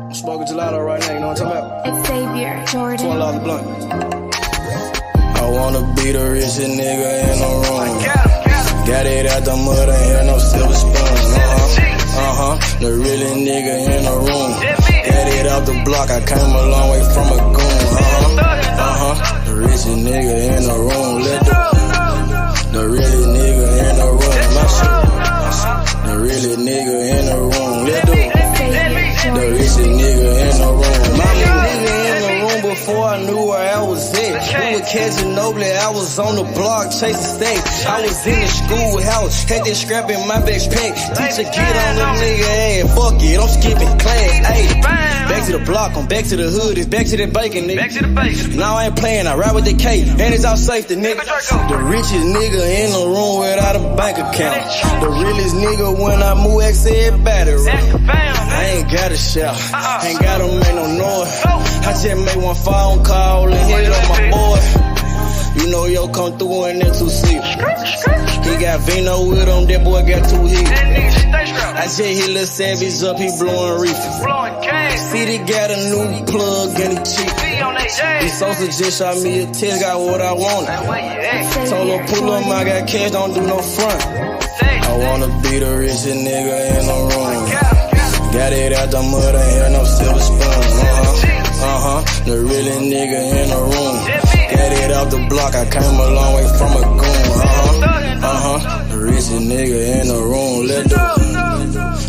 I'm smoking gelato right now, you know what I'm talking about? It's Xavier Jordan. $12 blunt. I wanna be the richest nigga in the room. Got it out the mud, ain't had no silver spoon. The really nigga in the room. Got it out the block, I came a long way from a goon. The richest nigga in the room. The really nigga in the room. My shit. The really nigga in the room. The richest nigga in the room. My nigga in the room before I knew where I was at. We were catching Noble, I was on the block chasing steak. I was in the schoolhouse, had that scrap in my backpack. Teacher get on the nigga ass, fuck it, I'm skipping class. Ayy, back to the block, I'm back to the hood, it's back to the bacon, nigga. Now I ain't playing, I ride with the K, and it's all safety, nigga. The richest nigga in the room without a bank account. The realest nigga when I move, X everybody right. I ain't gotta shout, ain't gotta make no noise. I just made one phone call and hit on my boy. You know yo come through in that 2-seater. He got Vino with him, that boy got 2 hits. I just hit Lil Savage up, he blowing reefer. See they got a new plug and he cheap. This Sosa just shot me a test, got what I wanted. Told her pull up, I got cash, don't do no front. I wanna be the richest nigga in the room. Got it out the mud, ain't had no silver spoon. The really nigga in the room. Got it out the block, I came a long way from a goon. The richest nigga in the room.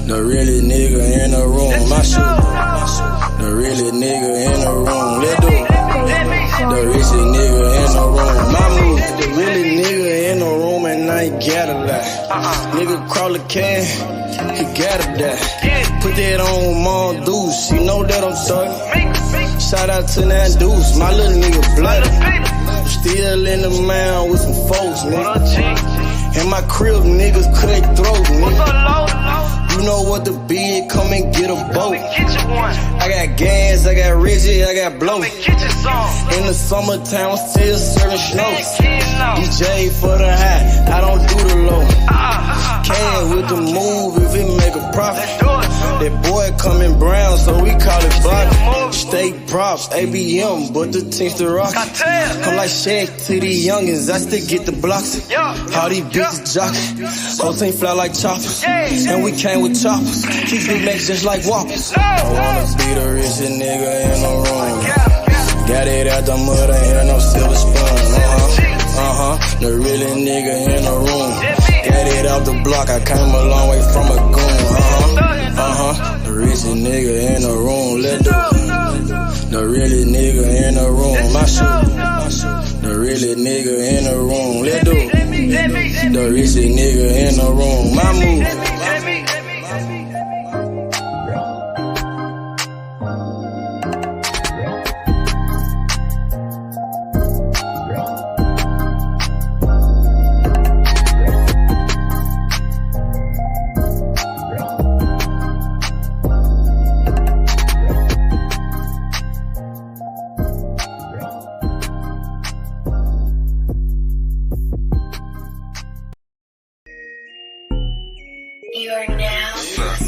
The really nigga in the room. My shit. The really nigga in the room. The richest nigga in the room. My move. The really nigga in the room and I ain't gotta lie. Nigga crawl a can, he gotta die. Put that on Mom Deuce, she know that I'm talking. Shout out to that Deuce, my little nigga bloody. Still in the mound with some folks, nigga. In my crib, niggas cut throats, nigga. You know what the bid, come and get a boat. I got gas, I got Reggie, I got blow. In the summertime, I'm still serving snow. DJ for the high, I don't do the low. Can with the move if it make a profit. That boy coming brown, so we call it block. Steak props, ABM, but the team's the rock. I'm like Shaq to the youngins, I still get the blocks. All these bitches jockey, whole team fly like choppers. And we came with choppers, keep Big Macs just like Whoppers. I wanna be the richest nigga in the room. Got it out the mud, ain't had no silver spoon. The really nigga in the room. Got it out the block, I came a long way from a goon. The richest nigga in the room. The really nigga in the room. My shit. The really nigga in the room. The richest nigga in the room. My move.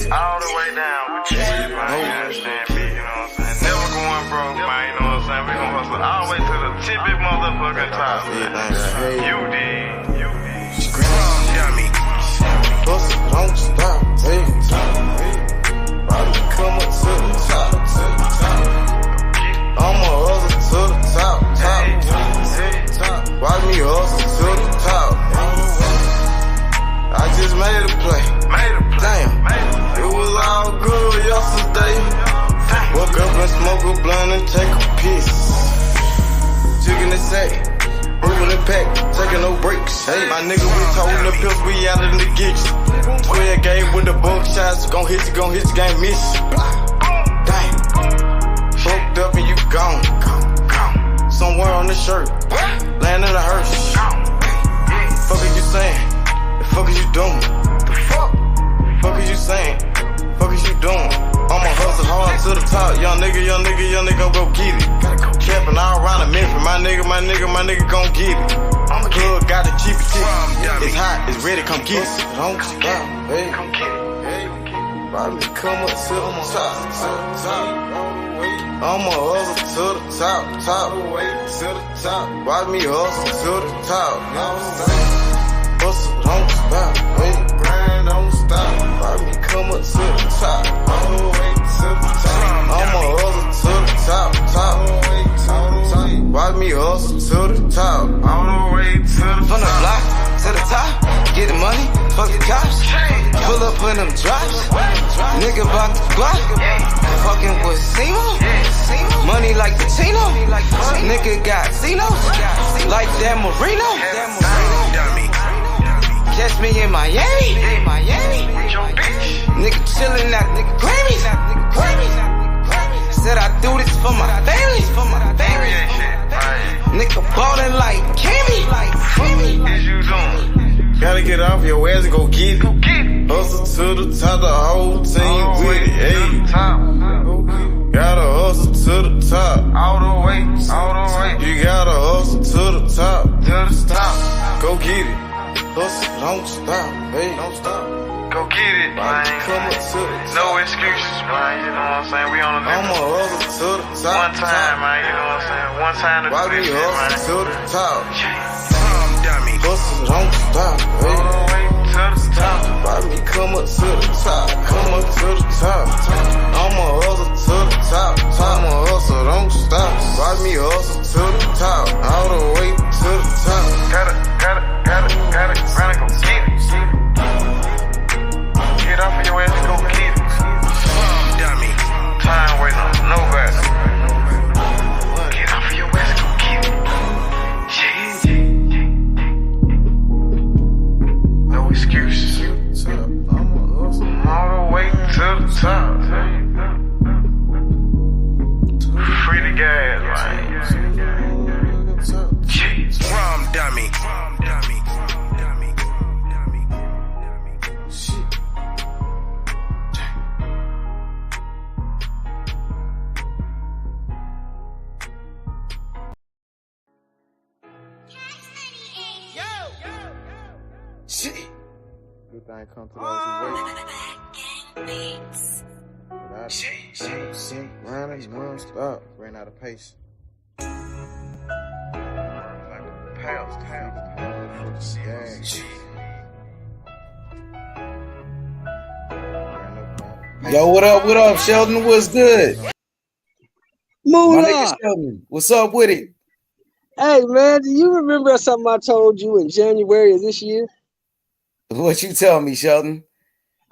All the way down with you, man. You understand me, you know what I'm saying? Never going broke, man, you know what I'm saying? We gon' hustle all the way to the tippy motherfucking top. You did. Got me. Hustle, don't stop, take time. Bobby, come up to the top. I'ma hustle to the top. Watch me hustle to the top. I just made a play. Damn, it was all good yesterday. Woke up and smoke a blunt and take a piss. Jigging the sack, moving the pack, taking no breaks. Hey, my nigga, we told the pills, we out in the gigs. 12 gauge with the bunk shots, gon' hit you, game miss. Damn, fucked up and you gone. Somewhere on the shirt, laying in a hearse. Fuck is you saying? The fuck is you doing? Fuck is you saying? Fuck is you doing? I'ma hustle hard to the top. Young nigga go get it. Capping all around the Memphis. My nigga gon' get it. Plug got the cheapest ticket. It's hot, it's ready, come get it. Don't stop, hey. Watch me come up to the top. I'ma hustle to the top. Watch me hustle to the top. Hustle, don't stop. Wait, grind, don't stop. Watch me come up to the top. All the way to the top. I'ma hustle to the top. Watch me hustle to the top. All the way to the From the block to the top. Get the money, fuck the cops. Pull up in them drops. Nigga bout the block. Fucking with Simo. Money like the Tino. Nigga got Zenos. Like Dan Marino. Catch me in Miami. Nigga chillin' at nigga Grammys. Said I do this for my family. Nigga ballin' like Kimmy. Gotta get off your ass and go get it. Hustle to the top, the whole team with it. Hey. Gotta hustle to the top. All the way. You gotta hustle to the top. Go get it. Hustle, don't stop. Hey, don't stop. Go get it, man. Come up to the top. No excuses, man. You know what I'm saying? We on the I'ma hustle to the top. one time, man. You know what I'm saying? One time to Why do we this shit, man. hustle to the top? Dummy. Hustle, don't stop. Hey. All the way to the top. Why me come up to the top? Come up to the top. I'ma hustle to the top. I'ma hustle, don't stop. Why me hustle to the top? All the way to the top. Got it. Run and go get it. Get off of your ass and go get it. Dummy. Time waiting on nobody. Get off of your ass and go get it. No excuses. All the way to the top. Free the gas, man. Drum dummy. Shit. Good thing come to those who wait. Shit. Running non-stop. Ran out of pace. Like a pals. Yo, what up, Sheldon? What's good? Moon My nigga Sheldon, what's up with it? Hey man, do you remember something I told you in January of this year? What you tell me, Sheldon?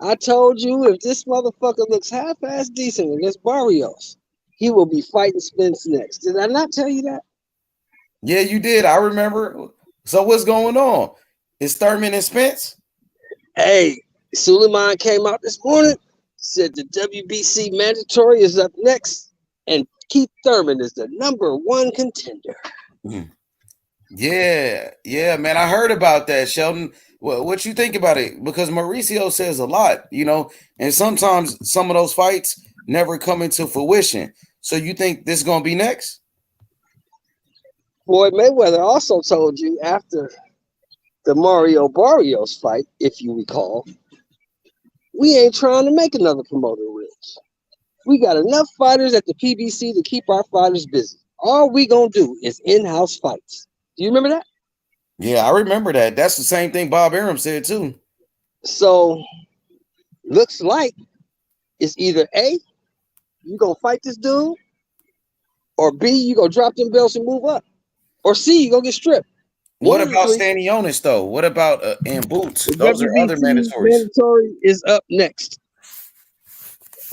I told you if this motherfucker looks half-ass decent against Barrios, he will be fighting Spence next. Did I not tell you that? Yeah, you did. I remember. So what's going on? Is Thurman and Spence? Hey, Suleiman came out this morning, said the WBC mandatory is up next, and Keith Thurman is the #1 contender. Yeah, man. I heard about that, Sheldon. What you think about it? Because Mauricio says a lot, and sometimes some of those fights never come into fruition. So you think this is going to be next? Floyd Mayweather also told you after the Mario Barrios fight, if you recall, we ain't trying to make another promoter rich. We got enough fighters at the PBC to keep our fighters busy. All we gonna do is in-house fights. Do you remember that? Yeah, I remember that. That's the same thing Bob Arum said too. So, looks like it's either A, you gonna fight this dude, or B, you gonna drop them belts and move up, or C, you gonna get stripped. What about Stanionis though? What about and Boots? Those are other mandatories. Mandatory is up next.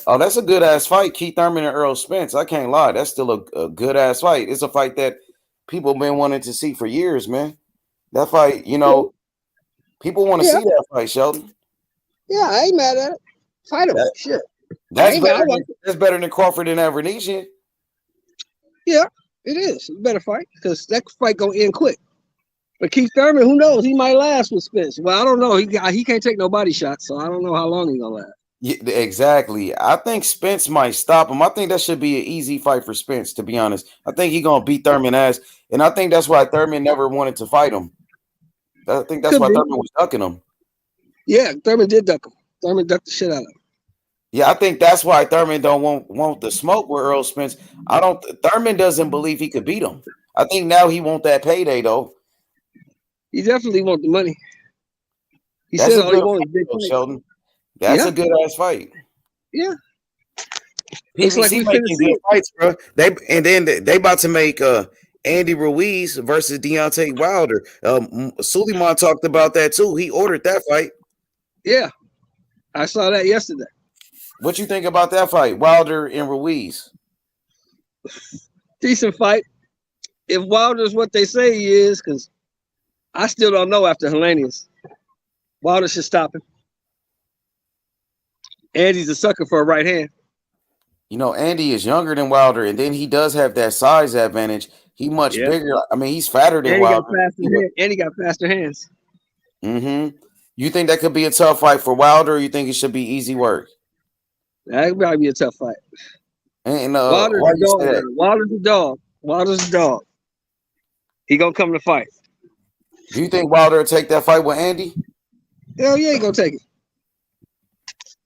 Oh, that's a good ass fight. Keith Thurman and Errol Spence. I can't lie. That's still a good ass fight. It's a fight that people been wanting to see for years, man. That fight, people want to see that fight, Sheldon. Yeah, I ain't mad at it. Fight him. Shit. That's better than Crawford and Avernesian. Yeah, it is. It's a better fight because that fight gonna end quick. But Keith Thurman, who knows? He might last with Spence. Well, I don't know. He can't take no body shots, so I don't know how long he's gonna last. Yeah, exactly. I think Spence might stop him. I think that should be an easy fight for Spence, to be honest. I think he's gonna beat Thurman ass, and I think that's why Thurman never wanted to fight him. I think that's why Thurman was ducking him. Yeah, Thurman did duck him. Thurman ducked the shit out of him. Yeah, I think that's why Thurman don't want the smoke with Earl Spence. Thurman doesn't believe he could beat him. I think now he want that payday though. He definitely want the money. He That's said a all he good wants fight, is big though, fights. Sheldon. That's Yeah. a good ass fight. Yeah. Looks like PBC we making finna see good it. fights, bro. They about to make Andy Ruiz versus Deontay Wilder. Suleiman talked about that too. He ordered that fight. Yeah. I saw that yesterday. What you think about that fight, Wilder and Ruiz? Decent fight. If Wilder's what they say he is, because I still don't know after Hellenius. Wilder should stop him. Andy's a sucker for a right hand. You know, Andy is younger than Wilder, and then he does have that size advantage. He much bigger. I mean, he's fatter than Wilder. And he got faster hands. Mm-hmm. You think that could be a tough fight for Wilder, or you think it should be easy work? That could probably be a tough fight. And Wilder's why a you dog. say that? Wilder's a dog. Wilder's a dog. He gonna come to fight. Do you think Wilder will take that fight with Andy? Hell yeah, he gonna take it.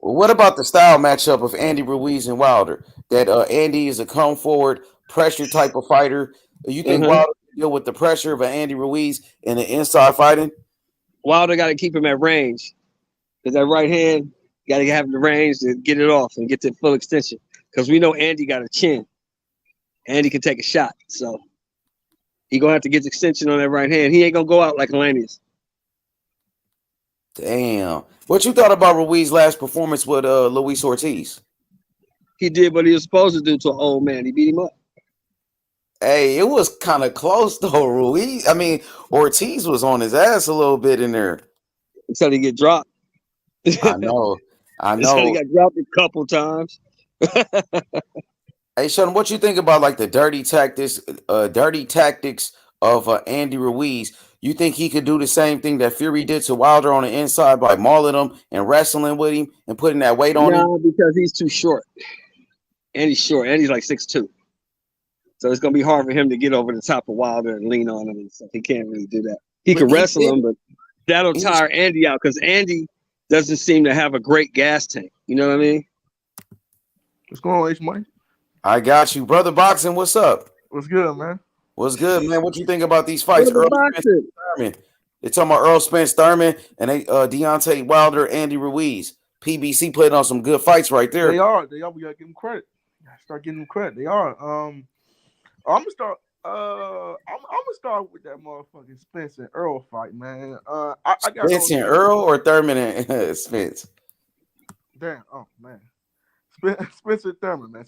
Well, what about the style matchup of Andy Ruiz and Wilder? That Andy is a come forward pressure type of fighter. You think Wilder can deal with the pressure of an Andy Ruiz and the inside fighting? Wilder got to keep him at range. Because that right hand, got to have the range to get it off and get to full extension. Because we know Andy got a chin. Andy can take a shot. So he going to have to get the extension on that right hand. He ain't going to go out like Hellenius. Damn. What you thought about Ruiz's last performance with Luis Ortiz? He did what he was supposed to do to an old man. He beat him up. Hey, it was kind of close though, Ruiz. I mean, Ortiz was on his ass a little bit in there. Until he get dropped. I know. Until he got dropped a couple times. Hey, Sheldon, what you think about like the dirty tactics of Andy Ruiz? You think he could do the same thing that Fury did to Wilder on the inside by mauling him and wrestling with him and putting that weight on him? No, because he's too short. Andy's short. Andy's like 6'2". So it's gonna be hard for him to get over the top of Wilder and lean on him and stuff. He can't really do that. He can wrestle him, but that'll tire Andy out because Andy doesn't seem to have a great gas tank. You know what I mean? What's going on, H-Money? I got you, brother. Boxing, what's up? What's good, man? What's good, man? What you think about these fights? Earl Spence, Thurman. They're talking about Errol Spence, Thurman, and Deontay Wilder, Andy Ruiz. PBC played on some good fights right there. They are. We gotta give them credit. Start giving them credit. They are. I'm gonna start. I'm gonna start with that motherfucking Spence and Earl fight, man. I got Spence and Earl or Thurman and Spence? Damn. Oh man. Spencer Thurman, man.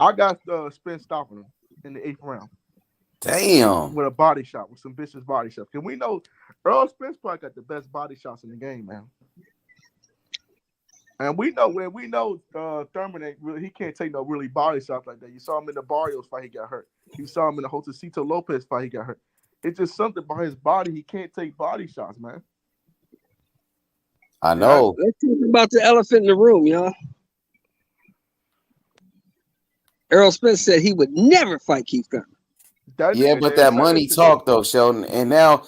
I got Spence stopping him in the 8th round. Damn. With a body shot, with some vicious body shots. Because we know Earl Spence probably got the best body shots in the game, man. And we know Thurman ain't really, he can't take no really body shots like that. You saw him in the Barrios fight, he got hurt. You saw him in the Josecito Lopez fight, he got hurt. It's just something about his body. He can't take body shots, man. I know. Let's talk about the elephant in the room, y'all. Errol Spence said he would never fight Keith Thurman. But that money talk though, Sheldon. And now,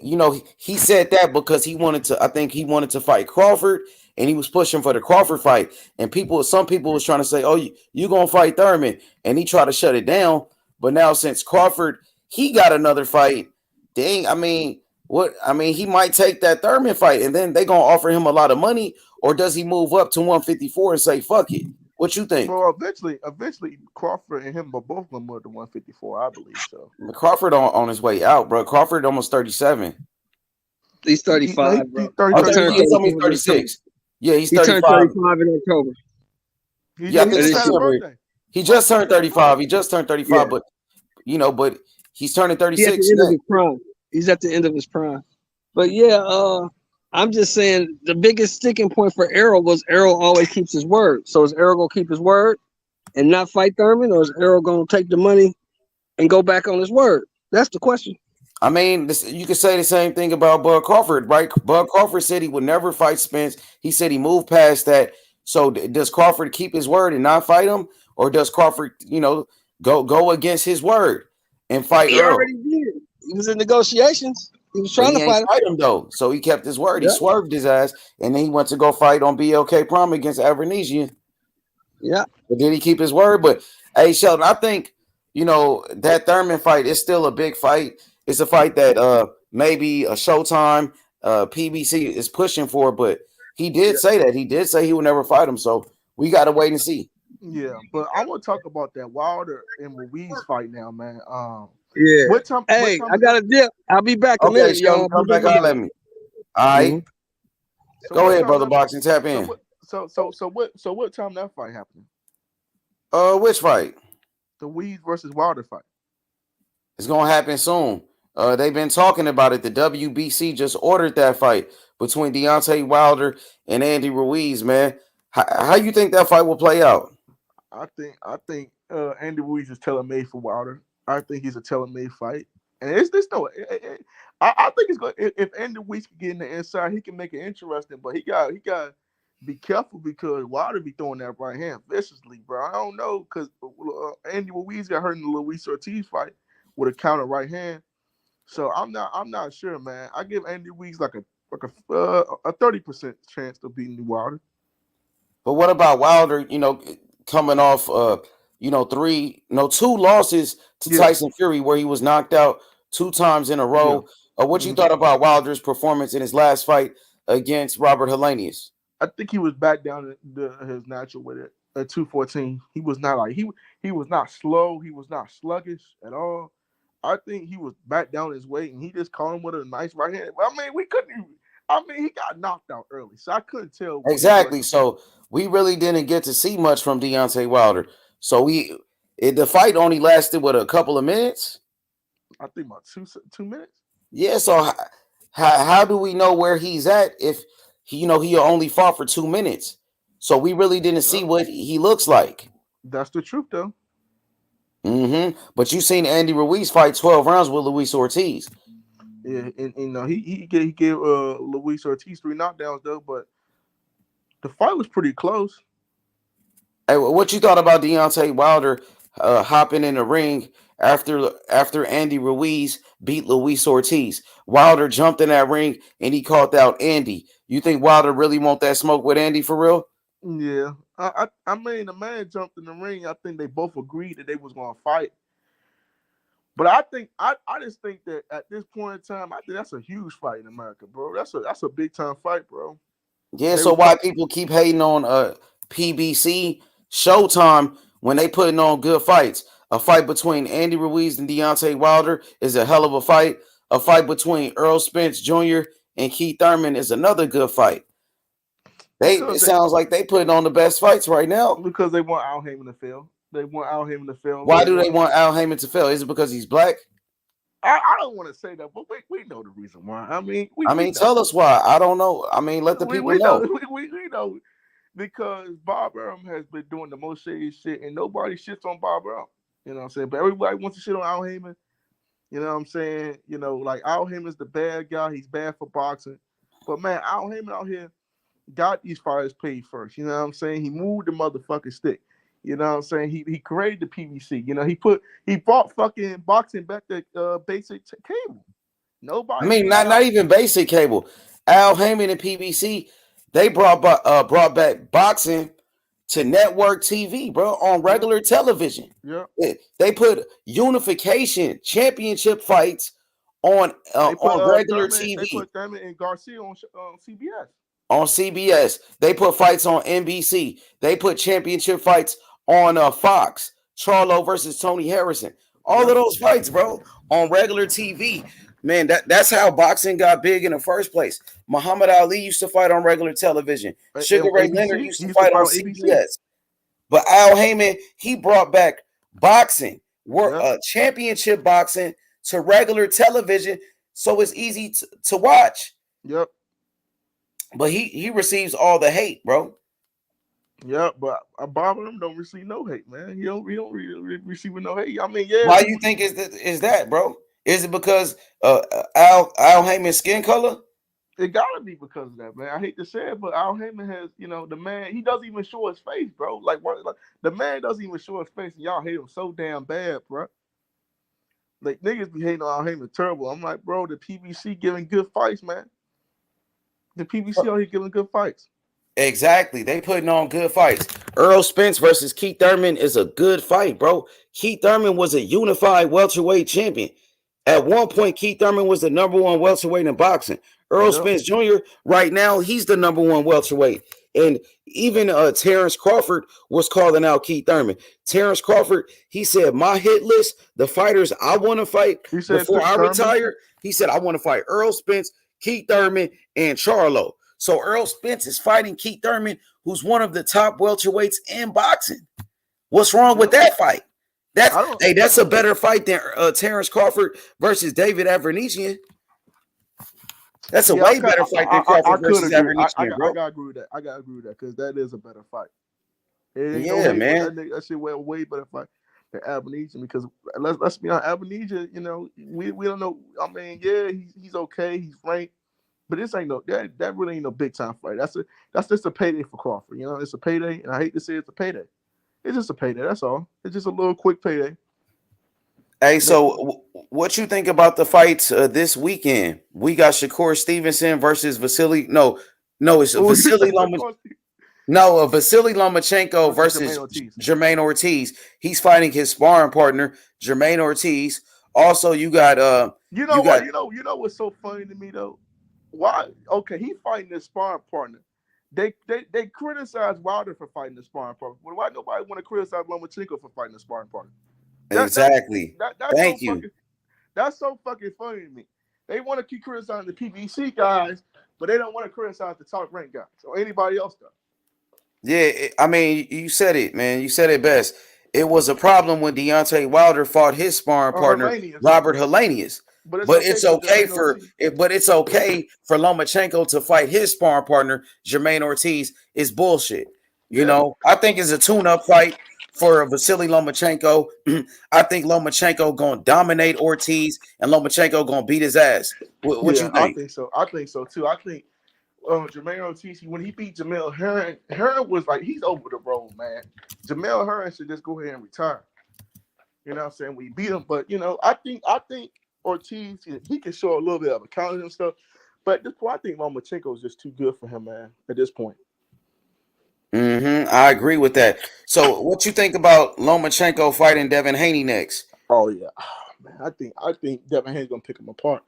you know, he said that because I think he wanted to fight Crawford, and he was pushing for the Crawford fight. And some people was trying to say, oh, you gonna fight Thurman, and he tried to shut it down. But now since Crawford, he got another fight. Dang, he might take that Thurman fight, and then they gonna offer him a lot of money, or does he move up to 154 and say fuck it? What you think? Well, eventually, Crawford and him are both gonna move to 154, I believe so. Crawford on his way out, bro. Crawford almost 37. He's 35, bro. He told me 36. Yeah, he's 35. He turned 35 in October. He just turned 35. He just turned 35, but he's turning 36. He's at the end of his prime. But yeah, I'm just saying the biggest sticking point for Errol was Errol always keeps his word. So is Errol gonna keep his word and not fight Thurman, or is Errol gonna take the money and go back on his word? That's the question. I mean, you could say the same thing about Bud Crawford, right? Bud Crawford said he would never fight Spence. He said he moved past that. So does Crawford keep his word and not fight him, or does Crawford, go against his word and fight Errol? Already did. He was in negotiations. He was But trying he to ain't fight him. fight him though, so he kept his word. He Yeah. swerved his ass, and then he went to go fight on BLK Prom against Avernesian. Yeah. But did he keep his word? But hey, Sheldon, I think that Thurman fight is still a big fight. It's a fight that maybe a Showtime, PBC is pushing for, but he did say that. He did say he would never fight him. So we got to wait and see. Yeah, but I want to talk about that Wilder and Ruiz fight now, man. Yeah. What time? Hey, what time I got a dip. I'll be back a Okay, minute, Sheldon, y'all. come back out at me. All right. Mhm. So Go what ahead, time brother that- Boxing. Tap So in. what? So what time that fight happening? Which fight? The Ruiz versus Wilder fight. It's gonna happen soon. They've been talking about it. The WBC just ordered that fight between Deontay Wilder and Andy Ruiz. Man, how you think that fight will play out? I think Andy Ruiz is tailor-made for Wilder. I think he's a tailor-made fight, and it's this no. I think it's good if Andy Ruiz can get in the inside, he can make it interesting. But he got be careful because Wilder be throwing that right hand viciously, bro. I don't know because Andy Ruiz got hurt in the Luis Ortiz fight with a counter right hand. So I'm not sure, man. I give Andy Ruiz like a 30% chance of beating Wilder. But what about Wilder? Coming off, two losses to Yeah. Tyson Fury, where he was knocked out 2 times in a row. What you thought about Wilder's performance in his last fight against Robert Helenius? I think he was back down to his natural with it at 214. He was not like he was not slow. He was not sluggish at all. I think he was back down his weight, and he just caught him with a nice right hand. I mean, we couldn't. He got knocked out early, so I couldn't tell. Exactly. So we really didn't get to see much from Deontay Wilder. So the fight only lasted a couple of minutes. I think about 2 minutes. Yeah. So how do we know where he's at if he only fought for 2 minutes? So we really didn't see what he looks like. That's the truth, though. But you seen Andy Ruiz fight 12 rounds with Luis Ortiz. Yeah, and he gave Luis Ortiz 3 knockdowns though, but the fight was pretty close. Hey, what you thought about Deontay Wilder hopping in the ring after Andy Ruiz beat Luis Ortiz? Wilder jumped in that ring and he called out Andy. You think Wilder really want that smoke with Andy for real? Yeah, I mean the man jumped in the ring. I think they both agreed that they was gonna fight. But I just think that at this point in time, I think that's a huge fight in America, bro. That's a big time fight, bro. Yeah, so why people keep hating on PBC Showtime when they putting on good fights? A fight between Andy Ruiz and Deontay Wilder is a hell of a fight. A fight between Errol Spence Jr. and Keith Thurman is another good fight. It sounds like they putting on the best fights right now. Because they want Al Heyman to fail. They want Al Heyman to fail. Why do they want Al Heyman to fail? Is it because he's black? I don't want to say that, but we know the reason why. I mean, tell us why. I don't know. I mean, let the people know. We know because Bob Arum has been doing the most shady shit, and nobody shits on Bob Arum. You know what I'm saying? But everybody wants to shit on Al Heyman. You know what I'm saying? Like Al Heyman's the bad guy. He's bad for boxing. But man, Al Heyman out here got these fighters paid first. You know what I'm saying? He moved the motherfucking stick. You know what I'm saying? He created the PVC. He brought fucking boxing back to basic cable. Nobody. I mean, not even basic cable. Al Heyman and PBC, they brought back boxing to network TV, bro, on regular television. Yeah. They put unification championship fights on regular TV. They put Thurman and Garcia on CBS. On CBS, they put fights on NBC. They put championship fights on Fox. Charlo versus Tony Harrison. All of those fights, bro, on regular TV. Man, that's how boxing got big in the first place. Muhammad Ali used to fight on regular television. Sugar Ray Leonard used to fight on CBS. But Al Heyman, he brought back boxing, championship boxing to regular television, so it's easy to watch. Yep. But he receives all the hate, bro. Yeah, but Bob Arum don't receive no hate, man. He don't really receive no hate. I mean, yeah. Why you think is that, bro? Is it because Al Heyman's skin color? It gotta be because of that, man. I hate to say it, but Al Heyman has, the man. He doesn't even show his face, bro. Like the man doesn't even show his face, and y'all hate him so damn bad, bro. Like niggas be hating on him terrible. I'm like, bro, the PBC giving good fights, man. The PBC out here giving good fights. Exactly. They putting on good fights. Errol Spence versus Keith Thurman is a good fight, bro. Keith Thurman was a unified welterweight champion. At one point, Keith Thurman was the number one welterweight in boxing. Errol Spence Jr., right now, he's the number one welterweight. And even Terence Crawford was calling out Keith Thurman. Terence Crawford, he said, my hit list, the fighters I want to fight before I retire, he said, I want to fight Errol Spence, Keith Thurman, and Charlo. So Errol Spence is fighting Keith Thurman, who's one of the top welterweights in boxing. What's wrong with that fight? That's a better fight than Terence Crawford versus David Avernishian. That's a way better fight than Crawford versus Avernishian, bro. I gotta agree with that. I gotta agree with that because that is a better fight. Man. That shit way better fight than Avernishian because let's be honest, Avernishian, you know, we don't know. I mean, yeah, he's okay, he's ranked. But this ain't that really ain't no big time fight. That's just a payday for Crawford. You know, it's a payday, and I hate to say it's a payday. It's just a payday. That's all. It's just a little quick payday. Hey, so what you think about the fights this weekend? We got Shakur Stevenson versus Vasiliy. No, it's Vasiliy Lomachenko. No, Vasiliy Lomachenko versus Jermaine Ortiz. He's fighting his sparring partner, Jermaine Ortiz. Also, you got you know what's so funny to me though? Why? Okay, he fighting his sparring partner. They criticize Wilder for fighting the sparring partner. Why nobody want to criticize Lomachenko for fighting the sparring partner? Exactly. Thank you. That's so fucking funny to me. They want to keep criticizing the PBC guys, but they don't want to criticize the top rank guys or anybody else does. Yeah, I mean, you said it, man. You said it best. It was a problem when Deontay Wilder fought his sparring partner, Robert Helenius. But it's okay for Lomachenko to fight his sparring partner, Jermaine Ortiz, is bullshit. You know, I think it's a tune-up fight for Vasiliy Lomachenko. I think Lomachenko gonna dominate Ortiz, and Lomachenko gonna beat his ass. What you think? I think so. I think so too. I think Jermaine Ortiz, when he beat Jamel Herring was like he's over the road, man. Jamel Herring should just go ahead and retire. You know what I'm saying? We beat him, but you know, I think Ortiz, he can show a little bit of a counter and stuff, but at this point, I think Lomachenko is just too good for him, man. At this point, I agree with that. So, what you think about Lomachenko fighting Devin Haney next? Oh yeah, man. I think Devin Haney's gonna pick him apart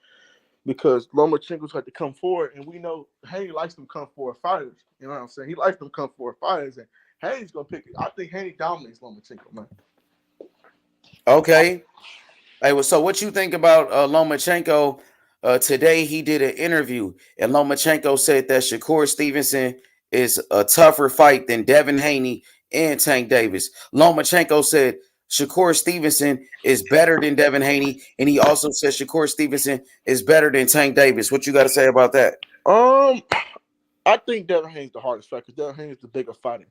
because Lomachenko's had to come forward, and we know Haney likes them come forward fighters. You know what I'm saying? He likes them come forward fighters, and Haney's gonna pick it. I think Haney dominates Lomachenko, man. Okay. Hey, well, so what you think about Lomachenko? Today he did an interview, and Lomachenko said that Shakur Stevenson is a tougher fight than Devin Haney and Tank Davis. Lomachenko said Shakur Stevenson is better than Devin Haney, and he also said Shakur Stevenson is better than Tank Davis. What you got to say about that? I think Devin Haney's the hardest fight because Devin Haney's the bigger fighter.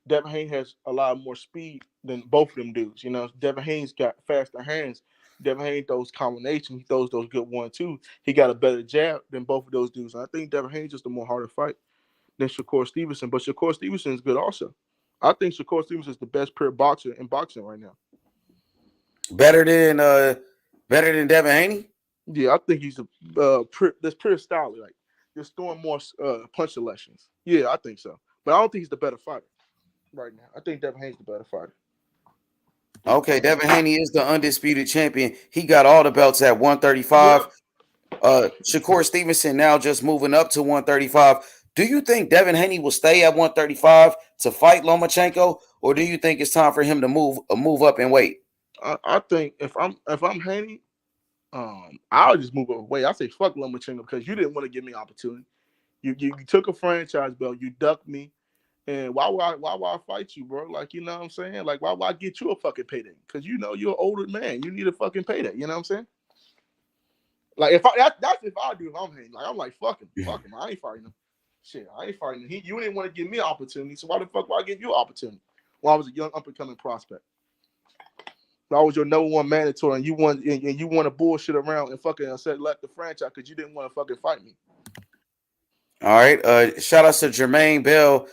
Devin Haney has a lot more speed than both of them dudes. You know, Devin Haney's got faster hands. Devin Haney throws combinations. He throws those good 1-2. He got a better jab than both of those dudes. And I think Devin Haney's just a more harder fight than Shakur Stevenson. But Shakur Stevenson is good also. I think Shakur Stevenson is the best pure boxer in boxing right now. Better than Devin Haney? Yeah, I think he's this pure style, like just throwing more punch selections. Yeah, I think so. But I don't think he's the better fighter right now. I think Devin Haney's the better fighter. Okay, Devin Haney is the undisputed champion. He got all the belts at 135. Yeah. Shakur Stevenson now just moving up to 135. Do you think Devin Haney will stay at 135 to fight Lomachenko, or do you think it's time for him to move up and weight? I think if I'm Haney, I'll just move up and weight. I say fuck Lomachenko because you didn't want to give me an opportunity. You took a franchise belt, you ducked me. And why would I fight you, bro? Like, you know what I'm saying? Like, why would I get you a fucking payday? Because you know you're an older man. You need a fucking payday. You know what I'm saying? Like, that's if I do if I'm Haney. Like, I'm like, fuck him. I ain't fighting him. Shit, I ain't fighting him. You didn't want to give me an opportunity, so why the fuck would I give you an opportunity? When I was a young up-and-coming prospect. I was your number one mandatory, and you want to bullshit around and fucking left the franchise because you didn't want to fucking fight me. All right. Shout out to Jermaine Bell.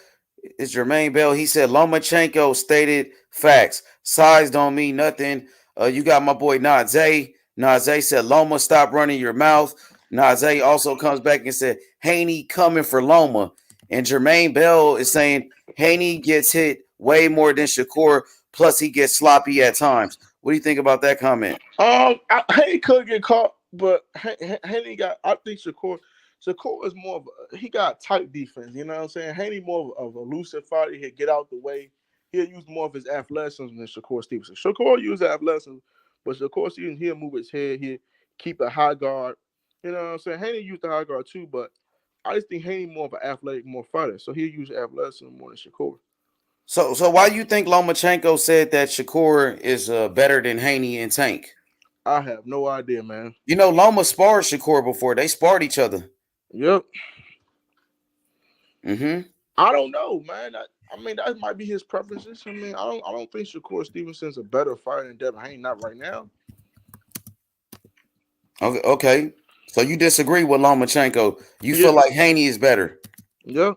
It's Jermaine Bell. He said Lomachenko stated facts. Size don't mean nothing. You got my boy Nadzie. Nazay said, Loma, stop running your mouth. Nazay also comes back and said, Haney coming for Loma. And Jermaine Bell is saying Haney gets hit way more than Shakur, plus he gets sloppy at times. What do you think about that comment? Haney could get caught, but Haney got. I think Shakur is more of he got tight defense. You know what I'm saying? Haney more of a elusive fighter. He'll get out the way. He'll use more of his athleticism than Shakur Stevenson. Shakur uses athleticism, but Shakur Stevenson, he'll move his head. He'll keep a high guard. You know what I'm saying? Haney used the high guard too, but I just think Haney more of an athletic, more fighter. So he'll use athleticism more than Shakur. So why do you think Lomachenko said that Shakur is better than Haney and Tank? I have no idea, man. You know, Loma sparred Shakur before. They sparred each other. Yep. Mm-hmm. I don't know, man. I mean, that might be his preferences. I mean, I don't think Shakur Stevenson's a better fighter than Devin Haney. Not right now. Okay. So you disagree with Lomachenko. You feel like Haney is better. Yep.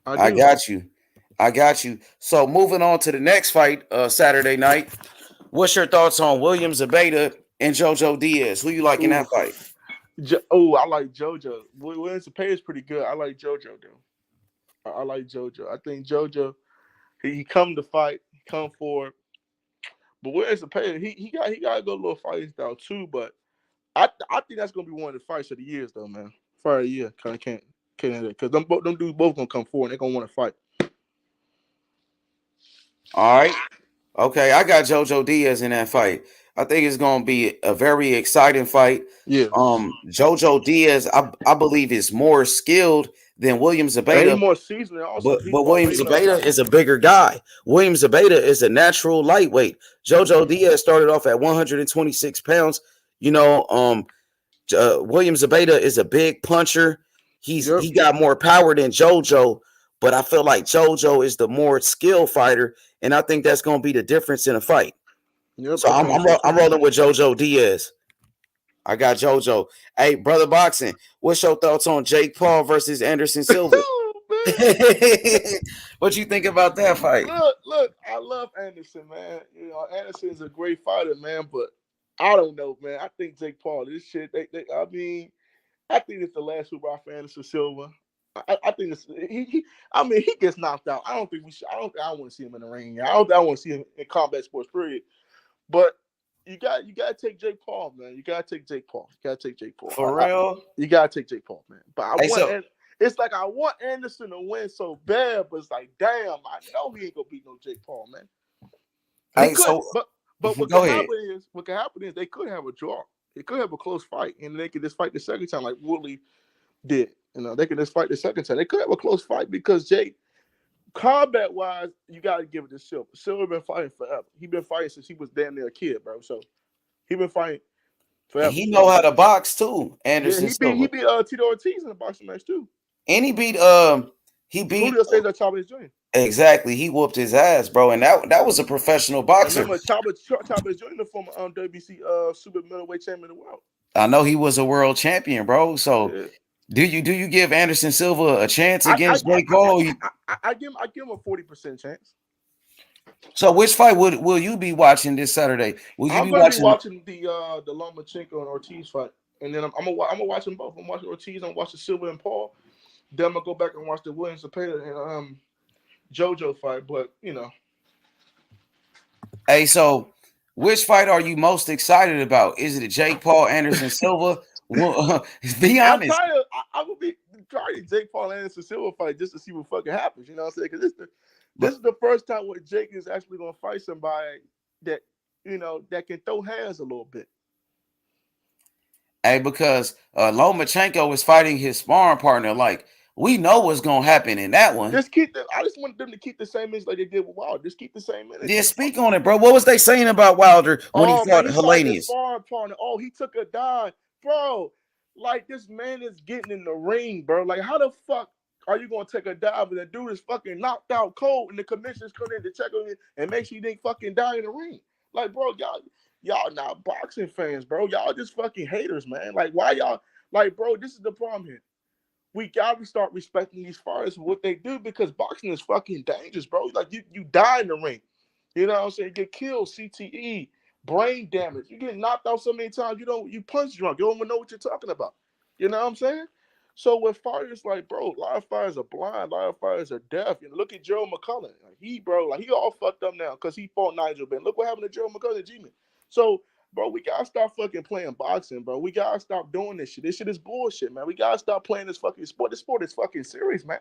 I got you. So moving on to the next fight, Saturday night. What's your thoughts on William Zabata and Jojo Diaz? Who you like in that fight? I like Jojo. William Zabata is pretty good. I like Jojo, though. I like Jojo. I think Jojo, he come to fight, he come forward. But William Zabata, he got a good little fighting style too. But I think that's gonna be one of the fights of the years, though, man. Fight of the year, kind of can't because them dudes both gonna come forward. And they're gonna want to fight. All right. Okay, I got Jojo Diaz in that fight. I think it's going to be a very exciting fight. Yeah. Jojo Diaz, I believe, is more skilled than William Zabata. He's more seasoned also. But William Zabata is a bigger guy. William Zabata is a natural lightweight. Jojo Diaz started off at 126 pounds. You know, William Zabata is a big puncher. He got more power than Jojo. But I feel like Jojo is the more skilled fighter, and I think that's going to be the difference in a fight. Yep, so I'm rolling with Jojo Diaz. I got Jojo. Hey, Brother Boxing, what's your thoughts on Jake Paul versus Anderson Silva? What you think about that fight? Look, I love Anderson, man. You know, Anderson's a great fighter, man, but I don't know, man. I think Jake Paul, this shit, I think it's the last hurrah for Anderson Silva. I think he gets knocked out. I don't want to see him in the ring. I don't want to see him in combat sports, period. But you got to take Jake Paul, man. You got to take Jake Paul. For real? You got to take Jake Paul, man. But it's like I want Anderson to win so bad, but it's like, damn, I know he ain't gonna beat no Jake Paul, man. But what can happen is they could have a draw. They could have a close fight, and they could just fight the second time like Woodley did. You know, they can just fight the second time. They could have a close fight because Jake, combat-wise, you got to give it to Silva. Silva been fighting forever. He been fighting since he was damn near a kid, bro. So he been fighting forever. And he know how to box too. Anderson Silva. He beat Tito Ortiz in the boxing match too. And he beat Julio Cesar Chavez Jr. Exactly. He whooped his ass, bro. And that was a professional boxer. Remember Chavez Jr., the former WBC super middleweight champion of the world. I know he was a world champion, bro. So. Yeah. Do you give Anderson Silva a chance against Jake Paul? I give him a 40% chance. So which fight will you be watching this Saturday? I'm going to be watching the Lomachenko and Ortiz fight, and then I'm gonna watch them both. I'm watching Ortiz. I'm watching Silva and Paul. Then I'm gonna go back and watch the Williams Zapata and JoJo fight. But you know, hey, so which fight are you most excited about? Is it Jake Paul, Anderson Silva? Well, be honest. I would be trying Jake Paul and Anderson Silva fight just to see what fucking happens. You know what I'm saying? Because this is the first time where Jake is actually going to fight somebody that that can throw hands a little bit. Hey, because Lomachenko is fighting his sparring partner. Like we know what's going to happen in that one. I just want them to keep the same image like they did with Wilder. Just keep the same image. Yeah, speak on it, bro. What was they saying about Wilder when he fought Helenius? Sparring partner. Oh, he took a dive. Bro, like this man is getting in the ring, bro. Like, how the fuck are you gonna take a dive and the dude is fucking knocked out cold and the commissioners come in to check on him and make sure he didn't fucking die in the ring? Like, bro, y'all not boxing fans, bro. Y'all just fucking haters, man. Like, why y'all like, bro? This is the problem here. We gotta start respecting these fighters for what they do because boxing is fucking dangerous, bro. Like, you die in the ring. You know what I'm saying? Get killed, CTE. brain damage. You get knocked out so many times, you punch drunk. You don't even know what you're talking about. You know what I'm saying? So with fighters like, bro, a lot of fighters are blind, a lot of fighters are deaf. Look at Joe McCullough. He all fucked up now because he fought Nigel Benn. Look what happened to Joe McCullough, G-Man. So, bro, we gotta stop fucking playing boxing, bro. We gotta stop doing this shit. This shit is bullshit, man. We gotta stop playing this fucking sport. This sport is fucking serious, man.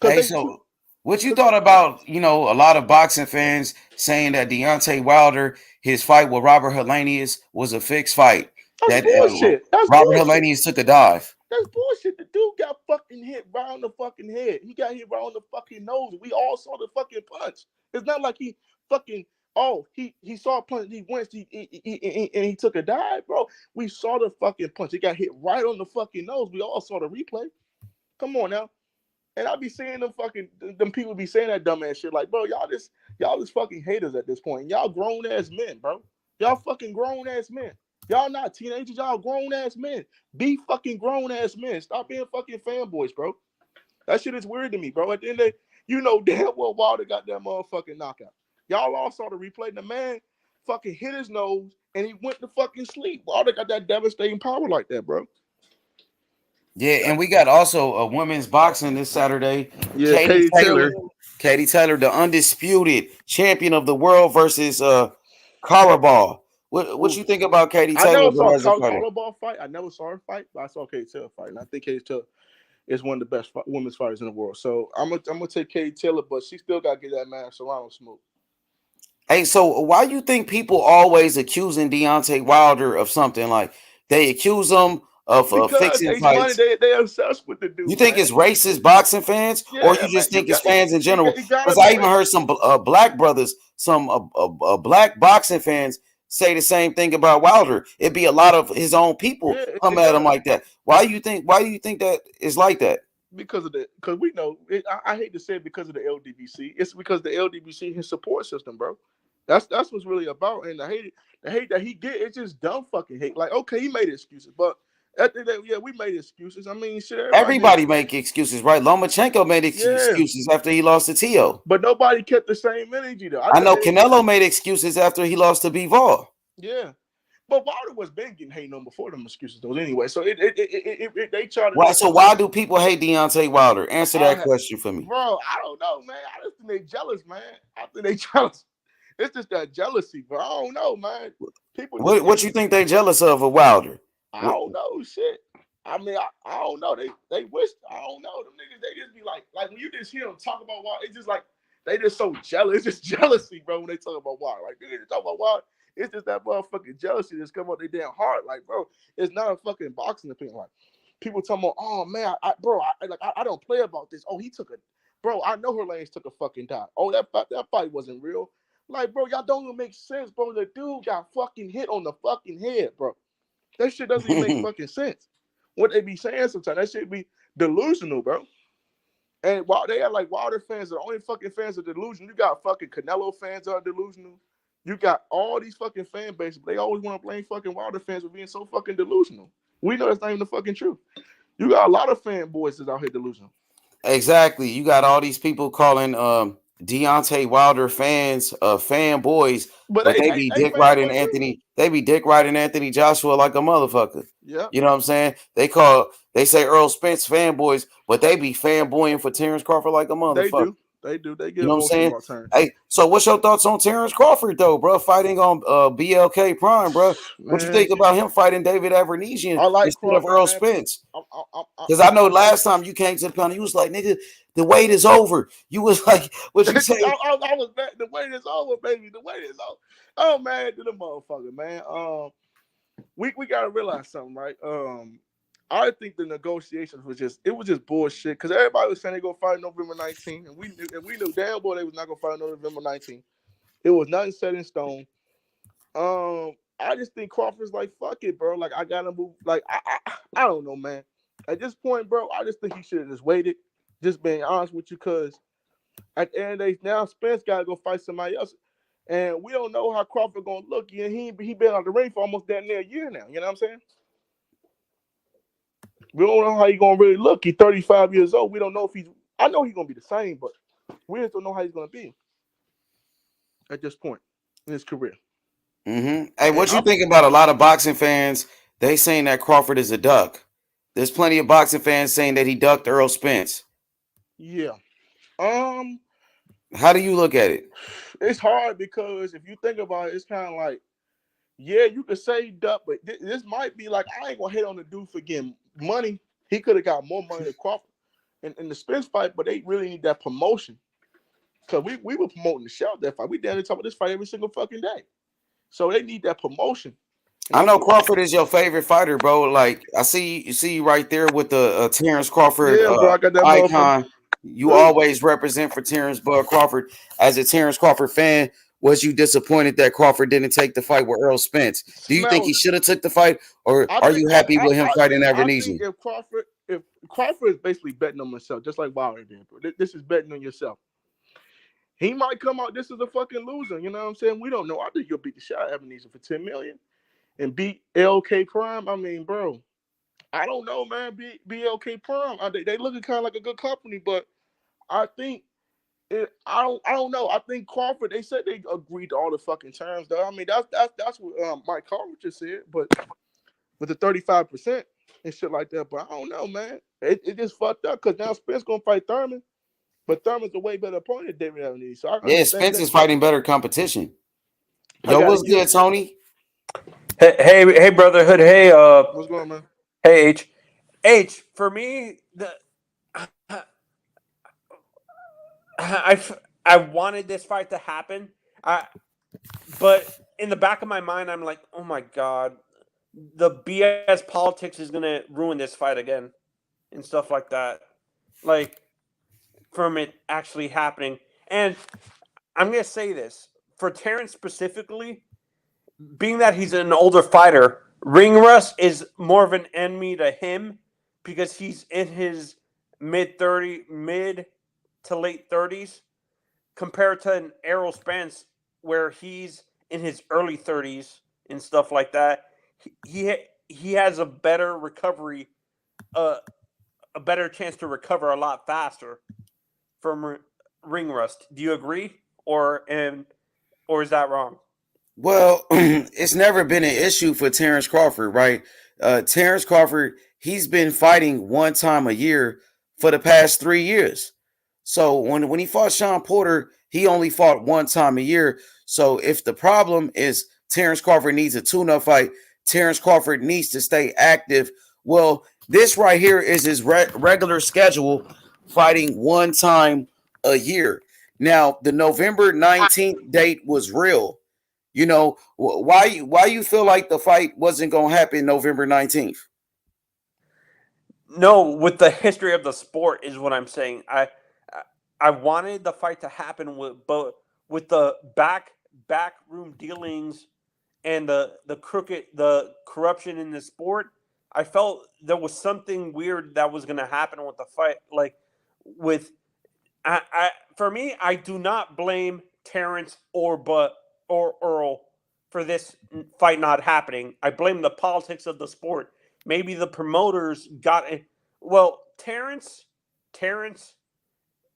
Hey, so what you thought about, a lot of boxing fans saying that Deontay Wilder, his fight with Robert Helenius was a fixed fight? That's bullshit. That's Robert bullshit. Helenius took a dive. That's bullshit. The dude got fucking hit right on the fucking head. He got hit right on the fucking nose. We all saw the fucking punch. It's not like he fucking, he saw a punch, he went, and he took a dive, bro. We saw the fucking punch. He got hit right on the fucking nose. We all saw the replay. Come on now. And I be seeing them people be saying that dumbass shit like, bro, y'all just fucking haters at this point. Y'all grown ass men, bro. Y'all fucking grown ass men. Y'all not teenagers, y'all grown ass men. Be fucking grown ass men. Stop being fucking fanboys, bro. That shit is weird to me, bro. At the end of the day, damn well Wilder got that motherfucking knockout. Y'all all saw the replay. The man fucking hit his nose and he went to fucking sleep. Wilder got that devastating power like that, bro. Yeah, and we got also a women's boxing this Saturday. Yeah, Katie Taylor, the undisputed champion of the world versus Carball. What you think about Katie Taylor? I never saw Carball fight. I never saw her fight, but I saw Katie Taylor fight, and I think Katie Taylor is one of the best women's fighters in the world. So I'm gonna take Katie Taylor, but she still got to get that man Serrano smoke. Hey, so why you think people always accusing Deontay Wilder of something? Like they accuse him of fixing fights. They obsessed with the dude. You think it's racist boxing fans, or you just think it's fans in general? Because I even heard some black brothers, some black boxing fans say the same thing about Wilder. It'd be a lot of his own people come at him like that. Why do you think that is like that? Because we know I hate to say it because of the LDBC. It's because the LDBC, his support system, bro. That's what's really about. And the hate that he get, it's just dumb fucking hate. Like, okay, he made excuses, but at the end of the day, we made excuses. I mean, shit. Everybody make excuses, right? Lomachenko made excuses after he lost to Tio. But nobody kept the same energy, though. I know Canelo made excuses after he lost to Bivol. Yeah. But Wilder was been getting hated on before them excuses, though, anyway. So they try to. Right, so why do people hate Deontay Wilder? Answer that question for me. Bro, I don't know, man. I just think they jealous, man. I think they jealous. It's just that jealousy, bro. I don't know, man. People. What you think they jealous of Wilder? I don't know, shit. I mean, I don't know. They wish. I don't know. Them niggas, they just be like when you just hear them talk about Wilder, it's just like they just so jealous. It's just jealousy, bro. When they talk about Wilder, like they talk about Wilder, it's just that motherfucking jealousy that's come out their damn heart. Like, bro, it's not a fucking boxing opinion. Like people talking about, oh man, I don't play about this. Oh, he took a, bro. I know her lanes took a fucking dive. Oh, that fight wasn't real. Like, bro, y'all don't even make sense, bro. The dude got fucking hit on the fucking head, bro. That shit doesn't even make fucking sense. What they be saying sometimes, that shit be delusional, bro. And while they are like Wilder fans, are the only fucking fans are delusional. You got fucking Canelo fans that are delusional. You got all these fucking fan bases, but they always want to blame fucking Wilder fans for being so fucking delusional. We know that's not even the fucking truth. You got a lot of fanboys that's out here delusional. Exactly. You got all these people calling Deontay Wilder fans fanboys, but they be dick riding Anthony. They be dick riding Anthony Joshua like a motherfucker. Yeah, you know what I'm saying? They say Errol Spence fanboys, but they be fanboying for Terence Crawford like a motherfucker. They do. They get, you know what I'm saying? Hey, so what's your thoughts on Terence Crawford though, bro? Fighting on BLK Prime, bro. What you think about him fighting David Avernesian instead of Errol Spence? Because I know last time you came to the panel, you was like, nigga, the wait is over. You was like, what you say? I was back. The wait is over, baby. The wait is over. Oh man, to the motherfucker, man. We gotta realize something, right? I think the negotiations was just bullshit because everybody was saying they gonna fight November 19th, and we knew damn well they was not gonna fight November 19th. It was nothing set in stone. I just think Crawford's like, fuck it, bro. Like I gotta move. Like I don't know, man. At this point, bro, I just think he should have just waited. Just being honest with you, cause at the end of the day, now Spence gotta go fight somebody else, and we don't know how Crawford gonna look. And he been on the ring for almost damn near a year now. You know what I'm saying? We don't know how he's gonna really look. He's 35 years old. We don't know if he's. I know he's gonna be the same, but we just don't know how he's gonna be at this point in his career. Mm-hmm. Hey, what you think about a lot of boxing fans? They saying that Crawford is a duck. There's plenty of boxing fans saying that he ducked Errol Spence. Yeah. How do you look at it? It's hard because if you think about it, it's kind of like, yeah, you could say duck, but this might be like, I ain't gonna hate on the dude for getting money. He could have got more money than Crawford in the Spence fight, but they really need that promotion. Cause we were promoting the shout that fight. We down there talking about this fight every single fucking day. So they need that promotion. And I know Crawford is your favorite fighter, bro. Like I see you right there with the Terence Crawford yeah, bro, I got that icon. You always represent for Terence Bud Crawford. As a Terence Crawford fan, was you disappointed that Crawford didn't take the fight with Errol Spence? Do you think he should have took the fight, or are you happy with him fighting Avenesian? If Crawford is basically betting on himself, just like Wilder did, bro. This is betting on yourself. He might come out. This is a fucking loser. You know what I'm saying? We don't know. I think you'll beat the shit out of Ebenezer for $10 million and beat LK Prime. I mean, bro, I don't know, man. BLK Prime. They looking kind of like a good company, but I think I don't know. I think Crawford. They said they agreed to all the fucking terms, though. I mean, that's what Mike Carter just said, but with the 35% and shit like that. But I don't know, man. It just fucked up because now Spence gonna fight Thurman. But Thurman's a way better opponent than David Haney. So Spence is fighting better competition. Yo, what's good, Tony? Hey, Brotherhood. Hey, what's going on, man? Hey, H. For me, I wanted this fight to happen. But in the back of my mind, I'm like, oh my god, the BS politics is gonna ruin this fight again, and stuff like that. Like, from it actually happening. And I'm going to say this. For Terence specifically, being that he's an older fighter, ring rust is more of an enemy to him because he's in his mid to late 30s compared to an Errol Spence where he's in his early 30s and stuff like that. He has a better recovery, a better chance to recover a lot faster from ring rust. Do you agree, or is that wrong? Well, it's never been an issue for Terence Crawford, right? Terence Crawford, he's been fighting one time a year for the past 3 years. So when he fought Sean Porter, he only fought one time a year. So if the problem is Terence Crawford needs a tune-up fight, Terence Crawford needs to stay active. Well, this right here is his regular schedule, fighting one time a year. Now, the November 19th date was real. You know, why you feel like the fight wasn't going to happen November 19th? No, with the history of the sport is what I'm saying. I wanted the fight to happen with the backroom dealings and the corruption in the sport. I felt there was something weird that was going to happen with the fight. Like for me, I do not blame Terence or Earl for this fight not happening. I blame the politics of the sport. Maybe the promoters got it. Well, Terence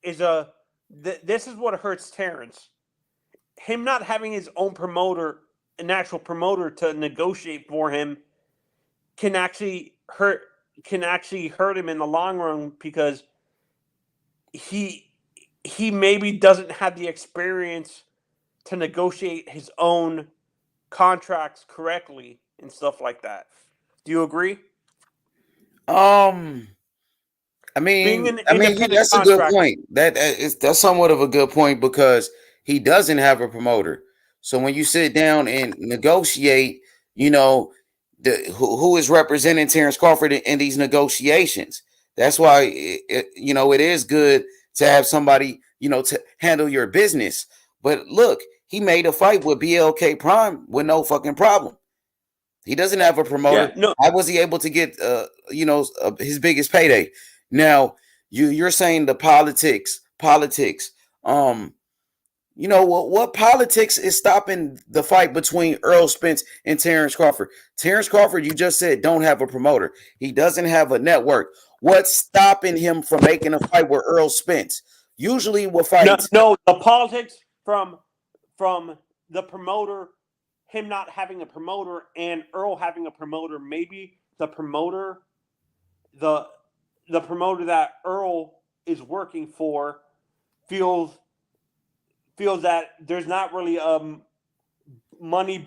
is this is what hurts Terence. Him not having his own promoter, an actual promoter to negotiate for him, can actually hurt him in the long run because he maybe doesn't have the experience to negotiate his own contracts correctly and stuff like that. Do you agree? I mean, that's a good point. That's somewhat of a good point because he doesn't have a promoter. So when you sit down and negotiate, you know, who is representing Terence Crawford in these negotiations. That's why it is good to have somebody, to handle your business. But look, he made a fight with BLK Prime with no fucking problem. He doesn't have a promoter. Yeah, no. How was he able to get his biggest payday? Now you're saying the politics. What politics is stopping the fight between Errol Spence and Terence Crawford? Terence Crawford, you just said, don't have a promoter. He doesn't have a network. What's stopping him from making a fight with Errol Spence? Usually with fights. No, the politics from the promoter him not having a promoter and Earl having a promoter, maybe the promoter that Earl is working for feels that there's not really money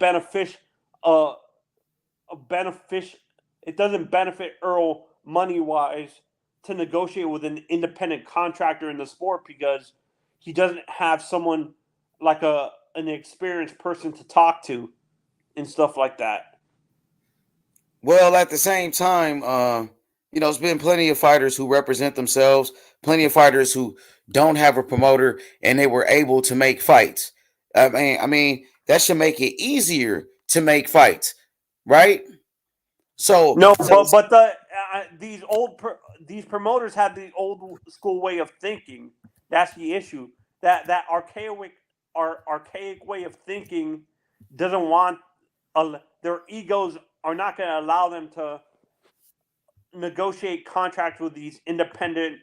it doesn't benefit Earl money-wise to negotiate with an independent contractor in the sport because he doesn't have someone like an experienced person to talk to and stuff like that. Well, at the same time, there's been plenty of fighters who represent themselves, plenty of fighters who don't have a promoter, and they were able to make fights. I mean, that should make it easier to make fights, right? So no, but these promoters have the old school way of thinking. That's the issue. That archaic way of thinking doesn't want their egos are not going to allow them to negotiate contracts with these independent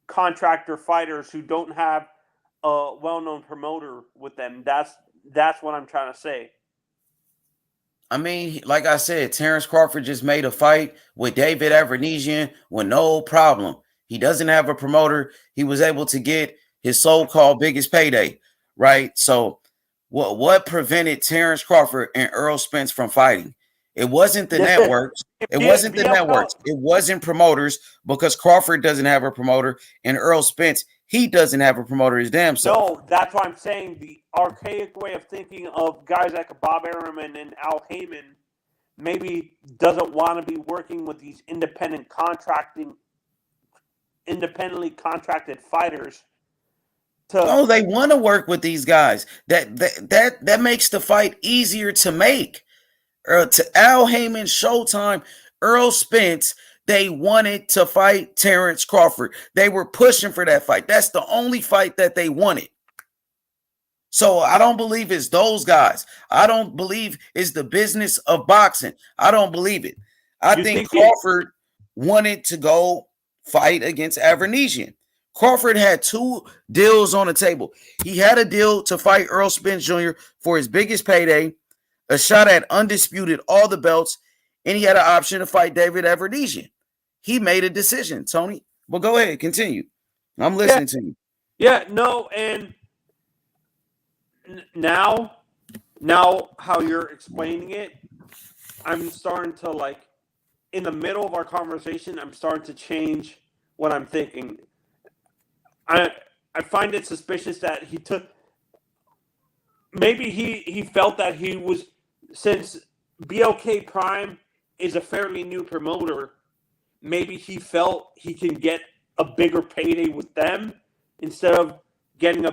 contractor fighters who don't have a well-known promoter with them. That's what I'm trying to say. I mean, like I said, Terence Crawford just made a fight with David Avernesian with no problem. He doesn't have a promoter. He was able to get his so-called biggest payday, right? So what prevented Terence Crawford and Errol Spence from fighting? It wasn't the networks. It wasn't the networks. It wasn't promoters because Crawford doesn't have a promoter and Errol Spence, he doesn't have a promoter his damn self. No, that's why I'm saying the archaic way of thinking of guys like Bob Arum and Al Heyman maybe doesn't want to be working with these independently contracted fighters. No, they want to work with these guys. That makes the fight easier to make. To Al Heyman, Showtime, Errol Spence, they wanted to fight Terence Crawford. They were pushing for that fight. That's the only fight that they wanted. So I don't believe it's those guys. I don't believe it's the business of boxing. I don't believe it. I think Crawford wanted to go fight against Avernesian. Crawford had two deals on the table. He had a deal to fight Errol Spence Jr. for his biggest payday, a shot at undisputed all the belts, and he had an option to fight David Avernesian. He made a decision, Tony. But go ahead, continue. I'm listening to you. Yeah, no, and now how you're explaining it, I'm starting to in the middle of our conversation, I'm starting to change what I'm thinking. I find it suspicious that he took. Maybe he felt that he was, since BLK Prime is a fairly new promoter, maybe he felt he can get a bigger payday with them instead of getting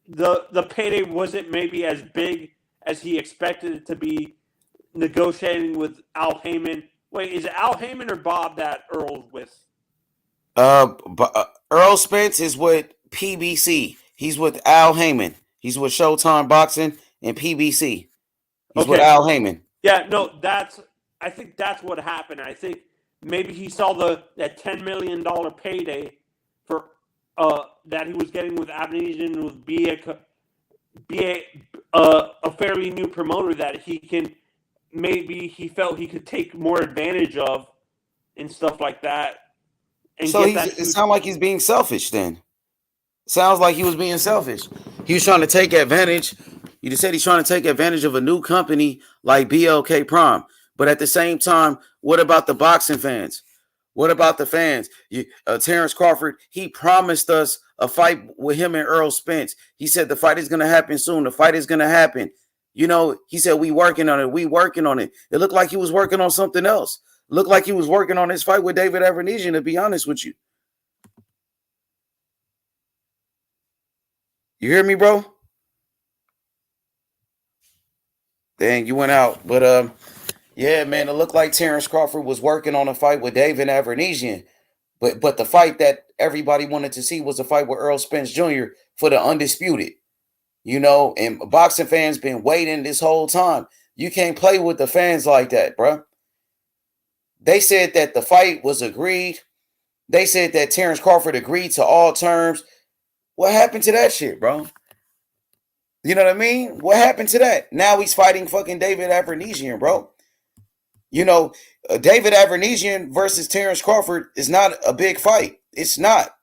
the payday wasn't maybe as big as he expected it to be negotiating with Al Heyman. Wait, is it Al Heyman or Bob that Earl's with? Errol Spence is with PBC. He's with Al Heyman. He's with Showtime Boxing and PBC. He's with Al Heyman. Yeah, no, I think that's what happened. I think maybe he saw that $10 million payday for that he was getting with Avernesian would be a fairly new promoter that he felt he could take more advantage of and stuff like that. And so it sounds like he's being selfish then. Sounds like he was being selfish. He was trying to take advantage. You just said he's trying to take advantage of a new company like BLK Prime. But at the same time, what about the boxing fans? What about the fans? Terence Crawford, he promised us a fight with him and Errol Spence. He said the fight is going to happen soon. The fight is going to happen. He said we working on it. We working on it. It looked like he was working on something else. Looked like he was working on his fight with David Avernesian, to be honest with you. You hear me, bro? Dang, you went out. But yeah, man, it looked like Terence Crawford was working on a fight with David Avernesian. But the fight that everybody wanted to see was a fight with Errol Spence Jr. for the undisputed. And boxing fans been waiting this whole time. You can't play with the fans like that, bro. They said that the fight was agreed. They said that Terence Crawford agreed to all terms. What happened to that shit, bro? You know what I mean? What happened to that? Now he's fighting fucking David Avanesian, bro. You know, David Avanesian versus Terence Crawford is not a big fight. It's not.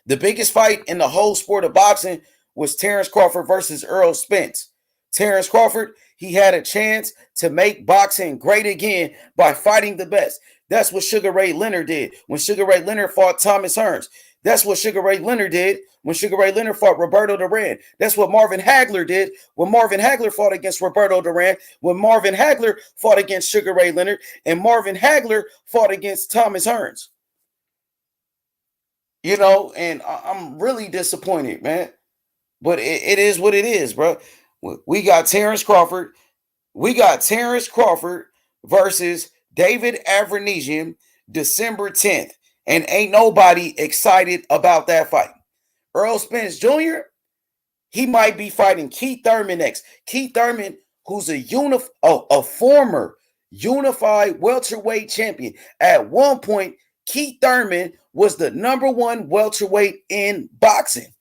The biggest fight in the whole sport of boxing was Terence Crawford versus Errol Spence. Terence Crawford, he had a chance to make boxing great again by fighting the best. That's what Sugar Ray Leonard did when Sugar Ray Leonard fought Thomas Hearns. That's what Sugar Ray Leonard did when Sugar Ray Leonard fought Roberto Duran. That's what Marvin Hagler did when Marvin Hagler fought against Roberto Duran, when Marvin Hagler fought against Sugar Ray Leonard, and Marvin Hagler fought against Thomas Hearns. You know, and I'm really disappointed, man. But it is what it is, bro. We got Terence Crawford. We got Terence Crawford versus David Avanesian December 10th. And ain't nobody excited about that fight. Errol Spence Jr., he might be fighting Keith Thurman next. Keith Thurman, who's a former unified welterweight champion. At one point, Keith Thurman was the number one welterweight in boxing.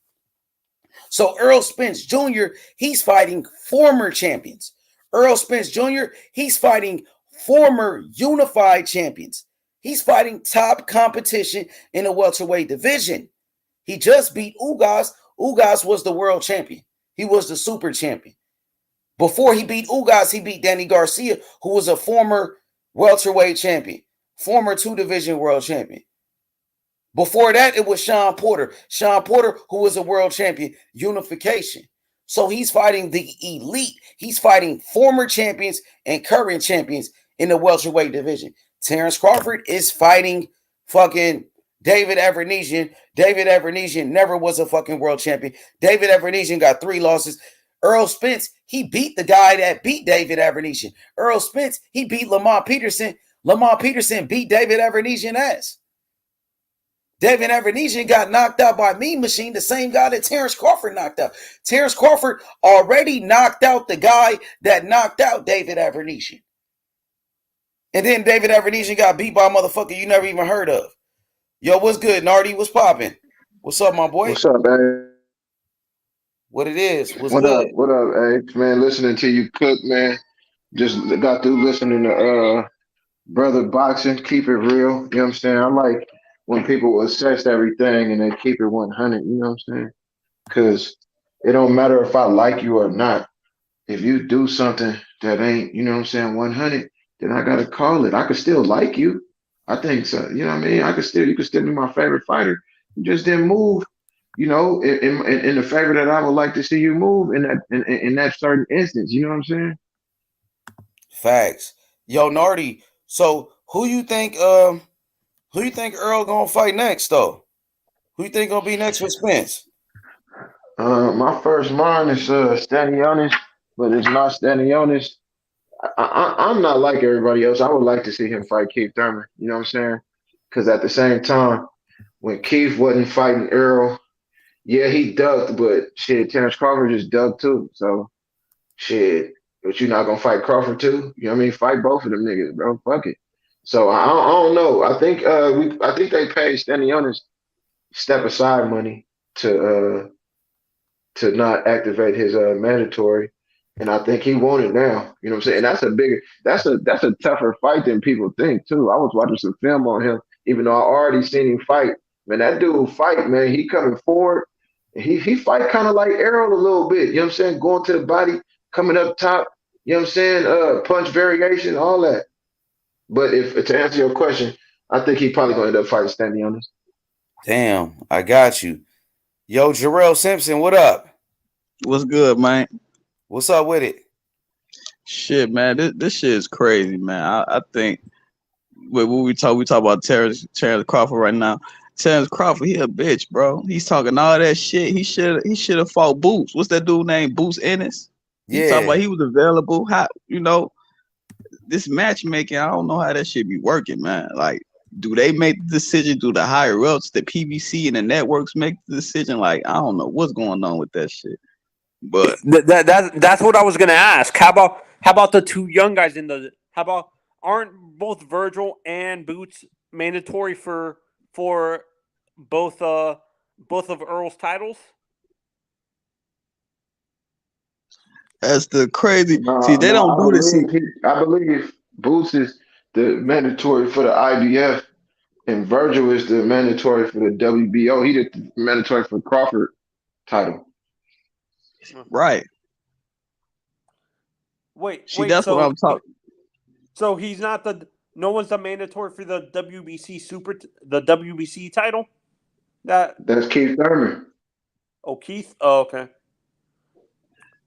So Errol Spence Jr., he's fighting former champions. Errol Spence Jr., he's fighting former unified champions. He's fighting top competition in the welterweight division. He just beat Ugas. Ugas was the world champion. He was the super champion. Before he beat Ugas, he beat Danny Garcia, who was a former welterweight champion, former two-division world champion. Before that, it was Sean Porter. Sean Porter, who was a world champion, unification. So he's fighting the elite. He's fighting former champions and current champions in the welterweight division. Terence Crawford is fighting fucking David Avanesian. David Avanesian never was a fucking world champion. David Avanesian got 3 losses. Errol Spence, he beat the guy that beat David Avanesian. Errol Spence, he beat Lamont Peterson. Lamont Peterson beat David Avanesian ass. David Avanesian got knocked out by Mean Machine, the same guy that Terence Crawford knocked out. Terence Crawford already knocked out the guy that knocked out David Avanesian. And then David Avanesian got beat by a motherfucker you never even heard of. Yo, what's good, Nardi? What's popping? What's up, my boy? What's up, man? What it is? What's What good? up? What up, H? Man, listening to you cook, man. Just got through listening to Brother Boxing, keep it real. You know what I'm saying? I like when people assess everything and they keep it 100, you know what I'm saying? Because it don't matter if I like you or not. If you do something that ain't, you know what I'm saying, 100, then I got to call it. I could still like you. I think so. You know what I mean? You could still be my favorite fighter. You just didn't move, you know, in the favor that I would like to see you move in that certain instance. You know what I'm saying? Facts. Yo, Nardi, so who you think Earl gonna fight next though? Who you think gonna be next with Spence? My first mind is Stanionis, but it's not Stanionis. I'm not like everybody else. I would like to see him fight Keith Thurman. You know what I'm saying? Because at the same time, when Keith wasn't fighting Earl, yeah, he ducked, but shit, Terence Crawford just ducked too. So shit, but you're not gonna fight Crawford too? You know what I mean? Fight both of them niggas, bro. Fuck it. So I don't know. I think they paid Stanionis step aside money to not activate his mandatory. And I think he won it now. You know what I'm saying? That's a tougher fight than people think too. I was watching some film on him, even though I already seen him fight. Man, that dude fight, man, he coming forward. He fight kind of like Errol a little bit. You know what I'm saying? Going to the body, coming up top, you know what I'm saying? Punch variation, all that. But if to answer your question, I think he probably gonna end up fighting Stanionis. Damn, I got you. Yo, Jarrell Simpson, what up? What's good, man? What's up with it? Shit, man, this shit is crazy, man. I think what we talk about Terence Crawford right now. Terence Crawford, he a bitch, bro. He's talking all that shit. He should have fought Boots. What's that dude named Boots Ennis? He talking about he was available. How, you know, this matchmaking, I don't know how that shit be working, man. Like, do they make the decision? Do the higher ups, the PBC and the networks make the decision? Like, I don't know what's going on with that shit. But that's what I was gonna ask. How about the two young guys in the? How about aren't both Virgil and Boots mandatory for both of Earl's titles? That's the crazy. See, No, they don't do this shit. I believe Boots is the mandatory for the IBF, and Virgil is the mandatory for the WBO. He did the mandatory for Crawford title. Right. Wait, See, that's what I'm talking. So he's not no one's the mandatory for the the WBC title. That's Keith Thurman. Oh, Keith. Oh, okay.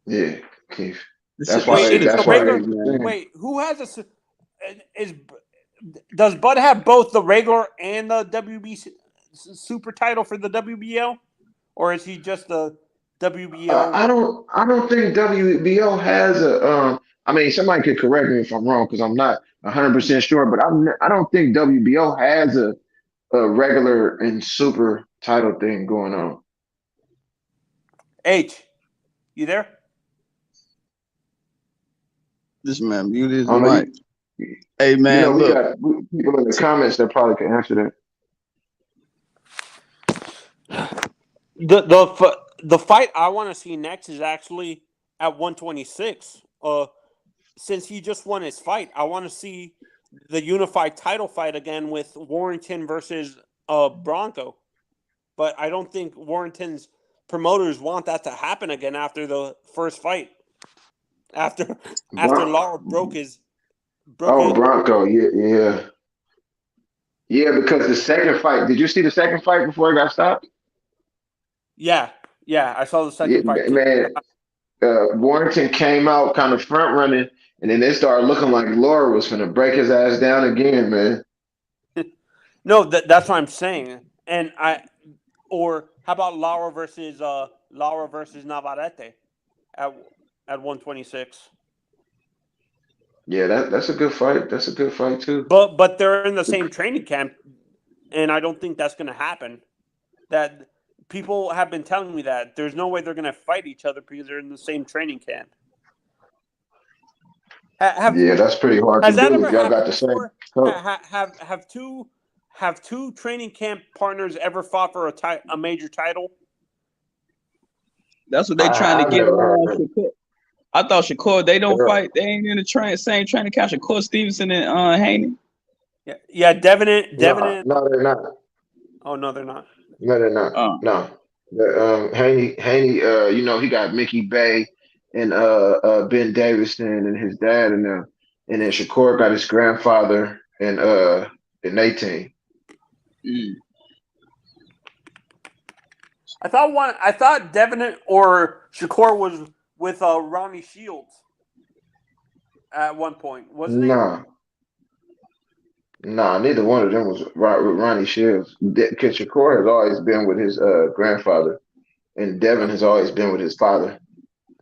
Yeah, Keith. This That's shit- why. this shit is That's why. crazy, man. Wait, who has does Bud have both the regular and the WBC super title for the WBO, or is he just the WBO? I don't think WBO has a. I mean, somebody could correct me if I'm wrong because I'm not 100% sure, but I don't think WBO has a regular and super title thing going on. H, you there? This man muted his I don't know, mic. Hey man, we look. got people in the comments that probably can answer that. The fight I want to see next is actually at 126. Since he just won his fight, I want to see the unified title fight again with Warrington versus Bronco. But I don't think Warrington's promoters want that to happen again after the first fight. After Lara broke his. Bronco, yeah, because the second fight. Did you see the second fight before it got stopped? Yeah, I saw the second fight. Man, Warrington came out kind of front running, and then it started looking like Laura was going to break his ass down again, man. No, that's what I'm saying. And or how about Laura versus Navarrete at 126? Yeah, that's a good fight. That's a good fight too. But they're in the same training camp, and I don't think that's going to happen. That people have been telling me that there's no way they're going to fight each other because they're in the same training camp. Yeah, that's pretty hard to Has that do. ever Y'all got happened the same before? coach. Have two training camp partners ever fought for a major title? That's what they trying to get around Shakur. I thought Shakur, they don't fight. They ain't in the same training camp. Shakur Stevenson and Haney. Yeah, Devin and No, they're not. Oh no, they're not. No, they're not. No. Haney, he got Mickey Bay and Ben Davison and his dad and then Shakur got his grandfather and 18. I thought Devin or Shakur was with Ronnie Shields at one point, wasn't he? No, neither one of them was with Ronnie Shields. Because Shakur has always been with his grandfather, and Devin has always been with his father.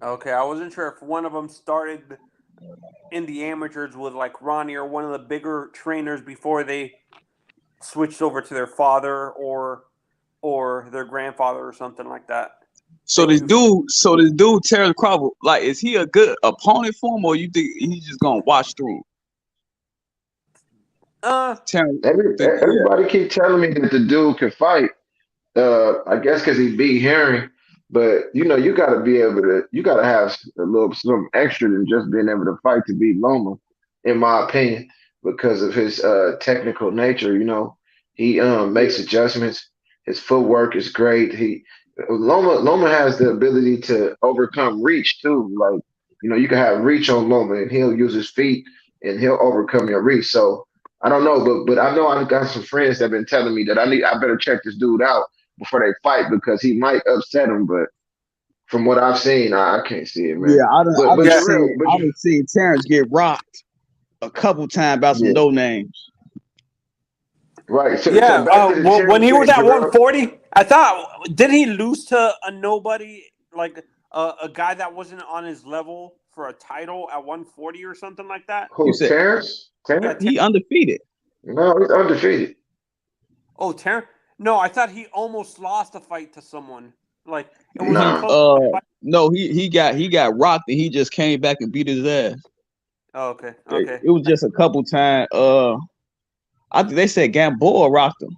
Okay, I wasn't sure if one of them started in the amateurs with like Ronnie or one of the bigger trainers before they switched over to their father or their grandfather or something like that. So this dude, Terence Crawford, like, is he a good opponent for him, or you think he's just gonna watch through him? Everybody keep telling me that the dude can fight. I guess because he beat Herring, but you got to be able to. You got to have some extra than just being able to fight to beat Loma, in my opinion, because of his technical nature. He makes adjustments. His footwork is great. Loma has the ability to overcome reach too. Like, you can have reach on Loma, and he'll use his feet, and he'll overcome your reach. So I don't know, but I know I've got some friends that have been telling me that I better check this dude out before they fight because he might upset him. But from what I've seen, I can't see it, man. Yeah, I've seen Terence get rocked a couple times by some no names. Right. So when he was at 140, I thought, did he lose to a nobody, like a guy that wasn't on his level for a title at 140 or something like that? Who, Terence? He undefeated. No, he's undefeated. Oh, Terence? No, I thought he almost lost a fight to someone. Like, it was no, he got rocked and he just came back and beat his ass. Oh, okay. It was just a couple times. I think they said Gamboa rocked him.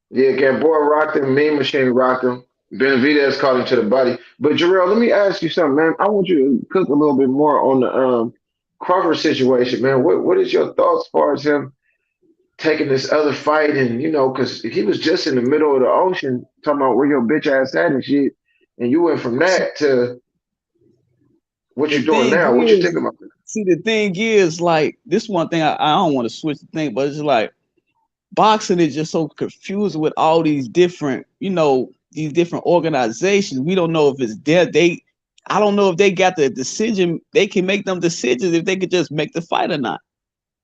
Yeah, Gamboa rocked him. Mean Machine rocked him. Benavidez caught him to the body. But Jarrell, let me ask you something, man. I want you to cook a little bit more on the Crawford situation, man. What is your thoughts as far as him taking this other fight, and because he was just in the middle of the ocean talking about where your bitch ass at and shit, and you went from that to what The you're doing thing now. What you is, think about that? see, the thing is, like, this one thing I don't want to switch the thing, but it's like boxing is just so confused with all these different, these different organizations. We don't know if it's I don't know if they got the decision. They can make them decisions if they could just make the fight or not.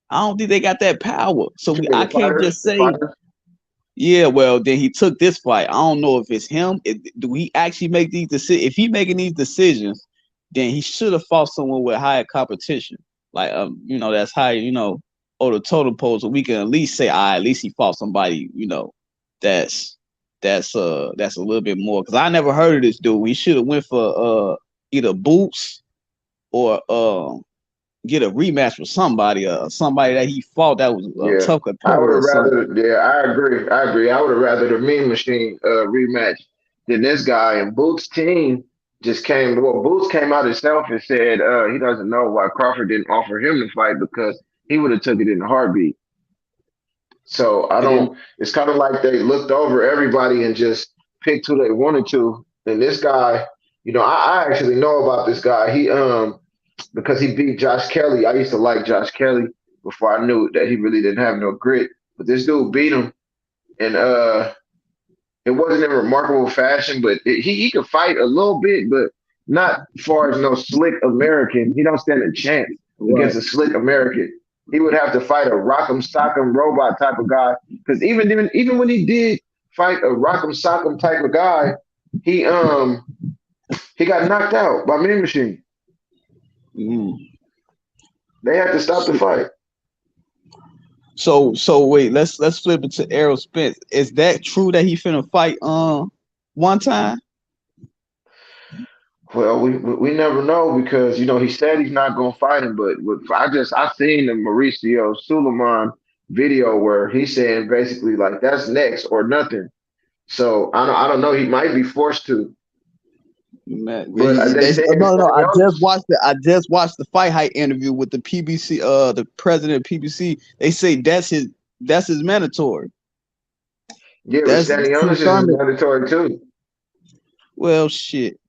I don't think they got that power. So I The can't fighters, just the say, fighters. yeah, well, then he took this fight. I don't know if it's him. Do he actually make these decisions? If he making these decisions, then he should have fought someone with higher competition. Like, that's higher, or the totem pole, so we can at least say, at least he fought somebody, that's a little bit more. Because I never heard of this dude. We should have went for either boots or get a rematch with somebody that he fought that was a Yeah, tough I would competitor or have something. rather. Yeah, I agree. I agree. I would have rather the Mean Machine rematch than this guy. And Boots' team just came. Well, Boots came out himself and said he doesn't know why Crawford didn't offer him the fight because he would have took it in a heartbeat. So I And then don't. It's kind of like they looked over everybody and just picked who they wanted to. And this guy, I actually know about this guy. He because he beat Josh Kelly. I used to like Josh Kelly before I knew that he really didn't have no grit. But this dude beat him, and it wasn't in remarkable fashion. But he could fight a little bit, but not as far as no slick American. He don't stand a chance right. against a slick American. He would have to fight a rock'em sock'em robot type of guy. Because even when he did fight a rock'em sock'em type of guy, he he got knocked out by Mean Machine. Mm. They had to stop the fight. So wait, let's flip it to Errol Spence. Is that true that he finna fight one time? Well, we never know because he said he's not gonna fight him, but I seen the Mauricio Suleiman video where he's saying basically like that's next or nothing. So I don't know. He might be forced to, Man, but they say no. everybody else. I just watched the Fight Hype interview with the PBC, the president of PBC. They say that's his mandatory. Yeah, but That's Stanley Keith Anderson is Thurman. mandatory too. Well, shit.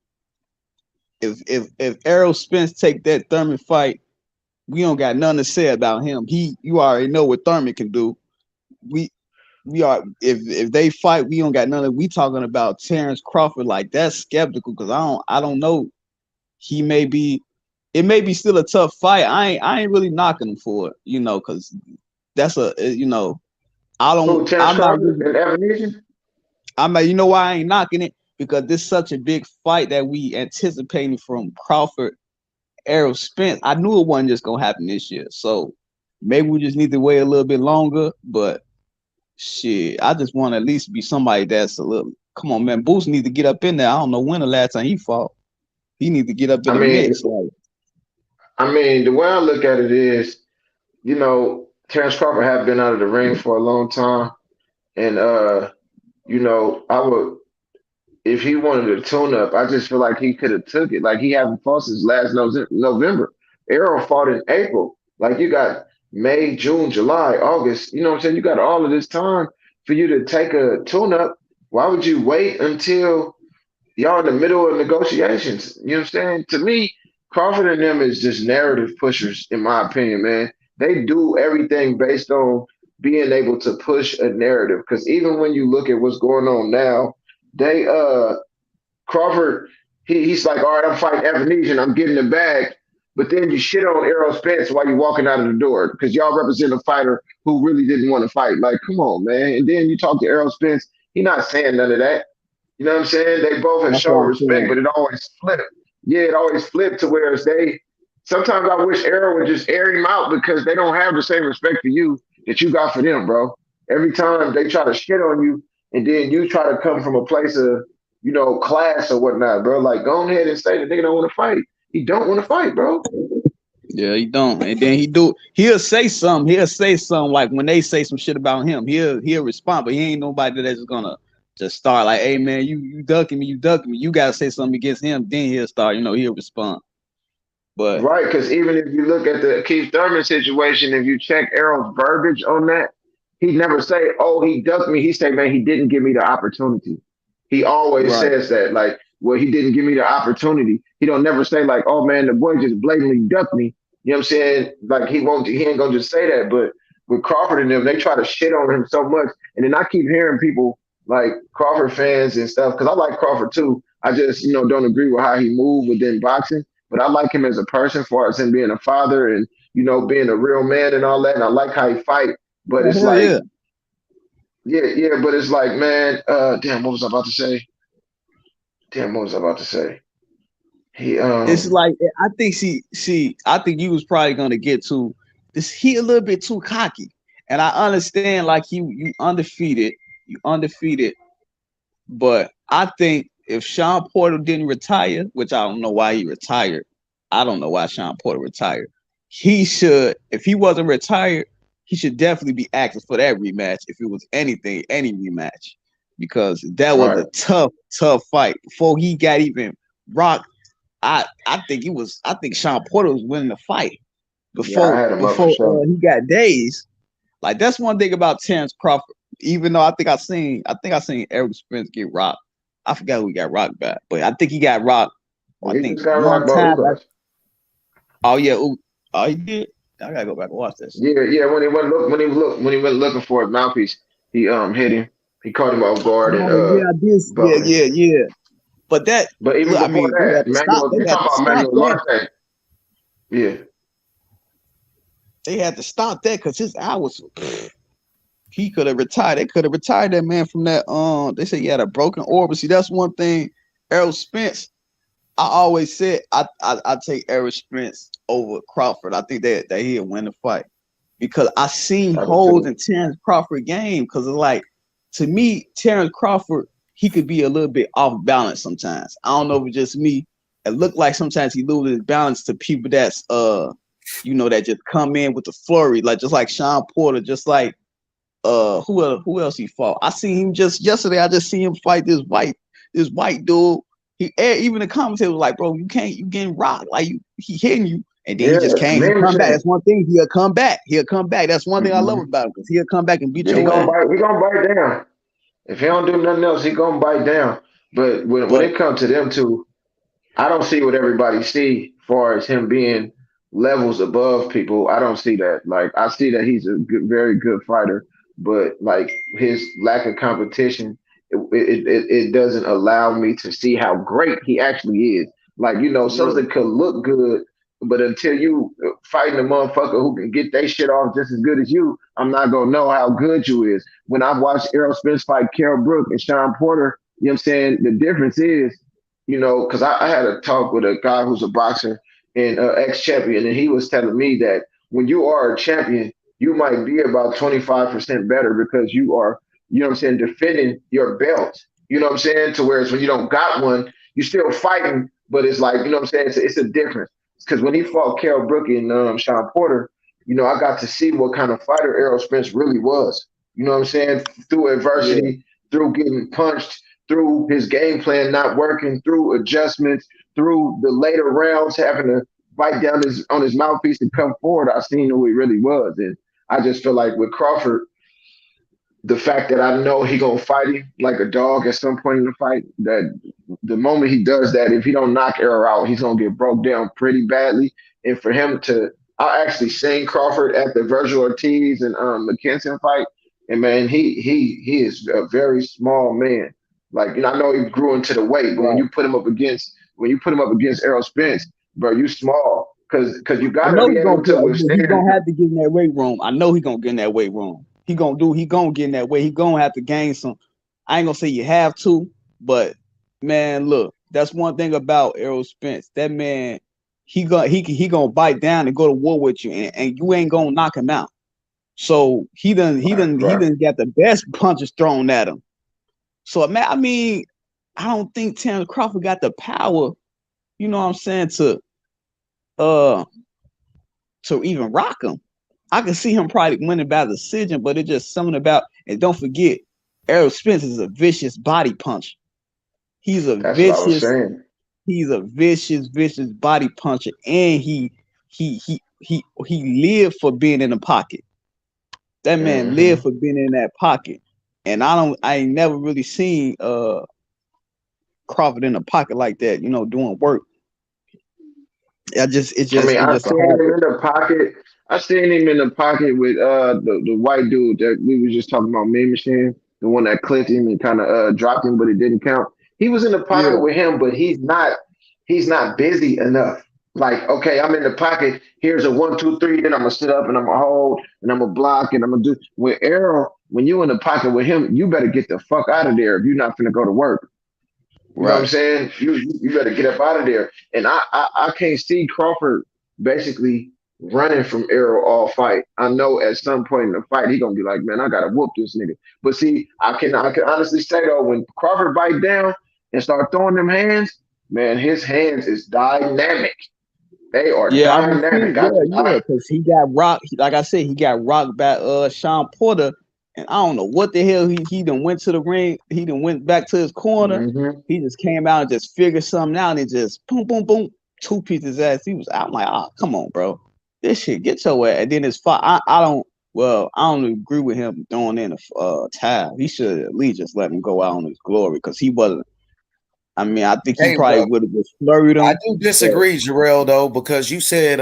If Errol Spence take that Thurman fight, we don't got nothing to say about him. You already know what Thurman can do. We are if they fight, we don't got nothing. We talking about Terence Crawford, like that's skeptical because I don't know. It may be still a tough fight. I ain't really knocking him for it, because that's Terence I'm not Crawford really and Evan why I ain't knocking it because this such a big fight that we anticipating from Crawford, Errol Spence. I knew it wasn't just gonna happen this year, so maybe we just need to wait a little bit longer. But shit, I just want to at least be somebody that's a little. Come on, man, Boots need to get up in there. I don't know when the last time he fought. He need to get up in I the mean, mix. Like, the way I look at it is, Terence Crawford had been out of the ring for a long time, and I would if he wanted a tune up, I just feel like he could have took it. Like he haven't fought since last November. Errol fought in April. Like you got May, June, July, August. You know what I'm saying? You got all of this time for you to take a tune up. Why would you wait until y'all in the middle of negotiations? You know what I'm saying? To me, Crawford and them is just narrative pushers, in my opinion, man. They do everything based on being able to push a narrative. Because even when you look at what's going on now, they Crawford, he's like, all right, I'm fighting Evan I'm getting the bag. But then you shit on Errol Spence while you're walking out of the door because y'all represent a fighter who really didn't want to fight. Like, come on, man. And then you talk to Errol Spence, he's not saying none of that. You know what I'm saying? They both have that's what shown I'm respect, saying. but it always flipped. Yeah, it always flipped to where they sometimes I wish Errol would just air him out because they don't have the same respect for you that you got for them, bro. Every time they try to shit on you, and then you try to come from a place of, class or whatnot, bro. Like, go ahead and say that they don't want to fight. He don't want to fight, bro. Yeah, he don't. And then he'll say something. He'll say something like when they say some shit about him, he'll respond, but he ain't nobody that's gonna just start like, hey man, you ducking me, you ducking me. You gotta say something against him, then he'll start, he'll respond. But Right, because even if you look at the Keith Thurman situation, if you check Errol's verbiage on that, he never say, "Oh, he ducked me." He say, "Man, he didn't give me the opportunity." He always right, says that, like, "Well, he didn't give me the opportunity." He don't never say like, "Oh man, the boy just blatantly ducked me." You know what I'm saying? Like he won't. He ain't gonna just say that. But with Crawford and them, they try to shit on him so much, and then I keep hearing people like Crawford fans and stuff because I like Crawford too. I just don't agree with how he moved within boxing. But I like him as a person, as far as him being a father and being a real man and all that. And I like how he fight. But oh, it's hell like, yeah. yeah. But it's like, man, damn, what was I about to say? Damn, what was I about to say? He It's like I think I think you was probably gonna get to this. He a little bit too cocky, and I understand like you undefeated, but I think if Sean Porter didn't retire, which I don't know why he retired, I don't know why Sean Porter retired. He should, if he wasn't retired, he should definitely be active for that rematch. If it was any rematch, because that was a right. tough fight before he got even rocked. I think Sean Porter was winning the fight Yeah, I before had him up for sure. he got dazed. Like that's one thing about Terence Crawford. Even though I think I seen Errol Spence get rocked. I forgot who he got rocked by, but I think he got rocked. I He think just got one rocked by time. Ugas. Oh yeah, he did. I gotta go back and watch this. Yeah. When he went looking for his mouthpiece, he hit him. He caught him off guard and Oh yeah, I did. bumping him. Yeah. But that, But even look, I before mean, they that, had to stop. Manuel, They you had talking to about stop Manuel that. Larte? Yeah. They had to stop that because his hours. He could have retired. They could have retired that man from that. They say he had a broken orbit. See, that's one thing. Errol Spence. I always said I take Errol Spence over Crawford. I think that he'll win the fight because I seen I do holes too. in Terence Crawford game. Because it's like, to me, Terence Crawford, he could be a little bit off balance sometimes. I don't know if it's just me. It looked like sometimes he loses his balance to people that's that just come in with the flurry, like just like Sean Porter, just like who else he fought. I seen him just yesterday. I just seen him fight this white dude. Even the commentator was like, bro, you getting rocked, like he hitting you, and then he Yeah, just came. He man come back. machine. That's one thing. He'll come back. That's one thing I love Mm-hmm. about him, because he'll come back and beat Yeah, he your gonna ass. bite. He gonna bite down. If he don't do nothing else, he gonna bite down. But when But it comes to them two, I don't see what everybody see as far as him being levels above people. I don't see that. Like I see that he's a good, very good fighter, but like his lack of competition, it doesn't allow me to see how great he actually is. Like yeah, something could look good, but until you fighting a motherfucker who can get their shit off just as good as you, I'm not gonna know how good you is. When I watched Errol Spence fight Carol Brook and Sean Porter, you know what I'm saying? The difference is because I had a talk with a guy who's a boxer and ex-champion, and he was telling me that when you are a champion, you might be about 25% better because you are, what I'm saying, defending your belt. You know what I'm saying? To whereas when you don't got one, you're still fighting, but it's like, what I'm saying? It's a difference. Because when he fought Kell Brook and Sean Porter, I got to see what kind of fighter Errol Spence really was. You know what I'm saying? Through yeah. adversity, through getting punched, through his game plan not working, through adjustments, through the later rounds having to bite down on his mouthpiece and come forward. I seen who he really was, and I just feel like with Crawford, the fact that I know he gonna fight him like a dog at some point in the fight. That the moment he does that, if he don't knock Errol out, he's gonna get broke down pretty badly. And for him to, I actually seen Crawford at the Virgil Ortiz and McKinson fight, and man, he is a very small man. Like I know he grew into the weight, but when Right. you put him up against Errol Spence, bro, you small because you I gotta know be able to he's withstand. gonna have to get in that weight room. I know he's gonna get in that weight room. He gonna get in that weight. He gonna have to gain some. I ain't gonna say you have to, but man, look, that's one thing about Errol Spence. That man, he gonna bite down and go to war with you, and you ain't gonna knock him out. So he done Right. got the best punches thrown at him. So man, I mean, I don't think Terence Crawford got the power, you know what I'm saying, uh to even rock him. I can see him probably winning by decision, but it's just something about, and don't forget, Errol Spence is a vicious body puncher. He's a That's what I was vicious, saying. vicious body puncher, and he lived for being in the pocket. That man lived for being in that pocket, and I ain't never really seen Crawford in the pocket like that, doing work. I seen him in the pocket. I seen him in the pocket with the white dude that we was just talking about, Mean Machine, the one that clipped him and kind of dropped him, but it didn't count. He was in the pocket with him, but he's not busy enough. Like, okay, I'm in the pocket. Here's a 1, 2, 3. Then I'm gonna sit up and I'm gonna hold and I'm gonna block and I'm gonna do. With Errol, when you in the pocket with him, you better get the fuck out of there if you're not gonna go to work. You know what I'm saying? You better get up out of there. And I can't see Crawford basically running from Errol all fight. I know at some point in the fight he gonna be like, man, I gotta whoop this nigga. But see, I can honestly say though, when Crawford bite down and start throwing them hands, man, his hands is dynamic. They are dynamic. Because he got rocked. Like I said, he got rocked by Sean Porter. And I don't know what the hell he done went to the ring. He done went back to his corner. He just came out and just figured something out and just boom, boom, boom, 2 pieces ass. He was out. I'm like, oh, come on, bro. This shit, get your ass. And then his fight, I don't agree with him throwing in a towel. He should at least just let him go out on his glory because he wasn't. I mean, I think he probably would have just flurried him. I do disagree, Jarrell, though, because you said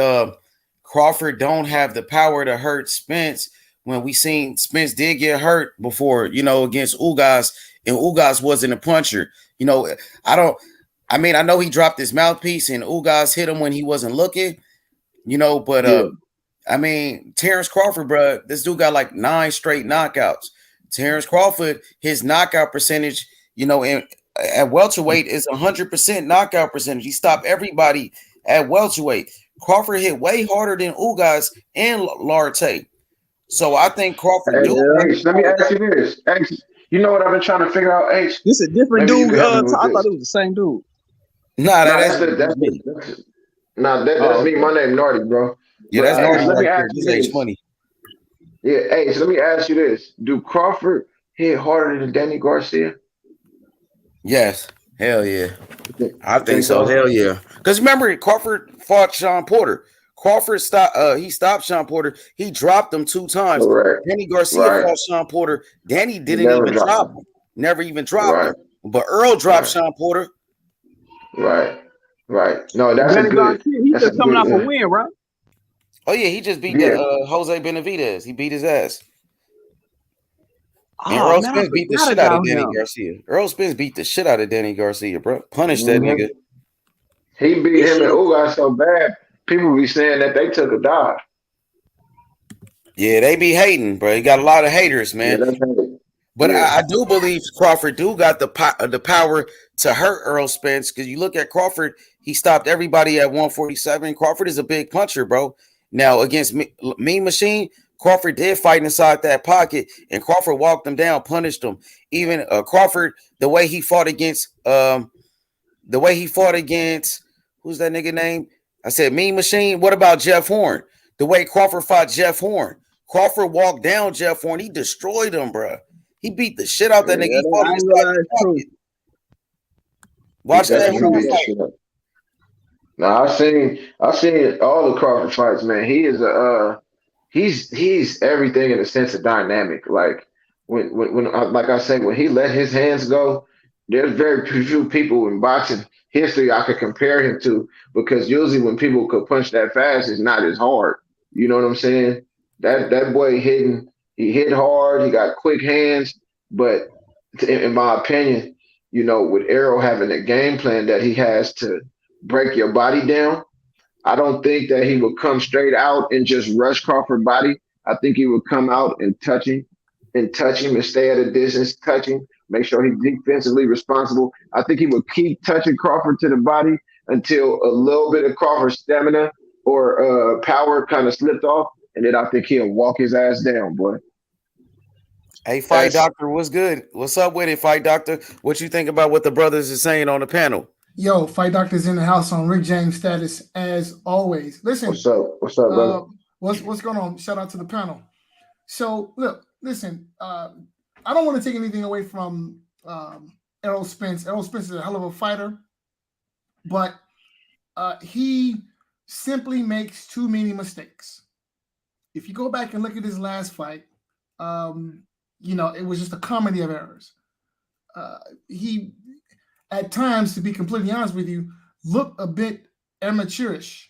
Crawford don't have the power to hurt Spence. When we seen Spence did get hurt before, against Ugas, and Ugas wasn't a puncher. I know he dropped his mouthpiece and Ugas hit him when he wasn't looking, but I mean, Terence Crawford, bro, this dude got like 9 straight knockouts. Terence Crawford, his knockout percentage, at welterweight is 100% knockout percentage. He stopped everybody at welterweight. Crawford hit way harder than Ugas and Larte. So I think Crawford. Let me ask you this. You know what I've been trying to figure out? H. This is a different dude. I thought it was the same dude. That's me. That's me. My name Nardi, bro. Yeah, that's Nardi. Let me ask you this. Funny. Yeah, H. Let me ask you this: do Crawford hit harder than Danny Garcia? Yes. Hell yeah. I think so. Hell yeah. Because remember, Crawford fought Sean Porter. Crawford stopped Sean Porter. He dropped him 2 times. Correct. Danny Garcia fought Sean Porter. Danny didn't even drop him. Never even dropped him. But Earl dropped Sean Porter. Right. No, that's Danny a good. Garcia, he's just coming off a win, right? Oh yeah, he just beat Jose Benavidez. He beat his ass. And Errol Spence beat the shit out of Danny Garcia. Errol Spence beat the shit out of Danny Garcia, bro. Punish that nigga. He beat him and Ugas so bad. People be saying that they took a dive. Yeah, they be hating, bro. You got a lot of haters, man. But I do believe Crawford do got the power to hurt Errol Spence because you look at Crawford, he stopped everybody at 147. Crawford is a big puncher, bro. Now against Mean Machine, Crawford did fight inside that pocket, and Crawford walked him down, punished him. Even Crawford, the way he fought against who's that nigga name? I said Mean Machine. What about Jeff Horn? The way Crawford fought Jeff Horn. Crawford walked down Jeff Horn. He destroyed him, bro. He beat the shit out that nigga. He fought Watch that. Now I seen all the Crawford fights, man. He is he's everything in the sense of dynamic. Like when like I say, when he let his hands go, there's very few people in boxing history I could compare him to, because usually when people could punch that fast, it's not as hard. You know what I'm saying? That boy he hit hard, he got quick hands, but in my opinion, with Errol having a game plan that he has to break your body down, I don't think that he would come straight out and just rush Crawford's body. I think he would come out and touch him and stay at a distance, touch him, make sure he's defensively responsible. I think he would keep touching Crawford to the body until a little bit of Crawford's stamina or power kind of slipped off, and then I think he'll walk his ass down, boy. Hey, Fight Doctor, what's good? What's up with it, Fight Doctor? What you think about what the brothers are saying on the panel? Yo, Fight Doctor's in the house on Rick James status as always. Listen, what's up, brother? What's going on? Shout out to the panel. So look, listen. I don't want to take anything away from Errol Spence. Errol Spence is a hell of a fighter, but he simply makes too many mistakes. If you go back and look at his last fight, it was just a comedy of errors. He, at times, to be completely honest with you, looked a bit amateurish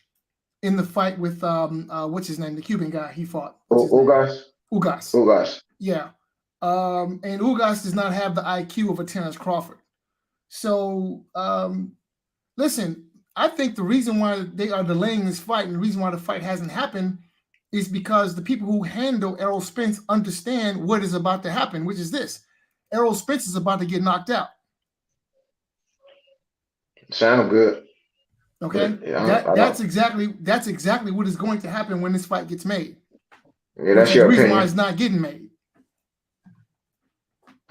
in the fight with what's his name, the Cuban guy he fought. Ugas. Yeah. And Ugas does not have the IQ of a Terence Crawford. So, listen, I think the reason why they are delaying this fight and the reason why the fight hasn't happened is because the people who handle Errol Spence understand what is about to happen, which is this. Errol Spence is about to get knocked out. Sound good. Okay? Yeah, that's exactly what is going to happen when this fight gets made. Yeah, that's your reason opinion. why it's not getting made.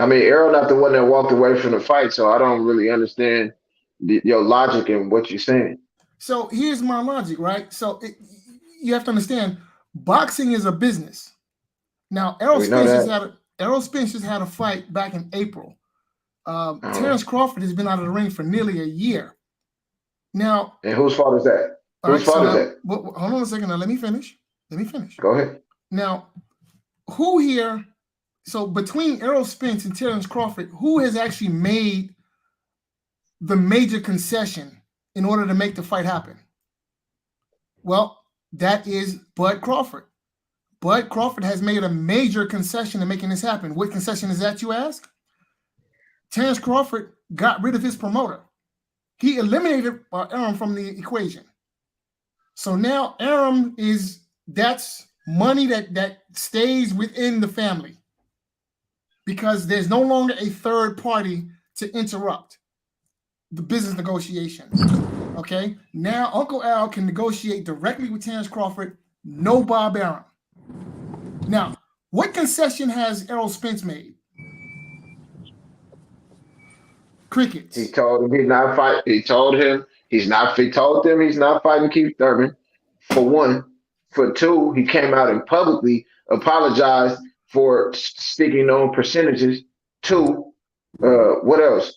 I mean, Errol not the one that walked away from the fight, so I don't really understand your logic and what you're saying. So here's my logic, right? So you have to understand, boxing is a business. Now, Errol Spence just had a fight back in April. Terence Crawford has been out of the ring for nearly a year. Now, and whose fault is that? Whose fault is that? Hold on a second. Now, let me finish. Go ahead. Now, who here? So between Errol Spence and Terence Crawford, who has actually made the major concession in order to make the fight happen? Well, that is Bud Crawford. Bud Crawford has made a major concession in making this happen. What concession is that, you ask? Terence Crawford got rid of his promoter. He eliminated Arum from the equation. So now Arum that's money that stays within the family because there's no longer a third party to interrupt the business negotiations. Okay? Now Uncle Al can negotiate directly with Terence Crawford, no Bob Arum. Now, what concession has Errol Spence made? Crickets. He told him he's not fighting. He told them he's not fighting Keith Thurman, for one. For two, he came out and publicly apologized for sticking on percentages. Two, what else?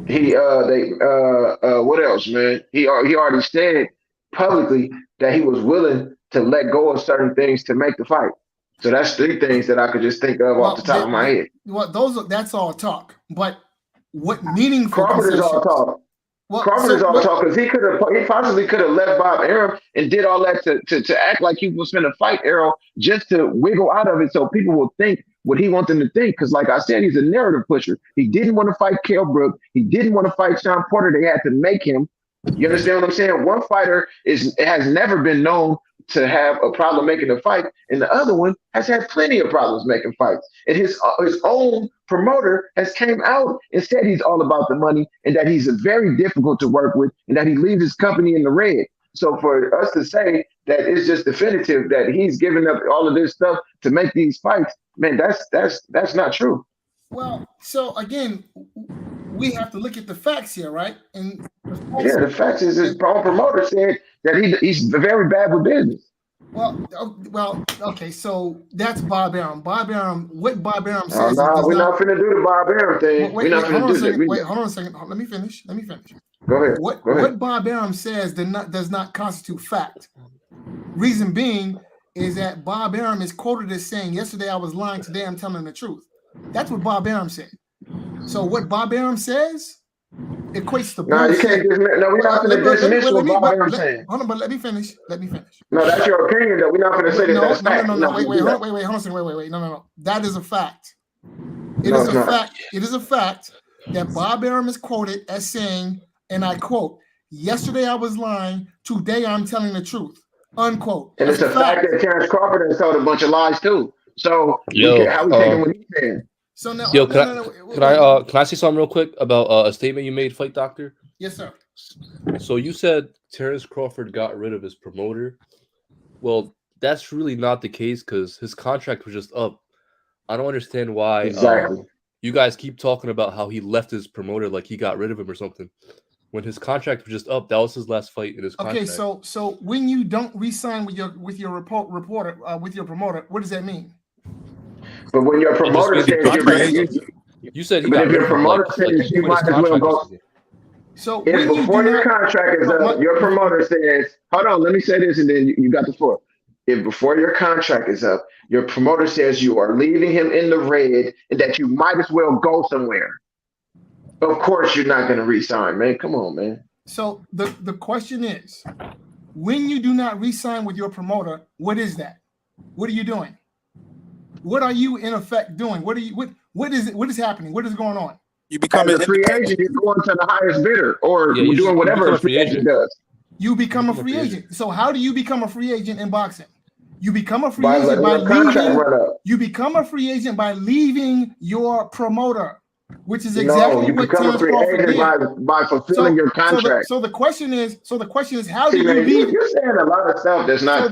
What else, man? He already said publicly that he was willing to let go of certain things to make the fight. So that's three things that I could just think of off the top of my head. Well, that's all talk. But what meaningful Crawford is all talk. Crawford is all talk because he possibly could have left Bob Arum and did all that to act like he was going to fight Errol just to wiggle out of it so people will think what he wants them to think. Because like I said, he's a narrative pusher. He didn't want to fight Kell Brook. He didn't want to fight Sean Porter. They had to make him. You understand what I'm saying? One fighter has never been known to have a problem making a fight, and the other one has had plenty of problems making fights. And his own promoter has came out and said he's all about the money and that he's very difficult to work with and that he leaves his company in the red. So for us to say that it's just definitive that he's giving up all of this stuff to make these fights, man, that's not true. Well, so again, we have to look at the facts here, right? And the facts is his own promoter said that he's very bad with business. Well, okay, so that's Bob Arum. What Bob Arum says. We're not finna do the Bob Arum thing. Wait, hold on a second. Let me finish. Go ahead. What Bob Arum says does not constitute fact. Reason being is that Bob Arum is quoted as saying, "Yesterday I was lying, today I'm telling the truth." That's what Bob Arum said. So what Bob Arum says equates to bullshit. No, you can't we're not going to dismiss what Bob Arum saying. Hold on, but let me finish. No, that's your opinion, though. We're not going to say that's fact. No. Wait, hold on a second. No. That is a fact. It is a fact that Bob Arum is quoted as saying, and I quote, "Yesterday I was lying, today I'm telling the truth." Unquote. And it's a fact that Terence Crawford has told a bunch of lies too. So how we taking what he's saying? So now, can I say something real quick about a statement you made, Fight Doctor? Yes, sir. So you said Terence Crawford got rid of his promoter. Well, that's really not the case because his contract was just up. I don't understand why you guys keep talking about how he left his promoter like he got rid of him or something. When his contract was just up, that was his last fight in his contract. Okay, so when you don't re-sign with your promoter, what does that mean? But when your promoter says you said he but got if rid your of him, promoter says you might as well go. So If before your contract is up, your promoter says, hold on, let me say this and then you got the floor. If before your contract is up, your promoter says you are leaving him in the red and that you might as well go somewhere, of course you're not going to re-sign, man. Come on, man. So the question is, when you do not re-sign with your promoter, what is that? What are you doing? What are you in effect doing? What is happening? What is going on? You become a free agent, you're going to the highest bidder, or you're doing whatever a free agent does. You become a free agent. So how do you become a free agent in boxing? You become a free agent by leaving. You become a free agent by leaving your promoter, which is exactly what Terence Crawford did. By fulfilling your contract. So the question is, how do you leave? You're saying a lot of stuff that's not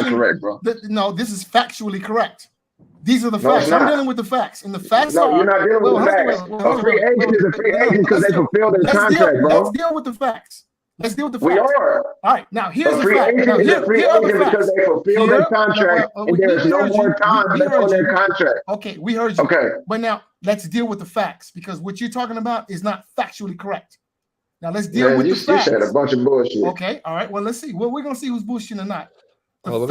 correct, bro. No, this is factually correct. These are the facts. I'm dealing with the facts, and the facts are. No, you're not dealing with the facts. A free agent is a free agent because they fulfill their contract, bro. Let's deal with the facts. We are. All right, now here's the fact. Here are the facts. Because they fulfill their contract, and there's no more time left on their contract. Okay, we heard you. Okay. But now let's deal with the facts, because what you're talking about is not factually correct. Now let's deal with the facts. You said a bunch of bullshit. Okay, all right. Well, let's see. Well, we're gonna see who's bullshitting or not. The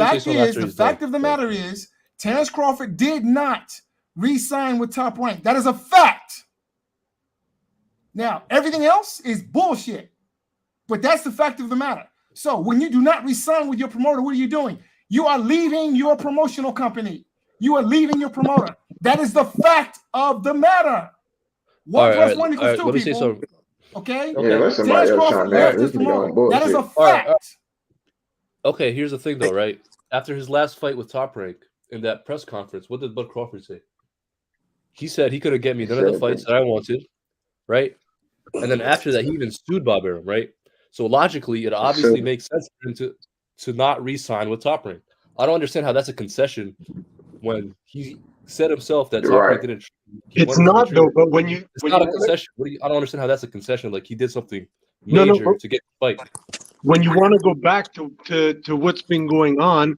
fact of the matter is, Terence Crawford did not re-sign with Top Rank. That is a fact. Now, everything else is bullshit. But that's the fact of the matter. So when you do not re-sign with your promoter, what are you doing? You are leaving your promotional company. You are leaving your promoter. That is the fact of the matter. 1 + 1 = 2, people. Okay? Yeah, let somebody else chime in. That is a fact. Okay, here's the thing, though, right? After his last fight with Top Rank in that press conference, what did Bud Crawford say? He said he couldn't get me none of the fights that I wanted, right? And then after that, he even sued Bob Arum, right? So logically, it obviously makes sense for him to not re-sign with Top Rank. I don't understand how that's a concession when he said himself that Top Rank didn't. It's not though, but when you it's not a concession. I don't understand how that's a concession. Like he did something major to get the fight. When you want to go back to what's been going on,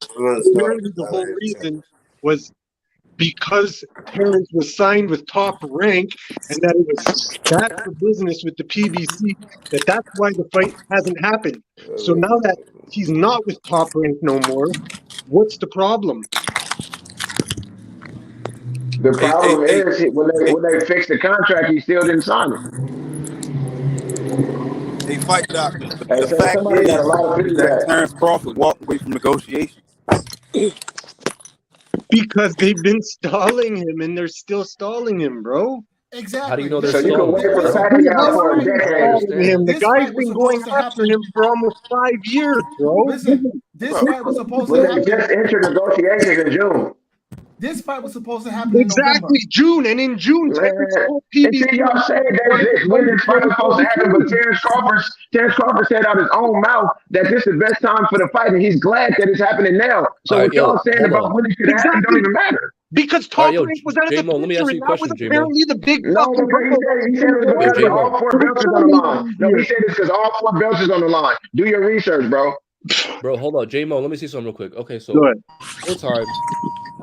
apparently the whole reason was because Terence was signed with Top Rank and that it was bad for business with the PBC, that's why the fight hasn't happened. So now that he's not with Top Rank no more, what's the problem? The problem is when they fixed the contract, he still didn't sign it. They fight doctor. The fact is that Terence Crawford walked away from negotiations. Because they've been stalling him, and they're still stalling him, bro. Exactly. How do you know they're stalling him? The guy's been going after him for almost 5 years, bro. Listen, this fight was supposed to happen. They just entered negotiations in June. This fight was supposed to happen in November. June, and in June, y'all say that when this fight was supposed to happen, but Terence Crawford said out his own mouth that this is the best time for the fight, and he's glad that it's happening now. So what y'all saying about when it should happen don't even matter. Because Top Rank was out of the picture, and that was apparently the big fucking he said it was because all 4 belts is on the line. No, he said it's because all 4 belts is on the line. Do your research, bro. Bro, hold on. J-Mo, let me see something real quick. Okay, so full time,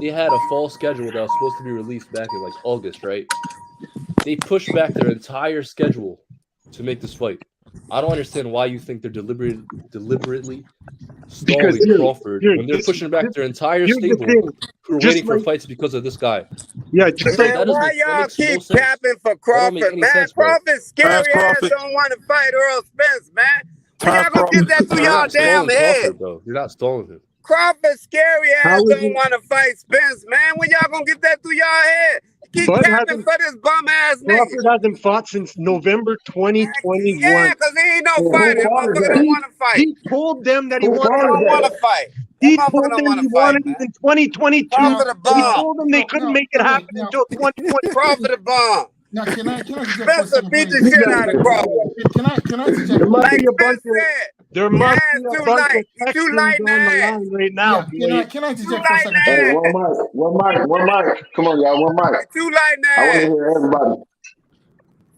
they had a fall schedule that was supposed to be released back in like August, right? They pushed back their entire schedule to make this fight. I don't understand why you think they're deliberately stalling Crawford when they're pushing back their entire stable who are waiting for fights because of this guy. Yeah, just man, why y'all keep capping for Crawford, man? Crawford's scary ass don't want to fight Errol Spence, man. When y'all gonna get that through y'all damn head? You're not stalling him. Crawford's scary ass don't want to fight Spence, man. When y'all gonna get that through y'all head? Keep capping for this bum ass nigga. Crawford hasn't fought since November 2021. Yeah, because he ain't no fighter. Motherfucker don't want to fight. He told them that he wanted to fight. He told them he wanted it in 2022. He told them they couldn't make it happen until 2020. Crawford a bomb. Now, can I Spencer beat the shit out of Crawford. Can I interject? There must be a bunch of there must be a bunch of too light on the line right now. Can I interject for a second? Hey, one mic. Come on, y'all, one mic. Too light now. I want to hear everybody.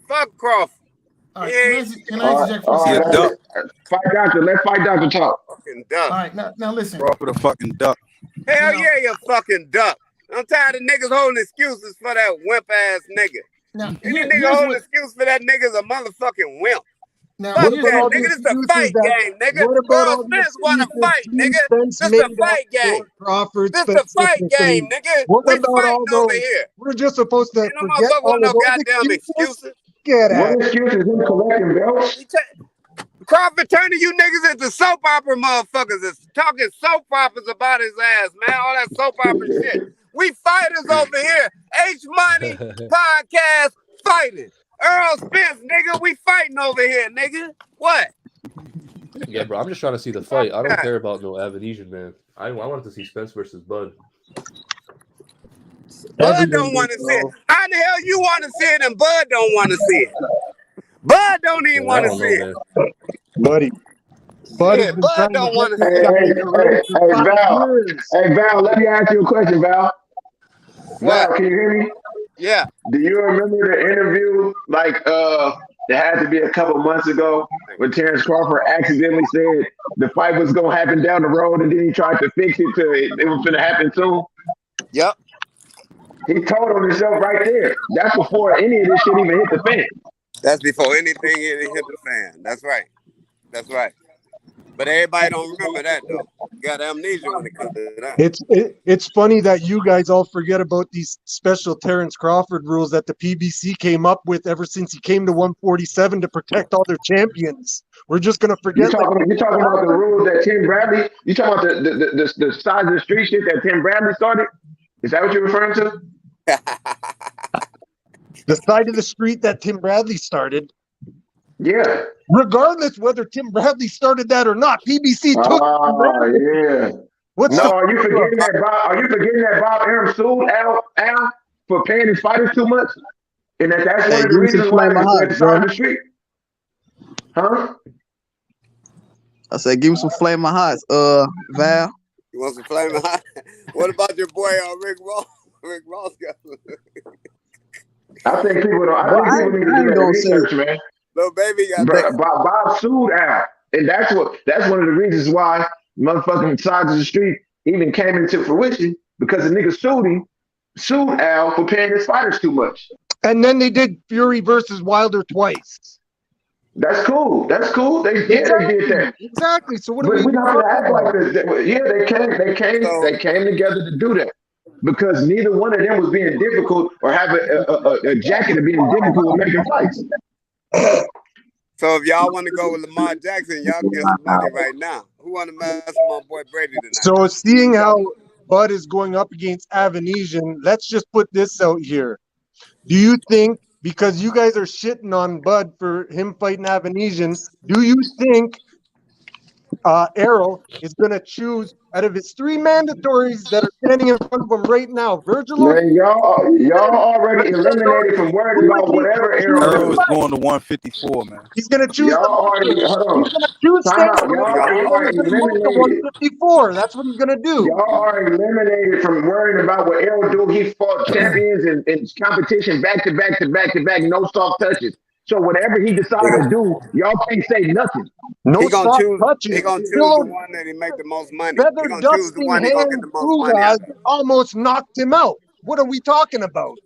Fuck Crawford. All right, can I interject for a second? Let's fight Dr. Talk. Fucking duck. All right, now listen. Crawford a fucking duck. Hell yeah, you fucking duck. I'm tired of niggas holding excuses for that wimp ass nigga. Now, Any nigga holding excuse for that nigga's a motherfucking wimp. Now, Fuck here's that, what- nigga. This is a fight game, nigga. What about Earl all the Spence want to fight, nigga. Spence This made a fight up game. for Crawford, This a Spence fight Stevenson. game, nigga. What We about all fighting over those? here. We're just supposed to Ain't no forget motherfucker all want of no those goddamn excuses? excuses. Get out. What excuse is him collecting belts? Crawford turning you niggas into soap opera motherfuckers. Is talking soap operas about his ass, man. All that soap opera shit. We fighters over here. H Money podcast fighting. Errol Spence, nigga. We fighting over here, nigga. What? Yeah, bro. I'm just trying to see the fight. I don't care about no Avenesian, man. I wanted to see Spence versus Bud. Bud don't want to see it. How the hell you want to see it and Bud don't want to see it? Bud don't even want to see it. Buddy. Bud has been Bud trying don't to want get to this see guy it. in the ring for 5 Val. years. Hey, Val, let me ask you a question, Val. What? Val, can you hear me? Yeah. Do you remember the interview, that had to be a couple months ago, when Terence Crawford accidentally said the fight was going to happen down the road, and then he tried to fix it to it was going to happen soon? Yep. He told on himself right there. That's before any of this shit even hit the fan. That's before anything hit the fan. That's right. That's right. But everybody don't remember that though. You got amnesia when it comes to that. It's funny that you guys all forget about these special Terence Crawford rules that the PBC came up with ever since he came to 147 to protect all their champions. We're just gonna forget. You're talking about the rules that Tim Bradley. You talking about the size of the street shit that Tim Bradley started? Is that what you're referring to? The side of the street that Tim Bradley started. Yeah. Regardless whether Tim Bradley started that or not, PBC took. Oh yeah. What's are you forgetting that Bob? Are you forgetting that Bob Arum sued Al for paying his fighters too much? And that's one of the reasons why they're decided the street. Huh? I said, give him some Flaming Hots, Val. You want some Flaming Hot? What about your boy Rick Ross? Rick Ross got. I think people don't. I think people need to do that research, man. Little baby got Bob sued Al, and that's one of the reasons why motherfucking Sides of the Street even came into fruition, because the nigga sued Al for paying his fighters too much. And then they did Fury versus Wilder twice. That's cool. They did that. Exactly. So what but are we not gonna act like this? Yeah, they came together to do that, because neither one of them was being difficult or have a jacket of being difficult with making fights. So if y'all want to go with Lamar Jackson, y'all get some money right now. Who want to mess with my boy Brady tonight? So seeing how Bud is going up against Avenesian, let's just put this out here. Do you think, because you guys are shitting on Bud for him fighting Avenesian, do you think Errol is going to choose out of his 3 mandatories that are standing in front of him right now? Virgil? Man, y'all already eliminated from worrying about whatever Errol is going to 154, man. He's going to choose. Y'all already, hold on. He's going to choose. Y'all are eliminated. 154. That's what he's going to do. Y'all are eliminated from worrying about what Errol do. He fought champions in competition back to back, no soft touches. So whatever he decides to do, y'all can't say nothing. No soft touches. He gonna choose the one that he make the most money. He gonna choose the one he gonna get the most money out of. Almost knocked him out. What are we talking about?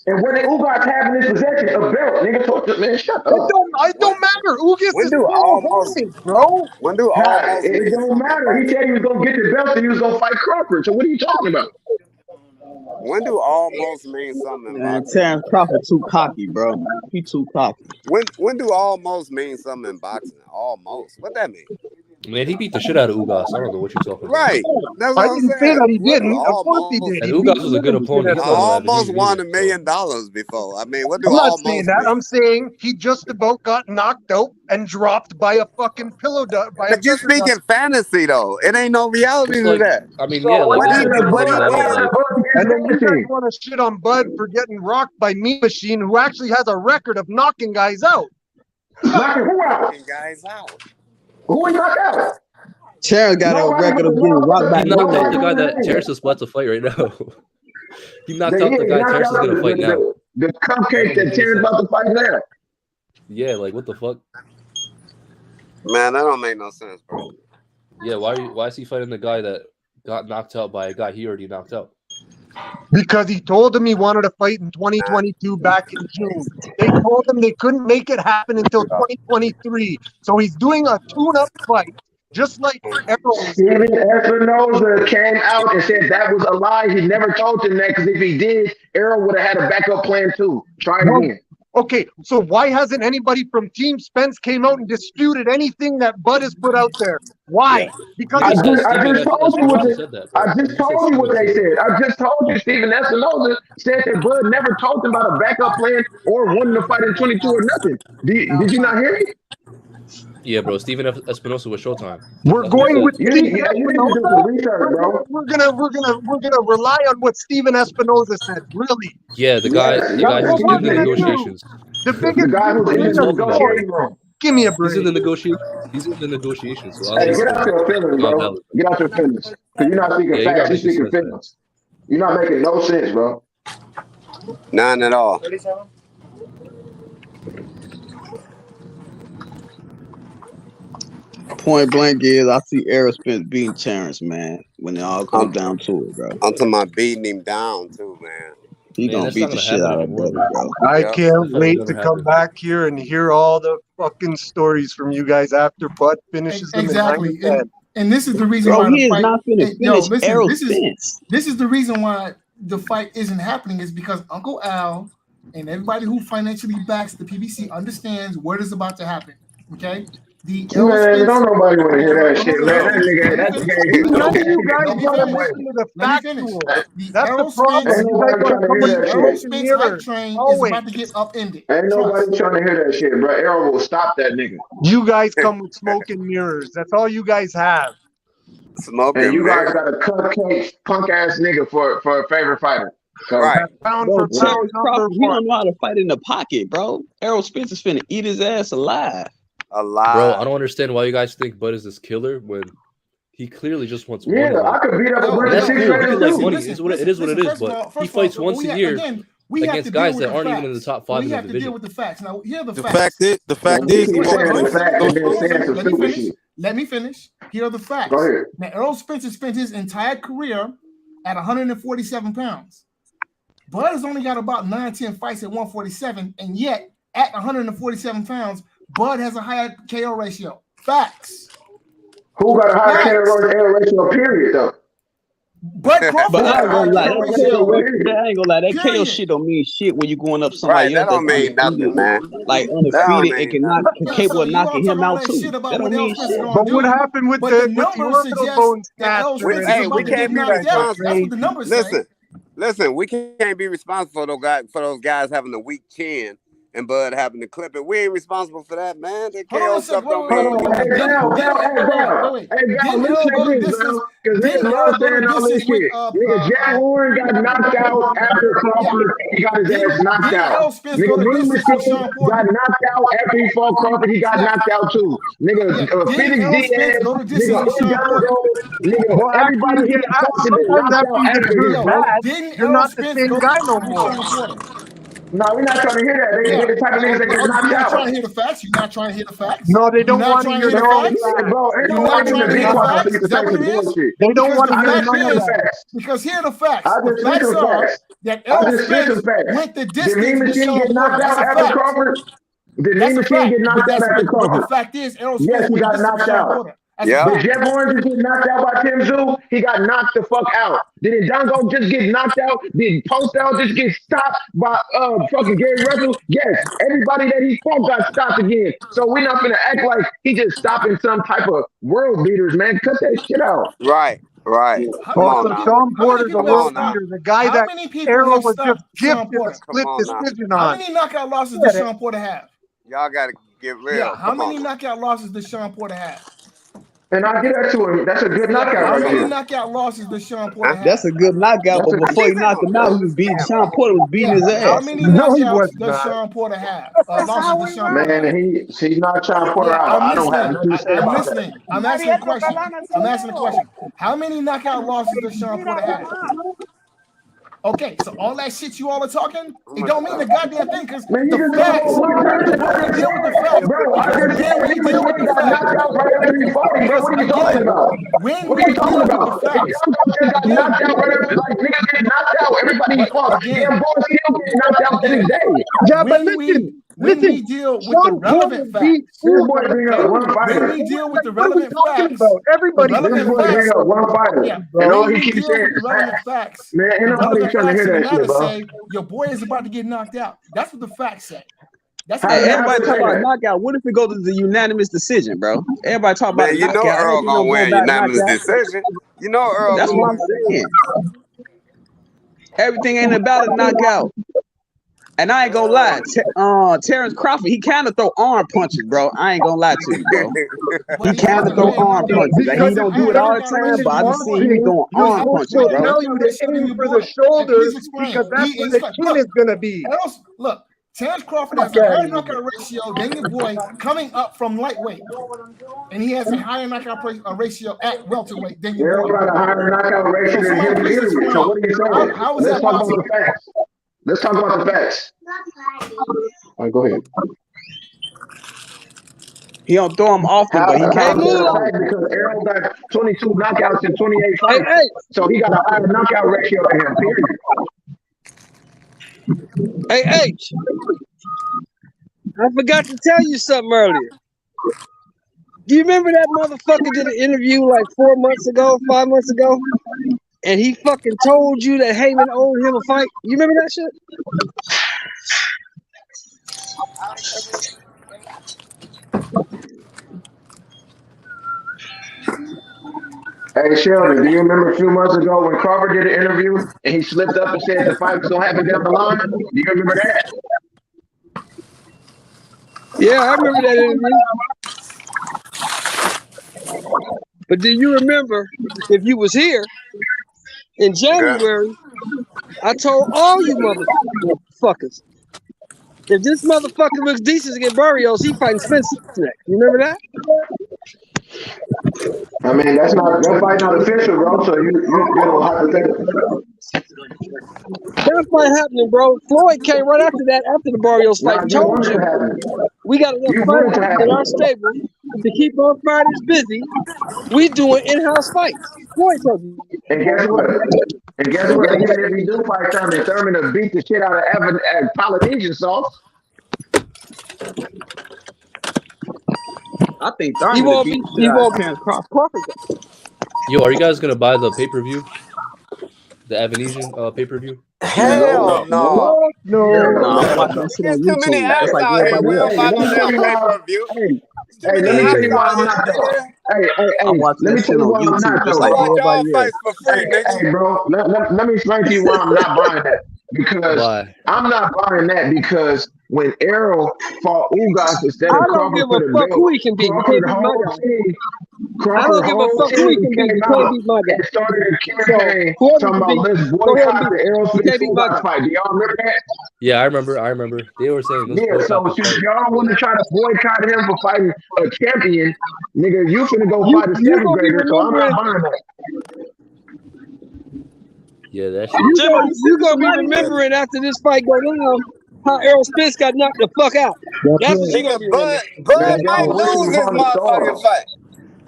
And when Ugas have in his possession a belt, nigga, man, shut up. It don't matter. Ugas is almost, bro. When do almost? It don't matter. He said he was gonna get the belt and he was gonna fight Crawford. So what are you talking about? When do almost mean something? Man, Terence Crawford too cocky, bro. He too cocky. When do almost mean something in boxing? Almost. What that mean? Man, he beat the shit out of Ugas. I don't know what you're talking about. Right. That's what I didn't say that he didn't. Of course he did. And Ugas was a good opponent. I almost won $1 million before. I mean, what do I'm not almost saying that. mean? I'm saying he just about got knocked out and dropped by a fucking pillow. But you speaking fantasy though. It ain't no reality to that. I mean, yeah, like and then you guys want to shit on Bud for getting rocked by Mean Machine, who actually has a record of knocking guys out. Knocking who out? Knocking guys out. Who he knocked out? Terence got a record of getting rocked by he knocked out the guy that Terence is about to fight right now. He knocked out the guy Terence is gonna fight now. The cupcake that Terence about to fight now. Yeah, like what the fuck? Man, that don't make no sense, bro. Yeah, why is he fighting the guy that got knocked out by a guy he already knocked out? Because he told him he wanted to fight in 2022 back in June. They told him they couldn't make it happen until 2023. So he's doing a tune-up fight, just like Errol. Steven Espinoza came out and said that was a lie. He never told him that because if he did, Errol would have had a backup plan too. Try it again. Okay, so why hasn't anybody from Team Spence came out and disputed anything that Bud has put out there? Why? Yeah. Because I it's just told you what they said. I just told you Steven Espinoza said that Bud never told him about a backup plan or wanting to fight in 22 or nothing. Did you not hear me? Yeah, bro. Steven Espinoza with Showtime. We're going with you Steven need to do some research, bro. We're gonna rely on what Steven Espinoza said. Really? Yeah, the guy who's in the negotiations. The biggest guy who's in the negotiating room. Give me a break. He's in the negotiation. He's in the negotiations. So Hey, get out your feelings, bro. Get out your feelings. Because you're not speaking facts. You're speaking feelings. You're not making no sense, bro. None at all. Point blank is I see Errol Spence beating Terence, man, when it all comes down to it, bro. I'm talking about beating him down too, man. He gonna beat the shit out of him, bro. I can't wait to come back here and hear all the fucking stories from you guys after Bud finishes them. Exactly. And this is the reason Bro, why he the is fight, not finna finish Errol Spence. This is the reason why the fight isn't happening is because Uncle Al and everybody who financially backs the PBC understands what is about to happen. Okay. Man, don't nobody want to hear that shit, man. That nigga, None of you guys want to listen to the factual. That's the problem. Ain't nobody trying to hear that shit. Errol Train is about to get upended. Ain't nobody trying to hear that shit, bro. Errol will stop that nigga. You guys come with smoke and mirrors. That's all you guys have. Smoke and you guys got a cupcake punk ass nigga for a favorite fighter. So, right. Bro, Terence Crawford, he don't know how to fight in the pocket, bro. Errol Spence is finna eat his ass alive. Bro, I don't understand why you guys think Bud is this killer when he clearly just wants money. Yeah, I could beat up a bunch of shit. It is what it is, but he fights once a year against guys that aren't even in the top 5 in the division. We have to deal with the facts. Now, here are the facts. The fact is, let me finish. Here are the facts. Go ahead. Now, Errol Spence has spent his entire career at 147 pounds. Bud has only got about 9-10 fights at 147, and yet at 147 pounds, Bud has a higher KO ratio. Facts. Who got a higher KO ratio, period, though? Bud Crawford. But I ain't gonna lie, that KO shit don't mean shit when you going up somebody else. That don't mean nothing, man. Like undefeated and can capable of knocking him out too. That don't mean shit. But what happened with the orbital bone stats? Hey, we can't be responsible. Listen, we can't be responsible for those guys having a weak chin and Bud having to clip it. We ain't responsible for that, man. That KO stuff don't mean. Jack Warren got knocked out after Crawford. He got his ass knocked out. Nigga, got knocked out after he fought Crawford. He got knocked out too. Nigga, Felix Diaz. Nigga, everybody here knocked out after his bad. You're not the same guy no more. No, we're not trying to hear that. They're the type of niggas that get knocked out. You're not trying to hear the facts. You're not trying to hear the facts. No, they don't want to hear the facts. Bro, ain't nobody in the big one to say some bullshit. They don't want to hear the facts. Because here are the facts. The facts are that Errol Spence went the distance. Did Mean Machine get knocked out after Crawford? Did Mean Machine get knocked out after Crawford? The fact is, Errol Spence yes, he got knocked out. Did Jeff Orange just get knocked out by Tim Tszyu? He got knocked the fuck out. Did Ndongo just get knocked out? Did Postal just get stopped by fucking Gary Russell? Yes. Everybody that he fought got stopped again. So we're not gonna act like he just stopping some type of world beaters, man. Cut that shit out. Right. Sean Porter's a world beater. The guy that Errol was just gifted a split decision on. How many knockout losses does Sean Porter have? Y'all gotta get real. Yeah. How many knockout losses does Sean Porter have? And I'll get that to him. That's a good knockout. How many knockout losses does Sean Porter have? That's a good knockout, but before he knocked him out, he was beating Sean Porter was beating his ass. How many knockouts does Sean Porter have? Losses does Sean Porter have? Man, he's not Sean Porter out. I don't have nothing to say about that. I'm asking a question. How many knockout losses does Sean Porter have? Okay, so all that shit you all are talking, it don't mean the goddamn thing, because the facts, deal with the facts. Bro, I just deal with the facts. he's fighting, bro. What are you talking about? When What we are you talking deal with about? the facts, Just got knocked out. Like niggas get knocked out. Everybody he fought. Damn boy still getting knocked out to this day. Yeah, but when we deal with the relevant facts, This boy bring up one when fighter. we deal with the What are we relevant talking facts, about? Everybody, This boy bring up one fighter, yeah, and all when he we keeps deal saying with the is relevant facts. facts, Man, ain't the nobody relevant trying to facts hear of the that shit, matter bro. say your boy is about to get knocked out. That's what the facts say. That's How what did the that Everybody facts talk say about that? knockout. What if it goes to the unanimous decision, bro? Everybody talk about Man, a you know knockout. Earl Ain't no gonna going win back unanimous knockout. decision. You know Earl That's gonna what I'm win. saying. Everything ain't about a knockout. And I ain't gonna lie, Terence Crawford, he kind of throw arm punches, bro. I ain't gonna lie to you, bro. But He kind of throw arm punches. Like, he because don't if do you it all the don't time, train but I in be seeing he be boxing, throwing you're arm supposed punches, to bro. tell you to aim for the shoulder because that's where the chin is gonna be. Look, Terence Crawford has a higher knockout ratio than your boy coming up from lightweight, and he has a higher knockout ratio at welterweight than your boy. Everybody got a higher knockout ratio than him, period. So what are you saying? How is Let's that talk about possible? the facts. Let's talk about the facts. All right, go ahead. He don't throw them often, How but he is can throw that a them. fact? Because Errol got 22 knockouts in 28 Hey, fights. hey, So he got a higher knockout ratio than him, period. hey, H. I forgot to tell you something earlier. Do you remember that motherfucker did an interview like 4 months ago, 5 months ago? And he fucking told you that Heyman owed him a fight? You remember that shit? Hey, Sheldon, do you remember a few months ago when Crawford did an interview and he slipped up and said the fight was going to happen down the line? Do you remember that? Yeah, I remember that interview. But do you remember, if you was here in Yeah. January, I told all you motherfuckers, if this motherfucker looks decent against Barrios, he fighting Spence next. You remember that? I mean, that fight not official, bro. So you know, hypothetical. That fight happening, bro. Floyd came right after that, after the Barrios fight, and You told want it you to happen. we got enough You want it to fighters in happen. our stable to keep our fighters busy. We doing in-house fights. Floyd told you. And guess what? Even if he do fight Thurman will beat the shit out of Polynesian sauce. I think He Thurman would won't beat be. the shit He out of won't be. Terence Crawford. Yo, are you guys gonna buy the pay-per-view? The Avenesian pay-per-view? Hell no. No, I'm watching that shit on There's too many YouTube, just apps like out here. everybody We else. don't buy Let no me tell damn you pay why. per view. There's too Hey, many let me tell apps you why out I'm here, not though. nigga. I'm watching Let me that tell shit you on why I'm YouTube, not just though, I like watch bro. all everybody else. fights for free, nigga. Hey, bro. Let me explain to you why I'm not buying that. Because Why? I'm not buying that because when Errol fought Ugas instead I of don't Crawford give for a the fuck belt, who he can beat. He can't beat my guy. I don't Crawford give a whole fuck who he team can beat. He came can't out beat my guy. and started a So campaign whoever talking can about beat, let's go ahead and boycott beat the him. Errol He Spence can't beat my Ugas guy. fight. Do y'all remember that? Yeah, I remember. They were saying let's Yeah, boycott so the since fight. y'all want to try to boycott him for fighting a champion, nigga, you finna go You fight a you seventh gonna be grader, so I'm not remembering. buying that. Yeah, that shit was crazy. You gonna be remembering after this fight go down how Errol Spence got knocked the fuck out. That's what you gonna Nigga, be remembering. Bud Man, might y'all wish lose was this on the motherfucking stars. fight.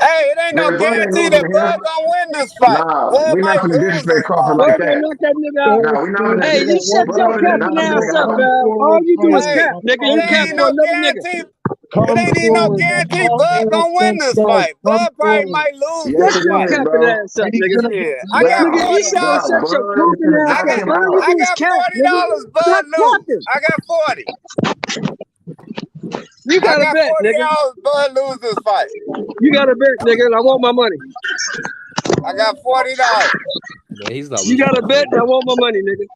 Hey, it ain't no Man, Bud ain't guarantee losing that to Bud him. gonna win this fight. Nah, Bud we not might finna lose disrespect this Crawford Bud like gonna that. motherfucker. knock that nigga out. Nah, we not finna. Hey, you shut Bud your finna knock capping that ass nigga up, out. man. All you do is Hey, cap, nigga. You it cap ain't for no another nigga. guarantee. It ain't even no guarantee Bud gonna win this fight. Bud probably might lose Yes, Shut this it your fight. is, capping bro. ass up, nigga. Shit, I got Nah, Nigga, you said $40. nah, shut your Bud is capping finna ass I up. knock got him All you out. do I is got cap, nigga. $40. Stop Bud lose. capping. I got 40. You I got a got bet, nigga. $40. Bud lose this fight. You got a bet, nigga, and I want my money. I got $40. Man, he's not You losing got a that bet, fight. and I want my money, nigga.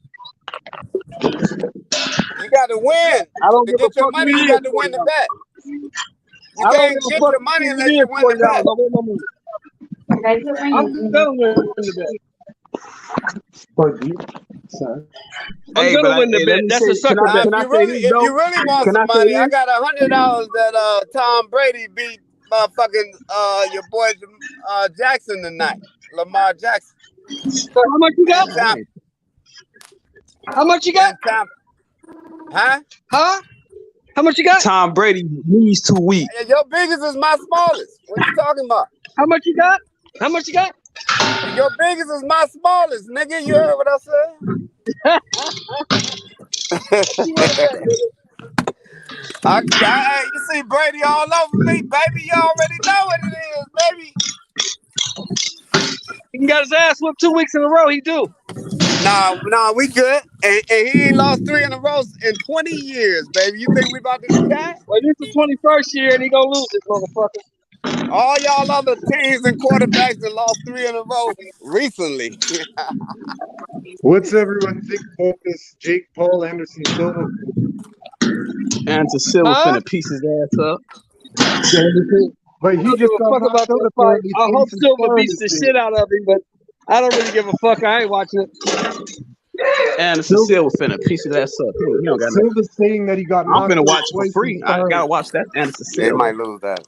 You got to win. I don't To give a get your fuck who money, it you is, got to win the $40. bet. You I don't can't give a get fuck your money who it unless is, you win the $40. I bet. want my money. I'm gonna win the bet. I'm Hey, but gonna win the let bet. me That's say, a sucker bet. can I say this If though? you really want Can I some say money, I this? got $100 that Tom Brady beat motherfucking your boy Jackson tonight, Lamar Jackson. So how much you got? In Tampa. How much you got? In Tampa. Huh? Huh? How much you got? Tom Brady knees too weak. Hey, your biggest is my smallest. What you talking about? How much you got? How much you got? Your biggest is my smallest, nigga. You heard what I said? You see Brady all over me, baby. You already know what it is, baby. He got his ass whooped 2 weeks in a row. He do. Nah, we good. And he ain't lost 3 in a row in 20 years, baby. You think we about to do that? Well, this is the 21st year, and he gonna lose this motherfucker. All y'all other teams and quarterbacks that lost 3 in a row recently. What's everyone think about this Jake Paul Anderson Silva? Anderson Silva finna piece his ass up. But he just got fuck about the fight. I hope Silva beats the shit out of him, but I don't really give a fuck. I ain't watching it. Anderson Silva finna piece his ass up. He don't got Silva's saying that he got. I'm finna watch it for free. I gotta watch that Anderson Silva. They might lose that.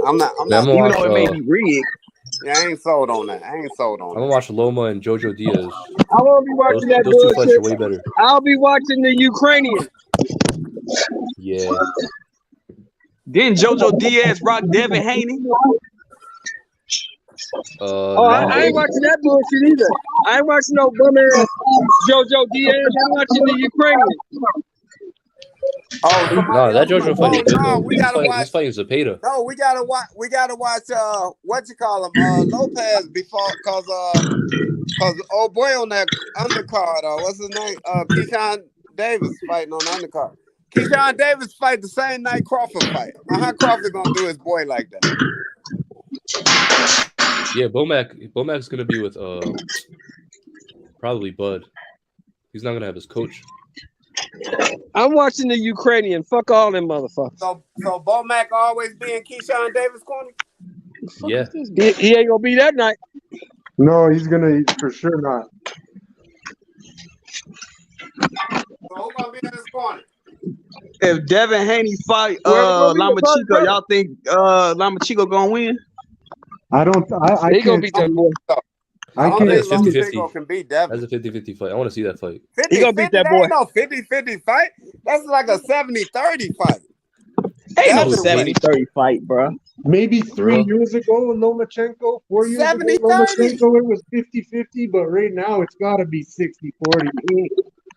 I'm not. Even though it may be rigged. Yeah, I ain't sold on that. I'm gonna watch Loma and Jojo Diaz. I won't be watching that those 2 fights are bullshit. way better. I'll be watching the Ukrainian. Yeah. Didn't Jojo Diaz rock Devin Haney? I ain't watching that bullshit either. I ain't watching no bummer Jojo Diaz. I'm watching the Ukrainian. No, that Jojo fight is good though. We gotta watch. He's fighting Zepeda. No, we gotta watch. We gotta watch. What you call him? Lopez before, cause old boy on that undercard. What's his name? Keyshawn Davis fighting on the undercard. Keyshawn Davis fight the same night Crawford fight. Now, how Crawford gonna do his boy like that? Yeah, Bomac's gonna be with probably Bud. He's not gonna have his coach. I'm watching the Ukrainian. Fuck all them motherfuckers. So Bomac always be in Keyshawn Davis' corner? Yeah. He ain't gonna be that night. No, he's gonna for sure not. So who's gonna be in his corner? If Devin Haney fight Lomachenko, y'all think Lomachenko gonna win? I don't. I he gonna beat that boy. I don't think Lomachenko Lomachenko can beat Devin. That's a 50-50 fight. I want to see that fight. He gonna beat that boy. Ain't no 50-50 fight. That's like a 70-30 fight. Ain't no 70-30 fight, bro. Maybe 3 years ago, Lomachenko, 4 years ago, Lomachenko, it was 50-50, but right now it's got to be 60-40.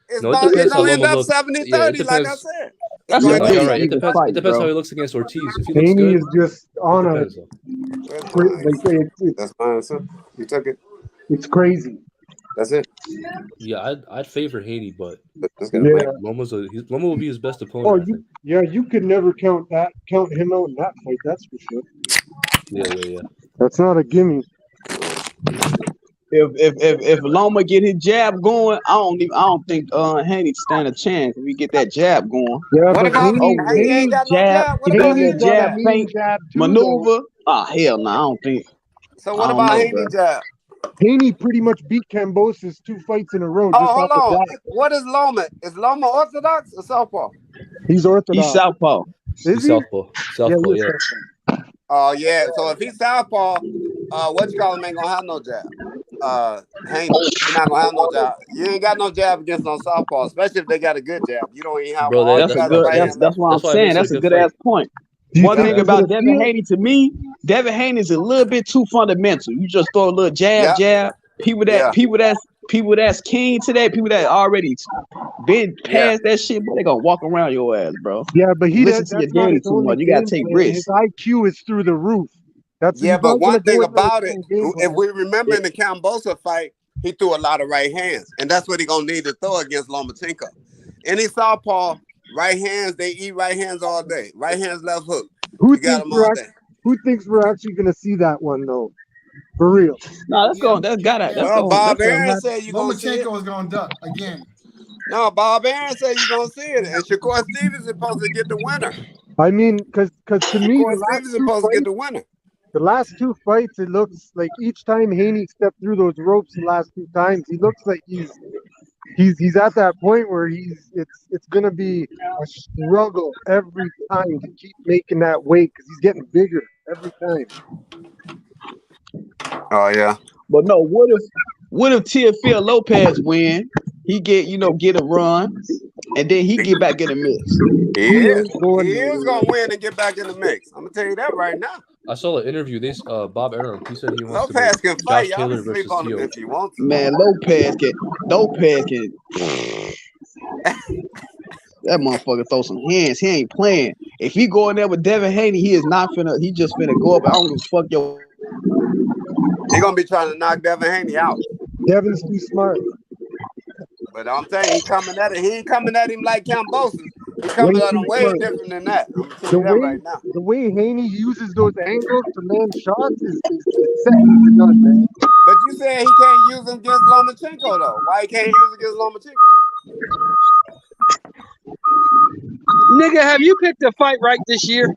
It's gonna end up 70-30, like I said. That's right. It depends how he looks against Ortiz. If he looks Haney good, is just on a. That's fine, sir. You took it. It's crazy. That's it. Yeah, I'd favor Haney, but Yeah. Loma will be his best opponent. Oh, you could never count him out in that fight. That's for sure. Yeah. That's not a gimme. If Loma get his jab going, I don't think Haney stand a chance if we get that jab going. Yeah, What about Haney ain't got no jab? What about Haney Haney? jab feint maneuver? Oh hell no, I don't think. So what about Haney jab? Haney pretty much beat Kambosos 2 fights in a row. Oh, Just hold off the on. jab. What is Loma? Is Loma Orthodox or Southpaw? He's Orthodox. He's Southpaw. Is he? Southpaw. Yeah. Oh yeah. So if he's Southpaw, what you call him ain't gonna have no jab. Haney, you're not gonna have no jab. You ain't got no jab against no Southpaw, especially if they got a good jab. You don't even have Bro, one. That's what I'm saying. That's a good ass point. One thing about Devin Haney, to me, Devin Haney is a little bit too fundamental. You just throw a little jab. People that's keen to that, people that already been past that shit, but they gonna walk around your ass, bro. Yeah, but he listen to your game too much. You gotta take risks. His IQ is through the roof. But one thing about it, if we remember in the Kambosos fight, he threw a lot of right hands, and that's what he gonna need to throw against Lomachenko. Any southpaw, right hands, they eat right hands all day. Right hands, left hook. Who thinks we're actually gonna see that one though? For real? No, that's gotta. Bob Aaron said you're gonna see it. Lomachenko is gonna duck again. No, Bob Aaron said you're gonna see it, and Shakur Stevenson is supposed to get the winner. I mean, because to me, Shakur Stevenson is supposed to get the winner. The last 2 fights, it looks like each time Haney stepped through those ropes the last 2 times, he looks like he's at that point where it's gonna be a struggle every time to keep making that weight because he's getting bigger every time. Oh yeah. But no, what if Teofimo Lopez win? He get a run. and then he get back in the mix. He is gonna win and get back in the mix. I'm gonna tell you that right now. I saw an interview. Bob Arum. He said he wants Lopez to can make fight. Josh Y'all Taylor can sleep versus on him Theo. if you want to. Man, Lopez can. That motherfucker throw some hands. He ain't playing. If he go in there with Devin Haney, he is not finna. He just finna go up. I don't give a fuck yo. He gonna be trying to knock Devin Haney out. Devin's too smart. But I'm saying he coming at it. He ain't coming at him like Cambosis. He coming at him way different than that. I'm gonna tell you that right now. The way Haney uses those angles to land shots is second to none, man. But you said he can't use him against Lomachenko though. Why he can't use against Lomachenko? Nigga, have you picked a fight right this year?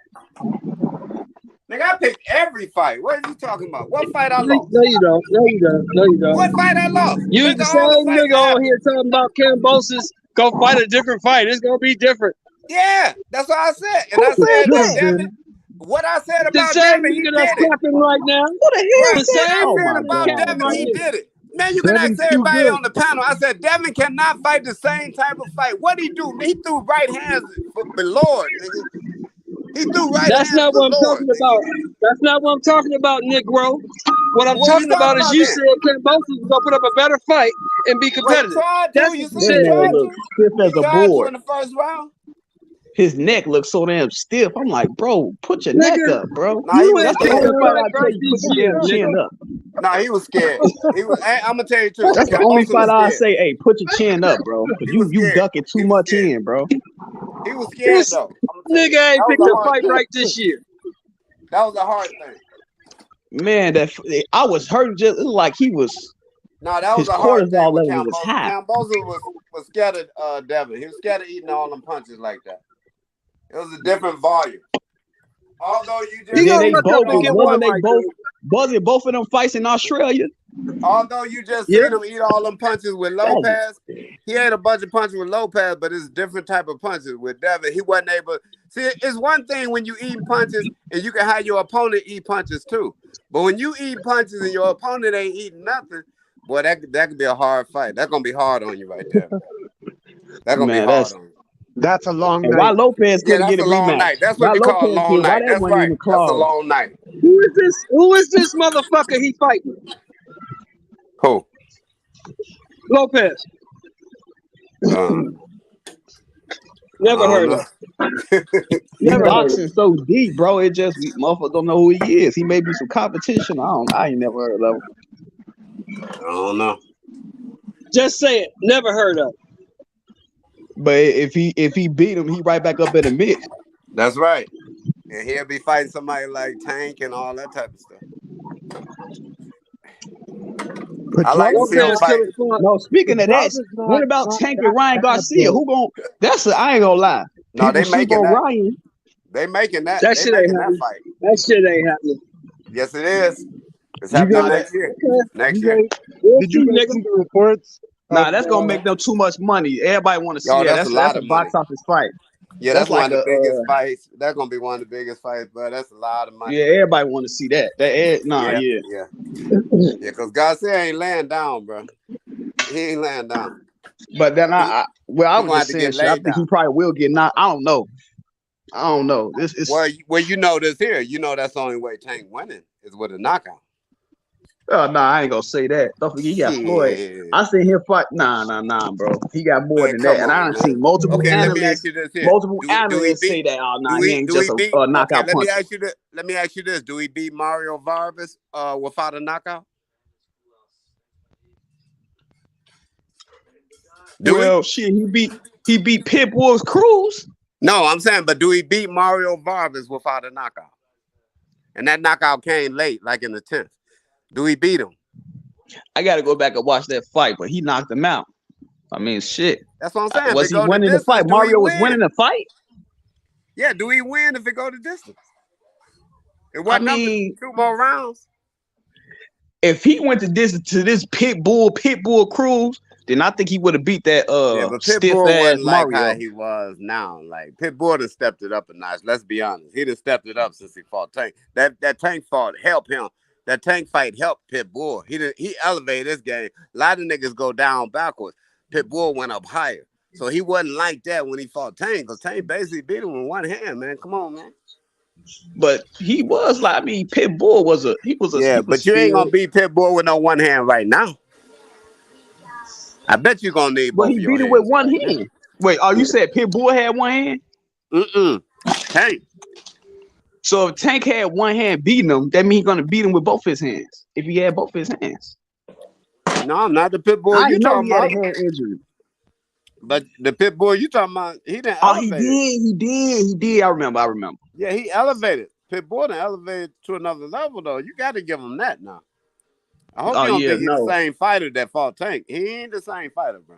Nigga, I picked every fight. What are you talking about? What fight I lost? No, you don't. No, you don't. No, you don't. What fight I lost? You the same nigga on here talking about Cambosis. Go fight a different fight. It's gonna be different. Yeah, that's what I said. And I said that, Devin. What I said about Devin, he did it. Right now. What the hell? What I said about Devin, he did it. Man, you can ask everybody on the panel. I said Devin cannot fight the same type of fight. What he do? He threw right hands for Lord, nigga. He threw right That's hands not for what I'm Lord, talking about. That's not what I'm talking about, Negro. What I'm What talking you about is talking you about said Cambosis was gonna put up a better fight and be competitive. tried to. That's You what said you he said. tried Look to. stiff as He a tried to board. in the first round. His neck looks so damn stiff. I'm like, bro, put your neck up, bro. Nah, he was That's the scared. only fight I tell you, put your damn chin up. Nah, he was scared. He was. I'm gonna tell you the truth. That's the only Cambosis fight was I scared. say, hey, put your chin up, bro. Cause you ducking too much in, bro. He was scared This though. nigga ain't That picked was a a hard fight thing. right this year. That was a hard thing. Man, I was hurt. Just it was like he was. No, that was His a hard thing cortisol with level was Cambosis. high. Cambosis was scared of Devin. He was scared of eating all them punches like that. It was a different volume. Although you just Then they both wasn't both of them fights in Australia. Although you just seen him eat all them punches with Lopez, he ate a bunch of punches with Lopez, but it's a different type of punches with Devin. He wasn't able. See, it's one thing when you eat punches and you can have your opponent eat punches too. But when you eat punches and your opponent ain't eating nothing, boy, that could be a hard fight. That's gonna be hard on you right there. That's gonna be hard on you. That's a long And night. why Lopez Yeah, couldn't that's get a a long rematch? night. That's Why what you call a Lopez long did? Why night. that That's wasn't right. even That's a clause? long night. Who is this? Who is this motherfucker he fighting? Who? Lopez. Never heard of. He boxing so deep, bro. It just motherfuckers don't know who he is. He may be some competition. I ain't never heard of him. I don't know. Just say it. Never heard of. But if he beat him, he right back up in the mix. That's right. And he'll be fighting somebody like Tank and all that type of stuff. I like to see him fight. No, speaking of that, what about Tank and Ryan Garcia? Who gon' I ain't gonna lie. No, they People sleep making on that. Ryan. They making that. That They shit ain't making that happening. fight. That shit ain't happening. Yes, it is. It's You happening got next it. year. Okay. Next You year. guys, did you guys see the reports? Nah, that's gonna make them too much money. Everybody want to see Yo, that. that's a That's lot a of money. box office fight. Yeah, That's that's one like of the biggest fights. That's gonna be one of the biggest fights, but that's a lot of money. yeah. Everybody want to see that. Yeah. Because Garcia ain't laying down, bro. He ain't laying down. But then I was gonna have just to saying get shit. I laid think he down. probably will get knocked. I don't know. This is Well, you know this here. You know that's the only way Tank winning is with a knockout. Nah, I ain't gonna say that. Don't forget he got Floyd. Shit. I seen him fight. Nah, bro. He got more Man, than come that. And I on, done seen man. multiple Okay, let me analysts. ask you this here. Multiple Do he analysts say beat? that. Oh, nah, he ain't just a Okay, knockout let me puncher. ask you this. Let me ask you this. Do he beat Mario Vargas without a knockout? Shit, he beat Pitbull's Cruz. No, I'm saying, but do he beat Mario Vargas without a knockout? And that knockout came late, like in the 10th. Do he beat him? I gotta go back and watch that fight, but he knocked him out. I mean, shit. That's what I'm saying. Was he winning the fight? Mario was winning the fight? Yeah, do he win if it go to distance? It wasn't up to 2 more rounds. If he went to this Pitbull Cruz, then I think he would have beat that but stiff Pitbull ass wasn't like Mario. how he was now. Like Pitbull done stepped it up a notch. Let's be honest. He done stepped it up since he fought Tank. That Tank fight helped him. That Tank fight helped Pitbull. He elevated this game. A lot of niggas go down backwards. Pitbull went up higher. So he wasn't like that when he fought Tank, because Tank basically beat him with one hand, man. Come on, man. But he was like, I mean, Pitbull was a Yeah, but you ain't gonna beat Pitbull with no one hand right now. I bet you're gonna need But both he of your beat him hands with one right hand. now. Wait, you said Pitbull had one hand? Tank. So if Tank had one hand beating him, that means he's gonna beat him with both his hands. If he had both his hands. No, not the Pitbull I you didn't know talking he had about. a hand injury. But the Pitbull you talking about, he didn't Oh, elevate. he did. I remember. Yeah, he elevated. Pitbull done elevated to another level, though. You got to give him that now. I hope you don't think he's the same fighter that fought Tank. He ain't the same fighter, bro.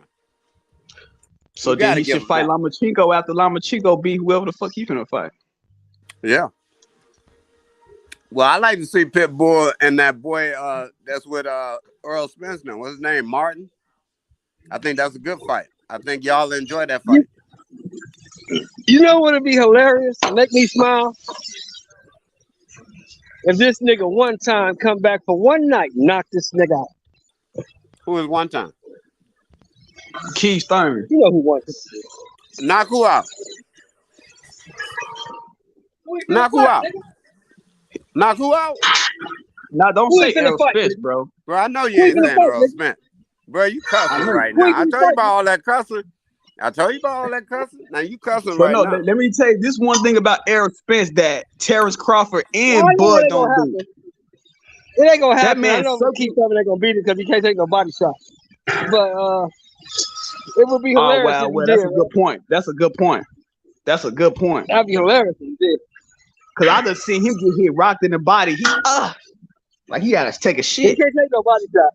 So then he should fight Lomachenko after Lomachenko beat whoever the fuck he finna fight. Yeah. Well, I like to see Pitbull and that boy that's with Errol Spence now. What's his name? Martin? I think that's a good fight. I think y'all enjoy that fight. You know what would be hilarious? Make me smile. If this nigga one time come back for one night, knock this nigga out. Who is one time? Keith Thurman. You know who won. Knock who out? Knock who out? Knock who out? Nah, don't say Errol Spence, bro. Bro, I know you ain't saying Errol Spence. Bro, you cussing right now. I told you about all that cussing. Now you cussing right now. Let me tell you this one thing about Errol Spence that Terence Crawford and Bud don't do. It ain't gonna happen. That man I know Keith Thurman ain't gonna beat it because he can't take no body shot. But it would be hilarious. Oh, well, that's a good point. That's a good point. That'd be hilarious if he did. Cause I just seen him get hit rocked in the body. Like he gotta take a shit. He can't take no body shot.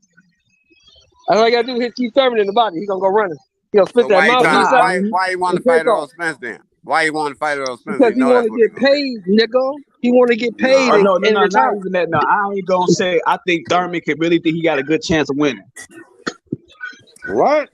All I gotta do is hit Keith Thurman in the body. He's gonna go running. He'll spit that mouth. Why you want to fight Errol Spence then? Why you want to fight Errol Spence? Because he want to get paid, nigga. He want to get paid. No, not even that. No, I ain't gonna say. I think Thurman could really think he got a good chance of winning. What?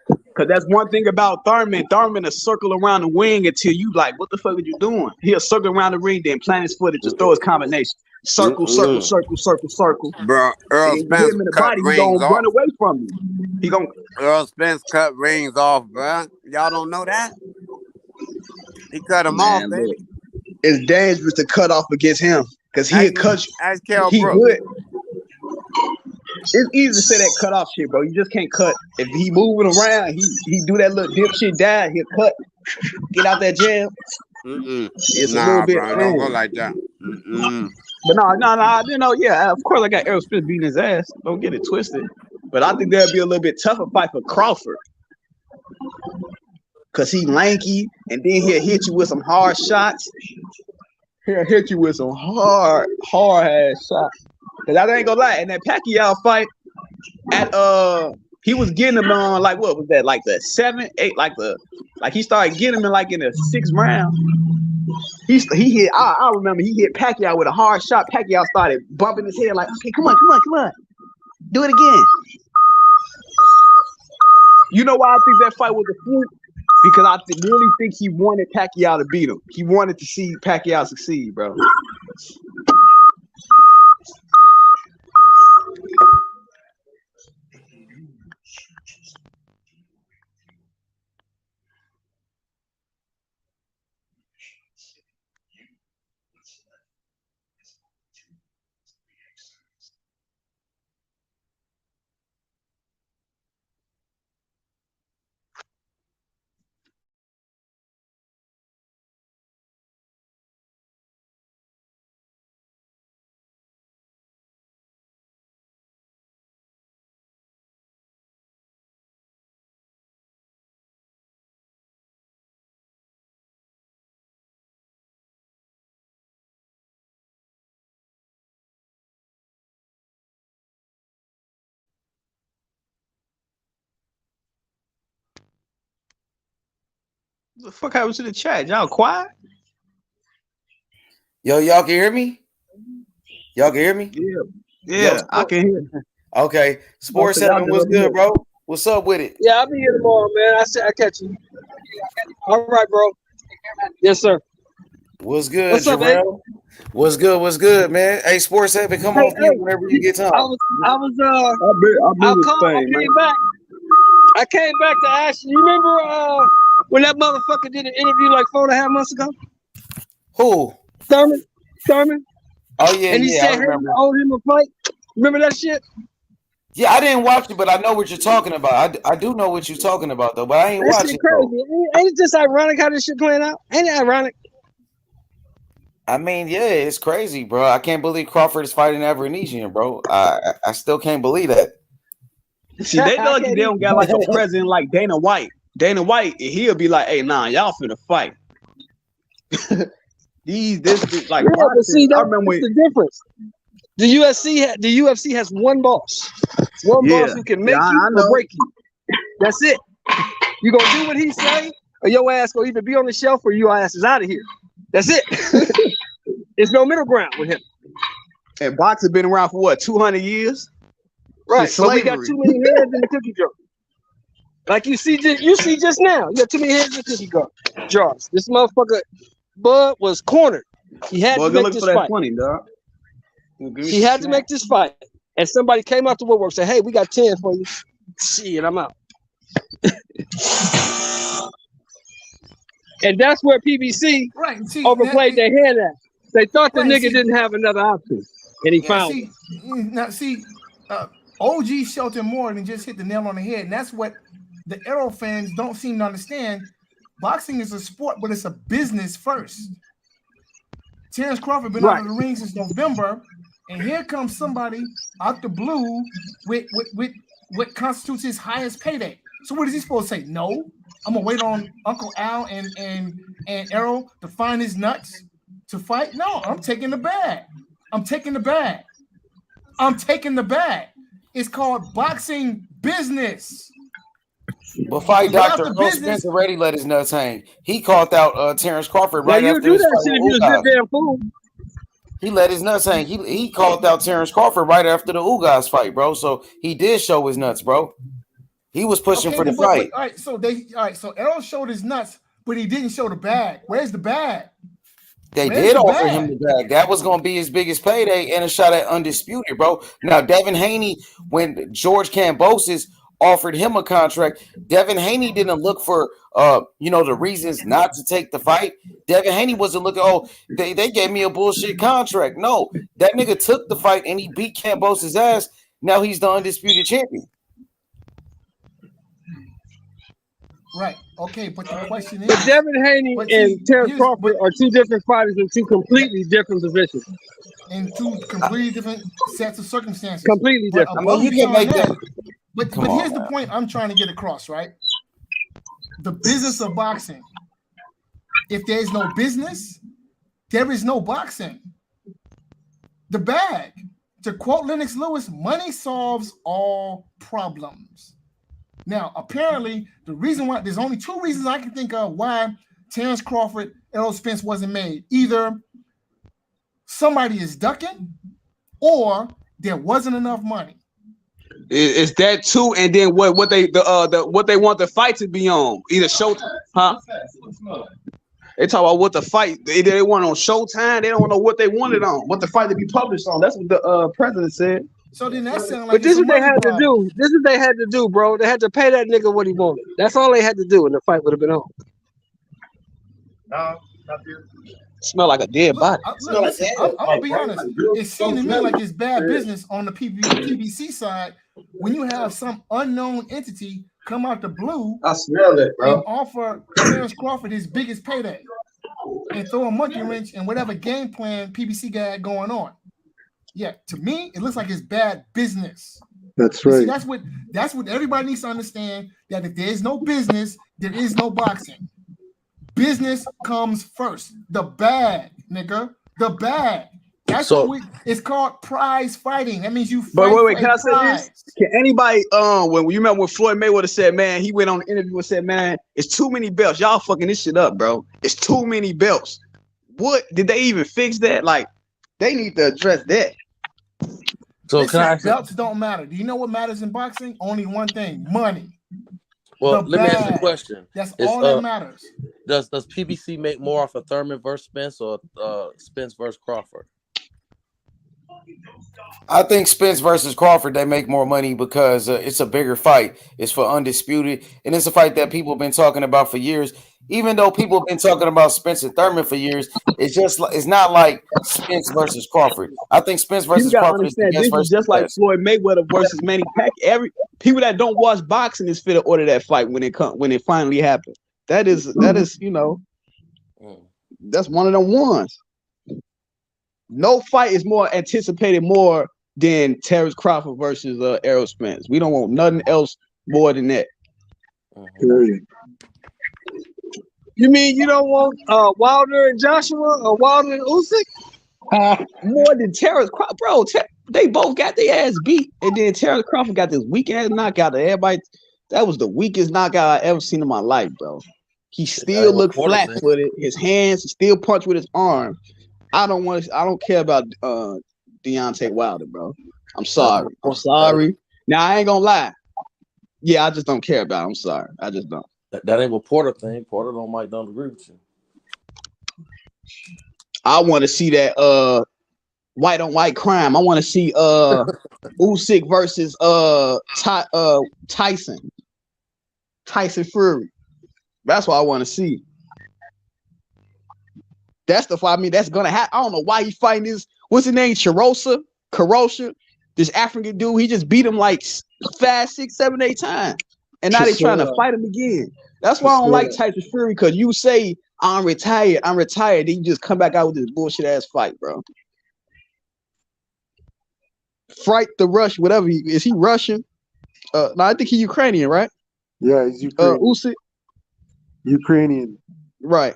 Because that's one thing about Thurman. Thurman will circle around the wing until you like, what the fuck are you doing? He'll circle around the ring, then plant his foot and just throw his combination. Circle. Bro, Errol Spence him in the cut body, rings he gonna off. run away from you. Errol Spence cut rings off, bro. Y'all don't know that? He cut them off, baby. Look, it's dangerous to cut off against him because he'll cut you. Ask Carol He Brooks. would. It's easy to say that cut off shit, bro. You just can't cut. If he moving around, he do that little dip shit down, he'll cut. Get out that jam. It's a little bit. Bro, don't go like that. But no, yeah, of course I got Errol Spence beating his ass. Don't get it twisted. But I think that'd be a little bit tougher fight for Crawford. Cause he lanky, and then he'll hit you with some hard shots. He'll hit you with some hard ass shots. Cause I ain't gonna lie, in that Pacquiao fight, he was getting him on like what was that, like the 7, 8, like he started getting him in like in the 6th round. He hit. I remember he hit Pacquiao with a hard shot. Pacquiao started bumping his head like, okay, come on, do it again. You know why I think that fight was a fluke? Because I really think he wanted Pacquiao to beat him. He wanted to see Pacquiao succeed, bro. What the fuck happened to the chat? Y'all quiet? Y'all can hear me? Y'all can hear me? Yeah, I can hear. Okay. Sports 7 was good, bro. What's up with it? Yeah, I'll be here tomorrow, man. I catch you. All right, bro. Yes, sir. What's good, What's up, man? What's good, man? Hey, Sports 7, come on whenever you get time. I'll call you back. I came back to ask you. You remember when that motherfucker did an interview like 4.5 months ago? Who? Thurman. Oh yeah, And he yeah, said I remember. he owed him a fight. Remember that shit? Yeah, I didn't watch it, but I know what you're talking about. I do know what you're talking about though, but I ain't That watching shit it. crazy. Ain't it just ironic how this shit playing out? Ain't it ironic? I mean, yeah, it's crazy, bro. I can't believe Crawford is fighting Avenesian, bro. I still can't believe that. See, they lucky they don't got like a president like Dana White. Dana White, he'll be like, "Hey, nah, y'all finna fight." This like. Yeah, but see, I remember that's the difference. The UFC has one boss, boss who can make you or break you. That's it. You gonna do what he say, or your ass gonna either be on the shelf or your ass is out of here. That's it. There's no middle ground with him. And boxing been around for what, 200 years? Right. So we got too many heads in the cookie jar. Like you see just now, you got too many heads in the cookie jars. This motherfucker Bud was cornered. He had to make this fight. Funny, dog. He had to make this fight, and somebody came out the woodwork and said, "Hey, we got 10 for you." Shit, I'm out. And that's where PBC overplayed their hand at. They thought the nigga didn't have another option, and he found it. OG Shelton more than just hit the nail on the head, and that's what the Errol fans don't seem to understand. Boxing is a sport, but it's a business first. Terence Crawford been out of the ring since November, and here comes somebody out the blue with what constitutes his highest payday. So what is he supposed to say? No, I'm gonna wait on Uncle Al and Errol to find his nuts to fight. No, I'm taking the bag. It's called boxing business. But fight Dr. Errol Spence already let his nuts hang. He called out Terence Crawford right after his fight with Ugas. He let his nuts hang. He called out Terence Crawford right after the Ugas fight, bro. So he did show his nuts, bro. He was pushing for the fight. All right, so Errol showed his nuts, but he didn't show the bag. Where's the bag? They did offer him the bag. That was going to be his biggest payday and a shot at undisputed, bro. Now, Devin Haney, when George Kambosos offered him a contract, Devin Haney didn't look for the reasons not to take the fight. Devin Haney wasn't looking, they gave me a bullshit contract. No, that nigga took the fight and he beat Kambosos' ass. Now he's the undisputed champion. Right. Okay, but the question is, but Devin Haney and Terence Crawford are two different fighters in two completely different positions. In two completely different sets of circumstances. Completely different. But here's the point I'm trying to get across, right? The business of boxing. If there's no business, there is no boxing. The bag. To quote Lennox Lewis, money solves all problems. Now, apparently, the reason why there's only two reasons I can think of why Terence Crawford, Errol Spence wasn't made. Either somebody is ducking, or there wasn't enough money. It's that too, and then what they want the fight to be on, either Showtime, huh? They talk about what the fight they want on Showtime. They don't know what they wanted on, what the fight to be published on. That's what the president said. So then that sounds like. But this is what they had to do. This is what they had to do, bro. They had to pay that nigga what he wanted. That's all they had to do, and the fight would have been on. No, not here. Smell like a dead body. I'm gonna be honest. It seemed to me like it's bad business on the PBC side when you have some unknown entity come out the blue. I smell it, bro. And offer Terence Crawford his biggest payday and throw a monkey wrench in whatever game plan PBC got going on. Yeah, to me, it looks like it's bad business. That's right. See, that's what everybody needs to understand. That if there is no business, there is no boxing. Business comes first. The bag, nigga. The bag. That's it's called prize fighting. That means you fight. But wait, can I say this? Can anybody when you remember when Floyd Mayweather said, man, he went on the interview and said, man, it's too many belts. Y'all fucking this shit up, bro. It's too many belts. What did they even fix that? Like, they need to address that. So belts don't matter. Do you know what matters in boxing? Only one thing: money. Well, let me ask you a question. That's all that matters. Does PBC make more off of Thurman versus Spence or Spence versus Crawford? I think Spence versus Crawford, they make more money because it's a bigger fight. It's for undisputed, and it's a fight that people have been talking about for years. Even though people have been talking about Spence and Thurman for years, it's not like Spence versus Crawford. I think Spence You versus gotta Crawford is the understand, best this is versus just the like best. Floyd Mayweather versus Manny Pacquiao. Every people that don't watch boxing is fit to order that fight when it finally happens. That is that's one of them ones. No fight is more anticipated more than Terence Crawford versus Errol Spence. We don't want nothing else more than that. Period. You mean you don't want Wilder and Joshua or Wilder and Usyk? More than Terence Crawford, bro. They both got their ass beat, and then Terence Crawford got this weak ass knockout that everybody. That was the weakest knockout I ever seen in my life, bro. He still looked flat footed. His hands still punch with his arms. I don't care about Deontay Wilder, bro. I'm sorry. Now I ain't gonna lie. Yeah, I just don't care about it. I'm sorry. I just don't. That ain't what Porter think. Porter don't agree with you. I want to see that white on white crime. I want to see Usyk versus Tyson Fury. That's what I want to see. That's the fight. I mean, that's gonna happen. I don't know why he's fighting this. What's his name? Karosha. This African dude. He just beat him like 5, 6, 7, 8 times, and now they're trying to fight him again. That's why I don't like Tyson Fury, because you say I'm retired, then you just come back out with this bullshit ass fight, bro. Fight the Rush, whatever is he Russian? No, I think he's Ukrainian, right? Yeah, he's Ukrainian. Usyk? Ukrainian. Right.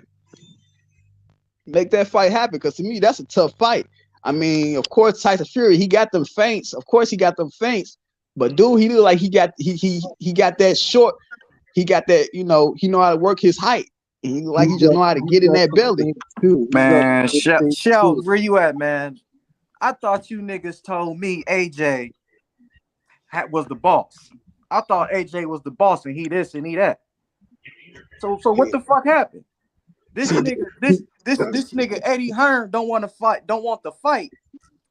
Make that fight happen, because to me that's a tough fight. I mean, of course, Tyson Fury, he got them feints. Of course, he got them feints. But dude, he look like he got that short. He got that, he know how to work his height. And he look like he just know how to get in that belly. Man, Shell, where you at, man? I thought you niggas told me AJ was the boss. I thought AJ was the boss and he this and he that. So what the fuck happened? This nigga Eddie Hearn don't want the fight,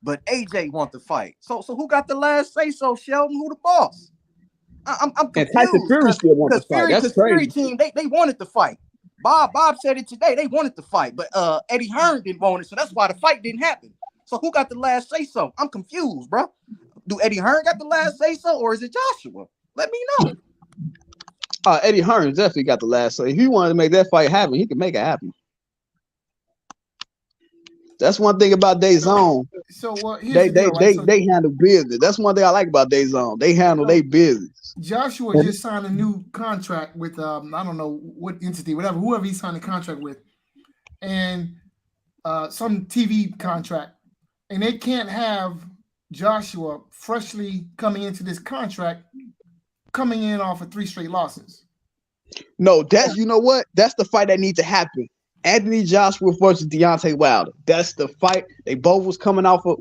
but AJ want the fight. So who got the last say so, Sheldon? Who the boss? I'm confused. And Tyson Fury still wants to fight. That's crazy. Fury team, they wanted the fight. Bob said it today. They wanted the fight, but Eddie Hearn didn't want it, so that's why the fight didn't happen. So who got the last say so? I'm confused, bro. Do Eddie Hearn got the last say so, or is it Joshua? Let me know. Eddie Hearn definitely got the last say. If he wanted to make that fight happen, he could make it happen. That's one thing about DAZN. So they handle business. That's one thing I like about DAZN. They handle their business. Joshua just signed a new contract with I don't know what entity, whoever he signed a contract with, and some TV contract, and they can't have Joshua freshly coming into this contract coming in off of 3 straight losses. No, that's that's the fight that needs to happen. Anthony Joshua versus Deontay Wilder. That's the fight. They both was coming off of,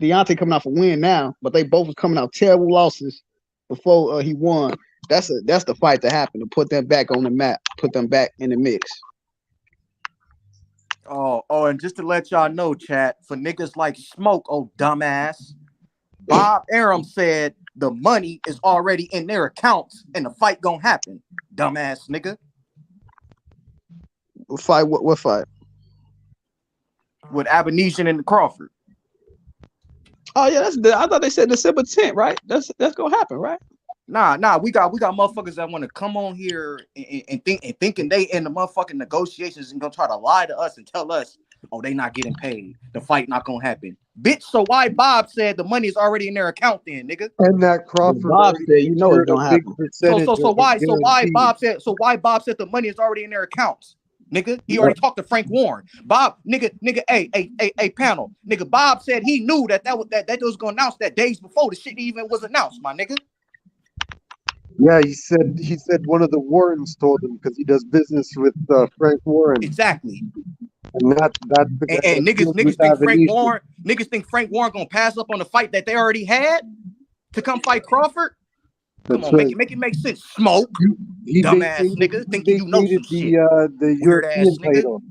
Deontay coming off a win now, but they both was coming off terrible losses before he won. That's the fight to happen, to put them back on the map, put them back in the mix. Oh, and just to let y'all know, chat, for niggas like Smoke, dumbass, Bob Arum said the money is already in their accounts and the fight gonna happen. Dumbass nigga. Fight? What fight? With Abanesian and Crawford. Oh yeah, I thought they said December 10th, right? That's gonna happen, right? Nah. We got motherfuckers that want to come on here and thinking they in the motherfucking negotiations and gonna try to lie to us and tell us, oh, they not getting paid. The fight not gonna happen. Bitch, so why Bob said the money is already in their account then, nigga? And that Crawford Bob said it's gonna happen. So why Bob said the money is already in their accounts? Nigga, he already talked to Frank Warren. Bob, nigga, hey, panel. Nigga, Bob said he knew that was gonna announce that days before the shit even was announced, my nigga. Yeah, he said one of the Warrens told him, because he does business with Frank Warren. Exactly. And and niggas think Frank Warren gonna pass up on the fight that they already had to come fight Crawford. Come on, right. make it make sense. Smoke, dumbass nigga, thinking you know some shit. The European title.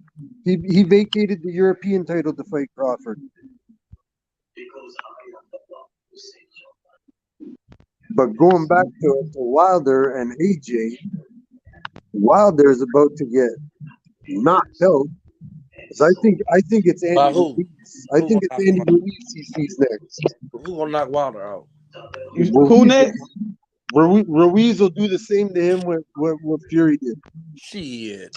He vacated the European title to fight Crawford. But going back to Wilder and AJ, Wilder is about to get knocked out. So I think it's By Andy who? Ruiz. I think it's Andy Ruiz he sees next. Who gonna knock Wilder out? Who next? Ruiz will do the same to him what Fury did. Shit.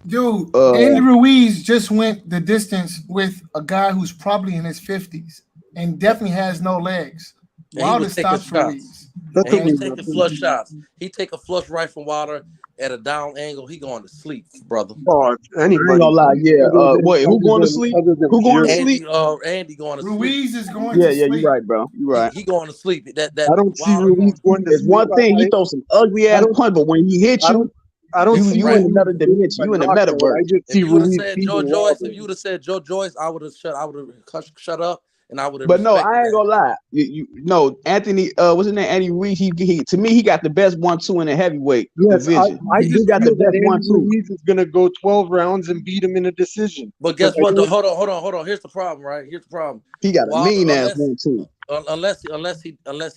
Dude, Andy Ruiz just went the distance with a guy who's probably in his 50s and definitely has no legs. Wilder stops Ruiz. And he was taking flush shots. He take a flush right from Wilder at a down angle. He going to sleep, brother. Oh, anybody. I ain't gonna lie, yeah. Wait, who going to sleep? Who going to sleep? Andy going to sleep. Ruiz is going to sleep. Yeah, you're right, bro. You're right. He going to sleep. That I don't see Ruiz going to There's sleep. one thing, he throws some ugly ass punch, but when he hits you, I don't see you in another dimension. You in the metaverse. I just see If you would have Ruiz said beating Joe Joyce, Wilder. if you would have said Joe Joyce, I would have shut up, and I would have. But no, I ain't gonna lie. You know, Anthony, what's his name? Andy Ruiz. He to me, he got the best 1-2 in the heavyweight division. I He just got the feel that best Andy 1-2. Ruiz is going to go 12 rounds and beat him in a decision. But guess what? Hold on. Here's the problem, right? Here's the problem. He got a mean ass 1-2. Unless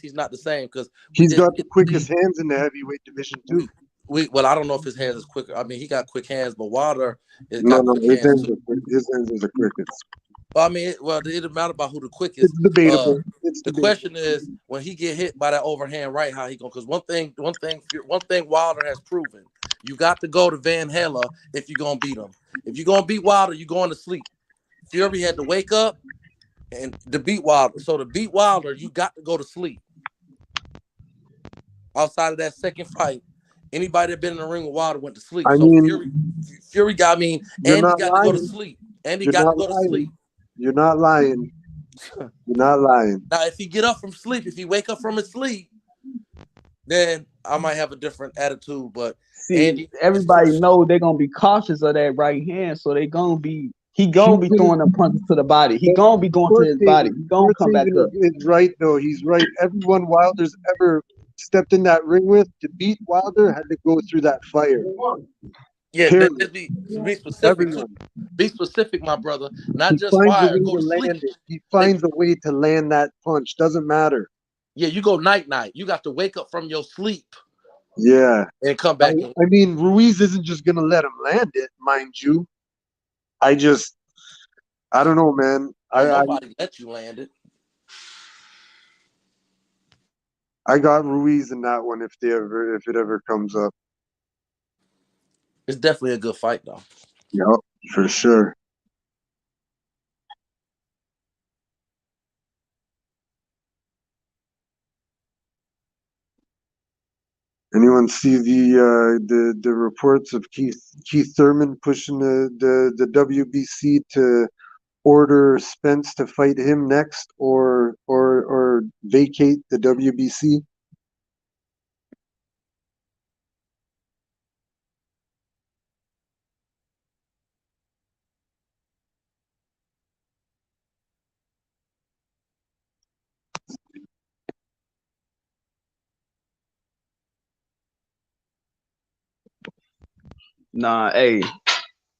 he's not the same, because he's got the quickest hands in the heavyweight division too. Well, I don't know if his hands is quicker. I mean, he got quick hands, but Wilder is No, got quick his hands hands too. his hands are the quickest. Well, I mean, it doesn't matter about who the quickest. It's debatable. The question is, when he get hit by that overhand right, how he going? Because one thing Wilder has proven, you got to go to Van Hella if you're gonna beat him. If you're gonna beat Wilder, you're going to sleep. Fury had to wake up and to beat Wilder. So to beat Wilder, you got to go to sleep. Outside of that second fight, anybody that been in the ring with Wilder went to sleep. Fury got Andy got to go to sleep. Andy got to go to sleep. You're not lying. You're not lying. Now, if he get up from sleep, if he wake up from his sleep, then I might have a different attitude. But See, everybody know they're gonna be cautious of that right hand, so he gonna be throwing them punches to the body. He gonna be going to his body. He gonna come back up. It's right though. He's right. Everyone Wilder's ever stepped in that ring with to beat Wilder had to go through that fire. Yeah, be specific. Be specific, my brother. Not just fire. Go to sleep. He finds a way to land that punch. Doesn't matter. Yeah, you go night. You got to wake up from your sleep. Yeah, and come back. I mean, Ruiz isn't just gonna let him land it, mind you. I don't know, man. Nobody let you land it. I got Ruiz in that one if it ever comes up. It's definitely a good fight, though. Yep, for sure. Anyone see the reports of Keith Thurman pushing the WBC to order Spence to fight him next or vacate the WBC? Nah, hey,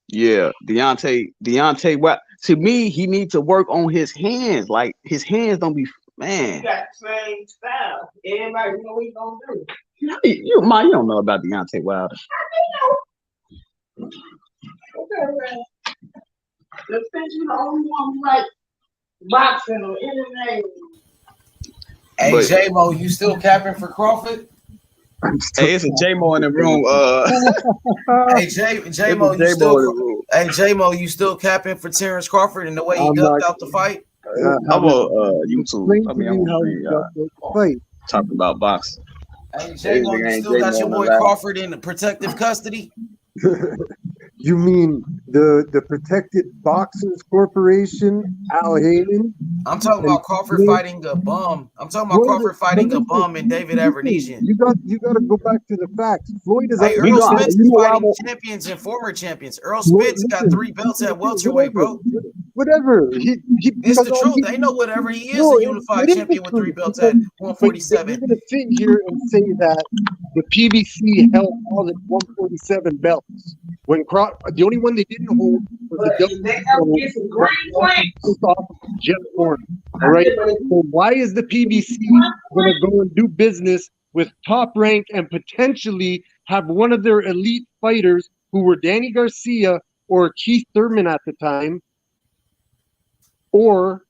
yeah, Deontay. What to me, he needs to work on his hands. Like his hands don't be man. You got the same style. Everybody know what he's gonna do. You don't know about Deontay Wilder. Okay, man. The thing you the only one who like boxing or MMA. Hey, J-Mo, you still capping for Crawford? Hey, it's a J-Mo in the room. Hey, J-Mo, you still capping for Terence Crawford and the way he ducked out the fight? I'm on YouTube. Fight. Talking about boxing. Hey, J-Mo, you still got your boy Crawford in protective custody? You mean the Protected Boxers Corporation, Al Heyman? I'm talking about Crawford fighting a bum. I'm talking about Crawford fighting a bum and David Avenesian. You got to go back to the facts. Floyd is Earl Spence is fighting champions and former champions. Earl Spence got 3 belts at welterweight, bro. Whatever. It's the truth. They know whatever he is, a unified champion with 3 belts at 147. You're going to sit here and say that the PBC held all the 147 belts. When the only one they didn't hold was the off Jeff Horn. All right. So why is the PBC going to go and do business with Top Rank and potentially have one of their elite fighters who were Danny Garcia or Keith Thurman at the time? Or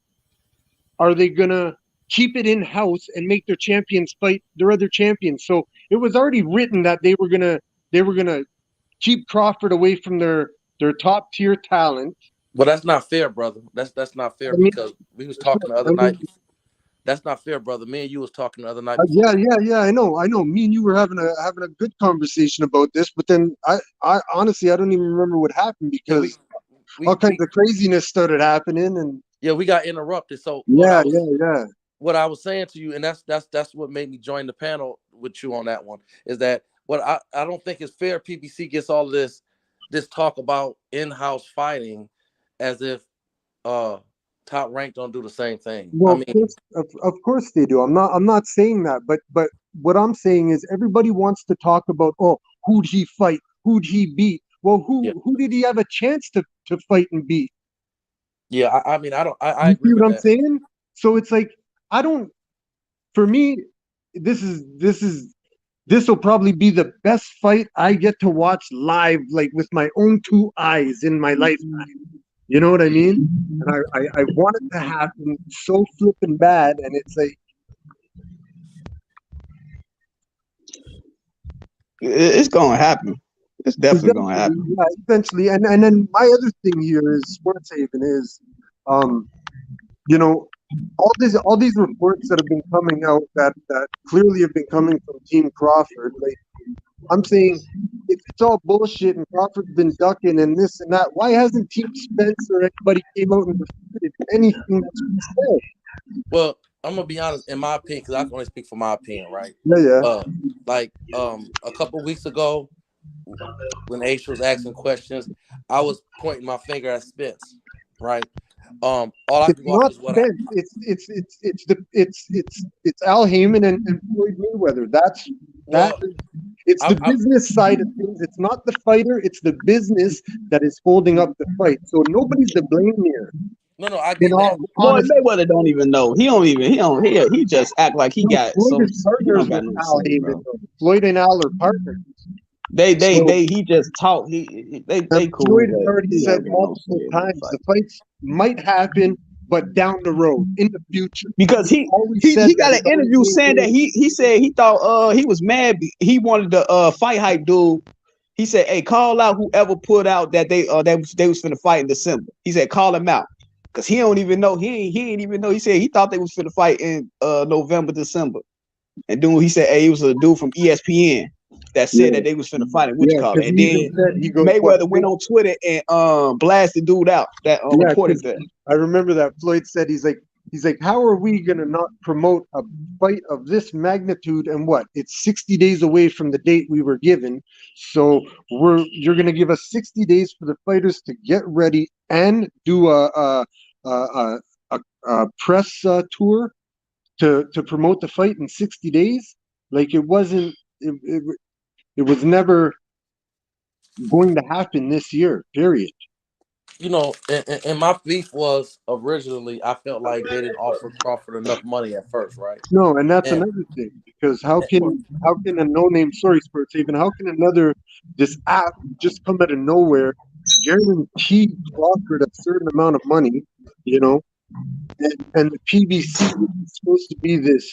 are they going to keep it in-house and make their champions fight their other champions? So it was already written that they were gonna keep Crawford away from their top tier talent. Well, that's not fair, brother. That's not fair, because we was talking the other night. That's not fair, brother. Me and you was talking the other night. Yeah. I know. Me and you were having a good conversation about this, but then I honestly I don't even remember what happened, because all kinds of craziness started happening, and we got interrupted. So what I was saying to you, and that's what made me join the panel with you on that one, is that what I don't think it's fair. PBC gets all this talk about in-house fighting as if Top Rank don't do the same thing. Well, I mean, of course they do. I'm not saying that, but what I'm saying is everybody wants to talk about, oh, who'd he fight? Who'd he beat? Well, who did he have a chance to fight and beat? Yeah, I mean, I You agree see with what I'm that. saying? So it's like, for me, this will probably be the best fight I get to watch live, like with my own two eyes in my lifetime. You know what I mean? And I want it to happen so flipping bad, and it's like, it's gonna happen. It's definitely gonna happen. Yeah, eventually. And then my other thing here is Sports Haven is, you know, all these reports that have been coming out that clearly have been coming from Team Crawford. Like, I'm saying, if it's all bullshit and Crawford's been ducking and this and that, why hasn't Team Spence or anybody came out and refuted anything that's been said? Well, I'm gonna be honest, in my opinion, because I can only speak for my opinion, right? Yeah. A couple weeks ago, when Ace was asking questions, I was pointing my finger at Spence, right? All I It's can go off not is what Spence. It's Al Heyman and Floyd Mayweather. It's the business side of things. It's not the fighter. It's the business that is holding up the fight. So nobody's to blame here. No, I get that. Boy, Mayweather don't even know. He just act like he got some. He don't got no say, bro. Floyd and Al are partners. He just talk. They cool. Floyd has already said multiple times the fights might happen, but down the road, in the future. Because he got an interview saying that he said he thought he was mad. He wanted the fight hype dude. He said, "Hey, call out whoever put out that they was finna fight in December." He said, "Call him out." Because he don't even know. He ain't even know. He said he thought they was finna fight in November, December. And dude, he said, hey, it was a dude from ESPN that said that they was finna fight it. And then Mayweather went on Twitter and blasted dude out that reported that. I remember that Floyd said he's like, how are we gonna not promote a fight of this magnitude? And what? It's 60 days away from the date we were given. So you're gonna give us 60 days for the fighters to get ready and do a press tour to promote the fight in 60 days. Like, it was never going to happen this year, period. You know, and my beef was originally I felt like they didn't offer Crawford enough money at first, right? No, and that's another thing, because how can a no-name, Sports Haven, how can this app just come out of nowhere, guarantee Crawford a certain amount of money, you know, and the PBC is supposed to be this,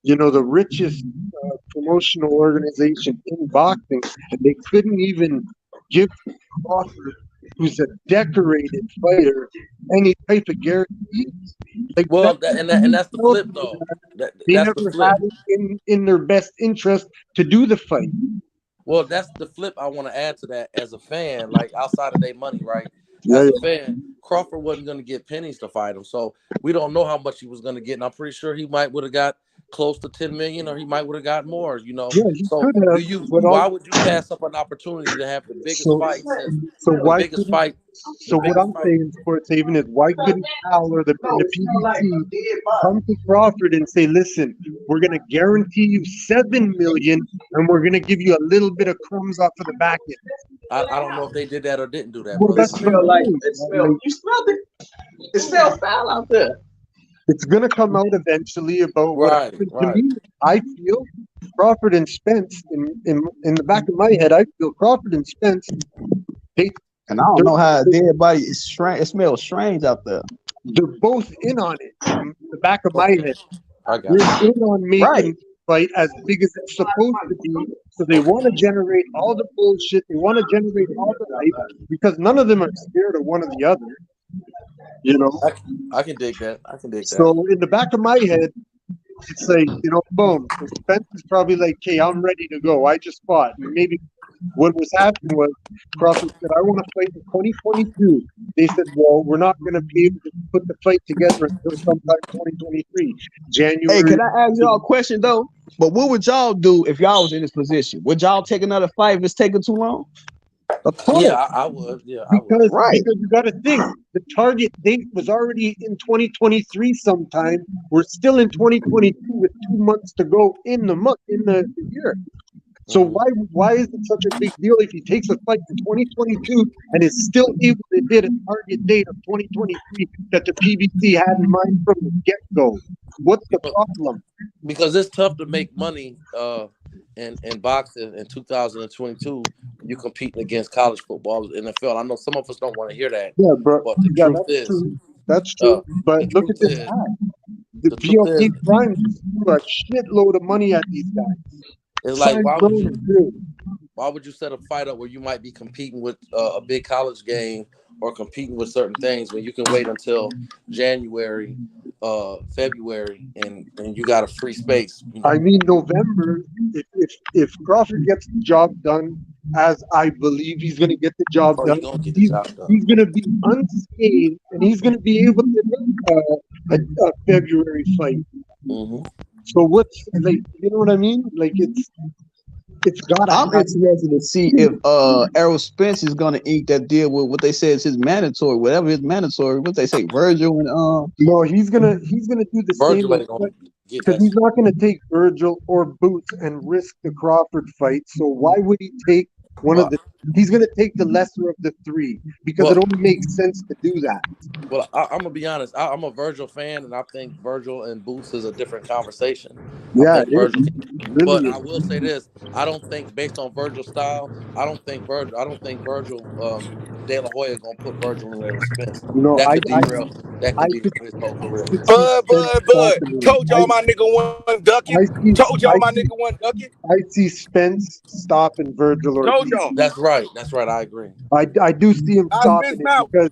you know, the richest promotional organization in boxing, and they couldn't even give Crawford, who's a decorated fighter, any type of guarantees. Like, and that's the flip, though. They never had it in their best interest to do the fight. Well, that's the flip I want to add to that as a fan, like outside of their money, right? As a fan, Crawford wasn't going to get pennies to fight him, so we don't know how much he was going to get, and I'm pretty sure he might would have got close to 10 million, or he might would have got more, you know. Yeah, he so could have, why would you pass up an opportunity to have the biggest fight? What I'm saying, Sports Haven, is why couldn't Al or the PBC come to Crawford and say, listen, we're going to guarantee you $7 million, and we're going to give you a little bit of crumbs off of the back end. I don't know if they did that or didn't do that, Well, bro. It smelled like it smelled. You smelled it. It smelled foul out there. It's gonna come out eventually about what Right, happened to right. me. I feel Crawford and Spence in the back of my head. I feel Crawford and Spence. And I don't know how a dead body is strange. It smells strange out there. They're both in on it. In the back of my head, I got they're in on making Right. the fight as big as it's supposed to be. So they want to generate all the bullshit. They want to generate all the hype because none of them are scared of one or the other. You know. I can dig that. I can dig that. So in the back of my head, it's like, boom. So Spence is probably like, "Okay, I'm ready to go. I just fought." And maybe what was happening was Crawford said, "I want to fight in 2022." They said, "Well, we're not going to be able to put the fight together until sometime 2023, January." Hey, can I ask y'all a question though? But what would y'all do if y'all was in this position? Would y'all take another fight if it's taking too long? Of course. Yeah, I would. Yeah, I would. Because Right. you got to think the target date was already in 2023 sometime. We're still in 2022 with 2 months to go in the year. So why is it such a big deal if he takes a fight in 2022 and is still able to hit a target date of 2023 that the PBC had in mind from the get-go? What's the problem? Because it's tough to make money in boxing in 2022. You competing against college football, NFL. I know some of us don't want to hear that. Yeah, bro. But the Yeah, truth that's is, true. That's true. But look at this guy. The truth BLT is, Prime just threw a shitload of money at these guys. it's like Signed why would Ronan, too. why would you set a fight up where you might be competing with a big college game or competing with certain things when you can wait until January, February, and you got a free space? You know? I mean, November. If Crawford gets the job done, as I believe he's going to get the job Oh, done, he's gonna get the job done. he's going to be unscathed, and he's going to be able to make a February fight. Mm-hmm. So what's like? You know what I mean? Like it's got. I'm interested to see if Errol Spence is gonna ink that deal with what they say is his mandatory, whatever his mandatory. What they say, Virgil and No, he's gonna do the Virgil same ain't gonna get because that he's not gonna take Virgil or Boots and risk the Crawford fight. So why would he take one of the? He's gonna take the lesser of the three because it only makes sense to do that. Well, I'm gonna be honest. I'm a Virgil fan, and I think Virgil and Boots is a different conversation. Yeah, I think Virgil, really but is. I will say this: I don't think, based on Virgil's style, I don't think Virgil, De La Hoya is gonna put Virgil in there with Spence. No, That I could derail could his whole career. see Spence stopping him. Told y'all my nigga wasn't ducking. Told y'all my nigga wasn't ducking. I see Spence stopping Virgil or Told y'all. That's right. I agree. I do see him I stopping missed it out. because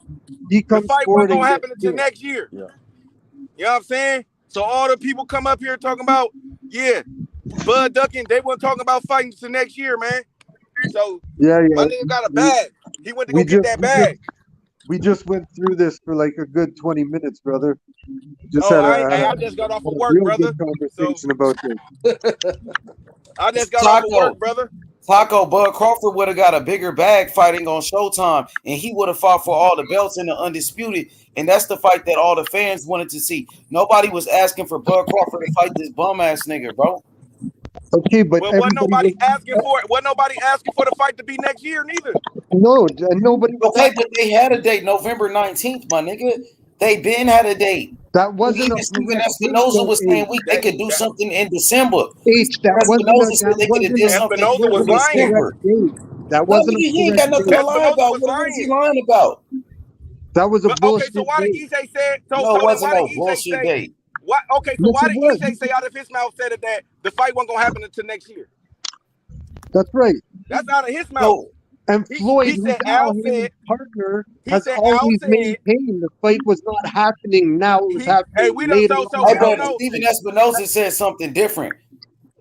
he The comes fight forward wasn't and gonna gets happen until hit. next year. Yeah. You know what I'm saying? So all the people come up here talking about, yeah, Bud ducking, they weren't talking about fighting until next year, man. So Yeah. my nigga got a bag. He went to go get that bag. We just went through this for like a good 20 minutes, brother. Just Oh, had I just got off of work, real brother. good conversation about this. I just got off of work, brother. Taco, Bud Crawford would have got a bigger bag fighting on Showtime, and he would have fought for all the belts in the Undisputed, and that's the fight that all the fans wanted to see. Nobody was asking for Bud Crawford to fight this bum-ass nigga, bro. Okay, but Well, wasn't nobody asking for it. Wasn't nobody asking for the fight to be next year, neither. No, and nobody was Okay, but they had a date, November 19th, my nigga. They been had a date. That wasn't even a Steven direct Espinoza date, was though, saying they could do something in December. That Espinoza said they could have did something in December. That No, wasn't he a ain't got direct nothing date. to lie about. What was he lying about? That was a But, bullshit okay, so why did date. EJ say it? So, No, it so then wasn't why no did EJ bullshit say date. what? Okay, so Yes, why it did was. EJ say out of his mouth said that the fight wasn't gonna happen until next year? That's right. That's out of his mouth. And Floyd, he who's said Al Al Haymon's said partner, he has said Al always said maintained the fight was not happening now. It was happening we done later so on. we don't But know. Steven Espinoza said something different.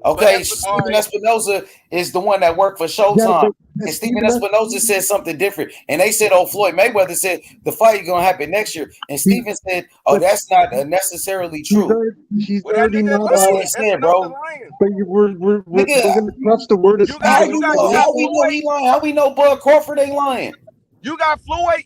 Okay, Steven Espinoza is the one that worked for Showtime. And Steven Espinoza said something different. And they said, oh, Floyd Mayweather said the fight is going to happen next year. And Steven said, oh, that's not necessarily true. He's already not. That's what he said, bro. But we're going to trust the word of How Steven. we know he lying? How we know Bud Crawford ain't lying? You got Floyd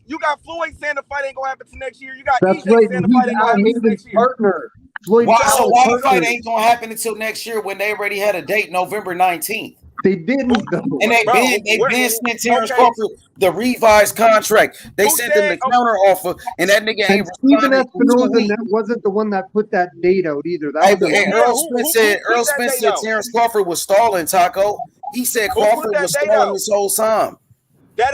saying the fight ain't gonna happen till next year. You got That's EJ right. saying the He's fight ain't gonna Al happen till Haymond's next year. partner. Floyd's Why Al's the partner. fight ain't gonna happen until next year when they already had a date, November 19th? They didn't though. And they been sent Terence Crawford the revised contract. They sent him the counter offer, and that nigga ain't Steven responded. Espinosa wasn't the one that put that date out either. That was Earl Spence said Terence Crawford was stalling, Taco. He said Crawford was stalling this whole time. That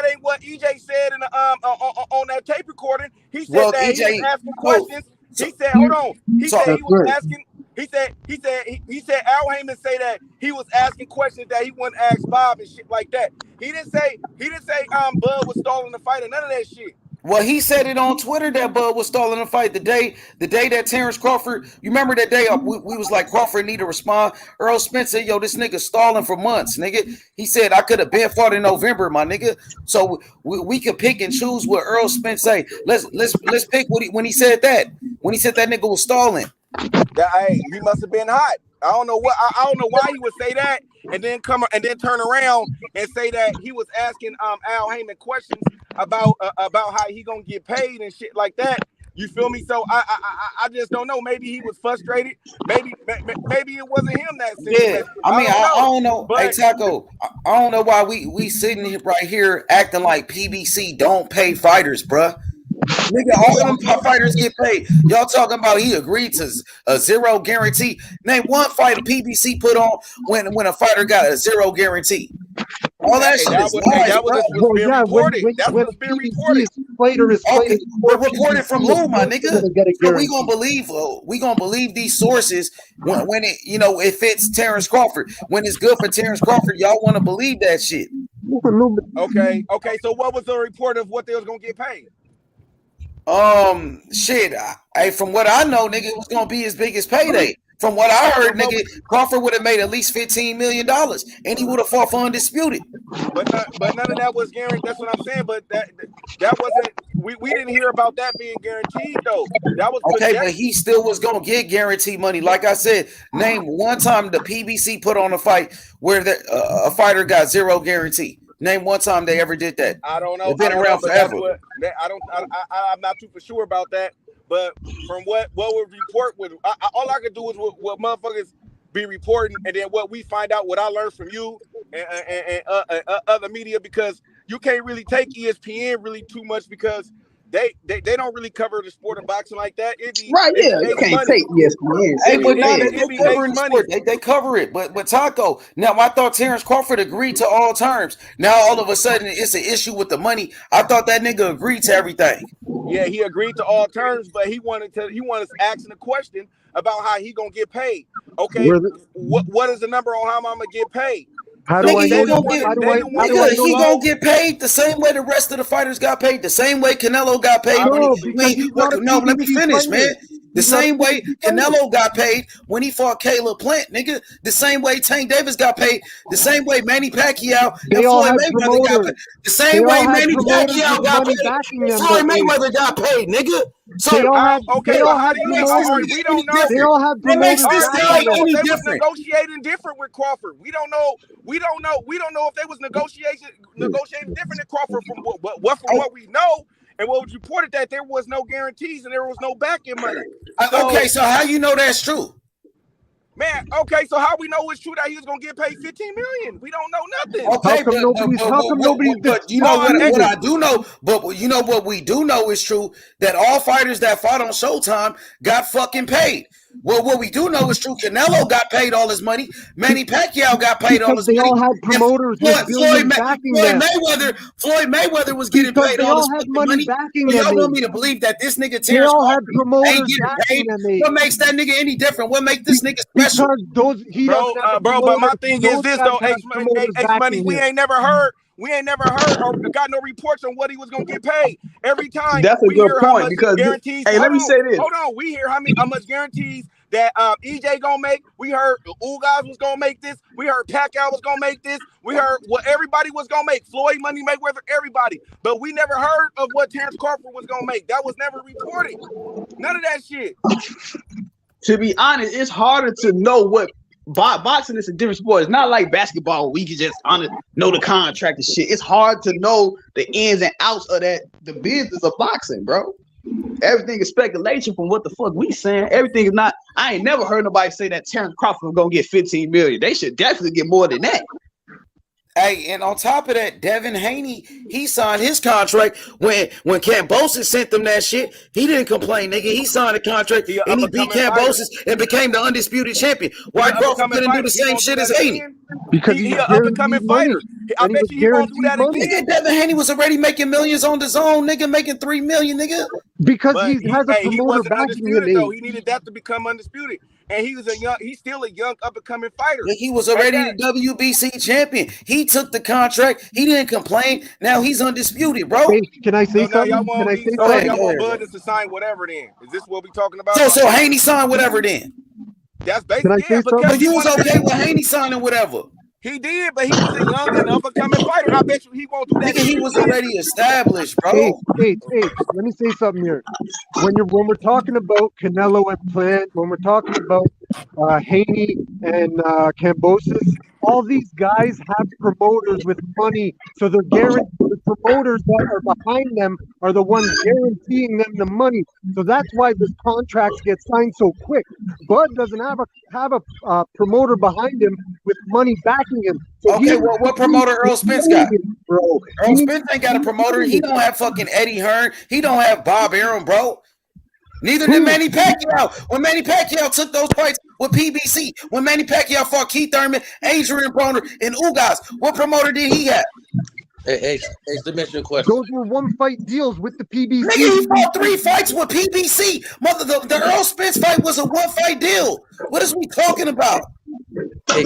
ain't what EJ said in the on that tape recording. He said that he was asking questions. He said, hold on. He said he was asking. He said Al Heyman say that he was asking questions that he wouldn't ask Bob and shit like that. He didn't say Bud was stalling the fight or none of that shit. Well, he said it on Twitter that Bud was stalling the fight the day that Terence Crawford. You remember that day we was like Crawford need to respond. Earl Spence said, "Yo, this nigga stalling for months, nigga." He said I could have been fought in November, my nigga. So we could pick and choose what Earl Spence say. Let's pick when he said that nigga was stalling. He must have been hot. I don't know why he would say that and then turn around and say that he was asking Al Heyman questions about how he gonna get paid and shit like that. You feel me? So I just don't know. Maybe he was frustrated. Maybe it wasn't him that said that. I don't know. But, hey Taco, I don't know why we sitting here right here acting like PBC don't pay fighters, bruh. Nigga, all of them fighters get paid. Y'all talking about he agreed to a zero guarantee. Name one fight PBC put on when a fighter got a zero guarantee. All that shit is lies, that was being reported. That's what's being reported. But reported from who, my nigga? So we gonna believe these sources when it it fits Terence Crawford. When it's good for Terence Crawford, y'all want to believe that shit. Okay. So what was the report of what they was gonna get paid? Shit. From what I know, nigga, it was gonna be his biggest payday. From what I heard, nigga, Crawford would have made at least $15 million, and he would have fought for undisputed. But none of that was guaranteed. That's what I'm saying. But that wasn't. We didn't hear about that being guaranteed though. That was okay, but he still was gonna get guaranteed money. Like I said, name one time the PBC put on a fight where a fighter got zero guarantee. Name one time they ever did that. I don't know. They've been around forever. I'm not too for sure about that. But from what would report with, all I could do is what motherfuckers be reporting, and then what we find out, what I learned from you and other media, because you can't really take ESPN really too much because they don't really cover the sport of boxing like that. You can't take ESPN. Hey, but now they cover the sport. They cover it. But Taco, now I thought Terence Crawford agreed to all terms. Now all of a sudden it's an issue with the money. I thought that nigga agreed to everything. Yeah, he agreed to all terms, but he wanted asking a question about how he gonna get paid. Okay, what is the number on how I'm gonna get paid? How do I know? He gonna get paid the same way the rest of the fighters got paid, the same way Canelo got paid. Let me finish, man. The same way Canelo got paid when he fought Caleb Plant, nigga. The same way Tank Davis got paid. The same way Manny Pacquiao and Floyd Mayweather got paid. The same way Manny Pacquiao got paid. Floyd Mayweather got paid, nigga. So we don't know. They all have what makes this guy any different? different? Negotiating different with Crawford. We don't know if they was negotiating different than Crawford from what we know. And what was reported that there was no guarantees and there was no back-end money. Okay, so how you know that's true? Man, okay, so how we know it's true that he was gonna get paid $15 million? We don't know nothing. Okay, but you know what I do know, but you know what we do know is true, that all fighters that fought on Showtime got fucking paid. Well, what we do know is true. Canelo got paid all his money. Manny Pacquiao got paid all his money. They all had promoters with billions backing them. Floyd Mayweather was getting paid all his money backing them. Y'all want me to believe that this nigga Terence Crawford ain't getting paid? What makes that nigga any different? What makes this nigga special? Bro, but my thing is this though, H Money, we ain't never heard or got no reports on what he was gonna get paid. Every time that's a good point because guarantees. Hey, let me say this. Hold on, we hear how much guarantees that EJ gonna make. We heard Ugas was gonna make this. We heard Pacquiao was gonna make this. We heard what everybody was gonna make. Floyd, Money Mayweather, everybody. But we never heard of what Terence Crawford was gonna make. That was never reported. None of that shit. To be honest, it's harder to know what. Boxing is a different sport. It's not like basketball where we can just know the contract and shit. It's hard to know the ins and outs of the business of boxing, bro. Everything is speculation from what the fuck we saying. Everything is not. I ain't never heard nobody say that Terence Crawford gonna get 15 million. They should definitely get more than that. Hey, and on top of that, Devin Haney, he signed his contract when Kambosos sent them that shit. He didn't complain, nigga. He signed a contract and he beat Kambosos and became the undisputed champion. Why Crawford couldn't do the same shit as Haney? Because he an up-and-coming fighter. I bet you he won't do that money. again. Nigga, Devin Haney was already making millions on the zone, nigga, making $3 million, nigga. Because But he has a he promoter wasn't backing undisputed him. though. He needed that to become undisputed, and he's still a young up-and-coming fighter. Like he was already the WBC champion. He took the contract. He didn't complain. Now he's undisputed, bro. Hey, can I say So now something? Can I say something? y'all want Bud to sign whatever then? Is this what we talking about? So Haney signed whatever then. That's Can I basically say something? But you was okay with Haney signing whatever. He did, but he was a young and up-and-coming fighter. I bet you he won't do that. Nigga, he was already established, bro. Hey, let me say something here. When we're talking about Canelo and Plant, when we're talking about Haney and Kambosos, all these guys have promoters with money, so they're guaranteed. The promoters that are behind them are the ones guaranteeing them the money. So that's why the contracts get signed so quick. Bud doesn't have a promoter behind him with money backing him. So Okay, well, what promoter Errol Spence got? Bro, Earl Spence ain't got a promoter. He don't have fucking Eddie Hearn. He don't have Bob Arum, bro. Neither did Manny Pacquiao. When Manny Pacquiao took those fights with PBC, when Manny Pacquiao fought Keith Thurman, Adrian Broner, and Ugas, what promoter did he have? Hey, let me ask you a question. Those were one-fight deals with the PBC. Nigga, he fought 3 fights with PBC. The Earl Spence fight was a one-fight deal. What is we talking about? Hey,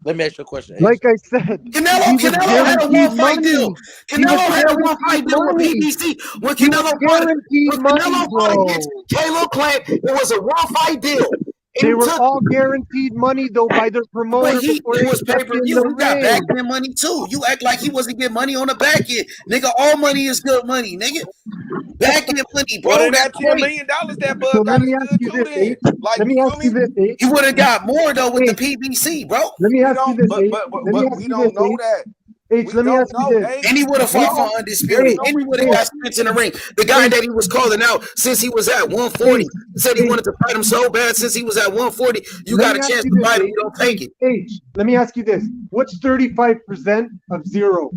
let me ask you a question. Like I said, Canelo had a one-fight deal. Canelo had a one-fight deal with PBC. When Canelo fought against Caleb Plant, it was a one-fight deal. They were all guaranteed money though by their promoter. But it was pay-per-view. You got back end money too. You act like he wasn't getting money on the back end. Nigga, all money is good money, nigga. Back end money, bro. Well, that $10 million that Bud So got let me ask you this, Ace. Let me ask you this, Ace. You would have got more though with the PBC, bro. Let me ask you this, Ace. But we don't know that. H, let me ask you this. And he would have fought for undisputed. And he would have got Spence in the ring. The guy that he was calling out since he was at 140 said he wanted to fight him so bad since he was at 140. You got a chance to fight him. You don't take it. H, let me ask you this. What's 35% of zero?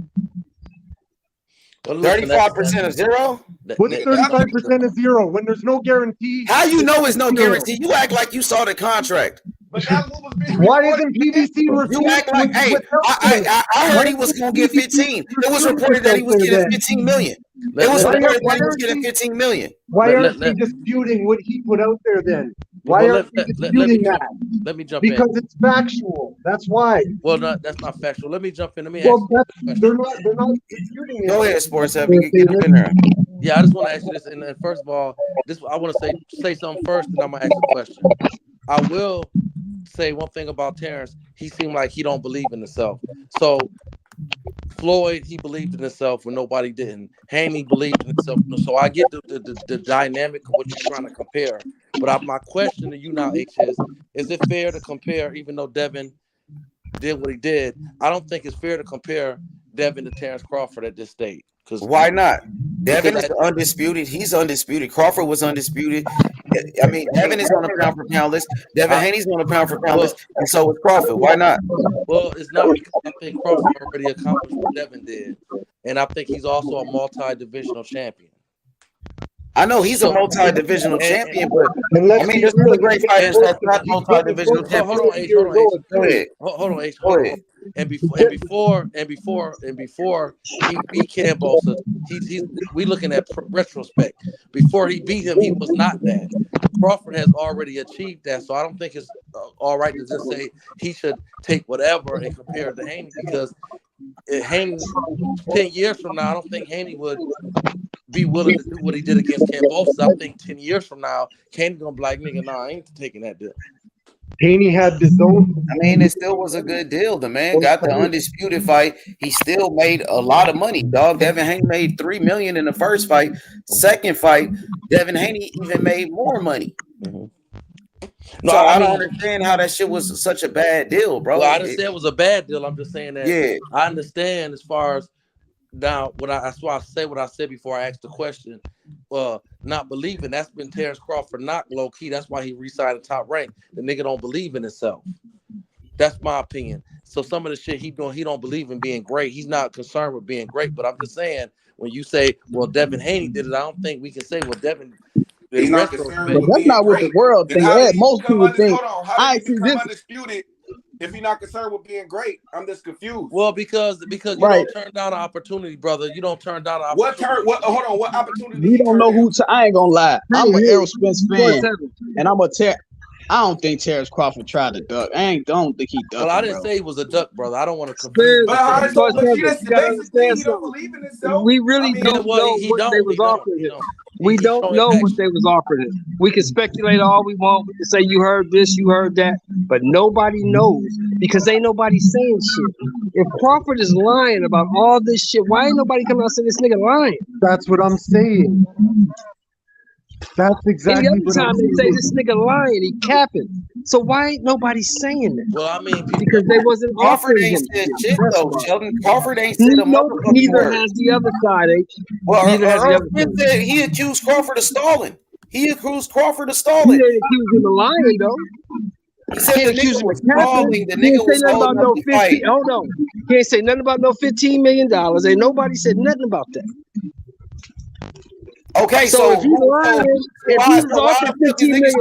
35% of zero? What's 35% of zero when there's no guarantee? How you know it's no guarantee? You act like you saw the contract. Why isn't PBC You act like, hey, I heard he was going to get 15. It was reported that he was getting 15 million. It was reported that he was getting 15 million. Why aren't they disputing what he put out there then? Why aren't they disputing that? Let me jump in. Because it's factual. That's why. Well, no, that's not factual. Let me jump in. Let me Well, ask they're not disputing it. Go ahead, Sports Happy. Get up in there. Yeah, I just want to ask you this. And first of all, I want to say something first, and I'm gonna ask you a question. I will say one thing about Terence. He seemed like he don't believe in himself. So Floyd, he believed in himself when nobody didn't. Haney believed in himself. So I get the dynamic of what you're trying to compare. But my question to you now, H, is it fair to compare, even though Devin did what he did, I don't think it's fair to compare Devin to Terence Crawford at this stage. Why not? Devin is undisputed. He's undisputed. Crawford was undisputed. I mean, Devin is on a pound for pound list. Devin Haney's on a pound for pound list, and so is Crawford. Why not? Well, it's not because I think Crawford already accomplished what Devin did, and I think he's also a multi-divisional champion. I know he's a multi-divisional champion, but I mean, there's really great fighters that's not multi-divisional champions. Hold on, H. And before he beat Kambosos, we looking at retrospect. Before he beat him, he was not that. Crawford has already achieved that, so I don't think it's all right to just say he should take whatever and compare it to Haney, because Haney 10 years from now, I don't think Haney would be willing to do what he did against Kambosos. I think 10 years from now, Haney's gonna be like, nigga, nah, I ain't taking that deal. Haney had his own. I mean, it still was a good deal. The man got the undisputed fight. He still made a lot of money, dog. Devin Haney made $3 million in the first fight. Second fight, Devin Haney even made more money. No, so I don't understand how that shit was such a bad deal, bro. Well, I didn't say it was a bad deal. I'm just saying that. Yeah, I understand as far as Now, that's why I say what I said before I asked the question. Not believing, that's been Terence Crawford knock low key. That's why he re-signed the Top Rank. The nigga don't believe in himself. That's my opinion. So some of the shit he doing, he don't believe in being great. He's not concerned with being great. But I'm just saying, when you say, well, Devin Haney did it, I don't think we can say, well, Devin. He's not concerned But with that's being not what the great. world Then think. how did he Most become people think. hold on, how did he become undisputed if he's not concerned with being great? I'm just confused. Well, because you don't turn down an opportunity, brother. You don't turn down an opportunity. Hold on, what opportunity? We don't know who. I ain't gonna lie. I'm an Errol Spence fan, and I don't think Terence Crawford tried to duck. Don't think he ducked. Well, I didn't say he was a duck, brother. I don't want to confuse. But how does basically he don't believe in himself? We really don't know what they was offering him. We don't know what they was offering him. We can speculate all we want. We can say you heard this, you heard that, but nobody knows because ain't nobody saying shit. If Crawford is lying about all this shit, why ain't nobody coming out and saying this nigga lying? That's what I'm saying. That's exactly Any what other I'm time they say saying. this nigga lying, he capping. So why ain't nobody saying that? Well, I mean, because they wasn't Crawford offering ain't him said shit. shit though, Sheldon. Crawford ain't said a motherfucking Neither word. has the other side. Well, Neither has the Earl other Spence side. said he accused Crawford of stalling. He accused Crawford of He stalling. didn't accuse him of lying though. He said the nigga was stalling. The He nigga didn't say was nothing about holding up no the 15. fight. Hold on. He ain't say nothing about no $15 million. Ain't nobody said nothing about that. Okay, So if he's lying, if he was offered $15 million,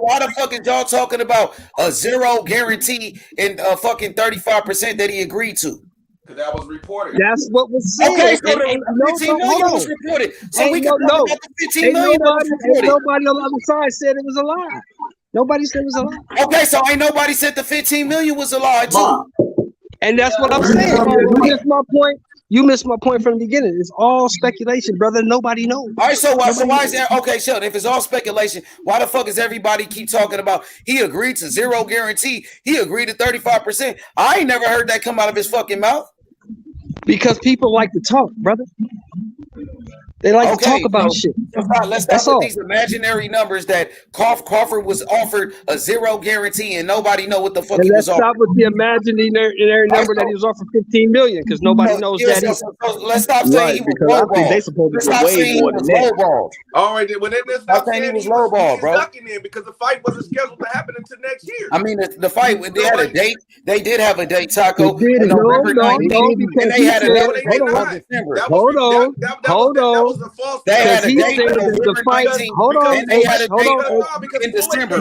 why the fuck is y'all talking about a zero guarantee and fucking 35% that he agreed to? Because that was reported. That's what was said. Okay, so Ain't the 15 million was reported. So we can talk about the 15 million that was reported. Nobody on the other side said it was a lie. Nobody said it was a lie. Okay, so ain't nobody said the 15 million was a lie too. And that's what I'm saying. You missed my point. You missed my point from the beginning. It's all speculation, brother. Nobody knows. All right, so why is that? Okay, Sheldon, if it's all speculation, why the fuck is everybody keep talking about he agreed to zero guarantee? He agreed to 35%. I ain't never heard that come out of his fucking mouth. Because people like to talk, brother. They like to talk about shit. Let's stop with these imaginary numbers that Crawford was offered a zero guarantee and nobody know what the fuck he was offered. Let's stop with the imaginary number that he was offered $15 million because nobody knows that. Let's stop saying he was lowballed. Let's stop saying he was lowballed. All right, well, then let's stop saying he was lowballed, bro. ducking in because the fight wasn't scheduled to happen until next year. I mean, the fight, they had a date. They did have a date, Taco. No, November 19th, and they had another date in December. Hold on. They had a date on November 19th, and they had a date in December.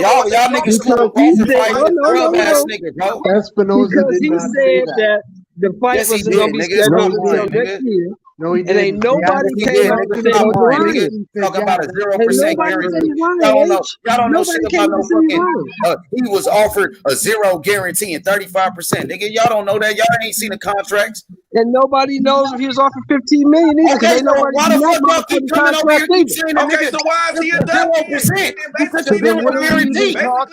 Y'all niggas told Crawford fight scrub ass nigga, bro. Because he said that the fight wasn't going to be scheduled until next year. No, he and ain't nobody came out and said Talk he's about a 0% guarantee. Y'all don't know shit about no fucking. He was offered a zero guarantee and 35%. Nigga, y'all don't know that. Y'all ain't seen the contracts. And nobody knows if he was offered $15 million either. Okay, so why the fuck y'all keep coming over here keep saying the nigga? So why is he a 0%? He took a zero guarantee. Y'all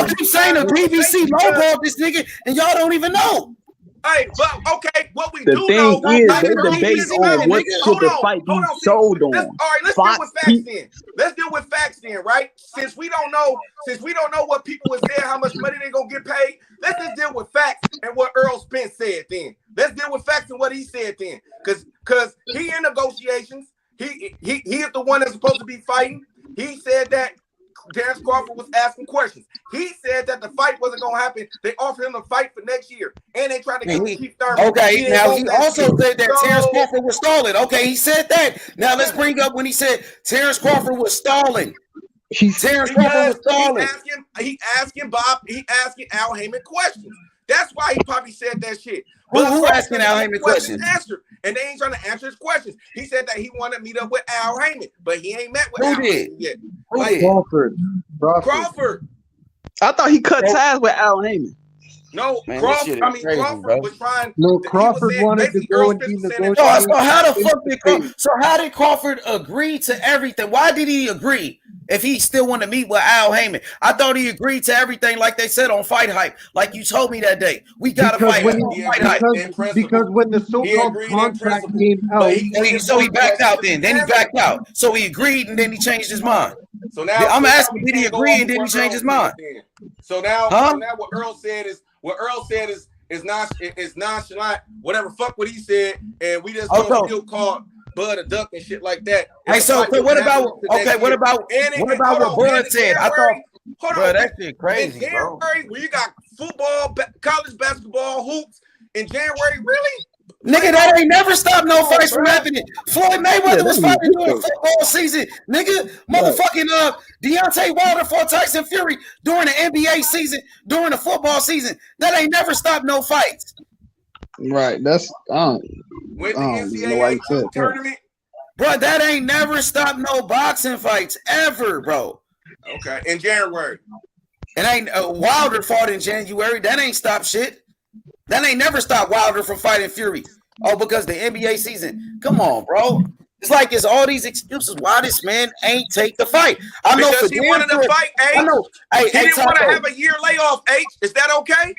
keep saying the BBC lowballed this nigga, and y'all don't even know. Hey, but okay, what we the do thing know is, they debate on what should the fight be sold on. All right, let's deal with facts then. Let's deal with facts then, right? Since we don't know what people would say, how much money they gonna get paid, let's just deal with facts and what Errol Spence said then. Let's deal with facts and what he said then. Cause he in negotiations. He is the one that's supposed to be fighting. He said that Terence Crawford was asking questions. He said that the fight wasn't going to happen. They offered him to fight for next year, and they tried to get Keith Thurman. Okay, now he also said that Terence Crawford was stalling. Okay, he said that. Now let's bring up when he said Terence Crawford was stalling. Terence Crawford was stalling. He asking Al Heyman questions. That's why he probably said that shit. Who asking Al Heyman questions? Answered, and they ain't trying to answer his questions. He said that he wanted to meet up with Al Heyman, but he ain't met with Al Heyman yet. Crawford. I thought he cut ties with Al Heyman. No, Man, Crawford. Crawford was trying. No, Crawford wanted to go and be negotiating. So how the fuck did Crawford? So how did Crawford agree to everything? Why did he agree if he still want to meet with Al Heyman? I thought he agreed to everything, like they said on Fight Hype, like you told me that day. We gotta fight Fight Hype because when the so-called contract came out, so he backed out. Then he backed out. So he agreed and then he changed his mind. So now I'm asking, did he agree and then he changed his mind? So now what Earl said is it's nonchalant, whatever fuck what he said, and we just don't still call Bud a duck and shit like that. Hey, so what about what Bud said? I thought, bro, that shit crazy, in January, where you got football, college basketball, hoops in January, really? Nigga, that ain't never stopped no fights from happening. Floyd Mayweather was fighting during football season. Nigga, motherfucking Deontay Wilder fought Tyson Fury during the NBA season, during the football season. That ain't never stopped no fights. Right. That's with the NCAA tournament. Bro, that ain't never stopped no boxing fights ever, bro. Okay, in January. And ain't Wilder fought in January. That ain't stopped shit. That ain't never stopped Wilder from fighting Fury. Oh, because the NBA season. Come on, bro. It's like it's all these excuses why this man ain't take the fight. I know because he wanted to fight, H. I know. He didn't want to have a year layoff, H. Is that okay?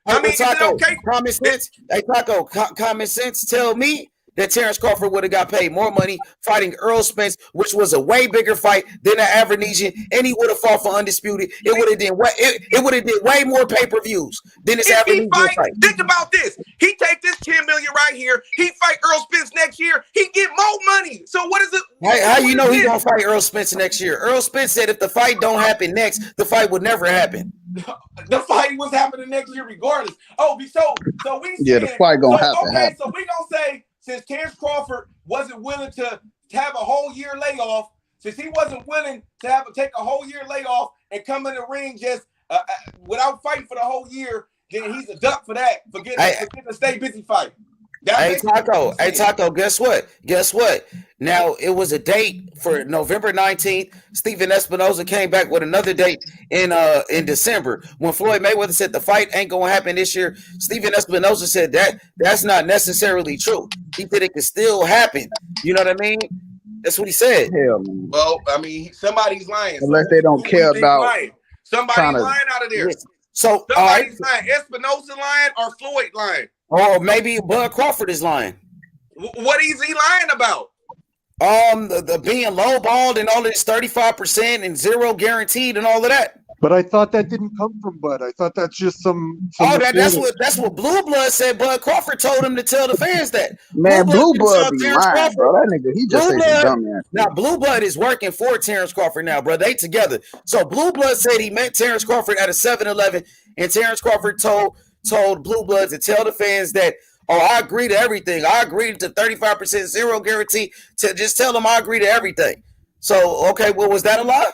I mean, is it okay? Common sense. Hey, Taco, common sense tell me that Terence Crawford would have got paid more money fighting Errol Spence, which was a way bigger fight than the Avenesian, and he would have fought for undisputed. It would have did way more pay-per-views than this Avenesian fight. Think about this. He take this $10 million right here. He fight Errol Spence next year. He get more money. So what is it? How you know he gonna fight Errol Spence next year? Errol Spence said if the fight don't happen next, the fight would never happen. The fight was happening next year regardless. Oh, so we the fight gonna happen. Okay, so we gonna say since Terence Crawford wasn't willing to have a whole year layoff, since he wasn't willing to take a whole year layoff and come in the ring just without fighting for the whole year, then he's a duck for that. Forget to stay busy fight. Hey Taco, guess what? Now it was a date for November 19th. Steven Espinoza came back with another date in December. When Floyd Mayweather said the fight ain't gonna happen this year, Steven Espinoza said that's not necessarily true. He said it could still happen. You know what I mean? That's what he said. Hell, man. Well, I mean, somebody's lying. Unless they don't care about somebody's lying out of there. So somebody's lying. Espinoza lying or Floyd lying? Or maybe Bud Crawford is lying. What is he lying about? The being lowballed and all this 35% and zero guaranteed and all of that. But I thought that didn't come from Bud. I thought that's just some that's what Blue Blood said. Bud Crawford told him to tell the fans that. Man, Blue Blood be lying, bro. That nigga, he just said dumb ass. Now Blue Blood is working for Terence Crawford now, bro. They together. So Blue Blood said he met Terence Crawford at a 7-Eleven, and Terence Crawford told Blue Blood to tell the fans that, oh, I agree to everything. I agree to 35% zero guarantee. To just tell them I agree to everything. So, okay, well, was that a lie?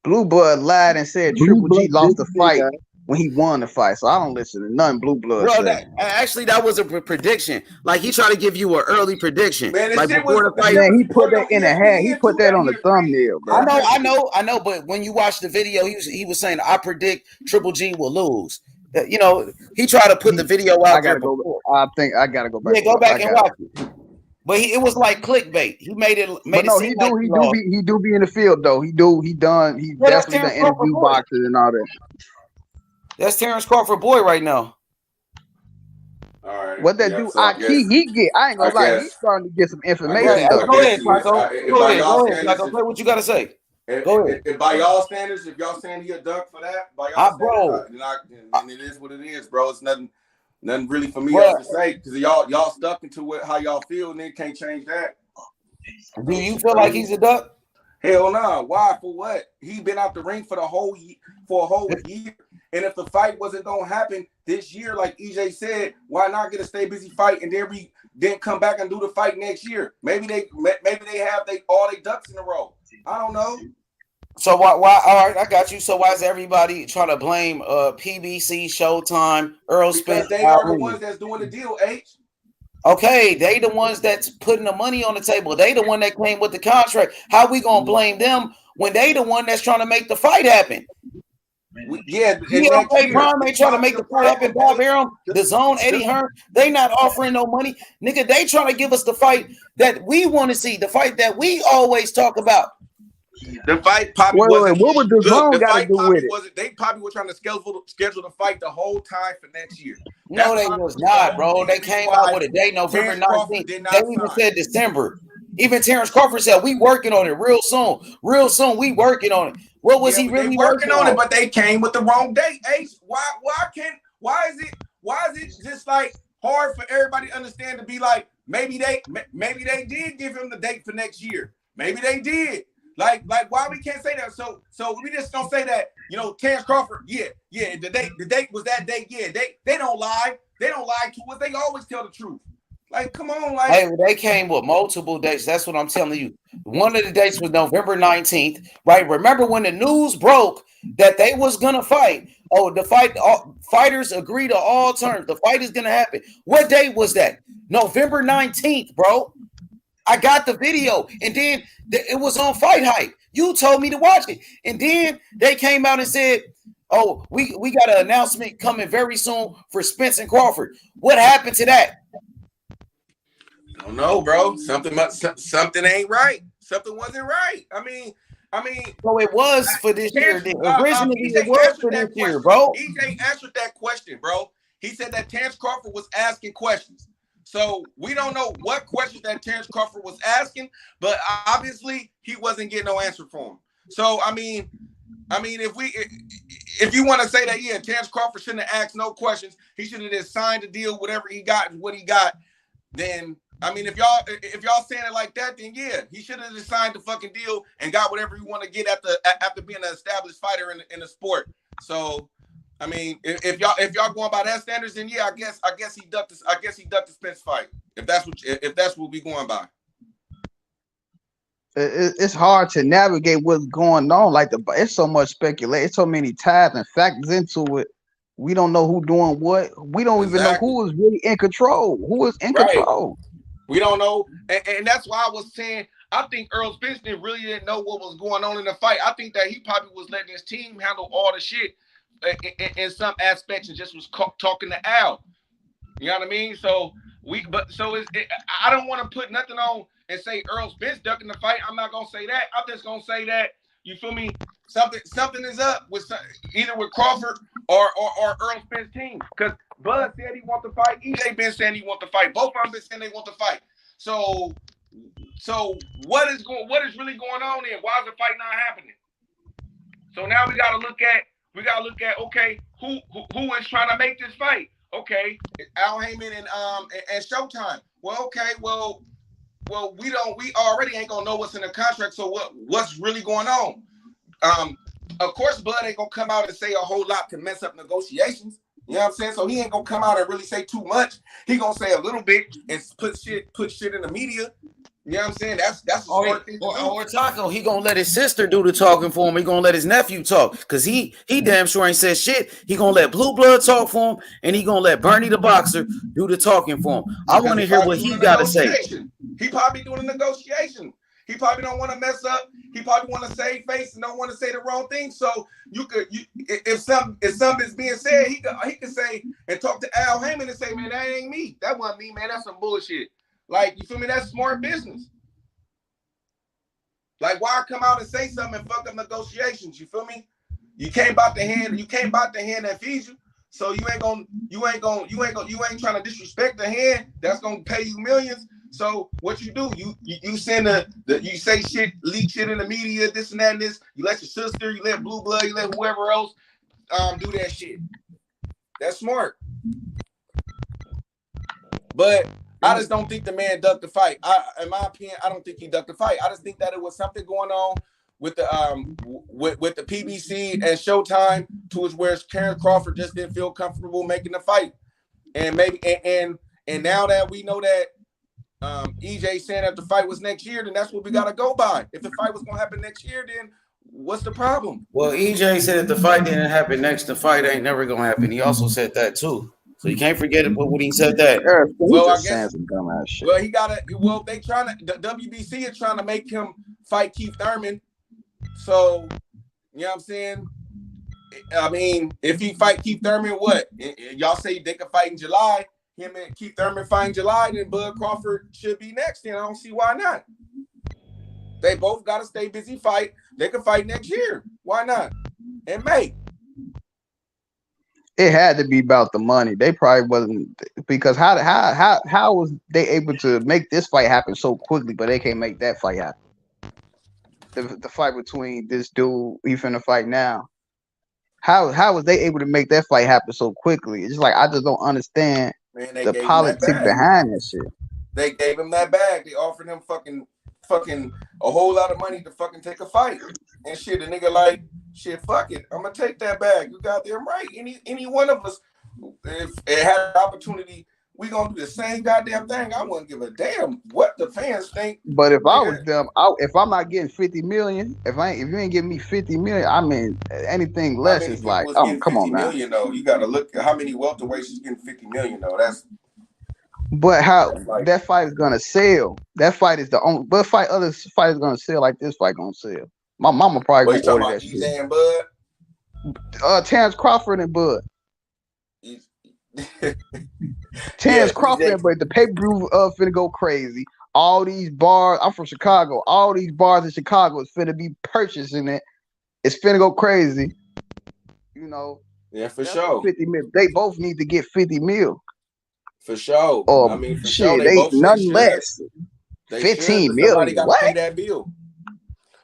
Blue Blood lied and said Triple G lost the fight when he won the fight. So I don't listen to nothing Blue Blood said. That was a prediction. Like he tried to give you an early prediction. Man, like before the fight. Man, he put that in a hat. He put that on the thumbnail, bro. I know. But when you watch the video, he was saying, I predict Triple G will lose. You know, he tried to put the video out there before. I think I gotta go back. Yeah, go back and watch it. But it was like clickbait. He made it. He do be in the field though. He definitely done interview boxes and all that. That's Terence Crawford boy right now. All right. What that do? He get. I ain't gonna lie. He's starting to get some information. Go ahead, Go ahead. What you gotta say? Go ahead. If by y'all standards, if y'all saying he a duck for that, by y'all standards, then it is what it is, bro. It's nothing really for me else to say because y'all stuck into how y'all feel and then can't change that. Do you feel like he's a duck? Hell no. Why? For what? He been out the ring for a whole year. And if the fight wasn't gonna happen this year, like EJ said, why not get a stay busy fight and then come back and do the fight next year? Maybe they have all their ducks in a row. I don't know. So why? All right, I got you. So why is everybody trying to blame PBC, Showtime, Errol Spence? They are the ones that's doing the deal, H. Okay, they the ones that's putting the money on the table. They the one that came with the contract. How we gonna blame them when they the one that's trying to make the fight happen? Prime ain't trying to make the fight happen. Bob Arum, the Zone, Eddie Hearn, they not offering no money, nigga. They trying to give us the fight that we want to see, the fight that we always talk about. The fight probably wasn't. What would the Zone got to do with it? They probably were trying to schedule the fight the whole time for next year. No, they was not, bro. They came out with a date, November 19th. They even said December. Even Terence Crawford said, we working on it real soon. Real soon, we working on it. What was he really they working on it? But they came with the wrong date. Ace, why is it just like hard for everybody to understand to be like maybe they did give him the date for next year. Maybe they did. Like why we can't say that? So we just don't say that. You know, Terence Crawford. Yeah. The date was that date. Yeah, they don't lie. They don't lie to us. They always tell the truth. Like, come on, like hey, they came with multiple dates. That's what I'm telling you. One of the dates was November 19th, right? Remember when the news broke that they was gonna fight? Oh, the fighters agree to all terms. The fight is gonna happen. What date was that? November 19th, bro. I got the video, and then it was on Fight Hype. You told me to watch it, and then they came out and said, "Oh, we got an announcement coming very soon for Spence and Crawford." What happened to that? I don't know, bro. Something ain't right. Something wasn't right. I mean. So it was for this year. Originally, it was for this year, bro. EJ answered that question, bro. He said that Terence Crawford was asking questions. So we don't know what questions that Terence Crawford was asking, but obviously he wasn't getting no answer for him. So I mean, if you want to say that, yeah, Terence Crawford shouldn't have asked no questions. He should have just signed the deal, whatever he got and what he got. Then I mean, if y'all saying it like that, then yeah, he should have just signed the fucking deal and got whatever he want to get after being an established fighter in the sport. So, I mean, if y'all going by that standards, then yeah, I guess he ducked the Spence fight. If that's what we going by. It's hard to navigate what's going on. Like it's so much speculation, so many ties and factors into it. We don't know who doing what. We don't even know who is really in control. Who is in control? We don't know, and that's why I was saying I think Errol Spence really didn't know what was going on in the fight. I think that he probably was letting his team handle all the shit in some aspects and just was talking to Al. You know what I mean? So I don't want to put nothing on and say Errol Spence ducking the fight. I'm not gonna say that. I'm just gonna say that, you feel me? Something is up with either with Crawford or Errol Spence team, because Bud said he want to fight. EJ been saying he want to fight. Both of them been saying they want to fight. So what is really going on there? Why is the fight not happening? So now we gotta look at okay, who is trying to make this fight? Okay, Al Heyman and Showtime. Well, okay, well we already ain't gonna know what's in the contract. So what's really going on? Of course, Bud ain't gonna come out and say a whole lot to mess up negotiations. You know what I'm saying? So he ain't gonna come out and really say too much. He gonna say a little bit and put shit in the media. You know what I'm saying? That's a smart thing to do. Or Taco, he gonna let his sister do the talking for him. He gonna let his nephew talk, because he damn sure ain't said shit. He gonna let Blue Blood talk for him, and he gonna let Bernie the boxer do the talking for him. I want to hear what he gotta say. He probably doing a negotiation. He probably don't want to mess up. He probably want to save face and don't want to say the wrong thing. So if something is being said, he can say and talk to Al Heyman and say, man, that ain't me. That wasn't me, man. That's some bullshit. Like, you feel me? That's smart business. Like, why come out and say something and fuck up negotiations? You feel me? You can't bite the hand that feeds you. So you ain't trying to disrespect the hand that's gonna pay you millions. So what you do, you send you say shit, leak shit in the media, this and that and this. You let your sister, you let Blue Blood, you let whoever else do that shit. That's smart. But I just don't think the man ducked the fight. In my opinion, I don't think he ducked the fight. I just think that it was something going on with the with the PBC and Showtime, to where Terence Crawford just didn't feel comfortable making the fight. And maybe and now that we know that EJ saying that the fight was next year, then that's what we gotta go by. If the fight was gonna happen next year, then what's the problem? Well, EJ said if the fight didn't happen next, the fight ain't never gonna happen. He also said that too. So you can't forget it when he said that. Well, I guess. Well, he got it. Well, the WBC is trying to make him fight Keith Thurman. So, you know what I'm saying? I mean, if he fight Keith Thurman, what? Y'all say they could fight in July. Him and Keith Thurman fight in July, then Bud Crawford should be next. Then I don't see why not. They both got to stay busy fight. They could fight next year. Why not? In May. It had to be about the money. They probably wasn't, because how was they able to make this fight happen so quickly, but they can't make that fight happen? the fight between this dude he finna fight now. How was they able to make that fight happen so quickly? It's just like I just don't understand Man, they the gave him that politics bag. behind that shit. They gave him that bag. They offered him fucking a whole lot of money to fucking take a fight. And shit, the nigga like, shit, fuck it. I'm gonna take that bag. You got them right. Any one of us, if it had an opportunity, we gonna do the same goddamn thing. I wouldn't give a damn what the fans think. But if I was them, if I'm not getting 50 million, if you ain't giving me 50 million, I mean anything less is like, oh, come on now. Million though. You gotta look at how many welterweights is getting 50 million though. That's But how that fight is gonna sell? That fight is the only. But fight other fighters gonna sell like this fight gonna sell. My mama probably what you gonna talking order about, that EJ and shit. Bud? Terence Crawford and Bud. Terence Crawford, but the pay-per-view finna go crazy. All these bars, I'm from Chicago. All these bars in Chicago is finna be purchasing it. It's finna go crazy. You know. Yeah, for sure. 50 mil. They both need to get 50 mil. For sure. I mean, for sure. They both nothing less. They 15 should, somebody million. got to pay that bill.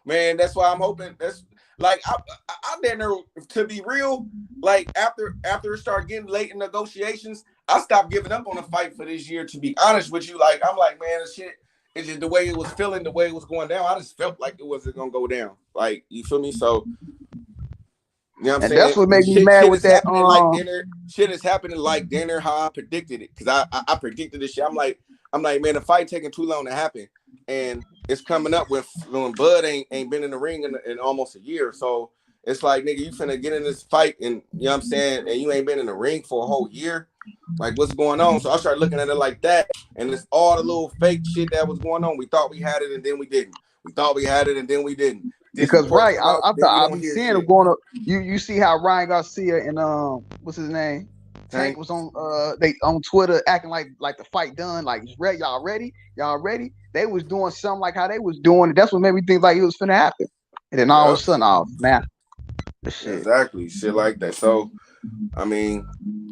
Man, that's why I'm hoping. That's like I didn't know, to be real. Like after it started getting late in negotiations, I stopped giving up on the fight for this year. To be honest with you, like I'm like, man, this shit. It's just the way it was feeling, the way it was going down. I just felt like it wasn't gonna go down. Like you feel me? So. You know what I'm saying? That's what made me mad with that. Shit is happening like dinner how I predicted it. Because I predicted this shit. I'm like, man, the fight taking too long to happen. And it's coming up when Bud ain't been in the ring in almost a year. So it's like, nigga, you finna get in this fight and you know what I'm saying? And you ain't been in the ring for a whole year. Like, what's going on? So I started looking at it like that. And it's all the little fake shit that was going on. We thought we had it and then we didn't. We thought we had it and then we didn't. Because I thought I've been seeing him going up. You see how Ryan Garcia and what's his name? Tank was on they on Twitter acting like the fight done, like y'all ready? They was doing something like how they was doing it. That's what made me think like it was finna happen. And then all of a sudden, man. Exactly, shit like that. So I mean,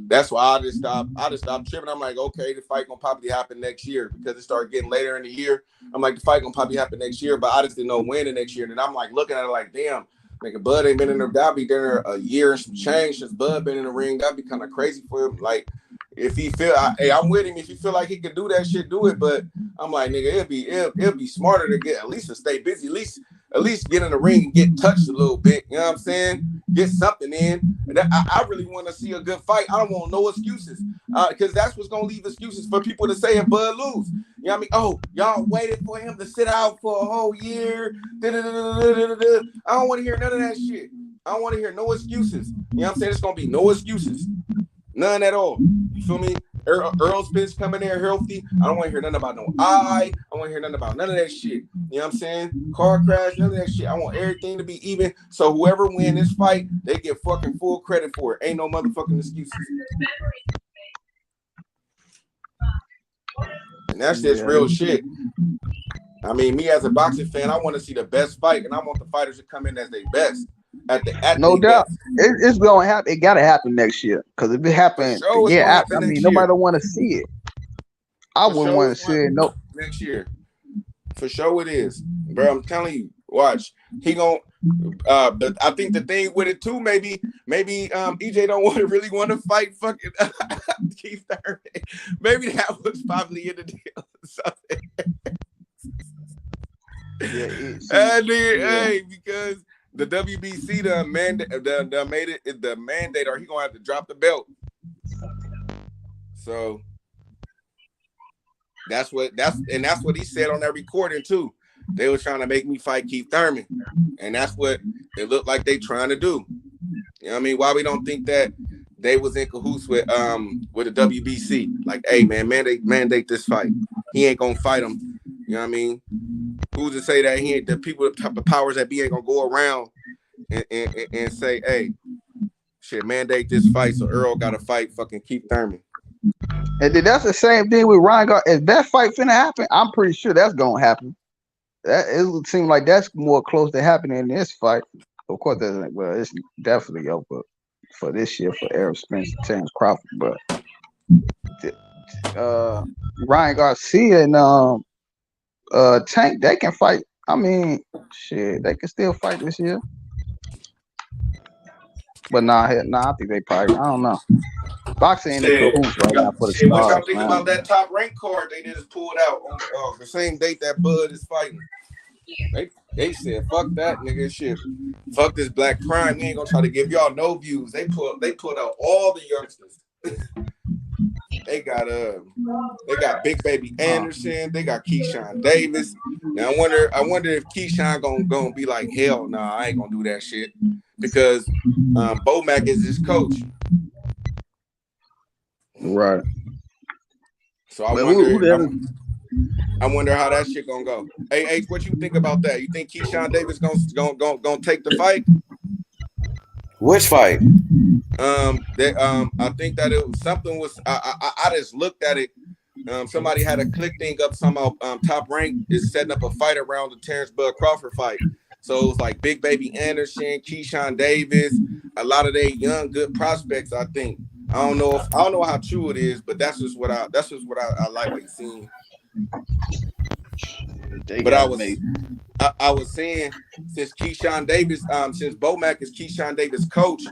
that's why I just stopped tripping. I'm like, okay, the fight gonna probably happen next year because it started getting later in the year. I'm like, the fight gonna probably happen next year, but I just didn't know when the next year. And then I'm like looking at it like, damn, nigga, Bud ain't been in there. That'd be there a year and some change since Bud been in the ring. That'd be kind of crazy for him. Like, if he feel, hey, I'm with him. If you feel like he can do that shit, do it. But I'm like, nigga, it'd be smarter to get at least to stay busy, at least get in the ring and get touched a little bit. You know what I'm saying? Get something in. And I really want to see a good fight. I don't want no excuses because that's what's gonna leave excuses for people to say if Bud lose. You know what I mean? Oh, y'all waited for him to sit out for a whole year. I don't want to hear none of that shit. I don't want to hear no excuses. You know what I'm saying? It's gonna be no excuses. None at all. You feel me? Errol Spence coming there healthy. I don't want to hear nothing about no eye. I want to hear nothing about none of that shit. You know what I'm saying? Car crash, none of that shit. I want everything to be even. So whoever win this fight, they get fucking full credit for it. Ain't no motherfucking excuses. And that's just real shit. I mean, me as a boxing fan, I want to see the best fight, and I want the fighters to come in as their best. No doubt, it's gonna happen. It gotta happen next year. Because if it happens, I mean, nobody don't want to see it. I wouldn't want to see it. No, next year, for sure it is, bro. I'm telling you, watch. He gonna. But I think the thing with it too, maybe EJ don't really want to fight fucking Keith Thurman. Maybe that was probably in the deal or something. Hey, because. The WBC made it the mandate, or he gonna have to drop the belt. So that's what he said on that recording too. They were trying to make me fight Keith Thurman, and that's what it looked like they trying to do. You know what I mean? Why we don't think that they was in cahoots with the WBC? Like, hey man, mandate this fight. He ain't gonna fight him. You know what I mean? Who's to say that he ain't the people, the type of powers that be ain't gonna go around and say, hey, shit, mandate this fight so Earl gotta fight fucking Keith Thurman. And then that's the same thing with Ryan Garcia. If that fight finna happen, I'm pretty sure that's gonna happen. It would seem like that's more close to happening in this fight. Of course, it's definitely over for this year for Errol Spence and Terence Crawford, but Ryan Garcia and Tank, they can fight I mean, shit, they can still fight this year. But I think they probably. I don't know. Boxing ain't in Shit, cahoots right now for the shit. What y'all stars, think man. about that top rank card they just pulled out on the same date that Bud is fighting? They said fuck that nigga shit. Fuck this Black Prime. We ain't gonna try to give y'all no views. They put out all the youngsters. They got Big Baby Anderson. They got Keyshawn Davis. Now I wonder if Keyshawn gonna be like, hell nah, I ain't gonna do that shit because Bomac is his coach. Right. So I wonder how that shit gonna go. Hey, H, what you think about that? You think Keyshawn Davis gonna take the fight? Which fight? I think that it was something was I just looked at it. Somebody had a click thing up somehow. Top Rank is setting up a fight around the Terence Crawford fight. So it was like Big Baby Anderson, Keyshawn Davis, a lot of they young good prospects. I think I don't know how true it is, but that's just what I like seeing. But I was saying since Keyshawn Davis, since Bomac is Keyshawn Davis' coach,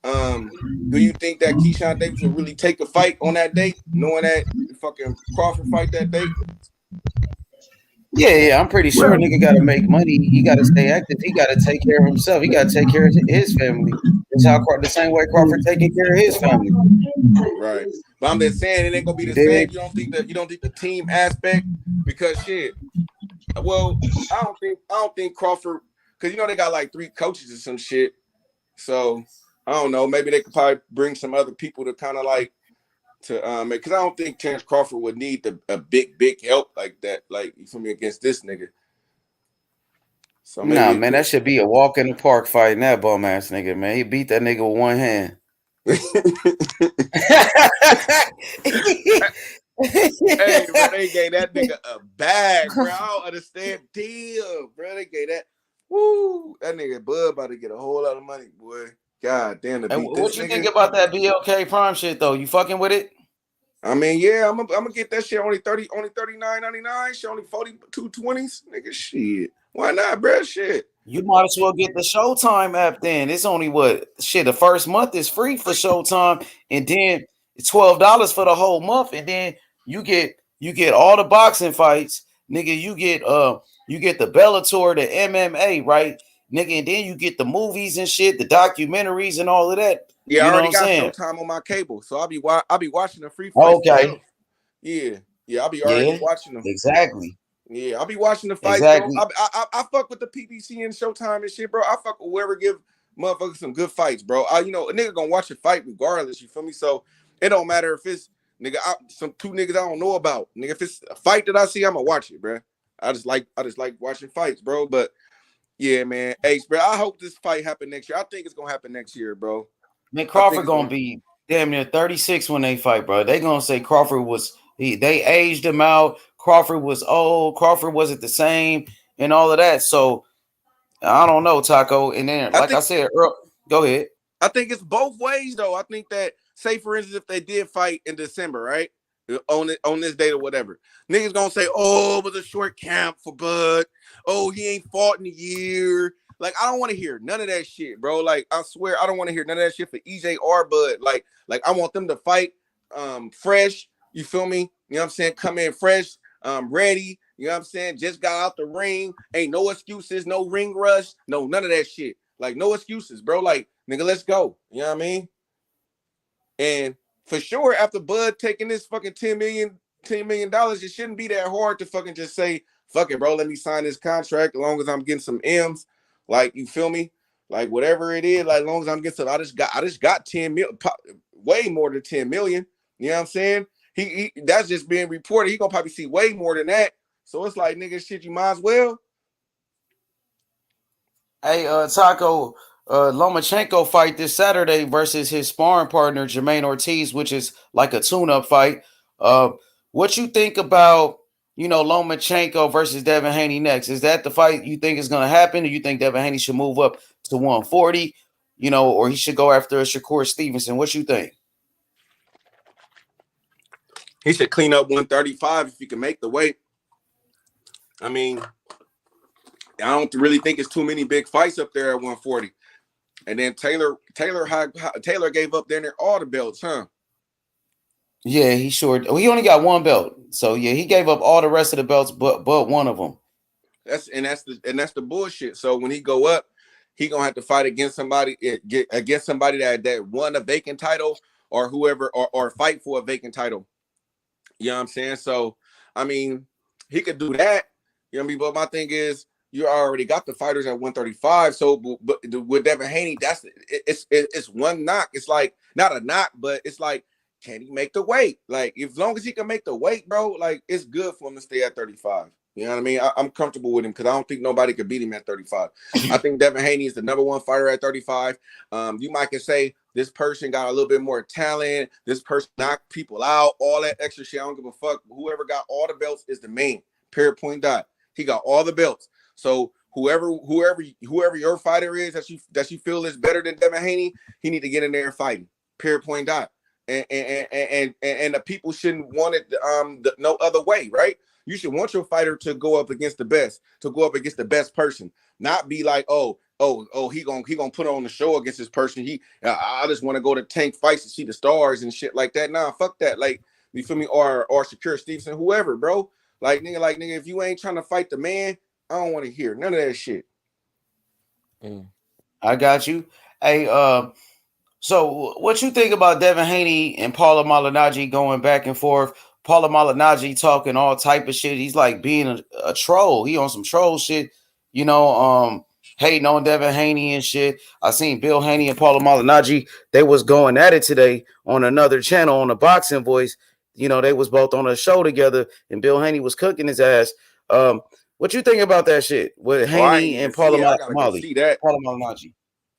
do you think that Keyshawn Davis will really take a fight on that date, knowing that fucking Crawford fight that date? Yeah, I'm pretty sure nigga got to make money. He got to stay active. He got to take care of himself. He got to take care of his family. It's how the same way Crawford taking care of his family. Right. But I'm just saying it ain't gonna be the same. You don't think the team aspect because shit. Well, I don't think Crawford, because they got like 3 coaches or some shit. So I don't know. Maybe they could probably bring some other people to kind of like to because I don't think Terence Crawford would need a big help like that. Like you feel me against this nigga. So maybe nah, man, that should be a walk in the park fighting that bum ass nigga, man. He beat that nigga with one hand. Hey, bro, they gave that nigga a bag, bro. I don't understand. Damn, bro, they gave that. Woo, that nigga Bud about to get a whole lot of money, boy. God damn, to beat this What you nigga. think about that BLK Prime shit though? You fucking with it? I mean, yeah, I'm gonna get that shit only $39.99. Shit only 42.20s, nigga. Shit, why not, bro? Shit. You might as well get the Showtime app then. It's only the first month is free for Showtime, and then it's $12 for the whole month, and then you get all the boxing fights, nigga. You get the Bellator, the MMA, right, nigga, and then you get the movies and shit, the documentaries and all of that. Yeah, you I know already what I'm got saying? Showtime on my cable, so I'll be watching the free fights. Okay. Yeah, I'll be already watching them. Exactly. Yeah, I'll be watching the fights, exactly. bro. I fuck with the PBC and Showtime and shit, bro. I fuck with whoever give motherfuckers some good fights, bro. A nigga gonna watch a fight regardless. You feel me? So it don't matter if it's some 2 niggas I don't know about. Nigga, if it's a fight that I see, I'm gonna watch it, bro. I just like watching fights, bro. But yeah, man, Ace, bro. I hope this fight happen next year. I think it's gonna happen next year, bro. Man, Crawford gonna be damn near 36 when they fight, bro. They gonna say Crawford was they aged him out. Crawford was old. Crawford wasn't the same, and all of that. So I don't know, Taco. And then, I said, Earl, go ahead. I think it's both ways, though. I think that, say for instance, if they did fight in December, right, on this date or whatever, niggas gonna say, "Oh, it was a short camp for Bud. Oh, he ain't fought in a year." Like, I don't want to hear none of that shit, bro. Like, I swear, I don't want to hear none of that shit for EJ or Bud. Like I want them to fight fresh. You feel me? You know what I'm saying? Come in fresh, ready. You know what I'm saying? Just got out the ring. Ain't no excuses, no ring rush, no none of that shit. Like, no excuses, bro. Like, nigga, let's go. You know what I mean? And for sure, after Bud taking this fucking $10 million, it shouldn't be that hard to fucking just say, fuck it, bro, let me sign this contract as long as I'm getting some M's. Like, you feel me? Like, whatever it is, like, as long as I'm getting some, I just got 10 million, way more than 10 million. You know what I'm saying? He that's just being reported. He gonna probably see way more than that. So it's like, nigga, shit, you might as well. Hey, Taco, Lomachenko fight this Saturday versus his sparring partner Jermaine Ortiz, which is like a tune-up fight. What you think about Lomachenko versus Devin Haney next? Is that the fight you think is going to happen, or you think Devin Haney should move up to 140? Or he should go after a Shakur Stevenson? What you think? He should clean up 135 if he can make the weight. I mean, don't really think it's too many big fights up there at 140. And then Taylor gave up there all the belts, huh? Yeah, he sure. He only got one belt, so yeah, he gave up all the rest of the belts, but one of them. That's the bullshit. So when he go up, he gonna have to fight against somebody that won a vacant title or whoever, or fight for a vacant title. You know what I'm saying? So I mean, he could do that. You know what I mean? But my thing is, you already got the fighters at 135. So, but with Devin Haney, it's one knock. It's like not a knock, but it's like, can he make the weight? Like, as long as he can make the weight, bro, like it's good for him to stay at 35. You know what I mean? I'm comfortable with him because I don't think nobody could beat him at 35. I think Devin Haney is the #1 fighter at 35. You might can say this person got a little bit more talent. This person knocked people out, all that extra shit. I don't give a fuck. Whoever got all the belts is the man. Period. Point dot. He got all the belts. So whoever your fighter is that you feel is better than Devin Haney, he need to get in there and fight him. Period. Point dot. And the people shouldn't want it no other way, right? You should want your fighter to go up against the best, to go up against the best person, not be like, oh, he gonna put on the show against this person. I just want to go to tank fights to see the stars and shit like that. Nah, fuck that. Like, you feel me? Or Shakur Stevenson, whoever, bro. Like nigga, if you ain't trying to fight the man, I don't want to hear none of that shit. I got you. Hey, so what you think about Devin Haney and Paula Malignaggi going back and forth? Paula Malignaggi talking all type of shit. He's like being a troll. He on some troll shit, you know, hating on Devin Haney and shit. I seen Bill Haney and Paula Malignaggi. They was going at it today on another channel on the Boxing Voice. You know, they was both on a show together, and Bill Haney was cooking his ass. What you think about that shit with Haney and Paula Malignaggi?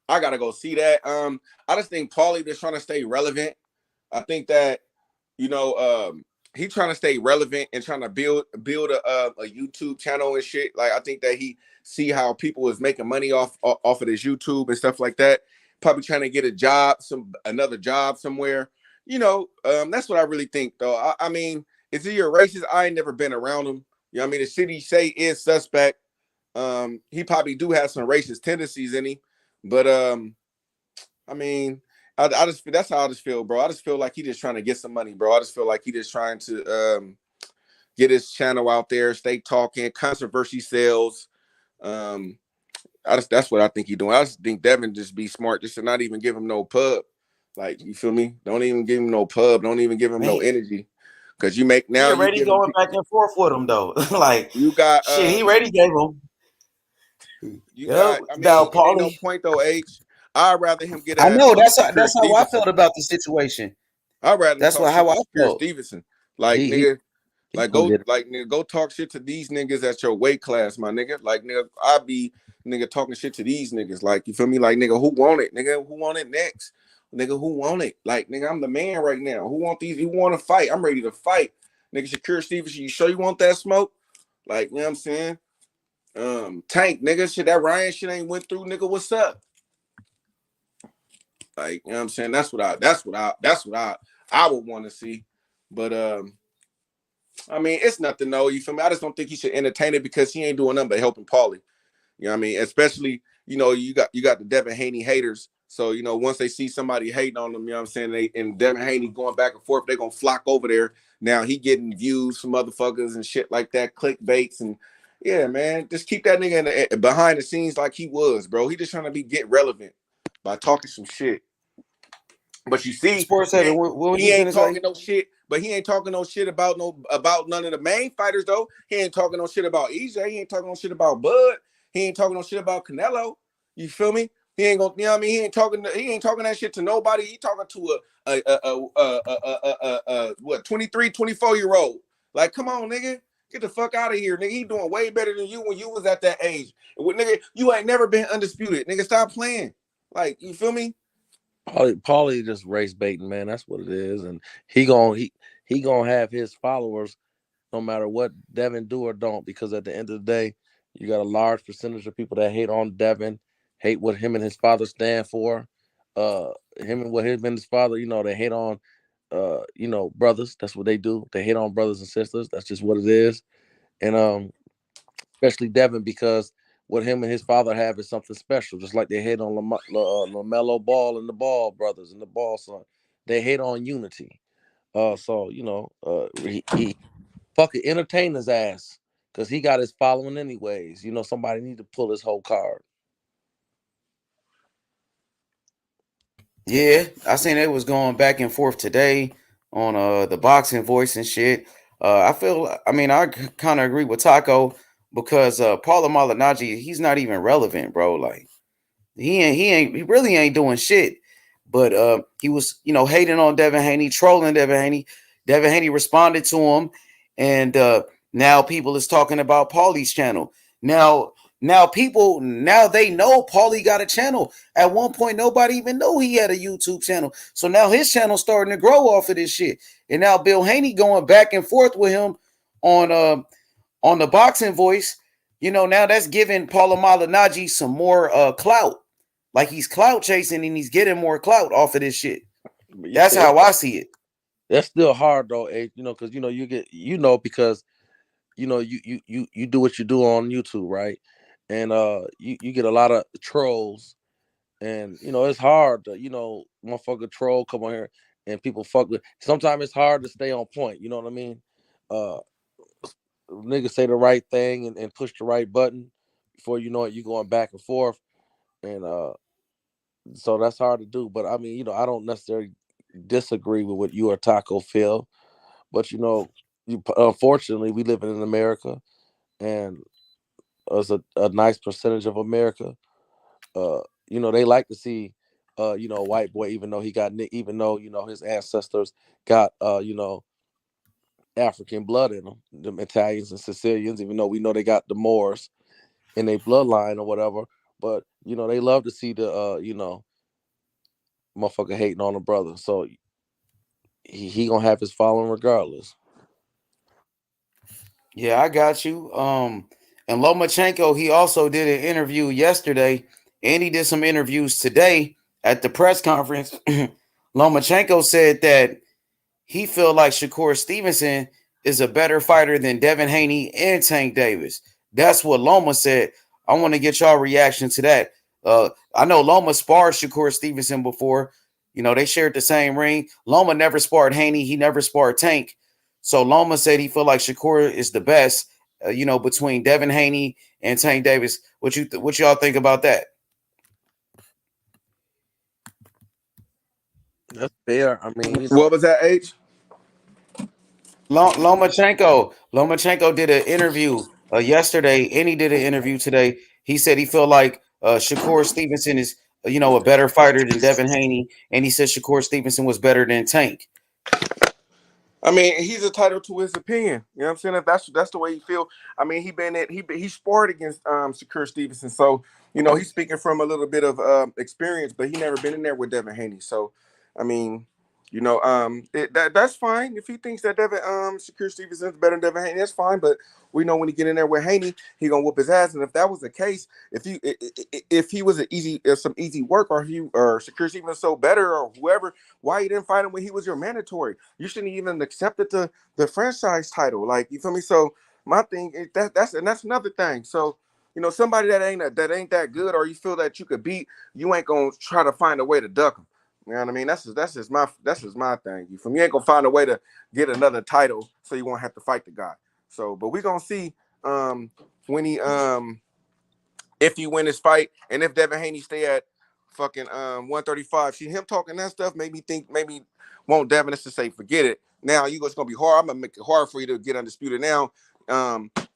I gotta go see that. I just think Paulie just trying to stay relevant. I think that, you know, he trying to stay relevant and trying to build a YouTube channel and shit. Like, I think that he see how people is making money off of this YouTube and stuff like that. Probably trying to get a job, another job somewhere. You know, that's what I really think, though. I mean, is he a racist? I ain't never been around him. You know what I mean? The shit he say is suspect. He probably do have some racist tendencies in him. But I mean, I just that's how I just feel, bro. I just feel like he just trying to get some money, bro. I just feel like he just trying to get his channel out there, stay talking, controversy sells. That's what I think he doing. I just think Devin just be smart, just to not even give him no pub. Like, you feel me? Don't even give him no pub. Don't even give him no energy. Cause you make now. He already going back and forth with him though. Like, you got shit. He already gave him. You got. I mean, ain't no point though, H. I'd rather him get. I know that's how I felt about the situation. I'd rather. That's how I felt. Stevenson, like nigga, go talk shit to these niggas at your weight class, my nigga. Like, nigga, I be nigga talking shit to these niggas. Like, you feel me? Like, nigga, who want it? Nigga, who want it next? Nigga, who want it? Like, nigga, I'm the man right now. Who want these? Who want to fight? I'm ready to fight. Nigga, Shakur Stevenson, you sure you want that smoke? Like, you know what I'm saying? Tank, nigga, shit, that Ryan shit ain't went through, nigga. What's up? Like, you know what I'm saying? That's what I would want to see. But I mean, it's nothing, though. You feel me? I just don't think he should entertain it because he ain't doing nothing but helping Paulie. You know what I mean? Especially, you know, you got the Devin Haney haters. So, you know, once they see somebody hating on them, you know what I'm saying? And Devin Haney going back and forth, they're gonna flock over there. Now he getting views from motherfuckers and shit like that, clickbaits, and yeah, man, just keep that nigga behind the scenes like he was, bro. He just trying to get relevant by talking some shit. But you see, he ain't talking no shit. But he ain't talking no shit about none of the main fighters though. He ain't talking no shit about EJ. He ain't talking no shit about Bud. He ain't talking no shit about Canelo. You feel me? He ain't gonna, you know what I mean? He ain't talking that shit to nobody. He talking to a 23, 24-year-old. Like, come on, nigga. Get the fuck out of here, nigga. He doing way better than you when you was at that age. Nigga, you ain't never been undisputed. Nigga, stop playing. Like, you feel me? Paulie just race baiting, man. That's what it is. And he gonna have his followers no matter what Devin do or don't, because at the end of the day, you got a large percentage of people that hate on Devin, hate what him and his father stand for. Him and his father, you know, they hate on you know, brothers. That's what they do. They hate on brothers and sisters. That's just what it is. And especially Devin, because what him and his father have is something special. Just like they hate on LaMelo Ball and the Ball brothers and the Ball son. They hate on unity. So he fucking entertain his ass because he got his following anyways. Somebody need to pull his whole card. Yeah, I seen it was going back and forth today on the boxing voice and shit. I kind of agree with Taco because Paula Malignaggi, he's not even relevant, bro. Like he really ain't doing shit. But he was, hating on Devin Haney, trolling Devin Haney. Devin Haney responded to him, and now people is talking about Paulie's channel. Now they know Paulie got a channel. At one point, nobody even knew he had a YouTube channel. So now his channel's starting to grow off of this shit. And now Bill Haney going back and forth with him on the boxing voice. Now that's giving Paula Malignaggi some more clout. Like he's clout chasing and he's getting more clout off of this shit. That's how I see it. That's still hard though, because you get because you do what you do on YouTube, right? And you get a lot of trolls, and it's hard to motherfucker troll come on here and people fuck with. Sometimes it's hard to stay on point. You know what I mean? Niggas say the right thing and push the right button before you know it, you going back and forth, and so that's hard to do. But I mean, I don't necessarily disagree with what you or Taco feel, but unfortunately, we live in America, and as a nice percentage of America, they like to see, a white boy, even though his ancestors got, African blood in them, them Italians and Sicilians, even though we know they got the Moors in their bloodline or whatever, but they love to see the, motherfucker hating on a brother. So he gonna have his following regardless. Yeah, I got you. And Lomachenko, he also did an interview yesterday, and he did some interviews today at the press conference. Lomachenko said that he feel like Shakur Stevenson is a better fighter than Devin Haney and Tank Davis. That's what Loma said. I want to get y'all reaction to that. I know Loma sparred Shakur Stevenson before. They shared the same ring. Loma never sparred Haney. He never sparred Tank. So Loma said he feel like Shakur is the best, between Devin Haney and Tank Davis. What y'all think about that? That's fair. I mean, what was that, H? Lomachenko did an interview yesterday, and he did an interview today. He said he feel like Shakur Stevenson is, a better fighter than Devin Haney, and he said Shakur Stevenson was better than Tank. I mean, he's entitled to his opinion. You know what I'm saying? If that's the way he feel. I mean, he sparred against Shakur Stevenson, so he's speaking from a little bit of experience, but he never been in there with Devin Haney. So, I mean, that's fine. If he thinks that Shakur Stevenson is better than Devin Haney, that's fine. But we know when he get in there with Haney, he gonna whoop his ass. And if that was the case, if he was some easy work, or Shakur Stevenson so better, or whoever, why you didn't fight him when he was your mandatory? You shouldn't even accepted the franchise title. Like, you feel me? So my thing is that's another thing. So somebody that ain't that good, or you feel that you could beat, you ain't gonna try to find a way to duck him. You know what I mean? That's just my thing. You feel me? You ain't gonna find a way to get another title, so you won't have to fight the guy. So, but we gonna see when he if he win this fight, and if Devin Haney stay at fucking 135. See, him talking that stuff made me think maybe want Devin to say forget it. Now it's gonna be hard. I'm gonna make it hard for you to get undisputed now.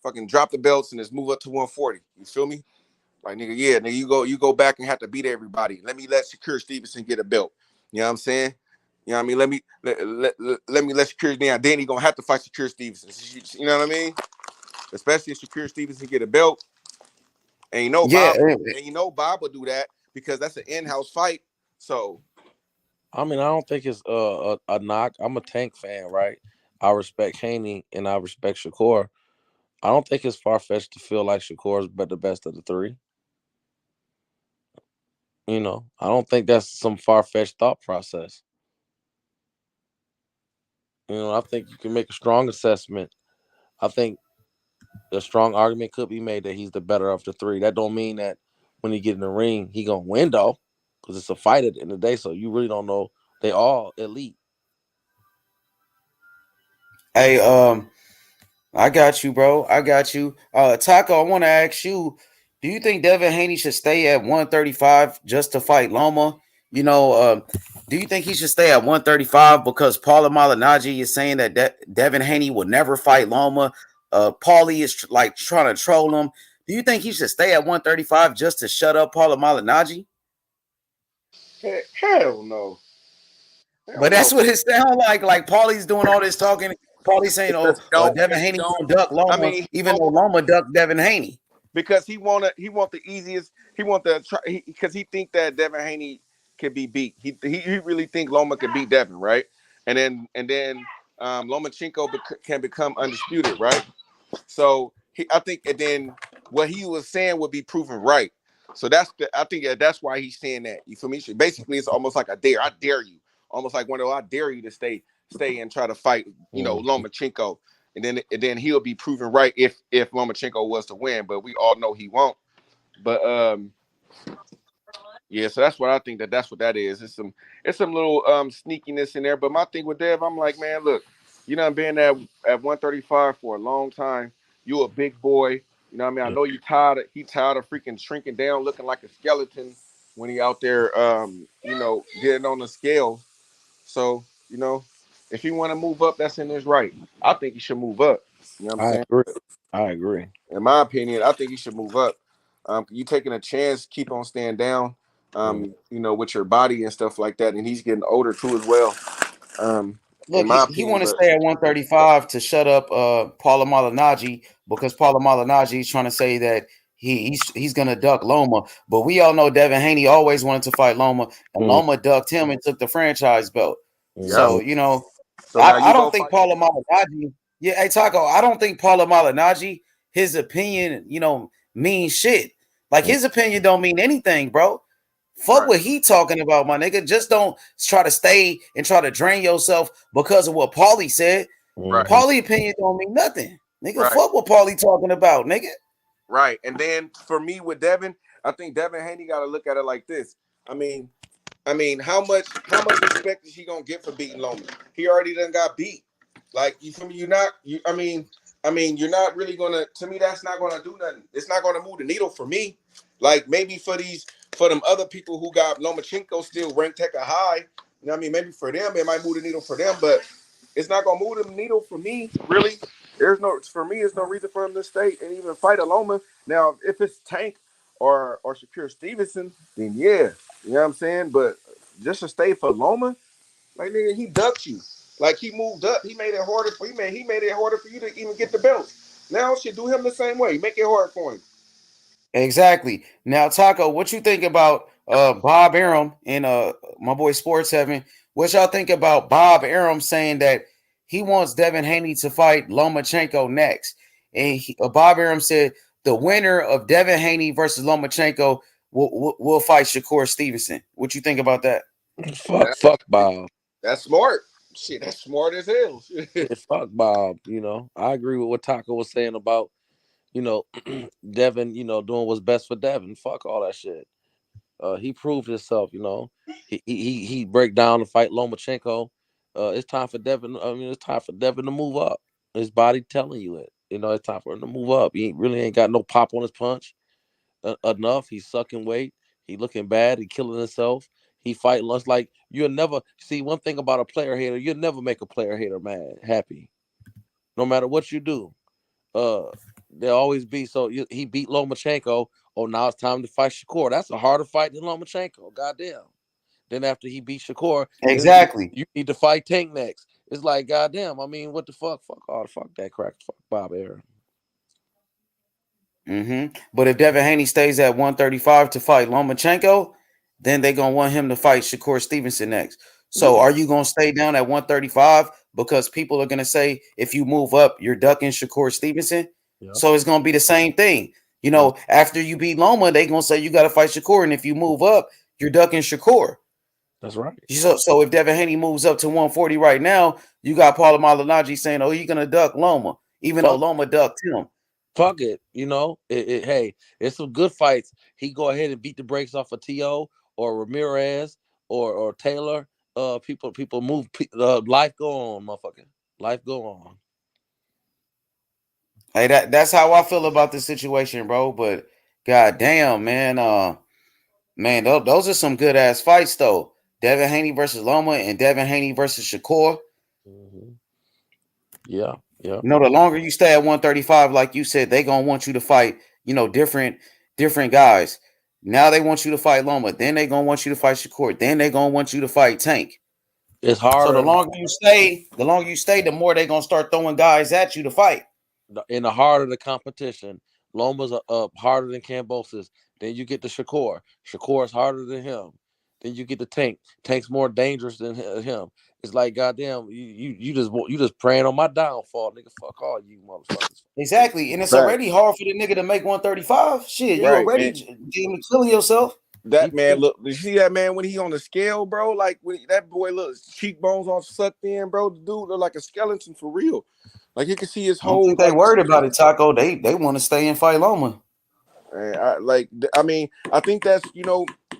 Fucking drop the belts and just move up to 140. You feel me? Like, nigga, yeah, nigga, you go back and have to beat everybody. Let me let Shakur Stevenson get a belt. You know what I'm saying? You know what I mean? Let me let Shakur down. Then he gonna have to fight Shakur Stevenson. You know what I mean? Especially if Shakur Stevenson get a belt. And Bob will do that because that's an in-house fight. So, I mean, I don't think it's a knock. I'm a Tank fan, right? I respect Haney and I respect Shakur. I don't think it's far-fetched to feel like Shakur's the best of the three. I don't think that's some far-fetched thought process. I think you can make a strong assessment. I think a strong argument could be made that he's the better of the three. That don't mean that when he get in the ring, he gonna win though, because it's a fight at the end of the day. So you really don't know. They all elite. Hey, I got you, bro. I got you. Taco, I want to ask you, do you think Devin Haney should stay at 135 just to fight Loma? You know, do you think he should stay at 135 because Paula Malignaggi is saying that Devin Haney will never fight Loma? Paulie is trying to troll him. Do you think he should stay at 135 just to shut up Paula Malignaggi? Hell no. But that's what it sounds like. Like Paulie's doing all this talking. Paulie's saying, Devin Haney gonna duck Loma, I mean, even though Loma ducked Devin Haney. Because he want the easiest. He want the because he think that Devin Haney can be beat. He really think Loma could beat Devin, right? And then Lomachenko can become undisputed, right? So I think, and then what he was saying would be proven right. So I think that's why he's saying that. You feel me? Basically, it's almost like a dare. I dare you. Almost like one of I dare you to stay and try to fight, Lomachenko. And then he'll be proven right if Lomachenko was to win, but we all know he won't. But yeah, so that's what I think that's what that is. It's some little sneakiness in there. But my thing with Dev, I'm like, man, look, you done been at 135 for a long time. You a big boy. You know what I mean? I know he tired of freaking shrinking down, looking like a skeleton when he out there getting on the scale. So, if he want to move up, that's in his right. I think he should move up. You know what I'm saying? I agree. In my opinion, I think he should move up. You taking a chance, keep on staying down, with your body and stuff like that. And he's getting older too as well. Look, he want to stay at 135 to shut up Paula Malignaggi, because Paula Malignaggi is trying to say that he's gonna duck Loma. But we all know Devin Haney always wanted to fight Loma, and Loma ducked him and took the franchise belt. So I don't think Paula Malignaggi. Yeah, hey Taco, I don't think Paula Malignaggi, his opinion, means shit. Like his opinion don't mean anything, bro. Fuck what he talking about, my nigga. Just don't try to stay and try to drain yourself because of what Paulie said. Right. Paulie opinion don't mean nothing, nigga. Fuck what Paulie talking about, nigga. Right. And then for me with Devin, I think Devin Haney got to look at it like this. I mean, how much respect is he gonna get for beating Loma? He already done got beat. Like, you feel me? You're not really gonna. To me, that's not gonna do nothing. It's not gonna move the needle for me. Like maybe for them other people who got Lomachenko still ranked hecka high. You know what I mean? Maybe for them it might move the needle for them, but it's not gonna move the needle for me. Really, there's no reason for him to stay and even fight a Loma. Now, if it's Tank or Shakur Stevenson, then yeah, you know what I'm saying. But just to stay for Loma, like nigga, he ducked you. Like he moved up, he made it harder for you to even get the belt. Now should do him the same way. Make it hard for him. Exactly. Now, Taco, what you think about Bob Arum and my boy Sports Heaven? What y'all think about Bob Arum saying that he wants Devin Haney to fight Lomachenko next? And Bob Arum said the winner of Devin Haney versus Lomachenko will fight Shakur Stevenson. What you think about that? Fuck Bob. That's smart. Shit, that's smart as hell. Fuck Bob. I agree with what Taco was saying about, Devin, doing what's best for Devin. Fuck all that shit. He proved himself, He break down to fight Lomachenko. It's time for Devin. It's time for Devin to move up. His body telling you it. It's time for him to move up. He really ain't got no pop on his punch enough. He's sucking weight. He looking bad. He killing himself. He fighting lunch. Like, you'll never see one thing about a player hater. You'll never make a player hater mad, happy. No matter what you do. They'll always be. So he beat Lomachenko. Oh, now it's time to fight Shakur. That's a harder fight than Lomachenko. Goddamn. Then after he beat Shakur, exactly, you need to fight Tank next. It's like, goddamn. What the fuck? Fuck that crack. Fuck Bob Arum. But if Devin Haney stays at 135 to fight Lomachenko, then they're gonna want him to fight Shakur Stevenson next. So are you gonna stay down at 135 because people are gonna say if you move up, you're ducking Shakur Stevenson? Yeah. So it's gonna be the same thing. After you beat Loma, they're gonna say you gotta fight Shakur, and if you move up, you're ducking Shakur. That's right. So if Devin Haney moves up to 140 right now, you got Paula Malignaggi saying, "Oh, you're gonna duck Loma," even though Loma ducked him. Fuck it, hey, it's some good fights. He go ahead and beat the brakes off of T.O. or Ramirez or Taylor. People move. Life go on, motherfucker. Life go on. Hey, that's how I feel about the situation, bro. But god damn, man, man, those are some good ass fights though. Devin Haney versus Loma and Devin Haney versus Shakur. Mm-hmm. Yeah. The longer you stay at 135, like you said, they gonna want you to fight, different guys. Now they want you to fight Loma, then they gonna want you to fight Shakur, then they gonna want you to fight Tank. It's harder. So the longer you stay, the more they gonna start throwing guys at you to fight. In the heart of the competition, Loma's harder than Kambosos. Then you get the Shakur. Shakur is harder than him. Then you get the Tank. Tank's more dangerous than him. It's like, goddamn, you just praying on my downfall, nigga. Fuck all you motherfuckers. Exactly, and it's already hard for the nigga to make 135. Shit, you already killing yourself. That man, look, you see that man when he on the scale, bro? Like when that boy looks cheekbones all sucked in, bro. The dude look like a skeleton for real. Like you can see his I don't whole. think they worried about it, Taco. They want to stay and fight Loma. I think that's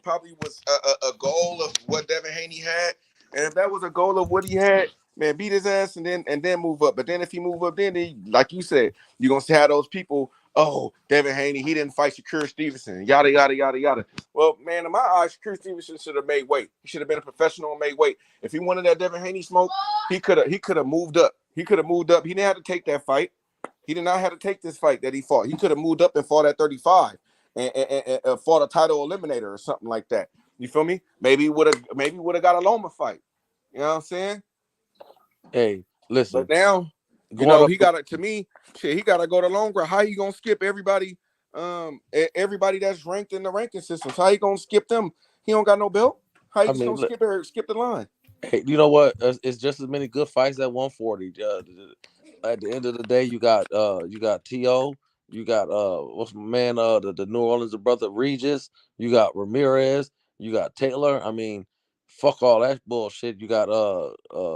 probably was a goal of what Devin Haney had, and if that was a goal of what he had, man, beat his ass and then move up. But then if he move up, then like you said, you're gonna see how those people. Oh, Devin Haney, he didn't fight Shakur Stevenson. Yada yada yada yada. Well, man, in my eyes, Shakur Stevenson should have made weight. He should have been a professional and made weight. If he wanted that Devin Haney smoke, he could have moved up. He could have moved up. He didn't have to take that fight. He did not have to take this fight that he fought. He could have moved up and fought at 35 and fought a title eliminator or something like that. You feel me? Maybe would have got a Loma fight. You know what I'm saying? Hey, listen. But now, he got to me. Shit, he got to go the long route. How you gonna skip everybody? Everybody that's ranked in the ranking systems. How you gonna skip them? He don't got no belt. How you gonna skip the line? Hey, you know what? It's just as many good fights at 140. At the end of the day, you got T.O., you got what's my man, the New Orleans brother Regis, you got Ramirez, you got Taylor. I mean, fuck all that bullshit. You got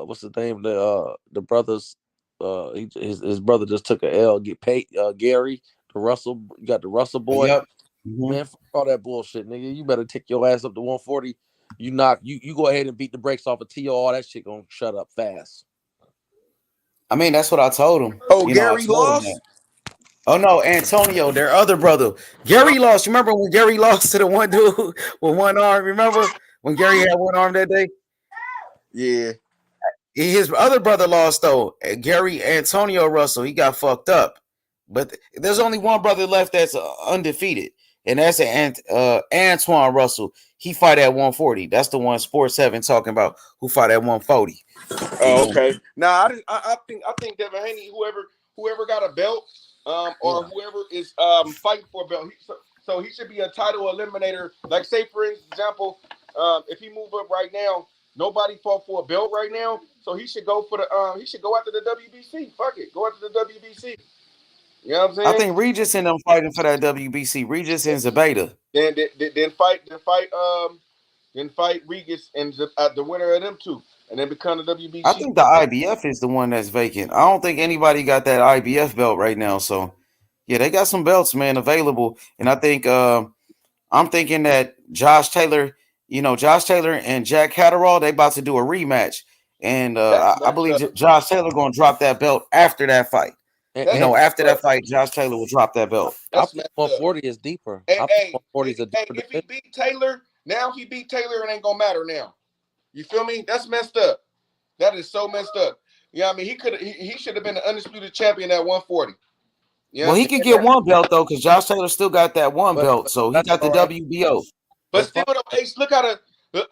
what's the name? The brothers, his brother just took a L, get paid, Gary, the Russell, you got the Russell boy. Yep. Man, fuck all that bullshit, nigga. You better take your ass up to 140. You go ahead and beat the brakes off of T.O. All that shit gonna shut up fast. I mean, that's what I told him. Oh, Gary lost? Oh no, Antonio, their other brother. Gary lost. You remember when Gary lost to the one dude with one arm? Remember when Gary had one arm that day? Yeah. His other brother lost though. Gary Antonio Russell. He got fucked up. But there's only one brother left that's undefeated, and that's Antoine Russell. He fight at 140. That's the one Sports 7 talking about who fought at 140. Oh, okay. Now I think Devin Haney, whoever got a belt, or whoever is fighting for a belt, so he should be a title eliminator. Like say for example, if he move up right now, nobody fought for a belt right now, so he should go for the he should go after the WBC. Fuck it, go after the WBC. You know what I'm saying? I think Regis and them fighting for that WBC. Regis and Zabeta. Then fight Regis and the winner of them two, and then become the WBC. I think the IBF is the one that's vacant. I don't think anybody got that IBF belt right now. So yeah, they got some belts, man, available. And I think I'm thinking that Josh Taylor and Jack Catterall, they about to do a rematch. And I believe Josh Taylor gonna drop that belt after that fight. After that fight, Josh Taylor will drop that belt. I think 140 is deeper. Hey, 140 is a deeper if he beat Taylor, now he beat Taylor, it ain't gonna matter now. You feel me? That's messed up. That is so messed up. You know what I mean? He should have been the undisputed champion at 140. Well, he could get one belt though, because Josh Taylor still got that one belt, so he got the WBO. But still, Ace, look how but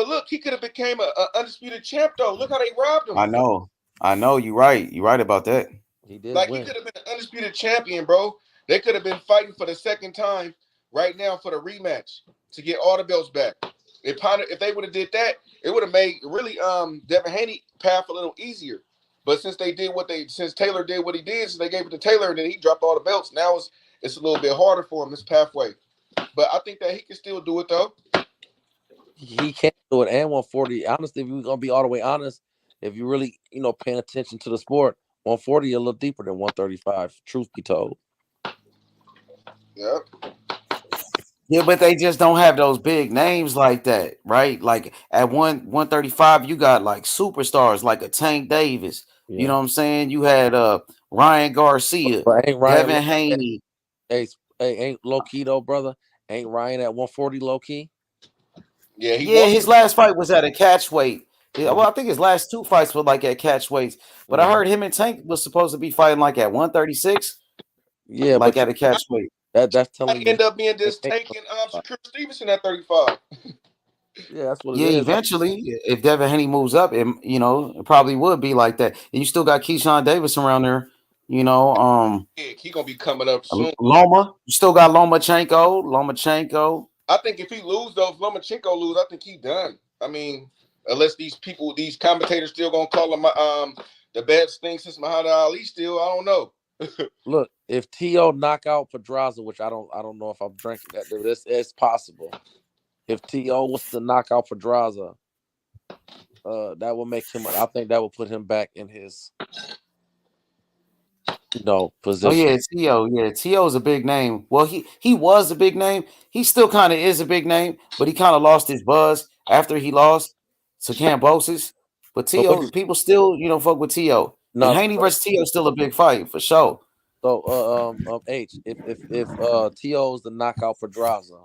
look, he could have became a undisputed champ though. Look how they robbed him. I know. You're right. You're right about that. He could have been an undisputed champion, bro. They could have been fighting for the second time right now for the rematch to get all the belts back. If they would have did that, it would have made really Devin Haney path a little easier. But since Taylor did what he did, so they gave it to Taylor and then he dropped all the belts. Now it's a little bit harder for him, this pathway. But I think that he can still do it though. He can't do it and 140. Honestly, if we're gonna be all the way honest, if you really, paying attention to the sport, 140 a little deeper than 135, truth be told. Yep. Yeah, but they just don't have those big names like that, right? Like at 135, you got like superstars like a Tank Davis. You know what I'm saying? You had Ryan Garcia, But ain't Ryan Devin Haney. hey, ain't low key though, brother? Ain't Ryan at 140 low key? Yeah, he Yeah, was. his last fight was at a catch weight. Yeah, well, I think his last two fights were like at catch weights. But I heard him and Tank was supposed to be fighting like at 136. Yeah, Like but at a catch weight. that's I telling you end up being just taking Shakur Stevenson at 35. yeah, that's what it Yeah, is. eventually, if Devin Haney moves up, it probably would be like that. And you still got Keyshawn Davis around there, Yeah, he gonna be coming up soon. Loma. You still got Lomachenko. I think if he lose those, Lomachenko lose, I think he done. I mean, unless these commentators still gonna call him the best thing since Muhammad Ali. Still, I don't know. Look, if T.O. knock out Pedraza, which I don't know if I'm drinking that, but it's possible. If T.O. was to knock out Pedraza, that would make him. I think that would put him back in his, position. Oh yeah, T.O. Yeah, T.O. is a big name. Well, he was a big name. He still kind of is a big name, but he kind of lost his buzz after he lost to Cambosis. But T.O. people still, fuck with T.O. And Haney versus T.O. still a big fight for sure. So, H, if T.O. is to knock out Pedraza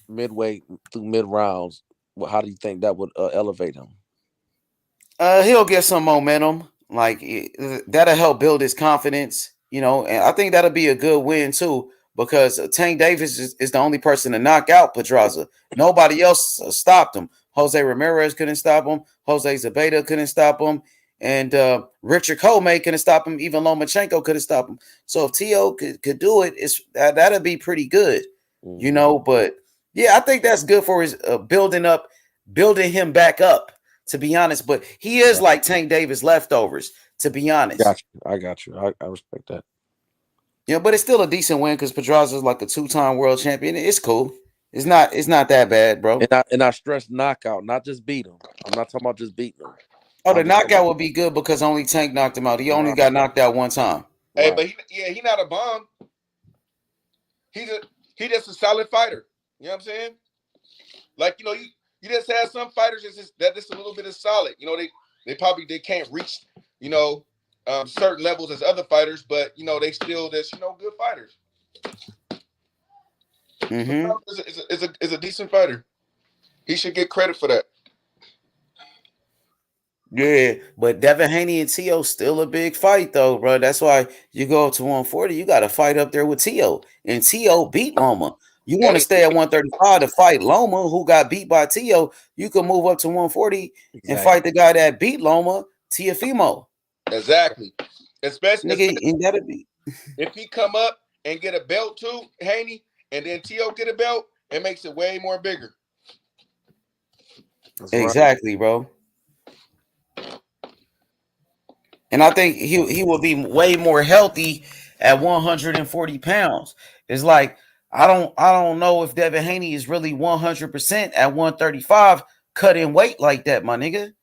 midway through mid rounds, how do you think that would elevate him? He'll get some momentum. Like that'll help build his confidence, and I think that'll be a good win too, because Tank Davis is the only person to knock out Pedraza. Nobody else stopped him. Jose Ramirez couldn't stop him. Jose Zabeta couldn't stop him. And Richard Comey couldn't stop him. Even Lomachenko couldn't stop him. So if T.O. could do it, that'll be pretty good, But yeah, I think that's good for his building him back up. To be honest, but he is like Tank Davis leftovers. To be honest, I got you. I respect that. Yeah, but it's still a decent win because Pedraza is like a 2-time world champion. It's cool. It's not that bad, bro. And I stress knockout, not just beat him. I'm not talking about just beating him. Oh, the knockout would be good because only Tank knocked him out. He only got knocked out one time. Hey, but he not a bomb. He just a solid fighter. You know what I'm saying? Like you just have some fighters that's just a little bit of solid. They can't reach certain levels as other fighters, but they still just good fighters. Mm-hmm. Is a decent fighter. He should get credit for that. Yeah, but Devin Haney and T.O. still a big fight though, bro. That's why you go up to 140, you got to fight up there with T.O. And T.O. beat Loma. You want to stay at 135 to fight Loma, who got beat by T.O. You can move up to 140 and fight the guy that beat Loma, Teofimo. Exactly. Especially that'd be if he come up and get a belt too, Haney, and then T.O. get a belt, it makes it way more bigger. Exactly, bro. And I think he will be way more healthy at 140 pounds. It's like I don't know if Devin Haney is really 100% at 135 cutting weight like that, my nigga.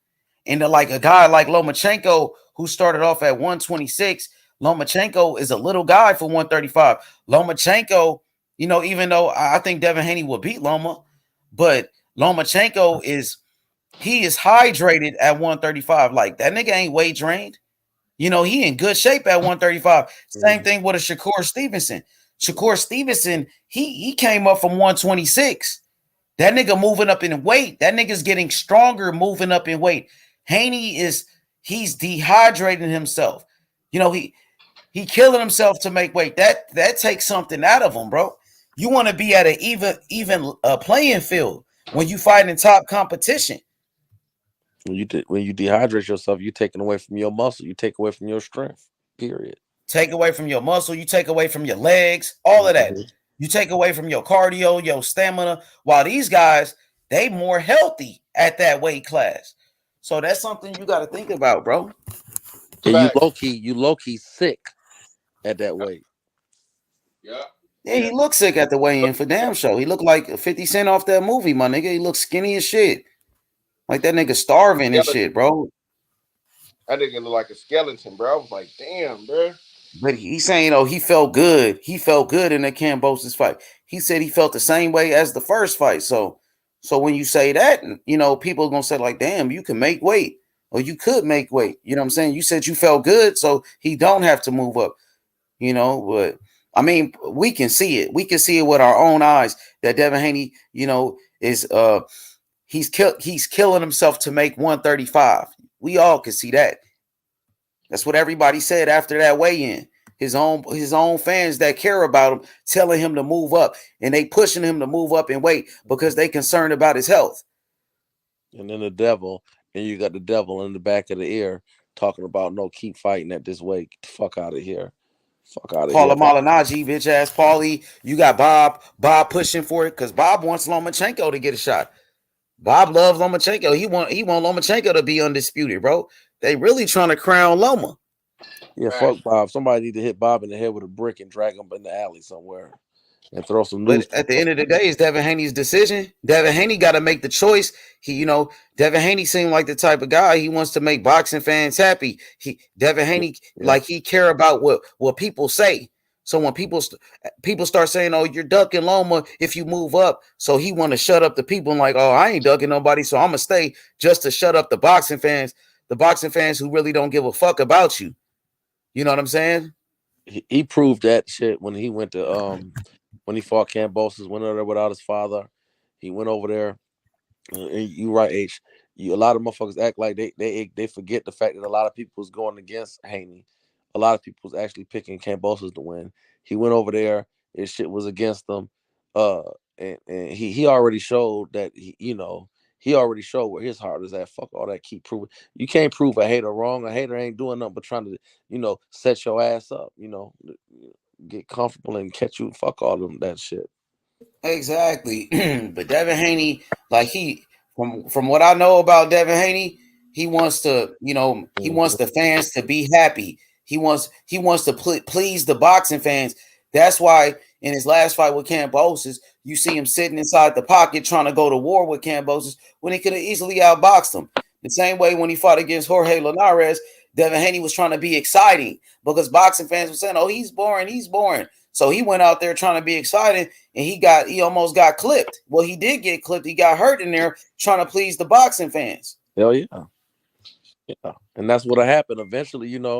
And like a guy like Lomachenko who started off at 126, Lomachenko is a little guy for 135. Lomachenko, even though I think Devin Haney will beat Loma, but Lomachenko is hydrated at 135. Like that nigga ain't weight drained. He in good shape at 135. Same thing with a Shakur Stevenson. Shakur Stevenson, he came up from 126. That nigga moving up in weight. That nigga's getting stronger moving up in weight. Haney he's dehydrating himself. He killing himself to make weight. That takes something out of him, bro. You want to be at an even playing field when you fight in top competition. When you dehydrate yourself, you're taking away from your muscle. You take away from your strength. Period. Take away from your muscle. You take away from your legs. All of that. You take away from your cardio, your stamina. While these guys, they more healthy at that weight class. So that's something you got to think about, bro. Yeah, you low key sick at that weight. Yeah. Yeah, he looked sick at the weigh-in for damn show. He looked like 50 Cent off that movie, my nigga. He looked skinny as shit. Like that nigga starving and shit, bro. That nigga look like a skeleton, bro. I was like, damn, bro. But he's saying, oh, he felt good. He felt good in the Kambosos fight. He said he felt the same way as the first fight. So when you say that, people are gonna say like, damn, you can make weight, or you could make weight. You know what I'm saying? You said you felt good, so he don't have to move up. But I mean, we can see it. We can see it with our own eyes that Devin Haney, is he's killing himself to make 135. We all can see that. That's what everybody said after that weigh-in. His own fans that care about him telling him to move up, and they pushing him to move up in weight because they concerned about his health. And then you got the devil in the back of the ear talking about no, keep fighting at this weight. Get the fuck out of here. Fuck out of here. Paula Malignaggi, bitch ass Paulie. You got Bob pushing for it because Bob wants Lomachenko to get a shot. Bob loves Lomachenko. He want Lomachenko to be undisputed, bro. They really trying to crown Loma. Yeah, fuck Bob. Somebody need to hit Bob in the head with a brick and drag him in the alley somewhere and throw some news. But at the end of the day, it's Devin Haney's decision. Devin Haney got to make the choice. Devin Haney seemed like the type of guy, he wants to make boxing fans happy. Devin Haney, like, he care about what people say. So when people start saying, "Oh, you're ducking Loma if you move up," so he want to shut up the people and like, "Oh, I ain't ducking nobody, so I'm gonna stay just to shut up the boxing fans who really don't give a fuck about you." You know what I'm saying? He proved that shit when he went to when he fought Kambosos, went over there without his father. He went over there. And you right, H. A lot of motherfuckers act like they forget the fact that a lot of people was going against Haney. A lot of people was actually picking Kambosos to win. He went over there. His shit was against them. And he already showed that he already showed where his heart is at. Fuck all that. Keep proving. You can't prove a hater wrong. A hater ain't doing nothing but trying to set your ass up. Get comfortable and catch you. Fuck all them that shit. Exactly. But Devin Haney, like, from what I know about Devin Haney, he wants to, he wants the fans to be happy. He wants to please the boxing fans. That's why in his last fight with Kambosos, you see him sitting inside the pocket trying to go to war with Kambosos when he could have easily outboxed him. The same way when he fought against Jorge Linares, Devin Haney was trying to be exciting because boxing fans were saying, "Oh, he's boring." So he went out there trying to be exciting, and he almost got clipped. Well, he did get clipped. He got hurt in there trying to please the boxing fans. Hell yeah. Yeah. And that's what happened. Eventually, you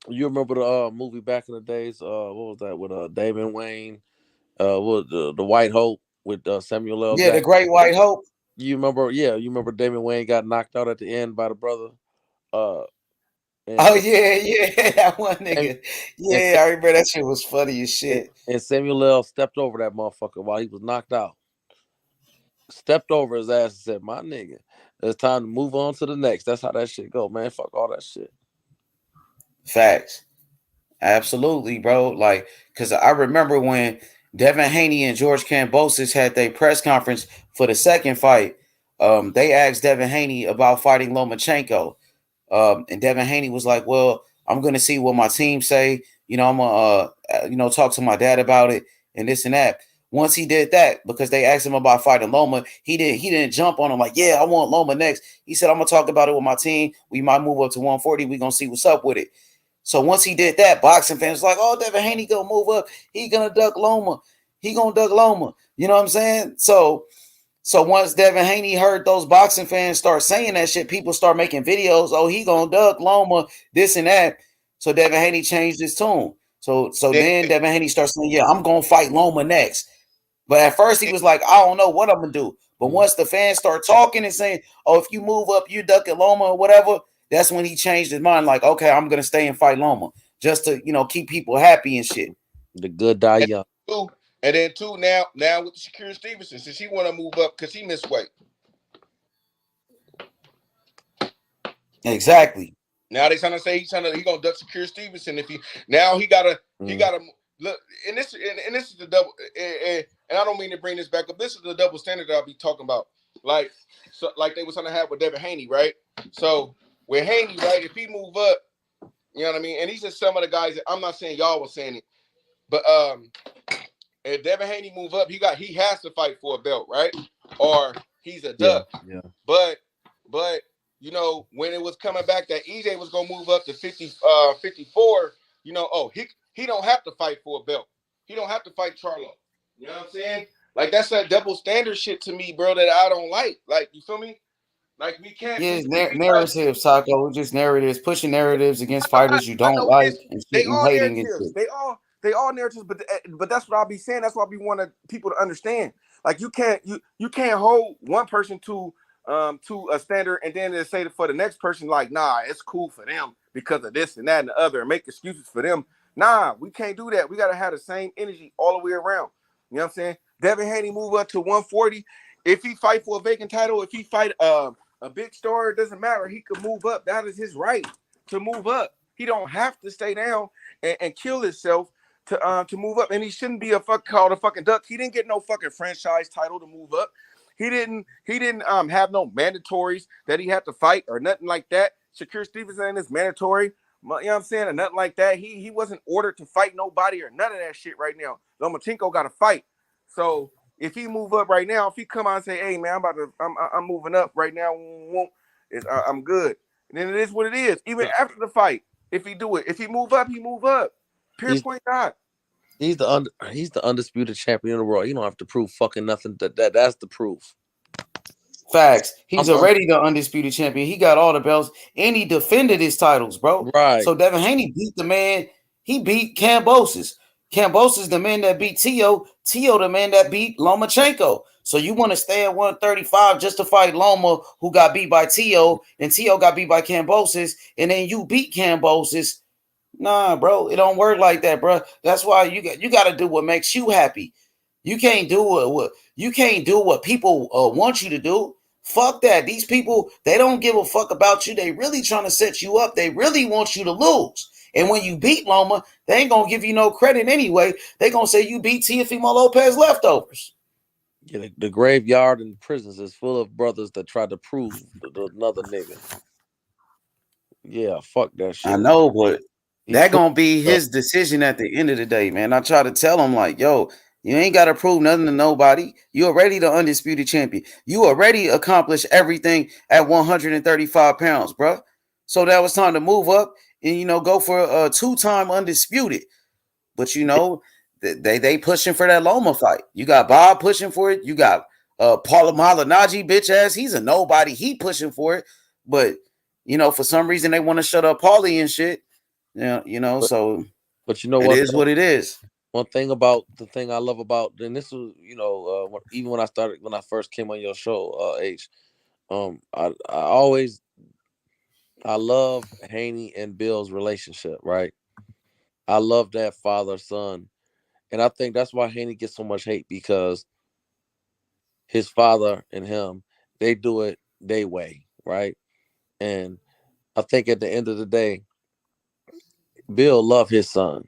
remember the movie back in the days, what was that, with David Wayne, what the White Hope with Samuel L. Jackson. The Great White Hope. You remember David Wayne got knocked out at the end by the brother. That one nigga. I remember that shit was funny as shit. And Samuel L. stepped over that motherfucker while he was knocked out. Stepped over his ass and said, "My nigga, it's time to move on to the next." That's how that shit go, man. Fuck all that shit. Facts. Absolutely, bro. Like, because I remember when Devin Haney and George Kambosos had their press conference for the second fight, they asked Devin Haney about fighting Lomachenko. And Devin Haney was like, "Well, I'm going to see what my team say. I'm going to, talk to my dad about it and this and that." Once he did that, because they asked him about fighting Loma, he didn't jump on him like, "Yeah, I want Loma next." He said, "I'm going to talk about it with my team. We might move up to 140. We're going to see what's up with it." So once he did that, boxing fans was like, "Oh, Devin Haney going to move up. He going to duck Loma. He going to duck Loma." You know what I'm saying? So once Devin Haney heard those boxing fans start saying that shit, people start making videos. "Oh, he gonna duck Loma, this and that." So Devin Haney changed his tune. So then Devin Haney starts saying, "Yeah, I'm gonna fight Loma next." But at first he was like, "I don't know what I'm gonna do." But once the fans start talking and saying, "Oh, if you move up, you ducking Loma or whatever," that's when he changed his mind. Like, "Okay, I'm gonna stay and fight Loma just to keep people happy and shit." The good die young. And then two, now with Shakur Stevenson, since he want to move up because he missed weight. Exactly. Now they trying to say he gonna duck Shakur Stevenson if he gotta look. And this is the double. And I don't mean to bring this back up. This is the double standard that I'll be talking about. Like they was trying to have with Devin Haney, right? So with Haney, right, if he move up, you know what I mean. And these are some of the guys that I'm not saying y'all was saying it, but if Devin Haney move up, he has to fight for a belt, right? Or he's a duck. Yeah. But when it was coming back that EJ was gonna move up to 54, you know, oh, he don't have to fight for a belt. He don't have to fight Charlo. You know what I'm saying? Like that's that double standard shit to me, bro, that I don't like. Like, you feel me? Like we can't. Yeah, narratives, Taco. Just narratives, pushing narratives against fighters you don't like and They shit, and all hating and narratives. shit. They all narratives. But that's what I'll be saying. That's what we want people to understand. Like you can't hold one person to a standard and then they say for the next person like, nah, it's cool for them because of this and that and the other and make excuses for them. Nah, we can't do that. We gotta have the same energy all the way around. You know what I'm saying? Devin Haney move up to 140. If he fight for a vacant title, if he fight a big star, it doesn't matter. He could move up. That is his right to move up. He don't have to stay down and kill himself to move up. And he shouldn't be called a fucking duck. He didn't get no fucking franchise title to move up. He didn't have no mandatories that he had to fight or nothing like that. Shakur Stevenson is mandatory. You know what I'm saying? Or nothing like that. He wasn't ordered to fight nobody or none of that shit right now. Lomachenko got to fight. So if he move up right now, if he come out and say, "Hey man, I'm moving up right now, I'm good," and then it is what it is. Even after the fight, if he do it, if he move up, he move up. Period. Point God. He's the undisputed champion of the world. You don't have to prove fucking nothing. That's the proof. Facts. He's already the undisputed champion. He got all the belts and he defended his titles, bro. Right. So Devin Haney beat the man. He beat Kambosos. Kambosos the man that beat Tio. Tio the man that beat Lomachenko. So you want to stay at 135 just to fight Loma, who got beat by Tio, and Tio got beat by Kambosos, and then you beat Kambosos. Nah, bro, it don't work like that, bro. That's why you got to do what makes you happy. You can't do what people want you to do. Fuck that. These people, they don't give a fuck about you. They really trying to set you up. They really want you to lose. And when you beat Loma, they ain't gonna give you no credit anyway. They gonna say you beat Teofimo Lopez leftovers. Yeah, the graveyard and prisons is full of brothers that try to prove another nigga. Yeah, fuck that shit. I know, but that gonna be his decision at the end of the day, man. I try to tell him like, yo, you ain't got to prove nothing to nobody. You already the undisputed champion. You already accomplished everything at 135 pounds, bro. So that was time to move up and, you know, go for a 2-time undisputed. But, you know, they pushing for that Loma fight. You got Bob pushing for it. You got Paula Malignaggi, bitch ass. He's a nobody. He pushing for it. But, you know, for some reason they want to shut up Paulie and shit. Yeah, you know, but you know what? It is what it is. One thing about the thing I love about, and this was, you know, even when I first came on your show, H, I love Haney and Bill's relationship, right? I love that father-son, and I think that's why Haney gets so much hate, because his father and him, they do it their way, right? And I think at the end of the day, Bill love his son.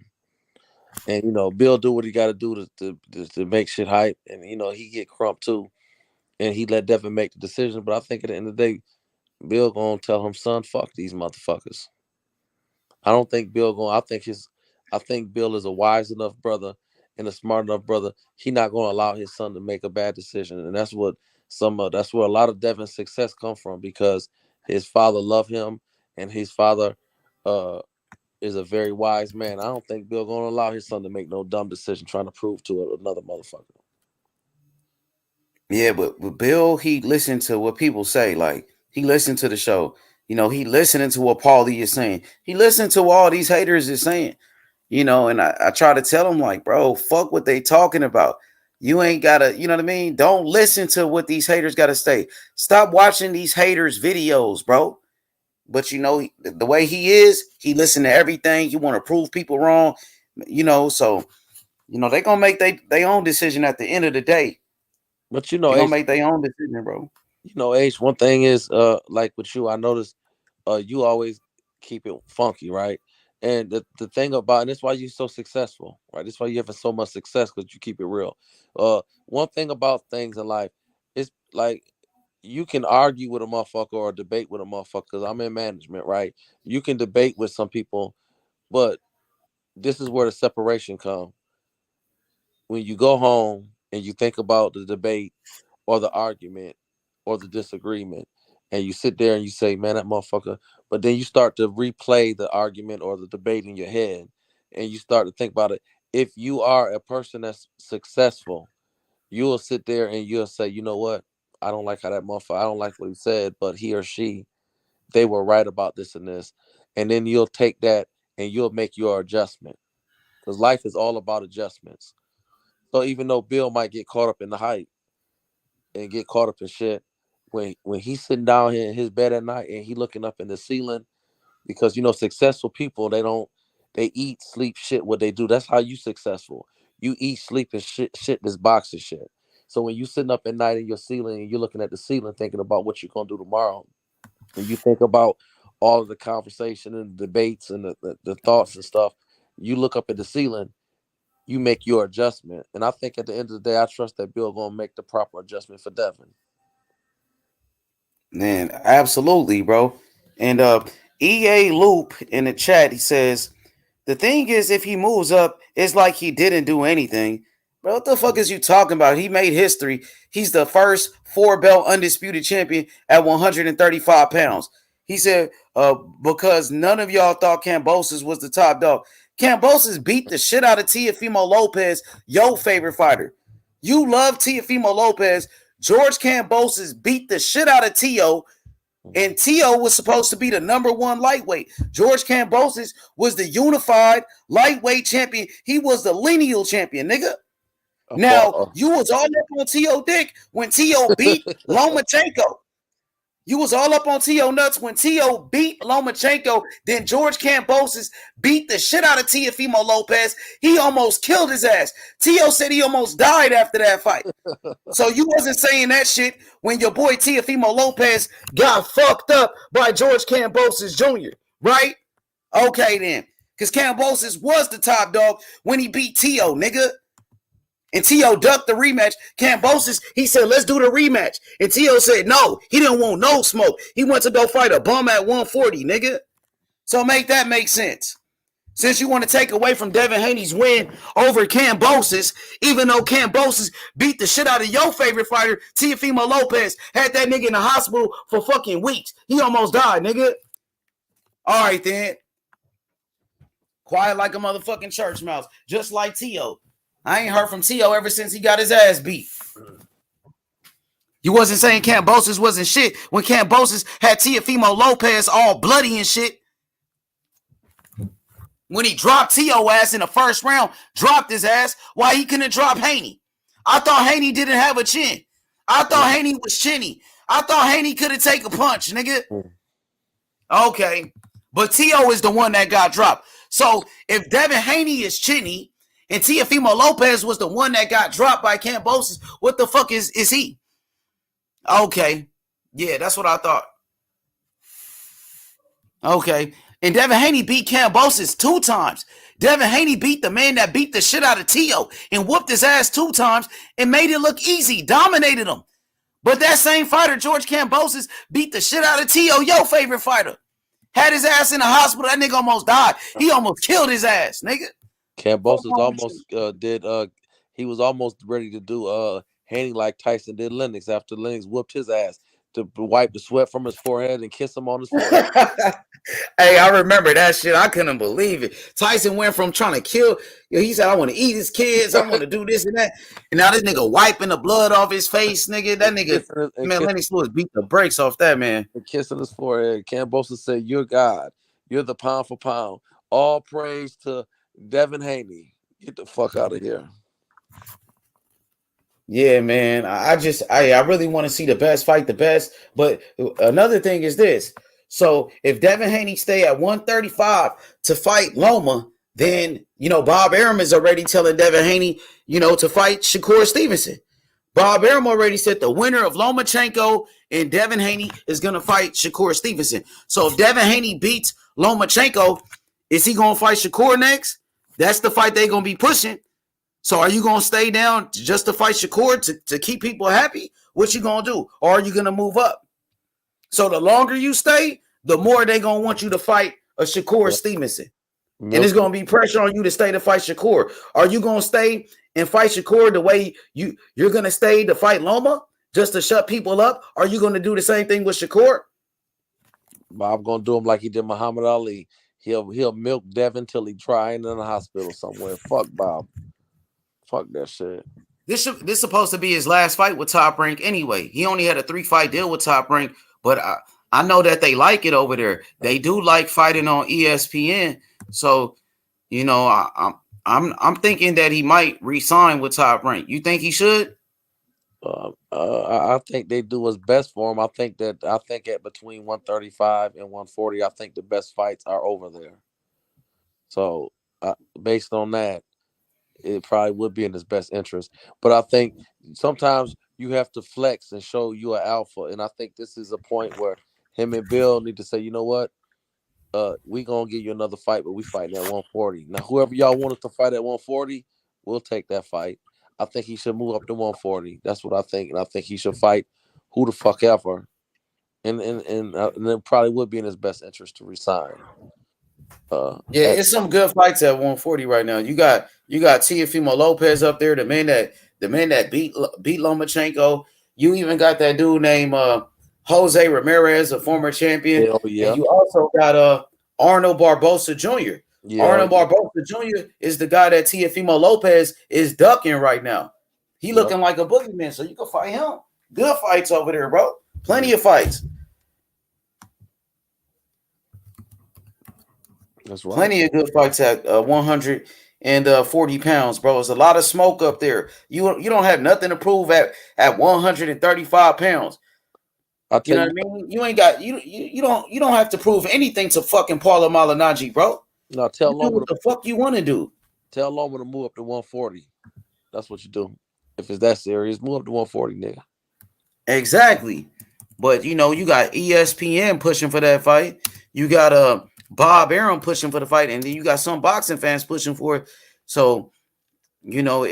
And, you know, Bill do what he got to do to make shit hype. And, you know, he get crump too. And he let Devin make the decision. But I think at the end of the day, Bill going to tell him, son, fuck these motherfuckers. I don't think Bill going to, I think Bill is a wise enough brother and a smart enough brother. He not going to allow his son to make a bad decision. And that's what that's where a lot of Devin's success come from, because his father loved him and his father, is a very wise man. I don't think Bill gonna allow his son to make no dumb decision trying to prove to another motherfucker. Yeah, but Bill, he listened to what people say. Like, he listened to the show. You know, he listening to what Paulie is saying. He listened to what all these haters is saying. You know, and I try to tell him, like, bro, fuck what they talking about. You ain't gotta, you know what I mean? Don't listen to what these haters gotta say. Stop watching these haters' videos, bro. But, you know, the way he is, he listen to everything. You want to prove people wrong, you know. So, you know, they going to make their own decision at the end of the day. But, you know, they're going to make their own decision, bro. You know, H, one thing is, like with you, I noticed you always keep it funky, right? And the thing about, and that's why you're so successful, right? That's why you're having so much success, because you keep it real. One thing about things in life is, like, you can argue with a motherfucker or debate with a motherfucker, because I'm in management, right? You can debate with some people, but this is where the separation comes. When you go home and you think about the debate or the argument or the disagreement, and you sit there and you say, man, that motherfucker, but then you start to replay the argument or the debate in your head, and you start to think about it, if you are a person that's successful, you will sit there and you'll say, you know what? I don't like how that motherfucker, I don't like what he said, but he or she, they were right about this and this. And then you'll take that and you'll make your adjustment. Because life is all about adjustments. So even though Bill might get caught up in the hype and get caught up in shit, when he's sitting down here in his bed at night and he looking up in the ceiling, because successful people, they eat, sleep, shit what they do. That's how you successful. You eat, sleep, and shit this box of shit. So when you sitting up at night in your ceiling and you're looking at the ceiling thinking about what you're gonna do tomorrow, and you think about all of the conversation and debates and the thoughts and stuff, you look up at the ceiling, you make your adjustment. And I think at the end of the day, I trust that Bill gonna make the proper adjustment for Devin. Man, absolutely, bro. And EA Loop in the chat, he says, the thing is, if he moves up, it's like he didn't do anything. Bro, what the fuck is you talking about? He made history. He's the first 4-belt undisputed champion at 135 pounds. He said, because none of y'all thought Kambosos was the top dog. Kambosos beat the shit out of Teofimo Lopez, your favorite fighter. You love Teofimo Lopez. George Kambosos beat the shit out of Teo, and Teo was supposed to be the #1 lightweight. George Kambosos was the unified lightweight champion. He was the lineal champion, nigga. Now, you was all up on Teo dick when Teo beat Lomachenko. You was all up on Teo nuts when Teo beat Lomachenko. Then George Kambosos beat the shit out of Teofimo Lopez. He almost killed his ass. Teo said he almost died after that fight. So you wasn't saying that shit when your boy Teofimo Lopez got fucked up by George Kambosos Jr., right? Okay, then. Because Kambosos was the top dog when he beat Teo, nigga. And Teo ducked the rematch. Kambosos, he said, let's do the rematch. And Teo said, no, he didn't want no smoke. He went to go fight a bum at 140, nigga. So make that make sense. Since you want to take away from Devin Haney's win over Kambosos, even though Kambosos beat the shit out of your favorite fighter, Teofimo Lopez, had that nigga in the hospital for fucking weeks. He almost died, nigga. All right, then. Quiet like a motherfucking church mouse, just like Teo. I ain't heard from Teo ever since he got his ass beat. You wasn't saying Kambosos wasn't shit when Kambosos had Teofimo Lopez all bloody and shit. When he dropped Teo ass in the first round, dropped his ass, why he couldn't drop Haney? I thought Haney didn't have a chin. I thought Haney was chinny. I thought Haney couldn't take a punch, nigga. Okay. But Teo is the one that got dropped. So if Devin Haney is chinny, and Teofimo Lopez was the one that got dropped by Kambosos, what the fuck is he? Okay. Yeah, that's what I thought. Okay. And Devin Haney beat Kambosos 2 times. Devin Haney beat the man that beat the shit out of Teo and whooped his ass 2 times and made it look easy, dominated him. But that same fighter, George Kambosos, beat the shit out of Teo, your favorite fighter. Had his ass in the hospital. That nigga almost died. He almost killed his ass, nigga. Kambosos almost he was almost ready to do Haney like Tyson did Lennox after Lennox whooped his ass to wipe the sweat from his forehead and kiss him on his forehead. Hey, I remember that shit. I couldn't believe it. Tyson went from trying to kill. He said, I want to eat his kids. I want to do this and that. And now this nigga wiping the blood off his face, nigga. That nigga, man, Lennox Lewis beat the brakes off that, man. And kissing his forehead. Kambosos said, you're God. You're the pound for pound. All praise to Devin Haney. Get the fuck out of here. Yeah, man. I really want to see the best fight the best. But another thing is this. So if Devin Haney stay at 135 to fight Loma, then, Bob Arum is already telling Devin Haney, to fight Shakur Stevenson. Bob Arum already said the winner of Lomachenko and Devin Haney is going to fight Shakur Stevenson. So if Devin Haney beats Lomachenko, is he going to fight Shakur next? That's the fight they're going to be pushing. So are you going to stay down just to fight Shakur to keep people happy? What you going to do? Or are you going to move up? So the longer you stay, the more they're going to want you to fight a Shakur Stevenson. And it's going to be pressure on you to stay to fight Shakur. Are you going to stay and fight Shakur the way you're going to stay to fight Loma just to shut people up? Are you going to do the same thing with Shakur? I'm going to do him like he did Muhammad Ali. He'll milk Devin till he drying in the hospital somewhere. Fuck Bob. Fuck that shit. This supposed to be his last fight with Top Rank anyway. He only had a 3-fight deal with Top Rank, but I know that they like it over there. They do like fighting on ESPN. So, you know, I'm thinking that he might re-sign with Top Rank. You think he should? I think they do what's best for him. I think at between 135 and 140, I think the best fights are over there. So, based on that, it probably would be in his best interest. But I think sometimes you have to flex and show you an alpha. And I think this is a point where him and Bill need to say, you know what? We gonna give you another fight, but we fighting at 140. Now, whoever y'all want us to fight at 140, we'll take that fight. I think he should move up to 140. That's what I think. And I think he should fight who the fuck ever. And it probably would be in his best interest to resign. It's some good fights at 140 right now. You got Teofimo Lopez up there, the man that beat Lomachenko. You even got that dude named Jose Ramirez, a former champion. Hell yeah. And you also got Arnold Barbosa Jr. Yeah, Arnold Barbosa Jr. is the guy that Teofimo Lopez is ducking right now. He looking like a boogeyman, so you can fight him. Good fights over there, bro. Plenty of fights. That's right. Plenty of good fights at 140 pounds, bro. There's a lot of smoke up there. You don't have nothing to prove at 135 pounds. You know what I mean? You ain't got you don't have to prove anything to fucking Paula Malignaggi, bro. No, tell Loma what the fuck you want to do. Tell Loma to move up to 140. That's what you do. If it's that serious, move up to 140, nigga. Exactly. But you know, you got ESPN pushing for that fight. You got Bob Arum pushing for the fight, and then you got some boxing fans pushing for it. So, you know,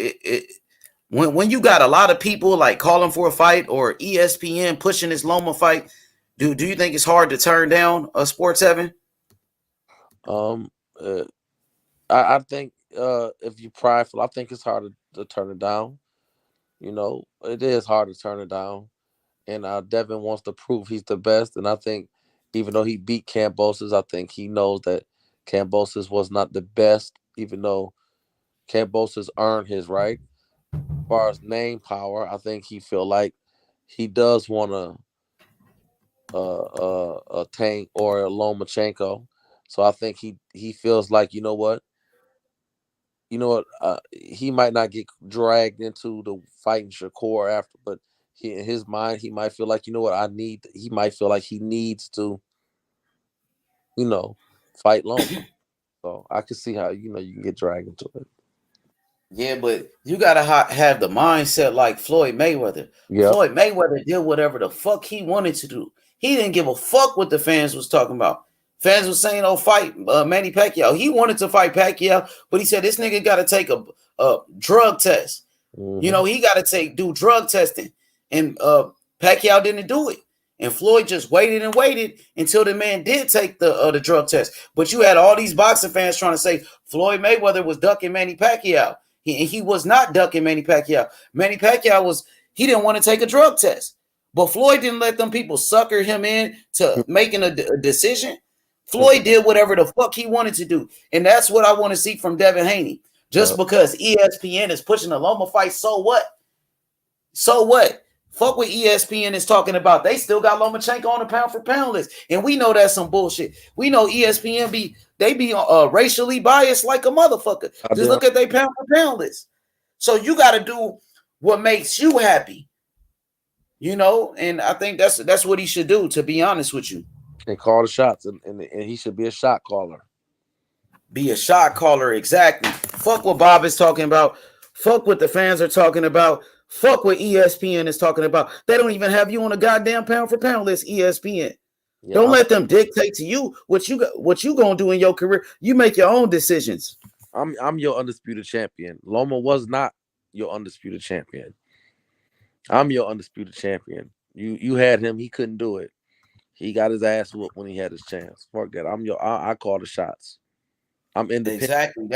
when you got a lot of people like calling for a fight or ESPN pushing this Loma fight, do you think it's hard to turn down a Sports 7? I think if you're prideful, I think it's hard to turn it down. You know, it is hard to turn it down. And Devin wants to prove he's the best. And I think even though he beat Kambosos, I think he knows that Kambosos was not the best, even though Kambosos earned his right. As far as name power, I think he feel like he does want a Tank or a Lomachenko. So I think he feels like, you know what, he might not get dragged into the fighting Shakur after, but in his mind, he might feel like, you know what, he might feel like he needs to, fight Loma. So I can see how, you can get dragged into it. Yeah, but you gotta have the mindset like Floyd Mayweather. Yep. Floyd Mayweather did whatever the fuck he wanted to do. He didn't give a fuck what the fans was talking about. Fans was saying, "Oh, fight Manny Pacquiao." He wanted to fight Pacquiao, but he said this nigga got to take a drug test. Mm-hmm. You know, he got to do drug testing, and Pacquiao didn't do it. And Floyd just waited and waited until the man did take the drug test. But you had all these boxing fans trying to say Floyd Mayweather was ducking Manny Pacquiao. He was not ducking Manny Pacquiao. Manny Pacquiao he didn't want to take a drug test. But Floyd didn't let them people sucker him in to making a decision. Floyd did whatever the fuck he wanted to do. And that's what I want to see from Devin Haney. Just because ESPN is pushing the Loma fight, so what? So what? Fuck what ESPN is talking about. They still got Lomachenko on the pound for pound list. And we know that's some bullshit. We know ESPN be racially biased like a motherfucker. Just look at their pound for pound list. So you got to do what makes you happy. And I think that's what he should do, to be honest with you. And call the shots, and he should be a shot caller. Be a shot caller, exactly. Fuck what Bob is talking about. Fuck what the fans are talking about. Fuck what ESPN is talking about. They don't even have you on a goddamn pound for pound list, ESPN. Yeah, don't let them dictate to you what you gonna do in your career. You make your own decisions. I'm your undisputed champion. Loma was not your undisputed champion. I'm your undisputed champion. You had him, he couldn't do it. He got his ass whooped when he had his chance. Fuck that. I call the shots. I'm independent. Exactly.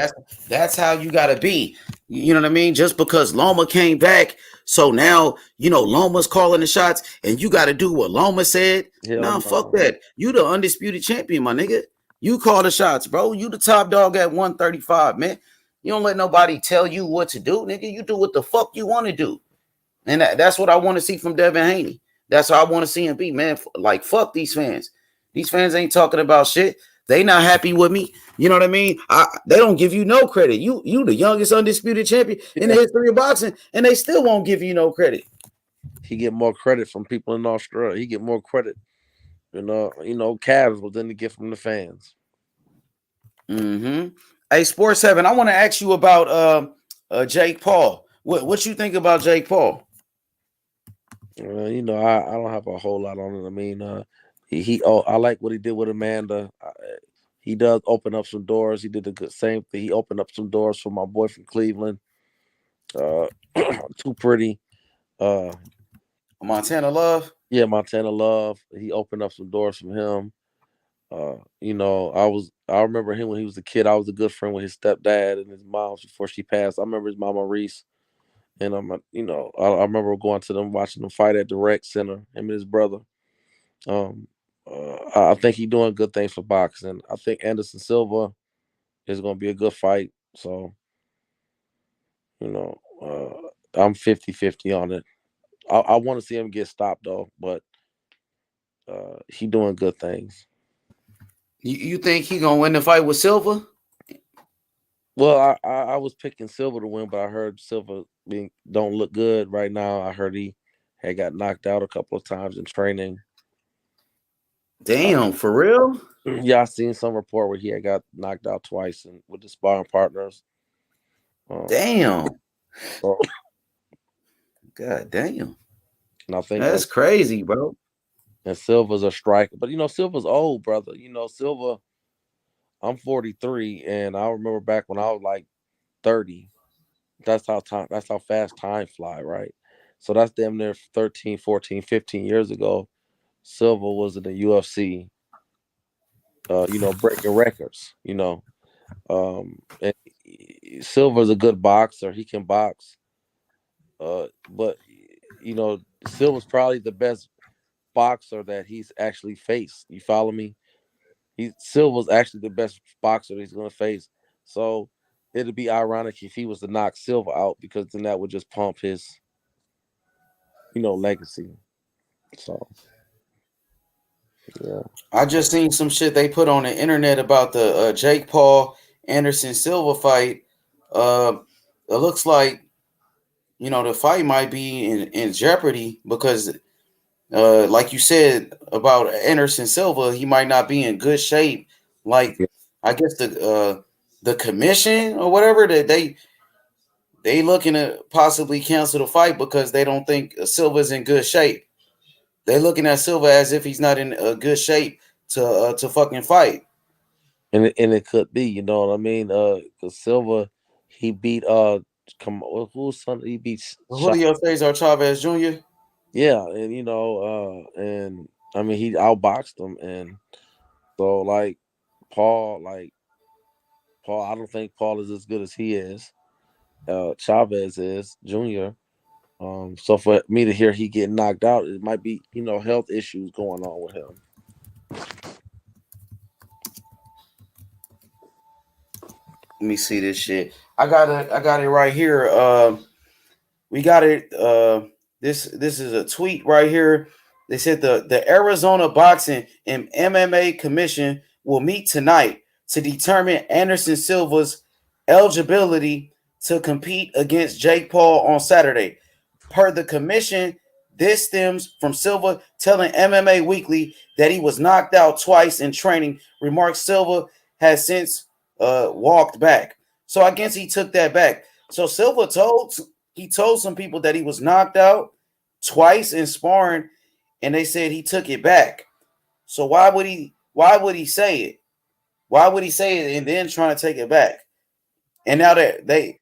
That's how you gotta be. You know what I mean? Just because Loma came back, so now Loma's calling the shots, and you gotta do what Loma said. Fuck that. You the undisputed champion, my nigga. You call the shots, bro. You the top dog at 135, man. You don't let nobody tell you what to do, nigga. You do what the fuck you want to do. And that's what I want to see from Devin Haney. That's how I want to see him be, man. Like, fuck these fans. These fans ain't talking about shit. They not happy with me. You know what I mean? They don't give you no credit. You the youngest undisputed champion in the history of boxing, and they still won't give you no credit. He get more credit from people in Australia. He get more credit, casual than to get from the fans. Mm-hmm. Hey, Sports 7, I want to ask you about Jake Paul. What you think about Jake Paul? I don't have a whole lot on it. I mean, I like what he did with Amanda. He does open up some doors. He did the good same thing. He opened up some doors for my boy from Cleveland. Too Pretty. Montana Love. Yeah, Montana Love. He opened up some doors from him. I remember him when he was a kid. I was a good friend with his stepdad and his mom before she passed. I remember his mama Reese, and I remember going to them, watching them fight at the rec center. Him and his brother. I think he's doing good things for boxing. I think Anderson Silva is going to be a good fight. So, I'm 50-50 on it. I want to see him get stopped though, but he doing good things. You think he gonna win the fight with Silva? Well, I was picking Silva to win, but I heard Silva don't look good right now. I heard he had got knocked out a couple of times in training. Damn, for real? Yeah, I seen some report where he had got knocked out twice with the sparring partners. Damn. God damn. And I think that's crazy, bro. And Silva's a striker, but Silva's old, brother. Silva. I'm 43, and I remember back when I was like 30. That's how fast time fly, right? So that's damn near 13, 14, 15 years ago. Silva was in the UFC, breaking records, and Silva's a good boxer. He can box. But Silva's probably the best boxer that he's actually faced. You follow me? Silva's actually the best boxer he's going to face. So it'd be ironic if he was to knock Silva out, because then that would just pump his, legacy. So, yeah. I just seen some shit they put on the internet about the Jake Paul Anderson Silva fight. It looks like, the fight might be in jeopardy because, like you said about Anderson Silva, he might not be in good shape. Like, I guess the commission or whatever, that they looking to possibly cancel the fight because they don't think Silva's in good shape. They're looking at Silva as if he's not in a good shape to fucking fight. And it could be, you know what I mean? Because Silva, he beat who's son? He beat Julio Cesar Chavez Jr. Yeah, and and I mean he outboxed him, and so like Paul, I don't think Paul is as good as he is. Chavez is Jr. So for me to hear he get knocked out, it might be health issues going on with him. Let me see this shit. I got it right here. We got it. This is a tweet right here. They said the Arizona Boxing and MMA Commission will meet tonight to determine Anderson Silva's eligibility to compete against Jake Paul on Saturday. Per the commission, this stems from Silva telling MMA Weekly that he was knocked out twice in training. Remarks Silva has since walked back. So I guess he took that back. So Silva told some people that he was knocked out twice in sparring, and they said he took it back. So why would he say it? Why would he say it and then trying to take it back? And now that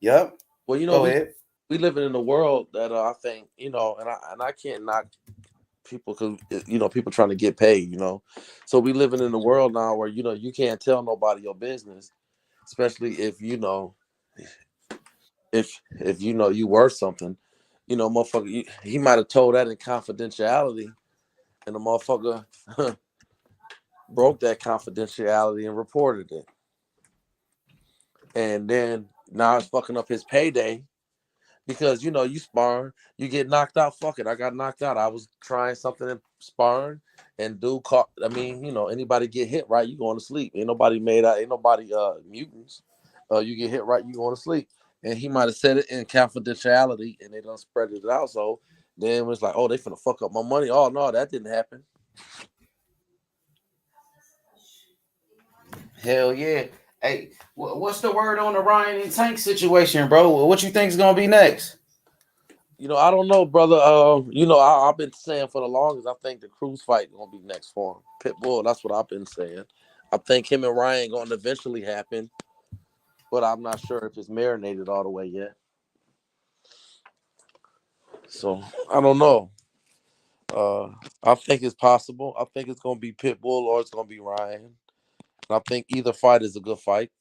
yep. Well, go ahead. We living in a world that I think, and I can't knock people because people trying to get paid, So we living in a world now where you can't tell nobody your business, especially if if you worth something, motherfucker. He might have told that in confidentiality, and the motherfucker broke that confidentiality and reported it. And then now it's fucking up his payday because, you know, you sparring, you get knocked out. Fuck it. I got knocked out. I was trying something in sparring and dude caught, I mean, you know, anybody get hit right, you going to sleep. Ain't nobody mutants. You get hit right, you going to sleep. And he might have said it in confidentiality and they done spread it out. So then it was like, oh, they finna fuck up my money. Oh, no, that didn't happen. Hell yeah. Hey, what's the word on the Ryan and Tank situation, bro? What you think's gonna be next? You know, I don't know, brother. You know, I've been saying for the longest, I think the Cruz fight gonna be next for him. Pitbull, that's what I've been saying. I think him and Ryan gonna eventually happen, but I'm not sure if it's marinated all the way yet. So I don't know. I think it's possible. I think it's gonna be Pitbull or it's gonna be Ryan. And I think either fight is a good fight.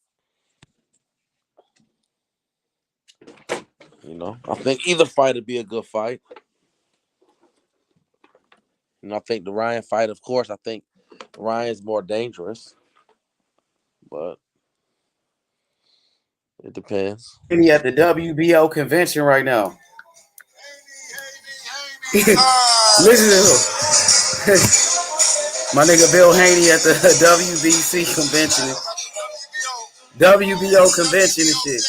You know, I think either fight would be a good fight. And I think the Ryan fight, of course, I think Ryan's more dangerous. But it depends. He at the WBO convention right now. Listen to him. My nigga Bill Haney at the WBC convention. WBO convention and shit.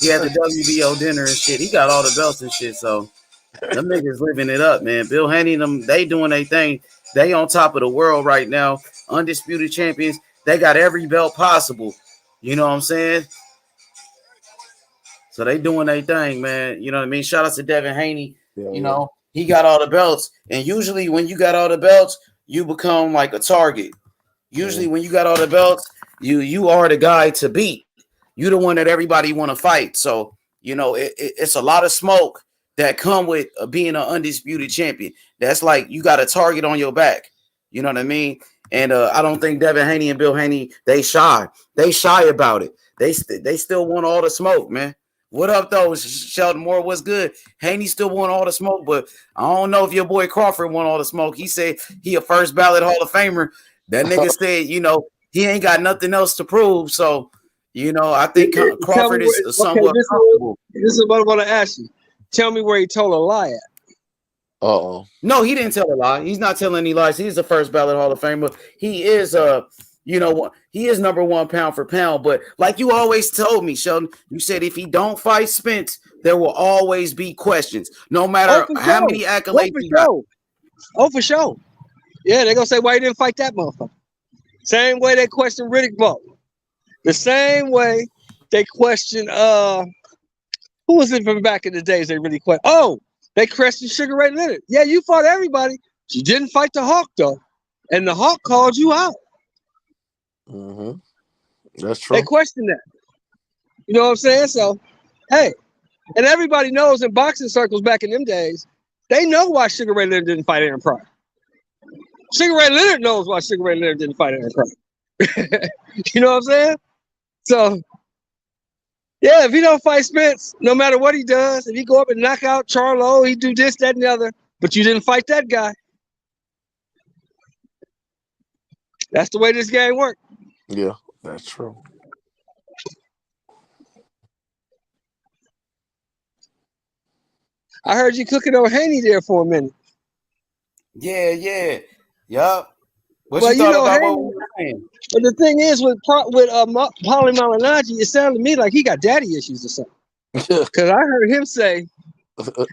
He had the WBO dinner and shit. He got all the belts and shit, so them niggas living it up, man. Bill Haney, them, they doing their thing. They on top of the world right now. Undisputed champions. They got every belt possible. You know what I'm saying? So they doing their thing, man. You know what I mean? Shout out to Devin Haney. Yeah, you know, he got all the belts. And usually when you got all the belts, you become like a target. Usually when you got all the belts, you are the guy to beat. You the one that everybody want to fight. So, you know, it's a lot of smoke that come with being an undisputed champion. That's like you got a target on your back. You know what I mean? And I don't think Devin Haney and Bill Haney, they shy. They shy about it. They still want all the smoke, man. What up, though? Sheldon Moore, what's good? Haney still want all the smoke, but I don't know if your boy Crawford want all the smoke. He said he a first ballot Hall of Famer. That nigga said, you know, he ain't got nothing else to prove. So, you know, I think Crawford is somewhat comfortable. This is what I want to ask you. Tell me where he told a lie at. Uh-oh. No, he didn't tell a lie. He's not telling any lies. He's the first ballot Hall of Famer. He is you know, he is number one pound for pound. But like you always told me, Sheldon, you said if he don't fight Spence, there will always be questions, no matter how many accolades he got. Oh, for sure. Yeah, they're gonna say why he didn't fight that motherfucker. Same way they question Riddick Bowe. The same way they question who was it from back in the days they really question? Oh, they questioned Sugar Ray Leonard. Yeah, you fought everybody. You didn't fight the Hawk though. And the Hawk called you out. Mm-hmm. That's true. They question that. You know what I'm saying? So, hey, and everybody knows in boxing circles back in them days, they know why Sugar Ray Leonard didn't fight Aaron Pryor. Sugar Ray Leonard knows why Sugar Ray Leonard didn't fight Aaron Pryor. You know what I'm saying? So, yeah, if he don't fight Spence, no matter what he does, if he go up and knock out Charlo, he do this, that, and the other, but you didn't fight that guy. That's the way this game works. Yeah, that's true. I heard you cooking on Haney there for a minute. Yeah. Yup. What Well, you thought about Haney, what we were saying? but the thing is, with Paulie Malignaggi, it sounded to me like he got daddy issues or something. Because I heard him say,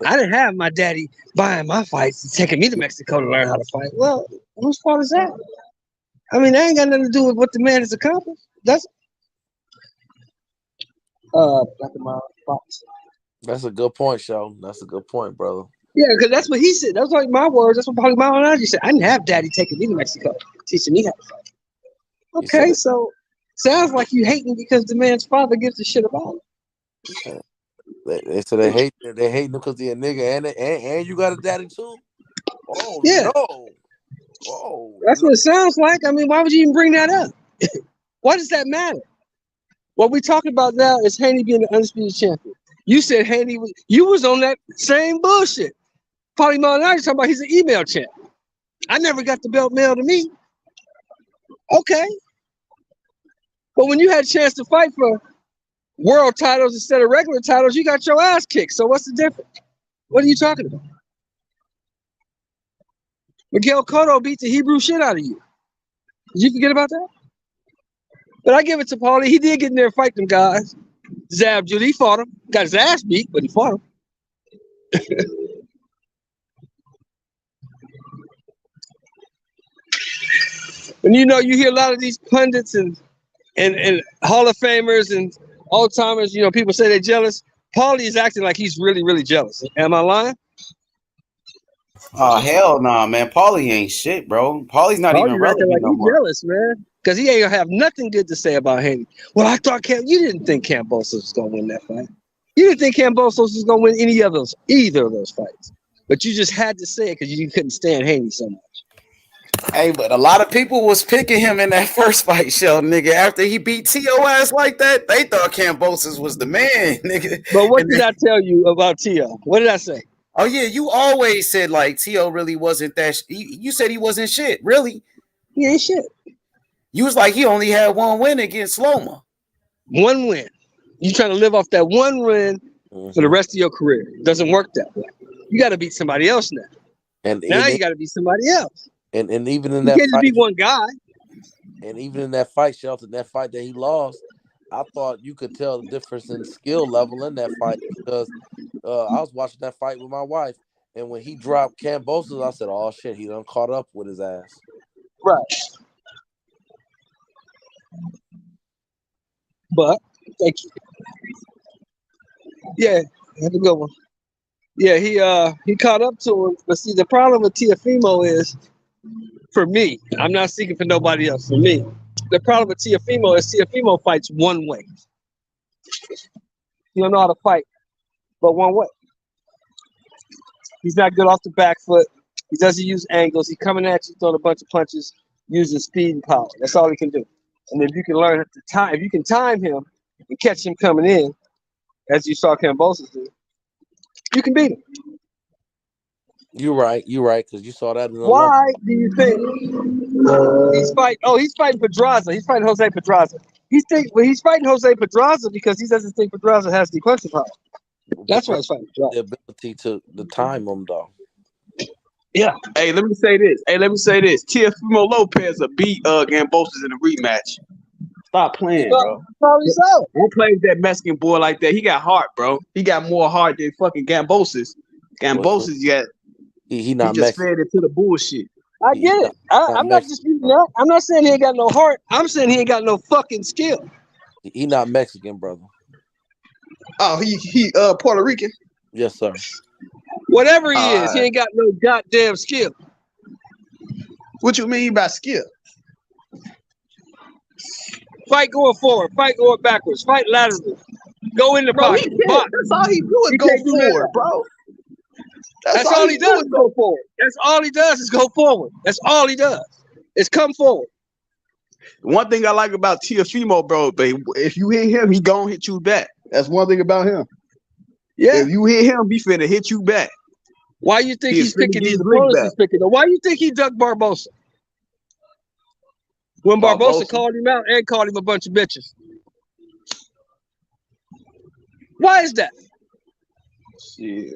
I didn't have my daddy buying my fights and taking me to Mexico to learn how to fight. Well, whose fault is that? I mean, that ain't got nothing to do with what the man has accomplished. That's That's a good point, Sheldon. That's a good point, brother. yeah, because that's what he said. That's like my words. That's what Paulie Malignaggi said. I didn't have daddy taking me to Mexico, teaching me how to fight. Okay, so sounds like you hating because the man's father gives a shit about it. So they hate him because he a nigga and you got a daddy too? Oh Yeah. no. Oh, That's what it sounds like. I mean, why would you even bring that up? Why does that matter? What we talking about now is Haney being the undisputed champion. You said Haney you was on that same bullshit. Paulie Malignaggi talking about he's an email champ. I never got the belt mailed to me. Okay. But when you had a chance to fight for world titles instead of regular titles, you got your ass kicked. So what's the difference? What are you talking about? Miguel Cotto beat the Hebrew shit out of you. Did you forget about that? But I give it to Paulie. He did get in there and fight them guys. Zab Judy, he fought him. Got his ass beat, but he fought him. And you know, you hear a lot of these pundits and Hall of Famers and old-timers, you know, people say they're jealous. Paulie is acting like he's really, really jealous. Am I lying? Oh, hell nah, man. Paulie ain't shit, bro. Paulie's not even Paulie's acting relevant like no he's more. jealous, man. Because he ain't gonna have nothing good to say about Haney. Well, I thought you didn't think Kambosos was gonna win that fight. You didn't think Kambosos was gonna win either of those fights. But you just had to say it because you couldn't stand Haney so much. Hey, but a lot of people was picking him in that first fight, show, nigga. After he beat T.O. ass like that, they thought Kambosos was the man, nigga. But what did I tell you about T.O.? What did I say? Oh, yeah, you always said, like, T.O. really wasn't that you said he wasn't shit, really. He ain't shit. You was like, he only had one win against Loma. One win. You trying to live off that one win for the rest of your career. It doesn't work that way. You got to beat somebody else now. Now you got to beat somebody else. And even in You that can't just fight, be one guy. and even in that fight, Shelton, that fight that he lost, I thought you could tell the difference in skill level in that fight because I was watching that fight with my wife, and when he dropped Kambosos, I said, "Oh shit, he done caught up with his ass." Right. But thank you. Yeah, have a good one. Yeah, he caught up to him. But see, the problem with Teofimo is, for me, I'm not speaking for nobody else. For me, the problem with Teofimo is Teofimo fights one way. He don't know how to fight, but one way. He's not good off the back foot. He doesn't use angles. He's coming at you, throwing a bunch of punches, using speed and power. That's all he can do. And if you can learn to time, if you can time him and catch him coming in, as you saw Kambosos do, you can beat him. You're right, because you saw that in the Why do you think he's fighting? Oh, he's fighting Pedraza. He's fighting Jose Pedraza. He's fighting Jose Pedraza because he doesn't think Pedraza has the punching power. That's why he's fighting Pedraza. The ability to time him, though. Yeah. Hey, let me say this. Teofimo Lopez will beat Kambosos in a rematch. Stop playing, bro. Probably so. Don't play with that Mexican boy like that. He got heart, bro. He got more heart than fucking Kambosos. Kambosos, he not just Mexican. fed into the bullshit. I get it. I'm not disputing that. I'm not saying he ain't got no heart. I'm saying he ain't got no fucking skill. He not Mexican, brother. Oh, he Puerto Rican. Yes, sir. Whatever he is, he ain't got no goddamn skill. What you mean by skill? Fight going forward, fight going backwards, fight laterally. Go in the pocket. That's all he do is go forward, bro. That's all he does is go forward. That's all he does is go forward. That's all he does. Is come forward. One thing I like about Teofimo, bro, but if you hit him, he gonna hit you back. That's one thing about him. Yeah. If you hit him, he finna hit you back. Why you think he's picking these opponents he's picking? Why you think he ducked Barbosa? When Barbosa called him out and called him a bunch of bitches. Why is that? Shit.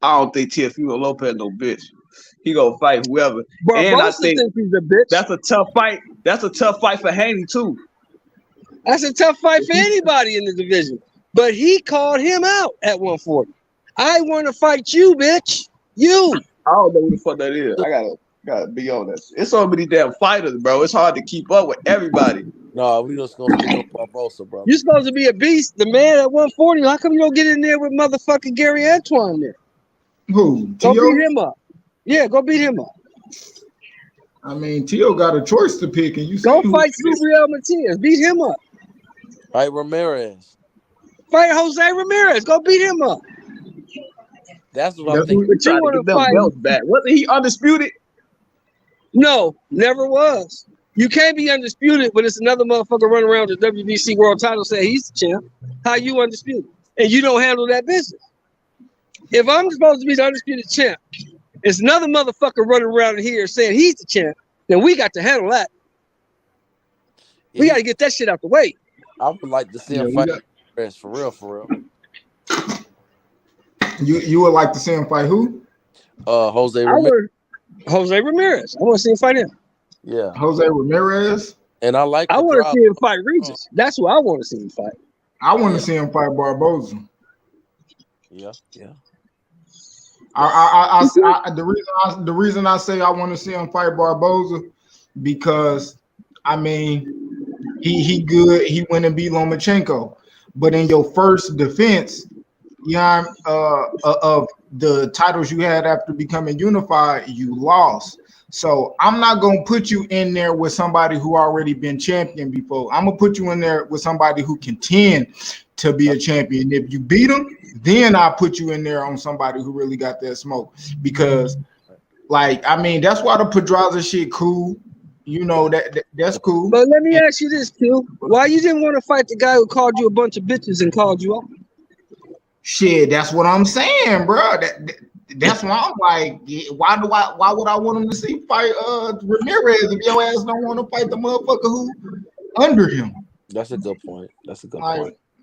I don't think Teofimo Lopez no bitch. He gonna fight whoever. Barbosa and I think he's a bitch. That's a tough fight. That's a tough fight for Haney too. That's a tough fight for anybody in the division. But he called him out at 140. I want to fight you, bitch. You. I don't know who the fuck that is. I gotta be on that. It's so many damn fighters, bro. It's hard to keep up with everybody. No, we just gonna stick on Barbosa, bro. You're supposed to be a beast, the man at 140. How come you don't get in there with motherfucking Gary Antoine there? Who? Go Tio? beat him up. Yeah, go beat him up. I mean, Tio got a choice to pick, and you go fight Subriel Matias. Beat him up. Fight Ramirez. Fight Jose Ramirez. Go beat him up. That's what I'm thinking. But you want to fight belts back. Wasn't he undisputed? No, never was. You can't be undisputed when it's another motherfucker running around the WBC world title saying he's the champ. How you undisputed? And you don't handle that business. If I'm supposed to be the undisputed champ, it's another motherfucker running around in here saying he's the champ. then we got to handle that. We got to get that shit out the way. I would like to see him fight for real, for real. You would like to see him fight who? Jose Ramirez. Jose Ramirez. I want to see him fight him. Yeah, Jose Ramirez. And I like. I want to see him fight Regis. That's who I want to see him fight. I want to see him fight Barboza. Yeah. The reason I say I want to see him fight Barboza because I mean he good. He went and beat Lomachenko, but in your first defense, of the titles you had after becoming unified, you lost. So I'm not gonna put you in there with somebody who already been champion before. I'm gonna put you in there with somebody who contend to be a champion. If you beat them, then I put you in there on somebody who really got that smoke. Because, like, I mean, that's why the Pedraza shit cool. You know that's cool. But let me ask you this, Q. Why you didn't want to fight the guy who called you a bunch of bitches and called you out? Shit, that's what I'm saying, bro. That's why I'm like, why would I want him to see fight Ramirez if your ass don't want to fight the motherfucker who under him? That's a good point.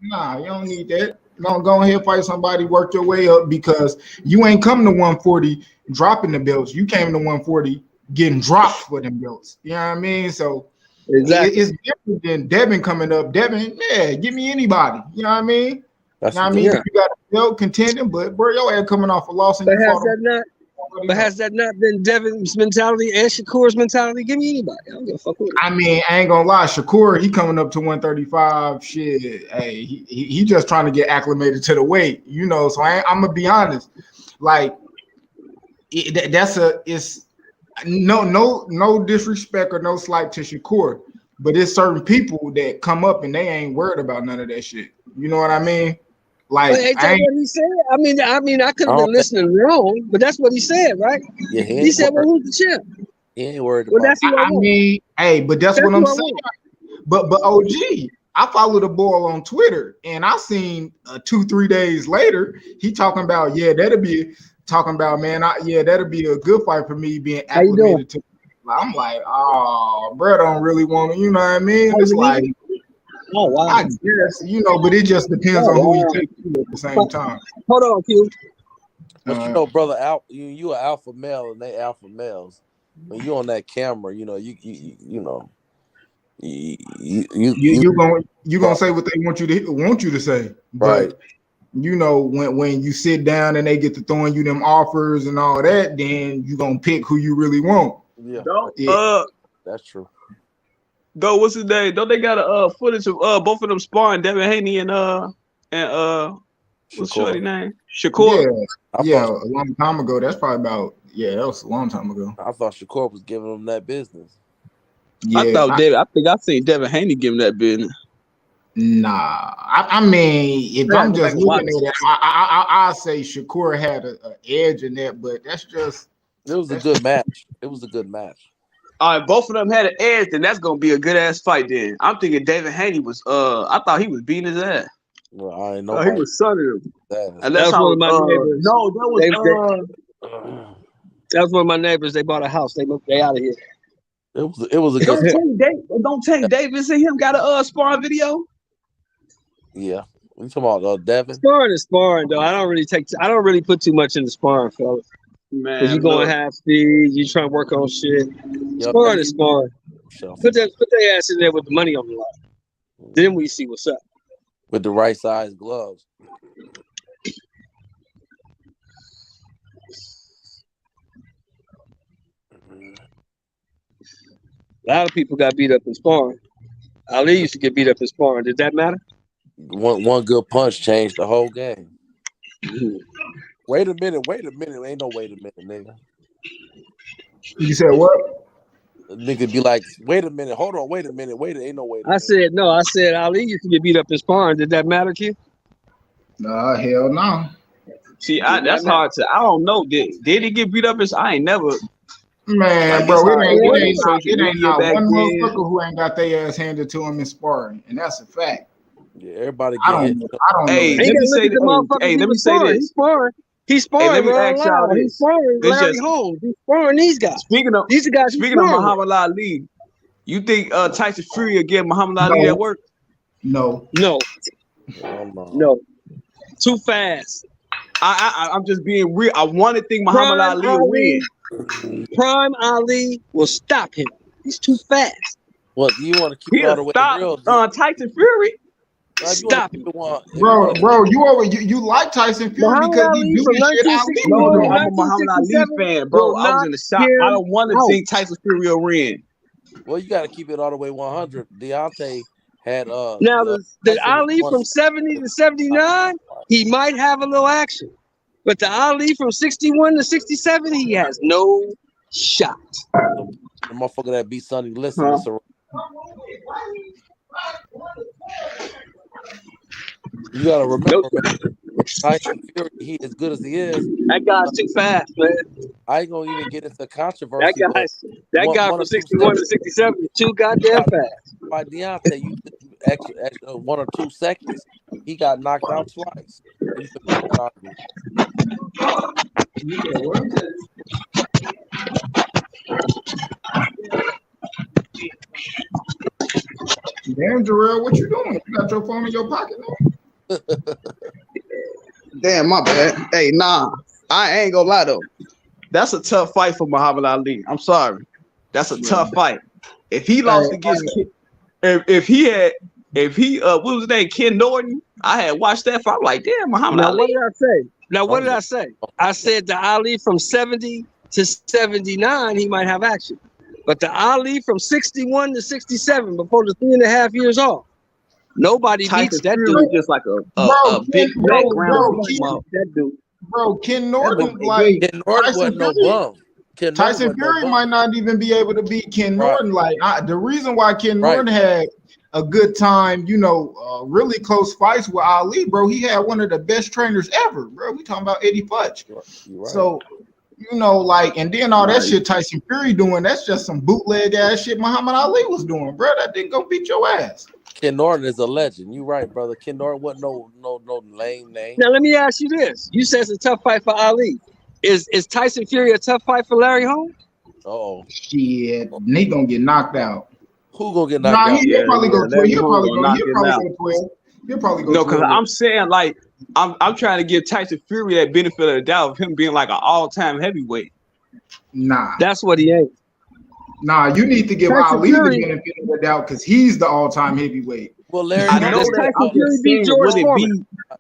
Nah, you don't need that. Go ahead and fight somebody, work your way up because you ain't come to 140 dropping the belts. You came to 140 getting dropped for them belts. You know what I mean? So exactly. It's different than Devin coming up. Devin, yeah, give me anybody. You know what I mean? That's I mean, you got a belt contending, but bro, your ass coming off a loss. And has that not been Devin's mentality and Shakur's mentality? Give me anybody. I don't give a fuck with it. I mean, I ain't gonna lie, Shakur, he coming up to 135. Shit, hey, he just trying to get acclimated to the weight, you know. So I'm gonna be honest, like it's no disrespect or no slight to Shakur, but it's certain people that come up and they ain't worried about none of that shit. You know what I mean? Like, ain't that what he said? I mean, I could have been listening wrong, but that's what he said, right? Yeah, he said, "Well, who's the champ?" He ain't worried about. Well, that's what I mean, hey, but that's what I'm saying. But OG, I follow the boy on Twitter, and I seen 2-3 days later he talking about that'll be a good fight for me being acclimated to. I'm like, oh, bro, don't really want to, you know what I mean? It's like. Oh wow! I guess but it just depends on who you take to at the same time. Hold on, Q. But you know, brother, you an alpha male and they alpha males. When you on that camera, you know you gonna say what they want you to say, right? But you know when you sit down and they get to throwing you them offers and all that, then you gonna pick who you really want. Yeah, that's true. Though, what's his name? Don't they got a footage of both of them sparring, Devin Haney and what's Shorty name? Shakur. Yeah, a long time ago. That's probably about that was a long time ago. I thought Shakur was giving them that business. Yeah, I think I seen Devin Haney give him that business. Nah, I mean, if I'm just looking at it, I say Shakur had an edge in that, but that's just. It was a good match. It was a good match. All right, both of them had an edge, then that's gonna be a good ass fight. Then I'm thinking Devin Haney was. I thought he was beating his ass. Well, I ain't know. He was sunning him. And that's one of my neighbors. No, that was. That was one of my neighbors. They bought a house. They out of here. It was a good. Don't take Davis and him got a sparring video. Yeah, we talking about Devin. Sparring is sparring, though. I don't really put too much into sparring, fellas. Man, because you're going half speed, you trying to work on shit. Sparring is sparring. Put their ass in there with the money on the line. Then we see what's up. With the right size gloves. A lot of people got beat up in sparring. Ali used to get beat up in sparring. Did that matter? One good punch changed the whole game. Wait a minute. Ain't no wait a minute, nigga. You said what? Nigga be like, wait a minute, hold on, wait a minute, ain't no wait a minute. I said Ali used to get beat up in sparring. Did that matter, kid? Nah, hell no. See, that's hard to. I don't know. Did he get beat up? I ain't never. Man, bro, it ain't not one motherfucker who ain't got their ass handed to him in sparring, and that's a fact. Yeah, everybody. I don't know. Hey, let me say this. He's Hey, let sparring me Ron ask y'all Lyle. He's this. sparring This Larry just Holmes. He's sparring these guys. speaking of These are guys he's speaking of sparring with. Muhammad Ali. You think Tyson Fury will give Muhammad Ali that No, work? no. No, Oh, no. no. Too fast. I'm just being real. I want to think Muhammad Prime Ali will win. Prime Ali will stop him. He's too fast. What, do you want to keep it all He'll the way stop real? Tyson Fury. If you want to Stop keep him. it one, if you Bro, want to, bro, you like Tyson Fury Muhammad because he Ali do from the shit Ali 1961 was No, doing. I'm a Muhammad Ali 1967 fan, will bro. I was knock in the shop. I him don't want to out. think Tyson Fury will win. well, you got to keep it all the way 100. Deontay had Now, the Tyson Ali won from 70 to 79, he might have a little action. But the Ali from 61 to 67, he has no shot. the motherfucker that beat Sonny Liston. Huh? You got to remember, man, Tyson Fury, he as good as he is. That guy's too fast, man. I ain't gonna even get into That controversy, but guy one from or two 61 to seconds 67 is too goddamn fast. by Deontay, you extra 1 or 2 seconds, he got knocked out twice. You can make that argument. Damn, Jarrell, what you doing? You got your phone in your pocket now? Damn, my bad. Hey, nah, I ain't gonna lie though. That's a tough fight for Muhammad Ali. I'm sorry. That's a tough fight. If he lost against if he what was his name, Ken Norton, I had watched that fight. I'm like, damn, Muhammad Now, Ali. what did I say? Now, what did I say? I said the Ali from 70 to 79, he might have action. But the Ali from 61 to 67, before the 3.5 years off, nobody Tyson beats that Fury dude. just like a big background. That dude. Bro, Ken Norton, Ken Norton wasn't no bum. Tyson Fury might not even be able to beat Ken Norton. Like the reason why Ken Norton had a good time, really close fights with Ali, bro. He had one of the best trainers ever, bro. We talking about Eddie Futch. Right. So, and then all that shit Tyson Fury doing, that's just some bootleg ass shit Muhammad Ali was doing, bro. That didn't go beat your ass. Ken Norton is a legend. You right, brother. Ken Norton wasn't no lame name. Now, let me ask you this. You said it's a tough fight for Ali. Is Tyson Fury a tough fight for Larry Holmes? Oh shit, he gonna get knocked out. Who gonna get knocked out? He'll probably go 12. He'll probably go 12. He'll probably go 12. No, because I'm saying like I'm trying to give Tyson Fury that benefit of the doubt of him being like an all-time heavyweight. Nah, that's what he ain't. Nah, you need to give Tyson Ali Fury, the benefit of the doubt because he's the all-time heavyweight. Well, Larry, I know that. I'm just saying,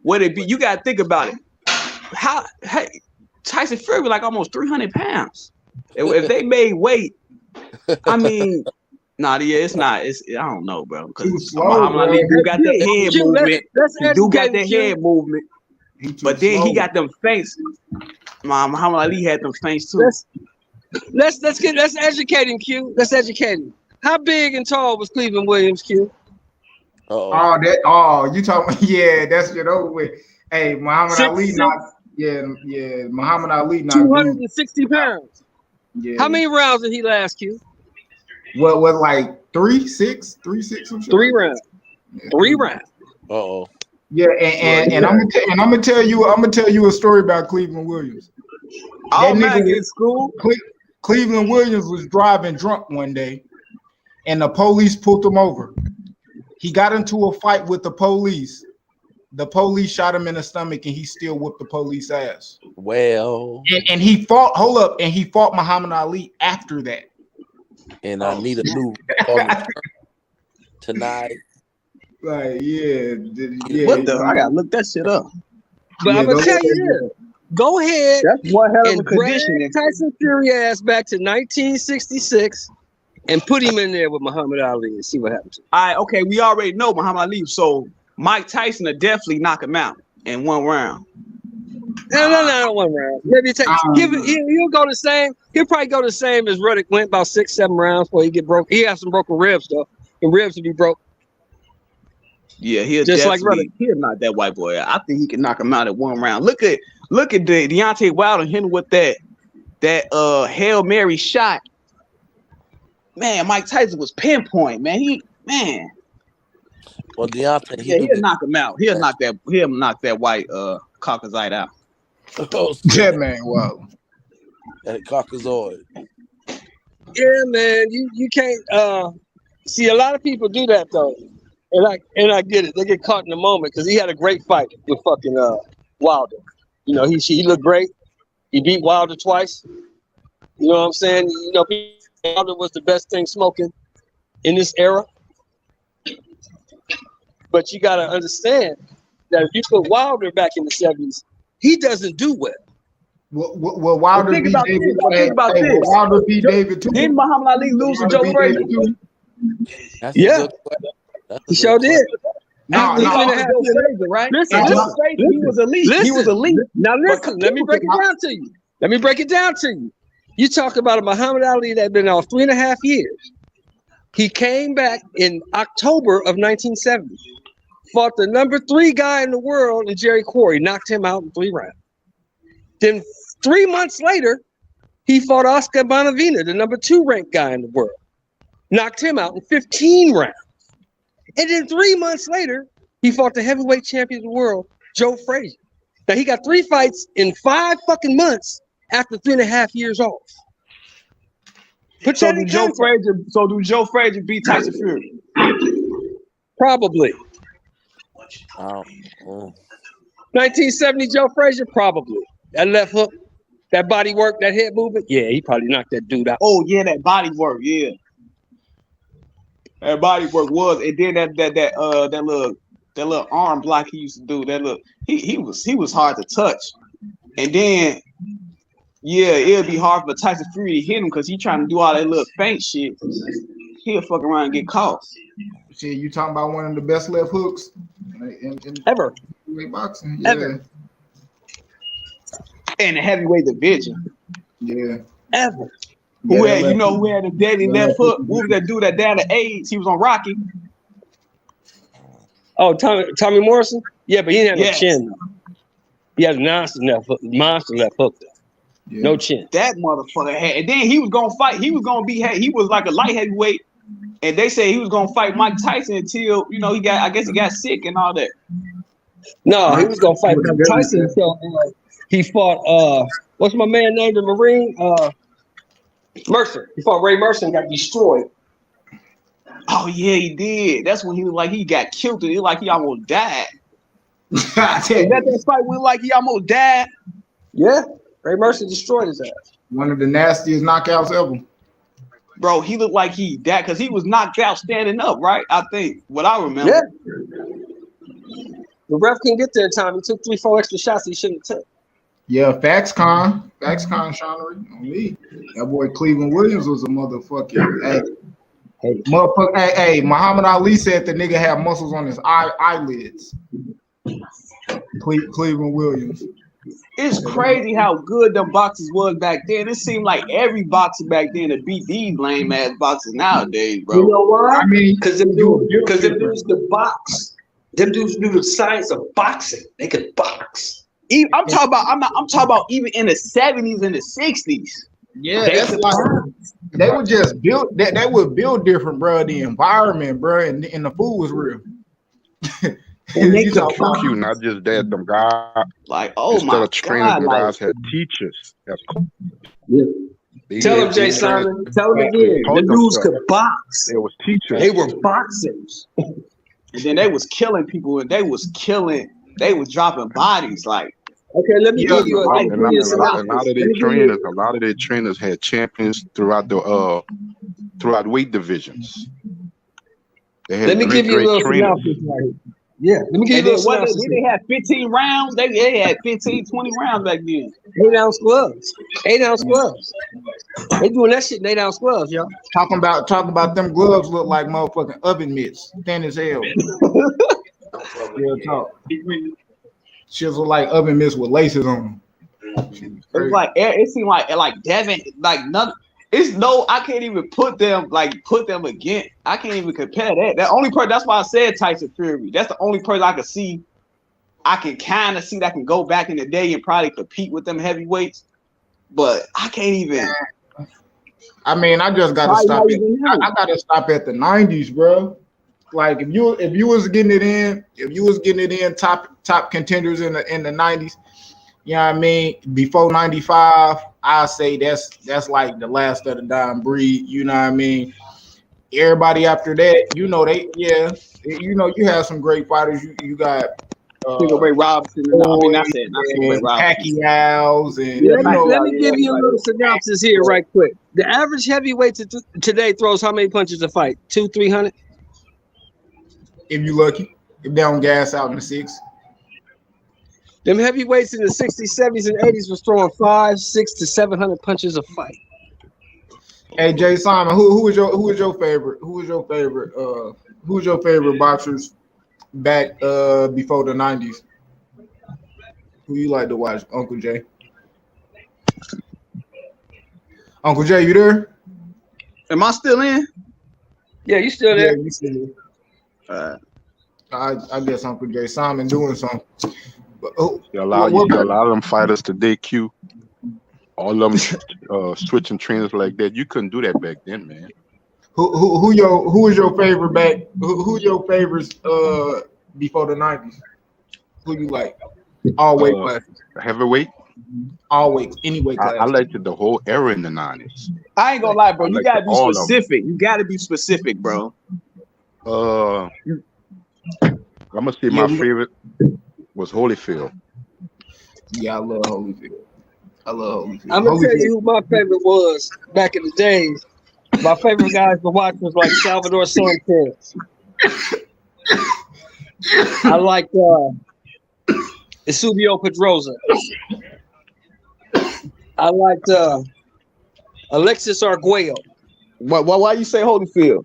would it be? You got to think about it. Hey, Tyson Fury was like almost 300 pounds. If they made weight, I mean, it's not. I don't know, bro. Because Muhammad Ali do got that head movement. He do got that head movement. But then he got them feints. Muhammad Ali had them feints too. Let's educate him, Q. Let's educate him. How big and tall was Cleveland Williams, Q? You talking? Yeah, that's shit over with. Hey, Muhammad Ali not. Yeah, Muhammad Ali not 260 pounds. Yeah. How many rounds did he last, Q? What was like 3, 6, 3, 6? 3 rounds. 3 rounds. Uh-oh. Yeah, and I'm gonna tell you a story about Cleveland Williams. That nigga in school. Cleveland Williams was driving drunk one day, and the police pulled him over. He got into a fight with the police. The police shot him in the stomach, and he still whooped the police ass. Well, and he fought. Hold up, and he fought Muhammad Ali after that. And I need a new tonight. Like, yeah. What the? I gotta look that shit up. But I'm gonna tell you this. Go ahead and drag conditioning. Tyson Fury ass back to 1966 and put him in there with Muhammad Ali and see what happens. All right, okay, we already know Muhammad Ali, so Mike Tyson will definitely knock him out in 1 round. No, 1 round. Maybe he'll go the same. He'll probably go the same as Ruddock went, about 6, 7 rounds before he get broke. He has some broken ribs though. The ribs will be broke. Yeah, he'll just like Ruddock. He'll knock that white boy out. I think he can knock him out at 1 round. Look at the Deontay Wilder hitting with that Hail Mary shot. Man, Mike Tyson was pinpoint, man. Well, Deontay, he'll knock him out. He'll knock that white Caucasite out. That man, wow. That Caucasoid. Yeah, man, you can't see a lot of people do that though, and I get it. They get caught in the moment because he had a great fight with fucking Wilder. You know, he looked great. He beat Wilder twice. You know what I'm saying? You know, Wilder was the best thing smoking in this era. But you got to understand that if you put Wilder back in the 70s, he doesn't do well. Well, Wilder Think beat about David. this. Think about this. Wilder beat David too. Didn't Muhammad Ali lose to Joe Frazier? Yeah, he sure did. No, He no. lost to Joe Frazier, right? Listen, And Joe listen, Frazier, he was elite. He was elite. Now listen, let me break it down to you. Let me break it down to you. You talk about a Muhammad Ali that had been off 3.5 years. He came back in October of 1970. Fought the number 3 guy in the world in Jerry Quarry, knocked him out in 3 rounds. Then 3 months later, he fought Oscar Bonavena, the number 2 ranked guy in the world. Knocked him out in 15 rounds. And then 3 months later, he fought the heavyweight champion of the world, Joe Frazier. Now he got 3 fights in 5 fucking months after 3.5 years off. Put So that do in Joe context. Frazier? So do Joe Frazier beat Tyson Fury? Probably. Oh. 1970 Joe Frazier, probably. That left hook, that body work, that head movement, yeah, he probably knocked that dude out. Oh yeah, that body work, yeah. That body work was, and then that little arm block he used to do. That look, he was hard to touch, and then yeah, it'd be hard for Tyson Fury to hit him because he trying to do all that little feint shit. He'll fuck around and get caught. Shit, you talking about one of the best left hooks in ever boxing? Yeah. Ever. In the heavyweight division. Yeah. Ever. Who had the deadly left hook? Who was that dude that died of AIDS? He was on Rocky. Oh, Tommy Morrison? Yeah, but he didn't have Yes. no chin. He had a monster left hook though. Yeah. No chin. That motherfucker had, and then he was gonna fight. He was gonna be. He was like a light heavyweight, and they said he was gonna fight Mike Tyson until he got. I guess he got sick and all that. No, he was gonna fight Tyson until he fought what's my man named the Marine? Mercer. He fought Ray Mercer and got destroyed. Oh yeah, he did. That's when he was like he got killed. It like he almost died. That fight when like he almost died. Yeah, Ray Mercer destroyed his ass. One of the nastiest knockouts ever. Bro, he looked like he died because he was knocked out standing up, right? I think what I remember. Yeah. The ref couldn't get there in time. He took 3-4 extra shots he shouldn't have took. Yeah, Faxcon Shawnery on me. That boy Cleveland Williams was a motherfucking hey, Muhammad Ali said the nigga had muscles on his eyelids. Cleveland Williams. It's crazy how good them boxers was back then. It seemed like every boxer back then to beat these lame ass boxers nowadays, bro. You know why? I mean, because them dudes could box. Them dudes knew the science of boxing. They could box. I'm talking about even in the 70s and the 60s. Yeah, that's like they would just build that. They would build different, bro. The environment, bro, and the food was real. And they could you, not just that. Them guys, like, oh instead my of training, God, the like, guys had teachers. That's cool. Yeah. Tell them, Jay Simon. Tell them again. The dudes could box. It was teachers. They were boxers. And then they was killing people, and they was dropping bodies. Like, okay, let me give you a a lot of their trainers had champions throughout throughout weight divisions. They had let me give you a little synopsis right here. Yeah, let me give you a little synopsis. They had 15 rounds. They had 15, 20 rounds back then. 8-ounce gloves. 8-ounce gloves. They doing that shit in 8-ounce gloves, y'all. Talking about them gloves look like motherfucking oven mitts, thin as hell. Real talk. Shit look like oven mitts with laces on them. It seemed like Devin, like none. I can't even put them again. I can't even compare that. The only person, that's why I said Tyson Fury. That's the only person I can see. I can kind of see that can go back in the day and probably compete with them heavyweights. But I can't even. I mean, I just gotta stop it. I gotta stop at the 90s, bro. Like if you was getting it in, top contenders in the 90s, You know what I mean? Before 95, I say that's like the last of the dying breed. You know what I mean? Everybody after that, you know, you have some great fighters. You got Sugar Ray Robinson. I mean, that's it. Not Sugar Ray and Robinson. Pacquiao's and Let me give you a little synopsis here, right quick. The average heavyweight today throws how many punches a fight? 200-300. If you lucky, if they don't gas out in the 6. Them heavyweights in the 60s, 70s, and 80s was throwing 500, 600 to 700 punches a fight. Hey Jay Simon, who was your favorite? Who was your favorite boxers back before the 90s? Who you like to watch, Uncle Jay? Uncle Jay, you there? Am I still in? Yeah, you still there. Yeah, you still there. I guess Uncle Jay Simon doing something. A lot of them fighters today, Q. All of them switching trainers like that. You couldn't do that back then, man. Who was your favorite back? Who your favorites before the 90s? Who you like? All weight classes. Heavyweight? All weight, any weight class. I liked the whole era in the 90s. I ain't gonna lie, bro. You like gotta be all of specific. You gotta be specific, bro. I'm gonna say my favorite was Holyfield. Yeah, I love Holyfield. I'm gonna tell you who my favorite was back in the days. My favorite guys to watch was like Salvador Sanchez. I like Eusebio Pedrosa. I liked Alexis Arguello. Why you say Holyfield?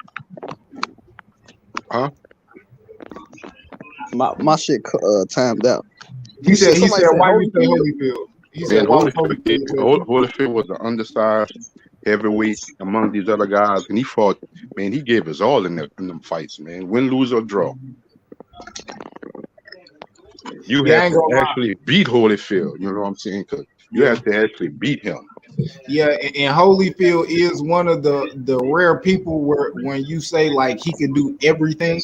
Huh? My shit timed out. He said why you say Holyfield? Holyfield? He said Holyfield was an undersized heavyweight among these other guys, and he fought. Man, he gave us all in them fights, man. Win, lose, or draw. You have to actually beat Holyfield. You know what I'm saying? Because you have to actually beat him. Yeah, and Holyfield is one of the rare people where when you say like he could do everything,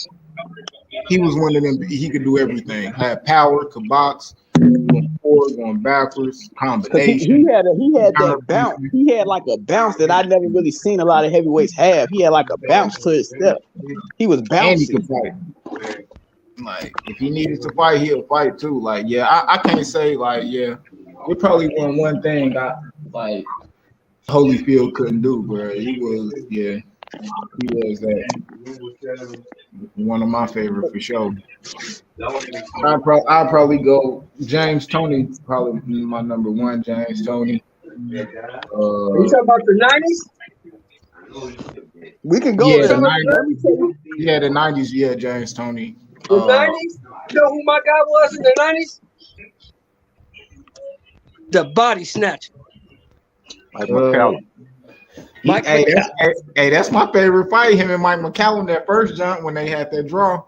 he was one of them. He could do everything. Had power, could box, going forward, going backwards, combination. He had that bounce. He had like a bounce that I never really seen a lot of heavyweights have. He had like a bounce to his step. He was bouncing. And he could fight. Like if he needed to fight, he'll fight too. Like I can't say like it probably wasn't one thing that like Holyfield couldn't do, bro. He was that one of my favorite for sure. I'd probably go James Toney, probably my number one. James Toney. You talking about the 90s? We can go there. The 90s. Yeah, the 90s. Yeah, James Toney. The 90s? You know who my guy was in the 90s? The body snatcher. Mike McCallum. Hey, that's my favorite fight. Him and Mike McCallum, that first jump when they had that draw.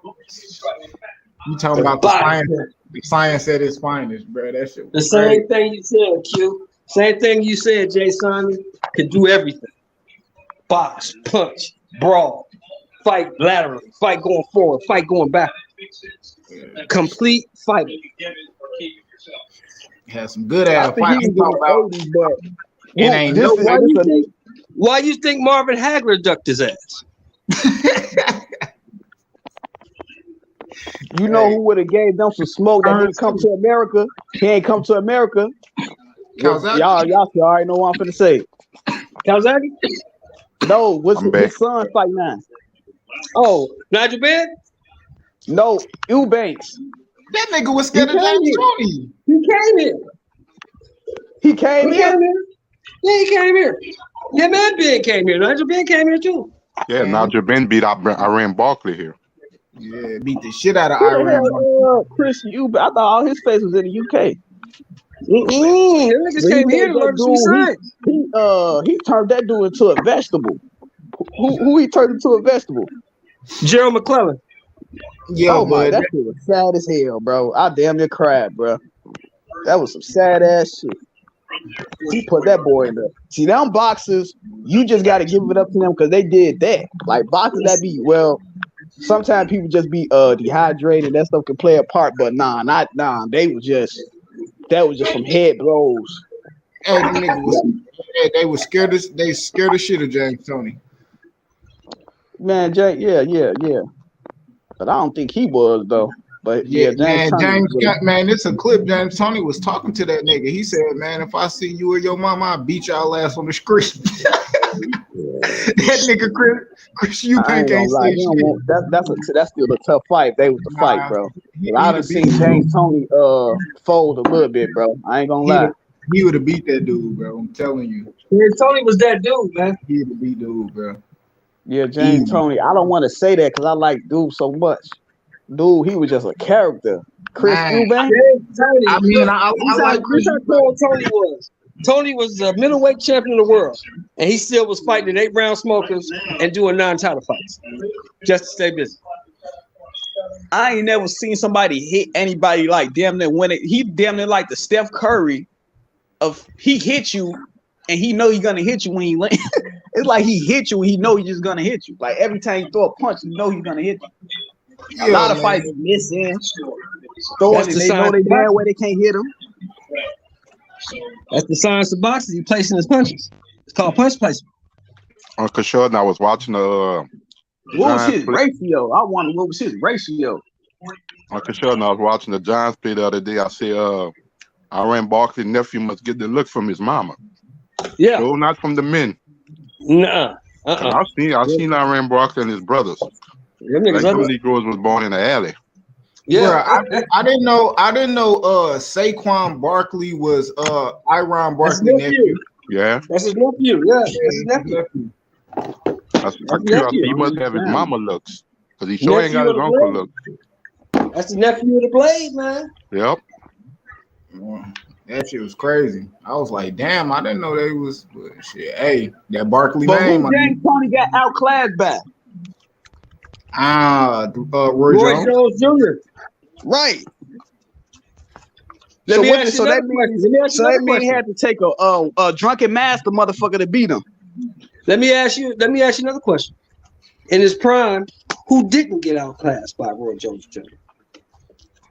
You talking about the science at its finest, bro. That shit was the same thing you said, Q. Same thing you said, Jay Simon. Could do everything. Box, punch, brawl, fight laterally, fight going forward, fight going back. Complete fighter. Had some good ass fights. It ain't no why you think Marvin Hagler ducked his ass? You know who would have gave them some smoke that didn't come to America? He ain't come to America. Y'all already know what I'm finna say. Kawasaki? No, what's his son fight now? Oh, Nigel Benn? No, Eubanks. That nigga was scared of James Toney. He came here. He came here? Yeah, he came here. Yeah, man, Ben came here. Nigel Benn came here too. Yeah, Nigel Benn beat Iran Barkley here. Yeah, beat the shit out of Iran. Chris Eubanks. I thought all his face was in the UK. Them niggas came here to learn some science. He turned that dude into a vegetable. Who he turned into a vegetable? Gerald McClellan. Yeah, man, that shit was sad as hell, bro. I damn near cried, bro. That was some sad ass shit. He put that boy in there. See, them boxers, you just got to give it up to them because they did that. Like boxers that be sometimes people just be dehydrated. That stuff can play a part, but nah. They were just That was just from head blows. Hey, them niggas they were scared of shit of James Toney. Man, yeah. But I don't think he was though. But yeah, James Toney. Man, it's a clip. James Toney was talking to that nigga. He said, "Man, if I see you or your mama, I beat y'all ass on the street." That nigga Chris Eubank ain't say shit. That's still a tough fight. They was the fight, bro. I done seen James Toney fold a little bit, bro. I ain't gonna lie. He would have beat that dude, bro. I'm telling you. James Toney was that dude, man. He would have beat dude, bro. Yeah, James Toney. I don't want to say that because I like dude so much. Dude, he was just a character. Chris Eubank. I like Chris. How cool Tony was. Tony was a middleweight champion of the world, and he still was fighting in 8-round smokers and doing non-title fights just to stay busy. I ain't never seen somebody hit anybody like damn near when it. He damn near like the Steph Curry of he hit you and he know he's gonna hit you when he land. It's like he hit you and he know he's just gonna hit you. Like every time you throw a punch, you know he's gonna hit you. A lot of fights missing, throwing, and they know they bad where they can't hit him. That's the science of boxing. He placing his punches. It's called punch placement. Uncle Shorten, I was watching what was his ratio? I wonder what was his ratio. Uncle Shorten, I was watching the Giants play the other day. I said, Iran Barkley's nephew must get the look from his mama. Yeah. So not from the men. Nuh-uh. I've seen Iran Barkley and his brothers. Like two Negroes was born in the alley. Yeah, bro, I didn't know. Saquon Barkley was Iran Barkley nephew. Yeah, that's his nephew. Yeah, that's his nephew. He must have his mama looks because he sure ain't got his uncle looks. That's the nephew of the Blade, man. Yep. That shit was crazy. I was like, damn, I didn't know they was shit. Hey, that Barkley but name. Who James Toney got outclassed by? Roy Jones Jr. Right. So that means he had to take a drunken master motherfucker to beat him. Let me ask you another question. In his prime, who didn't get outclassed by Roy Jones Jr.?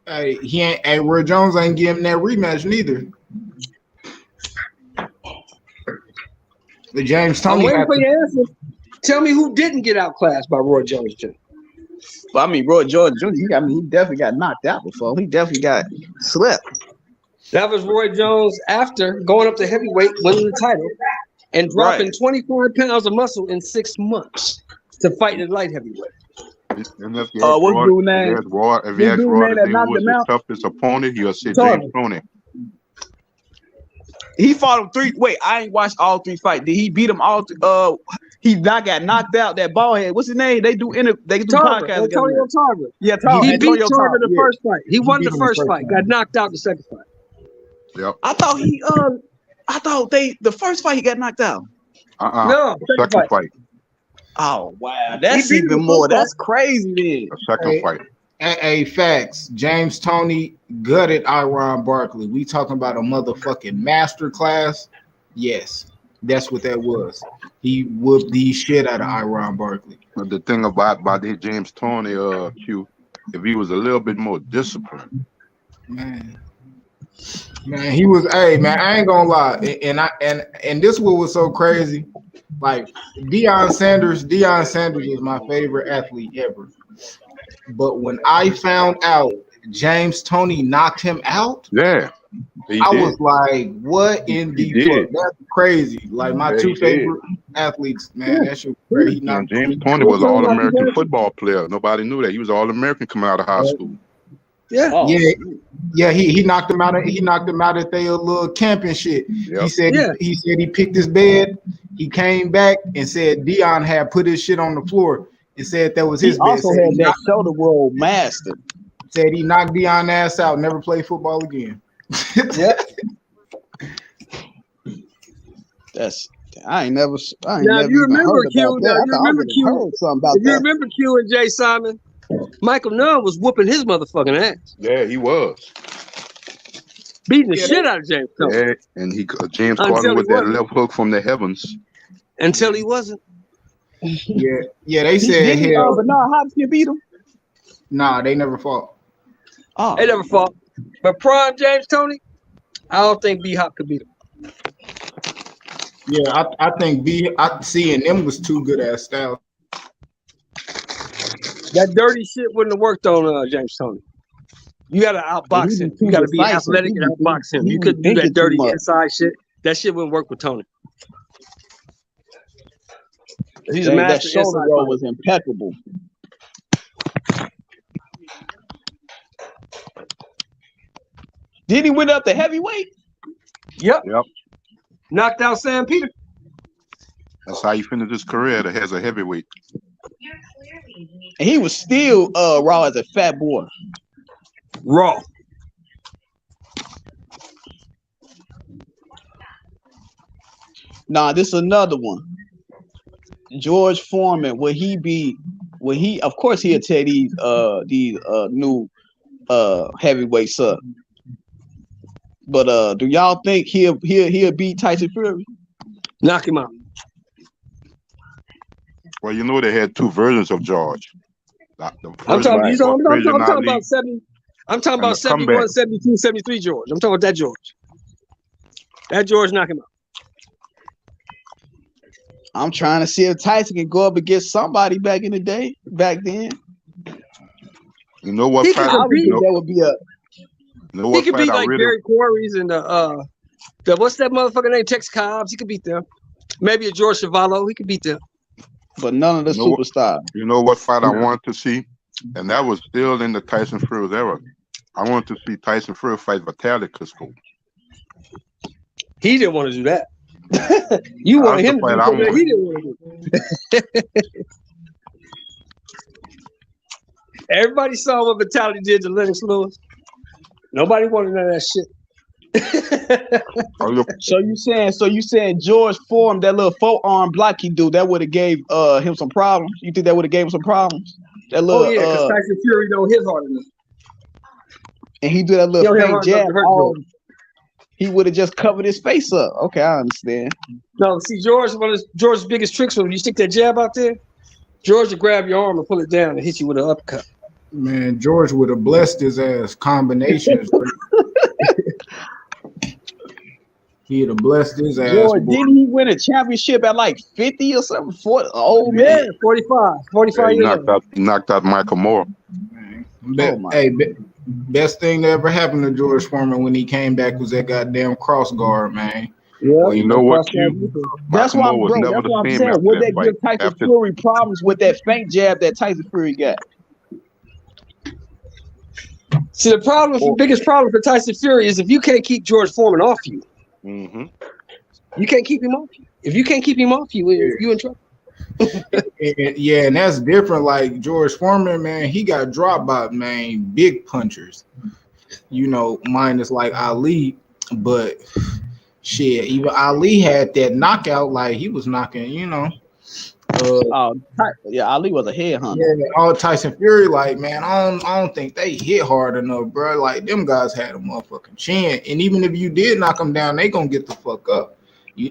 Hey, Roy Jones ain't giving that rematch neither. The James Toney. I'm waiting for your answer. Tell me who didn't get outclassed by Roy Jones Jr. Well, I mean, Roy Jones Jr. He definitely got knocked out before. He definitely got slept. That was Roy Jones after going up to heavyweight, winning the title, and dropping 25 pounds of muscle in 6 months to fight in light heavyweight. What's dude name? If you ask Roy who was his toughest opponent, he'll say James Toney. He fought him 3. Wait, I ain't watched all 3 fights. Did he beat him all? He got knocked out. That ball head. What's his name? They do podcasts. Antonio Tarver. Yeah, Tarver. He beat Tarver the first fight. He won the first fight. Got knocked out the second fight. Yep. I thought the first fight he got knocked out. No, second fight. Oh wow, that's even more. That's crazy. Then the second fight. Hey, facts. James Toney gutted Iran Barkley. We talking about a motherfucking master class. Yes, that's what that was. He whooped the shit out of Iran Barkley. But the thing about James Toney, Q, if he was a little bit more disciplined, man, he was. Hey, man, I ain't gonna lie, and this what was so crazy. Like Deion Sanders is my favorite athlete ever. But when I found out James Toney knocked him out, I was like, "What in the fuck? That's crazy!" Like my two favorite athletes, man. That shit was crazy. James Toney was an All-American football player. Nobody knew that he was All-American coming out of high school. Yeah. He knocked him out. He knocked him out at their little camping shit. Yep. He said he picked his bed. He came back and said Deion had put his shit on the floor and said that was his bed. He also had that shoulder roll master. Said he knocked Deion ass out, never play football again. I ain't never. Now, if you remember Q, and Jay Simon, Michael Nunn was whooping his motherfucking ass. Yeah, he was. Beating the shit out of James Toney. Yeah, and James caught him with that left hook from the heavens. Until he wasn't. Yeah, they said hell. But no, how did you beat him? Nah, they never fought. They never fought. But prime James Toney, I don't think B Hop could beat him. Yeah, I think C and M was two good ass styles. That dirty shit wouldn't have worked on James Toney. You got to outbox him. You got to be athletic and outbox him. You couldn't do that dirty inside shit. That shit wouldn't work with Tony. He's a master. That shoulder roll was impeccable. Did he win up the heavyweight? Yep. Yep. Knocked out Sam Peter. That's how he finished his career as a heavyweight. And he was still raw as a fat boy. Raw. Nah, this is another one. George Foreman, will he of course he'll tear these new heavyweights up. But do y'all think he'll beat Tyson Fury? Knock him out. Well, you know they had two versions of George. I'm talking about 70. I'm talking about 71, 72, 73 George. I'm talking about that George. That George knock him out. I'm trying to see if Tyson can go up against somebody back in the day, back then. You know what? That would be a. He could beat like Barry Quarries and the what's that motherfucker name? Tex Cobbs. He could beat them. Maybe a George Chuvalo. He could beat them. But none of the superstars. You know what fight I want to see? And that was still in the Tyson Fury era. I want to see Tyson Fury fight Vitaly Klitschko. He didn't want to do that. You wanted him to do something he didn't want to do. Everybody saw what Vitaly did to Lennox Lewis. Nobody wanted none of that shit. So you saying George Foreman, that little forearm block he do, that would have gave him some problems? You think that would have gave him some problems? That little, because Tyson Fury don't hit hard enough. And he do that little fake jab. He would have just covered his face up. Okay, I understand. No, see, George's biggest tricks was when you stick that jab out there, George would grab your arm and pull it down and hit you with an uppercut. Man, George would have blessed his ass combinations. He'd have blessed his ass. George, didn't he win a championship at like 50 or something? 40, man. 45 years old. He knocked out Michael Moore. Best thing that ever happened to George Foreman when he came back was that goddamn cross guard, man. Yeah, well, you know what, That's why I'm saying. Would that give Tyson Fury problems with that feint jab that Tyson Fury got? See, the biggest problem for Tyson Fury is if you can't keep George Foreman off you. Mm-hmm. You can't keep him off you. If you can't keep him off you, you in trouble. Yeah, and that's different. Like George Foreman, man, he got dropped by big punchers. You know, minus like Ali, but shit, even Ali had that knockout. Like he was knocking, you know. Ali was a headhunter. Yeah, all Tyson Fury, like man, I don't think they hit hard enough, bro. Like them guys had a motherfucking chin, and even if you did knock them down, they gonna get the fuck up.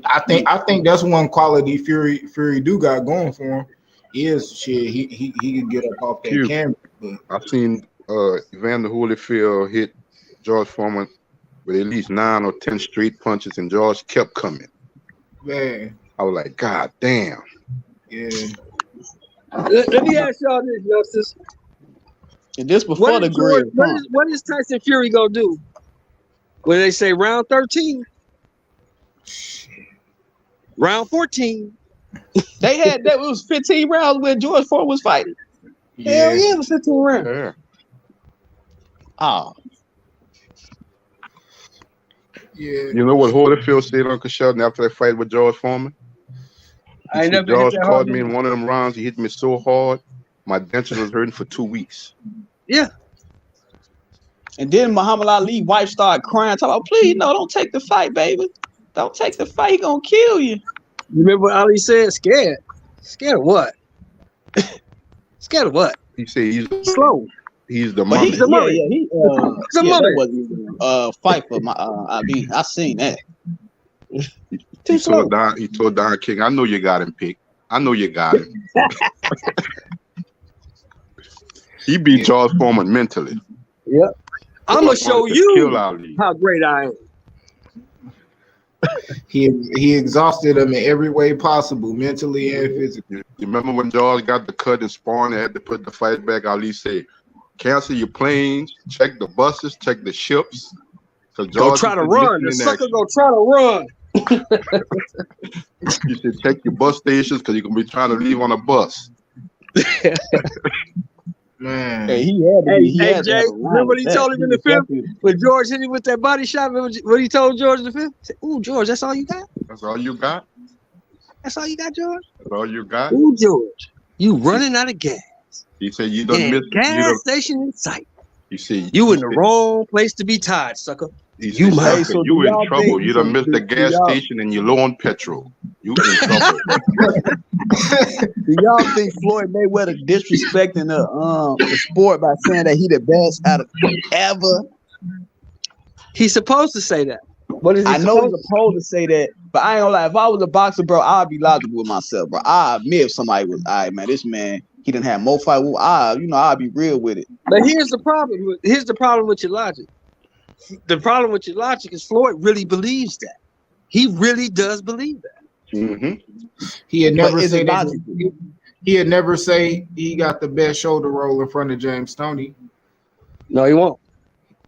I think that's one quality Fury do got going for him. Is shit he could get up off that camera. But I've seen Evander Holyfield hit George Foreman with at least 9 or 10 straight punches, and George kept coming. Man, I was like, God damn. Yeah. Let me ask y'all this, youngsters. And this before the grid. What is Tyson Fury gonna do when they say round 13? Round 14. They had that was 15 rounds when George Foreman was fighting. Yeah. Hell yeah, it was 15 rounds. Yeah. Yeah. You know what Holyfield said, Uncle Sheldon, after that fight with George Foreman? I never George caught me in one of them rounds. He hit me so hard, my denture was hurting for 2 weeks. Yeah. And then Muhammad Ali's wife started crying, talking about, please, no, don't take the fight, baby. Don't take the fight. He gonna kill you. You remember what Ali said? Scared. Scared of what? Scared of what? He said he's slow. He's the mummy. He's the mummy. He's the mummy. That wasn't fight for my I seen that. He told Don King, I know you got him picked. I know you got him. He beat George Foreman mentally. Yep. I'm gonna show you Ali. how great I am. He exhausted him in every way possible, mentally and physically. You remember when George got the cut and Spawn had to put the fight back? Ali said, cancel your planes, check the buses, check the ships. So Go try to run. The sucker go try to run. You should check your bus stations because you're going to be trying to leave on a bus. Man. Hey, he had Jay, remember what he told him in the fifth? When George hit him with that body shot, remember what he told George in the fifth? He said, ooh, George, that's all you got? That's all you got? That's all you got, George? That's all you got? Ooh, George, you running out of gas. He said you done missed gas station in sight. You see, you in the wrong place to be tied, sucker. You in trouble. You done missed the gas station and you're low on petrol. You in trouble. Do y'all think Floyd Mayweather disrespecting the sport by saying that he the best out of ever? He's supposed to say that. What is he I know he's supposed to say that, but I ain't gonna lie. If I was a boxer, bro, I'd be logical with myself, bro. I admit if somebody was, all right, man, this man, he didn't have more fight. I'd be real with it. But here's the problem. Here's the problem with your logic. The problem with your logic is Floyd really believes that. He really does believe that. Mm-hmm. He'd never say he got the best shoulder roll in front of James Toney. No, he won't.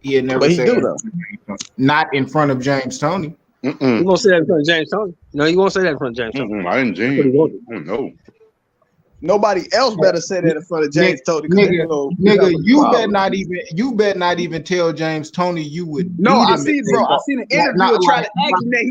He'd never But he say do, that. Not in front of James Toney. He won't say that in front of James Toney. No, he won't say that in front of James Toney. I didn't James. No. Nobody else better say that in front of James Toney. Nigga, you bet not even tell James Toney you would. No, I seen an interview trying to ask him that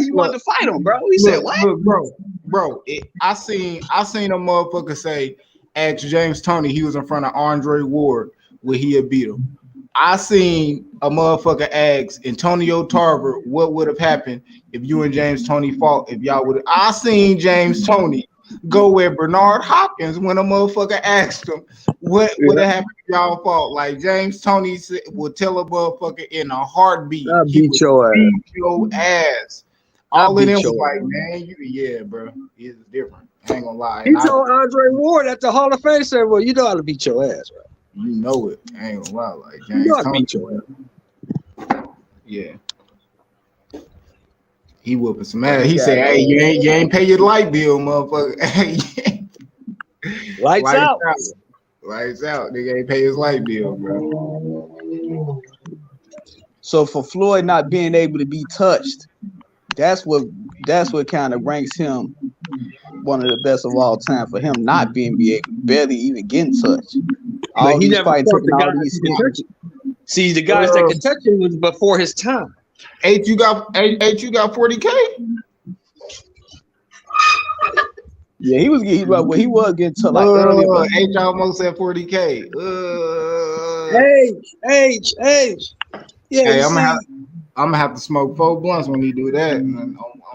he wanted to fight him, bro. He said what? Bro, I seen a motherfucker say, ask James Toney he was in front of Andre Ward, would he have beat him? I seen a motherfucker ask Antonio Tarver what would have happened if you and James Toney fought if y'all would. I seen James Toney go with Bernard Hopkins when a motherfucker asked him what would have happened if y'all fought. Like James Toney would tell a motherfucker in a heartbeat, I'll beat your ass. All of them was like, man, bro, it's different. I ain't gonna lie. He told Andre Ward at the Hall of Fame, said, well, you know how to beat your ass, right? You know it. I ain't gonna lie. Like James you know how to beat your ass. Yeah. He whooping some ass. He said, hey, you ain't pay your light bill, motherfucker. Lights out. Lights out. Nigga ain't pay his light bill, bro. So for Floyd not being able to be touched, that's what kind of ranks him one of the best of all time. For him not being barely even getting touched. But he never fought the guys that can touch him. See, the guys that can touch him was before his time. You got 40K? Yeah, he was getting touched like earlier. H almost at 40K. H. Yeah. Hey, I'm gonna have to smoke 4 blunts when he do that.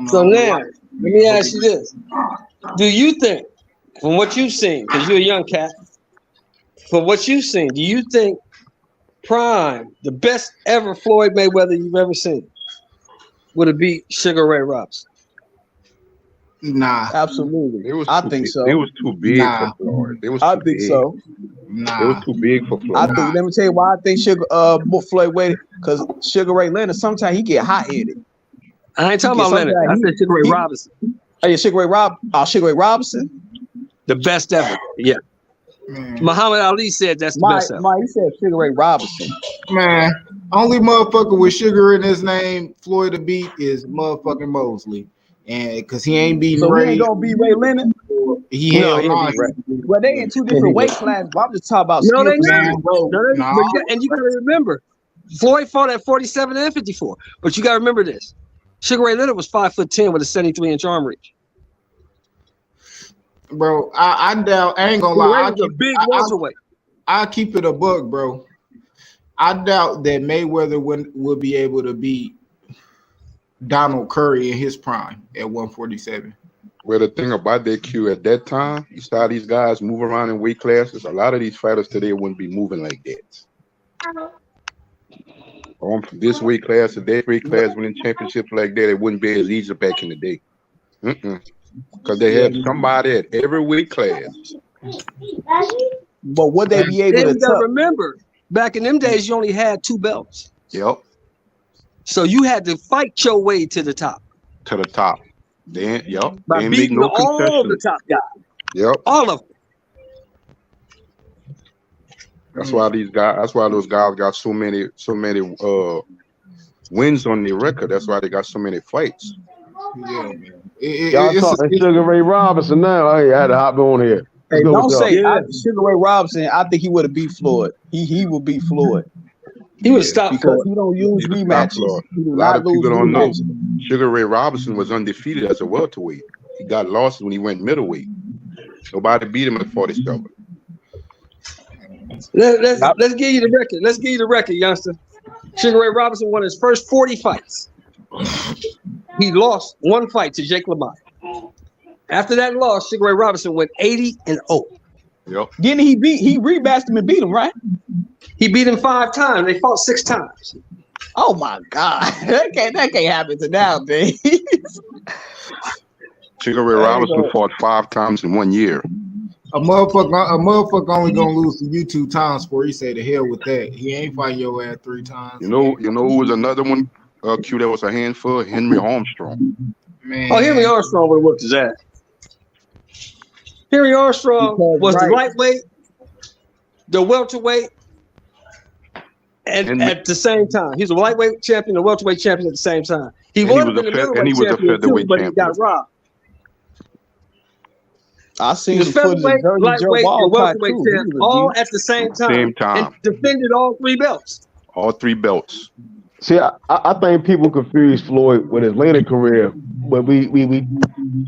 So now, let me ask you this: do you think, from what you've seen, because you're a young cat, from what you've seen, do you think Prime, the best ever Floyd Mayweather you've ever seen, would have beat Sugar Ray Robinson? Nah, absolutely. I think so. It was too big for Floyd. I think so. Nah, it was too big for Floyd. Let me tell you why I think Floyd waited, because Sugar Ray Leonard sometimes he get hot headed. I ain't talking about Leonard. I said Sugar Ray Robinson. Oh yeah, Sugar Ray Robinson, the best ever. Yeah. Muhammad Ali said that's the best ever. He said Sugar Ray Robinson. Man, only motherfucker with sugar in his name, Floyd to beat is motherfucking Mosley. And because he ain't beating Ray. He ain't gonna beat Ray Leonard. He held on. Well, they in two different weight classes. But I'm just talking about skill. And you gotta remember, Floyd fought at 47 and 54. But you gotta remember this: Sugar Ray Leonard was 5'10" with a 73-inch arm reach. Bro, I doubt. I ain't gonna lie. I'll keep it a buck, bro. I doubt that Mayweather would be able to beat Donald Curry in his prime at 147. Well, the thing about that, Q, at that time, you saw these guys move around in weight classes. A lot of these fighters today wouldn't be moving like that. From this weight class to that weight class, winning championships like that, it wouldn't be as easy back in the day. Because they had somebody at every weight class. But would they be able to? You gotta remember, back in them days, you only had 2 belts. Yep. So you had to fight your way to the top. to the top. They ain't, they ain't make beating no all the concessions. top guys. Yep. All of them. That's why these guys. That's why those guys got so many wins on their record. That's why they got so many fights. Yeah, man. Y'all talking Sugar Ray Robinson now? I had to hop on here. Hey, Let's go don't with say y'all. Sugar Ray Robinson. I think he would have beat Floyd. He would beat Floyd. He would stop because Floyd. he don't use He would stop rematches. Floyd. He do A lot not of people lose don't know. rematches. Sugar Ray Robinson was undefeated as a welterweight. He got lost when he went middleweight. Nobody beat him at 47. Let's give you the record. Let's give you the record, youngster. Sugar Ray Robinson won his first 40 fights. He lost one fight to Jake LaMotta. After that loss, Sugar Ray Robinson went 80-0. Yep. Didn't he rematched him and beat him, right? He beat him 5 times. They fought 6 times. Oh my God. That can't happen to nowadays. Sugar Ray Robinson fought 5 times in 1 year. A motherfucker only gonna lose to you 2 times before he say the hell with that. He ain't fighting your ass 3 times. You know who was another one? Q that was a handful. Henry Armstrong. Man. Oh, Henry Armstrong would have whooped his ass. Henry Armstrong was the lightweight, the welterweight, and at the same time. He's a lightweight champion, a welterweight champion at the same time. He was the middleweight champion too, but he got robbed. I seen the some footage of featherweight, Dirty Joe lightweight, and Walcott welterweight too. champ all at the same time. And defended all 3 belts. All 3 belts. See, I think people confuse Floyd with his later career, but we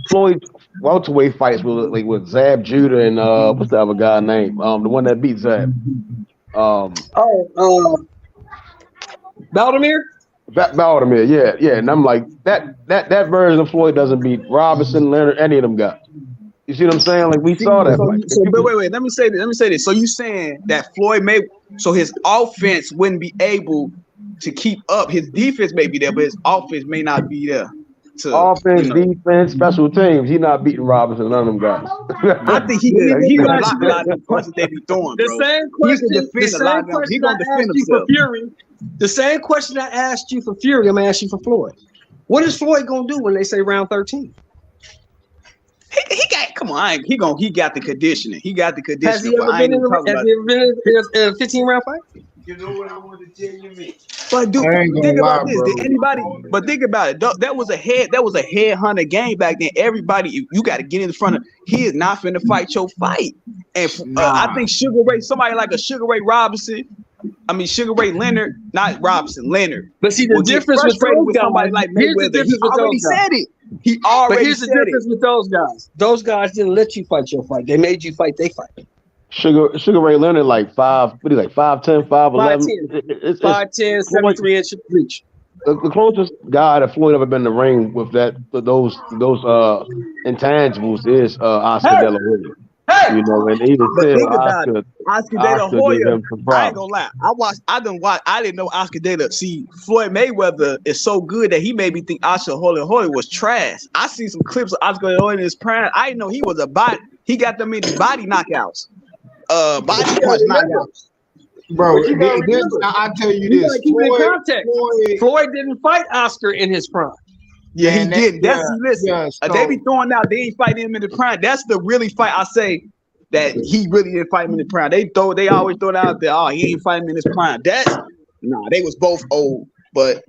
Floyd welterweight fights with Zab Judah and what's the other guy name? The one that beat Zab. Baltimore? Baltimore, yeah. And I'm like, that version of Floyd doesn't beat Robinson, Leonard, any of them guys. You see what I'm saying? Like we saw that. But wait. Let me say this. So you saying that Floyd his offense wouldn't be able to keep up. His defense may be there, but his offense may not be there. Offense, defense, special teams. He's not beating Robinson, none of them guys. I think he could block a lot of the punches they be throwing, bro. He gonna defend himself. The same question I asked you for Fury, I'm gonna ask you for Floyd. What is Floyd gonna do when they say round 13? He got the conditioning. He got the conditioning. Has he ever been in a 15-round fight? You know what I want to tell you, me. But dude, think about this. Did anybody? But think about it. That was a headhunter game back then. Everybody, you got to get in front of. He is not finna fight your fight. And I think Sugar Ray, somebody like a Sugar Ray Robinson. I mean Sugar Ray Leonard, not Robinson, Leonard. But see the difference with somebody like Mayweather. He already said it. He already. But here's the difference with those guys. Those guys didn't let you fight your fight. They made you fight their fight. Sugar Ray Leonard like 5'10", 5'11". 5'10", 73 inch reach. The closest guy that Floyd ever been in the ring with those intangibles is Oscar De La Hoya. You know, and even still, Oscar De La Hoya. I ain't gonna lie. I didn't know Oscar De La. See, Floyd Mayweather is so good that he made me think Oscar De La Hoya was trash. I see some clips of Oscar De La Hoya in his prime. I didn't know he was a body. He got them many body knockouts. Body punch knockouts. Bro, I tell you this. Floyd didn't fight Oscar in his prime. Yeah, he didn't. They be throwing out. They ain't fighting him in the prime. That's the really fight. I say that he really didn't fight him in the prime. They always throw it out there. Oh, he ain't fighting him in his prime. They was both old. But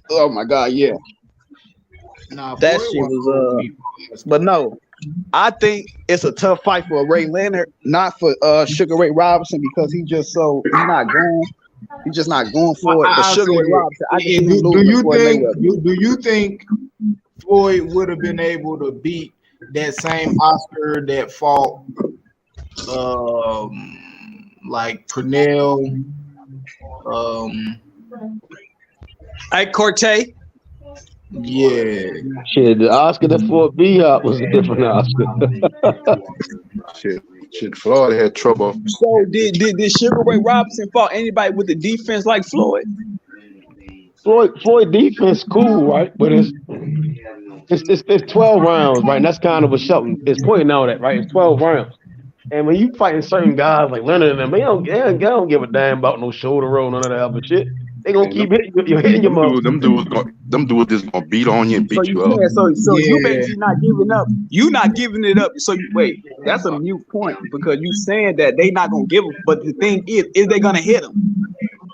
oh my God, yeah. That shit was But no, I think it's a tough fight for Ray Leonard, not for Sugar Ray Robinson, because he's just not going for it. But Sugar Ray Robinson, do you think Floyd would have been able to beat that same Oscar that fought like Purnell, Ike Cortez? Yeah. Shit, the Oscar that fought B-Hop was a different Oscar. Shit, Floyd had trouble. So did Sugar Ray Robinson fought anybody with the defense like Floyd? Floyd defense cool, right? But it's 12 rounds, right? And that's kind of what Shelton is pointing out at, right? It's 12 rounds. And when you fighting certain guys like Leonard and them, they don't give a damn about no shoulder roll, none of that other shit. They gonna keep hitting you. You're hitting your mother. Them dudes just gonna beat on you and beat you up. So you basically not giving up. You not giving it up. So wait, that's a mute point because you saying that they not gonna give them. But the thing is they gonna hit them?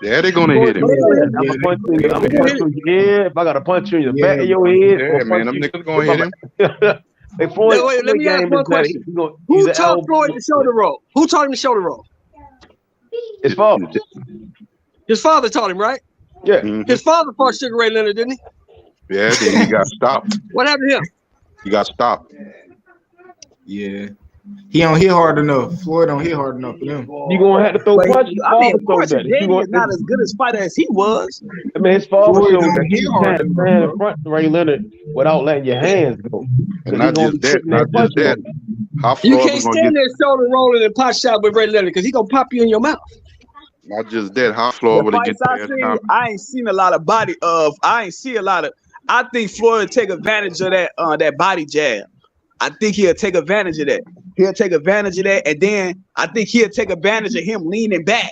Yeah, they're gonna hit him. I'm gonna punch you. I'm gonna punch you in your head. If I gotta punch you in the back of your head, Yeah, man, them niggas gonna hit him. Hey, Floyd, Wait, let me ask one question. Who taught Floyd the shoulder roll? Who taught him the shoulder roll? His father. His father taught him, right? Yeah. His father fought Sugar Ray Leonard, didn't he? Yeah, then he got stopped. What happened to him? He got stopped. Yeah. He don't hit hard enough. Floyd don't hit hard enough for them. You gonna have to throw punches. I mean, of course, Danny is not as good a fighter as he was. I mean, his father Floyd showed don't that he hit hard can't stand in front of Ray Leonard without letting your hands go. And not just that. How You Floyd can't was gonna stand get? there shoulder rolling and pot shot with Ray Leonard because he gonna pop you in your mouth. Not just that. How Floyd would The have get fights past Tommy? I ain't seen a lot of body of. I ain't see a lot of. I think Floyd will take advantage of that body jab. I think he'll take advantage of that. He'll take advantage of that, and then I think he'll take advantage of him leaning back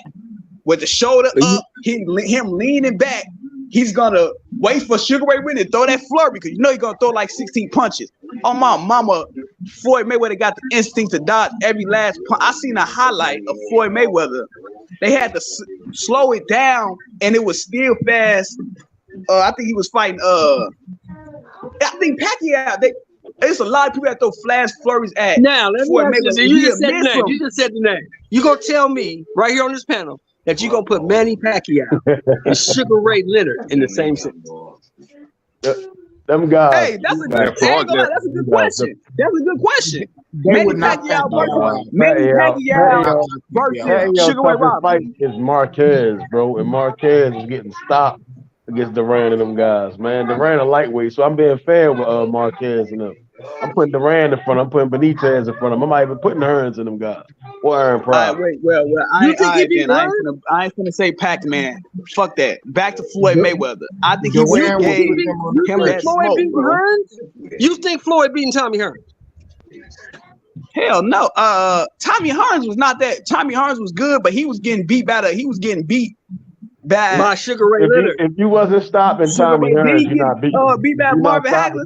with the shoulder up. Him leaning back. He's gonna wait for Sugar Ray Leonard to throw that flurry because you know he's gonna throw like 16 punches. Oh my mama, Floyd Mayweather got the instinct to dodge every last punch. I seen a highlight of Floyd Mayweather. They had to slow it down, and it was still fast. I think he was fighting. I think Pacquiao. There's a lot of people that throw flash flurries at. Now let me Floyd ask you this. Mayweather. You just said the name. You just said the name. You gonna tell me right here on this panel that you gonna put Manny Pacquiao and Sugar Ray Leonard in the same sentence? Them guys. Hey, that's a good. That's a good question. That's a good question. Manny Pacquiao versus Sugar Ray Robinson. Fight is Marquez, bro, and Marquez is getting stopped against Duran and them guys, man. Duran a lightweight, so I'm being fair with Marquez and them. I'm putting Duran in front. I'm putting Benitez in front of him. I'm not even putting Hearns in them guys. Or Aaron Pryor. I ain't gonna say Pac-Man. Fuck that. Back to Floyd Mayweather. I think he You gave him think that Floyd smoke, beating bro. Hearns? You think Floyd beating Tommy Hearns? Hell no. Tommy Hearns was not that. Tommy Hearns was good, but he was getting beat by by Sugar Ray Leonard. If you wasn't stopping Tommy Hearns, you're not beating. Beat by Marvin Hagler.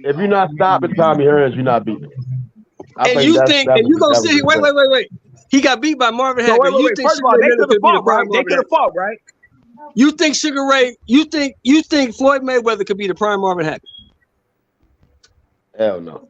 If you're not stopping Tommy Hearns, you're not beating. And you think, and you gonna sit here? Wait. He got beat by Marvin Hagler. Wait, You think first of all, Sugar they Ray Leonard could have could be the fought, right? prime They Marvin could have Hagler? fought, right? You think Sugar Ray? You think Floyd Mayweather could be the prime Marvin Hagler? Hell no.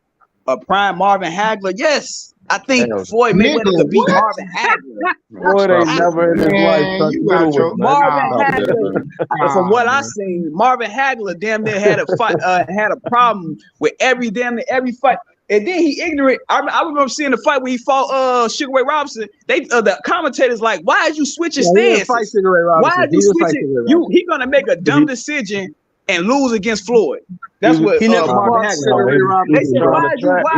A prime Marvin Hagler, yes. I think Hell, Floyd Mayweather could beat what? Marvin Hagler. Floyd ain't never in his life touched middle with Marvin Hagler. And from what I seen, Marvin Hagler damn near had a fight, had a problem with every fight. And then he ignorant. I remember seeing the fight when he fought Sugar Ray Robinson. They the commentators like, why did you switch your stance? Why did you switch it? He gonna make a dumb decision and lose against Floyd. That's what he never Marvin fought Hagler. Sugar Ray Robinson. They said, why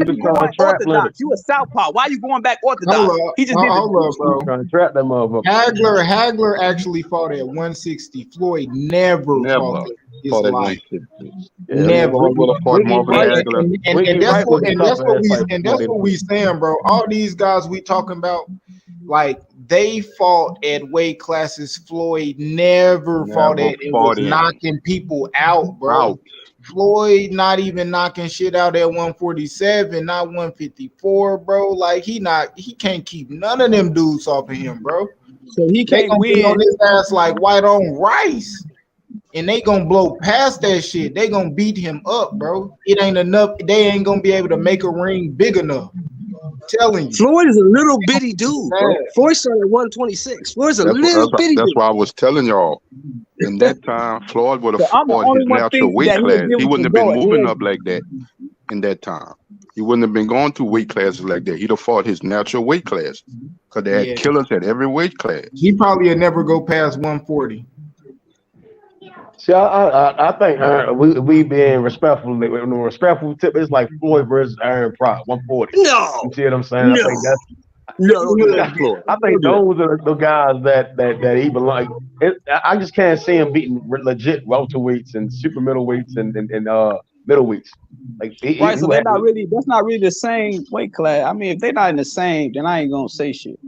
you going orthodox? You a southpaw. Why you going back orthodox? He just did bro. Trying to trap that motherfucker. Hagler actually fought at 160. Floyd never fought at his life. Never. And that's what we saying, bro. All these guys we talking about, like they fought at weight classes Floyd never fought at. It was knocking people out, bro. Floyd not even knocking shit out at 147, not 154, bro. Like he can't keep none of them dudes off of him, bro. So he can't win on his ass like white on rice. And they gonna blow past that shit. They gonna beat him up, bro. It ain't enough. They ain't gonna be able to make a ring big enough. I'm telling you. Floyd is a little bitty dude, bro. Floyd started at 126. Floyd's a little bitty dude. That's why I was telling y'all. In that time, Floyd would have I'm the fought only his one natural thinking weight that he class. would give He him wouldn't have some been go moving ahead. up like that in that time. He wouldn't have been going to weight classes like that. He'd have fought his natural weight class because they had killers at every weight class. He probably would never go past 140. See, I think we being respectful. The respectful tip is like Floyd versus Aaron Pryor, 140. No, you see what I'm saying? No. I think that's. No, I think those are the guys that he belongs. I just can't see him beating legit welterweights and super middleweights and middleweights. Like right, so they're not really. That's not really the same weight class. I mean, if they're not in the same, then I ain't gonna say shit.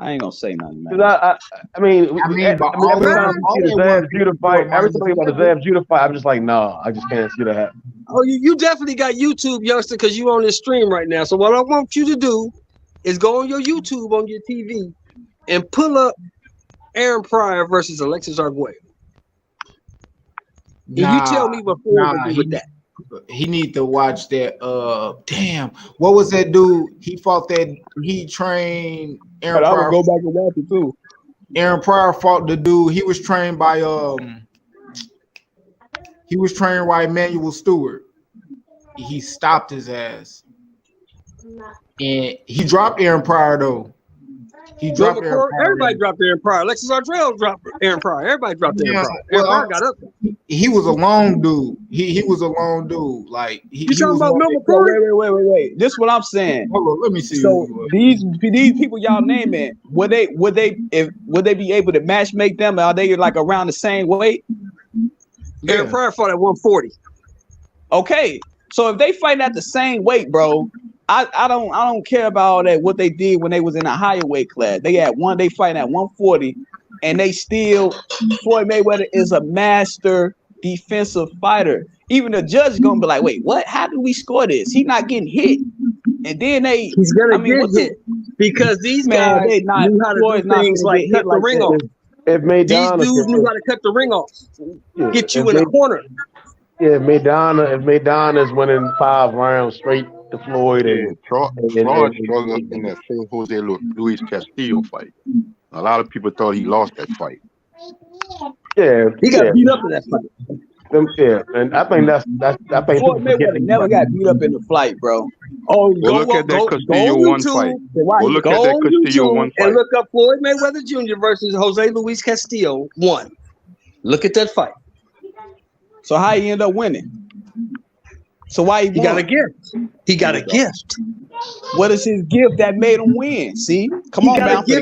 I ain't gonna say nothing, man. I mean, but all every they time all you see they the want Zab to Judah do fight, is every time I think about the Zab Judah fight, I'm just like, nah, I just can't see that happen. Oh, you definitely got YouTube, youngster, because you on this stream right now. So what I want you to do is go on your YouTube on your TV and pull up Aaron Pryor versus Alexis Arguello. And you tell me what Floyd will do with that. He need to watch that. Damn, what was that dude? He fought that. He trained Aaron But I Pryor. would go back and watch it too. Aaron Pryor fought the dude. He was trained by Emmanuel Stewart. He stopped his ass, and he dropped Aaron Pryor though. He dropped Aaron Pryor. Everybody dropped Aaron Pryor. Alexis Arguello dropped Aaron Pryor. Everybody dropped Aaron Pryor. Aaron Pryor got up. He was a long dude. He was a long dude. Like you talking about Mel McCoy? Wait. This is what I'm saying. Hold on, let me see. So these people y'all naming, would they be able to match make them? Are they like around the same weight? Aaron Pryor fought at 140. Okay, so if they fighting at the same weight, bro, I don't care about all that. What they did when they was in a higher weight class, they fighting at 140, and they still Floyd Mayweather is a master defensive fighter. Even the judge is gonna be like, wait, what? How do we score this? He's not getting hit, and then he's gonna get hit because these guys knew how to do things like cut the ring off. These dudes knew how to cut the ring off, get you in a corner. Yeah, Maidana is winning 5 rounds straight to Floyd, and Floyd struggled in that same Jose Luis Castillo fight. A lot of people thought he lost that fight. Yeah, he got beat up in that fight. And I think that's Floyd Mayweather never got beat up in the fight, bro. Oh, look at that Castillo one fight. Look at that Castillo one fight. And look up Floyd Mayweather Jr. versus Jose Luis Castillo 1. Look at that fight. So how he end up winning? So why he got a gift? He got a gift. What is his gift that made him win? See, come on, man. He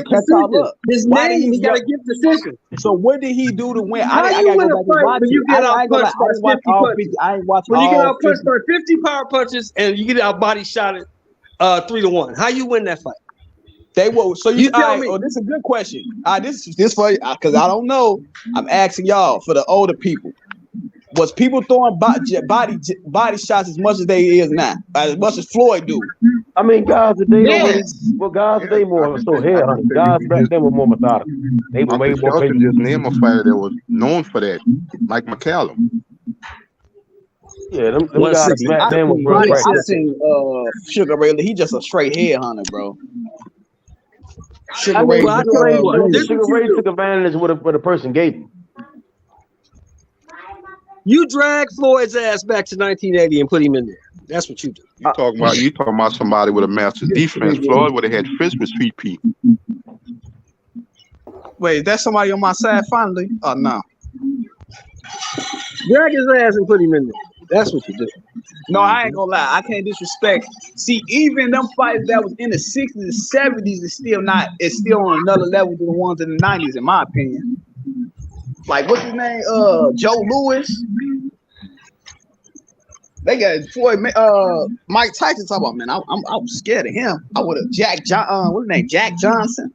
got a gift decision. So what did he do to win? How I you win a fight when you get out punched by 50 punches? I ain't watched when you get out punched by 50 power punches and you get out body shot at 3-1. How you win that fight? They will. So you tell me. Oh, this is a good question. This for because I don't know. I'm asking y'all for the older people. Was people throwing body shots as much as they is now, as much as Floyd do? I mean, guys today, guys today more so here. Guys back then were more methodical. They were way more patient. Just name a fighter that was known for that, like McCallum. Yeah, them guys back then were real practice. I seen Sugar Ray. He just a straight headhunter, bro. Sugar Ray took advantage of what a person gave him. You drag Floyd's ass back to 1980 and put him in there. That's what you do. You talking about somebody with a master defense. Floyd would have had fists with Sweet Pea. Wait, is that somebody on my side finally? Oh no. Drag his ass and put him in there. That's what you do. No, I ain't gonna lie. I can't disrespect. See, even them fighters that was in the 60s and 70s is still on another level than the ones in the 90s, in my opinion. Like, what's his name? Joe Louis. They got Floyd. Mike Tyson talking about, man. I was scared of him. I would have Jack Johnson.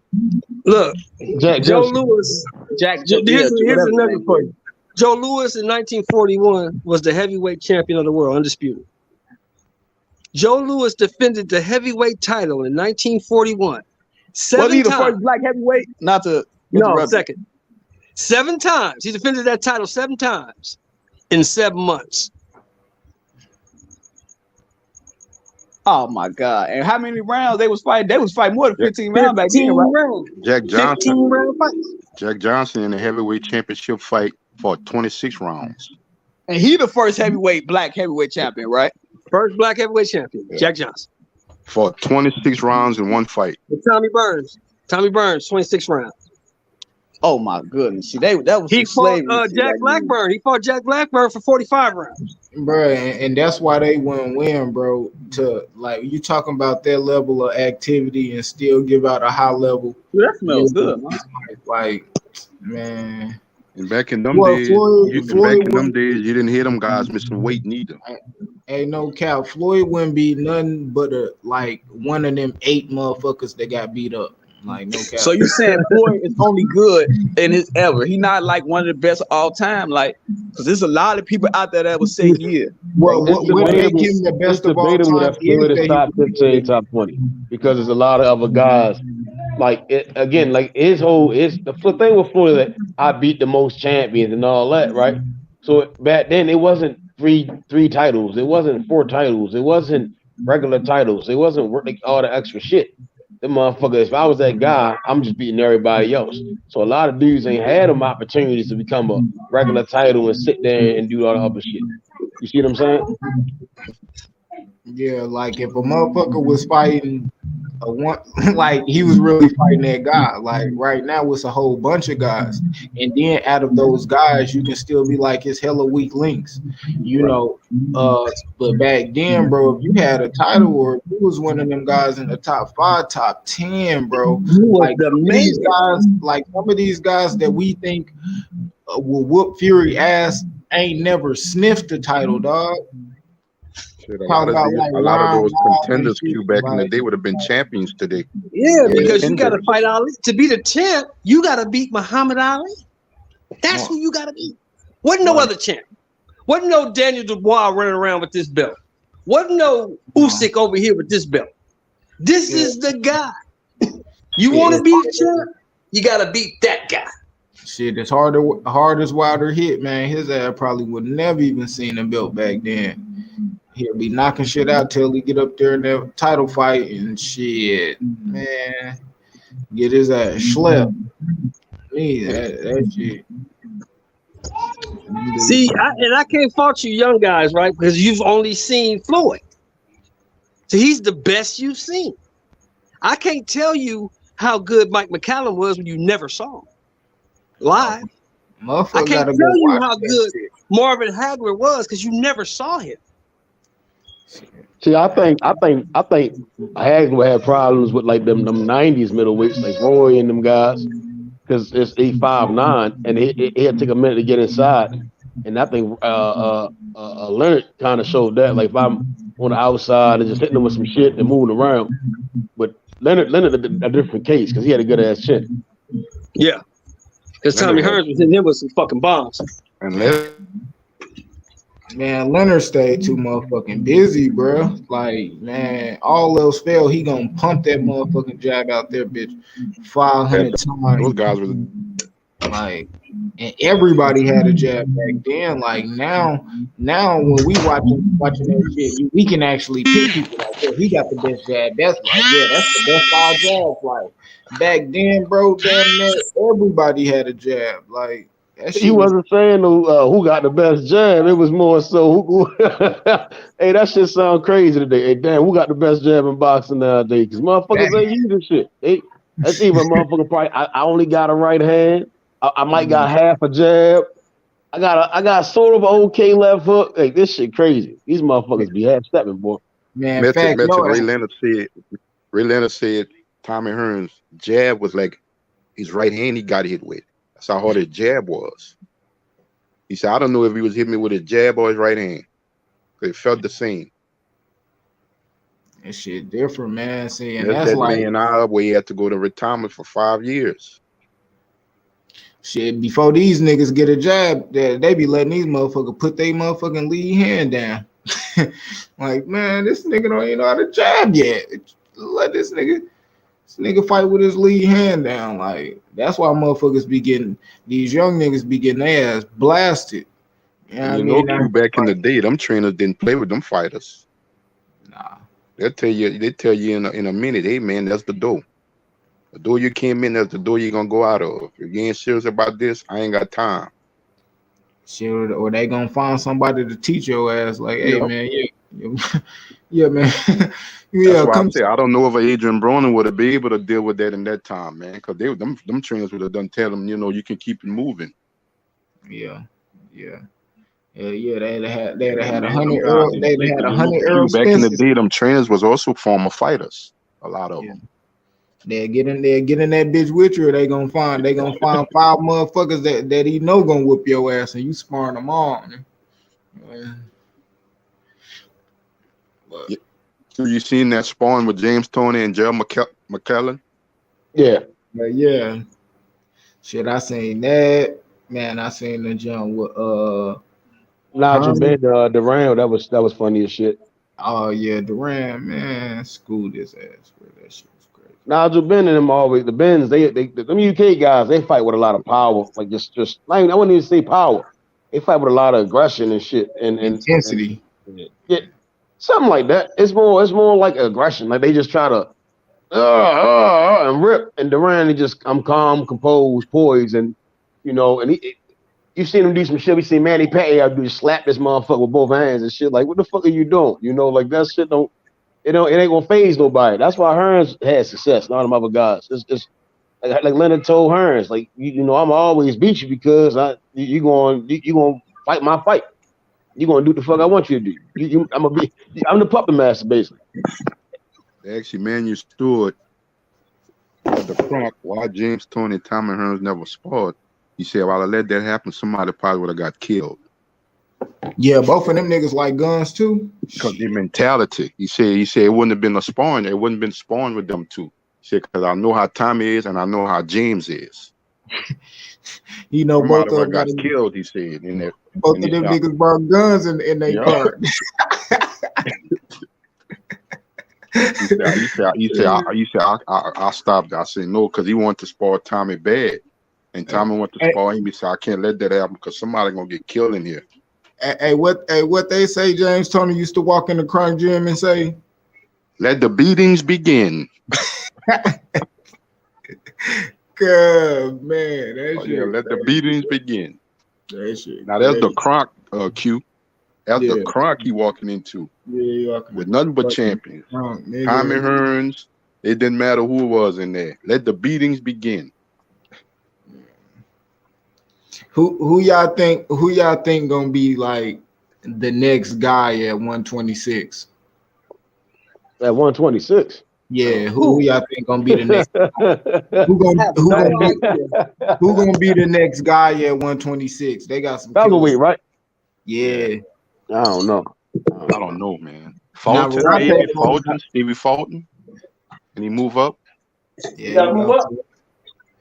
Look, Jack Joe Johnson. Louis. Here's another for you. Joe Louis in 1941 was the heavyweight champion of the world, undisputed. Joe Louis defended the heavyweight title in 1941. Was he the first black heavyweight? Not to second. 7 times. He defended that title 7 times in 7 months. Oh my God! And how many rounds they was fighting? They was fighting more than 15 rounds back then, right? Jack Johnson. 15 round fights. Jack Johnson in the heavyweight championship fight fought 26 rounds. And he the first black heavyweight champion, right? First black heavyweight champion, yeah. Jack Johnson. Fought 26 rounds in one fight. With Tommy Burns, 26 rounds. Oh my goodness! See, that was he fought Jack Blackburn. He fought Jack Blackburn for 45 rounds, bro, and that's why they wouldn't win, bro. To like you talking about that level of activity and still give out a high level. That smells good, man. Like, man. And back in them days, you didn't hear them guys missing weight neither. Hey, no cap. Floyd wouldn't be nothing but one of them 8 motherfuckers that got beat up. Like no cap. So you saying Floyd is only good in his ever? He not like one of the best of all time, like because there's a lot of people out there that would say yeah. Well, It's what make debatable. him the It's best of all debatable time that is Floyd is that he top 15, top 20 because there's a lot of other guys. Like again, like his the thing with Floyd that I beat the most champions and all that, right? So back then it wasn't three titles, it wasn't 4 titles, it wasn't regular titles, it wasn't like all the extra shit. The motherfucker, if I was that guy, I'm just beating everybody else. So a lot of dudes ain't had them opportunities to become a regular title and sit there and do all the other shit. You see what I'm saying? Yeah, like if a motherfucker was fighting a one, like he was really fighting that guy. Like right now, it's a whole bunch of guys, and then out of those guys, you can still be like it's hella weak links, you know. But back then, bro, if you had a title or if you was one of them guys in the top 5, top 10, bro, like some of these guys that we think will whoop Fury ass ain't never sniffed the title, dog. Shit, a lot of those contenders Q back in the day would have been champions today. Yeah, because you Contenders. got to fight Ali to be the champ. You got to beat Muhammad Ali. That's who you got to beat. Wasn't no other champ. Wasn't no Daniel Dubois running around with this belt. Wasn't no Usyk over here with this belt. This is the guy. You want to be the champ? You got to beat that guy. Shit, it's hard as Wilder hit, man. His ass probably would never even seen the belt back then. He'll be knocking shit out till he get up there in that title fight and shit, man. Get his ass schlepped. Me, that shit. See, I can't fault you young guys, right? Because you've only seen Floyd. So he's the best you've seen. I can't tell you how good Mike McCallum was when you never saw him live. I can't tell you how good Marvin Hagler was because you never saw him. See, I think Hagler had problems with like them 90s middleweights like Roy and them guys because it's 8'5'9" and it had to take a minute to get inside. And I think Leonard kind of showed that. Like if I'm on the outside and just hitting him with some shit and moving around, but Leonard a different case because he had a good ass chin. Yeah, because Tommy Hearns was in there with some fucking bombs. Man, Leonard stayed too motherfucking busy, bro. Like, man, all else fail, he gonna pump that motherfucking jab out there, bitch, 500 times. Those guys was like, and everybody had a jab back then. Like now when we watching that shit, we can actually pick people like, yeah, he got the best jab. That's like, yeah, that's the best 5 jabs. Like back then, bro, damn near everybody had a jab. Like. He wasn't saying who got the best jab. It was more so who hey, that shit sound crazy today. Hey, damn, who got the best jab in boxing nowadays? Because motherfuckers ain't using shit. That's even motherfucker probably. I only got a right hand. I might got half a jab. I got sort of an okay left hook. Hey, this shit crazy. These motherfuckers be half stepping, boy. Man, Ray Leonard said Tommy Hearns' jab was like his right hand he got hit with. That's how hard his jab was. He said, I don't know if he was hitting me with his jab or his right hand. It felt the same. That shit different, man. See, and that's like $1 million where he had to go to retirement for 5 years. Shit, before these niggas get a jab, they be letting these motherfuckers put their motherfucking lead hand down. Like, man, this nigga don't even know how to jab yet. Let this nigga fight with his lead hand down. Like, that's why motherfuckers be getting, these young niggas be getting their ass blasted. You know, back in the day, them trainers didn't play with them fighters. Nah. They tell you in a minute, hey man, that's the door. The door you came in, that's the door you're gonna go out of. If you ain't serious about this, I ain't got time. Shit, or they gonna find somebody to teach your ass, like, hey man, yeah, man. That's why I say I don't know if Adrian Broner would have been able to deal with that in that time, man. Because them trainers would have done tell them, you can keep it moving. Yeah. They'd have had 100 Errol. They'd have had 100 Errol Back in the day, them trainers was also former fighters. A lot of them. They'll get in that bitch with you, or they gonna find 5 motherfuckers that he know gonna whoop your ass, and you sparring them on. So you seen that sparring with James Toney and Gerald McKellen? Yeah. But yeah, shit, I seen that. Man, I seen the jump with Nigel Herman. Ben, Durant, that was funny as shit. Oh yeah, Durant, man, schooled his ass. Bro. That shit was crazy. Nigel Ben and them always the Bens, them UK guys, they fight with a lot of power. Like just I wouldn't even say power. They fight with a lot of aggression and shit and intensity. Yeah, something like that. It's more like aggression. Like they just try to and rip. And Durant, I'm calm, composed, poised, and and you've seen him do some shit. We seen Manny Pacquiao do slap this motherfucker with both hands and shit. Like, what the fuck are you doing? Like that shit it ain't gonna phase nobody. That's why Hearns had success, not them other guys. It's like Leonard told Hearns, like I'm always beat you because you gonna fight my fight. You gonna do what the fuck I want you to do. I'm the puppet master basically. Actually, Manuel Stewart at the Croc, why James Toney and Tommy Hearns never sparred. He said, "While I let that happen, somebody probably would have got killed." Yeah, both of them niggas like guns too. Because their mentality. He said it wouldn't have been a sparring. It wouldn't have been sparring with them two. He said, because I know how Tommy is and I know how James is. Both of them got killed. He said in there. Both of them niggas brought guns in their car. He said, I stopped. I said no, because he wanted to spar Tommy bad, and Tommy wanted to spar him. He said, I can't let that happen because somebody gonna get killed in here. Hey, what they say? James Toney used to walk in the crunk gym and say, "Let the beatings begin." God, man, that shit. Yeah, let the beatings begin. That shit. Now that's the Croc Q. That's the Croc he walking into. Yeah, with nothing but champions. Tommy Hearns. It didn't matter who it was in there. Let the beatings begin. Who y'all think gonna be like the next guy at 126? At 126. Yeah, who y'all think gonna be the next? who gonna be the next guy at 126? They got some featherweight, right? Yeah. I don't know. I don't know, man. Fulton, maybe Fulton, Stevie Fulton. Can he move up? Yeah, you gotta move up.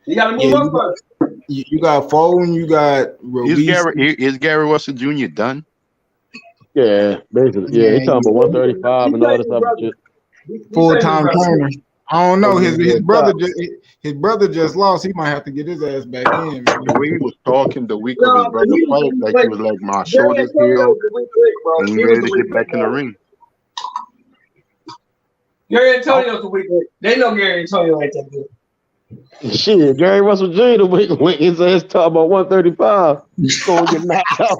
You gotta move up first. You got Fulton, you got Is Gary Russell Jr. done? Yeah, basically. Yeah, he's talking about 135 and all this other shit. Full-time trainer. I don't know. His brother just lost. He might have to get his ass back in. Man. The way he was talking the week of his brother fight, like he was like, my shoulder's healed, and he ready to get back in the ring. Gary Antonio's the weak link. They know Gary Antonio ain't that good. Shit, Gary Russell Jr. When his ass talking about 135, he's gonna get knocked out.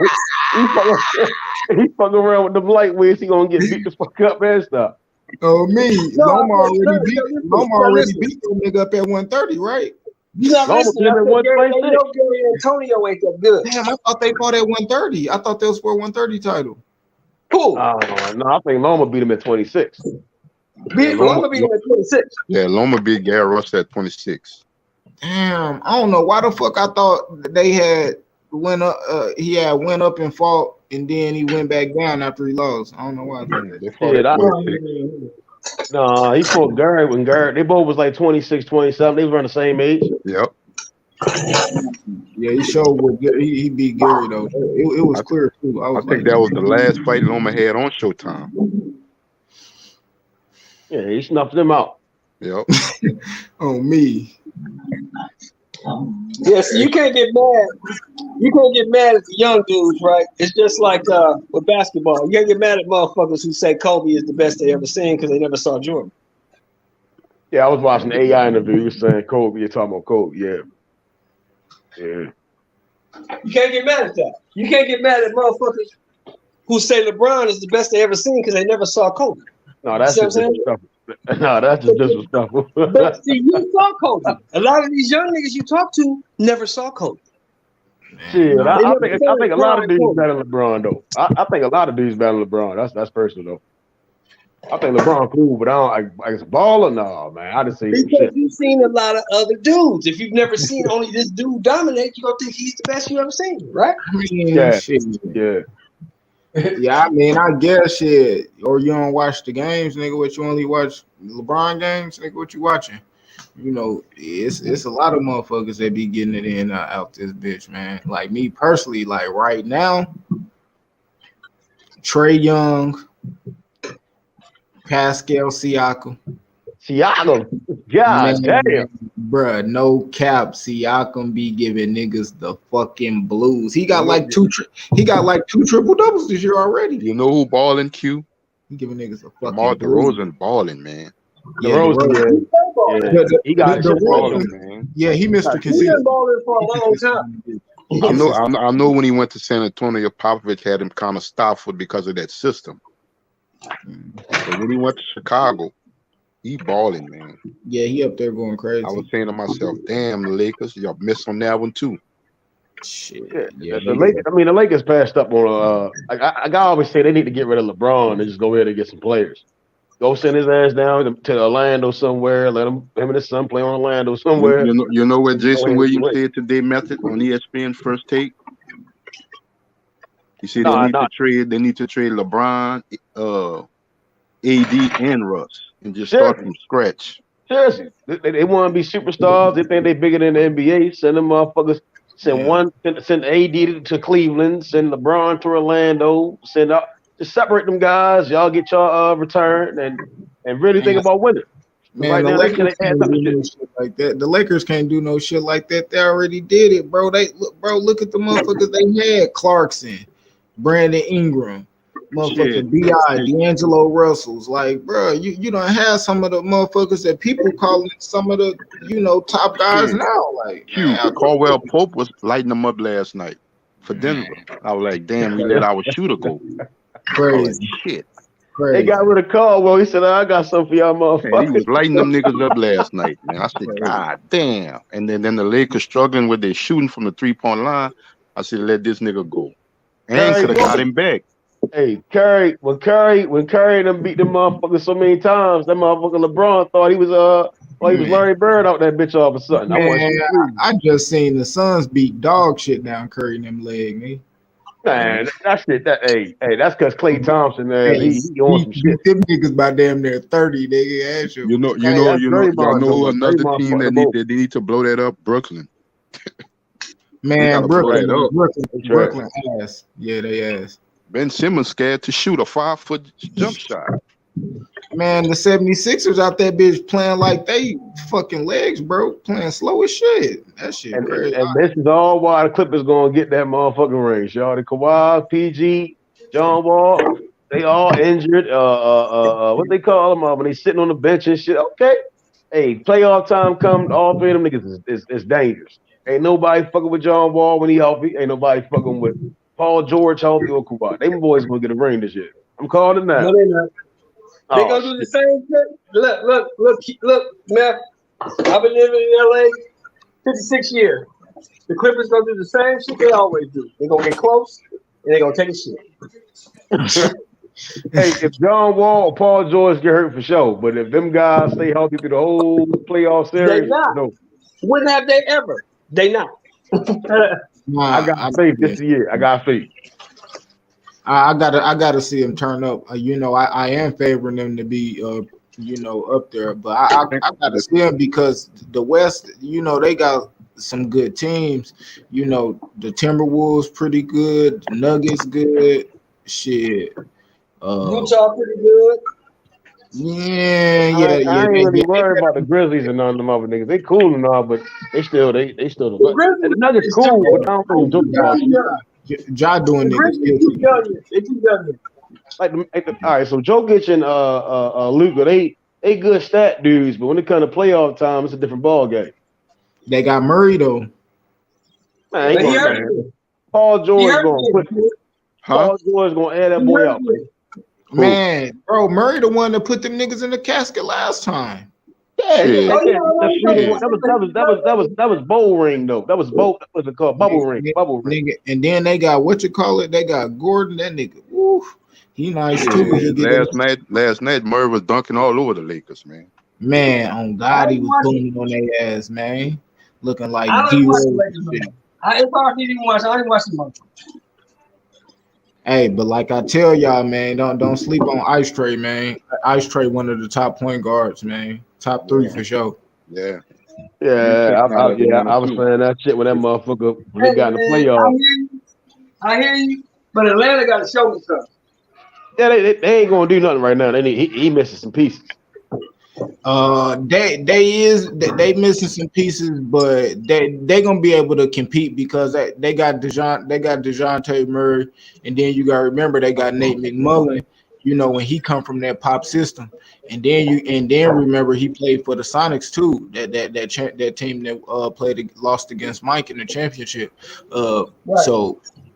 He fucking around with them lightweights. He gonna get beat the fuck up and stuff. Oh me, Loma already beat that nigga up at 130, right? You not listening. They know Gary Antonio ain't that good. Damn, I thought they fought at 130. I thought they was for a 130 title. Cool. No, I think Loma beat him at 26. Loma beat him at 26. Yeah, Loma beat Gary Russell at 26. Damn, I don't know why the fuck I thought they had went up. He had went up and fought, and then he went back down after he lost. I don't know why. No, he fought Gary when Gary. They both was like 26, 27. They was around the same age. Yep. Yeah, he showed what he beat Gary though. It was clear too. I think that was the last fight Loma had on Showtime. Yeah, he snuffed them out. Yep. Oh me. Yeah, so you can't get mad. You can't get mad at the young dudes, right? It's just like with basketball. You can't get mad at motherfuckers who say Kobe is the best they ever seen because they never saw Jordan. Yeah, I was watching the AI interview. He was saying Kobe. You're talking about Kobe. Yeah. You can't get mad at that. You can't get mad at motherfuckers who say LeBron is the best they ever seen because they never saw Kobe. No, that's just disrespectful. No, that's just disrespectful. But see, you saw Kobe. A lot of these young niggas you talk to never saw Kobe. Shit, I think a lot of dudes better than LeBron though. I think a lot of dudes better than LeBron. That's personal though. I think LeBron cool, but I guess baller. No, man. I just see because you've seen a lot of other dudes. If you've never seen only this dude dominate, you gonna think he's the best you ever seen, right? Yeah. Yeah, I mean, I guess shit. Or you don't watch the games, nigga. What you only watch LeBron games, nigga? What you watching? You know, it's a lot of motherfuckers that be getting it in out this bitch, man. Like me personally, like right now, Trey Young, Pascal Siakam. God damn. Bruh, no cap. Siakam be giving niggas the fucking blues. He got like two triple doubles this year already. You know who balling, Q? He giving niggas a fucking DeMar blues. DeRozan balling, man. Yeah, DeRozan. He got balling, man. Yeah, he Mr. He's been Consistent. balling for a long time. I know when he went to San Antonio, Popovich had him kind of stopped for because of that system. But when he went to Chicago, he balling, man. Yeah, he up there going crazy. I was saying to myself, damn, the Lakers, y'all missed on that one too. Shit. Yeah, the Lakers. I mean, the Lakers passed up on. I always say they need to get rid of LeBron and just go ahead and get some players. Go send his ass down to Orlando somewhere. Let him and his son play on Orlando somewhere. You know what Jason Williams said today, Method, on ESPN First Take? He said they need to trade LeBron, AD, and Russ and just start from scratch. Seriously, they want to be superstars. They think they bigger than the NBA. Send them motherfuckers. Send AD to Cleveland. Send LeBron to Orlando. Just separate them guys. Y'all get your return and really think about winning. Man, right the now, Lakers can't do no shit like that. The Lakers can't do no shit like that. They already did it, bro. Look at the motherfuckers they had: Clarkson, Brandon Ingram, motherfucking B.I., D'Angelo Russells. Like, bro, you don't have some of the motherfuckers that people calling some of the top guys now. Like, Caldwell Pope was lighting them up last night for Denver. I was like, damn, he let our shooter go. Crazy shit. They got rid of Caldwell. He said, I got something for y'all motherfuckers. He was lighting them niggas up last night, man. I said, God damn. And then the Lakers struggling with their shooting from the 3-point line. I said, let this nigga go. And could have got him back. Hey, when Curry them beat them motherfuckers so many times, that motherfucker LeBron thought he was Larry Bird out that bitch all of a sudden. I just seen the Suns beat dog shit down Curry in them leg, man. Man, that's because Klay Thompson, man, he on some shit. Them niggas by damn near 30, nigga. You know another team that they need to blow that up? Brooklyn. Man, Brooklyn ass. Yeah, they ass. Ben Simmons scared to shoot a 5-foot jump shot. Man, the 76ers out that bitch playing like they fucking legs, bro. Playing slow as shit. That shit crazy. And this is all why the Clippers gonna get that motherfucking ring. Y'all, the Kawhi, PG, John Wall, they all injured. What they call them when they sitting on the bench and shit. Okay. Hey, playoff time come, all three of them niggas is dangerous. Ain't nobody fucking with John Wall when he healthy. Ain't nobody fucking with Paul George healthy or Kawhi. Them boys gonna get a ring this year. I'm calling it now. No, they not. They gonna do the same thing. Look, man. I've been living in LA 56 years. The Clippers gonna do the same shit they always do. They gonna get close and they gonna take a shit. Hey, if John Wall or Paul George get hurt for sure, but if them guys stay healthy through the whole playoff series, they not. No. When have they ever? They not. I got faith this year. I got faith. I gotta see him turn up. I am favoring them to be up there, but I gotta see him because the West, they got some good teams. The Timberwolves pretty good, the Nuggets good, shit. Utah pretty good. I ain't really worried about the Grizzlies and none of them other niggas. They cool and all, but they still the Nuggets cool, but I don't think joke about it. Ja doing niggas. They too young. All right, so Jokic and Luka, they good stat dudes, but when it comes to playoff time, it's a different ball game. They got Murray though. Man, Paul George Paul George gonna add that boy out. Man, bro, Murray the one that put them niggas in the casket last time. Yeah. That was bowl ring though. That was it called? Bubble ring. Nigga. And then they got they got Gordon. That nigga. Woo, he nice too. Last night Murray was dunking all over the Lakers, man. Man, on God, he was booming on their ass, man. Looking like I probably didn't watch. I didn't watch the month. Hey, but like I tell y'all, man, don't sleep on Ice Tray, man. Ice Tray, one of the top point guards, man. Top 3 for sure. Yeah. Yeah, I was saying that shit when that motherfucker when they Hey, got in the man, playoffs. I hear you, but Atlanta got to show me something. Yeah, they ain't gonna do nothing right now. They need he missing some pieces. They missing some pieces, but they gonna be able to compete because they got DeJounte Murray, and then you gotta remember they got Nate McMullen. You know, when he come from that pop system, and then remember he played for the Sonics too. That team that lost against Mike in the championship.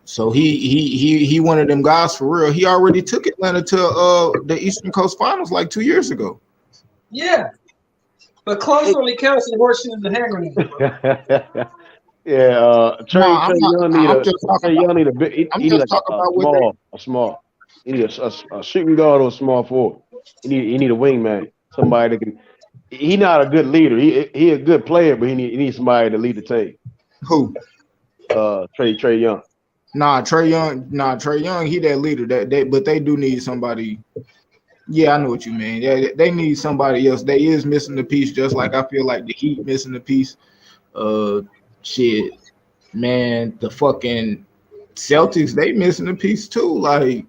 So he one of them guys for real. He already took Atlanta to the Eastern Coast Finals like 2 years ago. Yeah, but close only counts in horseshoes and hand grenades. Yeah, Trey Young need a big. He need like a small. He need a shooting guard or a small forward. He need a wingman, somebody that can. He not a good leader. He a good player, but he need somebody to lead the team. Who? Trey Young. Trey Young. He that leader. But they do need somebody. Yeah, I know what you mean. Yeah, they need somebody else. They is missing the piece, just like I feel like the Heat missing the piece. Shit, man, the fucking Celtics, they missing a piece too. Like,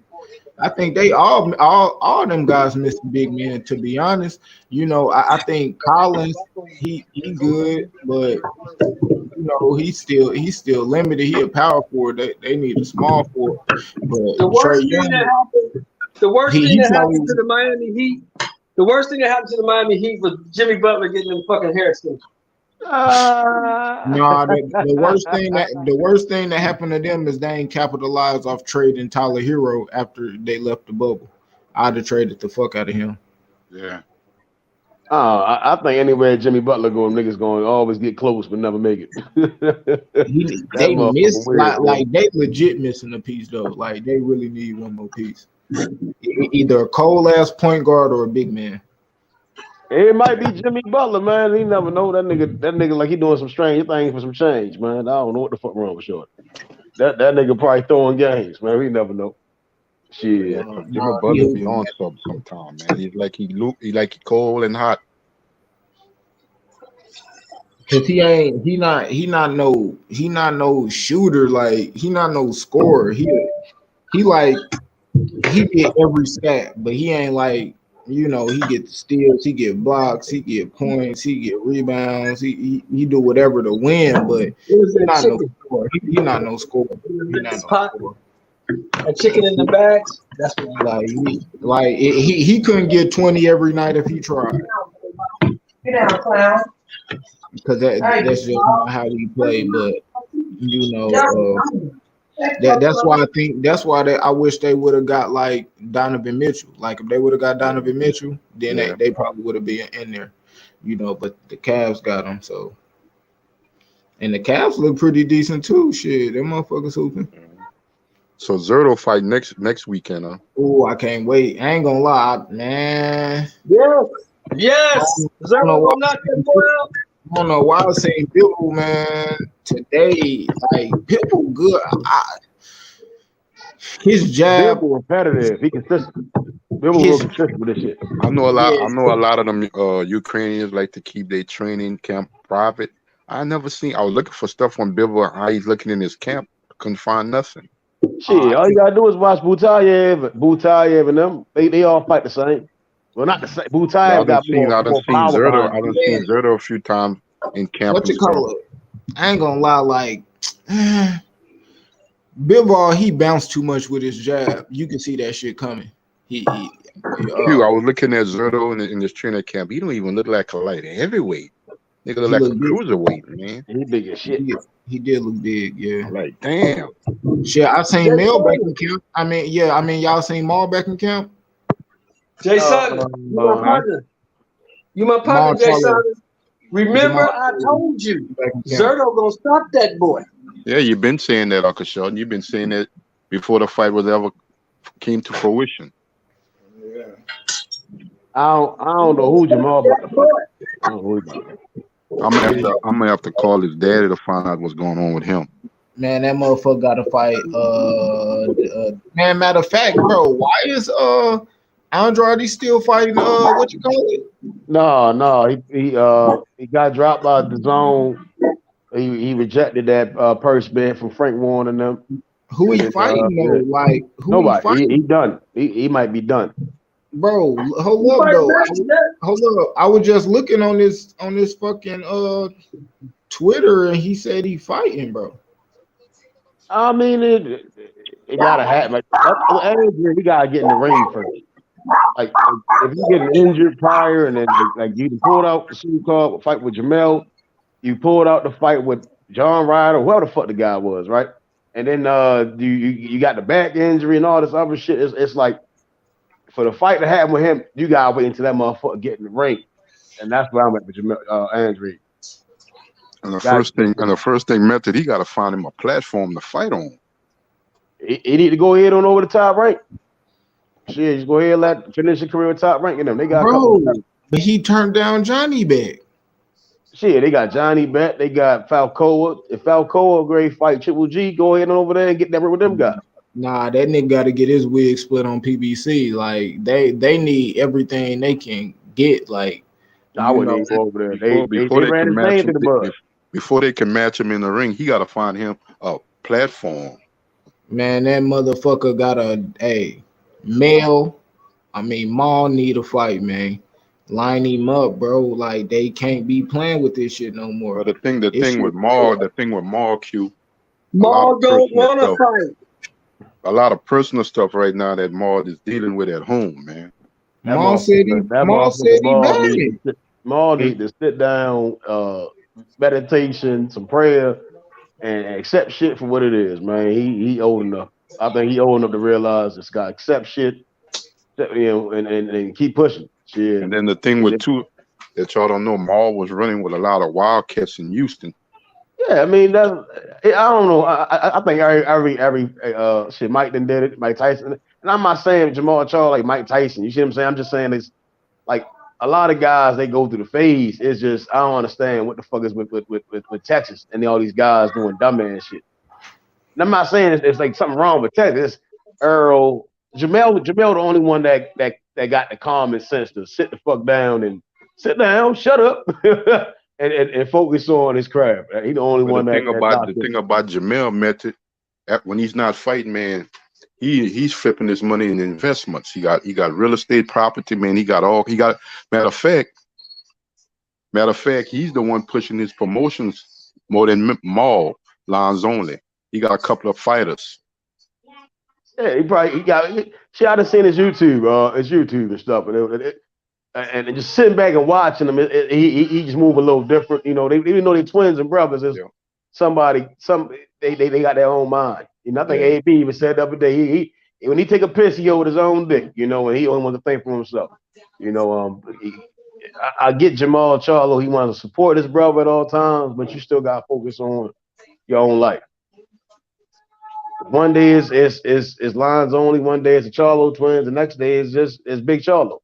I think they all them guys missing big men, to be honest. You know, I think Collins, he good, but you know, he's still limited. He a power forward. They need a small forward. But The Trey worst thing Young, that happened. The worst thing that happened to the Miami Heat. The worst thing that happened to the Miami Heat was Jimmy Butler getting them fucking hair extensions. the worst thing that happened to them is they ain't capitalized off trading Tyler Hero after they left the bubble. I'd have traded the fuck out of him. Yeah. I think anywhere Jimmy Butler go, niggas going to always get close but never make it. They miss like they legit missing a piece though. Like they really need one more piece. Either a cold ass point guard or a big man. It might be Jimmy Butler, man. He never know that nigga like he doing some strange things for some change, man. I don't know what the fuck wrong with Short. That nigga probably throwing games, man. We never know. Shit. Jimmy Butler be on something sometime, man. He's like he cold and hot. Cause he not no shooter, like he not no scorer. He get every stat, but he ain't like, you know, he get steals, he get blocks, he get points, he get rebounds, he do whatever to win, but he's not no scorer. He not no scorer. A chicken in the bags. That's what he couldn't get 20 every night if he tried. Get down, clown. Because that's just not how he play, but you know, that's why I wish they would have got like Donovan Mitchell. Like if they would have got Donovan Mitchell, then they probably would have been in there, you know. But the Cavs got him, so, and the Cavs look pretty decent too. Shit, them motherfuckers hooping. So Zerto fight next weekend, huh? Oh, I can't wait. I ain't gonna lie, man. Yes. Zerto gonna knock that boy out. I don't know why I was saying Pitbull, man, today. Like Pitbull good. His jab repetitive. He consistent. Pitbull consistent with this shit. I know a lot of them Ukrainians like to keep their training camp private. I was looking for stuff on Bivol, how he's looking in his camp. Couldn't find nothing. Shit, all you gotta do is watch Butayev and them. They all fight the same. Well, not the same. Butayev got more power. I done seen Zerto a few times in camp. What you call it? I ain't gonna lie, like Bivol, he bounced too much with his jab. You can see that shit coming. I was looking at Zerto in this trainer camp. He don't even look like a light heavyweight. Nigga look like a cruiserweight, man. He big as shit. He did look big, yeah. Like, damn. Shit, I seen Mel back in camp. I mean, y'all seen Maul back in camp? Jay Sutton, you my partner. You my partner, Jay Sutton. Remember, I told you, Zerto gonna stop that boy. Yeah, you've been saying that, Uncle Sheldon. You've been saying that before the fight was ever came to fruition. Yeah. I don't know who Jamal about to fight. I don't know who about that. I'm gonna have to call his daddy to find out what's going on with him. Man, that motherfucker got to fight. Man, matter of fact, bro, why is Andrade still fighting? What you call it? No, he got dropped by the zone. He rejected that purse bid from Frank Warren and them. Who he And fighting yeah. though? Like who he Nobody. He fighting? done. He might be done. Bro, hold up though. Hold up. I was just looking on this fucking Twitter and he said he fighting, bro. I mean, it gotta happen. Like he gotta get in the ring first. Like if you get injured prior and then like you pulled out the Super Cup fight with Jamel, you pulled out the fight with John Ryder, whoever the fuck the guy was, right? And then you got the back injury and all this other shit. It's like for the fight to happen with him, you gotta wait until that motherfucker get in the ring, and that's where I'm at with Jamel Andre. And the first thing, Method, he got to find him a platform to fight on. He need to go ahead on over the top rank. Shit, just go ahead finish your career with top rank in them. They got but he turned down Johnny back. Shit, they got Johnny back. They got Falcoa. If Falcoa a great fight, Triple G, go ahead and over there and get that with them guys. Nah, that nigga got to get his wig split on PBC. Like they need everything they can get. Like I wouldn't even go over there. Before they can match him in the ring, he got to find him a platform. Man, that motherfucker got Maul need a fight, man. Line him up, bro. Like they can't be playing with this shit no more. But the thing with Maul, Q. Maul don't want to fight. A lot of personal stuff right now that Maul is dealing with at home, man. Maul said he bad. Maul need to sit down, meditation, some prayer, and accept shit for what it is, man. He old enough. I think he old enough to realize it's got to accept shit, and keep pushing. Shit. And then the thing with that y'all don't know, Maul was running with a lot of Wildcats in Houston. Yeah, I mean I don't know. I think every shit Mike done did it, Mike Tyson, and I'm not saying Jamal Charles like Mike Tyson. You see what I'm saying? I'm just saying it's like a lot of guys they go through the phase. It's just I don't understand what the fuck is with Texas and all these guys doing dumbass shit. And I'm not saying it's like something wrong with Texas. It's Earl, Jamel the only one that got the common sense to sit the fuck down and sit down, shut up, and focus on his craft. He the only one the thing about Jamel Method, when he's not fighting, man, he's flipping his money in investments. He got real estate property, man. Matter of fact, he's the one pushing his promotions more than Maul, lines only. He got a couple of fighters. Yeah, she ought to seen his YouTube and stuff, and just sitting back and watching him, he just move a little different. You know, even though they're twins and brothers, they got their own mind. You know, I think AB even said the other day, when he take a piss, he hold his own dick. You know, and he only wants to think for himself. You know, I get Jamal Charlo. He wants to support his brother at all times, but you still got to focus on your own life. One day is Lines only. One day it's the Charlo twins. The next day is Big Charlo.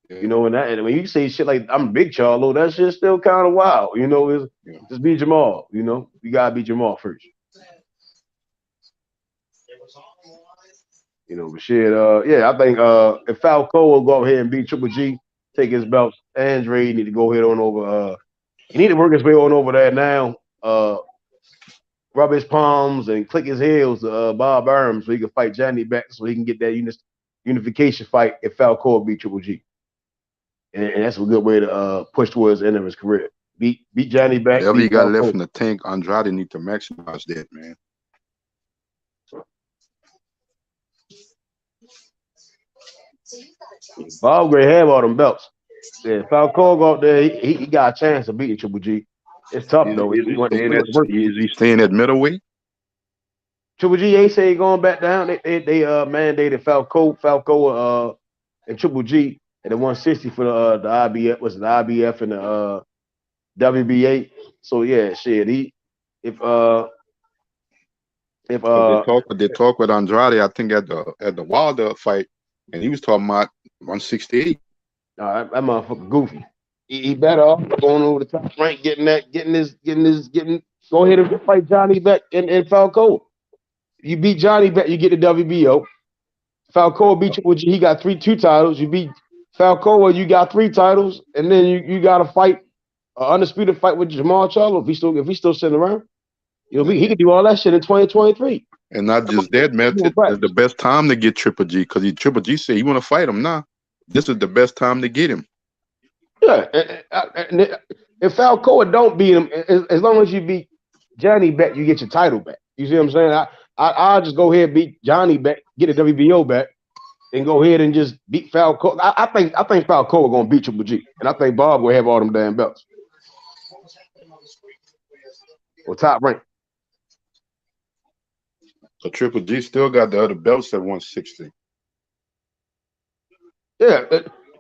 You know, and when you say shit like I'm Big Charlo, that shit's still kind of wild. You know, just be Jamal. You know, you gotta be Jamal first. You know, but shit. I think if Falco will go ahead and beat Triple G, take his belts, Andre need to go ahead on over. He need to work his way on over there now. Rub his palms and click his heels to Bob Arms so he can fight Johnny back so he can get that unification fight if Falco beat Triple G. And that's a good way to push towards the end of his career. Beat Johnny back. Whatever he got left in the tank, Andrade need to maximize that, man. Bob Gray have all them belts. Yeah, Falco go out there, he got a chance of beating Triple G. It's tough though. Is he staying at middleweight? Triple G ain't say he going back down. They mandated Falco and Triple G at the 160 for the IBF. Was the IBF and the WBA? So yeah, shit. They talk with Andrade, I think at the Wilder fight, and he was talking about 168. That motherfucker goofy. He better off going over the top rank, getting go ahead and fight Johnny back and Falco. You beat Johnny back, you get the WBO. Falco beat you, he got two titles. You beat Falcoa, you got 3 titles, and then you got to fight an undisputed fight with Jamal Charlo if he's still sitting around. He could do all that shit in 2023. And not just that, man. It's the best time to get Triple G because Triple G said he want to fight him now. This is the best time to get him. Yeah, and if Falcoa don't beat him, as long as you beat Johnny back, you get your title back. You see what I'm saying? I'll just go ahead and beat Johnny back, get the WBO back, and go ahead and just beat Falcoa. I think Falcoa gonna beat Triple G, and I think Bob will have all them damn belts. Or top rank. So Triple G still got the other belts at 160. Yeah,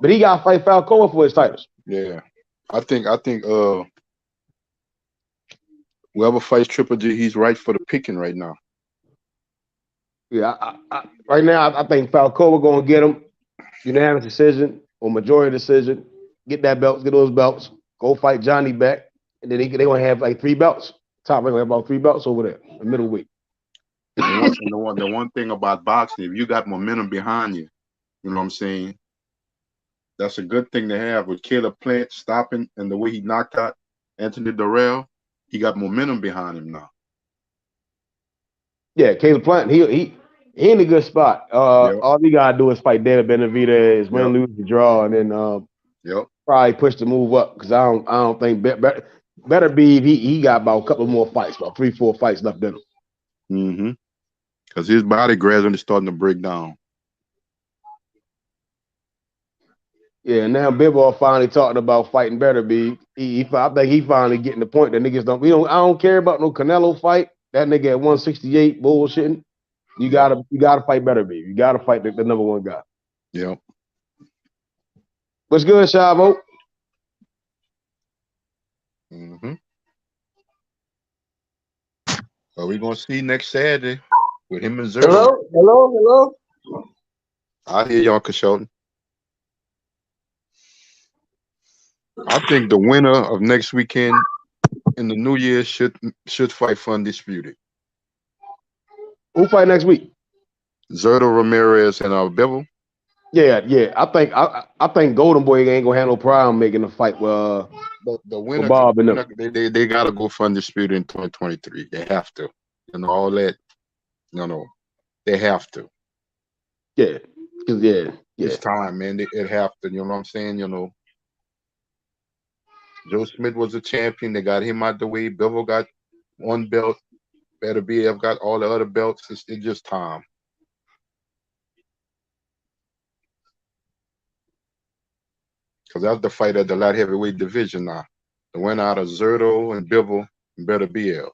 but he got to fight Falcoa for his titles. Yeah, I think whoever fights Triple G, he's right for the picking right now. Yeah, right now I think Falcoa gonna get him unanimous decision or majority decision. Get those belts. Go fight Johnny back, and then they gonna have like 3 belts. Top rank gonna have about 3 belts over there, the middleweight. The one thing about boxing, if you got momentum behind you, you know what I'm saying? That's a good thing to have with Caleb Plant stopping and the way he knocked out Anthony Durrell. He got momentum behind him now. Yeah, Caleb Plant, he in a good spot. All he gotta do is fight David Benavidez, win, lose, the draw, and then probably push the move up because I don't think better be he got about a couple more fights, about 3-4 fights left in him. Mm-hmm. Because his body gradually starting to break down. Yeah, now Bivol finally talking about fighting better. I think he finally getting the point that niggas don't. I don't care about no Canelo fight. That nigga at 168 bullshitting. You gotta fight better, B. You gotta fight the number 1 guy. Yep. What's good, Shavo? Mm-hmm. So we're gonna see next Saturday with him and Zerlo. Hello. I hear y'all, Kashoten. I think the winner of next weekend in the New Year should fight for Undisputed. Who fight next week? Zerto Ramirez and Bevel. Yeah. I think Golden Boy ain't gonna have no problem making a fight with the winner. Bob and them. They gotta go for Undisputed in 2023. They have to. All that. They have to. Yeah. It's time, man. It have to. You know what I'm saying? Joe Smith was a champion. They got him out the way. Bevel got 1 belt. Better BF got all the other belts. It's just time. Because that's the fight at the light heavyweight division now. The winner out of Zerto and Bevel and Better BF.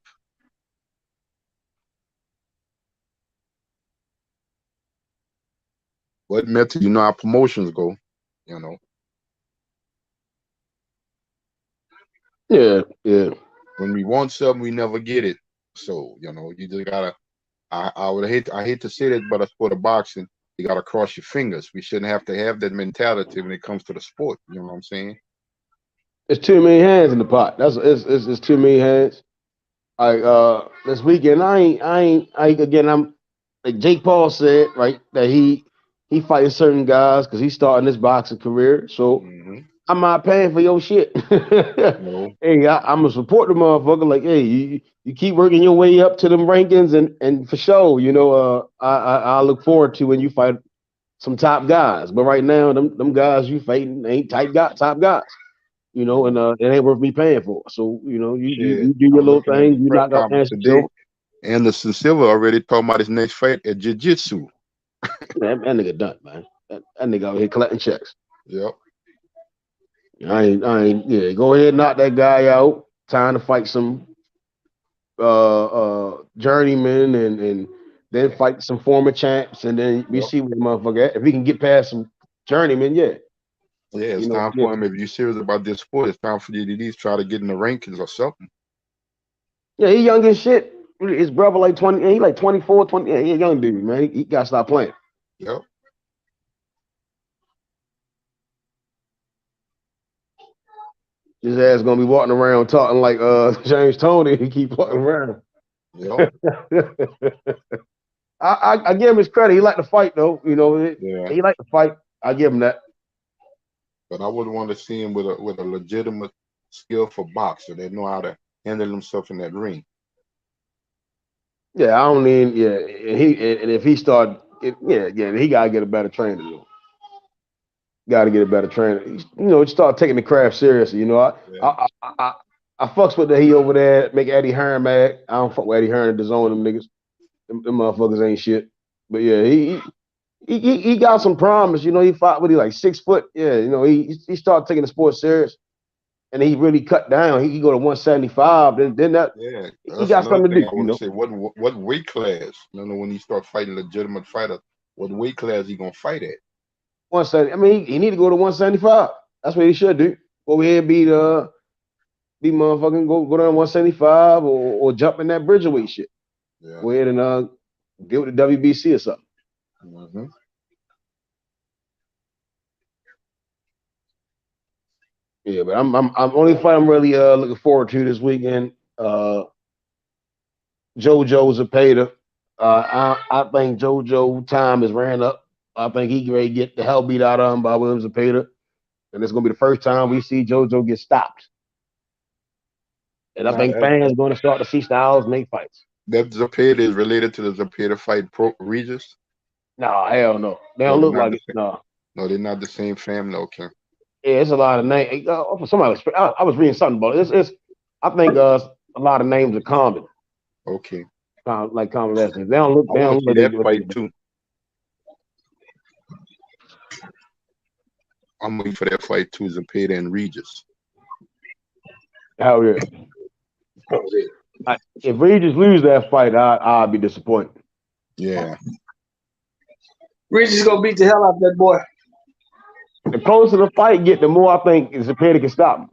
What method? How promotions go. Yeah. When we want something, we never get it. So, you just gotta. I hate to say that, but as for the boxing, you gotta cross your fingers. We shouldn't have to have that mentality when it comes to the sport. You know what I'm saying? It's too many hands in the pot. It's too many hands. This weekend, I'm like Jake Paul said, right, that he fighting certain guys because he's starting his boxing career. So I'm not paying for your shit. No. Hey, I'm gonna support the motherfucker. Like, hey, you keep working your way up to them rankings, and for sure, I look forward to when you fight some top guys. But right now, them guys you fighting ain't top guys. And it ain't worth me paying for. So you do your little thing. You knock out Anderson Silva. Anderson Silva already talking about his next fight at Jiu-Jitsu. Man, that nigga done, man. That nigga out here collecting checks. Yep. I ain't. Yeah, go ahead, knock that guy out. Time to fight some journeyman and then fight some former champs, and then we see what the motherfucker at. If we can get past some journeyman, yeah. Yeah, it's time for him. If you're serious about this sport, it's time for you to at least try to get in the rankings or something. Yeah, he young as shit. His brother like 20, he like 24, 20. Yeah, he a young dude, man. He gotta stop playing. Yep. His ass gonna be walking around talking like James Toney. He keep walking around. Yep. I give him his credit. He like to fight though. Yeah. He like to fight. I give him that. But I would want to see him with a legitimate skillful boxer that know how to handle himself in that ring. Yeah, I don't mean and if he start he gotta get a better trainer though. Gotta get a better trainer. Start taking the craft seriously. I fucks with that he over there make Eddie Hearn mad. I don't fuck with Eddie Hearn and DAZN them niggas. Them motherfuckers ain't shit. But yeah, he got some promise. He fought with he like 6 foot. Yeah, he started taking the sport serious. And he really cut down. He go to 175. Then that he got something to do. I want to say what weight class? When he start fighting legitimate fighters, what weight class he gonna fight at? 170. I mean, he need to go to 175. That's what he should do. Over here, be motherfucking go down 175 or jump in that bridgerweight shit. Yeah. Go ahead and get with the WBC or something. Mm-hmm. Yeah, but I'm only fight I'm really looking forward to this weekend. JoJo Zepeda. I think JoJo time is ran up. I think he ready to get the hell beat out of him by William Zepeda. And it's gonna be the first time we see JoJo get stopped. And I think fans are going to start to see Styles make fights. That Zepeda is related to the Zepeda fight Pro Regis? No, hell no. They don't look like it. No. No, they're not the same family. Okay. Yeah, it's a lot of names. Somebody, I was reading something about it. I think a lot of names are common. Okay. Like common last names. They don't look. They don't look that fight too. I'm waiting for that fight too, Zepeda and Regis. Hell yeah. If Regis lose that fight, I'll be disappointed. Yeah. Regis gonna beat the hell out of that boy. The closer the fight get, the more I think Zepeda can stop him.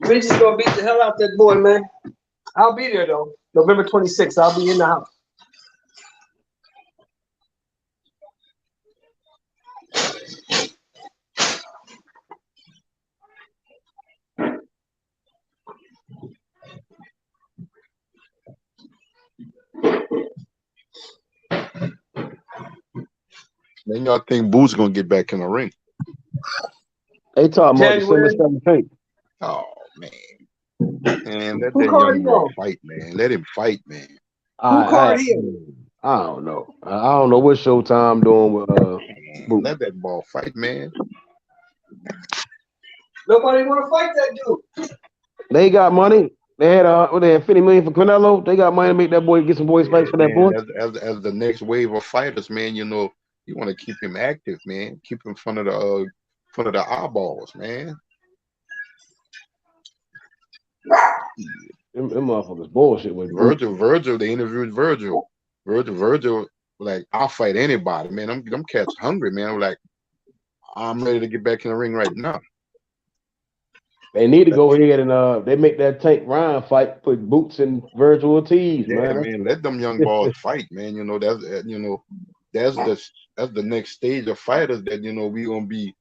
Regis gonna beat the hell out of that boy, man. I'll be there though. November 26th, I'll be in the house. Then y'all think Boo's gonna get back in the ring? They talking about December 17th. Oh man, let that young boy fight, man. Let him fight, man. I don't know. I don't know what Showtime doing with Boo. Let that ball fight, man. Nobody want to fight that dude. They got money. They had $50 million for Canelo. They got money to make that boy get some boys fights for that boy. As the next wave of fighters, man, you want to keep him active, man. Keep him in front of the eyeballs, man. Them motherfuckers bullshit with Virgil. They interviewed Virgil. Virgil, like, I'll fight anybody, man. Them cats hungry, man. I'm like, I'm ready to get back in the ring right now. They need to go ahead and they make that Tank Ryan fight, put Boots and Virgil Ortiz, man. Let them young balls fight, man. That's the next stage of fighters that we gonna be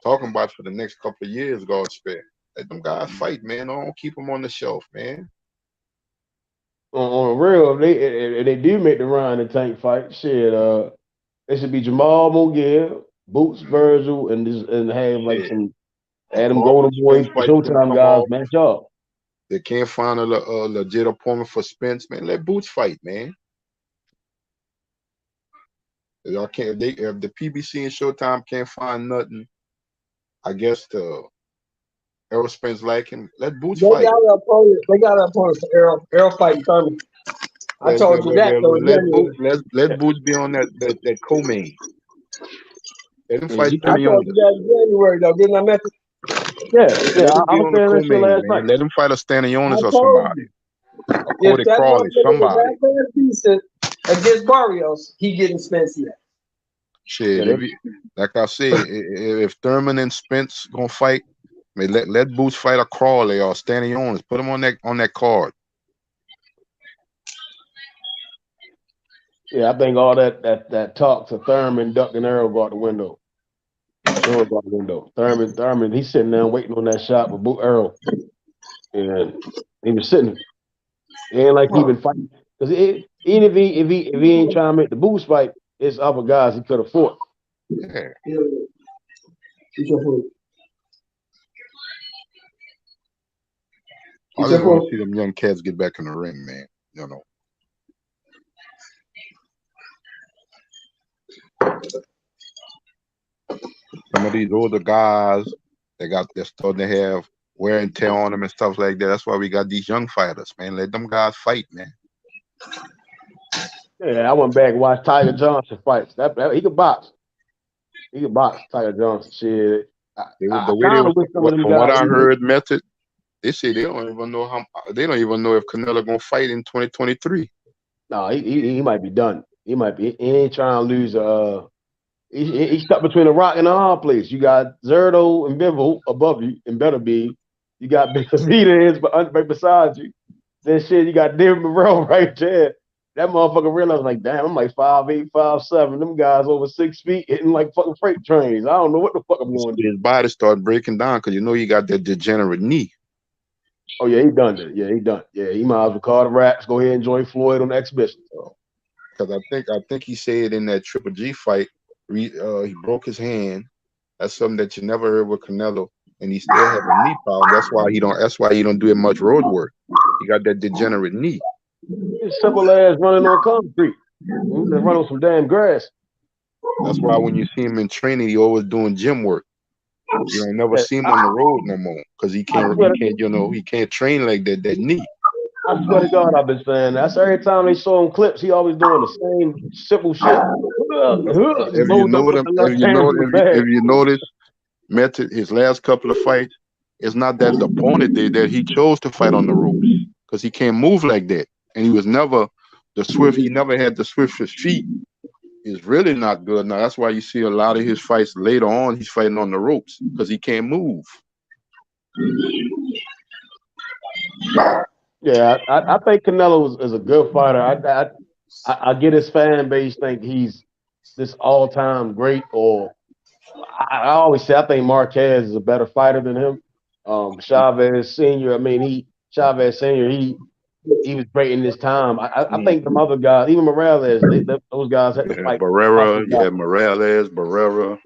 talking about for the next couple of years, God spare. Let them guys fight, man. Don't keep them on the shelf, man. On the real, if they do make the Ryan and Tank fight, shit, it should be Jamal Mugiel, Boots, Virgil, and have like some Adam Golden Boy, Showtime guys match up. They can't find a legit opponent for Spence, man. Let Boots fight, man. Y'all can't. If the PBC and Showtime can't find nothing, I guess Errol Spence like him. Let Boots fight. They got an opponent for Errol. Errol fighting Thurman. I told you that though. Let Boots be on that co-main. Let him fight. I told you that in January though, didn't I mention? Yeah. Let him fight a Stanionis or somebody. If that boy somebody decent against Barrios, he getting Spence yet. Shit, like I said, if Thurman and Spence gonna fight, I mean, let Boots fight a Crawley or Stanionis. Put him on that card. Yeah, I think all that talk to Thurman, Duck, and Errol go out the window. Thurman, he's sitting there waiting on that shot with Errol, and he was sitting. It ain't like he been fighting because even if he ain't trying to make the Boots fight, it's other guys he could have fought. Yeah. Eat your food. I just want to see them young cats get back in the ring, man. You know. Some of these older guys, they're starting to have wear and tear on them and stuff like that. That's why we got these young fighters, man. Let them guys fight, man. Yeah, I went back and watched Tiger Johnson fights. That he could box. He could box, Tiger Johnson. Shit. The way they were, from what I heard, Method, they say they don't even know if Canelo gonna fight in 2023. No, he might be done. He might be. He ain't trying to lose. He's stuck between a rock and a hard place. You got Zerto and Bivol above you, and better be. You got Benavidez right beside you. Then shit, you got David Monroe right there. That motherfucker realized, like, damn, I'm like 5'8", 5'7". Them guys over 6 feet hitting like fucking freight trains. I don't know what the fuck I'm going to do. His body started breaking down because he got that degenerate knee. Oh yeah, he done that. Yeah, he done. Yeah, he might as well call the Raps. Go ahead and join Floyd on the exhibition. Because I think he said in that Triple G fight, he broke his hand. That's something that you never heard with Canelo, and he still have a knee problem. That's why he don't do much road work. He got that degenerate knee. It's simple as running on concrete. Run on some damn grass. That's why when you see him in training, he always doing gym work. You don't never see him on the road no more because he can't train like that. That knee. I swear to God, I've been saying that. That's every time they show him clips, he always doing the same simple shit. If you notice, Method, his last couple of fights, it's not that the opponent did that. He chose to fight on the ropes because he can't move like that, and he was never the swift. He never had the swiftest feet. Is really not good. Now that's why you see a lot of his fights later on. He's fighting on the ropes because he can't move. Yeah, I think Canelo is a good fighter. I get his fan base think he's this all-time great, or I always say I think Marquez is a better fighter than him. Chavez Senior, Chavez Senior, he was great in his time. I think some other guys, even Morales, those guys had to fight. Morales. Barrera.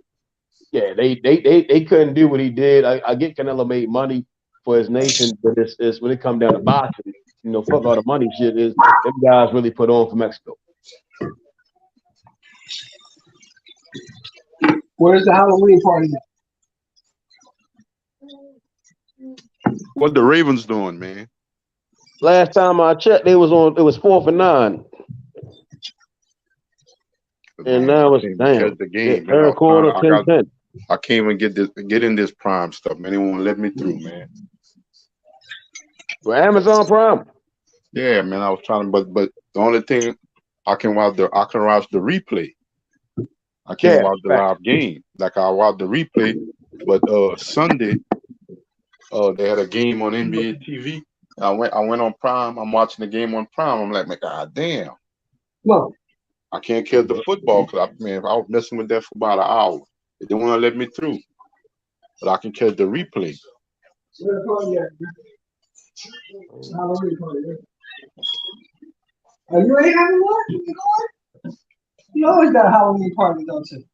Yeah, they couldn't do what he did. I get Canelo made money for his nation, but it's when it comes down to boxing, fuck all the money shit is them guys really put on for Mexico. Where's the Halloween party at? What the Ravens doing, man? Last time I checked, it was 4th and 9. And now it's the game. Third quarter, 10-10. I can't even get in this Prime stuff, man. They won't let me through, man. Well, Amazon Prime. Yeah, man. I was trying to, but the only thing I can watch the replay. I can't watch the live game. Like I watch the replay, but Sunday, they had a game on NBA TV. I went on Prime. I'm watching the game on Prime. I'm like, man, god damn. Well, I can't catch the football because I was messing with that for about an hour. They didn't want to let me through. But I can catch the replay. You ain't having one? You always got a Halloween party, don't you?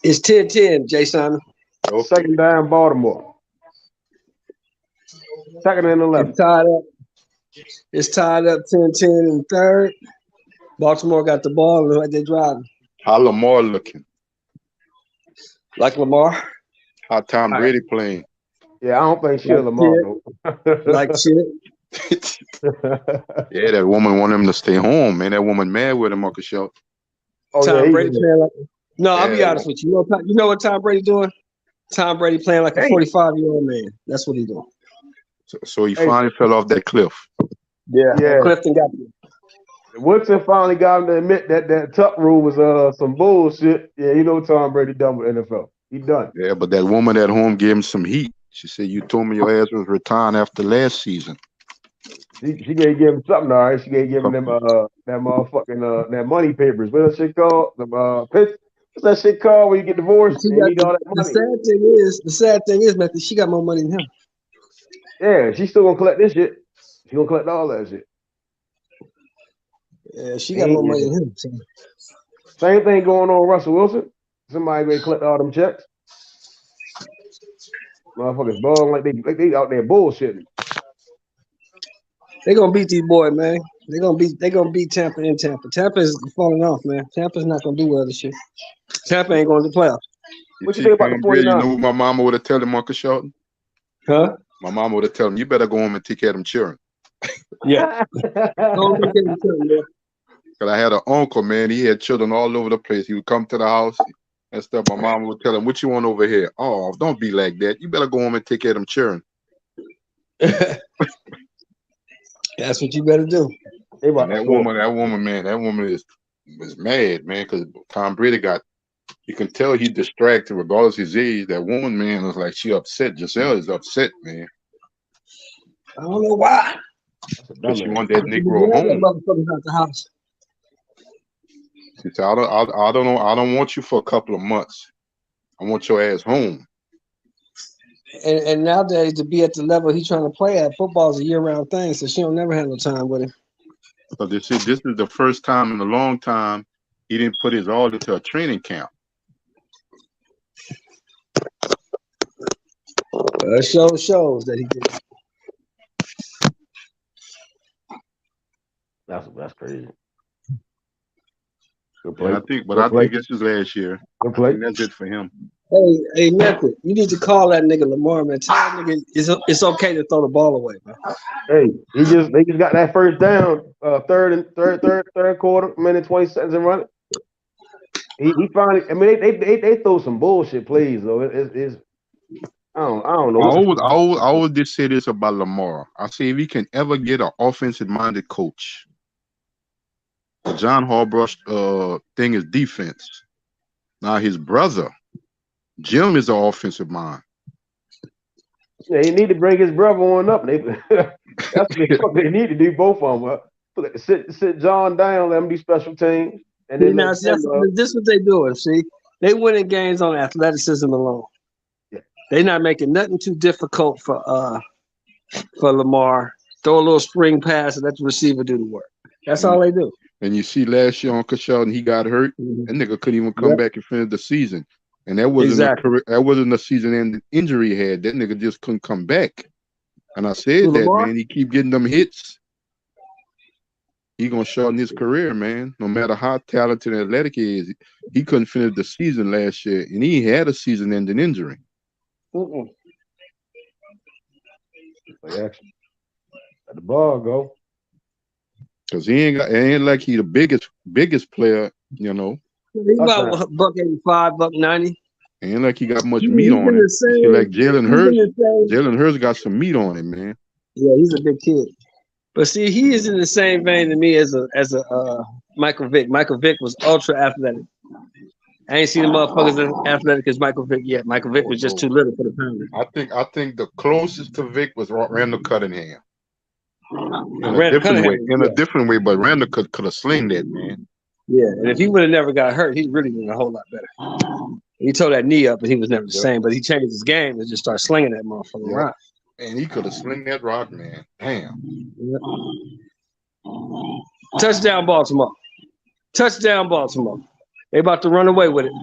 It's 10-10, Jay Simon. Okay. Second down, Baltimore. Second and 11. It's tied up 10-10 in third. Baltimore got the ball and like they're driving. How Lamar looking? Like Lamar? How Tom Brady playing? Yeah, I don't think shit Lamar. Like shit. Yeah, that woman want him to stay home, man. That woman mad with him, Uncle Show. Tom Brady playing like. No, I'll be honest with you. You know what Tom Brady doing? Tom Brady playing like a 45-year-old man. That's what he doing. So he finally fell off that cliff. Yeah. Clifton got you. Woodson finally got him to admit that Tuck rule was some bullshit. Yeah, Tom Brady done with NFL. He done. Yeah, but that woman at home gave him some heat. She said, "You told me your ass was retiring after last season." She gave him something, all right. She gave him them that motherfucking that money papers. What's that shit called? What's that shit called when you get divorced? And you need all that money? The sad thing is, Matthew, she got more money than him. Yeah, she's still gonna collect this shit. She gonna collect all that shit. Yeah, she got more money than him. So. Same thing going on with Russell Wilson. Somebody may collect all them checks. Motherfuckers balling like they out there bullshitting. They gonna beat these boys, man. They gonna beat Tampa in Tampa. Tampa is falling off, man. Tampa's not gonna do well this year. Tampa ain't going to the playoffs. What you think about the 49ers? You know what my mama would have told him, Uncle Shelton? Huh? My mama would have told him, you better go home and take care of them children. Yeah. Don't take care of them children, man. Because I had an uncle, man. He had children all over the place. He would come to the house and stuff. My mama would tell him, what you want over here? Oh, don't be like that. You better go home and take care of them children. That's what you better do. That woman, man, that woman is mad, man, because Tom Brady you can tell he's distracted regardless of his age. That woman, man, was like, she upset. Giselle is upset, man. I don't know why. She want that Negro home. She said, I don't know. I don't want you for a couple of months. I want your ass home. And nowadays, to be at the level he's trying to play at, football is a year-round thing, so she don't never have no time with him. So this is the first time in a long time he didn't put his all into a training camp. It shows that he did. That's crazy. Yeah, I think it's his last year. I think that's it for him. Hey, Method, you need to call that nigga Lamar, man. Tell that nigga it's okay to throw the ball away, man. Hey, they just got that first down, third quarter, minute 20 seconds and run it. He finally. I mean, they throw some bullshit plays though. I don't know. I always did say this about Lamar. I say if he can ever get an offensive-minded coach, the John Harbaugh thing is defense. Now his brother, Jim, is an offensive mind. Yeah, he need to bring his brother on up. That's what they need to do, both of them. Sit John down, let him do special teams, and then this is what they doing. See, they winning games on athleticism alone. Yeah. They're not making nothing too difficult for Lamar. Throw a little spring pass and let the receiver do the work. That's all they do. And you see last year on Sheldon, he got hurt. That nigga couldn't even come back and finish the season. And that wasn't a season-ending injury he had. That nigga just couldn't come back. And I said that, man, he keep getting them hits. He gonna shorten his career, man. No matter how talented and athletic he is, he couldn't finish the season last year, and he had a season-ending injury. Let the ball go. Cause he ain't like he the biggest player, you know. He about $185, $190. Ain't like he got much meat on him. Like Jalen Hurts. Jalen Hurts got some meat on him, man. Yeah, he's a big kid. But see, he is in the same vein to me as a Michael Vick. Michael Vick was ultra athletic. I ain't seen the motherfuckers as athletic as Michael Vick yet. Michael Vick was just too little for the pounder. I think the closest to Vick was Randall Cunningham. In a different way, but Randall could have slinged that, man. Yeah, and if he would have never got hurt, he'd really been a whole lot better. He tore that knee up, and he was never the same. But he changed his game and just started slinging that motherfucker rock. And he could have slinged that rock, man. Damn. Yep. Touchdown, Baltimore. Touchdown, Baltimore. They about to run away with it.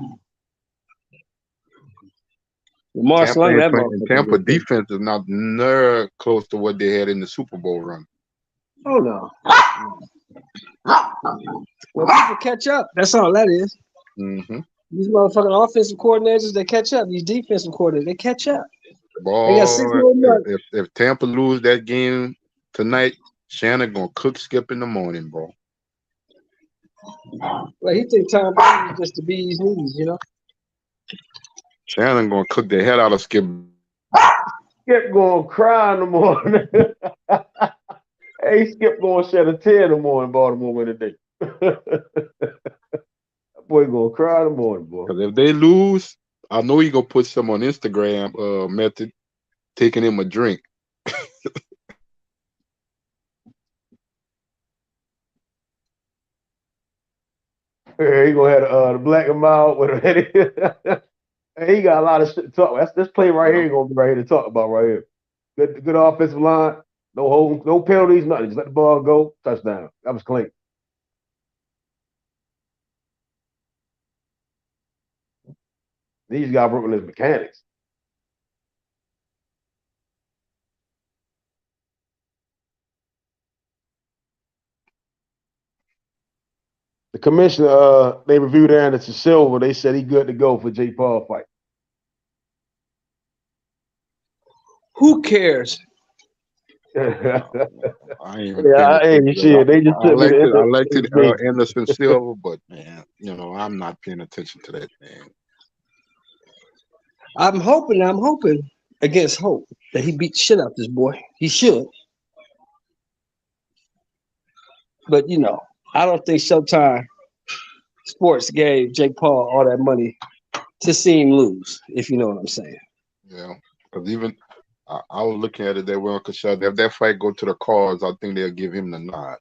Lamar slung that motherfucker. Tampa defense is not near close to what they had in the Super Bowl run. Oh, no. Well, people catch up. That's all that is. Mm-hmm. These motherfucking offensive coordinators, they catch up. These defensive coordinators, they catch up. Boy, they got 6 more months. If Tampa lose that game tonight, Shannon gonna cook Skip in the morning, bro. Well, he think Tom Brady is just the bee's knees, you know. Shannon gonna cook the head out of Skip. Skip gonna cry in the morning. Hey, Skip gonna shed a tear in the morning. Baltimore win today. That boy gonna cry in the morning, boy. Because if they lose, I know he gonna put some on Instagram. Method taking him a drink. He gonna have the black and mild with a He got a lot of shit to talk about. That's this play right here. He gonna be right here to talk about right here. Good offensive line. No penalties, nothing. Just let the ball go. Touchdown. That was clean. These guys work on his mechanics. The commissioner, they reviewed Anderson Silva. They said he good to go for Jake Paul fight. Who cares? I ain't even Yeah, paying attention. shit. They just I took me liked it. I to liked it, the Anderson Silva, but man, I'm not paying attention to that man. I'm hoping against hope that he beat the shit out this boy. He should. But I don't think Showtime Sports gave Jake Paul all that money to see him lose, if you know what I'm saying. Yeah, because even I was looking at it that well, because if that fight go to the cards, I think they'll give him the nod.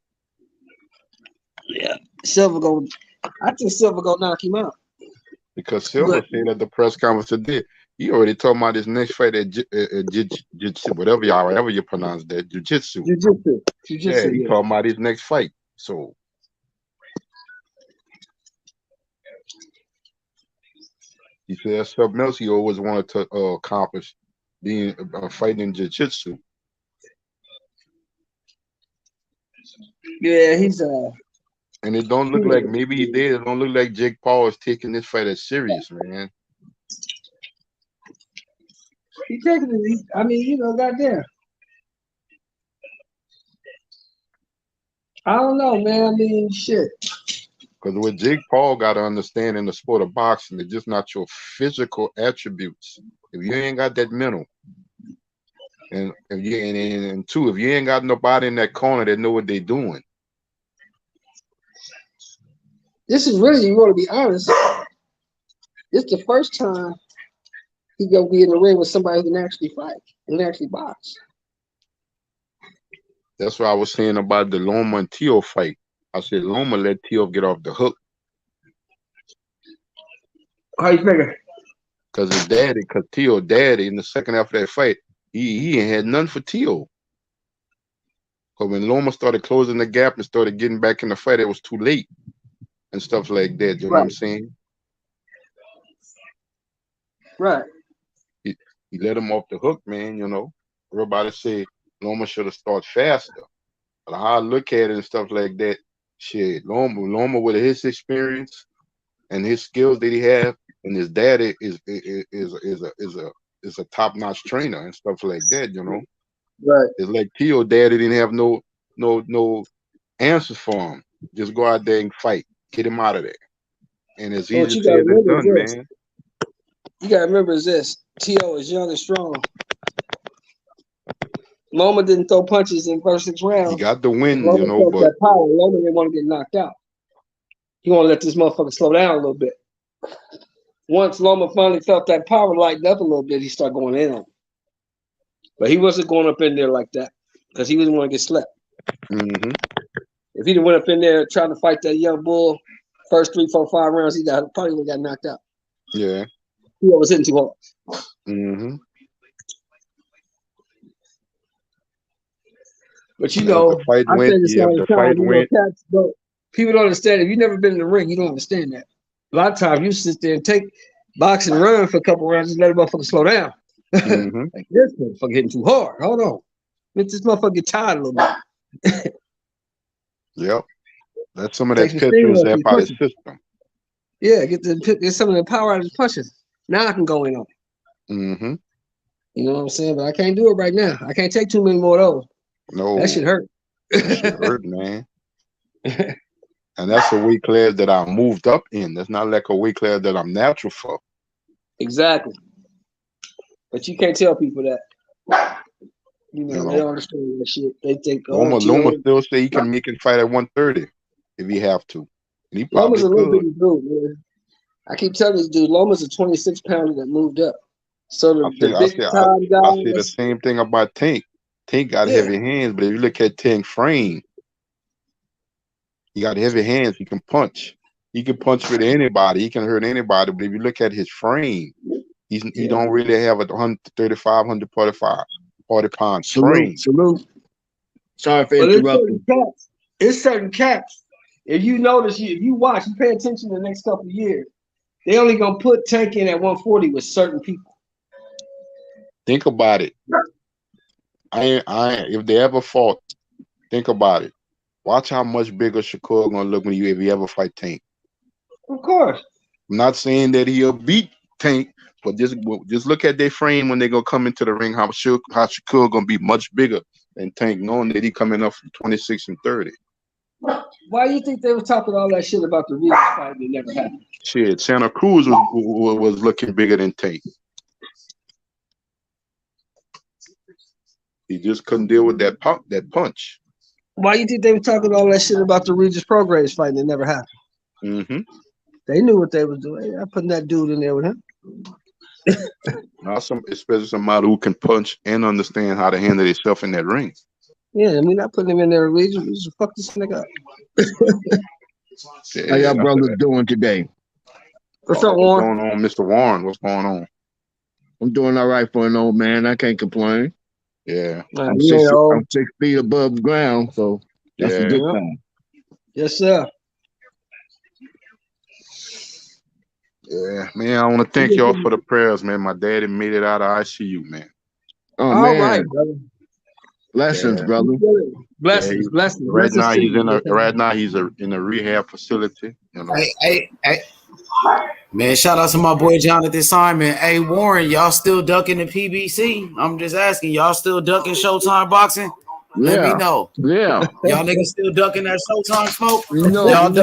Yeah, I think Silva go knock him out. Because Silva said at the press conference today, he already talking about his next fight at jiu-jitsu, however you pronounce that, jiu-jitsu. Yeah, he talking about his next fight. So he said that's something else he always wanted to accomplish, being fighting in jiu-jitsu. Yeah, he's and it don't look like maybe he did. It don't look like Jake Paul is taking this fight as serious, man. He taking it. I mean, goddamn. I don't know, man. I mean, shit. Because what Jake Paul got to understand in the sport of boxing, it's just not your physical attributes. If you ain't got that mental, and if you if you ain't got nobody in that corner that know what they're doing. This is really, you want to be honest, it's the first time he's gonna be in the ring with somebody who can actually fight and actually box. That's what I was saying about the Loma and Teo fight. I said Loma let Teo get off the hook. How you figure? Because Teo daddy in the second half of that fight, he ain't had none for Teo. But when Loma started closing the gap and started getting back in the fight, it was too late and stuff like that. You know what I'm saying? Right. He let him off the hook, man. Everybody say Loma should have started faster. But how I look at it and stuff like that, shit, Loma with his experience and his skills that he have, and his daddy is a top-notch trainer and stuff like that. Right. It's like Teo daddy didn't have no answers for him. Just go out there and fight, get him out of there, and it's easy said than done, man. You gotta remember is this: Teo is young and strong. Loma didn't throw punches in the first 6 rounds. He got the win, but but power. Loma didn't want to get knocked out. He want to let this motherfucker slow down a little bit. Once Loma finally felt that power lighten up a little bit, he started going in on him. But he wasn't going up in there like that because he didn't want to get slept. Mm-hmm. If he'd went up in there trying to fight that young bull, first 3, 4, 5 rounds, he probably would have got knocked out. Yeah. He was hitting too hard. Mm-hmm. But the fight went. The fight went. People don't understand. If you've never been in the ring, you don't understand that. A lot of times you sit there and take box and run for a couple rounds and let a motherfucker slow down. Mm-hmm. Like this motherfucker hitting too hard. Hold on. Let this motherfucker get tired a little bit. Yep. That's some of that pitchers that by the system. Yeah, get some of the power out of his punches. Now I can go in on it. Mm-hmm. You know what I'm saying? But I can't do it right now. I can't take too many more of those. No. That shit hurt. That shit hurt, man. And that's a weight class that I moved up in. That's not like a weight class that I'm natural for. Exactly. But you can't tell people that. They don't understand that shit. They think Loma still say he can make it fight at 130 if he have to. And he Loma's a little could. bigger dude, man. I keep telling this dude, Loma's a 26-pounder that moved up. So I say the same thing about Tank. Tank got heavy hands, but if you look at Tank's frame, he got heavy hands. He can punch. He can punch with anybody. He can hurt anybody. But if you look at his frame, he don't really have a 135, 140 pound frame. Salute. Sorry for interrupting. It's certain cats. If you notice, if you watch, you pay attention to the next couple of years, They only gonna put Tank in at 140 with certain people. Think about it. If they ever fought, think about it. Watch how much bigger Shakur gonna look when if he ever fight Tank. Of course. I'm not saying that he'll beat Tank, but just look at their frame when they gonna come into the ring. How Shakur gonna be much bigger than Tank, knowing that he coming up from 26 and 30. Why do you think they were talking all that shit about the Regis fight that never happened? Shit, Santa Cruz was looking bigger than Tank. He just couldn't deal with that punch. Why do you think they were talking all that shit about the Regis Prograis fight that never happened? Mm-hmm. They knew what they was doing. I'm putting that dude in there with him. Now especially somebody who can punch and understand how to handle himself in that ring. Yeah, I mean, not putting him in there with Regis. We just fuck this nigga up. How y'all brothers doing today? What's up, Warren? What's going on, Mr. Warren? What's going on? I'm doing all right for an old man. I can't complain. Yeah. I'm 6 feet above ground, so that's a good thing. Yes, sir. Yeah, man, I want to thank y'all for the prayers, man. My daddy made it out of ICU, man. Oh, all man. right, brother. Blessings, brother. Blessings. Right now he's in a rehab facility. You know. Hey. Man, shout out to my boy Jonathan Simon. Hey, Warren, y'all still ducking the PBC? I'm just asking, y'all still ducking Showtime boxing? Let me know. Yeah. Y'all niggas still ducking that Showtime smoke? I'm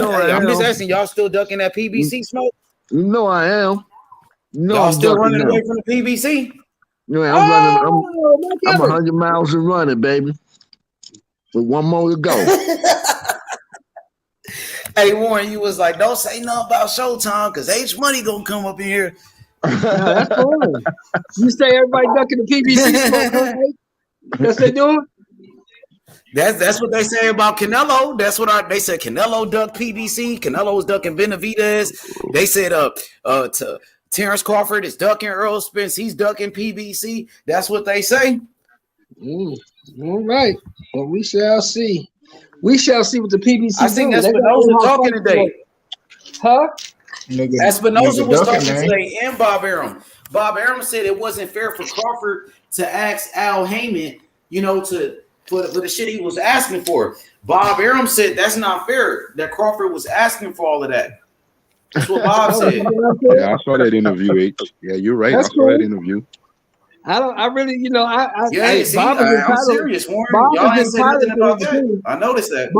just asking, y'all still ducking that PBC smoke? You know I am. Y'all still running away from the PBC? Yeah, I'm 100 miles and running, baby. With one more to go. Hey, Warren, you was like, don't say nothing about Showtime because H Money gonna come up in here. That's fine. You say everybody ducking the PBC smoke, huh? That's what they doing? That's what they say about Canelo. That's what they said. Canelo ducked PBC. Canelo's ducking Benavidez. They said Terence Crawford is ducking Errol Spence. He's ducking PBC. That's what they say. All right. Well, we shall see. We shall see what the PBC I think Espinosa talking today. Huh? Espinosa was talking today and Bob Arum. Bob Arum said it wasn't fair for Crawford to ask Al Heyman, for the shit he was asking for. Bob Arum said that's not fair, that Crawford was asking for all of that. That's what Bob said. Yeah, I saw that interview, H. Yeah, you're right. I saw that interview. I'm serious, Warren. Y'all ain't said nothing about that. I noticed that.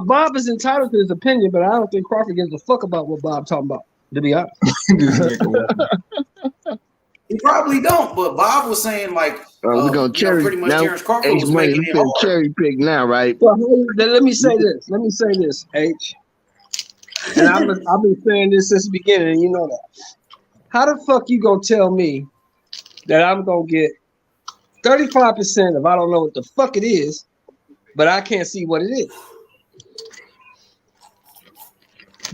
Bob is entitled to his opinion, but I don't think Crawford gives a fuck about what Bob talking about, to be honest. He probably don't, but Bob was saying like we're gonna pretty much Terence Crawford was making it hard. Cherry pick now, right? Well, let me say this, H. And I've been saying this since the beginning, and you know that. How the fuck you gonna tell me that I'm gonna get 35% if I don't know what the fuck it is, but I can't see what it is?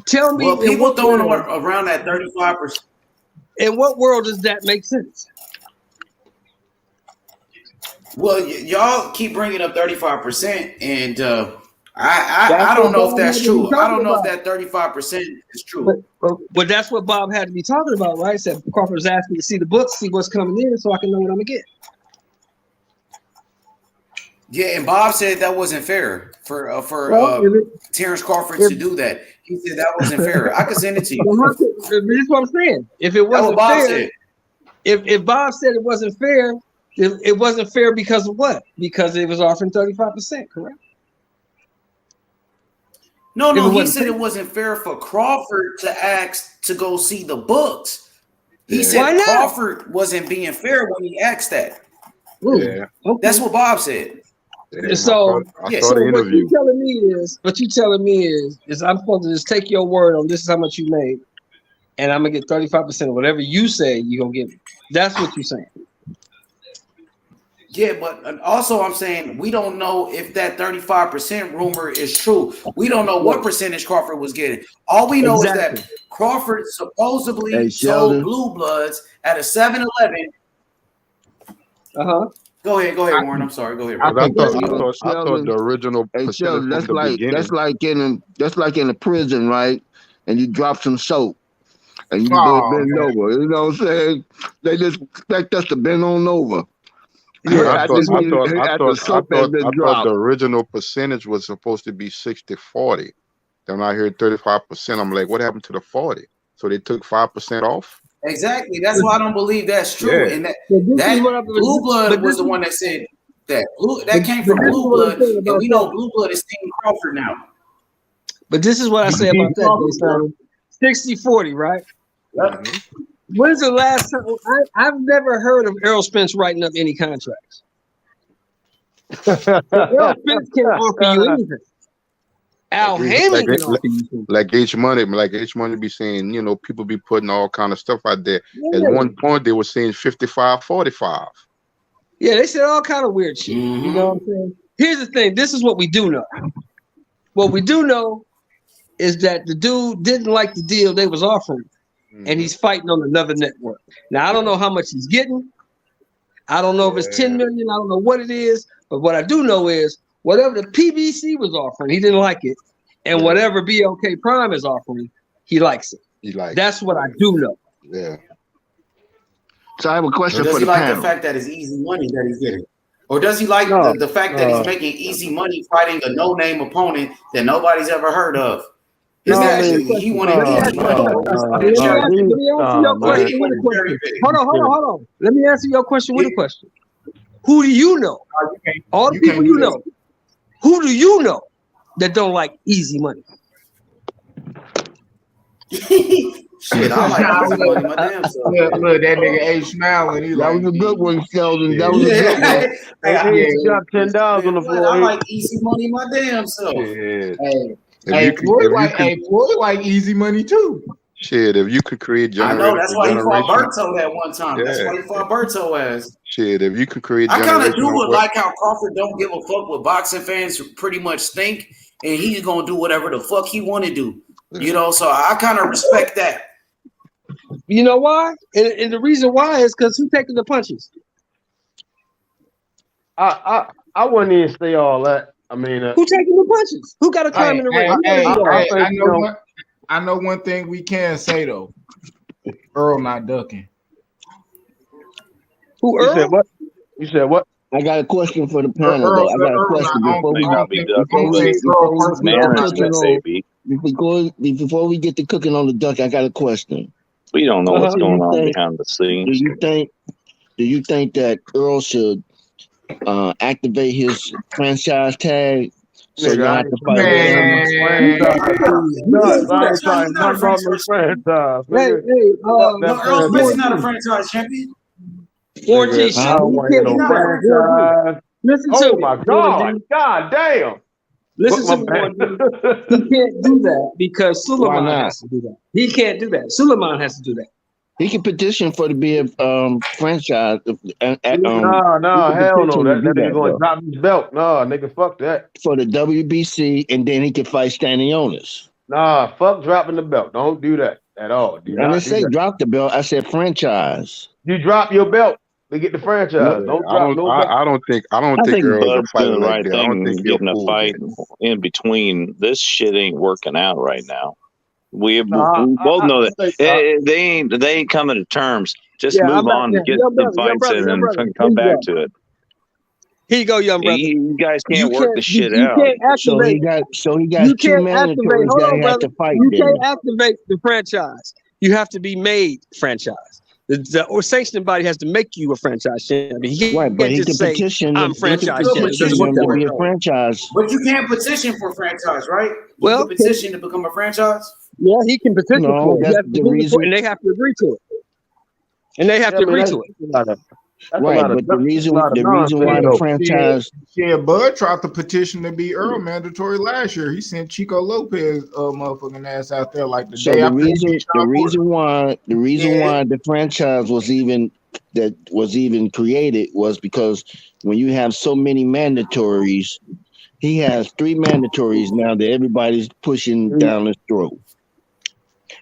Tell me. Well, people throwing around that 35%. In what world does that make sense? Well, y'all keep bringing up 35%, and I don't know if that's true. I don't know if that 35% is true. But that's what Bob had to be talking about, right? Said Crawford's asking me to see the books, see what's coming in, so I can know what I'm gonna get. Yeah, and Bob said that wasn't fair for Terence Crawford to do that. He said that wasn't fair. I could send it to you. This is what I'm saying. If it wasn't fair, if Bob said it wasn't fair, it wasn't fair because of what? Because it was offering 35%, correct? No, he said it wasn't fair for Crawford to ask to go see the books. He said Crawford wasn't being fair when he asked that. Yeah. That's what Bob said. Yeah, so I saw the interview. What you telling me is I'm supposed to just take your word on this is how much you made, and I'm gonna get 35% of whatever you say you're gonna give me. That's what you're saying. Yeah, but also I'm saying we don't know if that 35% rumor is true. We don't know what percentage Crawford was getting. All we know is that Crawford supposedly sold Blue Bloods at a 7-Eleven. Go ahead, Warren. I'm sorry. Go ahead. I thought the original percentage that's from the beginning. that's like in a prison, right? And you drop some soap, and you bend over. You know what I'm saying? They just expect us to bend on over. I thought dropped. the original percentage was supposed to be 60-40. Then I heard 35%. I'm like, what happened to the 40? So they took 5% off? Exactly. That's why I don't believe that's true. Yeah. And that Blue Blood was the one that said that. That came from Blue Blood, and we know Blue Blood is Team Crawford now. But this is what I say about that, 60-40, right? When's the last time? I've never heard of Errol Spence writing up any contracts. Errol Spence can't offer you anything. Al Heyman can offer you something. Like H Money be saying, you know, people be putting all kind of stuff out there. At one point, they were saying 55-45. Yeah, they said all kind of weird shit. You know what I'm saying? Here's the thing. This is what we do know. What we do know is that the dude didn't like the deal they was offering, and he's fighting on another network. Now, I don't know how much he's getting. I don't know if it's 10 million. I don't know what it is. But what I do know is whatever the PBC was offering, he didn't like it. And whatever BLK Prime is offering, he likes it. That's what I do know. Yeah. So I have a question Does for he the like panel. the fact that it's easy money that he's getting? Or does he like the fact that he's making easy money fighting a no-name opponent that nobody's ever heard of? He wanted easy money. Let me answer your question with a question. Hold on. Let me answer your question with a question. Who do you know? All the people you know. Who do you know that don't like easy money? Shit, I like easy money, my damn self. Look, that nigga H smiling. That was a good one, Sheldon. That was a good one. He dropped $10 on the floor. I like easy money, my damn self. Floyd like easy money too. Shit, if you could create I know, that's why he fought generation. Berto that one time. Yeah. That's why he fought Berto ass. Shit, if you could create I kind of do generational like how Crawford don't give a fuck what boxing fans pretty much think, and he's gonna do whatever the fuck he want to do. You know, so I kind of respect that. You know why? And the reason why is because who's taking the punches? I wouldn't even say all that. I mean, who taking the punches? Who got to climb in the ring? I know one thing we can say though. Earl not ducking. Who Earl? You said what? I got a question for the panel though. I got a question before we get to cooking on the duck. I got a question. We don't know what's going on behind the scenes. Do you think that Earl should activate his franchise tag so you don't have to fight Earl Spence is not a franchise champion. Listen to me. My God. God damn. Listen to me. He can't do that because Suleiman has to do that. He can't do that. Suleiman has to do that. He can petition for to be a franchise. No, hell no. That nigga going to drop his belt. No, nigga, fuck that. For the WBC, and then he can fight standing owners. Nah, fuck dropping the belt. Don't do that at all. I didn't say drop the belt. I said franchise. You drop your belt to get the franchise. I don't think Earl's a Bud's fighter doing the like right that. I don't thing, think getting he'll a fight in between. This shit ain't working out right now. We both know that they ain't coming to terms. Just move on and get some fights in and come back to it. Here you go, young brother. You guys can't work the shit out. So he got two mandatories that he has to fight. You can't activate the franchise. You have to be made franchise. The sanctioning body has to make you a franchise champion. Right, but he can petition. I'm franchise champion. To be a franchise. But you can't petition for a franchise, right? You can petition to become a franchise. Yeah, he can petition for it. That's the reason. And they have to agree to it. Right, but the reason why the franchise. Yeah, Bud tried to petition to be Earl mandatory last year. He sent Chico Lopez motherfucking ass out there like the day The after. reason why the franchise was even created was because when you have so many mandatories, he has 3 mandatories now that everybody's pushing down his throat.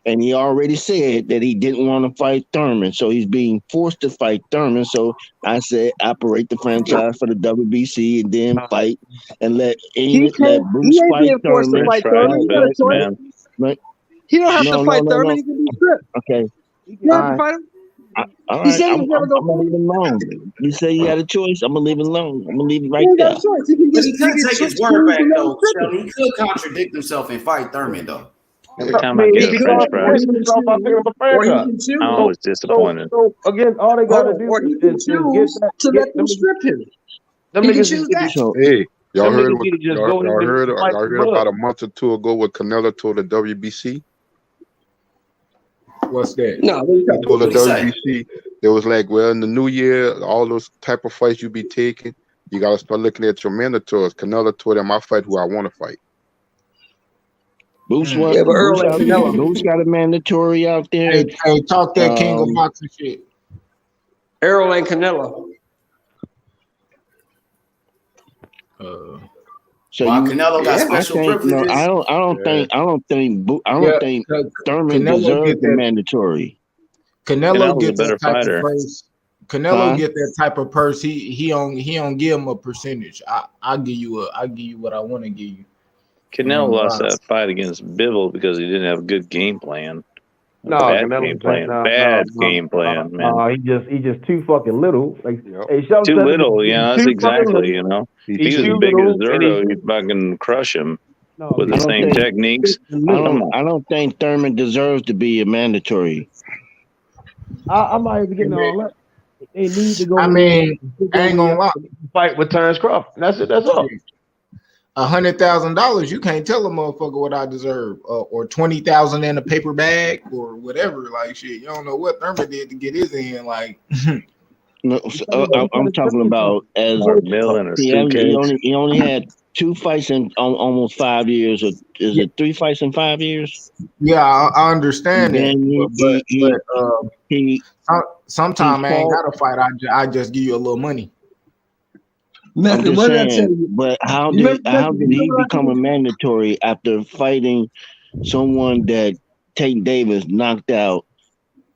And he already said that he didn't want to fight Thurman, so he's being forced to fight Thurman. So I said, operate the franchise for the WBC and then fight and let Bruce fight Thurman. Right? He don't have to fight Thurman. He can be stripped. Okay. He don't have to fight him. All He right, said he I'm was never gonna gonna leave it alone. You say you had a choice. I'm gonna leave it alone. I'm gonna leave it He right ain't there. got a choice. He can But get he could take his word choose back to let him though, strip Shelly. him. He could contradict himself and fight Thurman though. Every time I I mean, get he a can French contradict fries, himself by picking up a Or he franchise. can choose. I'm always disappointed. So again, all they gotta do Or he is can get choose that. to Get let them strip him. them He can niggas choose just get that. to, So Hey, y'all them heard niggas what get to just go in and fight y'all the heard about bud. a month or two ago what Canelo told the WBC? What's that? No, what are you He talking told the What'd he say? WBC they was like, well, in the new year, all those type of fights you be taking, you gotta start looking at your mandatories. Canelo told him, I fight who I want to fight. Boost about? Yeah, but Earl ain't Canelo. Boost got a mandatory out there. Hey, talk that king of boxing shit. Errol ain't Canelo. So While you, Canelo got Yeah. I special think no, privileges, I don't Yeah, think 'cause Thurman Canelo deserves get the that. mandatory. Canelo Canelo's a get that better type of fighter. purse. Canelo get that type of purse. He don't give him a percentage. I give you what I want to give you. Canelo lost that fight against Bivol because he didn't have a good game plan. No, Bad Canelo game said plan. Bad game plan, man. he just too fucking little. Like hey, Shelton Too said it, little, he's that's too fucking exactly, little. you know. If He's he was too as big as little, and Zerto, you'd fucking crush him with I the don't same think techniques. Come on. I don't think Thurman deserves to be a mandatory. I'm not even getting all that. They need to go I in mean, and I ain't gonna lie. fight with Terence Crawford. That's it. That's all. $100,000, you can't tell a motherfucker what I deserve, or 20,000 in a paper bag, or whatever. Like shit, you don't know what Thurman did to get his in. Like, No, I'm talking about as Or a mill in a he suitcase. only had 2 fights in almost 5 years, or is it 3 fights in 5 years? yeah, I understand that, Then he sometimes I ain't fought. got to fight. I just give you a little money. I'm Method, just what did I tell saying, you? but how You did remember he what I become a told you? mandatory after fighting someone that Tate Davis knocked out,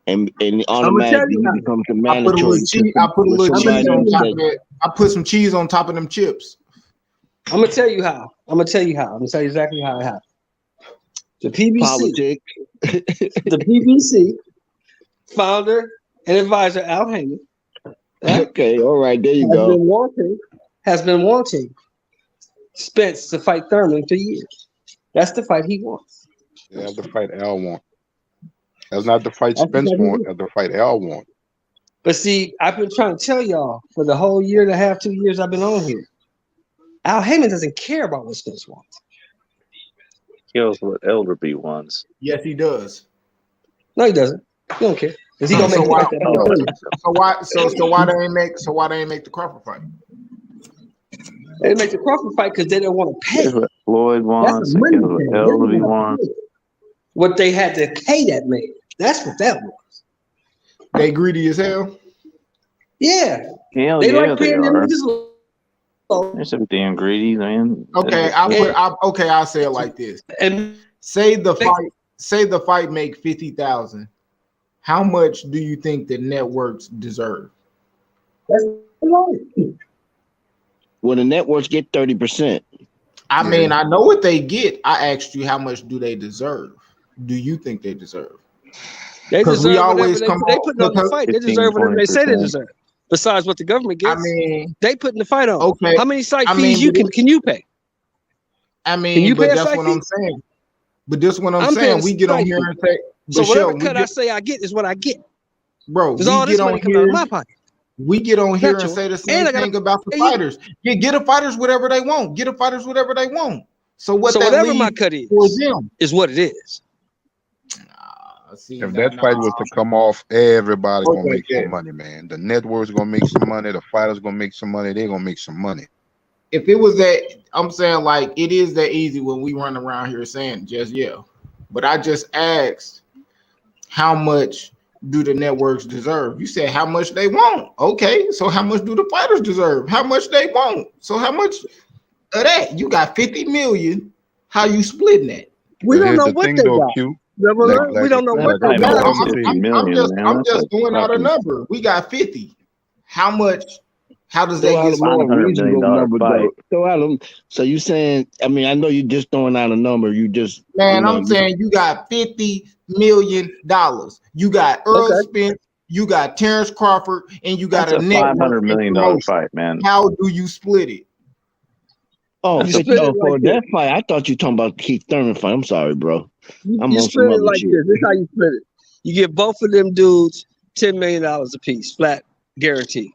and I'm gonna tell automatically you he how. becomes a I put a mandatory little cheese. I put a with little I'm gonna cheese tell on you top how. of that. I put some cheese on top of them chips. I'm gonna tell you how. I'm gonna tell you exactly how it happened. The PBC, politics. the PBC founder and advisor Al Haney, right, Okay, all right, there you go. has been wanting Spence to fight Thurman for years. That's the fight he wants. Yeah, that's the fight Al want. That's not the fight That's the Spence fight he want. wants. That's the fight Al want. But see, I've been trying to tell y'all for the whole year and a half, 2 years I've been on here. Al Heyman doesn't care about what Spence wants. Kills what Elderby wants. Yes, he does. No, he doesn't. He don't care. Because he gonna make the fight that he wants. So why they ain't make the Crawford fight? They didn't make the Crawford fight because they didn't want to pay. Kills what Floyd That's wants. a It money kills what thing. They Elderby didn't want wants. to pay what they had to pay that man. That's what that was. They greedy as hell. Yeah. Hell They yeah, like they paying them are. niggas low. They're some damn greedy, man. Okay, I'll say it like this. And say the fight make 50,000. How much do you think the networks deserve? That's low. Well, the networks get 30%. I mean, I know what they get. I asked you how much do they deserve? Do you think they deserve? They deserve we whatever always they come putting on the fight. They deserve whatever they say they 15-20%. deserve. Besides what the government gets, I mean, they putting the fight on. okay. How many site I fees mean, can you pay? I Can mean, you pay but a that's site what fee? I'm saying. But this what I'm I'm paying saying. a We get on site here fee. and say, So but whatever Shell, cut I say I get is what I get. bro, Because we all get this on money comes out of here. my pocket. We get on here Not and yours. say the same And I gotta thing about the pay you. fighters. Get the fighters whatever they want. Get the fighters whatever they want. So what So that whatever my leaves cut for them? is what it is. If that fight was to come off, everybody's gonna make some money, man. The network's gonna make some money. The fighters gonna make some money. They're gonna make some money. If it was that, I'm saying like it is that easy when we run around here saying just yeah. But I just asked, how much do the networks deserve? You said how much they want. Okay, so how much do the fighters deserve? How much they want? So how much of that? You got 50 million. How you splitting that? We don't know what they got. We don't know what they got. I'm just throwing out a number. We got 50. How How does Throw that out get a more $500 reasonable million number, fight. though. Throw out a. So you saying? I mean, I know you just throwing out a number. You just, Man, I'm saying you got $50 million. You got Earl Spence, you got Terence Crawford, and you got That's a a network $500 and million promotion. fight, man. How do you split it? Oh, You split it for like this. that fight, I thought you talking about Keith Thurman fight. I'm sorry, bro. I'm You on split some it other like shit. this. This is how you split it. You give both of them dudes $10 million a piece, flat guarantee.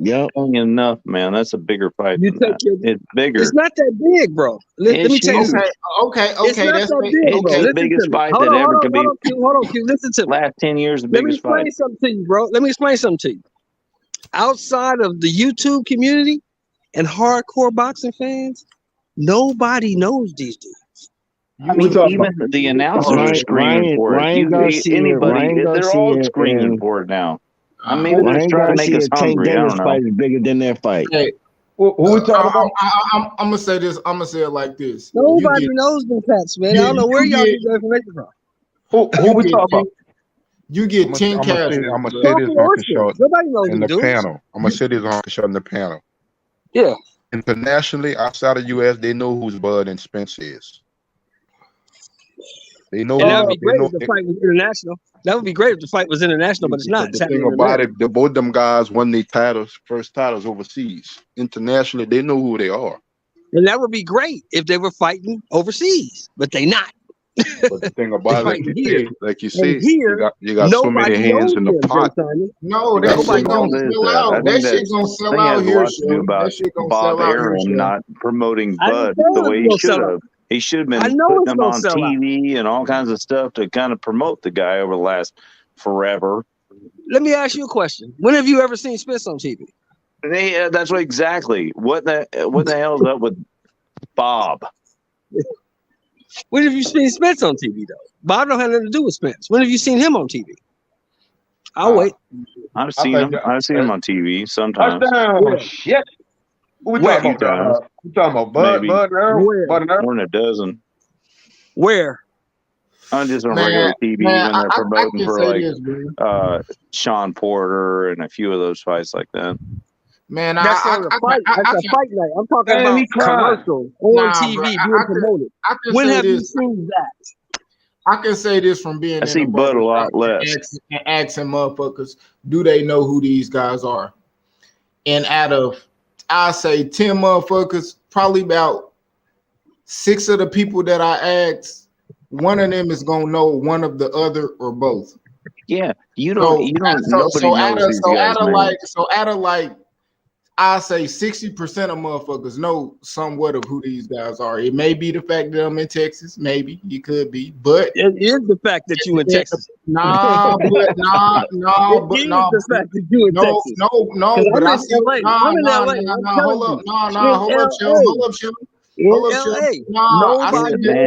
Yeah, ain't enough, man. That's a bigger fight You than take that. your. It's bigger. It's not that big, bro. Let me It's tell you huge. something. Okay. It's not That's that big, It's bro. the Listen to biggest me. fight Hold that on, ever hold on, could be. hold on, Q. Hold on, Q. Listen to me. Last 10 years, the Let me biggest explain fight. something to you, bro. Let me explain something to you. Outside of the YouTube community and hardcore boxing fans, nobody knows these dudes. I mean, even the announcers are screaming for it. Ryan Garcia, Anybody, Ryan they're all Garcia, screaming and for it now. I mean, maybe they're Ryan trying to make us Garcia, Tank hungry. I Davis don't know. fight is bigger than their fight. Hey, Who we talking about? I'm gonna say this. I'm gonna say it like this. Nobody knows them cats, man. I don't know where y'all get that information from. Who we talking about? You get I'm 10 gonna cash. say this on Crawford Kishore Nobody knows in them the dudes. panel. I'm gonna say this on Kishore in the panel. Yeah. Internationally, outside of US, they know who's Bud and Spence is. They know. And that would be they great know if the fight was international. That would be great if the fight was international, but it's not. the It's thing happening in about America. it, both them guys won their first titles overseas. Internationally, they know who they are. And that would be great if they were fighting overseas, but they not. But the thing about it, like you say, And here, you got so many nobody hands knows in the them, pot. Jay Simon. No, I that think shit all gonna this, sell I out. think That shit gonna I sell think it out has a here, lot to do Shell. about That shit gonna Bob sell out here, Arum Shell. not promoting I didn't Bud say the it was way he gonna should sell out. have. He should have I been know putting it's him gonna on sell out. TV and all kinds of stuff to kind of promote the guy over the last forever. Let me ask you a question. When have you ever seen Spence on TV? That's what exactly. What the hell's up with Bob? When have you seen Spence on TV though? Bob don't have nothing to do with Spence. When have you seen him on TV? I'll wait. I've seen him. I've seen him on TV sometimes. Touchdown! Shit. Who we Where? talking about? We talking about Bud, Maybe Bud, and Earl? Where? Bud and Earl? more than a dozen. Where? I'm just on Man, regular TV when they're I promoting can for say like this, man. Sean Porter and a few of those fights like that. Man, That's on a fight. That's a fight night. I'm talking Damn, about he cried. commercial on Nah, TV bro. being promoted. I can When say have you this. seen that? I can say this from being I in see a Bud a lot barbershop less. and asking motherfuckers, do they know who these guys are? And out of, I say 10 motherfuckers, probably about 6 of the people that I asked, one of them is gonna know one of the other or both. Yeah, nobody knows these guys' names. Out of like I say 60% of motherfuckers know somewhat of who these guys are. It may be the fact that I'm in Texas, maybe it could be, but it is the fact that you in Texas. But the fact that you in Texas. But I see. I'm in LA. Hold up, Shell. Man,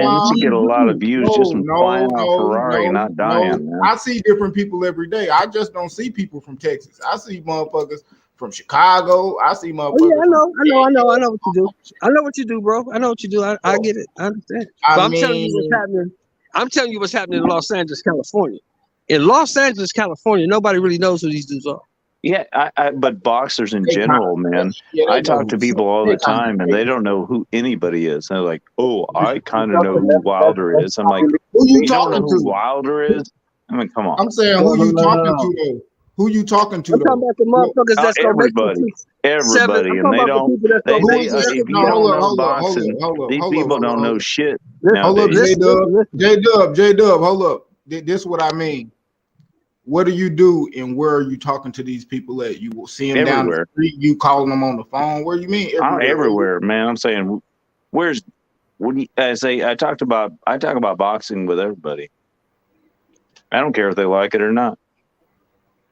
you should get a lot of views just from flying on a Ferrari and not dying, man. I see different people every day. I just don't see people from Texas. I see motherfuckers from Chicago. I see motherfuckers. Oh, yeah, I know what you do. I know what you do, bro. I know what you do. I get it. I understand. But I'm telling you what's happening. I'm telling you what's happening in Los Angeles, California. In Los Angeles, California, nobody really knows who these dudes are. Yeah, but boxers in general, man. I talk to people all the time, and they don't know who anybody is. They're like, "Oh, I kind of know who Wilder is." I'm like, "Who you don't know talking who to? Wilder is?" I mean, come on. I'm saying, who you talking to though? Who you talking to? I'm talking about the motherfuckers that's gonna make everybody, and they don't. If you don't know boxing, these people don't know shit. Hold up, J-Dub, hold up. This is what I mean. What do you do, and where are you talking to these people at? You will see them down the street. You calling them on the phone. Where you mean? Everywhere, man. I'm saying, I talk about boxing with everybody. I don't care if they like it or not,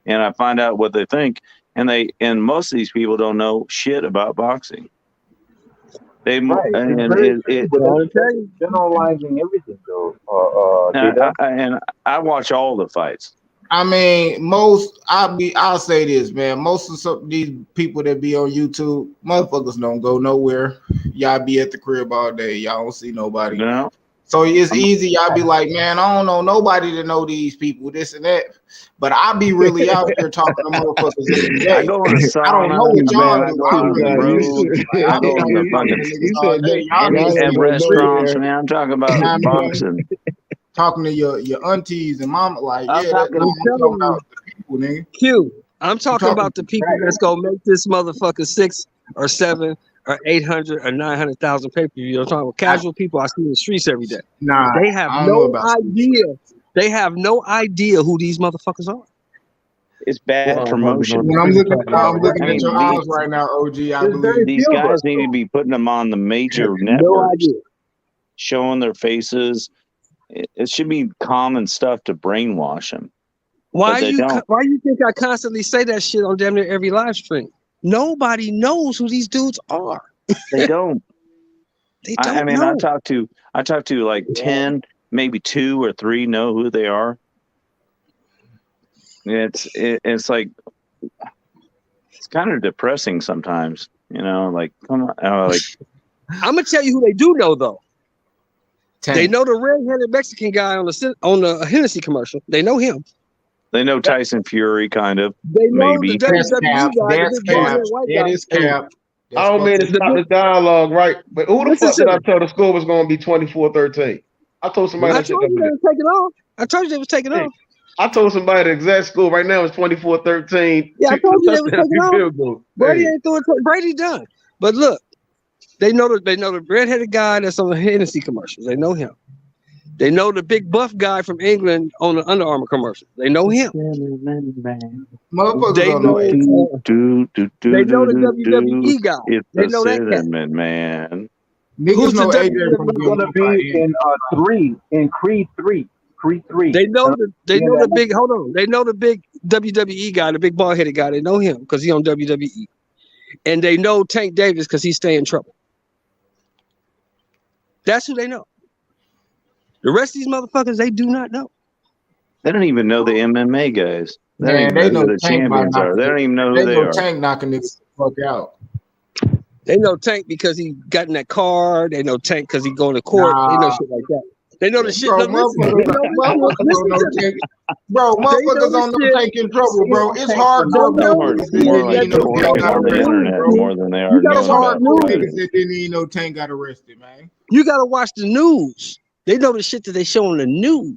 and I find out what they think. And most of these people don't know shit about boxing. Generalizing everything though. And I watch all the fights. I mean, I'll say this, man. Most of these people that be on YouTube, motherfuckers don't go nowhere. Y'all be at the crib all day. Y'all don't see nobody. No. So it's easy. I'll be like, man, I don't know nobody to know these people, this and that. But I'll be really out here talking to motherfuckers every day. I go in the sauna. I don't know what y'all do. I go on the road. I go on the fucking at restaurants, man. I'm talking about boxing. Talking to your aunties and mama, like, I'm yeah, talking about the people, nigga. Q. I'm talking about the people that's gonna make this motherfucker 6 or 7 or 800 or 900,000 pay-per-view. I'm talking about casual people I see in the streets every day. Nah, they have I don't know no about idea. They have no idea who these motherfuckers are. It's bad promotion. When I'm looking at your eyes right now, OG. I believe these guys need to be putting them on the major networks, showing their faces. It should be common stuff to brainwash them. Why you think I constantly say that shit on damn near every live stream? Nobody knows who these dudes are. They don't. They don't I mean, know. I talk to like 10, maybe 2 or 3 know who they are. It's like, it's kind of depressing sometimes, you know, like, come on, like. I'm gonna tell you who they do know though. They know the red-headed Mexican guy on the Hennessy commercial. They know him. They know Tyson Fury, kind of. They know maybe. the WWE guy, the big bald-headed white guy. It is cap. I don't mean to stop the dialogue, right? But who the fuck did I tell the score was going to be 24-13? I told somebody. I told you they was taking off. I told you they was taking off. I told somebody the exact score right now is 24-13. Yeah, I told you they was taking off. Brady ain't doing it. Brady done. But look, they know the redheaded guy that's on the Hennessy commercials. They know him. They know the big buff guy from England on the Under Armour commercial. They know him. Motherfuckers They don't know the WWE guy. It's They the know that cat. cinnamon man. Niggas Who's know the AJ from WWE gonna be in Creed 3. They know the big. Hold on. They know the big WWE guy, the big bald headed guy. They know him because he's on WWE, and they know Tank Davis because he stay in trouble. That's who they know. The rest of these motherfuckers, they do not know. They don't even know the MMA guys. Man, they know who the Tank champions are. They don't even know who They they know are. Tank knocking niggas the fuck out. They know Tank because he got in that car. They know Tank because he going to court. They know shit like that. They know the shit. Bro, No, listen. motherfuckers don't know Tank. Bro, motherfuckers don't know Tank in trouble, bro. It's hard More like talking on the internet more than they are You gotta It's knowing hard about for fighting. niggas that didn't even know Tank got arrested, man. You gotta watch the news. They know the shit that they show on the news.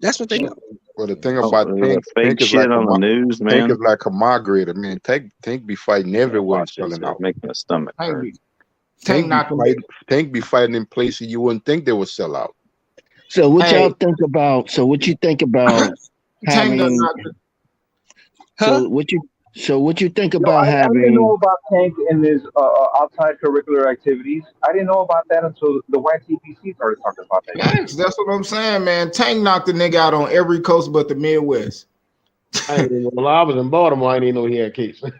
That's what they know. Well, the thing about Tank, fake Tank is shit like on the news, man. Tank is like a migrator, man. Tank be fighting everywhere and selling out. Making my stomach hurt. Tank be fighting in places you wouldn't think they would sell out. So what y'all think about? So what you think about Tank does having? not. So what you think Yo, about I didn't having? know about Tank and his outside curricular activities. I didn't know about that until the YTPC started talking about that. Thanks. That's what I'm saying, man. Tank knocked the nigga out on every coast but the Midwest. I was in Baltimore. I didn't even know he had case. To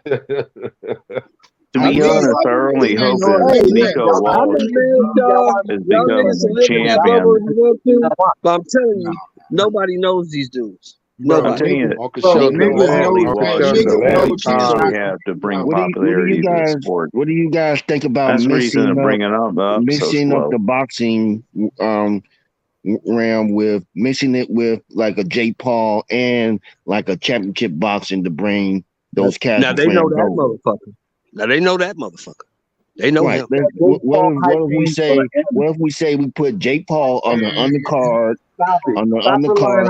be honest, our only hope is Nico Walsh has become champion. But I'm telling you, nobody knows these dudes. I'm telling you, we have to bring popularity to the sport. What do you guys think about That's the reason to bring it up mixing up the boxing realm with mixing it with like a Jake Paul and like a championship boxing to bring those cats. Now they know that motherfucker. Now they know that motherfucker. They know him. What if we say we put Jake Paul on the undercard? On the undercard,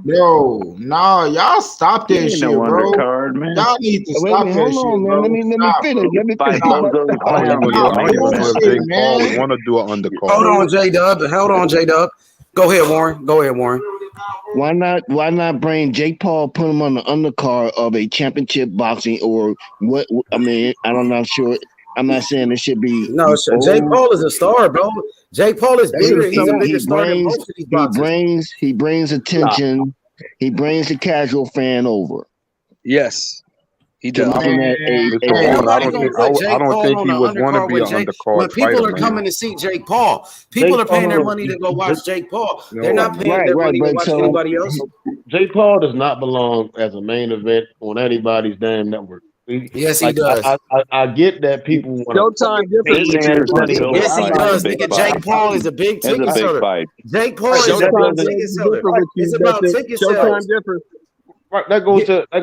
yo, nah, y'all stop that shit, no bro. Undercard, man. Y'all need to stop that shit, bro. Let me finish. Let me finish. Jake Paul want to do an undercard. Hold on, J-Dub. Go ahead, Warren. Why not bring Jake Paul, put him on the undercard of a championship boxing or what? I mean, I'm not sure. I'm not saying it should be. No, Jake Paul is a star, bro. Jake Paul is bigger. He's a bigger star than most of these boxers. He brings attention. He brings the casual fan over. Yes, he does. I don't think he would want to be an undercard when people fighter, are coming to see Jake Paul, people are paying their money to go watch Jake Paul. They're not paying their money to watch anybody else. Jake Paul does not belong as a main event on anybody's damn network. Yes, he Like does. I get that people want Showtime to difference with you. Yes, he does, nigga. Jake Paul is a big It's a ticket big seller. fight. Jake Paul is a Showtime big ticket seller. difference with you. It's about That's it. ticket Showtime sales. difference. Right, that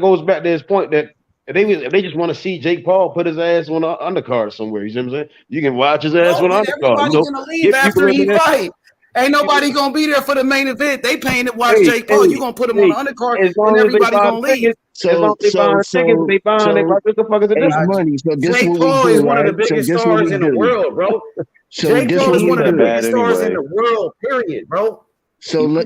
goes back to his point that if they just want to see Jake Paul put his ass on an undercard somewhere, you see what I'm saying? You can watch his ass on No, an then undercard. everybody gonna leave Get after people he into that. fight. Ain't nobody gonna be there for the main event. They paying to watch Jake Paul. You gonna put him on the undercard, as long and as they everybody buy gonna leave. tickets, as long as they buying tickets, they buying it. What the fuck is the Ace difference? Money. So this Jake what we Paul do, is one of the right? So biggest this what stars we in the do. world, bro. So Jake this Paul what is we one of the do. biggest stars in anyway. the world, period, bro. So He's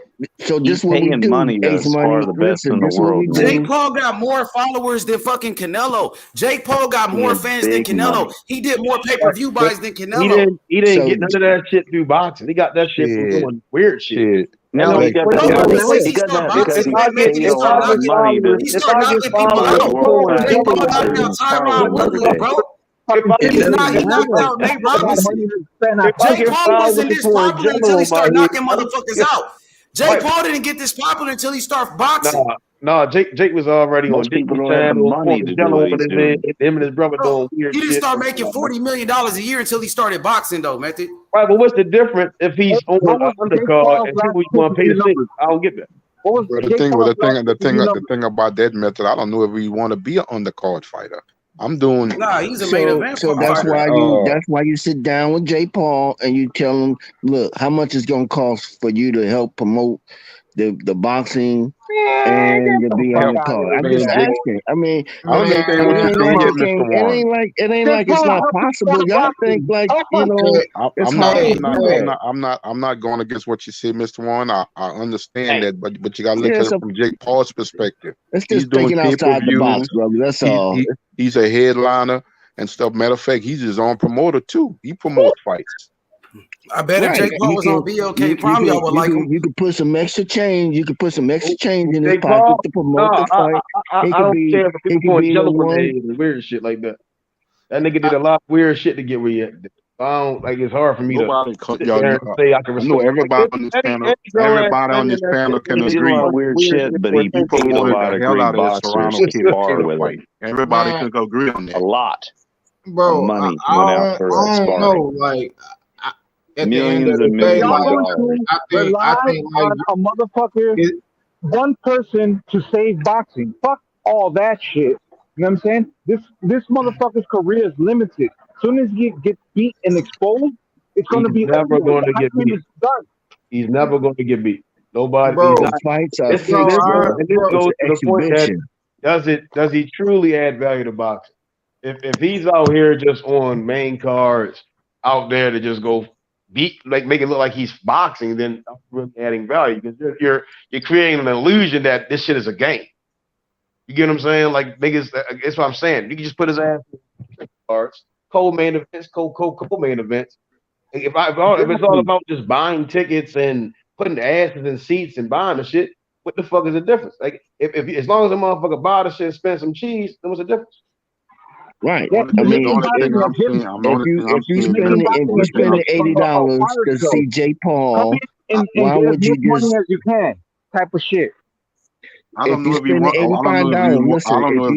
this what we paying do. money Ace as Money. far the best Listen, in the this what we world, do. man. Jake Paul got more followers than fucking Canelo. Jake Paul got more Paying fans than big Canelo. money. He did more pay-per-view buys than He Canelo. didn't So get none of that shit through boxing. He got that shit from doing weird shit. No, he got that. No, No, once he he got started that because boxing, he's maybe he paid a started lot of money to he started knocking people fight out. world class Jake Paul knocked fighters out and Tyron Carlos Woodley, Monte. bro. If He knocked out Nate Robinson. Jake Paul wasn't this popular until he started knocking motherfuckers out. Jake Paul didn't get this popular until he started boxing. No, Jake was already on Most people Disney don't have the Channel. money to do what he's doing. Him and his brother doing weird He didn't shit. start making $40 million a year until he started boxing, though, Method. Right, but what's the difference if he's on an undercard and people want to pay the ticket? I don't get that. Well, the thing about that method, I don't know if we want to be an undercard fighter. I'm doing. Nah, he's a main event So that's why you sit down with Jake Paul and you tell him, look, how much it's gonna cost for you to help promote the boxing and to be on the card. I'm just asking. I mean, it ain't like it's not possible. Y'all think like it's hard. I'm not going against what you say, Mr. Warren. I understand that, but you got to look at it from Jake Paul's perspective. It's just thinking outside the box, brother. That's all. He's a headliner and stuff. Matter of fact, he's his own promoter too. He promotes fights. I bet if Jake Paul was on BLK Prime, y'all would like him. You could put some extra change. You could put some extra change in his pocket to promote the fight. I don't care if people put jello on their head and weird shit like that. That nigga did a lot of weird shit to get where he at. I don't like. It's hard for me to sit there and say I can respect. No, everybody on this panel, everybody on this panel can agree. Weird shit, but he paid a lot of great boxers to spar with him. Everybody can agree on that. A lot. Bro, money I went out for don't sparring. know. Like at Millions the end of the and day, millions of dollars. I think like a motherfucker, one person to save boxing. Fuck all that shit. You know what I'm saying? This motherfucker's career is limited. As soon as he gets beat and exposed, it's going to be never going to get beat. He's never going to get beat. Nobody. Bro, fights are fixed, bro. And this goes to the point that does he truly add value to boxing? If he's out here just on main cards, out there to just go beat, like make it look like he's boxing, then I'm really adding value because you're creating an illusion that this shit is a game. You get what I'm saying? Like niggas, that's what I'm saying. You can just put his ass in cards, co-main events, co-main events. If it's all about just buying tickets and putting the asses in seats and buying the shit, what the fuck is the difference? Like if as long as a motherfucker buy the shit and spend some cheese, then what's the difference? Right. I mean, if you spend $80 to see Jake Paul, why would you just money as you can type of shit? I don't know if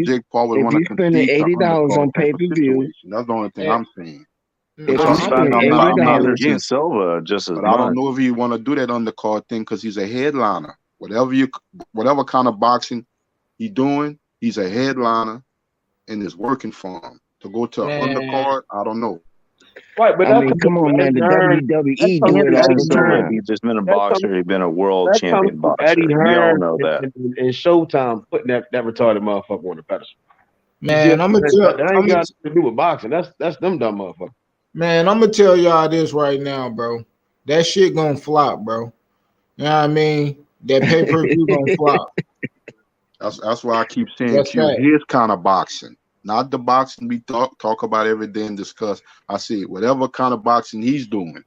Jake Paul would want to compete. $80 on pay-per-view. That's the only thing I'm saying. I'm not against Silva just as much. I don't know if you want to do that undercard thing because he's a headliner. Whatever kind of boxing he's doing, he's a headliner and it's working for him. To go to an undercard, I don't know. Right, but I mean, come on, man. The WWE do it all the time. He's just been a boxer. He's been a world champion boxer. Eddie We all Hearn know that. and Showtime putting that retarded motherfucker on the pedestal. Man, I'm gonna tell. That ain't got nothing to do with boxing. That's them dumb motherfuckers. Man, I'm gonna tell y'all this right now, bro. That shit gonna flop, bro. You know what I mean? That pay-per-view gonna flop. That's why I keep saying his kind of boxing. Not the boxing we talk about every day and discuss. I see whatever kind of boxing he's doing.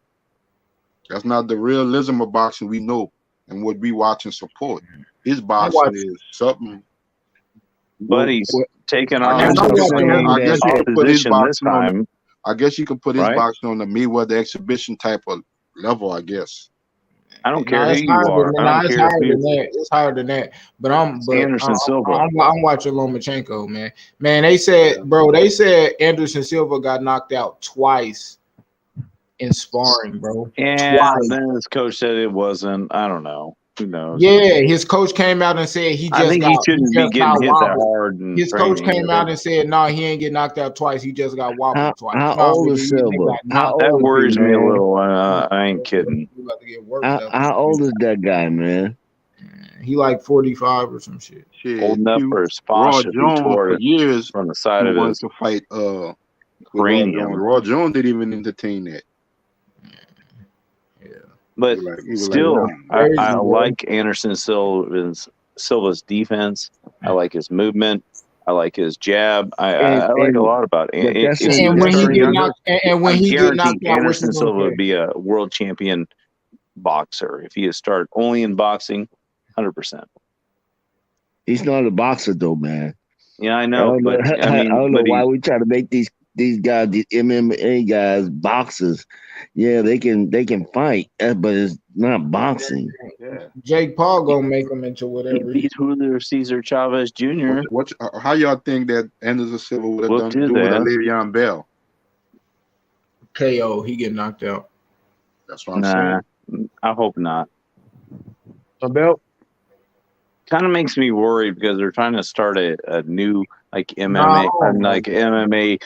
That's not the realism of boxing we know and what we watch and support. His boxing is something. But he's taken off I guess you could put his boxing time. I guess you could put his boxing on the Mayweather exhibition type of level, I guess. I don't No, care who it's you higher are. than I no, don't it's care higher who. than that. It's higher than that. But It's Anderson Silva. I'm watching Lomachenko, man. Man, they said Anderson Silva got knocked out twice in sparring, bro. Yeah, Twice. then his coach said it wasn't. I don't know. Who knows? Yeah, his coach came out and said he I just think got he shouldn't be getting hit that wobbled. hard in His coach training. came out and said, "No, he ain't get knocked out twice. He just got wobbled twice." How No, old nigga, is you nigga Silva? got How knocked That old is he, worries me a man? little. I ain't kidding. You about to get worked up. How old is that guy, man? He like 45 or some shit. Old enough for his Raw sponsor to be Jones tore for it years from the he side of wanted his to fight with Raw Jones. cranium. Raw Jones didn't even entertain that. But He was still, like, I like Anderson Silva's defense. I like his movement. I like his jab. I like a lot about it. But that's If he And was when he turned get younger, knocked, and when I he get guarantee knocked out, what you Anderson gonna Silva would say? be a world champion boxer if he had started only in boxing. 100%. He's not a boxer though, man. Yeah, I I know, don't know, but I I mean, don't know but why he. we try to make these guys, these MMA guys, boxers. Yeah, they can fight, but it's not boxing. Jake Paul gonna make him into He whatever. beat Julio Cesar Chavez Jr. How y'all think that Anderson Silva would have We'll done do do with a that. Le'Veon Bell? KO, he get knocked out. That's what I'm Nah, saying. I hope not. A belt? Kind of makes me worried because they're trying to start a new like No, MMA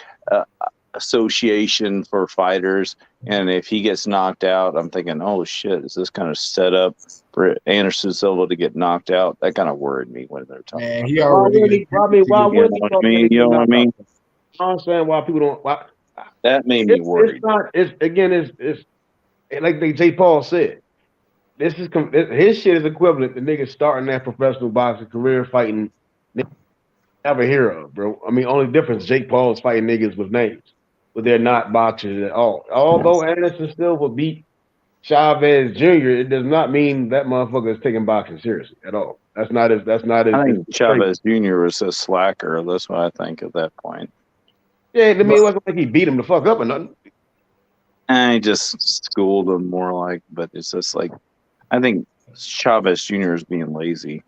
association for fighters, and if he gets knocked out, I'm thinking, oh shit, is this kind of set up for Anderson Silva to get knocked out? That kind of worried me when they're talking. man, about he that. already You got know what I mean? You know what I mean? I don't understand why people don't. Why, That made me worried. it's not. It's like Jay Paul said. This is his shit is equivalent to niggas starting that professional boxing career fighting. Never hear of, bro. I mean, only difference Jake Paul is fighting niggas with names, but they're not boxers at all. Although Anderson Silva beat Chavez Jr., it does not mean that motherfucker is taking boxing seriously at all. That's not his. I think Chavez Jr. was a slacker. That's what I think at that point. Yeah, to me, it wasn't like he beat him the fuck up or nothing. And he just schooled him more like, but it's just like, I think Chavez Jr. is being lazy.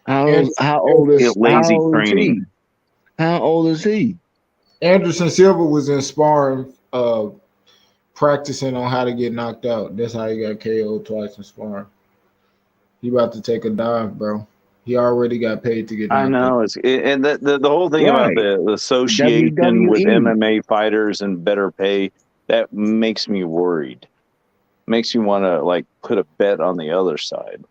How old is lazy training? How old is he? Anderson Silva was in sparring, practicing on how to get knocked out. That's how he got KO'd twice in sparring. He about to take a dive, bro. He already got paid to get knocked I know out. and the whole thing about the association with MMA fighters and better pay, that makes me worried. Makes me want to like put a bet on the other side.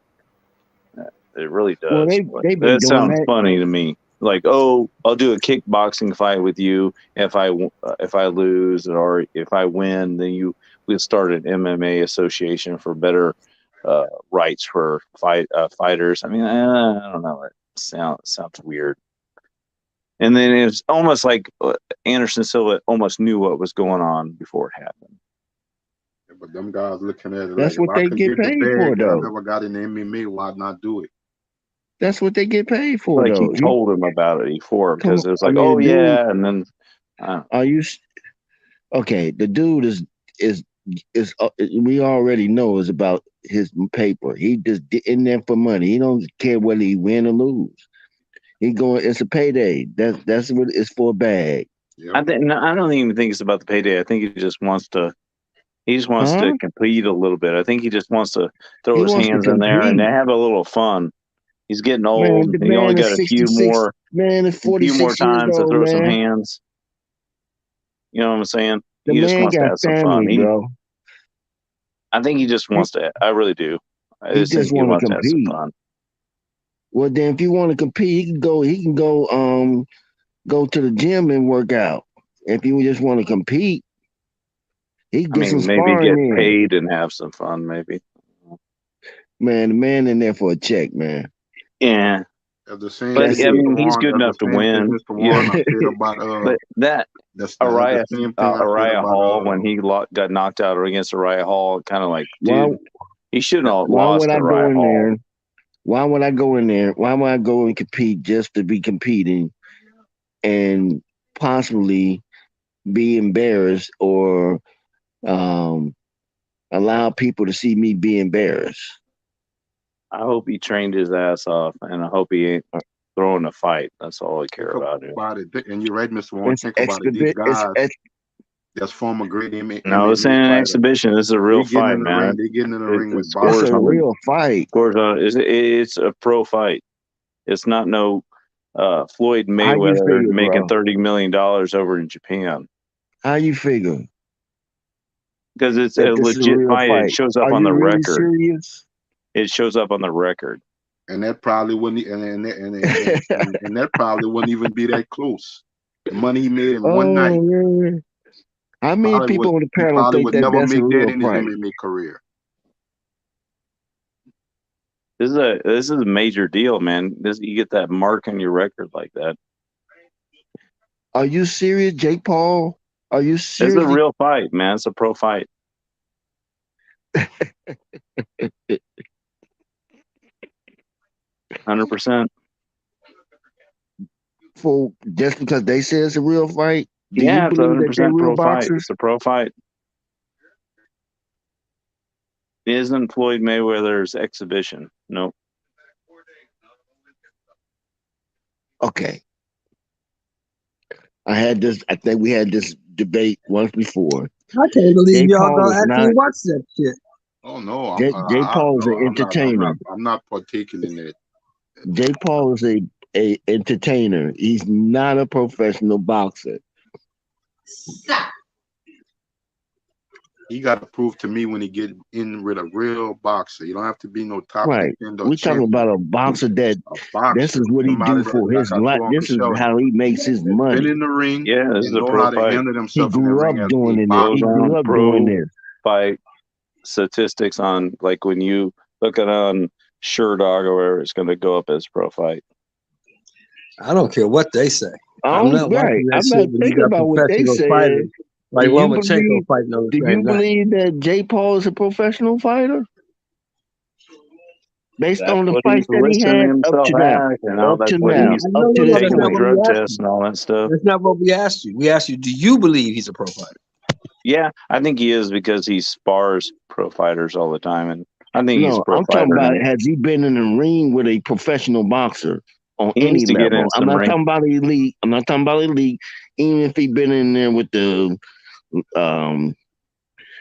It really does. Well, they've been that doing sounds that. funny to me. Like, oh, I'll do a kickboxing fight with you if I lose, or if I win, then we'll start an MMA association for better rights for fighters. I mean, I don't know. It sounds weird. And then it's almost like Anderson Silva almost knew what was going on before it happened. Yeah, but them guys looking at it That's like, what if I they could get get the paid bag, for, but I though. never got in the MMA, why not do it? That's what they get paid for, Like though. he told him about it before because it was like, oh dude, yeah, and then are you okay? The dude is we already know is about his paper. He just in there for money. He don't care whether he win or lose. He going. It's a payday. That's what it's for. A bag. I don't even think it's about the payday. I think he just wants to. He just wants to compete a little bit. I think he just wants to throw his hands in there and have a little fun. He's getting old. Man, He only got a few 66. more. Man, it's 46 few more years times to old, throw some man. hands. You know what I'm saying? The He just man wants to got have some family, fun. bro. I think he just wants to. I really do. I He just think just he want wants to to have some compete. fun. Well, then, if you want to compete, he can go. Go to the gym and work out. If you just want to compete, he can get some Maybe get sparring in. paid and have some fun. Maybe. Man, the man in there for a check, man. Yeah. At the same But thing, I mean, Mr. he's Warren, good at the enough to same thing, win. Mr. Warren, I said about But that that's Uriah the same thing I said about Hall when he got knocked out against Uriah Hall, kind of like, dude, he shouldn't have Why lost would I go Uriah in Hall. there? Why would I go in there? Why would I go and compete just to be competing and possibly be embarrassed or allow people to see me be embarrassed. I hope he trained his ass off, and I hope he ain't throwing a fight. That's all I care about. And you're right, Mr. Warren. Think about it. These guys, that's former great MMA. No, this ain't an exhibition. This is a real fight, man. They getting in the ring with boxers. It's a real fight. It's a pro fight. It's not no Floyd Mayweather making $30 million over in Japan. How you figure? Because it's a legit fight. It shows up on the record. Serious? It shows up on the record. And that probably wouldn't, and that probably wouldn't even be that close. The money he made in one night. Yeah. How many people on the panel think that that's a real fight? In his MMA career. This is a major deal, man. You get that mark on your record like that. Are you serious, Jake Paul? Are you serious? It's a real fight, man. It's a pro fight. 100%. For just because they say it's a real fight? Yeah, it's 100% pro fight. It's a pro fight. It isn't Floyd Mayweather's exhibition. No. Okay. I think we had this debate once before. I can't believe y'all don't actually watch that shit. Oh no, Jake Paul is an entertainer. I'm not partaking in it. Jake Paul is a entertainer. He's not a professional boxer. He got to prove to me when he get in with a real boxer. You don't have to be no top. Right. We're talking about a boxer that this is what he do for his life. This is how he makes his money. Been in the ring. Yeah, this is a pro fight. He grew up doing it. He grew up doing this. Fight statistics on, like, when you look at on SureDog or whatever, it's going to go up as pro fight. I don't care what they say. I'm not thinking about what they say. Like Lomachenko fighting on the Do you believe that Jake Paul is a professional fighter? Based on the fights that he had up to now. Up to now. Drug tests and all that stuff. That's not what we asked you. We asked you, do you believe he's a pro fighter? Yeah, I think he is, because he spars pro fighters all the time. And I think he's a pro fighter. I'm talking about, has he been in the ring with a professional boxer on any level? I'm not talking about elite. I'm not talking about elite. Even if he been in there with the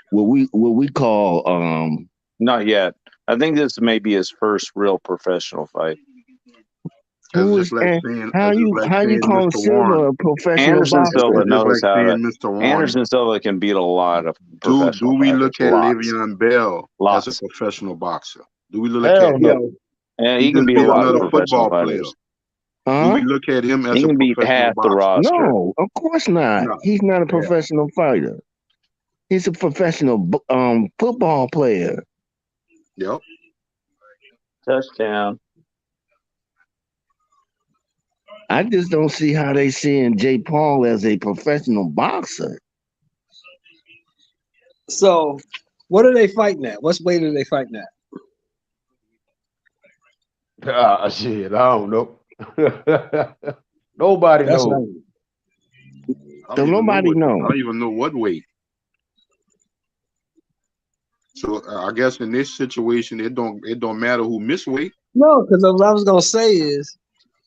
what we call not yet. I think this may be his first real professional fight. How you call Silva a professional Anderson boxer? Silva knows how to. Anderson Silva can beat a lot of professional Do we look at Le'Veon Bell as a professional boxer? Do we look at him? Yeah, he can beat a lot of professional fighters. Do we look at him as he can beat half the roster? No, of course not. No. He's not a professional fighter. He's a professional football player. Yep. Touchdown. I just don't see how they seeing Jake Paul as a professional boxer. So, what are they fighting at? What weight are they fighting at? Shit, I don't know. Nobody knows. Nobody knows. I don't even know what weight. So I guess in this situation, it don't matter who miss weight. No, because what I was gonna say is,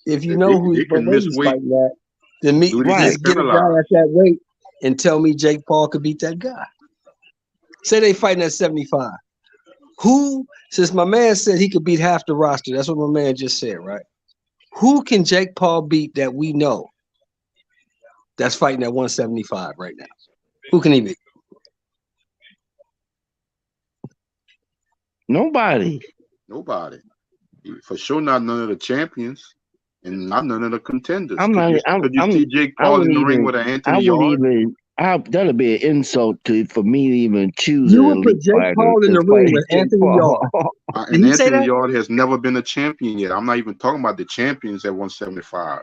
if you know who he's fighting at, then just get a guy at that weight and tell me Jake Paul could beat that guy. Say they fighting at 75. Who, since my man said he could beat half the roster, that's what my man just said, right? Who can Jake Paul beat that we know that's fighting at 175 right now? Who can he beat? Nobody. For sure, not none of the champions, and not none of the contenders. Could you see Jake Paul in the ring with an Anthony Yard? That'll be an insult for me to even choose. You would put Jake Paul in the ring with Anthony Yard. And Anthony Yard has never been a champion yet. I'm not even talking about the champions at 175.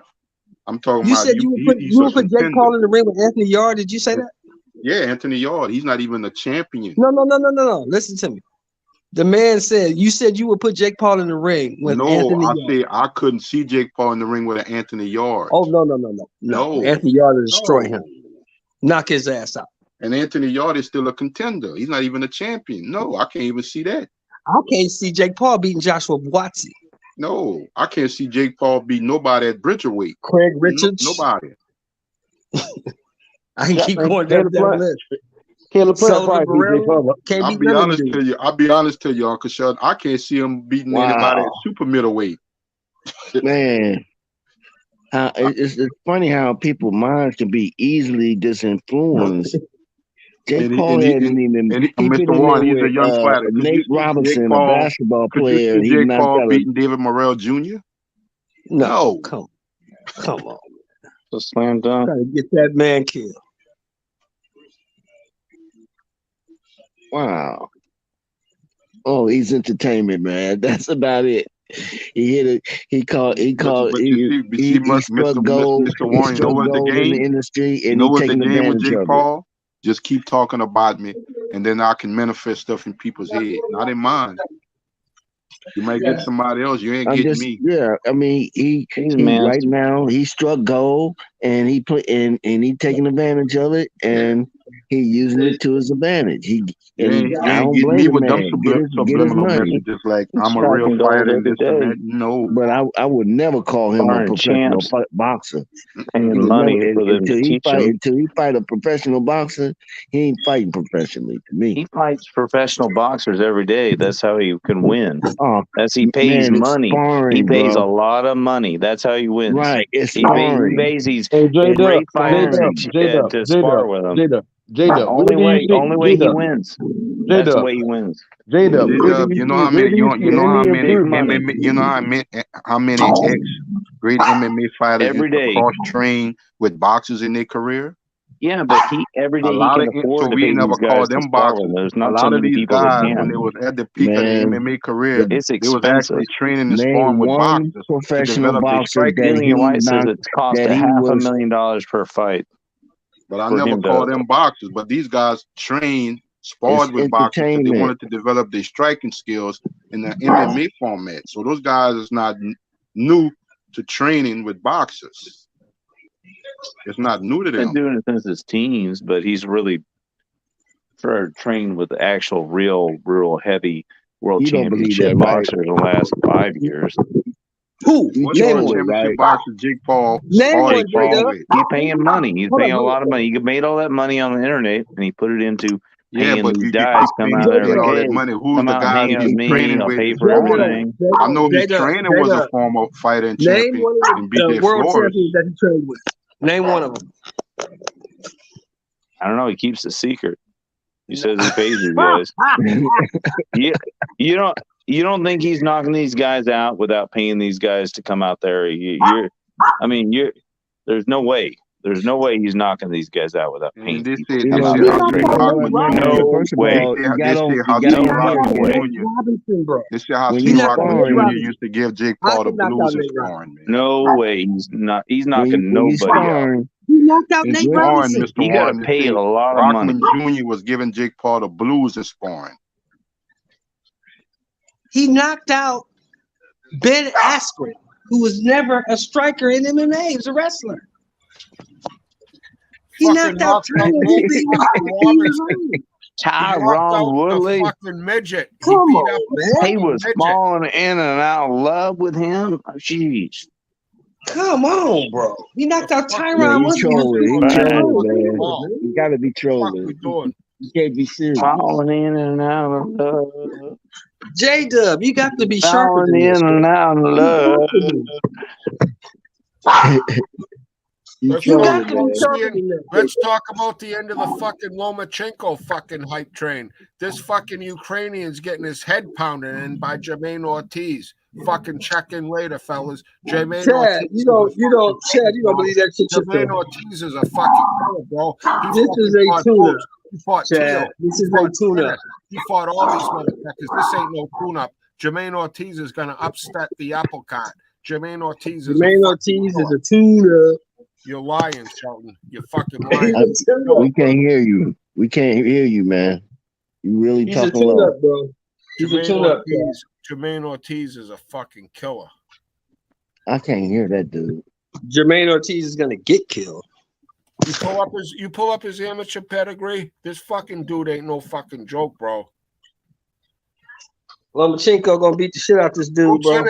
I'm talking about you would put Jake Paul in the ring with Anthony Yard. Did you say that? Yeah, Anthony Yard. He's not even a champion. No. Listen to me. The man said, you said you would put Jake Paul in the ring with Anthony Yard. I said I couldn't see Jake Paul in the ring with an Anthony Yard. Oh, no. Anthony Yard will destroy him. Knock his ass out. And Anthony Yarde is still a contender. He's not even a champion. No, I can't even see that. I can't see Jake Paul beating Joshua Buatsi. No, I can't see Jake Paul beat nobody at Bridgerweight. Craig Richards. Nobody. I can keep going down that list. Caleb Plant Sullivan probably beat Jake Barrera Paul. can't I'll beat be none of honest them. to you. I'll be honest to you, Uncle Sheldon. I can't see him beating anybody at super middleweight. Man, it's funny how people's minds can be easily disinfluenced. Jake Paul hadn't even Mr. Warren, he's a young fighter. Nate Robinson, a basketball player. Could you see Jake Paul beating David Morrell Jr.? No. Come on. A slam dunk. Trying to get that man killed. Wow. Oh, he's entertainment, man. That's about it. He hit it. He struck gold. He struck gold in the industry, and he taking advantage Jake of Paul? Just keep talking about me, and then I can manifest stuff in people's head, not in mine. You might get somebody else. You ain't getting me. Yeah, I mean, he right now he struck gold, and he he taking advantage of it, and he using it to his advantage. I don't blame me the with man. them subliminal messages like I'm a real fighter and this and that. No, but I would never call him a professional boxer. Paying money for them to teach him. Until he fight a professional boxer, he ain't fighting professionally to me. He fights professional boxers every day. That's how he can win. Oh, he pays money. Sparring, he pays bro. a lot of money. That's how he wins. Right, it's he sparring. pays these J-Dub, great fighters to spar with him. J-Dub, Only way he wins. That's the way he wins. J-Dub, you know how many how many ex-great MMA fighters every day cross-train with boxers in their career? Yeah, but every day he can afford to pay these guys to spar with. There's not so many people that can. When they was at the peak of their MMA career, it's they was expensive. actually training and sparring with boxers. Professional boxer Your wife says it costs $500,000 per fight. But I never call them boxers. But these guys sparred with boxers because they wanted to develop their striking skills in the MMA format. So those guys is not new to training with boxers. It's not new to them. He's been doing it since his teens, but he's really trained with actual, real heavy world championship boxers in the last 5 years. Who? Championship boxer Jake Paul. He's paying money. He's paying a lot of money. He made all that money on the internet, and he put it into paying these guys come out every day. Who's the guy he's training with? Pay for everything. I know his trainer was a former fighter and champion in BJ world Flores. champions that he trained with. Name one of them. I don't know. He keeps it secret. He says he pays these guys. You don't think he's knocking these guys out without paying these guys to come out there? There's no way. There's no way he's knocking these guys out without paying. This This is how T-Rock used to give Jake Paul the blues in sparring, man. No way. He's knocking nobody out. He knocked out Nate Robinson. He got to pay a lot of money. Rockman Jr. was giving Jake Paul the blues in sparring. He knocked out Ben Askren, who was never a striker in MMA. He was a wrestler. He knocked out Tyrone Woodley. Fucking midget. Come on, man. He was falling in and out of love with him. Jeez. Come on, bro. He knocked out Tyron Woodley. You gotta be trolling. You can't be serious. Falling in and out of love. J-Dub, you got to be sharper Falling in and out of love. Let's talk about the end of the fucking Lomachenko fucking hype train. This fucking Ukrainian's getting his head pounded in by Jermaine Ortiz. Fucking check in later, fellas. Jermaine Ortiz. You don't believe that shit. Jermaine Ortiz is a fucking killer, bro. This is a tune-up. He fought Chad, this is a tune-up. He fought all these motherfuckers. This ain't no tune-up. Jermaine Ortiz is gonna upset the apple cart. Jermaine Ortiz is a tune-up. You're lying, Shelton. You're fucking lying. We can't hear you. We can't hear you, man. You really He's talking a tune-up, low. bro. He's a tune-up. Jermaine Ortiz is a fucking killer. I can't hear that dude. Jermaine Ortiz is gonna get killed. You pull up his amateur pedigree. This fucking dude ain't no fucking joke, bro. Lomachenko gonna beat the shit out this dude, bro.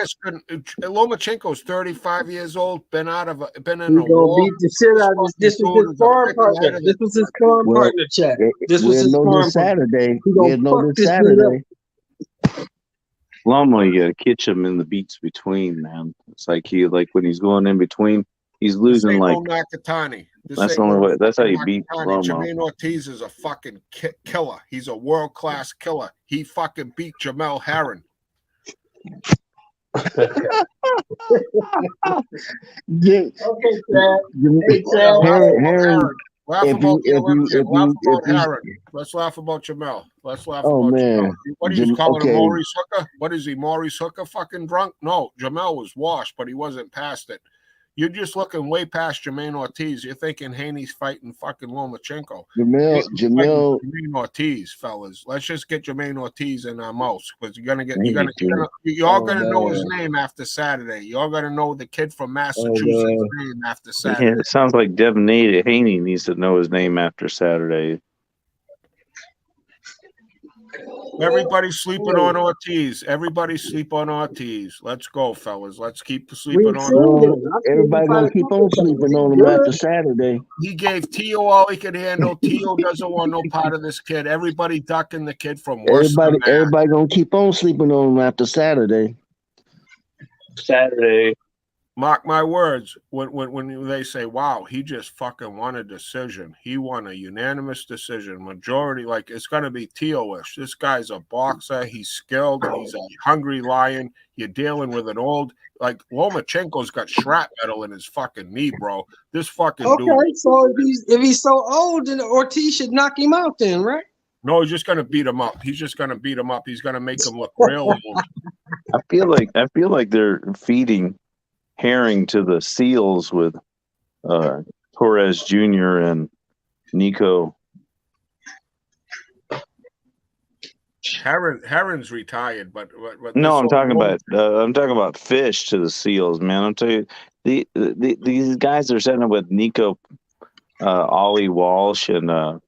Lomachenko's 35 years old. Been in a war. Beat the shit out of this. This was his sparring partner. This was his sparring partner, chat. This was his sparring Saturday. We'll know this Saturday. Loma, you gotta catch him in the beats between, man. It's like when he's going in between, he's losing like. No Nakatani. That's the only way. That's how you beat Loma. Jermaine Ortiz is a fucking killer. He's a world class killer. He fucking beat Jamel Herring. Okay, Chad. Hey, Chad. Herring. Laugh about Herring. Let's laugh about Jamel. Let's laugh about Jamel. What are you calling him, Maurice Hooker? What is he, Maurice Hooker fucking drunk? No, Jamel was washed, but he wasn't past it. You're just looking way past Jermaine Ortiz. You're thinking Haney's fighting fucking Lomachenko. Jermaine Ortiz, fellas. Let's just get Jermaine Ortiz in our mouth because you're all gonna know his name after Saturday. You're gonna know the kid from Massachusetts' name after Saturday. Yeah, it sounds like Devin Haney needs to know his name after Saturday. Everybody sleeping on Ortiz. Everybody sleep on Ortiz. Let's go, fellas. Let's keep sleeping on him. Everybody gonna keep on sleeping on him after Saturday. He gave Tio all he could handle. Tio doesn't want no part of this kid. Everybody ducking the kid from Worcester. Everybody gonna keep on sleeping on him after Saturday. Mark my words, when they say, wow, he just fucking won a decision. He won a unanimous decision. Majority, like, it's going to be Tio-ish. This guy's a boxer. He's skilled. He's a hungry lion. You're dealing with an old, like, Lomachenko's got shrapnel in his fucking knee, bro. This fucking dude. Okay, so if he's so old, then Ortiz should knock him out then, right? No, he's just going to beat him up. He's just going to beat him up. He's going to make him look real old. I feel like they're feeding Herring to the Seals with Torres Jr. and Nico. Herring's retired, but no, I'm talking about Fish to the Seals, man. I'm telling you, these guys are setting up with Nico, Ollie Walsh, and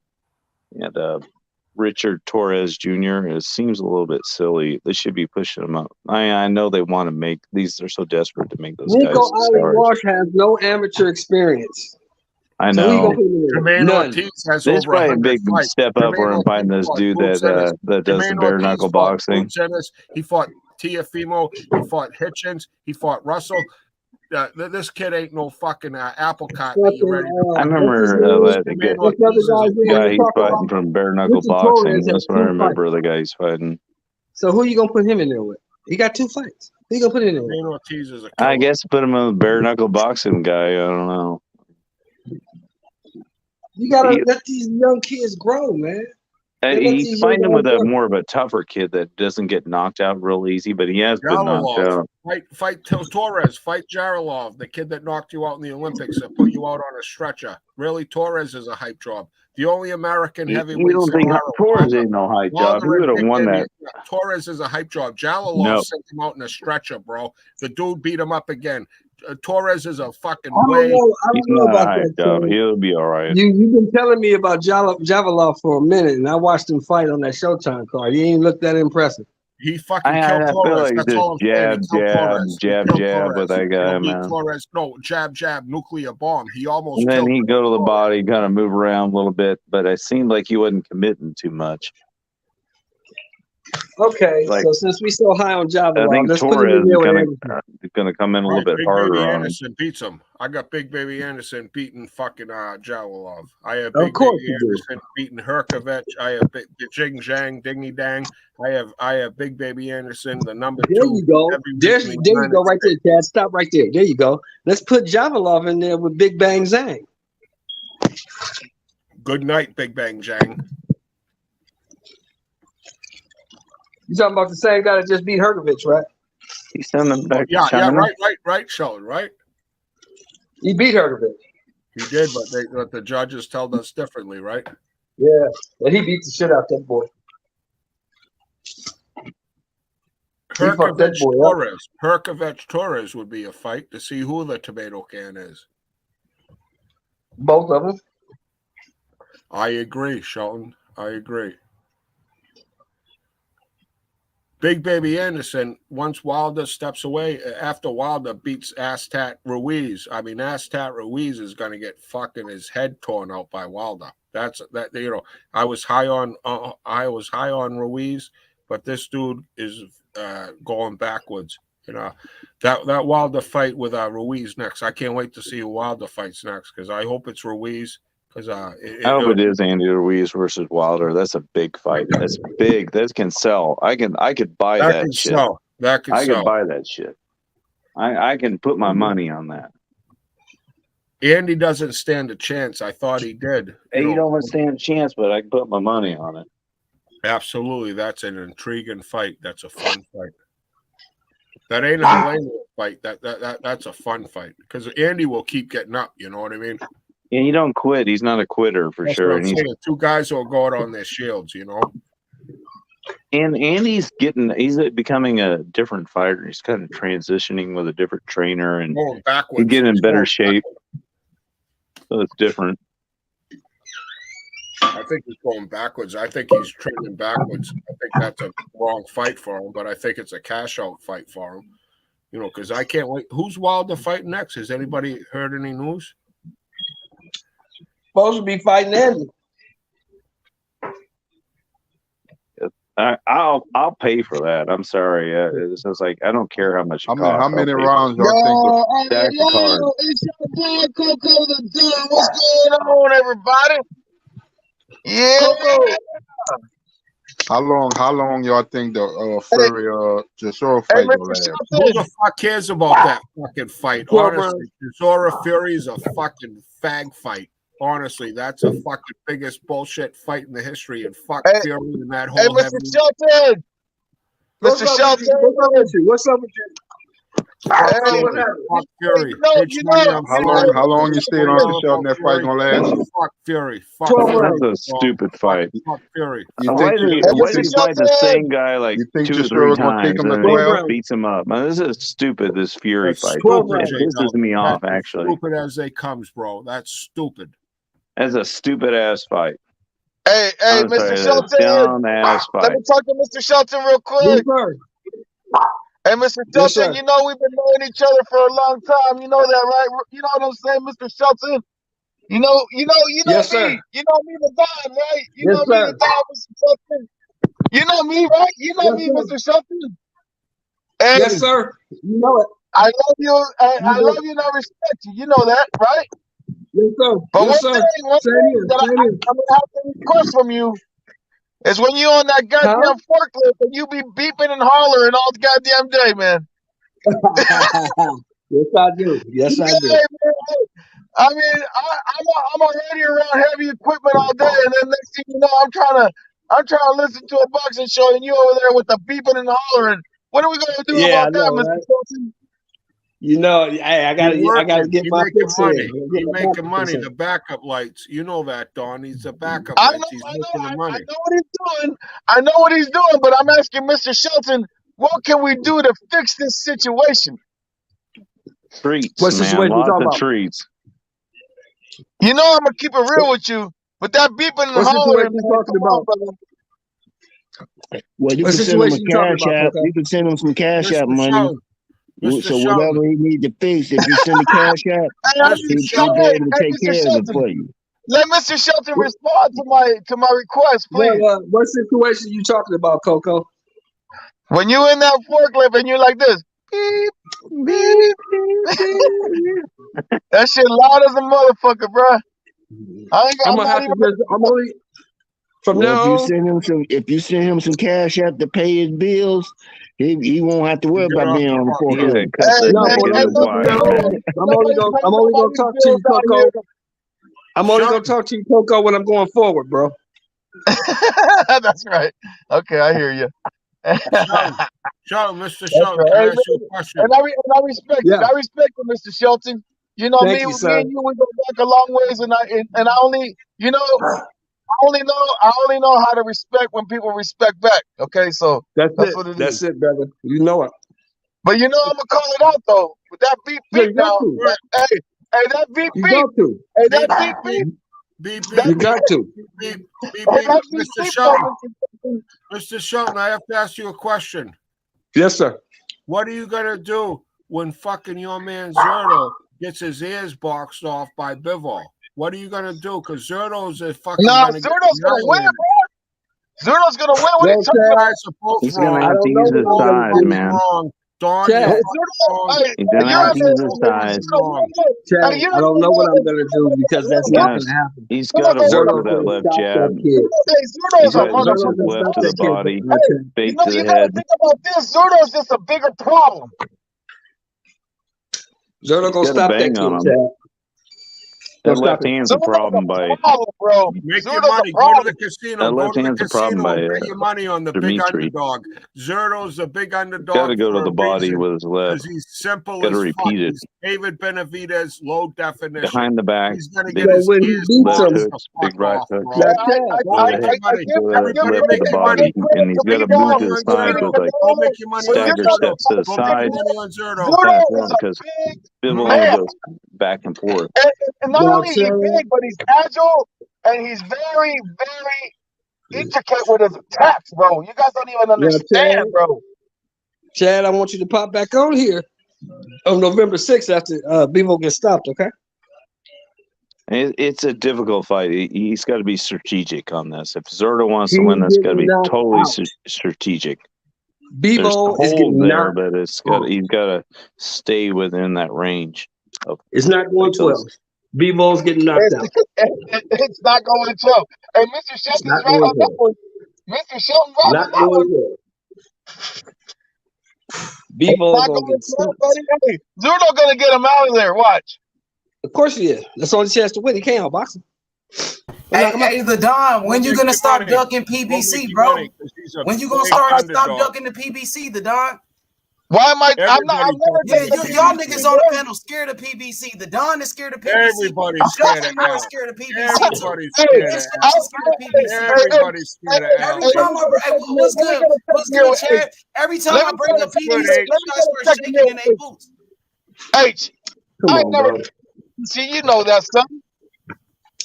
Richard Torres Jr. It seems a little bit silly. They should be pushing them up. I know they want to make these. They're so desperate to make those guys. Nico Ollie Walsh has no amateur experience. I know. Jermaine Ortiz has this over probably a big step up where I'm fighting this dude that does the bare knuckle boxing. He fought Tiafimo. He fought Hitchens. He fought Russell. This kid ain't no fucking apple cart. I remember the guy he's fighting from bare knuckle boxing. That's what I remember. The guy he's fighting. So who you gonna put him in there with? He got 2 fights. Who you gonna put in there with? Ortiz is I guess put him on the bare knuckle boxing guy. I don't know. You gotta let these young kids grow, man. He's fighting with more of a tougher kid that doesn't get knocked out real easy, but he has been knocked out. Fight Torres. Fight Jarilov, the kid that knocked you out in the Olympics that put you out on a stretcher. Really, Torres is a hype job. The only American heavyweight. You don't think Torres ain't no hype job? He would have won that. Torres is a hype job. Jarilov sent him out in a stretcher, bro. The dude beat him up again. Torres is a fucking way. I don't know about that. He'll be all right. You've been telling me about Javilov for a minute, and I watched him fight on that Showtime card. He ain't looked that impressive. He fucking killed Torres. That's all I'm saying. Jab with that guy, man. Torres, no, jab, nuclear bomb. He almost. And then he'd go to the body, kind of move around a little bit, but it seemed like he wasn't committing too much. Okay, so since we so high on Javilov, I think Torres is going to come in a little bit harder Baby on him. Anderson beats him. I got Big Baby Anderson beating fucking Javilov. I have Big Baby Anderson beating Herkovich. I have Jing Zhang, Dingy Dang. I have Big Baby Anderson, the number 2. There you go. There you go, right there, Chad. Stop right there. There you go. Let's put Javilov in there with Big Bang Zhang. Good night, Big Bang Zhang. You talking about the same guy that just beat Herkovich, right? He sent him back to China. Right, Sheldon, right? He beat Herkovich. He did, but the judges told us differently, right? Yeah, but he beat the shit out that boy. Herkovich Torres would be a fight to see who the tomato can is. Both of them. I agree, Shelton. I agree. Big Baby Anderson, once Wilder steps away, after Wilder beats Aztat Ruiz, I mean, Aztat Ruiz is going to get fucking his head torn out by Wilder. That's that. You know, I was high on Ruiz, but this dude is going backwards. You know, that Wilder fight with Ruiz next. I can't wait to see who Wilder fights next because I hope it's Ruiz. Because I hope it is Andy Ruiz versus Wilder. That's a big fight. That's big. That can sell. I could buy that shit. Sell. That can I sell. could buy that shit. I can put my money on that. Andy doesn't stand a chance. I thought he did. He don't stand a chance, but I can put my money on it. Absolutely. That's an intriguing fight. That's a fun fight. That ain't a hilarious fight. That's a fun fight. Because Andy will keep getting up, you know what I mean? And he don't quit. He's not a quitter for sure. And he's two guys who are going on their shields, you know. And Andy's he's becoming a different fighter. He's kind of transitioning with a different trainer and he's getting in better shape. So it's different. I think he's going backwards. I think he's trending backwards. I think that's a wrong fight for him, but I think it's a cash out fight for him. You know, because I can't wait. Who's Wilder fighting next? Has anybody heard any news? Supposed to be fighting Andy. I'll pay for that. I'm sorry. It's just like I don't care how much. How many rounds y'all think? It's your boy Coco the Gun. What's going on, everybody? Yeah. How long y'all think the Fury Chisora fight gonna last? Who the fuck cares about that fucking fight? Honestly, Chisora Fury is a fucking fag fight. Honestly, that's a fucking biggest bullshit fight in the history, and fuck Fury and that whole. Hey, Mr. Shelton. Mr. Shelton. What's up with you? Fuck Fury. How long you staying on the Shelton? That fight gonna last? Fuck Fury. Fuck That's a stupid fight. Fuck Fury. Why does he fight the same guy like 2 or 3 times and beats him up? Man, this is stupid. This Fury fight. It pisses me off. Actually, stupid as they comes, bro. That's stupid. That's a stupid ass fight. Hey, Mr. Shelton. Let me talk to Mr. Shelton real quick. Hey, Mr. Shelton, you know we've been knowing each other for a long time. You know that, right? You know what I'm saying, Mr. Shelton? You know yes, me. Sir. You know me, the Don, right? You yes, know sir. me, the Don, Mr. Shelton. You know me, right? You know me, Mr. Shelton. And yes, sir. You know it. I love you. I love you and I respect you. You know that, right? Yes, sir. But yes, one thing that I'm gonna have to request from you is when you on that goddamn forklift and you be beeping and hollering all the goddamn day, man. Yes, I do. Yes, I do. Man. I mean, I'm already around heavy equipment all day, and then next thing you know, I'm trying to listen to a boxing show, and you over there with the beeping and hollering. What are we gonna do about that, Mr. Shelton? You know, hey, I gotta get my fix money. He's making money. The backup lights. You know that, Don. He's the backup lights. He's making the money. I know what he's doing. I know what he's doing, but I'm asking Mr. Shelton, what can we do to fix this situation? Treats, what situation man. you talking Lots of about? treats. You know I'm gonna keep it real with you, but that beeping and hollering. What you talking about? Well, you can send him a cash app. You can send him some cash app money. So whatever he need to fix, if you send a cash app, he'll be able to take care of it for you. Let Mr. Shelton respond to my request, please. What situation you talking about, Coco? When you in that forklift and you're like this, beep, beep, beep. That shit loud as a motherfucker, bro. I'm only from now. If you send him some cash app to pay his bills, he won't have to worry about being on the forklift. I'm only gonna talk to you, Coco. I'm only gonna talk to you, Coco, when I'm going forward, bro. That's right. Okay, I hear you. Mr. Shelton, can I ask you a question? And I respect it. I respect it, Mr. Shelton. You know, me and you, we go back a long ways, and I only, you know, I only know how to respect when people respect back. Okay, so that's what it is. That's it, brother. You know it. But you know I'm gonna call it out though. With that beep beep now. Hey, that beep beep. Hey, that beep beep. Beep, You got to. Beep, beep, beep. Mr. Shelton, I have to ask you a question. Yes, sir. What are you gonna do when fucking your man Zerto gets his ears boxed off by Bivol? What are you gonna do? Because Zerto's a fucking. Nah, Zerto's gonna win, bro. Zerto's gonna win. What are you talking about? He's gonna have to use his size, man. Wrong. Dawn, Chad, He's gonna have to use his size. Chad, I don't know what I'm gonna do because that's not gonna happen. He's got to work with that left jab. He's got to use his left to the body, fake to the head. Think about this. Zerto's just a bigger problem. Zerto gonna stop that kid, Chad. That left hand's a problem by. Bro. Make your money. Go to the casino. That left hand's a problem by. Make your money on the big underdog. Zerto's the big underdog. Got to go to the body with his left. He's simple. Got to repeat it. David Benavidez, low definition. Behind the back. He's gonna get his left hooks, big right hook. Left to the body, and he's got to move to the side with like stagger steps to the side. Because Bivol goes back and forth. And not only is he big, but he's agile and he's very, very intricate with his attacks, bro. You guys don't even understand, bro. Chad, I want you to pop back on here on November 6th after Bivol gets stopped, okay? It's a difficult fight. He's got to be strategic on this. If Zerto wants to win, that's got to be totally strategic. Bivol is getting there, but he's got to stay within that range. It's not going 12. Bivol's getting knocked out. It's not going 12. Hey, Mr. Shelton's right on that one. Mr. Shelton's right on that one. Bivol's going to get 12, buddy. Hey, Zerto going to get him out of there. Watch. Of course he is. That's the only chance to win. He can't outbox him. Hey, the Don, when you gonna stop ducking PBC, bro? When you gonna stop ducking the PBC, the Don? Why am I? I'm not. Y'all niggas on the panel scared of PBC. The Don is scared of PBC. Everybody's scared of Al. Scared of PBC. Everybody's scared of Al. Everybody's scared of Al. Every time what's good? What's good, Chad? Every time I bring up PBC, you guys start shaking in their boots. H, I never. See, you know that, son.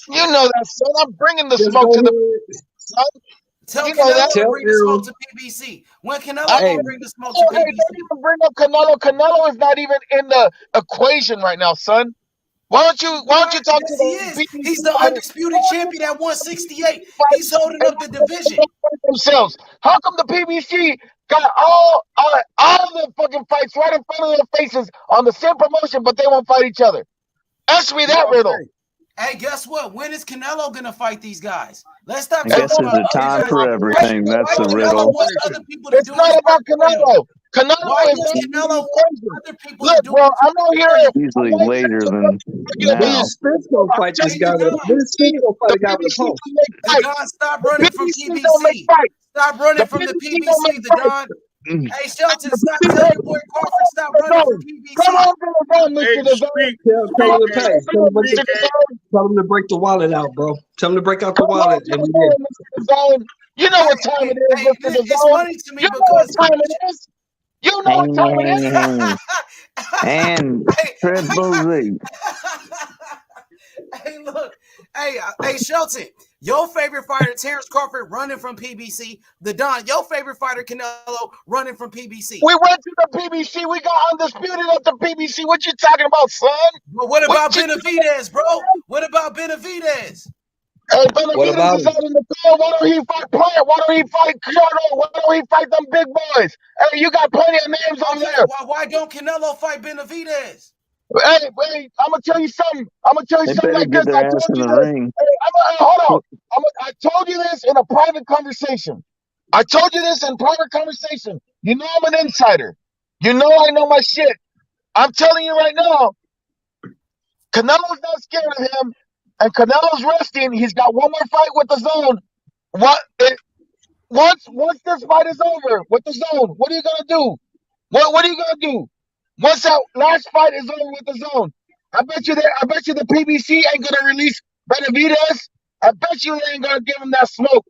You know that, son. I'm bringing the smoke to the son. Tell Canelo to bring the smoke to PBC. When Canelo bring the smoke to PBC. Don't even bring up Canelo. Canelo is not even in the equation right now, son. Why don't you talk to the PBC? He's the undisputed champion at 168. He's holding up the division. Themselves. How come the PBC got all the fucking fights right in front of their faces on the same promotion, but they won't fight each other? Ask me that riddle. Hey, guess what? When is Canelo gonna fight these guys? Let's stop. I guess there's a time for everything. That's the riddle. It's not about Canelo. Canelo is Canelo. Look, bro, I'm not here. Usually later than now. Spence gonna fight this guy. Spence gonna fight a guy with a pulse. Don, stop running from PBC. Stop running from the PBC. The Don. Hey, Shelton, stop telling your boy Crawford stop running from PBC. Come on, Mr. Tell him to break the wallet out, bro. Tell him to break out the wallet. You know what time it is, Mr. It's funny to me because time it is. You know what time it is. And Triple Z. Hey, look. Hey, Shelton. Your favorite fighter, Terence Crawford, running from PBC. The Don, your favorite fighter, Canelo, running from PBC. We went to the PBC. We got undisputed at the PBC. What you talking about, son? But what about Benavidez, bro? What about Benavidez? Hey, Benavidez is out in the field. Why don't he fight Plant? Why don't he fight Kyoto? Why don't he fight them big boys? Hey, you got plenty of names on there. Why don't Canelo fight Benavidez? Hey, I'm gonna tell you something. I'm gonna tell you something like this. I told you this. Hey, hold on. I told you this in a private conversation. I told you this in private conversation. You know I'm an insider. You know I know my shit. I'm telling you right now, Canelo's not scared of him, and Canelo's resting. He's got one more fight with the zone. Once this fight is over with the zone, what are you gonna do? What are you gonna do? Once that last fight is over with the zone, I bet you the PBC ain't gonna release Benavidez. I bet you they ain't gonna give him that smoke.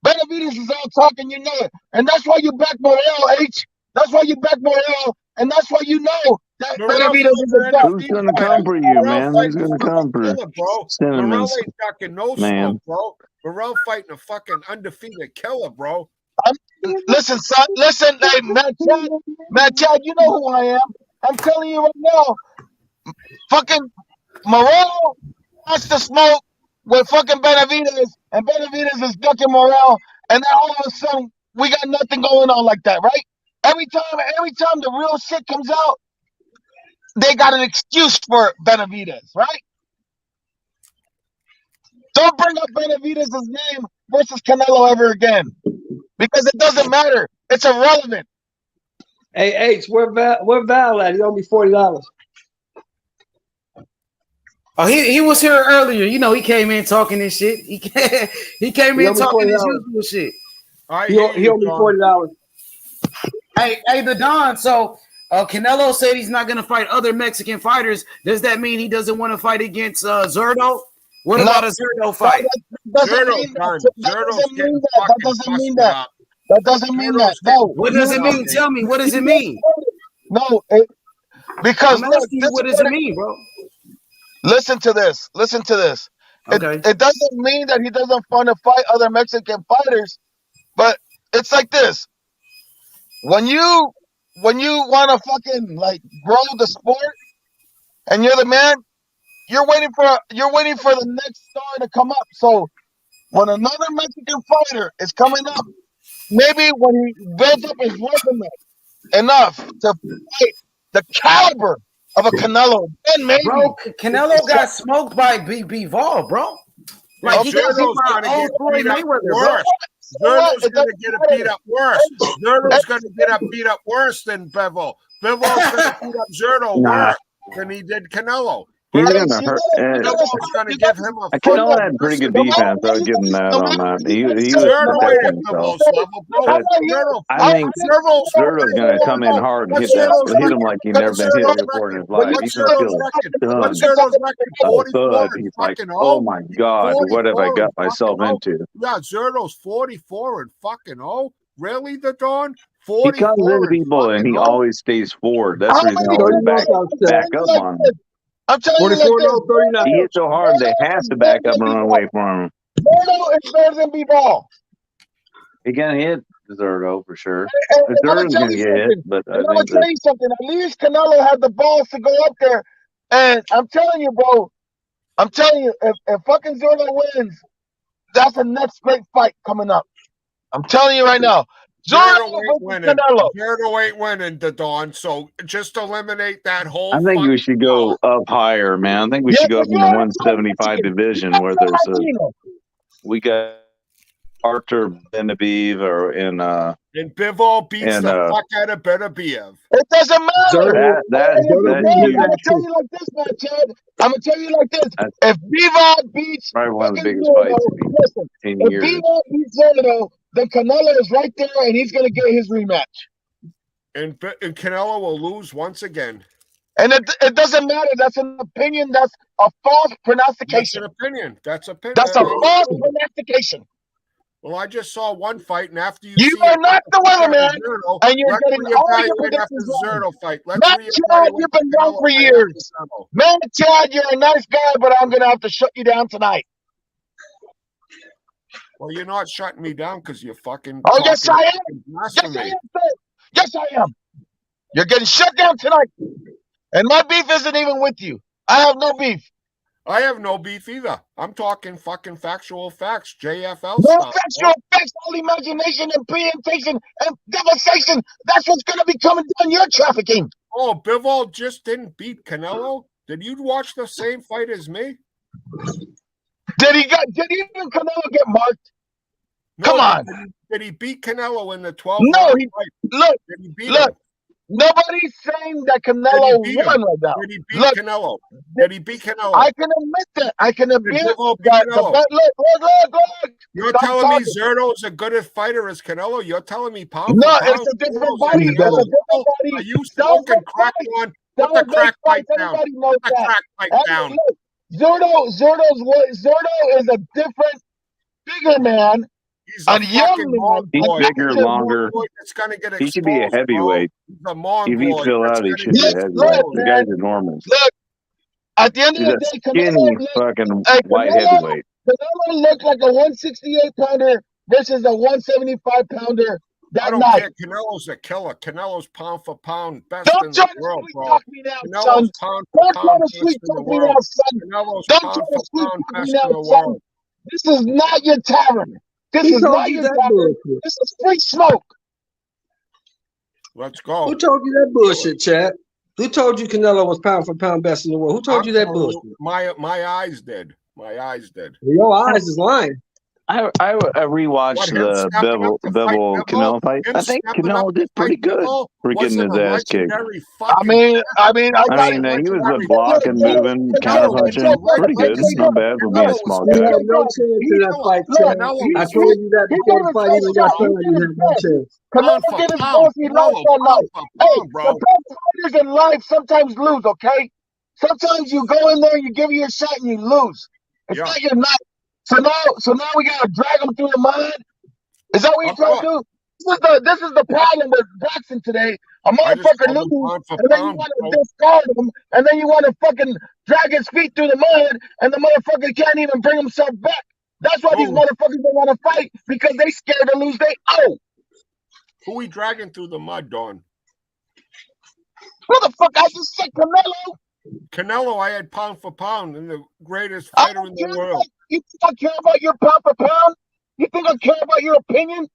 Benavidez is all talking, you know it, and that's why you back Morel, H. That's why you back Morel, and that's why you know Benavidez is a duck. Who's gonna come for you, man? Who's gonna come for Killer, bro. Cinnamon, Morrell ain't ducking no man? smoke, bro. Morrell fighting a fucking undefeated killer, bro. Listen, son. Listen, hey, Matt Chad, you know who I am. I'm telling you right now. Fucking Morrell wants to smoke with fucking Benavidez, and Benavidez is ducking Morrell, and then all of a sudden we got nothing going on like that, right? Every time the real shit comes out, they got an excuse for Benavidez, right? Don't bring up Benavidez' name versus Canelo ever again, because it doesn't matter. It's irrelevant. Hey, H, where Val at? He owe me $40. Oh, he was here earlier. You know, he came in talking this shit. He came in talking his usual shit. He owe me $40. Hey, the Don. So Canelo said he's not going to fight other Mexican fighters. Does that mean he doesn't want to fight against Zurdo? What about a Zurdo fight? That doesn't mean that. That doesn't mean that. No. What does it mean? Tell me. What does it mean? No, because I'm asking you, what does it mean, bro? Listen to this. Okay. It doesn't mean that he doesn't want to fight other Mexican fighters, but it's like this. When you want to fucking like grow the sport, and you're the man, you're waiting for the next star to come up. So when another Mexican fighter is coming up, maybe when he builds up his resume enough to fight the caliber of a Canelo, then maybe. Bro, Canelo got smoked by Bivol, bro. Like he got beat by old Floyd Mayweather, bro. Zurdo's going to get beat up worse. Zurdo's going to get beat up worse than Bivol. Bivol's going to beat up Zurdo worse than he did Canelo. He's gonna hurt. Canelo had pretty good defense. I would give him that on that. He was protecting himself. I think Zurdo's gonna come in hard and hit him like he never been hit before in his life. He's gonna feel done. He's like, oh my God, what have I got myself into? Yeah, Zurdo's 44 and fucking 0. Really, the Dawn? He comes into people and he always stays forward. That's the reason I always back up on him. I'm telling you, like he hit so hard they have to back up and run away from him. Zurdo is better than B-Ball. He can hit Zurdo for sure. Zurdo's gonna get hit, but I'm gonna tell you something. At least Canelo had the balls to go up there, and I'm telling you, bro. I'm telling you, if fucking Zurdo wins, that's the next great fight coming up. I'm telling you right now. Zurdo ain't winning the Dawn, so just eliminate that whole. I think we should go up higher, man. I think we should go up in the 175 division where we got Artur Benavides and Bivol beats the fuck out of Benavides. It doesn't matter. I'm gonna tell you like this, man, Chad. I'm gonna tell you like this. If Bivol beats probably one of the biggest fights in years. If Bivol beats Zurdo, then Canelo is right there, and he's gonna get his rematch. And Canelo will lose once again. And it doesn't matter. That's an opinion. That's a false prognostication. That's an opinion. That's a false prognostication. Well, I just saw one fight, and after you are not the weatherman, and you're getting all your predictions Zurdo fight. Matt Chad, you've been wrong for years. Man, Chad, you're a nice guy, but I'm gonna have to shut you down tonight. Well, you're not shutting me down because you're fucking. Oh, yes, I am. Yes, I am. You're getting shut down tonight. And my beef isn't even with you. I have no beef. I have no beef either. I'm talking fucking factual facts, JFL no stuff. Factual facts, all imagination and preemptation and devastation. That's what's going to be coming down your trafficking. Oh, Bivol just didn't beat Canelo? Did you watch the same fight as me? Did even Canelo get marked? No, come on. Did he beat Canelo in the 12? No, look. Nobody's saying that Canelo won right now. Did he beat Canelo? Did he beat Canelo? I can admit that. I can admit that. Look. You're telling me Zurdo is a good fighter as Canelo? You're telling me pound No, for pound, it's a different body. It's a different body. Are you smoking crack on? Put the crack pipe down. Put the crack pipe down. Zurdo is a different, bigger man He's a fucking He's mongoloid. bigger, longer. It's gonna get He should be a exposed, heavyweight. He's a If he mongoloid. fill That's out, he gonna should be get a heavyweight. exposed. The guy's enormous. Look, at the end He's of a the day, skinny fucking white heavyweight. Canelo looked like a 168 pounder versus a 175 pounder I that don't night. care. Canelo's a killer. Canelo's pound for pound best Don't in try the to world, sweet bro. talk me now, Canelo's son. pound Don't for try pound to best sweet in the talk me world. now, son. Canelo's Don't pound try for to sweet pound talk me best now, in the son. world. This is not your tavern. This Who is told not you your that tavern. bullshit? This is free smoke. Let's go. Who told you that bullshit, Chad? Who told you Canelo was pound for pound best in the world? Who told you that telling bullshit? My eyes did. My eyes did. Your eyes is lying. I rewatched the Bevel Canelo fight. I think Canelo did pretty good for getting his ass kicked. I mean, he was blocking, moving, counter punching, pretty good. Not bad for being a small You guy. had no chance in that fight, Chad. I told you that before the fight even got started. You had no chance. Canelo get his bossy life that night. Hey, the best fighters in life sometimes lose, okay? Sometimes you go in there, you give you a shot, and you lose. It's not your night. So now we gotta drag them through the mud. Is that what you're trying to do? This is the problem with boxing today. A motherfucker loses, and then you want to discard him, and then you want to fucking drag his feet through the mud, and the motherfucker can't even bring himself back. That's why these motherfuckers don't want to fight, because they scared to lose. Who we dragging through the mud, Don? What the fuck? I just said Canelo. Canelo, I had pound for pound and the greatest fighter in the world. You think I care about your pound for pound? You think I care about your opinion?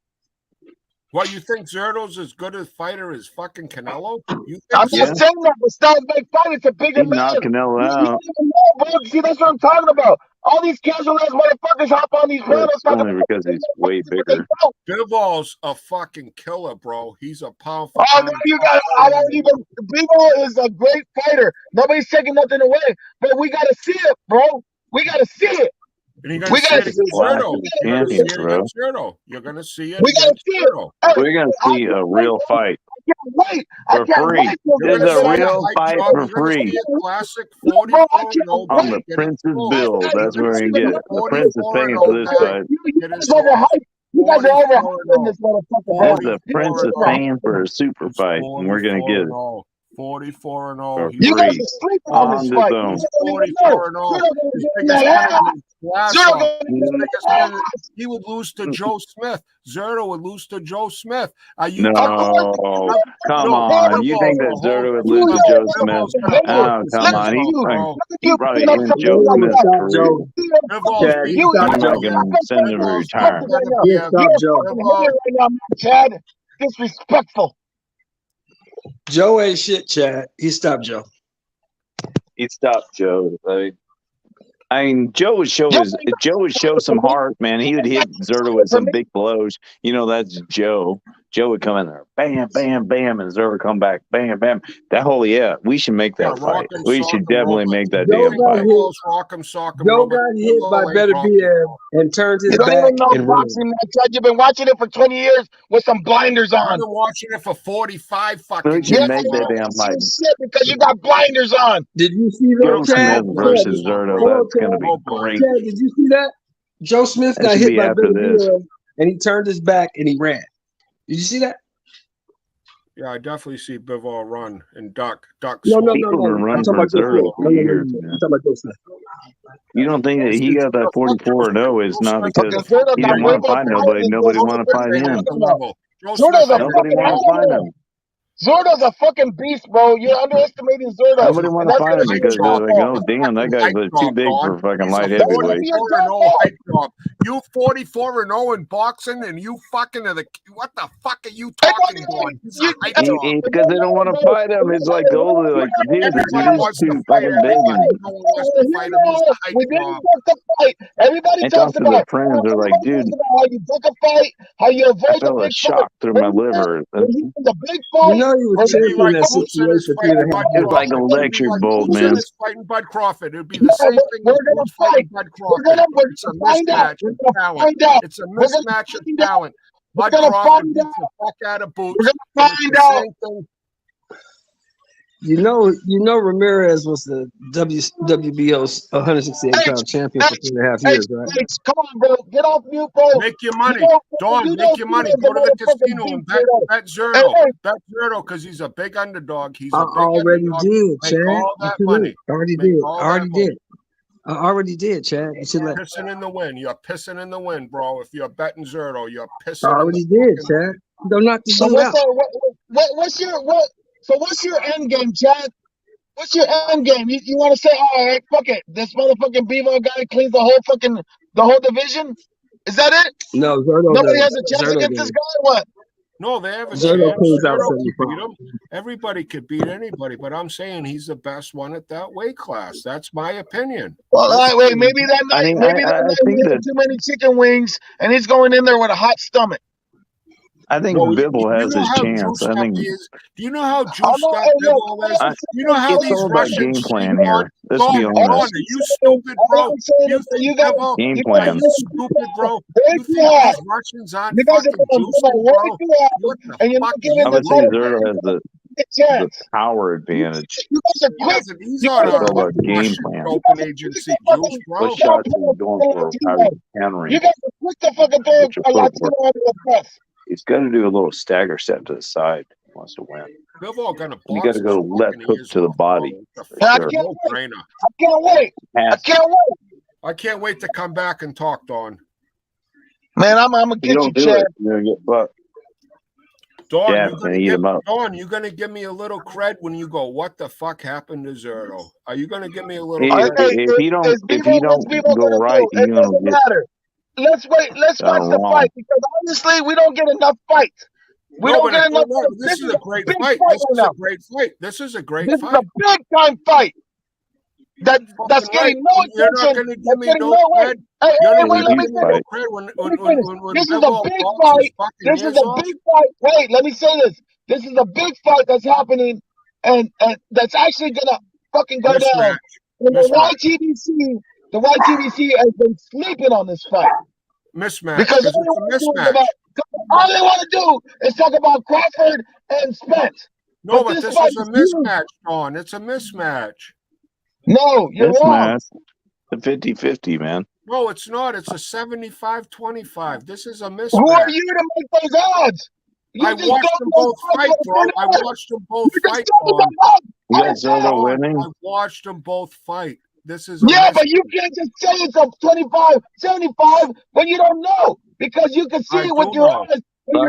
What, you think Zerto's as good a fighter as fucking Canelo? You think I'm not saying that, but Styles make fight. It's a bigger He man. knocked Canelo You out. don't even know, bro. See, that's what I'm talking about. All these casual ass motherfuckers hop on these panels. That's only because he's way bigger. Bivol's a fucking killer, bro. He's a pound for Oh, pound. no, you got. I don't even. Bivol is a great fighter. Nobody's taking nothing away, but we gotta see it, bro. We gotta see it. And you're gonna see it against Zerto. You're gonna see it against Zerto. You're gonna see it against Zerto. We're gonna see a real fight. Wait, for free. There's a real fight for free classic 44 on the Prince's bill. That's where you get it. The Prince is paying for this fight. You guys are overhyping this motherfucker, bro. The Prince is paying for a super fight, and we're gonna get it. 44-0. You guys are sleeping on this fight. 44-0. He would lose to Joe Smith. Zerto would lose to Joe Smith. No, come on. You think that Zerto would lose to Joe Smith? Oh, come on. He probably win Joe Smith. He's not going to send him to retirement. Chad, disrespectful. Joe ain't shit, Chad. He stopped Joe. He stopped Joe. I mean, Joe would show some heart, man. He would hit Zerto with some big blows. You know, that's Joe. Joe would come in there, bam, bam, bam, and Zerto come back, bam, bam. That whole we should make that fight. We should definitely make that damn fight. Joe got hit by Better BM and turned his back. You've been watching it for 20 years with some blinders on. I've been watching it for 45 fucking years. We should make that damn fight. Because you got blinders on. Did you see that? Joe Smith versus Zerto. That's going to be great. Chad, did you see that? Joe Smith got hit by Better BM and he turned his back and he ran. Did you see that? Yeah, I definitely see Bivol run and duck. No. I'm talking about Zerto for years. You don't think that he got that 44-0 is not because he didn't want to fight nobody. Nobody wanted to fight him. Nobody wanted to fight him. Zerto's a fucking beast, bro. You're underestimating Zerto. Nobody want to fight him because they're like, oh, damn, that guy's too big for fucking light heavyweight. You 44-0 in boxing, and you fucking what the fuck are you talking about? Because they don't want to fight him. It's like, dude, he's too fucking big. We didn't talk to fight. Everybody talks about their friends. They're like, dude, how you took a fight, how you avoid I felt a shock through my liver. The big fight. You was champion that situation. It's like electric bolt, man. Fighting Bud Crawford. It'd be the same thing as fighting Bud Crawford. It's a mismatch of talent. It's a mismatch of talent. Bud Crawford beats the fuck out of Boots. We're gonna find out. You know, Ramirez was the WBO's 168-pound champion for 2.5 years, right? Come on, bro. Get off mute, bro. Make your money. Dawn, make your money. Go to the casino and bet Zerto. Bet Zerto because he's a big underdog. He's a big already underdog. did, Make Chad. all that money. I already did, Chad. You should let. Pissing in the wind. You're pissing in the wind, bro. If you're betting Zerto, you're pissing. I already did, Chad. Don't knock the dude out. What's your end game, Chad? What's your end game? You want to say, all right, fuck it, this motherfucking Bevo guy cleans the whole division? Is that it? No, Zerto. Nobody has a chance against this guy. What? No, they have a Zerto chance. cleans out Zerto could 75. beat him. Everybody could beat anybody, but I'm saying he's the best one at that weight class. That's my opinion. Well, all right, wait, maybe that night, we had too many chicken wings, and he's going in there with a hot stomach. I think Bivol has his chance. I think. Do you know how juiced up Bivol is? You know how these Russians game plan here. Let's be honest. Are you stupid, bro? You think game Are plan. you stupid, bro? You think these Russians aren't fucking juiced, bro? What the fuck? I would say Zerto has the power advantage. He's on It's all a about game plan. open agency juice, bro. What shots are you going for? How are you countering? You guys are quick to fucking throw a Latino under the bus. He's got to do a little stagger step to the side if he wants to win. Bivol gonna You got to go left hook to the body. I Sure. can't wait. I can't wait to come back and talk, Dawn. Man, I'm gonna get you, Chad. You're gonna get fucked. Dawn, Yeah, you're man, eat him up. Dawn, you gonna give me a little cred when you go, what the fuck happened to Zerto? Are you gonna give me a little If you don't go right, you're gonna get. Matter. Let's watch the fight because honestly, we don't get enough fights. We don't get enough. This is a great fight. This is a great fight. This is a big time fight. That's getting no You're not attention. gonna give me no cred. Hey, Wait, let me cred This is a big fight. This is a big fight. Wait, let me say this. This is a big fight that's happening, and that's actually gonna fucking go down. And the YTBC has been sleeping on this fight. Mismatch. Because It's a mismatch. all they want to do is talk about Crawford and Spence. No, but this is a mismatch, Dawn. It's a mismatch. No, you're wrong. The 50-50, man. No, it's not. It's a 75-25. This is a mismatch. Who are you to make those odds? I watched them both fight, bro. I watched them both fight, Dawn. You got Zerto winning? I watched them both fight. This is but you can't just say it's a 25-75 when you don't know because you can see it with your eyes. Game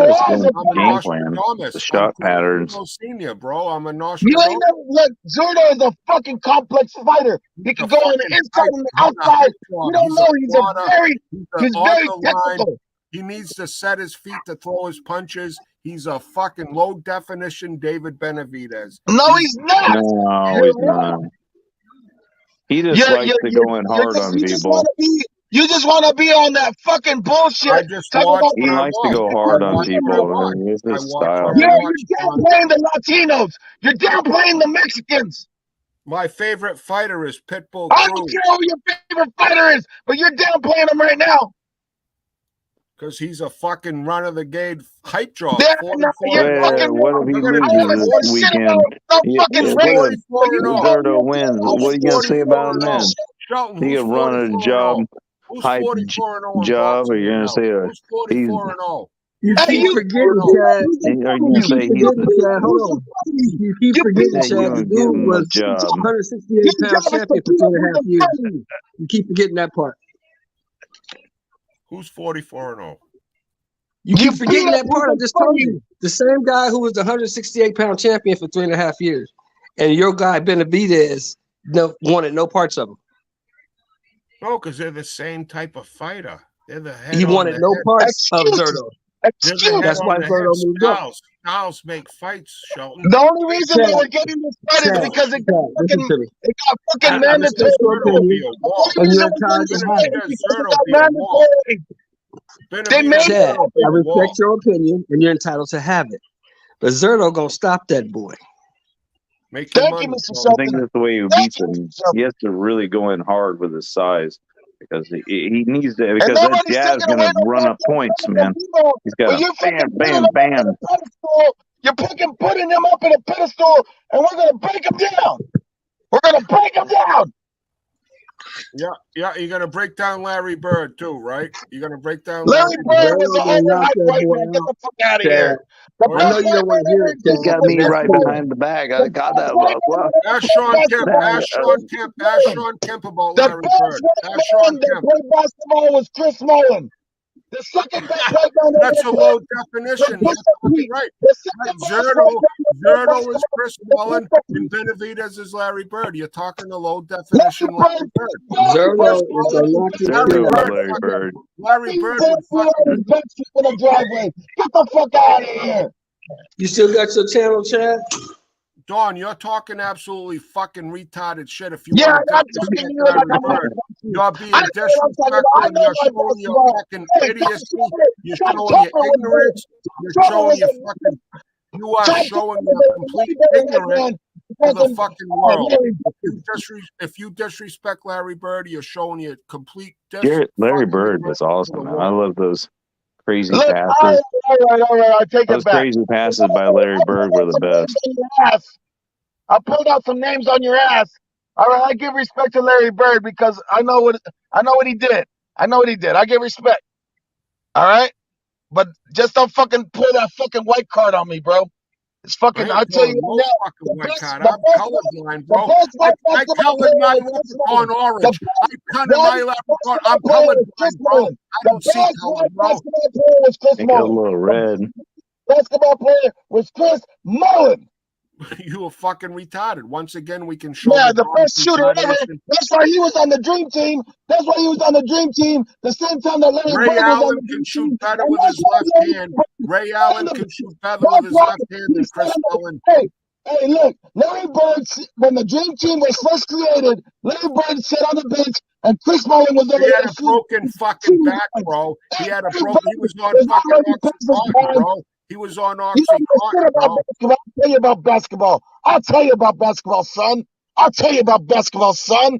plan, the shot patterns. Senior, bro. I'm a Nostradamus. You ain't never look. Zerto is a fucking complex fighter. He can go on the inside and the outside. You don't know. He's very technical. He needs to set his feet to throw his punches. He's a fucking low definition David Benavidez. No, he's not. No, he's not. He just likes to go in hard on people. You just want to be on that fucking bullshit. He likes to go hard on people. It's his style. You're downplaying the Latinos. You're downplaying the Mexicans. My favorite fighter is Pitbull I don't care who your favorite fighter is, but you're downplaying him right now. Because he's a fucking run-of-the-gate hype job. What if he loses this weekend? Zerto wins. What are you going to say about him then? He can run a job, hype job, or you're going to say he's... You keep forgetting, Chad. You say he's... You keep forgetting, Chad. The dude was 168-pound champion for 2.5 years. You keep forgetting that part. Who's 44-0? You keep forgetting that part. I just told you. The same guy who was the 168-pound champion for 3.5 years. And your guy, Benavidez, wanted no parts of him. No, because they're the same type of fighter. They're the head. He wanted no parts of Zerto. That's why Zerto moved up. Styles make fights, Shelton. The only reason that we're getting this fight is because it got fucking mandatory. They made Chad, I respect your opinion, and you're entitled to have it. But Zerto gonna stop that boy. Thank you, Mr. I think that's the way he beats him. He has to really go in hard with his size because he needs to. Because that jab's gonna run up points, man. He's got to bam, bam, bam. You're putting him up in a pedestal, and we're gonna break him down. We're gonna break him down. Yeah, you're gonna break down Larry Bird too, right? You're gonna break down Larry Bird was an overhyped white man. Get the fuck out of here. I know you don't want to hear it. Just got me right behind the back. I got that. Ask Sean Kemp about Larry Bird. Ask Sean that Kemp. played basketball was Chris Mullin. The second best white man. That's a low definition. You're fucking right. Zerto is Chris Mullin, and Benavidez is Larry Bird. You're talking a low definition Larry Bird. Zerto is Larry Bird. Larry Bird would fucking in a driveway. Get the fuck out of here. You still got your channel, Chad? Dawn, you're talking absolutely fucking retarded shit. If you Yeah, want to disrespect Larry Bird, you're being disrespectful and you're showing your fucking idiocy. You're showing your ignorance. You're showing your fucking. You are showing your complete ignorance to the fucking world. If you disrespect Larry Bird, you're showing your complete disrespect. Larry Bird was awesome, man. I love those crazy Look, passes. all right, I take Those it back. crazy passes by Larry Bird were the best. I pulled out some names on your ass. All right, I give respect to Larry Bird because I know what he did. I give respect. All right, but just don't fucking pull that fucking white card on me, bro. It's fucking. I tell you now, I'm colorblind, bro. I colored my leprechaun orange. I colored my leprechaun. I'm colorblind, bro. I don't see color, bro. Was Chris Make it a Mullin. little red. Basketball player was Chris Mullin. You were fucking retarded. Once again, we can show. Yeah, the best shooter ever. That's why he was on the dream team. The same time that Larry Ray Bird was Allen on the can dream shoot team. better with his left hand. Ray Allen can shoot better with his left hand than Chris Mullin. Hey, look, Larry Bird, when the dream team was first created, Larry Bird sat on the bench and Chris Mullin was over He there. had a broken fucking back, bro. He was on fucking Oxycontin, bro. He was on Oxycontin, bro. I'll tell you about basketball. Son.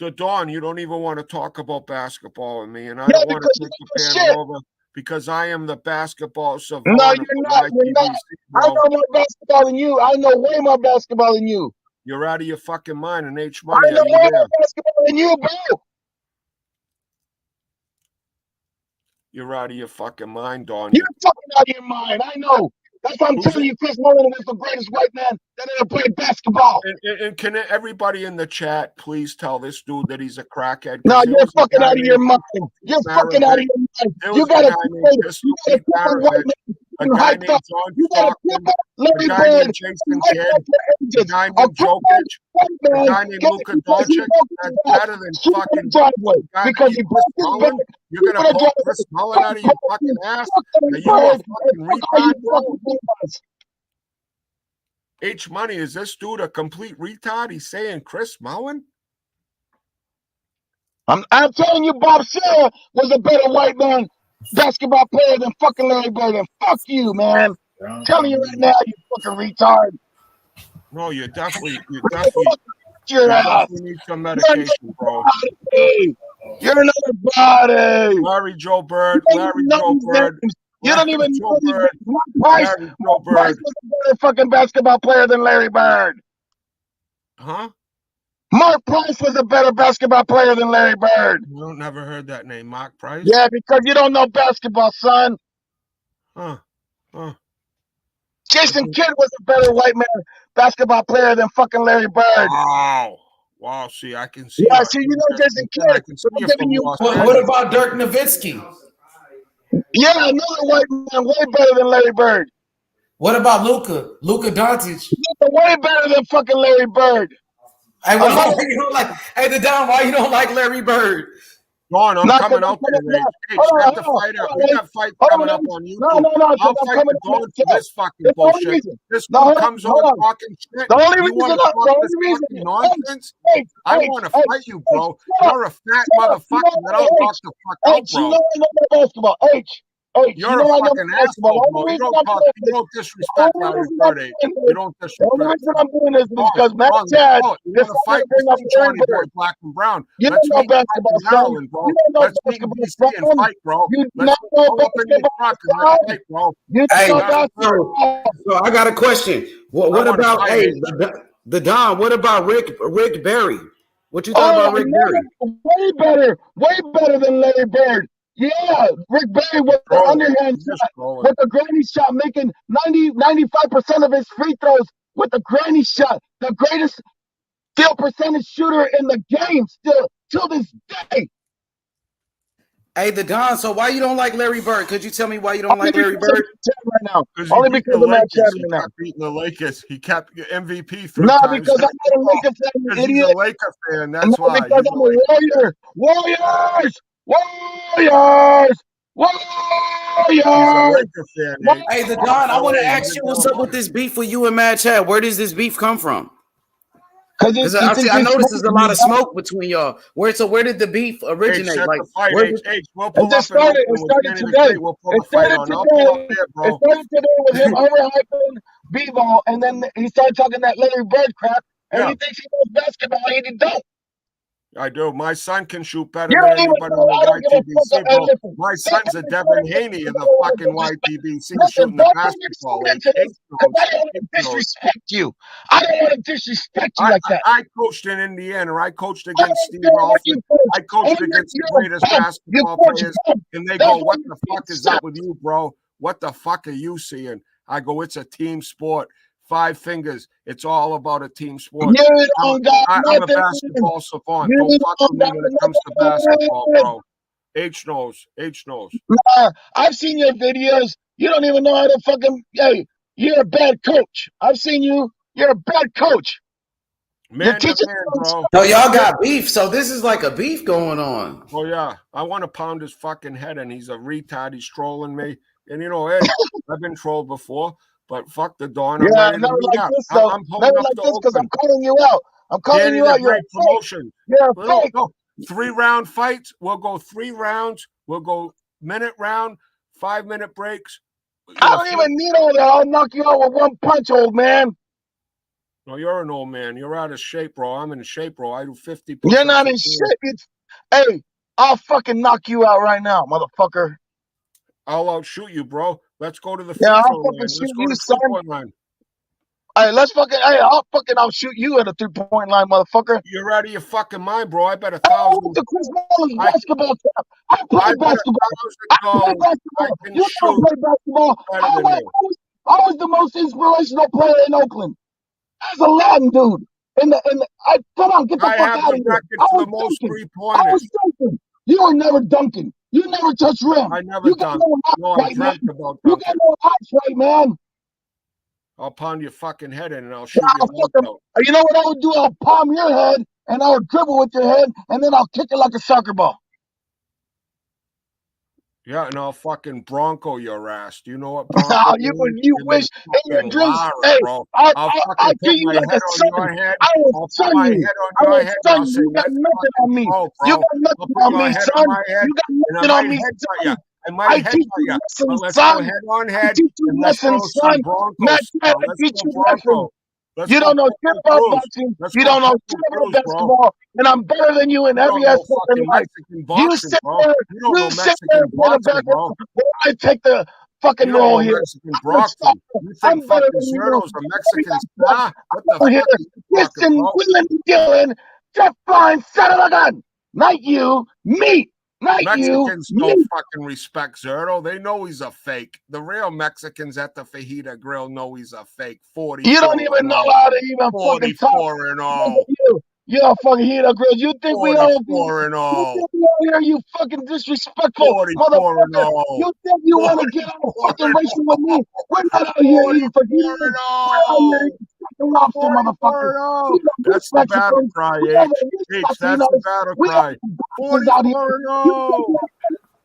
The Dawn, you don't even want to talk about basketball with me, and I don't want to take the panel over because I am the basketball savant. No, you're not. I know more basketball than you. I know way more basketball than you. You're out of your fucking mind, and H Money. I know way more basketball than you, bro. You're out of your fucking mind, Dawn. You're fucking out of your mind. I know. That's why I'm telling you, Chris Mullin was the greatest white man that ever played basketball. And can everybody in the chat please tell this dude that he's a crackhead? No, you're fucking out of your mind. You're fucking out of your mind. You got a guy named John Stockton, a guy named Jason Kidd, a guy named Jokic, a guy named Luka Doncic. That's better than fucking because he Chris Mullin. You're gonna pull Chris Mullin out of your fucking ass? Are you a fucking retard, bro? H Money, is this dude a complete retard? He's saying Chris Mullin? I'm telling you, Bob Sara was a better white man basketball player than fucking Larry Bird. And fuck you, man. I'm telling you right now, you fucking retard. No, you definitely need some medication, bro. You're another body. Larry Joe Bird. You don't even know these Bird. Mark Price was a better fucking basketball player than Larry Bird. Huh? Mark Price was a better basketball player than Larry Bird. You never heard that name, Mark Price? Yeah, because you don't know basketball, son. Huh. Jason Kidd was a better white man basketball player than fucking Larry Bird. Wow. See, I can see. Yeah, see, you know Jason Kidd. I can see you from Los Angeles. What about Dirk Nowitzki? Yeah, another white man, way better than Larry Bird. What about Luka Doncic? Way better than fucking Larry Bird. Hey, the Don, why you don't like Larry Bird? Dawn, I'm coming out there. Hey, check the fight out. We got fight coming up on YouTube. I'll fight the Dawn for this fucking bullshit. This dude comes on talking shit. The only You want to talk this fucking nonsense? I want to fight you, bro. You're a fat motherfucker that I'll talk the fuck out, bro. You know I know basketball. Hey, You're you know a I love fucking basketball. asshole, bro. You don't disrespect Larry Bird. You don't The disrespect. only reason I'm doing this is because Matt Let's Chad go. You is want to trying fight? to bring up Let's Larry Johnny Boy Bird. Black and Brown. You Let's don't know meet in basketball, fucking son. Maryland, bro. You don't know Let's meet in basketball, DC and son. fight, bro. You do Let's not know pull up in your basketball, truck and let's son. fight, bro. You Hey, don't know basketball. so I got a question. What I wanna about fight, the Don? What about Rick Barry? What you thought Oh, about Rick Barry? way better than Larry Bird. Yeah, Rick Barry with the underhand shot, with the granny shot, making 95% of his free throws with the granny shot. The greatest field percentage shooter in the game still till this day. Hey, the Don. So why you don't like Larry Bird? Could you tell me why you don't like Larry Bird? Right now, Because only he beat because the of Matt Chad Lakers. right He now. kept beating the Lakers. He kept MVP 3 No, times. because I'm not a Laker fan, you Because he's idiot. a Laker fan. And That's no, why. because I'm a warrior. Warriors. He's a Laker fan. Hey, the Don. I want to ask you what's up with this beef with you and Mad Chad. Where does this beef come from? Because I noticed there's a lot of smoke between y'all. Where did the beef originate? Like, we'll pull up started today. We'll pull the fight on. I'll pull up there, bro. It started today with him overhyping B-ball, and then he started talking that Larry Bird crap, and Yeah. he thinks he knows basketball, and he don't. I do. My son can shoot better You than don't even anybody know. I on don't the give a fuck. YTBC, bro. Listen, My son's a Devin Haney of the fucking YTBC shooting the don't basketball. get into this, because I don't want to disrespect you. I don't want to disrespect you like that. I coached in Indiana. I coached against Steve Alford. I coached against the greatest basketball players, and they go, "What the fuck is up with you, bro? What the fuck are you seeing?" I go, "It's a team sport. 5 fingers. It's all about a team sport." I'm a basketball savant. Don't fuck with me when it comes to basketball, bro. H knows. I've seen your videos. You don't even know how to fucking. Hey, you're a bad coach. I've seen you. You're a bad coach. Man, bro. No, y'all got beef. So this is like a beef going on. Oh yeah, I want to pound his fucking head, and he's a retard. He's trolling me, and you know, hey, I've been trolled before. But fuck the Dawn. Yeah, never like this, though. Never like this because I'm calling you out. I'm calling you out. You're a promotion. You're a fake. 3-round fights. We'll go 3 rounds. We'll go minute round, 5-minute breaks. I don't even need all that. I'll knock you out with one punch, old man. No, you're an old man. You're out of shape, bro. I'm in shape, bro. I do 50 push-ups. You're not in shape. Hey, I'll fucking knock you out right now, motherfucker. I'll outshoot you, bro. Let's go to the I'll free throw line. fucking Let's shoot go you, to son. 3-point line. Hey, I'll fucking outshoot you at a 3-point line, motherfucker. You're out of your fucking mind, bro. I bet 1,000. The Chris Wallace basketball cap. I play basketball. You don't play basketball. I was the most inspirational player in Oakland. As a Latin dude. Come on, get the fuck out of here. I was dunking. You were never dunking. You never touched rim. I never dunked. No, I dreamt about dunking. You got no hops right, man. I'll pound your fucking head in and I'll shoot you. You know what I would do? I'll palm your head and I'll dribble with your head and then I'll kick it like a soccer ball. Yeah, and I'll fucking Bronco your ass. Do you know what Bronco you wish in your dreams. Hey, I'll fucking kill you like a son. I will son you. I will son you. You got nothing on me. You got nothing on me, son. You got nothing on me, son. I teach you lessons, let's son. Go head on head. I teach you lessons, son. I teach you lessons. You don't know shit about boxing. You don't know shit about basketball. And I'm better than you in every aspect of life. You sit there and play the basketball. I take the fucking role here. I'm better than you. Mexican star. What the fuck? Listen, William Dillon, Jeff Fine, son of a gun. Not you, me. Mexicans don't fucking respect Zerto. They know he's a fake. The real Mexicans at the Fajita Grill know he's a fake. 40. You don't even know how to even fucking talk. 44-0. You're a fucking Fajita Grill. You think we all 44-0. here? You fucking disrespectful motherfucker. You think you want to get on fucking racing with me? We're not out here eating Fajita. We're out here eating fucking lobster, motherfucker. That's the battle cry, H. That's the battle cry. 44-0.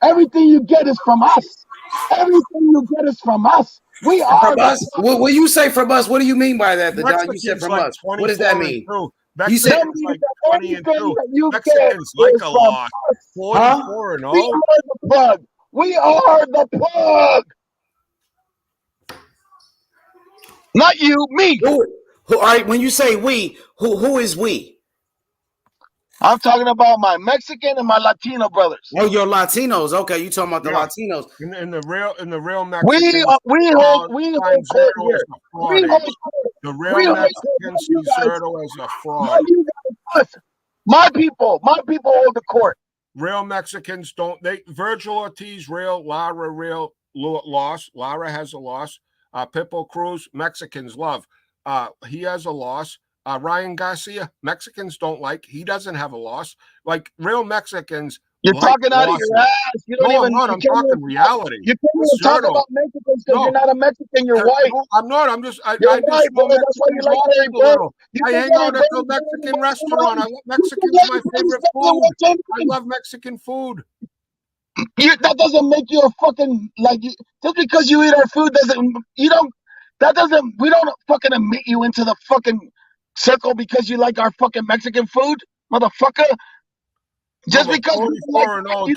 Everything you get is from us. Everything you get is from us. We are from us. When you say from us, what do you mean by that? The Don, you said from us. What does that mean? You said like 20 and 2. Mexicans like a lot. 44-0. We are the bug. We are the plug. Not you, me. Who, all right, when you say we, who is we? I'm talking about my Mexican and my Latino brothers. Oh, your Latinos. Okay, you talking about the Latinos. In the real Mexicans. We hold court here. We hold court. The real Mexicans see Zerto as a fraud. My people hold the court. Real Mexicans don't. Virgil Ortiz real, Lara real loss. Lara has a loss. Pippo Cruz, Mexicans love. He has a loss. Ryan Garcia, Mexicans don't like. He doesn't have a loss. Like real Mexicans. You're talking out of your ass. You don't even. I'm talking reality. You can't even talk about Mexicans because you're not a Mexican. You're white. No, I'm not. I'm just. I white, just know that's why you like Larry Bird. I hang out at the Mexican restaurant. I love Mexican's my favorite food. I love Mexican food. That doesn't make you a fucking just because you eat our food we don't fucking admit you into the fucking circle because you like our fucking Mexican food, motherfucker. Just because 44-0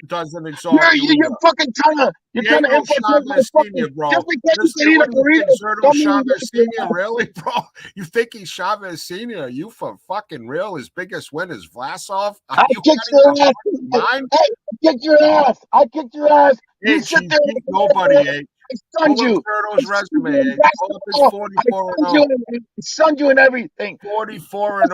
doesn't exalt you. You're fucking trying to infiltrate my fucking, bro. just because you eat a burrito. Chavez Senior, really, bro? You think he's Chavez Senior? Are you for fucking real? His biggest win is Vlasov? I kicked your ass. I kicked your ass. I kicked your ass. You sit there. Nobody, I stunned you. Resume, I stunned you and everything. 44-0.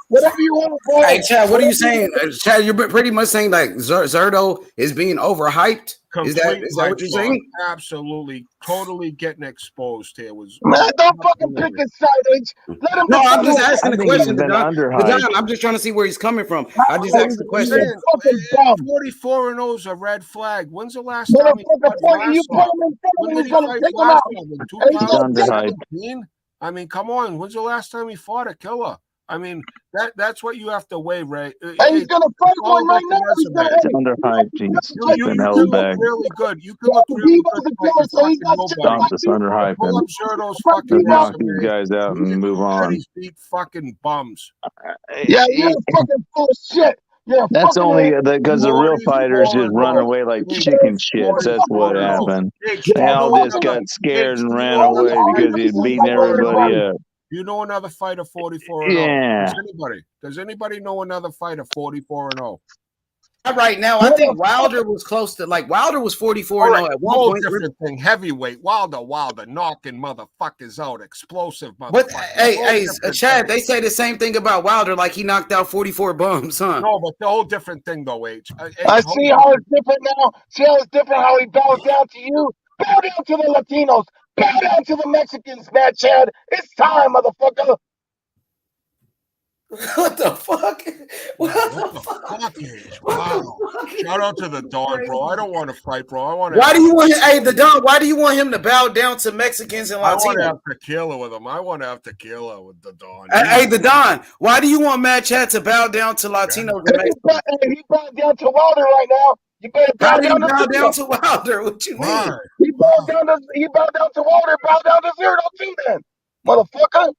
Whatever you want. Hey, Chad, what are you saying? Chad, you're pretty much saying like Zerto is being overhyped. Is that what you're saying? Absolutely, totally getting exposed here. Man, don't fucking pick a side. Let him. No, I'm just asking the question. Don, I'm just trying to see where he's coming from. I just asked the question. 44-0 is a red flag. When's the last time he fought Vlasov? I mean, come on. When's the last time he fought a killer? I mean, that's what you have to weigh, Ray. And he's gonna fight one right now. It's underhyped. He's been held back. Really good. You can look really good. Stop this underhyped and knock these guys out and move on. Beat fucking bums. Yeah, you're fucking full of shit. That's only because the real fighters just run away like chicken shits. That's what happened. They all just got scared and ran away because he'd beaten everybody up. You know another fighter 44-0? Yeah. Does anybody know another fighter 44-0? Right now, I think Wilder was close to Wilder was 44-0 at one point. Different thing, heavyweight. Wilder, knocking motherfuckers out, explosive motherfuckers. But hey, Chad, they say the same thing about Wilder, like he knocked out 44 bums, huh? No, but the whole different thing though, H. I see how it's different now. See how it's different how he bows down to you. Bow down to the Latinos. Bow down to the Mexicans, man, Chad. It's time, motherfucker. What the fuck? What the fuck? Wow. Shout out to the Don, bro. I don't want to fight, bro. I want to. Why do you want the Don? Why do you want him to bow down to Mexicans and Latinos? I want to have tequila with him. I want to have tequila with the Don. Hey, the Don. Why do you want Matt Chad to bow down to Latinos? He bowed down to Wilder right now. You better bow down to Wilder. What you mean? He bowed down to Wilder. Bow down to Zerto too, then, motherfucker.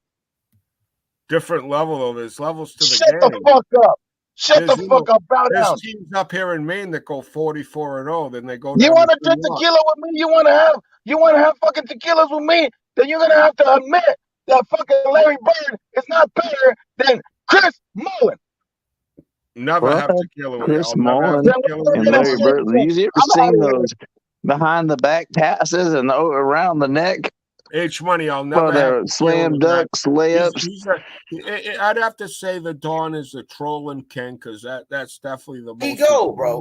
Different level though. There's levels to the game. Shut the fuck up. Shut the fuck up. Bow down. There's teams up here in Maine that go 44-0. Then they go. You want to drink tequila with me? You want to have fucking tequilas with me? Then you're gonna have to admit that fucking Larry Bird is not better than Chris Mullen. Never have tequila with Chris Mullen and Larry Bird. You ever seen those behind the back passes and around the neck? H Money, I'll never have slam ducks, layups. I'd have to say the Don is the trolling king because that's definitely the most. Bro.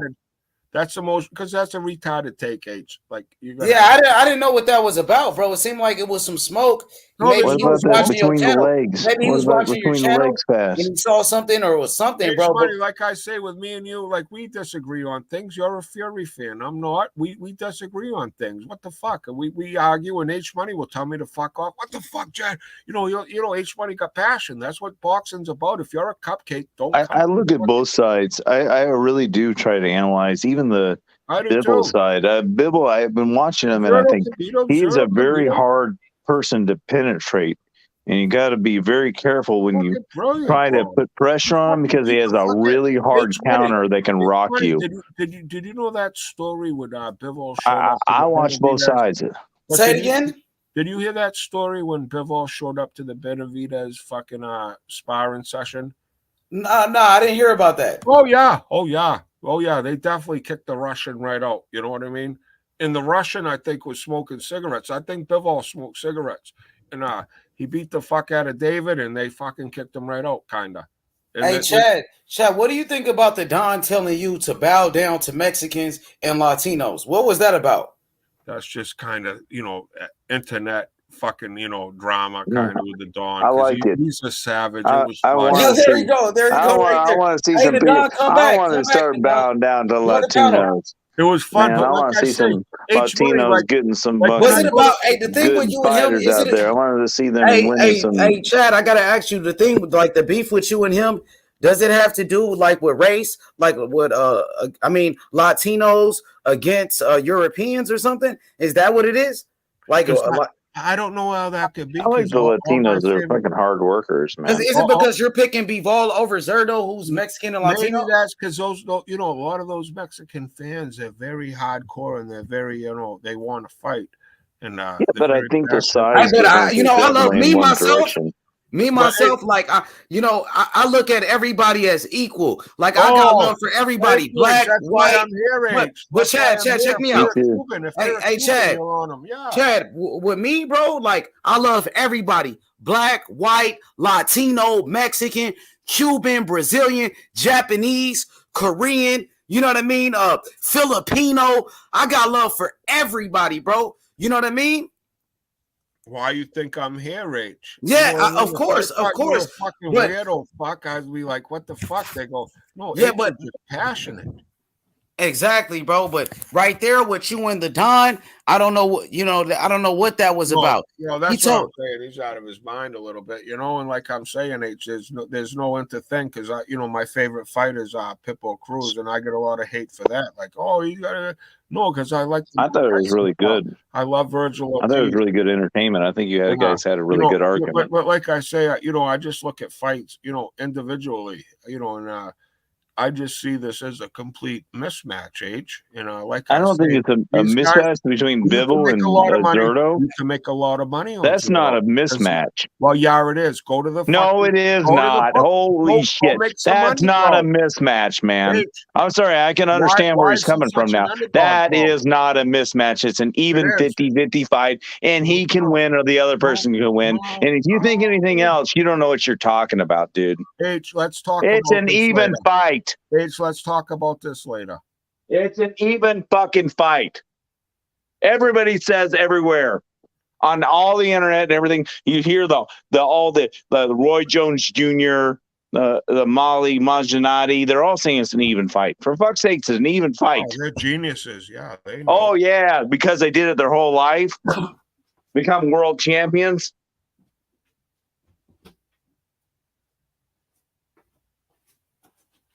That's the most because that's a retarded take, H. Like I didn't know what that was about, bro. It seemed like it was some smoke. Maybe he was watching your channel. Maybe he was watching your channel and he saw something or it was something, bro. Funny, like I say, with me and you, like we disagree on things. You're a Fury fan. I'm not. We disagree on things. What the fuck? We argue and H Money will tell me to fuck off. What the fuck, Chad? You know, H Money got passion. That's what boxing's about. If you're a cupcake, don't. I look at both sides. I really do try to analyze even the Bibble side. Bibble, I've been watching him, and I think he's a very hard person to penetrate And you got to be very careful when you try to put pressure on him because he has a really hard counter that can rock you. Did you know that story with Bivol showed up? I watched both sides. Say it again. Did you hear that story when Bivol showed up to the Benavidez fucking sparring session? No, I didn't hear about that. Oh yeah. They definitely kicked the Russian right out. You know what I mean? And the Russian, I think, was smoking cigarettes. I think Bivol smoked cigarettes. And he beat the fuck out of David, and they fucking kicked him right out, kinda. And hey, Chad, what do you think about the Don telling you to bow down to Mexicans and Latinos? What was that about? That's just kind of, internet fucking, drama kind of with the Don. I like it. He's a savage. There you go. I want to see some people. I want to start bowing down to Latinos. It was fun. Man, but I want to see some Latinos getting some was it about the thing with you and him? Fighters out there. I wanted to see them winning some. Hey, Chad, I gotta ask you the thing with the beef with you and him. Does it have to do with race, with Latinos against Europeans or something? Is that what it is? I don't know how that could be. I like the Latinos. They're fucking hard workers, man. Is it because you're picking Bivol over Zerdo, who's Mexican and Latino? Maybe that's because a lot of those Mexican fans are very hardcore and they're very, they want to fight. And but I think the size. I love me myself. Me myself, I look at everybody as equal. I got love for everybody, black, white. But Chad, check me out. Hey, Chad, with me, bro, I love everybody: black, white, Latino, Mexican, Cuban, Brazilian, Japanese, Korean. You know what I mean? Filipino. I got love for everybody, bro. You know what I mean? Why you think I'm here, H? Yeah, of course. Fucking weirdo fuck. I'd be like, what the fuck? They go, no, yeah, but just passionate. Exactly, bro. But right there with you and the Don, I don't know what I don't know what that was about. That's what I'm saying. He's out of his mind a little bit, and like I'm saying, H, there's no one to think because my favorite fighter is Pitbull Cruz, and I get a lot of hate for that. Like, oh, you gotta because I like. I thought it was really good. I love Virgil. I thought it was really good entertainment. I think you guys had a really good argument. But like I say, I just look at fights, individually, and I just see this as a complete mismatch, H. I don't think it's a mismatch between Bivol and Zerdo. You can make a lot of money on That's Zerdo. Not a mismatch. Well, yeah, it is. Go to the No, it is not. Holy shit. That's not a mismatch, man. H. I'm sorry. I can understand where he's coming from now. That is not a mismatch. It's an even 50-50 fight, and he can win or the other person can win. And if you think anything else, you don't know what you're talking about, dude. H, let's talk It's an even fight. H, let's talk about this later. It's an even fucking fight. Everybody says everywhere on all the internet and everything. You hear the Roy Jones Jr., the Molly Maginati. They're all saying it's an even fight. For fuck's sake, it's an even fight. Oh, they're geniuses. Yeah. They know. Oh yeah, because they did it their whole life, become world champions.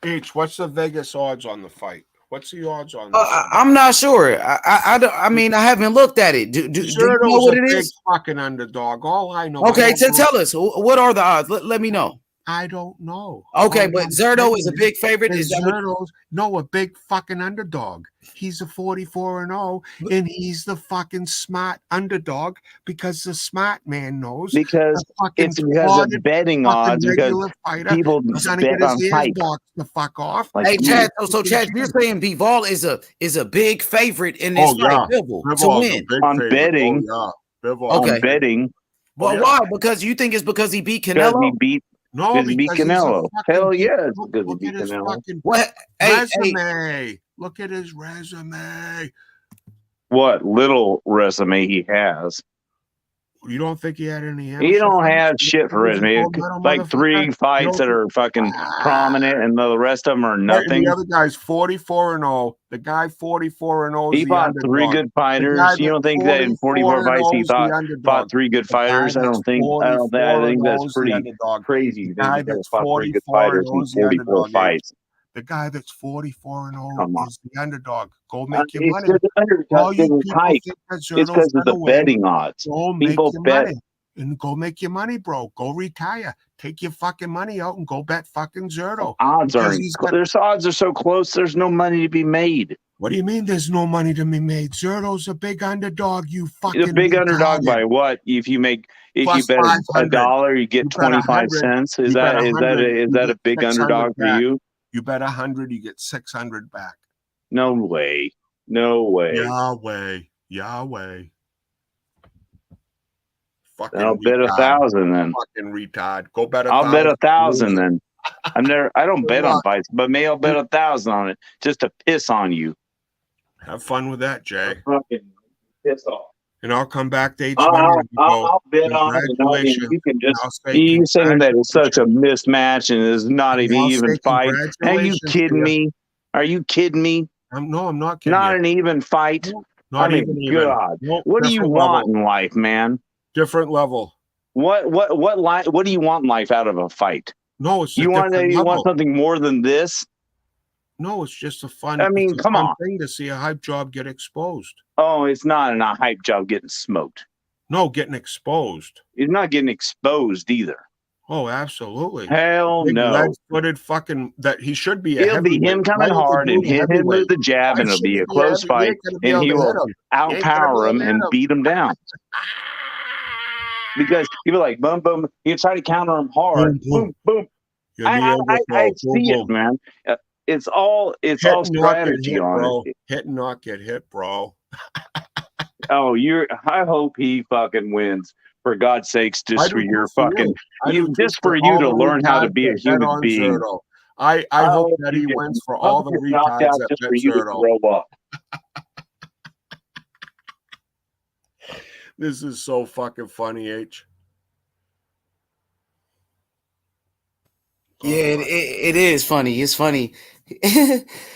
H, what's the Vegas odds on the fight? What's the odds on? I'm not sure. I mean, I haven't looked at it. Do you know what it is? Fucking underdog. All I know. Okay, tell us what are the odds. Let me know. I don't know. Okay, but Zerdo is a big favorite. Is Zerdo's a big fucking underdog. He's a 44-0, and he's the fucking smart underdog because the smart man knows. Because it's because of betting odds. Because people bet on hype. The fuck off. Hey, Chad. So Chad, you're saying Bivol is a big favorite in this fight, Bivol, to win on betting. Okay, on betting. Well, why? Because you think it's because he beat Canelo? He beat. No, because he beat Canelo. Hell yeah, it's because he beat Canelo. Resume. Look at his resume. What little resume he has. You don't think he had any? He don't have shit for resume. Like 3 fights that are fucking prominent, and the rest of them are nothing. The other guy's 44-0. The guy 44-0. He fought 3 good fighters. You don't think that in 44 fights he fought 3 good fighters? I think that's pretty crazy. The guy that's 44 in 44 fights. The guy that's 44-0 is the underdog. Go make your money. All you people think that Zerdo's it's because of the betting odds. People bet. and go make your money, bro. Go retire. Take your fucking money out and go bet fucking Zerto. Odds odds are so close. There's no money to be made. What do you mean there's no money to be made? Zerto's a big underdog, you fucking A big underdog by what? If you bet $1, you get 25 cents. Is that a big underdog for you? You bet 100, you get 600 back. No way. No way. Yahweh. Fucking I'll bet 1,000 then. Fucking retard. Go bet 1,000. I'll bet 1,000 then. I don't bet on fights, but maybe I'll bet 1,000 on it just to piss on you. Have fun with that, Jay. Fucking piss off. And I'll come back to I'll bet on it. You can just you saying that it's such a mismatch and it's not an even fight. Are you kidding me? Are you kidding me? No, I'm not kidding. Not an even fight. Not even God. What do you want in life, man? Different level. What do you want in life out of a fight? No, it's you want something more than this? No, it's just a fun. Come on, thing to see a hype job get exposed. Oh, it's not a hype job getting smoked. No, getting exposed. He's not getting exposed either. Oh, absolutely. Hell no. Red-footed fucking that he should be. It'll be him coming hard and hit him with the jab, and it'll be a close fight, and he will outpower him and beat him down. Because he'll be like, boom, boom. You try to counter him hard. Boom, boom. I see it, man. It's all strategy on it. Hit and not get hit, bro. I hope he fucking wins. For God's sakes, just for your fucking just for you to learn how to be a human being. I hope that he wins for all the retards that bet Zerto. This is so fucking funny, H. Yeah, it is funny. It's funny.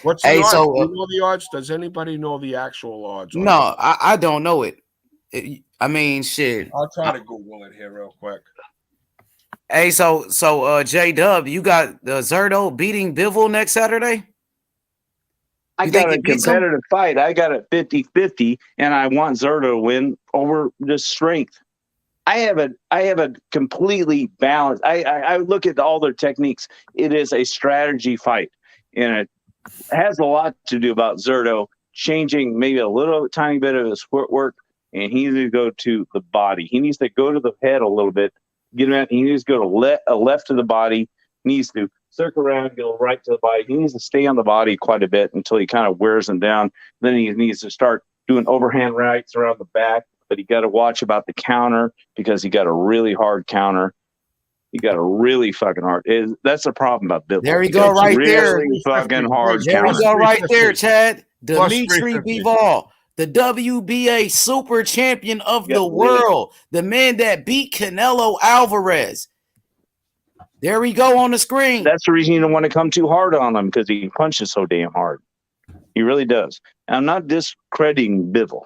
What's the odds? Do you know the odds? Does anybody know the actual odds? No, I don't know it. I mean, shit. I'll try to Google it here real quick. Hey, so J-Dub, you got Zerto beating Bivol next Saturday? I got a competitive fight. I got it 50-50, and I want Zerto to win over just strength. I have a completely balanced. I look at all their techniques. It is a strategy fight, and it has a lot to do about Zerto changing maybe a little tiny bit of his footwork, and he needs to go to the body. He needs to go to the head a little bit. Get him out. He needs to go to left to the body. He needs to circle around, go right to the body. He needs to stay on the body quite a bit until he kind of wears him down. Then he needs to start doing overhand rights around the back. But he got to watch about the counter because he got a really hard counter. He got a really fucking hard. That's the problem about Bivol. There we go, right there. Really fucking hard there counter. We go, right there, Chad. Dimitri Bivol, the WBA super champion of the world, the man that beat Canelo Alvarez. There we go on the screen. That's the reason you don't want to come too hard on him because he punches so damn hard. He really does. And I'm not discrediting Bivol.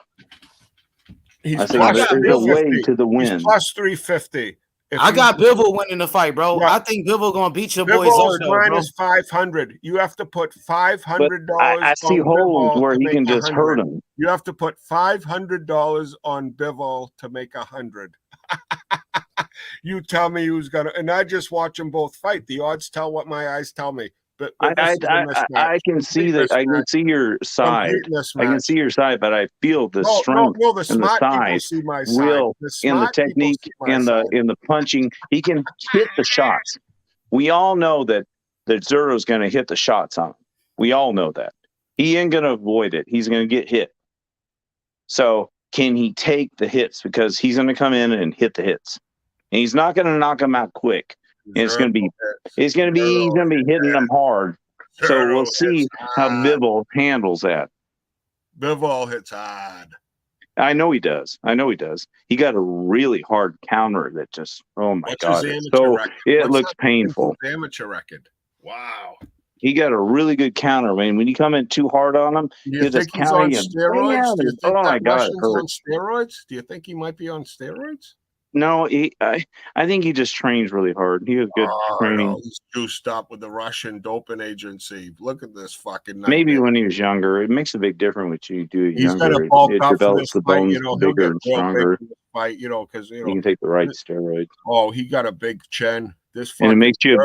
I think there's a way to the win. He's plus 350. I got Bivol winning the fight, bro. Yeah. I think Bivol gonna beat your boy Zerto. Minus 500. You have to put $500. I see holes where he can just hurt him. You have to put $500 on Bivol to make 100. You tell me who's gonna, and I just watch them both fight. The odds tell what my eyes tell me. But I can see that. I can see your side. I can see your side, but I feel the strength and the size will in the technique and the punching. He can hit the shots. We all know that Zerto's going to hit the shots on him. We all know that. He ain't going to avoid it. He's going to get hit. So can he take the hits? Because he's going to come in and hit the hits, and he's not going to knock them out quick. It's going to be hitting them hard. So we'll see how Bivol handles that. Bivol hits hard. I know he does. He got a really hard counter that just, oh my God. It looks painful. Amateur record. Wow. He got a really good counter. I mean, when you come in too hard on him, you think he's on steroids? Do you think oh my God. On steroids? Do you think he might be on steroids? No, I think he just trains really hard. He has good training. No, he's juiced up with the Russian doping agency. Look at this fucking nightmare. Maybe when he was younger. It makes a big difference when you do it younger. It develops the bones bigger and stronger. fight, because you can take the right steroids. Oh, he got a big chin. And it makes you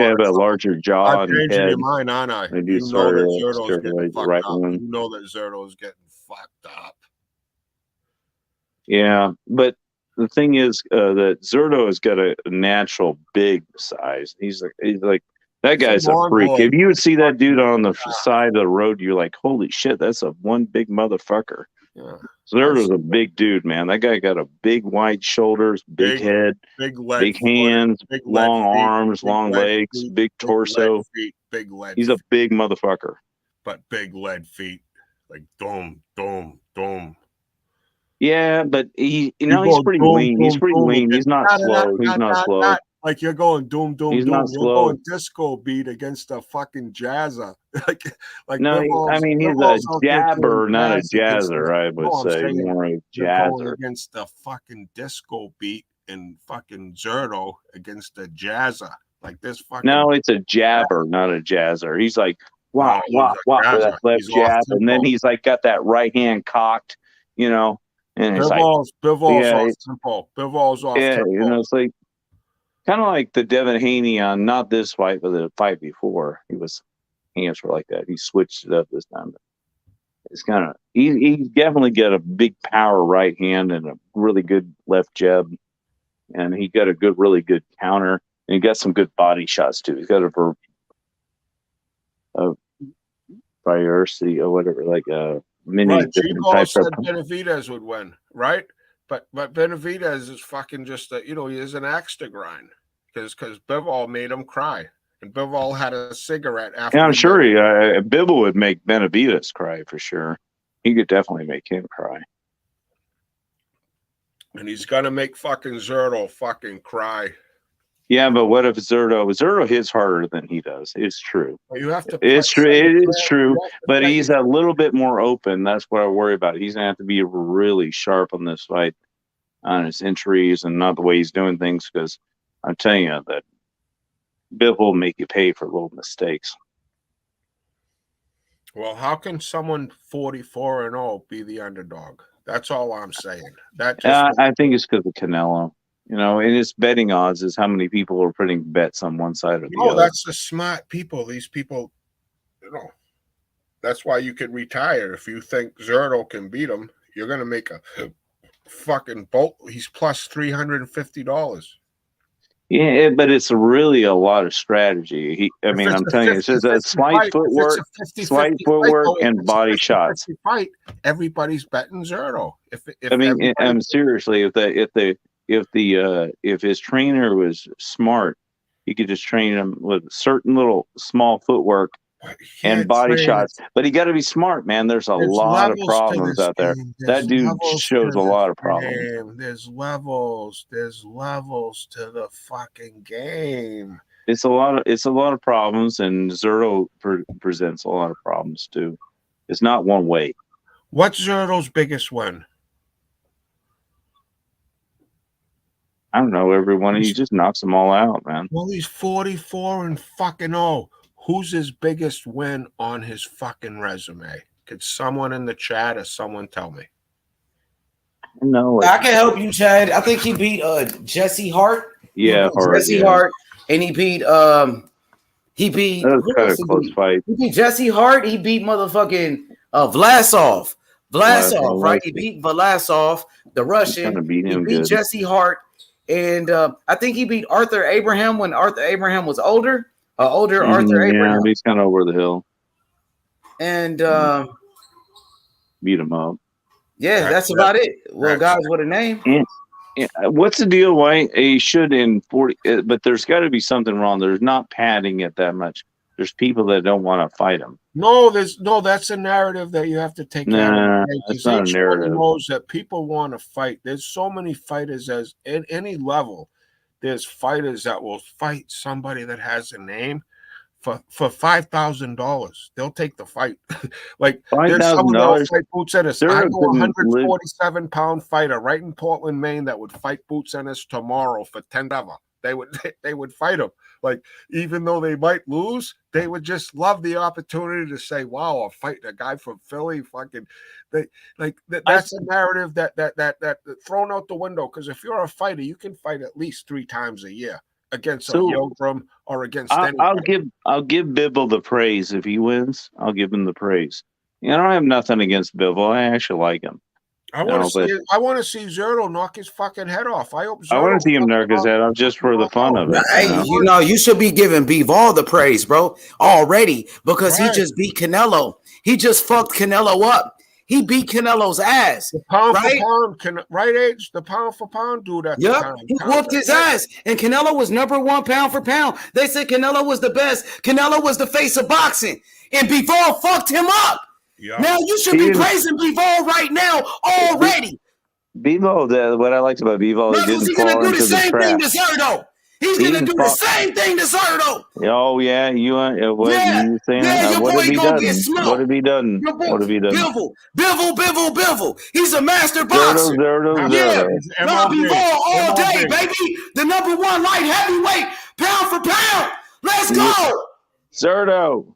have a larger jaw I'm and changing head. your mind, aren't I? They do You know that Zerto's getting steroids, fucked right up. one. You know that Zerto's getting fucked up. Yeah, but the thing is that Zerto has got a natural big size. He's like that guy's a freak. boy. If you would see that dude on the side of the road, you're like, holy shit, that's a one big motherfucker. Yeah. Zerto's a big dude, man. That guy got a big wide shoulders, big head, big hands, long arms, long legs, big torso. Big lead He's a big motherfucker. But big lead feet. Like dome. Yeah, but he's pretty lean. He's pretty lean. He's not slow. He's not slow. Like you're going doom. He's not You're slow. going disco beat against a fucking jazzer. No, I mean he's a jabber, not a jazzer. I would say more a jazzer against the fucking disco beat and fucking Zerto against the jazzer. Like this fucking. No, it's a jabber, not a jazzer. He's like wah with that left jab, and then he's like got that right hand cocked, and it's Bivall's off tempo. Yeah, it's like kind of like the Devin Haney on not this fight, but the fight before. Hands were like that. He switched it up this time. It's kind of he's definitely got a big power right hand and a really good left jab, and he got a really good counter, and he got some good body shots too. He's got a variety or whatever, like a many different types said Benavidez would win, right? But Benavidez is fucking just he is an axe to grind because Bivol made him cry, and Bivol had a cigarette after. Yeah, I'm sure Bivol would make Benavidez cry for sure. He could definitely make him cry, and he's gonna make fucking Zerto fucking cry. Yeah, but what if Zerto hits harder than he does? It's true. Well, you have to. It's true. It is true. But he's a little bit more open. That's what I worry about. He's gonna have to be really sharp on this fight, on his entries and not the way he's doing things. Because I'm telling you that Biv will make you pay for little mistakes. Well, how can someone 44-0 be the underdog? That's all I'm saying. I think it's because of Canelo. And its betting odds is how many people are putting bets on one side or the other. That's the smart people. These people, that's why you could retire. If you think Zerto can beat him, you're going to make a fucking bolt. He's plus $350. Yeah, but it's really a lot of strategy. I'm telling you, it's just a slight footwork, and body shots. Fight. Everybody's betting Zerto. Seriously, if his trainer was smart, he could just train him with certain little small footwork and body shots. But he got to be smart, man. There's a lot of problems out there. That dude shows a lot of problems. There's levels. There's levels to the fucking game. It's a lot of problems, and Zerto presents a lot of problems too. It's not one way. What's Zerto's biggest win? I don't know, everyone. He just knocks them all out, man. Well, he's 44-0. Who's his biggest win on his fucking resume? Could someone in the chat or someone tell me? No, I can help you, Chad. I think he beat Jesse Hart. Yeah, Jesse Hart, and he beat that was kind of a close fight. He beat Jesse Hart. He beat motherfucking Vlasov, right? He beat Vlasov, the Russian. He beat Jesse Hart. And I think he beat Arthur Abraham when Arthur Abraham was older. Arthur Abraham. Yeah, he's kind of over the hill. And beat him up. Yeah, that's about it. Well, guys, what a name. Yeah. What's the deal? Why he should in 40? But there's got to be something wrong. There's not padding it that much. There's people that don't want to fight him. No, that's a narrative that you have to take care of. That's not a narrative. Knows that people want to fight. There's so many fighters at any level. There's fighters that will fight somebody that has a name for $5,000. They'll take the fight. Like there's someone that will fight Boots Ennis. I know a 147-pound fighter right in Portland, Maine, that would fight Boots Ennis tomorrow for $10. They would fight him. Like, even though they might lose, they would just love the opportunity to say, wow, I'm fighting a guy from Philly. Fucking, that's a narrative that thrown out the window. Because if you're a fighter, you can fight at least 3 times a year against a Yildirim or against anybody. I'll give Bivol the praise if he wins. I'll give him the praise. I don't have nothing against Bivol. I actually like him. I want to see Zerto knock his fucking head off. I hope Zerto. I want to see him knock his head off just for the fun of it. Hey, you should be giving Bivol the praise, bro, already, because he just beat Canelo. He just fucked Canelo up. He beat Canelo's ass. The pound for pound, right, Age? The pound for pound dude at the time. He whooped his ass. And Canelo was #1 pound for pound. They said Canelo was the best. Canelo was the face of boxing. And Bivol fucked him up. Yep. Now you should be praising Bivol right now already. Bivol, what I liked about Bivol, he didn't fall into the trap. He's going to do the same thing to Zerto. Oh, yeah. You saying? What have he done? What have he done? What have he done? Bivol. He's a master boxer. Zerto. No, Bivol all day, baby. The #1 light heavyweight, pound for pound. Let's go. Zerto.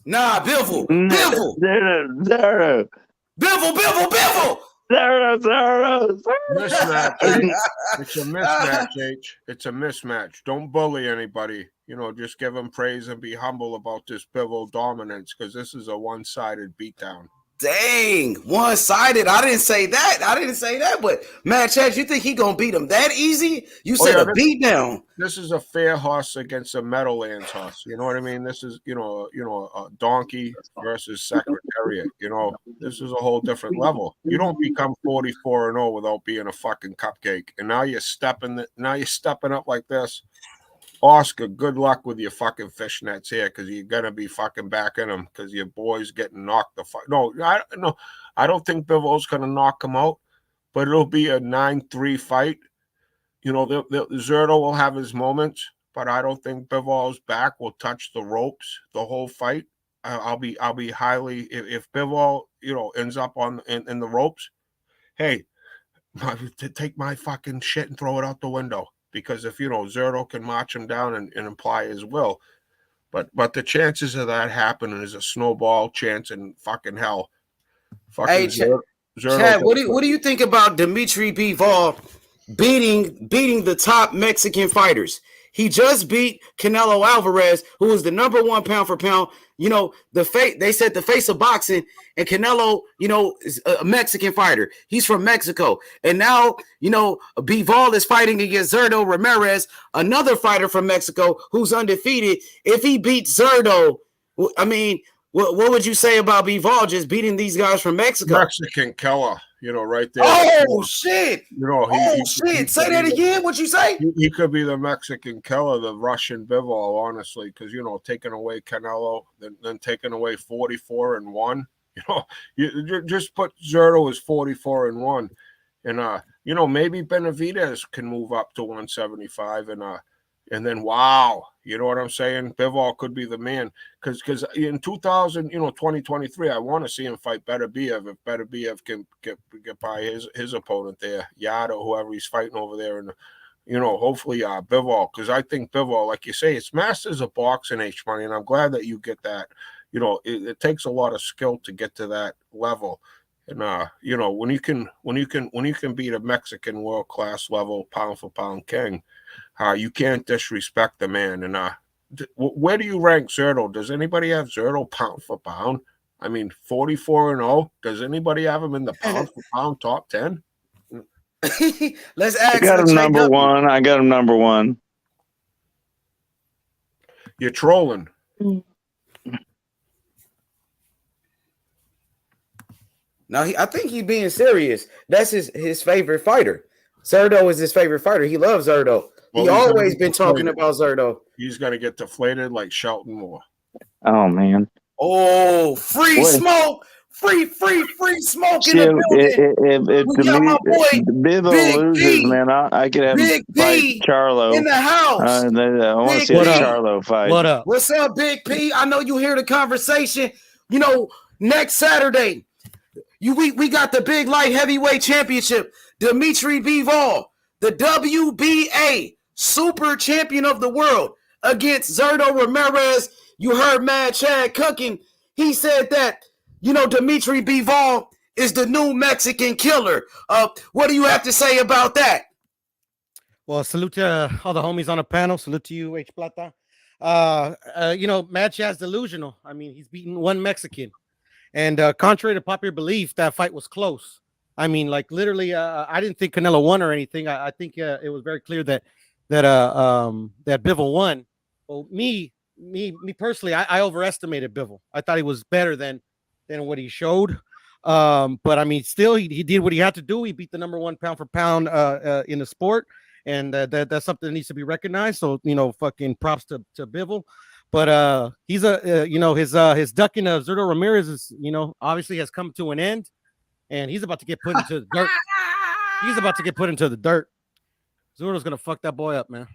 Nah, Bivol. Zerto. Bivol. Zerto. Mismatch. It's a mismatch, H. It's a mismatch. Don't bully anybody. Just give them praise and be humble about this Bivol dominance, because this is a one-sided beatdown. Dang, one-sided. I didn't say that. But man, Chad, you think he gonna beat him that easy? You said a beatdown. This is a fair horse against a Meadowlands horse. You know what I mean? This is a donkey versus Secretariat. This is a whole different level. You don't become 44-0 without being a fucking cupcake. And now you're stepping up like this. Oscar, good luck with your fucking fishnets here, because you're gonna be fucking back in them, because your boy's getting knocked the fuck. No, I don't think Bivol's gonna knock him out, but it'll be a 9-3 fight. Zerto will have his moments, but I don't think Bivol's back will touch the ropes the whole fight. I'll be highly if Bivol ends up in the ropes. Hey, take my fucking shit and throw it out the window. Because if Zerto can march him down and imply his will, but the chances of that happening is a snowball chance in fucking hell. Hey, Chad, what do you think about Dimitri Bivol beating the top Mexican fighters? He just beat Canelo Alvarez, who was the #1 pound for pound. They said the face of boxing, and Canelo, is a Mexican fighter. He's from Mexico. And now, Bivol is fighting against Zerto Ramirez, another fighter from Mexico who's undefeated. If he beats Zerto, I mean, what would you say about Bivol just beating these guys from Mexico? Mexican killer, right there. Oh, shit. Shit. Say that again. What'd you say? He could be the Mexican killer, the Russian Bivol, honestly, because, taking away Canelo, then taking away 44-1. You just put Zerto as 44-1. And, maybe Benavidez can move up to 175 and then, wow, you know what I'm saying? Bivol could be the man. Because in 2023, I want to see him fight Beterbiev. If Beterbiev can get by his opponent there, Yada, whoever he's fighting over there. And, hopefully Bivol. Because I think Bivol, like you say, it's masters of boxing, H-Money. And I'm glad that you get that. It takes a lot of skill to get to that level. And, when you can beat a Mexican world-class level pound for pound king, you can't disrespect the man. And where do you rank Zerto? Does anybody have Zerto pound for pound? I mean, 44-0. Does anybody have him in the pound for pound top 10? Let's ask. I got him number one. You're trolling. Now, I think he's being serious. That's his favorite fighter. Zerto is his favorite fighter. He loves Zerto. He always been talking about Zerto. He's going to get deflated like Shelton Moore. Oh, man. Oh, free smoke. Free smoke in the building. If Bivol loses, man, I could have him fight Charlo in the house. I want to see a Charlo fight. What up? What's up, Big P? I know you hear the conversation. Next Saturday, we got the big light heavyweight championship. Dimitri Bivol, the WBA super champion of the world, against Zurdo Ramirez. You heard Mad Chad cooking. He said that, Dimitri Bivol is the new Mexican killer. What do you have to say about that? Well, salute to all the homies on the panel. Salute to you, H. Plata. Mad Chad's delusional. I mean, he's beaten one Mexican. And contrary to popular belief, that fight was close. I mean, like literally, I didn't think Canelo won or anything. I think it was very clear that Bivol won. Well, me personally, I overestimated Bivol. I thought he was better than what he showed. But I mean, still, he did what he had to do. He beat the number one pound for pound in the sport, and that's something that needs to be recognized. So fucking props to Bivol. But he's his ducking of Zurdo Ramirez is obviously has come to an end, and he's about to get put into the dirt. He's about to get put into the dirt. Zurdo's gonna fuck that boy up, man.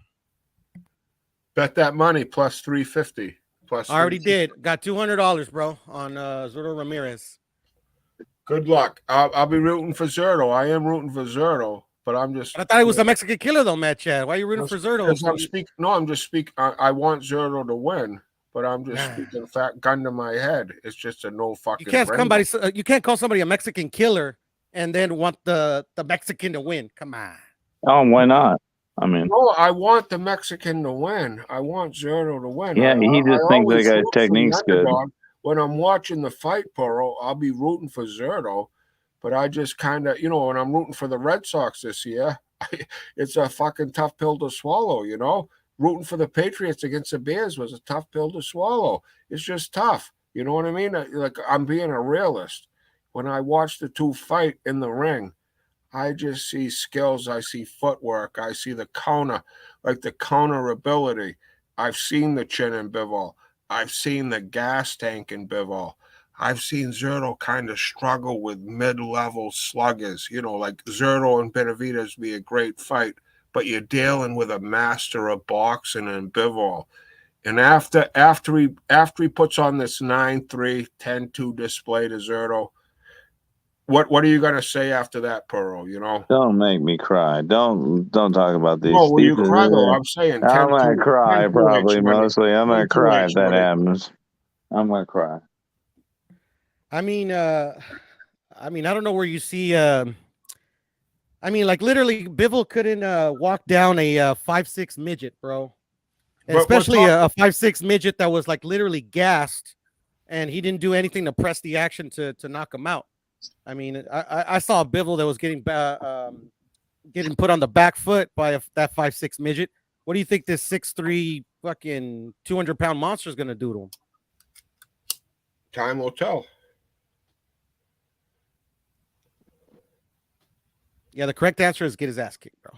Bet that money plus 350. Plus I already did. Got $200, bro, on Zurdo Ramirez. Good luck. I'll be rooting for Zurdo. I am rooting for Zurdo, but I'm just. I thought he was the Mexican killer, though, Matt Chad. Why are you rooting for Zurdo? I'm just speaking. I want Zurdo to win, but I'm just speaking gun to my head. It's just a no fucking. You can't call somebody a Mexican killer and then want the Mexican to win. Come on. Oh, why not? I mean, no, I want the Mexican to win. I want Zurdo to win. Yeah, he just thinks the guy's technique's good. When I'm watching the fight, Poro, I'll be rooting for Zurdo, but I just kind of, when I'm rooting for the Red Sox this year, it's a fucking tough pill to swallow, Rooting for the Patriots against the Bears was a tough pill to swallow. It's just tough. You know what I mean? Like, I'm being a realist. When I watch the two fight in the ring, I just see skills. I see footwork. I see the counter ability. I've seen the chin in Bivol. I've seen the gas tank in Bivol. I've seen Zurdo kind of struggle with mid-level sluggers. Like Zurdo and Benavidez be a great fight, but you're dealing with a master of boxing in Bivol. And after he puts on this 9-3, 10-2 display to Zurdo, what are you gonna say after that, Puro? Don't make me cry. Don't talk about these. Oh, will you cry though? I'm saying I'm gonna cry probably mostly. I'm gonna cry if that happens. I'm gonna cry. I mean, I don't know where you see. Like literally, Bivol couldn't walk down a 5'6" midget, bro. Especially a 5'6" midget that was like literally gassed, and he didn't do anything to press the action to knock him out. I mean, I saw a Bivol that was getting put on the back foot by that 5'6" midget. What do you think this 6'3" fucking 200-pound monster is gonna do to him? Time will tell. Yeah, the correct answer is get his ass kicked, bro.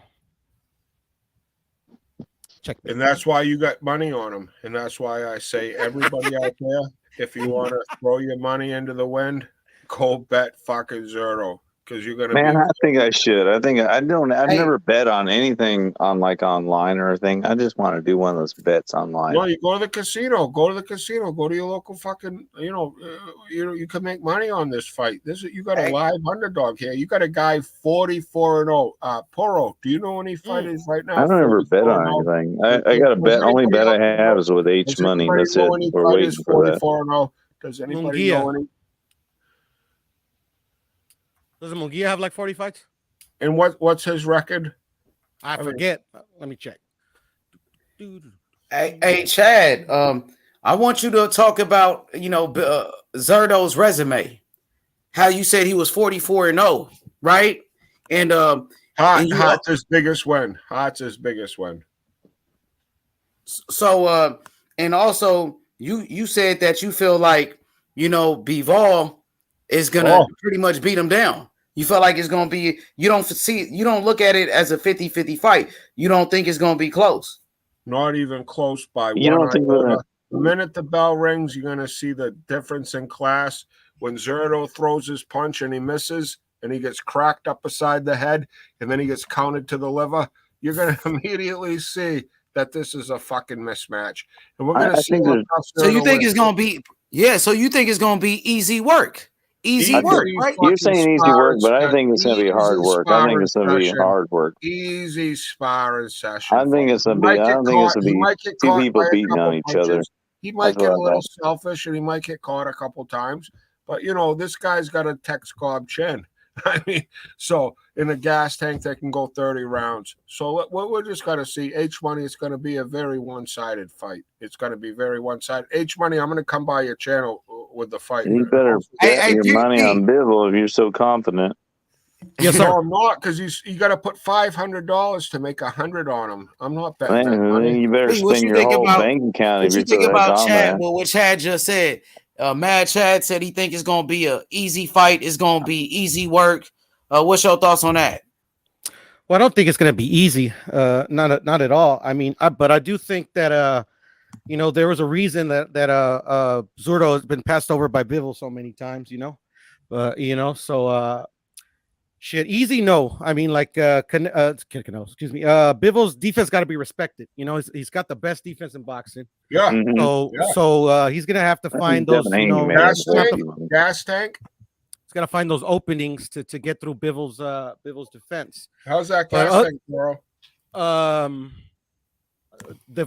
Check. And that's why you got money on him. And that's why I say everybody out there, if you want to throw your money into the wind, go bet fucking Zurdo. Because you're gonna. Man, I think I should. I've never bet on anything on like online or anything. I just want to do one of those bets online. No, you go to the casino. Go to your local fucking. You can make money on this fight. You got a live underdog here. You got a guy 44-0. Poro, do you know any fighters right now? I don't ever bet on anything. I got a bet. Only bet I have is with H money. That's it. We're waiting for that. 44-0. Does anybody know any? Doesn't Munguia have like 40 fights? And what's his record? I forget. Let me check. Hey, Chad. I want you to talk about Zurdo's resume. How you said he was 44-0, right? And Hart's his biggest win. So and also you said that you feel like Bivol is gonna pretty much beat him down. You feel like it's going to be, you don't look at it as a 50-50 fight. You don't think it's going to be close. Not even close by you one. Don't think the minute the bell rings, you're going to see the difference in class. When Zurdo throws his punch and he misses and he gets cracked up beside the head and then he gets counted to the liver, you're going to immediately see that this is a fucking mismatch. And we're going to see. So you think it's going to be, so you think it's going to be easy work? Easy work, right? You're saying easy work, but I think it's going to be hard work. I think it's going to be hard work. Easy sparring session. I think it's going to be. I don't think it's going to be two people beating on each other. He might get a little selfish and he might get caught a couple times, but this guy's got a tech squad chin. I mean, so in a gas tank that can go 30 rounds. So what we're just going to see, H Money, it's going to be a very one-sided fight. It's going to be very one-sided. H Money, I'm going to come by your channel with the fight. You better bet your money on Bivol if you're so confident. Yes, sir. No, I'm not, because you got to put $500 to make 100 on him. I'm not betting that money. You better spend your whole bank account if you're so confident. Chad? Well, what Chad just said. Mad Chad said he think it's gonna be an easy fight. It's gonna be easy work. What's your thoughts on that? Well, I don't think it's gonna be easy. Not at all. I mean, but I do think that there was a reason that Zurdo has been passed over by Bivol so many times. So shit, easy. No, I mean, like excuse me. Bivol's defense got to be respected. He's got the best defense in boxing. Yeah. So he's gonna have to find those. Gas tank. He's gonna find those openings to get through Bivol's defense. How's that gas tank, bro?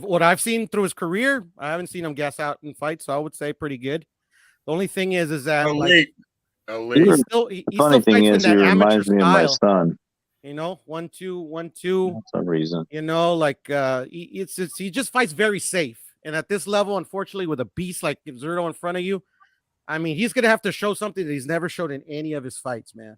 What I've seen through his career, I haven't seen him gas out in fights, so I would say pretty good. The only thing is that elite. Funny thing is, he reminds me of my son. 1-2, 1-2. For some reason. He just fights very safe. And at this level, unfortunately, with a beast like Zurdo in front of you, I mean, he's gonna have to show something that he's never showed in any of his fights, man.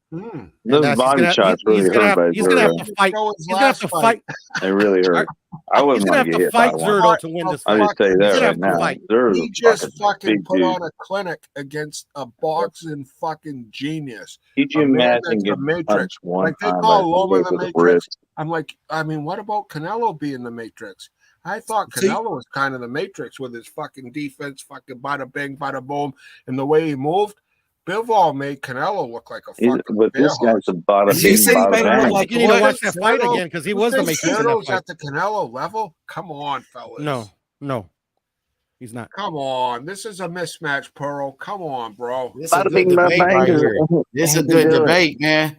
Those body shots really hurt. He's gonna have to fight. He's gonna have to fight. They really hurt. I wouldn't want to get hit by one. Zurdo to win this fight. I'll just tell you that right now. He just fucking put on a clinic against a boxing fucking genius. Could you imagine getting punched one they time call Loma the Matrix. I'm like, I mean, what about Canelo being the Matrix? I thought Canelo was kind of the Matrix with his fucking defense, fucking bada bing, bada boom, and the way he moved. Bivol made Canelo look like a fucking. But this guy's a bada bing, bada bang. Like you need to watch that fight again because he was the Matrix. Zero's at the Canelo level. Come on, fellas. No, he's not. Come on, this is a mismatch, Pearl. Come on, bro. This is a good debate right here. This is a good debate, man.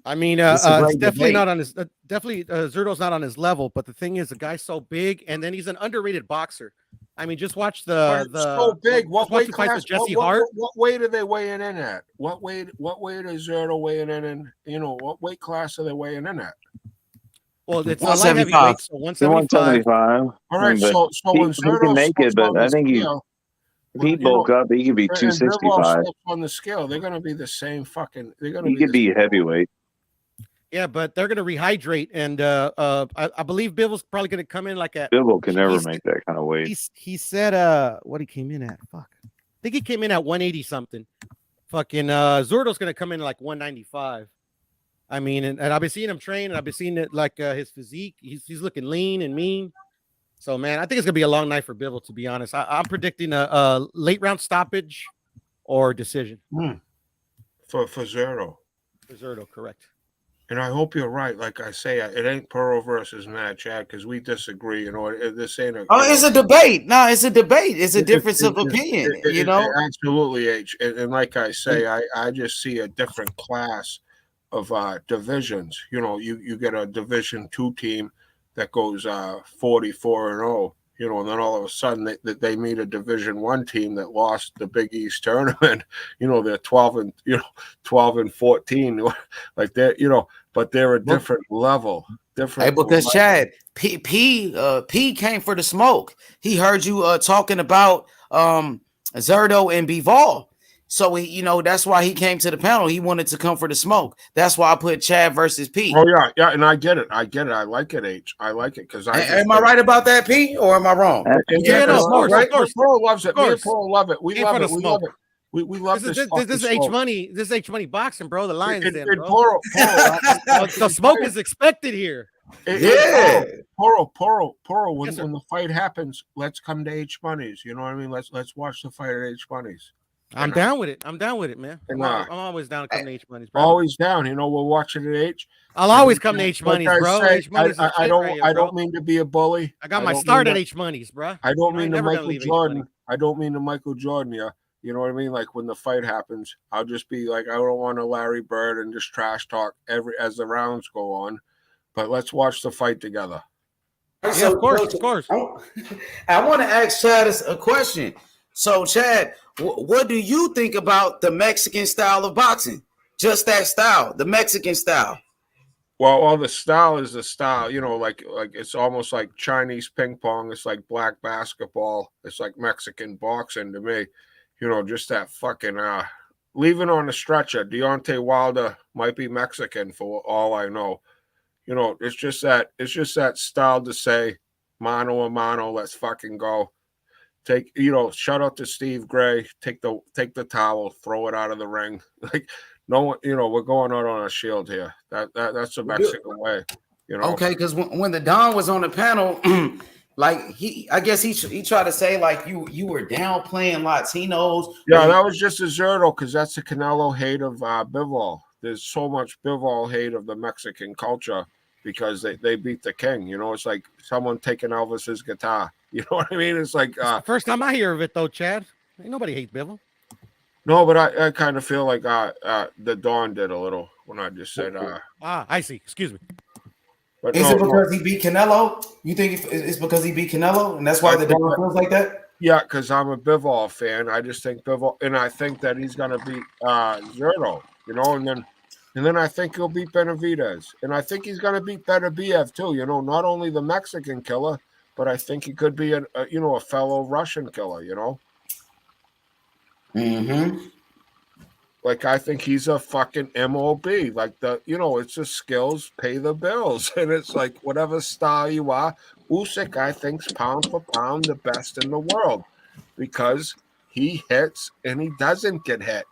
I mean, it's definitely not on his. Definitely, Zurdo's not on his level. But the thing is, the guy's so big, and then he's an underrated boxer. I mean, just watch so big. What weight class? Jesse Hart. What weight are they weighing in at? What weight is Zurdo weighing in? And what weight class are they weighing in at? Well, it's 175. So 175. All right, so when Zurdo can make it, but I think he bulk up. He could be 265 on the scale. They're going to be the same fucking. He could be heavyweight. Yeah, but they're going to rehydrate, and I believe Bivol's probably going to come in like at. Bivol can never make that kind of weight. He said, what he came in at? Fuck, I think he came in at 180 something. Fucking Zurdo's going to come in like 195. I mean, and I've been seeing him train, and I've been seeing it like his physique. He's looking lean and mean. So man, I think it's going to be a long night for Bivol. To be honest, I'm predicting a late round stoppage or decision. For Zurdo. For Zurdo, correct. And I hope you're right. Like I say, it ain't Pearl versus Mad Chad because we disagree. This ain't a. Oh, it's a debate. No, it's a debate. It's a difference of opinion. Absolutely, H. And like I say, I just see a different class of divisions. You get a Division 2 team that goes 44-0. And then all of a sudden they meet a Division 1 team that lost the Big East tournament. They're 12 and 14, like that. But they're a different level. Different. Hey, because Chad P came for the smoke. He heard you talking about Zurdo and Bivol. So that's why he came to the panel. He wanted to come for the smoke. That's why I put Chad versus P. Oh yeah, and I get it. I like it, H. I like it because am I right about that, P, or am I wrong? Yeah, no, of course, right? Pearl loves it. Me and Pearl love it. We love it. We love it. We love this. This is H Money. This is H Money boxing, bro. The Lions Den, bro. Pearl, the smoke is expected here. Pearl. When the fight happens, let's come to H Money's. You know what I mean? Let's watch the fight at H Money's. I'm down with it. I'm down with it, man. I'm always down to come to H Money's, bro. Always down. We're watching at H. I'll always come to H Money's, bro. I don't mean to be a bully. I got my start at H Money's, bro. I don't mean to Michael Jordan. I don't mean to Michael Jordan, yeah. You know what I mean? Like when the fight happens, I'll just be like, I don't want to Larry Bird and just trash talk as the rounds go on. But let's watch the fight together. Yeah, of course, of course. I want to ask Chad a question. So, Chad, what do you think about the Mexican style of boxing? Just that style, the Mexican style. Well, the style is the style. You know, like it's almost like Chinese ping pong. It's like black basketball. It's like Mexican boxing to me. You know, just that fucking leaving on the stretcher. Deontay Wilder might be Mexican for all I know. You know, it's just that style to say mano a mano, let's fucking go. Shout out to Steve Gray. Take the towel, throw it out of the ring. Like no one, we're going out on a shield here. That's the Mexican way. Okay, because when the Don was on the panel, like I guess he tried to say like you were downplaying Latinos. Yeah, that was just a Zerto because that's the Canelo hate of Bivol. There's so much Bivol hate of the Mexican culture because they beat the king. It's like someone taking Elvis's guitar. You know what I mean? It's like first time I hear of it though, Chad. Ain't nobody hates Bivol. No, but I kind of feel like the Dawn did a little when I just said I see. Excuse me. But is it because he beat Canelo? You think it's because he beat Canelo, and that's why the Dawn feels like that? Yeah, because I'm a Bivol fan. I just think Bivol, and I think that he's gonna beat Zerto. And then I think he'll beat Benavidez, and I think he's gonna beat Beterbiev too. Not only the Mexican killer, but I think he could be a fellow Russian killer. Mm-hmm. Like I think he's a fucking MOB. Like it's the skills pay the bills, and it's like whatever style you are. Usyk, I think's pound for pound the best in the world because he hits and he doesn't get hit.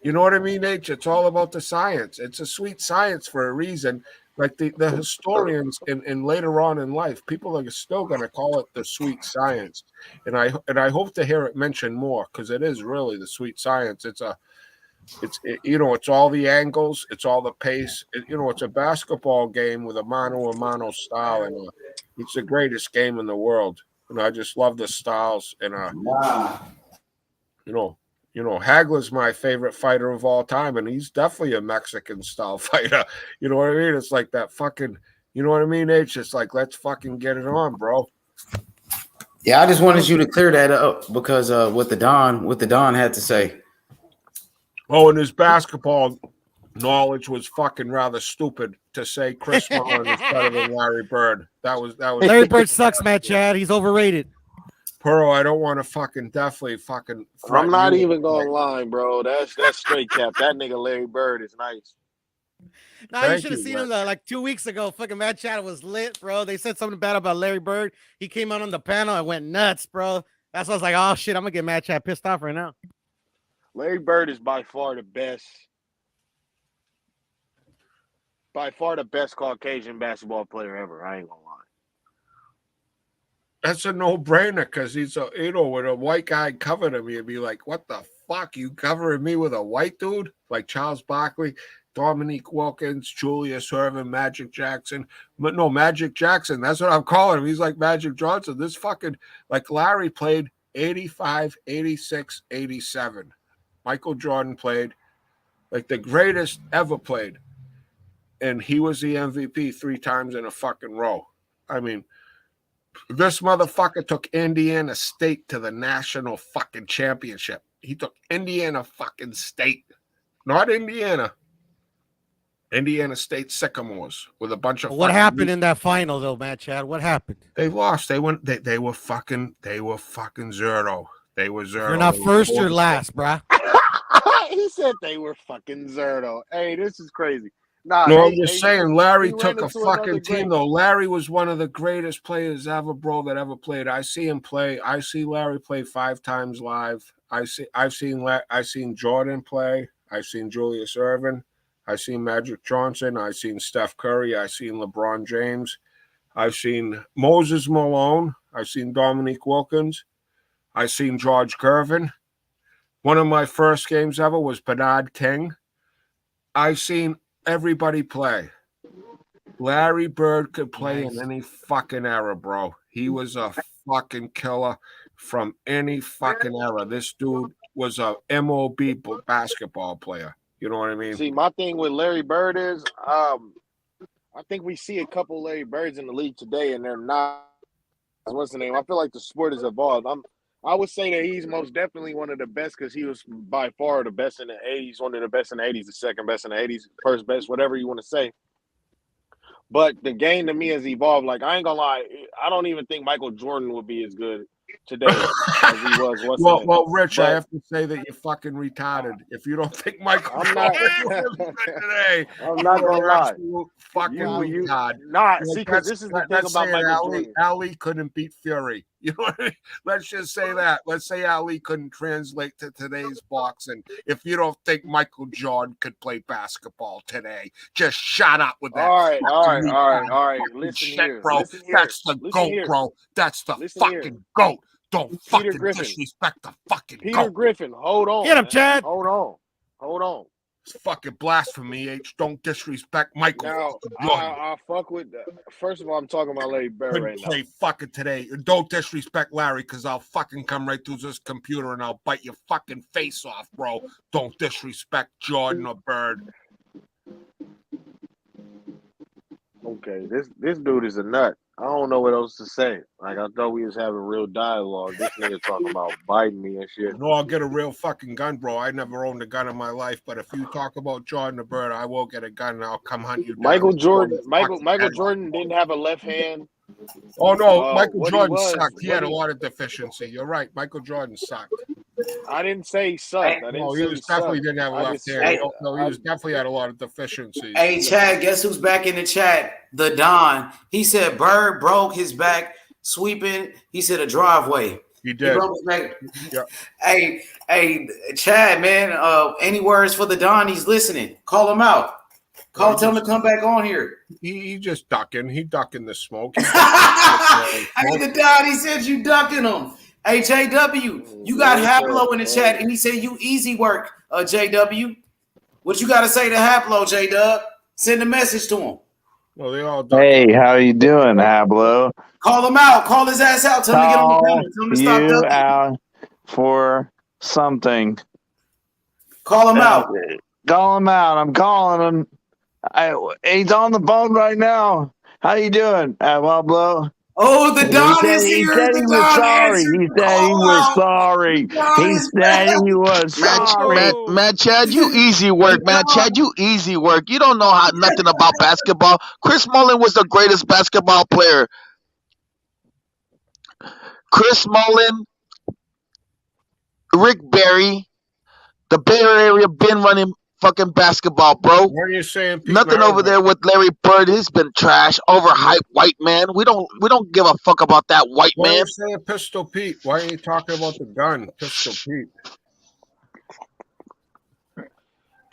You know what I mean, H? It's all about the science. It's a sweet science for a reason. Like the historians and later on in life, people are still going to call it the sweet science. And I hope to hear it mentioned more because it is really the sweet science. It's all the angles, it's all the pace. It's a basketball game with a mano style, and it's the greatest game in the world. And I just love the styles. And Hagler's my favorite fighter of all time, and he's definitely a Mexican style fighter. You know what I mean? It's like that fucking, you know what I mean, H? It's like, let's fucking get it on, bro. Yeah, I just wanted you to clear that up because what the Don had to say. Oh, and his basketball knowledge was fucking rather stupid to say Chris Mullin is better than Larry Bird. That was Larry Bird sucks, Matt Chad. He's overrated. Pearl, I don't want to definitely fucking. I'm not even gonna lie, bro. That's straight cap. That nigga Larry Bird is nice. You should have seen him like 2 weeks ago. Fucking Matt Chad was lit, bro. They said something bad about Larry Bird. He came out on the panel and went nuts, bro. That's why I was like, oh shit, I'm gonna get Matt Chad pissed off right now. Larry Bird is by far the best Caucasian basketball player ever. I ain't gonna lie. That's a no-brainer because he's with a white guy covered him, you'd be like, what the fuck? You covering me with a white dude? Like Charles Barkley, Dominique Wilkins, Julius Erving, Magic Jackson. But no, Magic Jackson. That's what I'm calling him. He's like Magic Johnson. This fucking, like Larry played 85, 86, 87. Michael Jordan played like the greatest ever played. And he was the MVP 3 times in a fucking row. I mean, this motherfucker took Indiana State to the national fucking championship. He took Indiana fucking State. Not Indiana. Indiana State Sycamores with a bunch of. What happened in that final though, Matt Chad? What happened? They lost. They were fucking Zerto. They were Zerto. You're not first, you're last, bruh. He said they were fucking Zerto. Hey, this is crazy. Nah, no, I'm just saying, Larry took a fucking team, though. Larry was one of the greatest players ever, bro, that ever played. I see him play. I see Larry play 5 times live. I've seen Jordan play. I've seen Julius Erving. I've seen Magic Johnson. I've seen Steph Curry. I've seen LeBron James. I've seen Moses Malone. I've seen Dominique Wilkins. I've seen George Gervin. One of my first games ever was Bernard King. I've seen everybody play. Larry Bird could play in any fucking era, bro. He was a fucking killer from any fucking era. This dude was a MOB basketball player. You know what I mean? See, my thing with Larry Bird is, I think we see a couple Larry Birds in the league today, and they're not. What's the name? I feel like the sport has evolved. I would say that he's most definitely one of the best because he was by far the best in the 80s, one of the best in the 80s, the second best in the 80s, first best, whatever you want to say. But the game to me has evolved. Like, I ain't gonna lie, I don't even think Michael Jordan would be as good today as he was. Well, Rich, I have to say that you're fucking retarded. If you don't think Michael Jordan was good today, I'm not gonna lie. Fucking retard. See, because this is the thing about Michael Jordan. Ali couldn't beat Fury. You know what I mean? Let's just say that. Let's say Ali couldn't translate to today's boxing. If you don't think Michael Jordan could play basketball today, just shut up with that. All right. Listen shit, here, bro. listen here. That's the Listen GOAT, here. bro. That's the Listen fucking here. GOAT. Don't fucking Griffin. disrespect the fucking Peter GOAT. Griffin, hold on. Get him, Chad. Hold on. It's fucking blasphemy, H. Don't disrespect Michael. Now, I fuck with. First of all, I'm talking about Larry Bird Couldn't right now. play fucking today. Don't disrespect Larry, because I'll fucking come right through this computer and I'll bite your fucking face off, bro. Don't disrespect Jordan or Bird. Okay, this dude is a nut. I don't know what else to say. Like, I thought we was having real dialogue. This nigga talking about biting me and shit. No, I'll get a real fucking gun, bro. I never owned a gun in my life, but if you talk about Jordan or Bird, I will get a gun and I'll come hunt you down. Michael Jordan didn't have a left hand. Oh no, Michael what he Jordan was- sucked. He what had a he- lot of deficiency. You're right. Michael Jordan sucked. I didn't say he sucked. I didn't No, say he was definitely didn't have a I left just hand. said- No, he was definitely had a lot of deficiencies. Hey, Chad, guess who's back in the chat? The Don. He said Bird broke his back sweeping. He said a driveway. He did. broke his back. Yeah. Hey, Chad, man. Any words for the Don? He's listening. Call him out. Tell him to come back on here. He just ducking. He ducking the smoke. Hey, the Don. He said you ducking him. Hey, JW, you got Haplo in the chat, and he said you easy work, JW. What you got to say to Haplo, J-Dub? Send a message to him. Well, they all Hey, how you doing, Hablo? Call him out. Call his ass out. Tell him to get on the panel. Tell him to stop you ducking. out for something. Call him out. Call him out. I'm calling him. He's on the phone right now. How you doing, Hablo? Oh, the Don is here. He said he was sorry. He said he was sorry. He said he was sorry. Man, Chad, you easy work, man. Chad, you easy work. You don't know nothing about basketball. Chris Mullin was the greatest basketball player. Chris Mullin, Rick Barry, the Bay Area been running fucking basketball, bro. What are you saying? Pete Nothing Maravich? over there with Larry Bird. He's been trash, overhyped white man. We don't give a fuck about that white Why are man. you saying Pistol Pete? Why are you talking about the gun, Pistol Pete?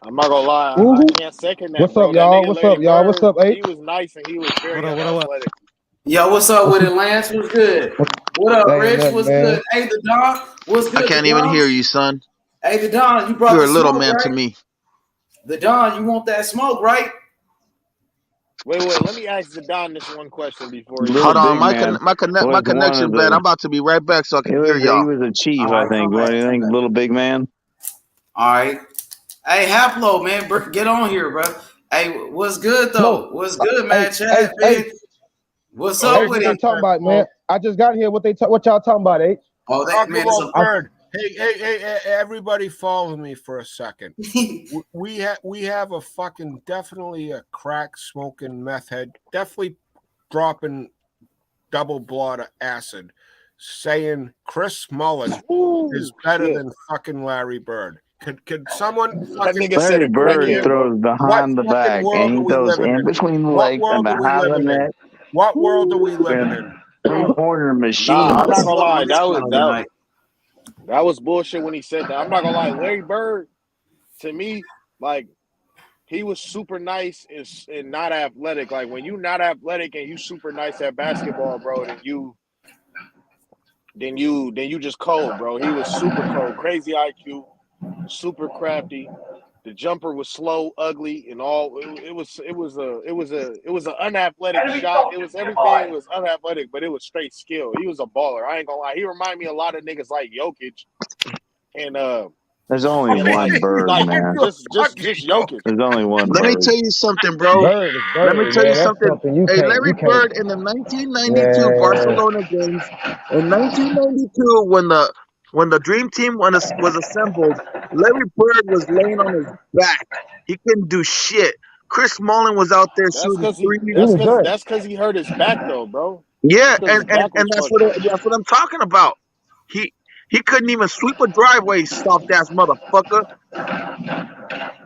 I'm not gonna lie, I Woo-hoo. can't second that. What's bro. up, That y'all? nigga What's Larry up, y'all? Bird, What's up, He H? was nice and he was very What up, what up, what up? athletic. Yo, what's up with it, Lance? What's good? What up, Hey, Rich? nothing, What's man. good? Hey, the Don. What's good? I can't the even Don? hear you, son. Hey, the Don, you brought You're a the little smoke, man right? to me. The Don, you want that smoke, right? Wait, let me ask the Don this one question before you. Little Hold on, big my man my was one connection of bad. the- I'm about to be right back so I can hear He y'all. was a chief, All I right, think. come What back, do you come think, back. little big man? All right. Hey, Haplo, man, get on here, bro. Hey, what's good though? What's good, man? Chad, man. What's Hey, up what with they it? talking about, man? I just got here. What y'all talking about, H? Oh, that Talk man, about Bird. Hey, everybody follow me for a second. we have a fucking definitely a crack smoking meth head, definitely dropping double blood of acid, saying Chris Mullin is better than fucking Larry Bird. Could someone fucking Larry Bird throws behind the back, and he throws in between the legs and behind the net. What world are we living in? Three-pointer machine. Nah, I'm not gonna lie. That was bullshit when he said that. I'm not gonna lie. Larry Bird, to me, like, he was super nice and not athletic. Like, when you not athletic and you super nice at basketball, bro, then you just cold, bro. He was super cold, crazy IQ, super crafty. The jumper was slow, ugly, and all. It was an unathletic shot. It was everything was unathletic, but it was straight skill. He was a baller. I ain't gonna lie. He reminded me a lot of niggas like Jokic, and There's only one bird, man. just Jokic. There's only one Let me bird. tell you something, bro. Bird is Let me bird, tell you man. That's something. something you Hey, can't. Larry You can't. Bird in the 1992 Yeah. Barcelona games, in 1992 when the Dream Team was assembled, Larry Bird was laying on his back. He couldn't do shit. Chris Mullin was out there That's shooting because threes. that's because he hurt his back though, bro. Yeah, That's 'cause his back was that's fucked up. what I'm talking about. He couldn't even sweep a driveway, soft ass motherfucker.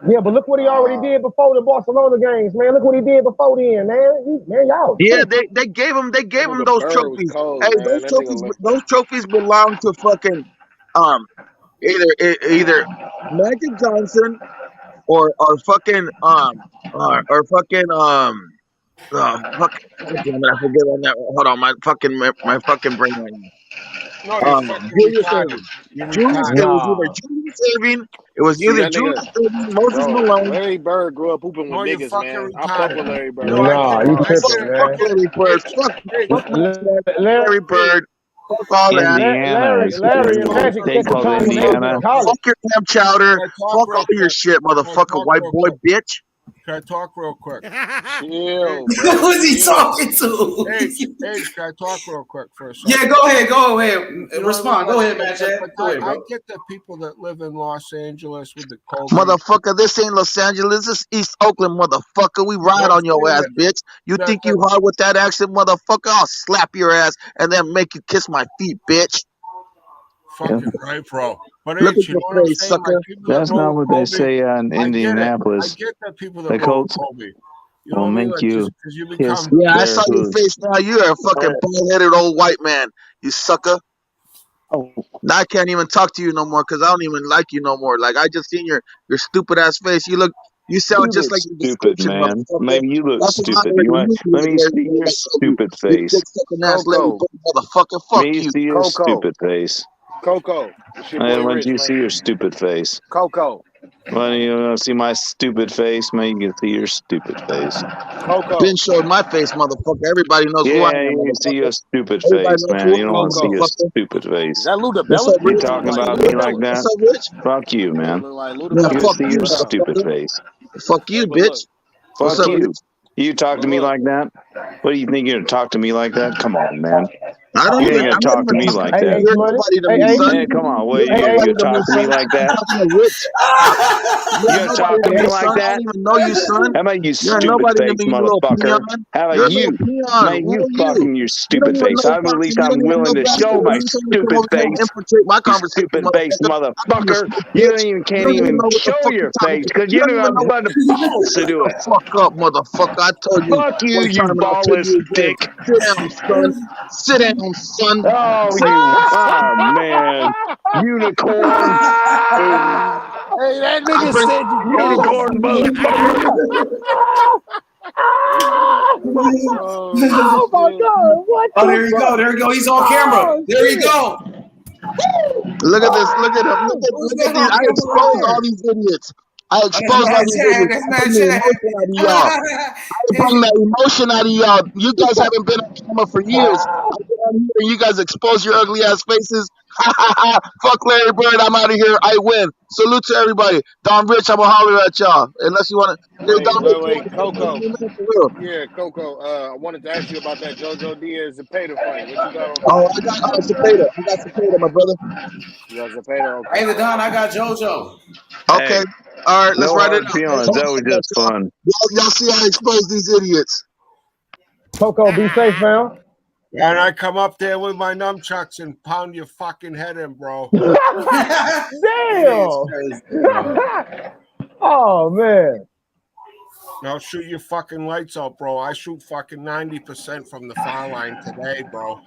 Yeah, but look what he already did before the Barcelona games, man. Look what he did before then, man. Y'all. Yeah, they gave him those Bird was trophies. cold, Hey, man. those That nigga trophies belong to fucking either Magic Johnson or fucking or fucking fuck, God damn it, I forget on that. Hold on, my fucking brain right now. No, you're fucking Julius retarded. Irving. You're It was retarded. either Julius Irving. It was See either that nigga, Julius Irving, Moses bro. Malone. Larry Bird grew up hooping with No, you're niggas, fucking man. I fuck retarded. with Larry Bird. Yo, Nah, you tripping, man. Fuck Larry Bird. Fuck Larry Bird. Fuck all that. Indiana is Larry and the Magic state at the of time when they was Indiana. in college. Fuck your ham chowder. Can I talk Fuck real all your quick? shit, Can I motherfucker, talk white real boy, quick? bitch. Can I talk real quick? Chill, bro. Who's he Chill. talking to? Age, can I talk real quick for a second? Yeah, go ahead. You know, Respond. Go ahead, man. but Chad. Go ahead, I bro. get the people that live in Los Angeles with the COVID. Motherfucker, this ain't Los Angeles. This is East Oakland, motherfucker. We ride on your ass, bitch. You think you hard with that accent, motherfucker? I'll slap your ass and then make you kiss my feet, bitch. Fucking right, bro. But Look H, at you your know what I'm face, saying? sucker. Like people that That's roll not with what they Kobe, say on I get it. I Indianapolis. get that people The that roll with Colts Kobe. You know will what I mean? make Like, you because you kiss become. Yeah, I their saw your hooves. face now. You're a fucking bald-headed old white man, you sucker. Now I can't even talk to you no more because I don't even like you no more. Like I just seen your stupid ass face. You sound You just look like your stupid, description, man. motherfucker. Maybe you look That's what I stupid. already knew. Let me see your You stupid dick face. sucking ass Larry Coco. Bird, motherfucker. Fuck Let me you. see your stupid face. Coco. It's your I boy want Rich, you to man. see your stupid face. Coco. When you want to see my stupid face, man, you can see your stupid face. Coco. Been showed my face, motherfucker. Everybody knows who I Yeah, am, you can see your motherfucker. stupid Everybody face, knows who man. I You don't am, want to see your motherfucker. stupid Is face. that Luda What's Belly? up, You Rich? talking Like about Luda me Belly? like What's that? up, Rich? Fuck you, man. Look like Luda Man, You Belly. can fuck see you, your stupid motherfucker. face. Fuck you, But look. bitch. What's Fuck up, Rich? you. You talk to me like that? What do you think you're gonna talk to me like that? Come on, man. I don't You even. ain't I'm gonna not talk to even me talking like to that. you. You're nobody to me, son. Hey, come on. What, You're you nobody to gonna me, talk to me son. like I'm that? talking to Rich. You You're gonna nobody talk to to me me, like son. I that? don't even know you, son. How about you You're stupid nobody to face me, you little motherfucker? peon. How about You're a little you? peon. Man, Who you are you? fucking your You don't stupid even face. know At boxing. least You I'm don't even know willing to show basketball. my You trying to come stupid over here and face. infiltrate my You conversation, stupid face motherfucker. I don't give a motherfucker. smoke, You bitch. You can't don't even even know what the show fuck your you're talking face to. because You you don't don't even have know a what bunch of you balls to shut do the it. fuck up, motherfucker. I told you Fuck you, one you time and I'll tell ballless you again. dick. Sit down, son. Sit down, son. Oh, Sit you, down, son. oh man, unicorn, Hey, that I nigga bring said you ballless unicorn dick. motherfucker. Oh, Oh my shit. God! What Oh, the there you fuck? go. There you go. He's on camera. Oh There you shit! go. Look at this. Look at him. Who's Look at that these. on I camera right exposed all there? these idiots. I Oh, that's exposed all Mad these Chad. idiots. That's I Mad bring the emotion out of y'all. I bring that emotion out of y'all. You guys haven't been on camera for years. I get on here and you guys expose your ugly ass faces. Ha ha ha. Fuck Larry Bird. I'm out of here. I win. Salute to everybody. Don Rich, I'm gonna holler at y'all. Unless you wanna Don Rich, you Wait, wanna say Coco. something, man, for real? Yeah, Coco. I wanted to ask you about that JoJo Diaz Zepeda fight. What you got on Oh, that? I got Cepeda. I got Cepeda, my brother. You got Zepeda? Okay. Hey, the Don, I got JoJo. Okay. Hey, All right, let's no write it hard out. feelings. That was just fun. Y'all see how I expose these idiots. Coco, be safe, fam. And I come up there with my nunchucks and pound your fucking head in, bro. Damn! Oh man! I'll shoot your fucking lights out, bro. I shoot fucking 90% from the foul line today, bro.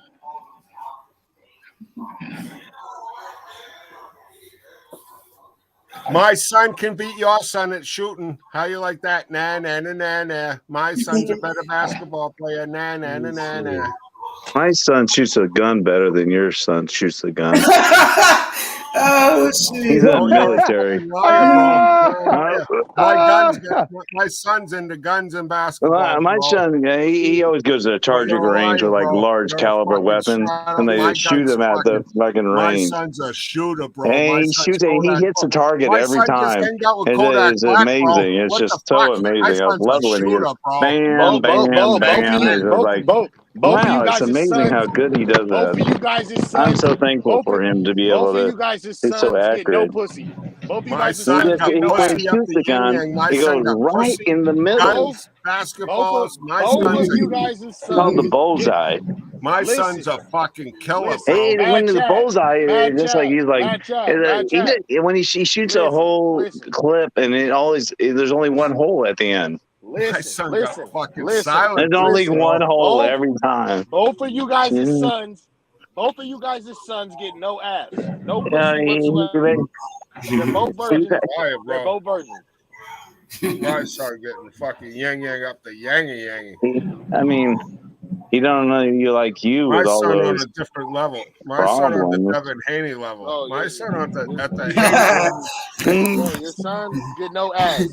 My son can beat your son at shooting. How you like that? Nah, nah, nah, nah, nah. My son's a better basketball player. Nah, nah, nah, nah, nah. My son shoots a gun better than your son shoots a gun. Oh He's in the military. My son's into guns and basketball. My son, he always goes to a target range with like large caliber weapons, and they just shoot him at the fucking range. My son's a shooter, bro. And he shoots it. He hits the target every time. It's amazing. It's just so amazing. I love when he is. Bam, bam, bam. It's like, wow, it's amazing how good he does that. I'm so thankful for him to be able to. He's so accurate. Both of you My guys' son sons got get no pussy ass. up the yin-yang. My He son goes got right pussy, in the middle. guns, basketballs. My Both son's of you guys' It's called the sons. bullseye. My son's a fucking killer, Hey, bro. when the bullseye, it's just like he's like when he shoots a whole clip, and it always there's only one hole at the end. My son got fucking silent. There's only one hole every time. Both of you guys' sons. Both of you guys' sons get no ass, no pussy whatsoever. They're both virgins. They're both virgins. My son getting fucking yang up the yangy. I mean, he don't know you like you My with all son those on a different level. My son on the Devin Haney level. My son at the Haney level. Your sons get no ass.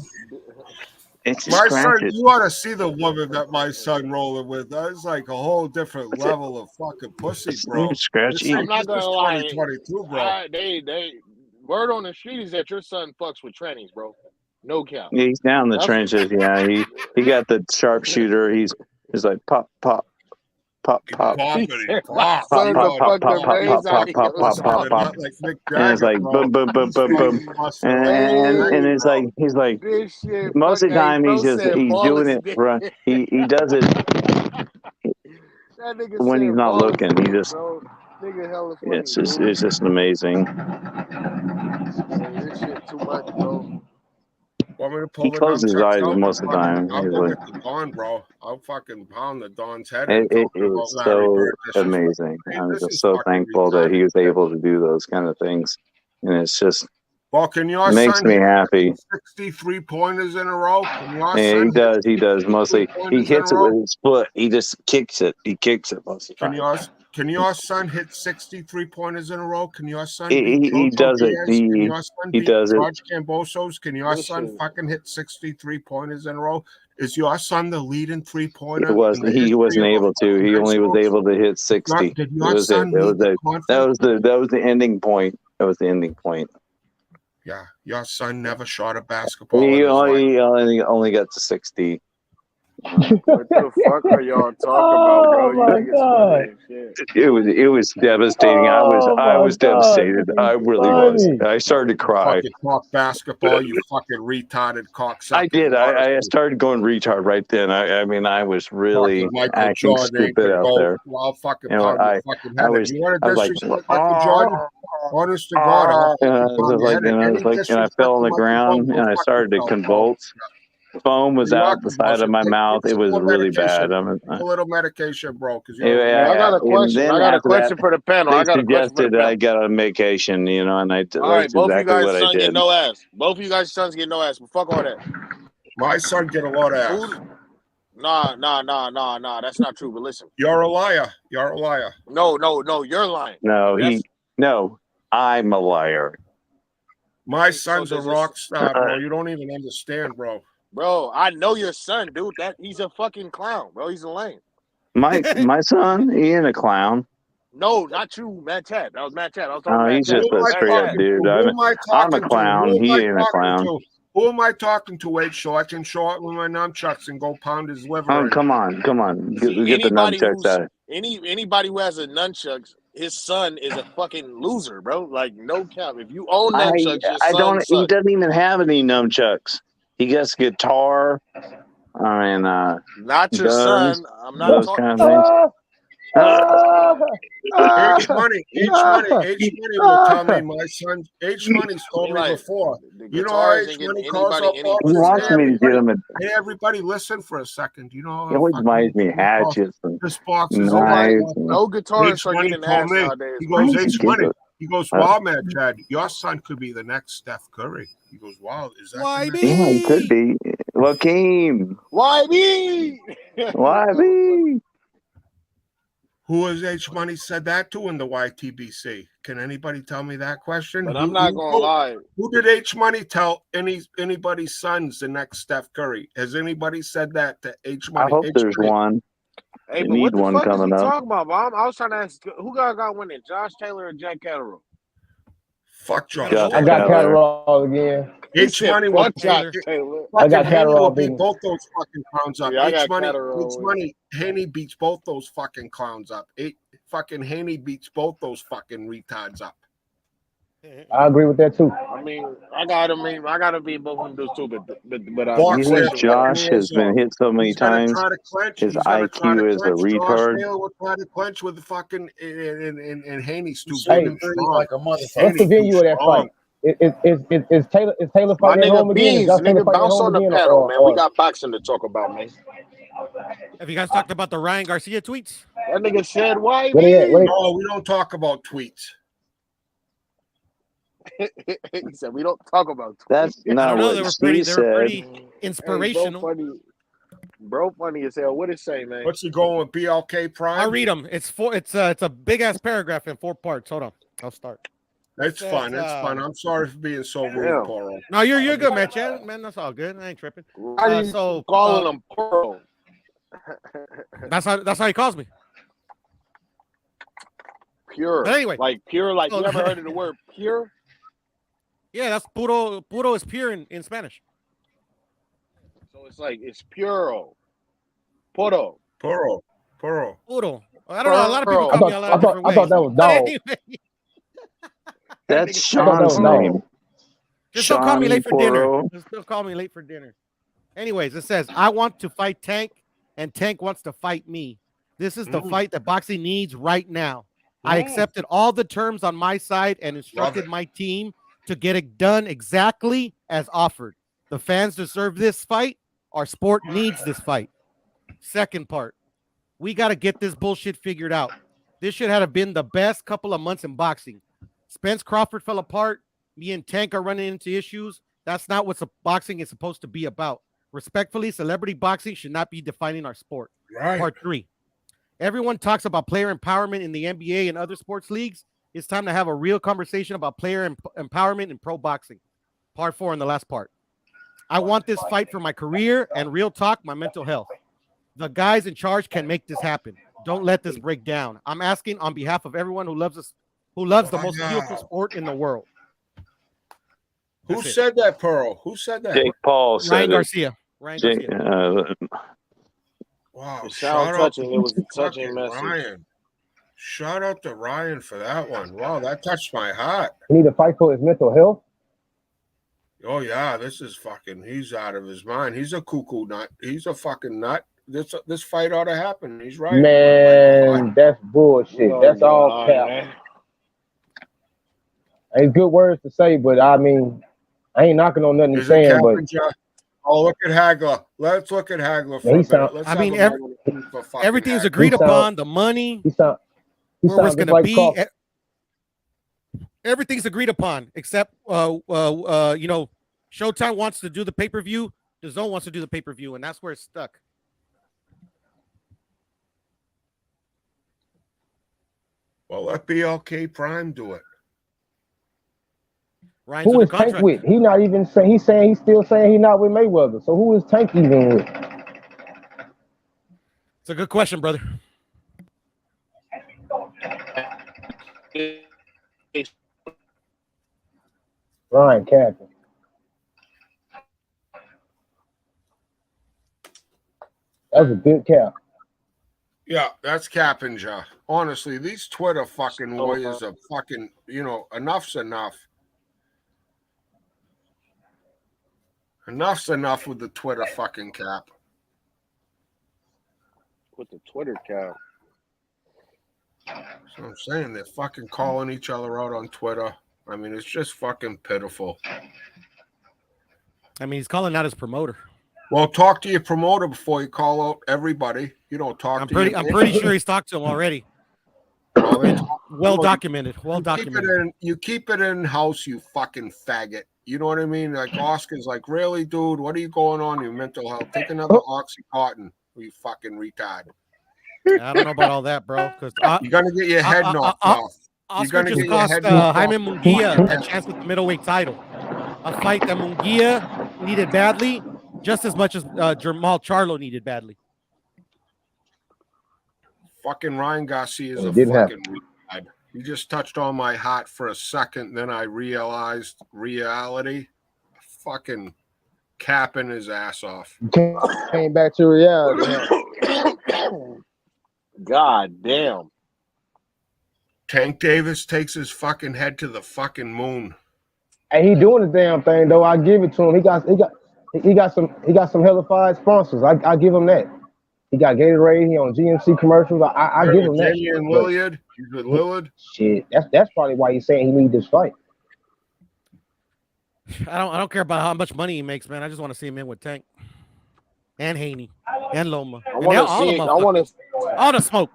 My son, you ought to see the woman that my son rolling with. That's like a whole different level of fucking pussy, bro. I'm not gonna lie. 2022, bro. They word on the street is that your son fucks with trannies, bro. No count. Yeah, he's down in the trenches. Yeah, he got the sharpshooter. He's like pop. And it's like boom. And it's like he's like most of the time he's doing it right. He does it when he's not looking. He just it's just amazing. This shit too much, bro. Want me to pull He closes his eyes most of the time. I'll He's go like, get the Don, bro. I'll fucking pound the Don's head. it is so amazing. I'm just so thankful that he was able to do those kind of things, and it's just makes me happy. 63 pointers in a row. Yeah, he does mostly. He hits it with his foot. He just kicks it. He kicks it most of the time. Can your son hit 63 pointers in a row? Can your son he does it. He does it. George Cambosos? Can your son fucking hit 63 pointers in a row? Is your son the leading 3-pointer? He wasn't able to. He only was able to hit 60. That was the ending point. That was the ending point. Yeah, your son never shot a basketball. He only got to 60. What the fuck are y'all talking about, bro? It was devastating. I was devastated. I really was. I started to cry. Fucking talk basketball, you fucking retarded cocksucker. I did. I started going retard right then. I mean, I was really acting stupid out there. I'll fucking I was like, honest to God, and I fell on the ground and I started to convulse. Foam was out the side of my mouth. It was really bad. A little medication, bro. I got a question. I got a question for the panel. I got a question for the panel. I got a medication, and all right, both of you guys' sons get no ass. Both of you guys' sons get no ass. But fuck all that. My son get a lot of ass. Nah. That's not true. But listen, you're a liar. No, you're lying. No, I'm a liar. My son's a rock star, bro. You don't even understand, bro. Bro, I know your son, dude. He's a fucking clown, bro. He's a lame. My son, he ain't a clown. No, not you, Matt Chad. That was Matt Chad. I was talking he's just a straight up dude. I'm a clown. He ain't a clown. Who am I talking to, H? So I can show up with my nunchucks and go pound his liver. Oh, come on. Get the nunchucks out. Anybody who has a nunchucks, his son is a fucking loser, bro. Like, no cap. If you own nunchucks, he doesn't even have any nunchucks. He gets guitar. I mean, not your guns, son. I'm not those talking. kind of things. H Money will tell me my son. H Money's told me before. You know, H Money calls up all he wants me to get him a. Hey, everybody, listen for a second. You know, he always reminds me hatchets and this box is knives. No guitarists are getting ass nowadays. He goes, H Money. He goes, wow, man, Chad, your son could be the next Steph Curry. He goes, wow, is that? Yeah, he could be. Joaquin. Why me? Why me? Who has H Money said that to in the YTBC? Can anybody tell me that question? But I'm not gonna lie. Who did H Money tell anybody's son's the next Steph Curry? Has anybody said that to H Money? I hope there's one. Hey, We but need what the one fuck is he coming up. talking about, Mom? I was trying to ask who got winning, Josh Taylor or Jack Catterall? Fuck Josh. I got Catterall again. H Money will Josh Taylor. I got Haney Catterall will beat beating. both those fucking clowns up. Yeah, I H got Money, Catterall. H Money, Haney beats both those fucking clowns up. Fucking Haney beats both those fucking retards up. I agree with that too. I mean, I gotta beat both of them dudes too, but You think Josh has been hit so many times? His IQ is a retard. Josh Taylor would try to clench with the fucking and Haney's too Hey, big and strong. what's the venue of that fight? Is Taylor my fighting at home nigga again? Is Beans, Josh Taylor nigga, fighting at bounce home on the again? panel, man. We got boxing to talk about, man. Have you guys talked about the Ryan Garcia tweets? That nigga said, "Why?" No, we don't talk about tweets. He said, "We don't talk about tweets." That's I not don't know. what They were Steve pretty said. inspirational. Hey, bro, funny as hell. What it say, man? What's he going with BLK Prime? I'll read them. It's a big ass paragraph in 4 parts. Hold on, I'll start. It's fun. It's fun. I'm sorry for being so rude, Poro. No, you're good, man. Chad, man, that's all good. I ain't tripping. So calling him Pearl. That's how he calls me. Pure. But anyway, like pure. Like you ever heard of the word pure? Yeah, that's puro. Puro is pure in Spanish. So it's puro. Puro. Puro. I don't know. A lot of people call me a lot of different ways. I thought that was dog. That's Sean's name. Just don't call me late for dinner. Poro. Just don't call me late for dinner. Anyways, it says, I want to fight Tank, and Tank wants to fight me. This is the fight that boxing needs right now. I accepted all the terms on my side and instructed my team to get it done exactly as offered. The fans deserve this fight. Our sport needs this fight. Second part, we got to get this bullshit figured out. This should have been the best couple of months in boxing. Spence Crawford fell apart. Me and Tank are running into issues. That's not what boxing is supposed to be about. Respectfully, celebrity boxing should not be defining our sport. Right. Part 3. Everyone talks about player empowerment in the NBA and other sports leagues. It's time to have a real conversation about player empowerment in pro boxing. Part 4 in the last part. I want this fight for my career and real talk, my mental health. The guys in charge can make this happen. Don't let this break down. I'm asking on behalf of everyone who loves us, who loves the most beautiful sport in the world. Who said that, Pearl? Who said that? Jake Paul said Ryan it. Garcia. Wow, it sounds touching. It was a touching message. Ryan. Shout out to Ryan for that one. Wow, that touched my heart. He need to fight for his mental health. Oh yeah, this is fucking. He's out of his mind. He's a cuckoo nut. He's a fucking nut. This fight ought to happen. He's right. Man, that's bullshit. That's all cap. Ain't good words to say, but I mean, I ain't knocking on nothing he's saying. But look at Hagler. Let's look at Hagler for a minute. Everything's agreed upon. The money. Where it's going to be. Everything's agreed upon, except Showtime wants to do the pay-per-view. DAZN wants to do the pay-per-view, and that's where it's stuck. Well, let BLK Prime do it. Ryan's who is Tank with? He not even saying. He's still saying he's not with Mayweather. So who is Tank even with? It's a good question, brother. Ryan Captain. That was a good cap. Yeah, that's capping, Ja. Honestly, these Twitter fucking warriors are fucking, enough's enough. Enough's enough with the Twitter fucking cap. With the Twitter cap. That's what I'm saying. They're fucking calling each other out on Twitter. I mean, it's just fucking pitiful. I mean, he's calling out his promoter. Well, talk to your promoter before you call out everybody. You don't talk I'm pretty sure he's talked to him already. Well documented. You keep it in house, you fucking faggot. You know what I mean? Like Oscar's like, really, dude? What are you going on? Your mental health? Take another Oxycontin, you fucking retard. I don't know about all that, bro. Because you're gonna get your head knocked off. Oscar just cost Jaime Munguia a chance with the middleweight title. A fight that Munguia needed badly, just as much as Jamal Charlo needed badly. Fucking Ryan Garcia is a fucking retard. You just touched on my heart for a second, then I realized reality. Fucking capping his ass off. Came back to reality. God damn. Tank Davis takes his fucking head to the fucking moon. Hey, he doing the damn thing though. I give it to him. He got some hella fire sponsors. I give him that. He got Gatorade. He on GMC commercials. I give him that. And Lillard. He's with Lillard. Shit, that's probably why he's saying he needs this fight. I don't care about how much money he makes, man. I just want to see him in with Tank and Haney and Loma. I want to see. I want to. All the smoke.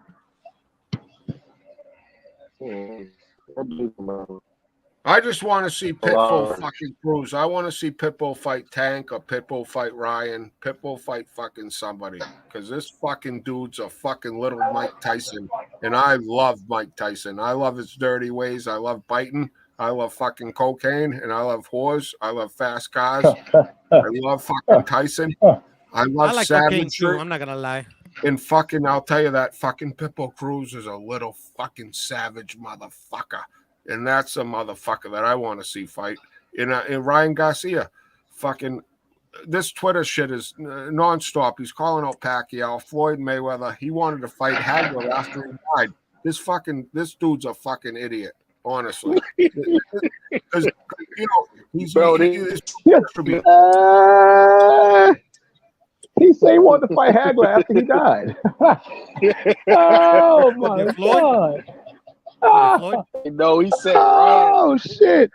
I just want to see Pitbull fucking Cruz. I want to see Pitbull fight Tank or Pitbull fight Ryan. Pitbull fight fucking somebody. Because this fucking dude's a fucking little Mike Tyson. And I love Mike Tyson. I love his dirty ways. I love biting. I love fucking cocaine. And I love whores. I love fast cars. I love fucking Tyson. I like cocaine too. I'm not going to lie. And fucking, I'll tell you that fucking Pitbull Cruz is a little fucking savage motherfucker. And that's a motherfucker that I want to see fight. In Ryan Garcia, fucking, this Twitter shit is nonstop. He's calling out Pacquiao, Floyd Mayweather. He wanted to fight Hagler after he died. This dude's a fucking idiot, honestly. Because, you know, he said he wanted to fight Hagler after he died. Oh my God. No, he said. Oh shit!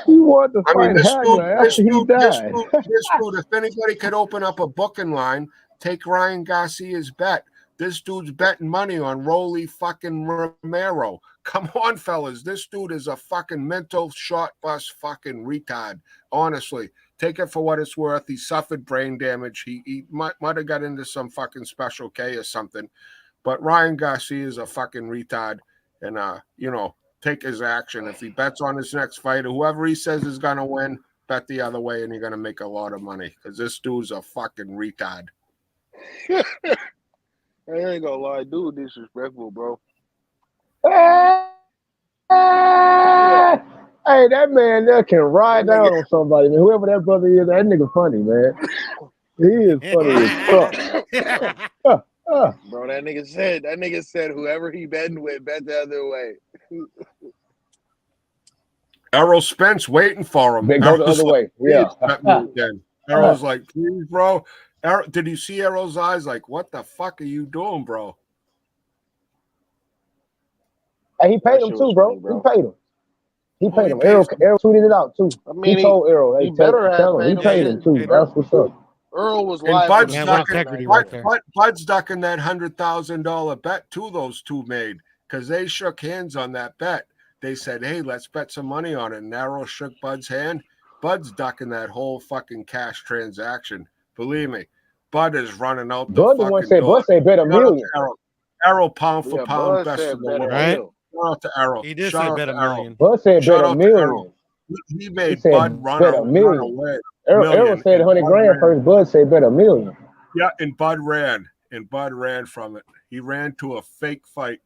He wanted to fight Hagler after he died. This dude, if anybody could open up a booking line, take Ryan Garcia's bet. This dude's betting money on Rolly fucking Romero. Come on, fellas. This dude is a fucking mental shot bus fucking retard. Honestly, take it for what it's worth. He suffered brain damage. He might have got into some fucking special K or something. But Ryan Garcia is a fucking retard, and you know, take his action. If he bets on his next fight, whoever he says is gonna win, bet the other way, and you're gonna make a lot of money because this dude's a fucking retard. I ain't gonna lie, dude, disrespectful, bro. Hey, that man there can ride down on somebody, man. Whoever that brother is, that nigga funny, man. He is funny as fuck. Bro, that nigga said whoever he betting with, bet the other way. Errol Spence waiting for him. They go the other way. Yeah. Errol's like, please, bro. Did you see Errol's eyes? Like, what the fuck are you doing, bro? Hey, he paid him too, bro. He paid him. He paid him. Errol tweeted it out too. I mean, he told Errol, hey, tell him. He paid him too. That's what's up. Earl was and live. Bud's ducking that $100,000 bet too. Those two made because they shook hands on that bet. They said, "Hey, let's bet some money on it." And Errol shook Bud's hand. Bud's ducking that whole fucking cash transaction. Believe me, Bud is running out the fucking door. Bud said bet $1 million. Errol pound for pound best in the world. Right? Shout out to Errol. He did say bet $1 million. Bud said bet $1 million. He made Bud run away. Errol said 100 grand first. Bud said bet $1 million. Yeah, and Bud ran. And Bud ran from it. He ran to a fake fight.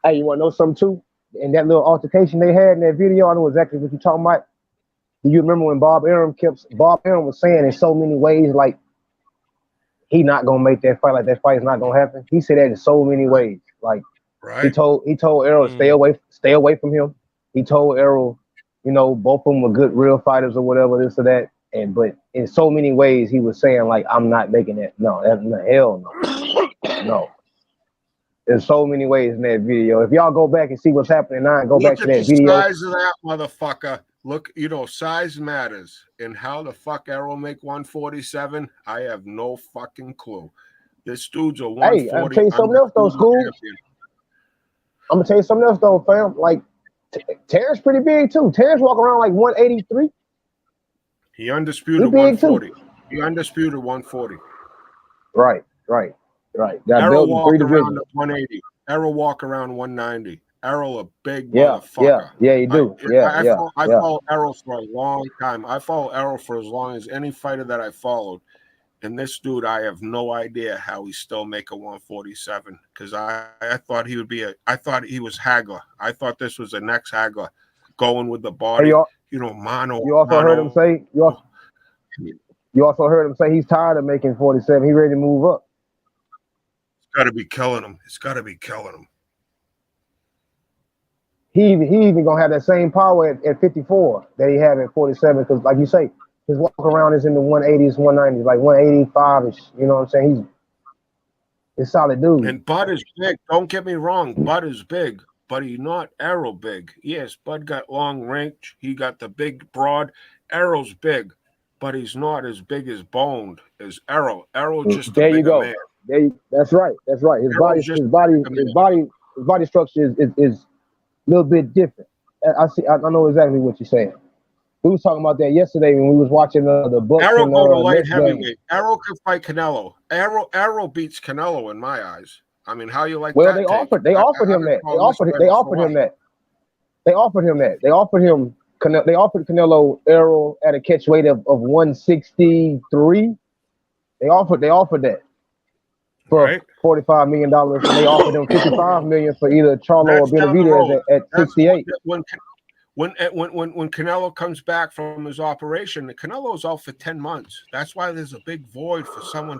Hey, you want to know something too? In that little altercation they had in that video, I know exactly what you're talking about. Do you remember when Bob Arum was saying in so many ways, like, he not gonna make that fight, like that fight is not gonna happen? He said that in so many ways. Like, right. He told Errol to stay away from him. He told Errol, you know, both of them were good real fighters or whatever, this or that. But in so many ways, he was saying, like, I'm not making that. No, hell no. No. There's so many ways in that video. If y'all go back and see what's happening now and go back to that video. Look at the size of that motherfucker. Look, you know, size matters. And how the fuck Errol make 147? I have no fucking clue. This dude's a 140. Hey, I'll tell you something else, though, School. I'm going to tell you something else, though, fam. Like, Terence pretty big, too. Terence walking around like 183. He undisputed 140. He undisputed 140. Right. Got Errol belt in 3 walk around divisions. at 180. Errol walk around 190. Errol a big motherfucker. Yeah, you do. I follow Errol for a long time. I follow Errol for as long as any fighter that I followed. And this dude, I have no idea how he still make a 147 because I thought he would be I thought he was Hagler. I thought this was the next Hagler going with the body, mono. You also heard him say you also heard him say he's tired of making 47. He ready to move up. It's got to be killing him. It's got to be killing him. He even gonna have that same power at 54 that he had at 47 because, like you say, his walk around is in the 180s, 190s, like 185ish. You know what I'm saying? He's a solid dude. And Bud is big. Don't get me wrong. Bud is big, but he's not Errol big. Yes, Bud got long range. He got the big, broad. Errol's big, but he's not as big as boned as Errol. Errol just there a you go. man. That's right. His body structure is a little bit different. I know exactly what you're saying. We was talking about that yesterday when we was watching the Bucks. Errol and go to light heavyweight. game. Errol can fight Canelo. Errol beats Canelo in my eyes. I mean, how you like well, that? They offered him that. They offered Canelo Errol at a catch weight of 163. They offered that for $45 million, and they offered him $55 million for either Charlo or Benavidez at 68. When Canelo comes back from his operation, Canelo's out for 10 months. That's why there's a big void for someone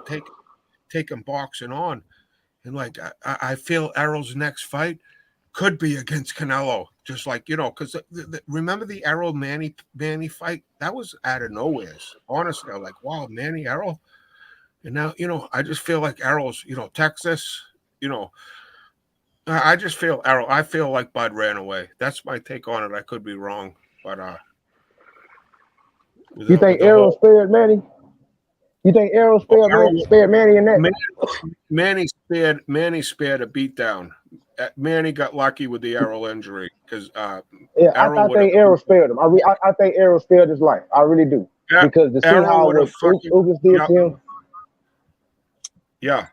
taking boxing on. And like I feel Errol's next fight could be against Canelo, just like because remember the Errol Manny fight? That was out of nowhere. Honestly, I'm like, wow, Manny Errol. And now, I just feel like Errol's, Texas, I just feel Errol. I feel like Bud ran away. That's my take on it. I could be wrong, but you think Errol spared Manny? You think Errol spared Manny in that? Manny spared a beatdown. Manny got lucky with the Errol injury because I think Errol spared him. I think Errol spared his life. I really do because to see how what Ugas did to him. Yeah,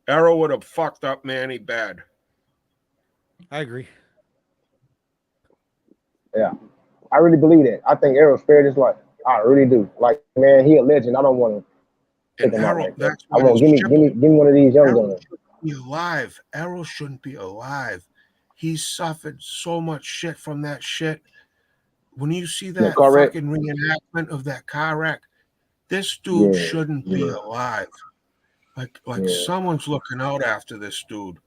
Errol would have fucked up Manny bad. I agree. Yeah, I really believe that. I think Errol spared his life. I really do. Like, man, he a legend. I don't want to take him out like that. I want give me one of these young guns. Be alive. Errol shouldn't be alive. He suffered so much shit from that shit. When you see that fucking reenactment of that car wreck, this dude shouldn't be alive. Like someone's looking out after this dude.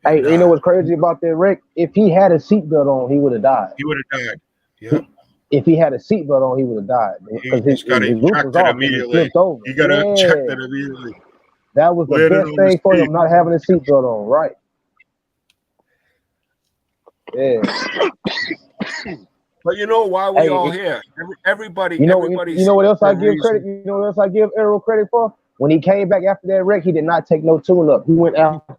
Hey, you know what's crazy about that wreck? If he had a seatbelt on, he would have died. He would have died. Yeah. If he had a seatbelt on, he would have died. Because his roof was off and he flipped over. You got to check that immediately. That was the best thing for him, not having a seatbelt on, right? Yeah. But why we all here? Everybody. You know what else I give credit? You know what else I give Errol credit for? When he came back after that wreck, he did not take no tune-up. He went after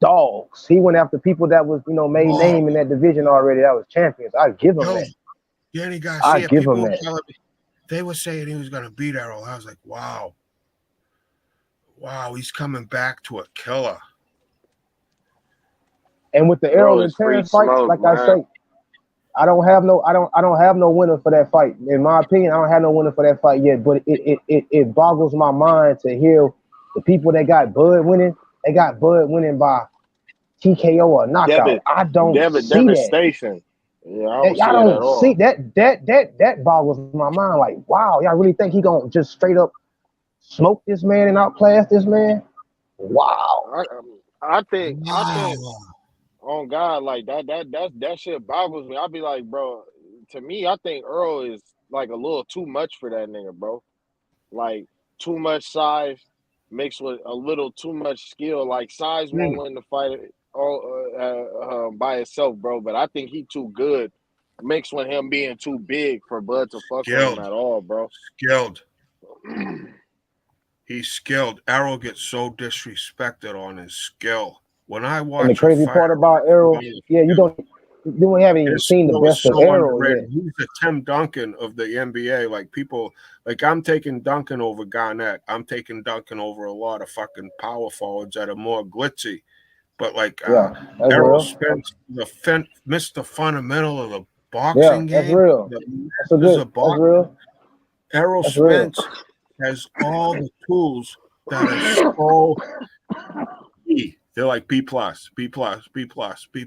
dogs. He went after people that was, made name in that division already. That was champions. I give him that. Yeah, and he got. I give him that. They were saying he was going to beat Errol. I was like, wow, he's coming back to a killer. And with the Errol and Terence fight, I say, I don't have no winner for that fight. In my opinion, I don't have no winner for that fight yet. But it boggles my mind to hear the people that got Bud winning. They got Bud winning by TKO or knockout. I don't see that. Yeah, I don't see that. That boggles my mind. Like, wow, y'all really think he gonna just straight up smoke this man and outclass this man? Wow. I think on God, like that shit boggles me. I'll be like, bro, to me, I think Earl is like a little too much for that nigga, bro. Like too much size mixed with a little too much skill. Like size won't win the fight all by itself, bro. But I think he too good mixed with him being too big for Bud to fuck with him at all, bro. Skilled. He's skilled. Errol gets so disrespected on his skill. When I watch, and the crazy part about Errol, you then we haven't even seen the best of Errol yet. He's the Tim Duncan of the NBA. Like people, like I'm taking Duncan over Garnett. I'm taking Duncan over a lot of fucking power forwards that are more glitzy. But like Errol Spence, Mr. Fundamental of the boxing game. That's real. That's real. Errol Spence has all the tools that are so B. They're like B+, B+, B+, B+.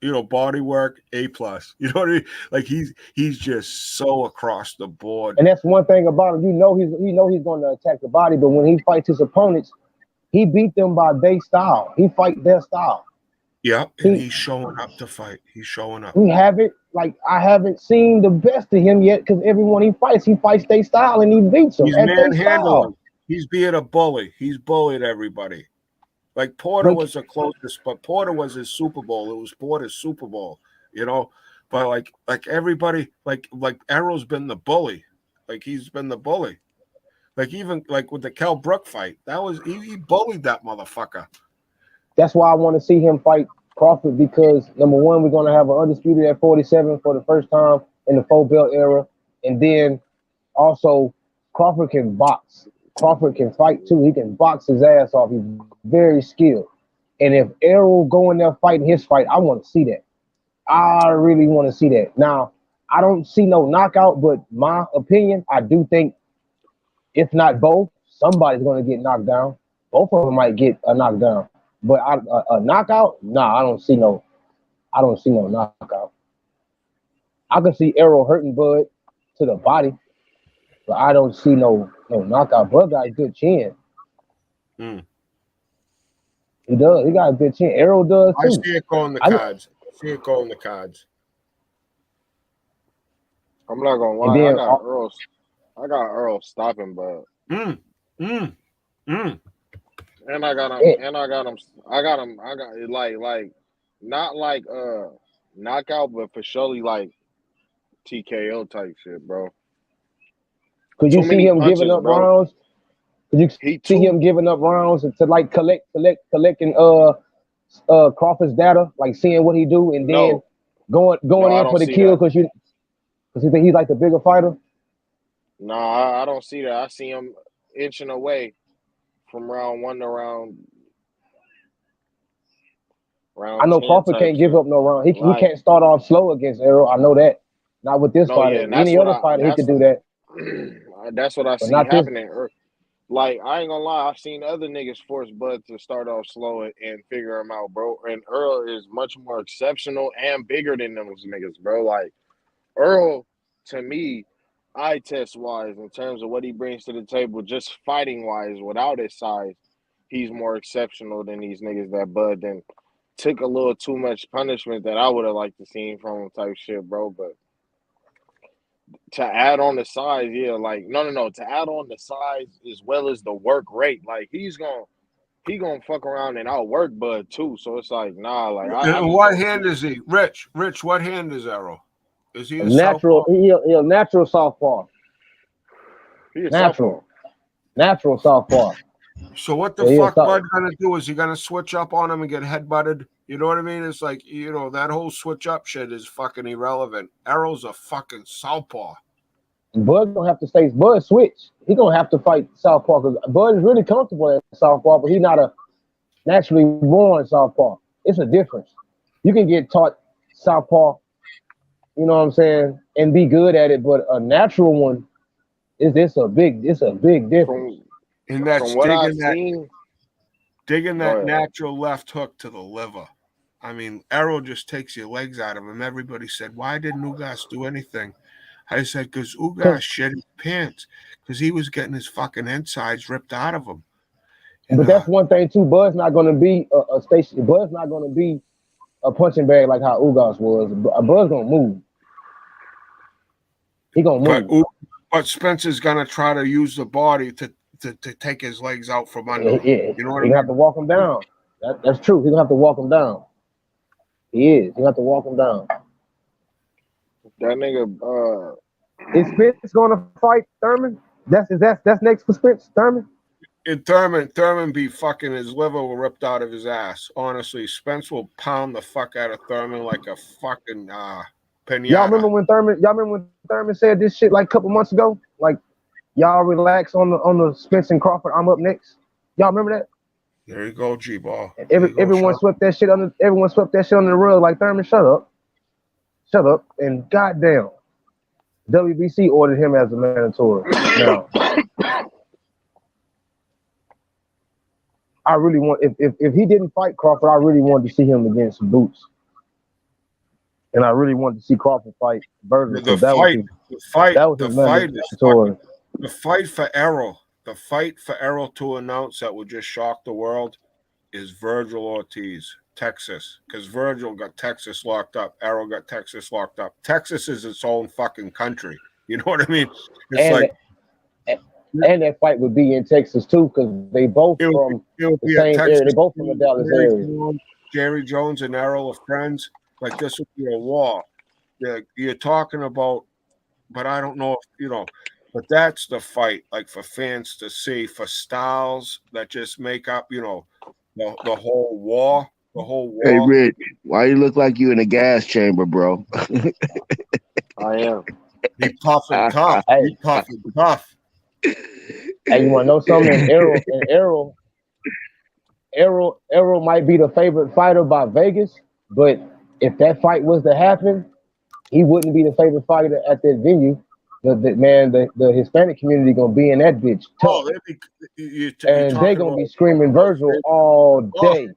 You know, body work, A+. You know what I mean? Like he's just so across the board. And that's one thing about him. You know he's going to attack the body, but when he fights his opponents, he beat them by their style. He fight their style. Yeah, and he's showing up to fight. He's showing up. I haven't seen the best of him yet because everyone he fights their style and he beats them. He's manhandling. He's being a bully. He's bullied everybody. Like Porter was the closest, but Porter was his Super Bowl. It was Porter's Super Bowl, you know. But like everybody, like Errol's been the bully. Like he's been the bully. Like even like with the Kell Brook fight, that was he bullied that motherfucker. That's why I want to see him fight Crawford because number one, we're gonna have an undisputed at 47 for the first time in the 4-belt era, and then also Crawford can box. Crawford can fight too. He can box his ass off. He's very skilled. And if Errol go in there fighting his fight, I want to see that. I really want to see that. Now, I don't see no knockout, but my opinion, I do think if not both, somebody's going to get knocked down. Both of them might get a knockdown. But a knockout? Nah, I don't see no knockout. I can see Errol hurting Bud to the body, but I don't see no knockout. Bud got a good chin. He does. He got a good chin. Errol does too. I see it going the cards. I'm not gonna lie. Then, I got Earl stopping, but and I got him. And I got him. I got it like not like knockout, but for surely like TKO type shit, bro. Could you see him giving up rounds? Could you see him giving up rounds to like collecting Crawford's data, like seeing what he do, and then going in for the kill because you think he's like the bigger fighter? No, I don't see that. I see him inching away from round 1 to round I know Crawford can't give up no round. He can't start off slow against Errol. I know that. Not with this fighter. Any other fighter, he could do that. That's what I see happening. Like, I ain't gonna lie, I've seen other niggas force Bud to start off slow and figure him out, bro. And Earl is much more exceptional and bigger than those niggas, bro. Like, Earl, to me, eye test wise, in terms of what he brings to the table, just fighting wise, without his size, he's more exceptional than these niggas that Bud then took a little too much punishment that I would have liked to see from him type shit, bro. But to add on the size, to add on the size as well as the work rate, like he gonna fuck around and outwork Bud too. So it's like, nah, like what hand is he? Rich, what hand is Errol? Is he natural? He's a natural southpaw. Natural southpaw. So what the fuck Bud gonna do? Is he gonna switch up on him and get headbutted? You know what I mean? It's like, you know, that whole switch up shit is fucking irrelevant. Errol's a fucking southpaw. Bud gonna have to stay. Bud switch. He gonna have to fight southpaw because Bud is really comfortable at southpaw, but he's not a naturally born southpaw. It's a difference. You can get taught southpaw, you know what I'm saying, and be good at it, but a natural one it's a big difference. And that's digging that natural left hook to the liver. I mean, Errol just takes your legs out of him. Everybody said, why didn't Ugas do anything? I said, because Ugas shit his pants because he was getting his fucking insides ripped out of him. But that's one thing too. Bud's not going to be a station. Bud's not going to be a punching bag like how Ugas was. Bud's going to move. He going to move. But Spencer's going to try to use the body to take his legs out from under him. Yeah. You know what I mean? Have to walk him down. That's true. He's going to have to walk him down. He is. He'll have to walk him down. That nigga. Is Spence going to fight Thurman? That's next for Spence, Thurman? Thurman be fucking his liver will ripped out of his ass. Honestly, Spence will pound the fuck out of Thurman like a fucking pinata. Y'all remember when Thurman said this shit like a couple months ago? Like, y'all relax on the Spence and Crawford. I'm up next. Y'all remember that? There you go, G-ball. Everyone swept that shit under. Everyone swept that shit under the rug. Like, Thurman, shut up, and goddamn, WBC ordered him as a mandatory. Now, I really want if he didn't fight Crawford, I really wanted to see him against Boots, and I really wanted to see Crawford fight Berger. The fight for Errol. The fight for Errol to announce that would just shock the world is Virgil Ortiz, Texas, because Virgil got Texas locked up. Errol got Texas locked up. Texas is its own fucking country. You know what I mean? It's and that fight would be in Texas too, because they both from the same area. They both from the Dallas area. Jerry Jones and Errol are friends. Like, this would be a war. You're talking about, but I don't know if But that's the fight, like, for fans to see, for styles that just make up, the whole war. The whole war. Hey, Rich, why you look like you in a gas chamber, bro? I am. He puffing tough. He puffing tough. Hey, you want to know something? Errol might be the favorite fighter by Vegas, but if that fight was to happen, he wouldn't be the favorite fighter at that venue. The Hispanic community gonna be in that bitch tough, and they gonna be screaming Virgil all day,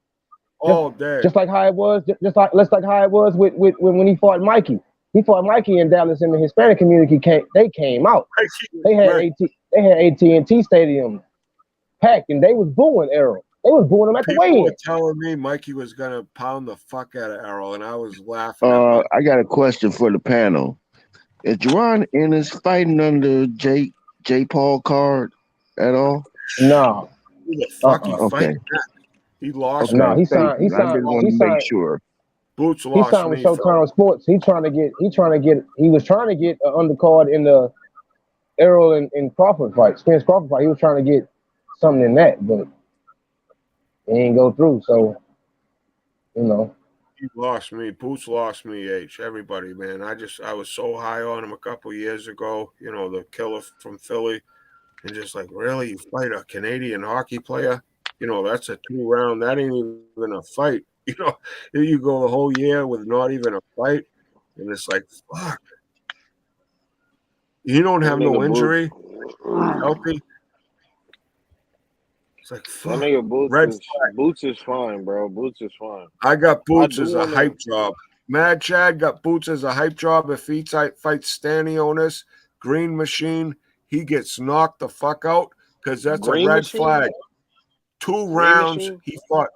just like how it was, like how it was with when he fought Mikey. He fought Mikey in Dallas, and the Hispanic community came out. They had AT&T Stadium packed, and they was booing Errol. They was booing him at the weigh-in. People were telling me Mikey was gonna pound the fuck out of Errol, and I was laughing. I got a question for the panel. Is Jerron Ennis fighting under J. Paul card at all? No. Who the fuck he fighting? He lost. No, he signed. I just want to make sure. Boots He lost. signed with Showtime Sports. He was trying to get an undercard in the Errol and Crawford fight, Spence Crawford fight. He was trying to get something in that, but it ain't go through. So, He lost me. Boots lost me, everybody, man. I was so high on him a couple years ago, the killer from Philly. And just like, really? You fight a Canadian hockey player? That's a 2-round. That ain't even a fight. You go the whole year with not even a fight. And it's like, fuck. You don't have no injury. Healthy. It's like, fuck. That nigga Boots is fine, bro. Boots is fine. I got Boots as a hype job. Mad Chad got Boots as a hype job. If he fights Stanionis, Green Machine, he gets knocked the fuck out because that's a red flag. 2 rounds. He fought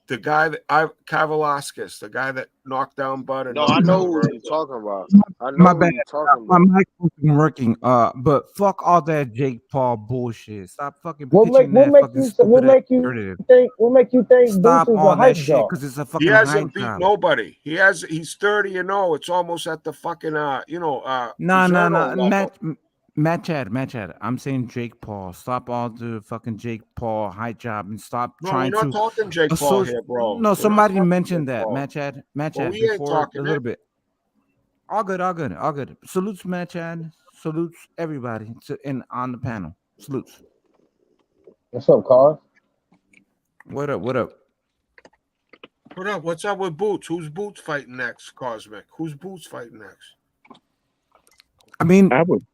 the guy that Kavalauskas, the guy that knocked down Bud. No, I know who you're talking about. My bad. My mic wasn't working. But fuck all that Jake Paul bullshit. Stop fucking pitching that fucking stupid narrative. What make you think Stop Boots is all a hype that shit job? because it's a fucking He hasn't hype beat job. nobody. He's 30-0. It's almost at the fucking No. Matt Chad. I'm saying Jake Paul. Stop all the fucking Jake Paul hype job and stop trying to. We're not talking Jake Paul here, bro. No, somebody mentioned that. Matt Chad we ain't before talking a little bit. All good. Salutes, Matt Chad. Salutes everybody on the panel. Salutes. What's up, Carl? What up? What's up with Boots? Who's Boots fighting next, Cosmic? Who's Boots fighting next? I mean,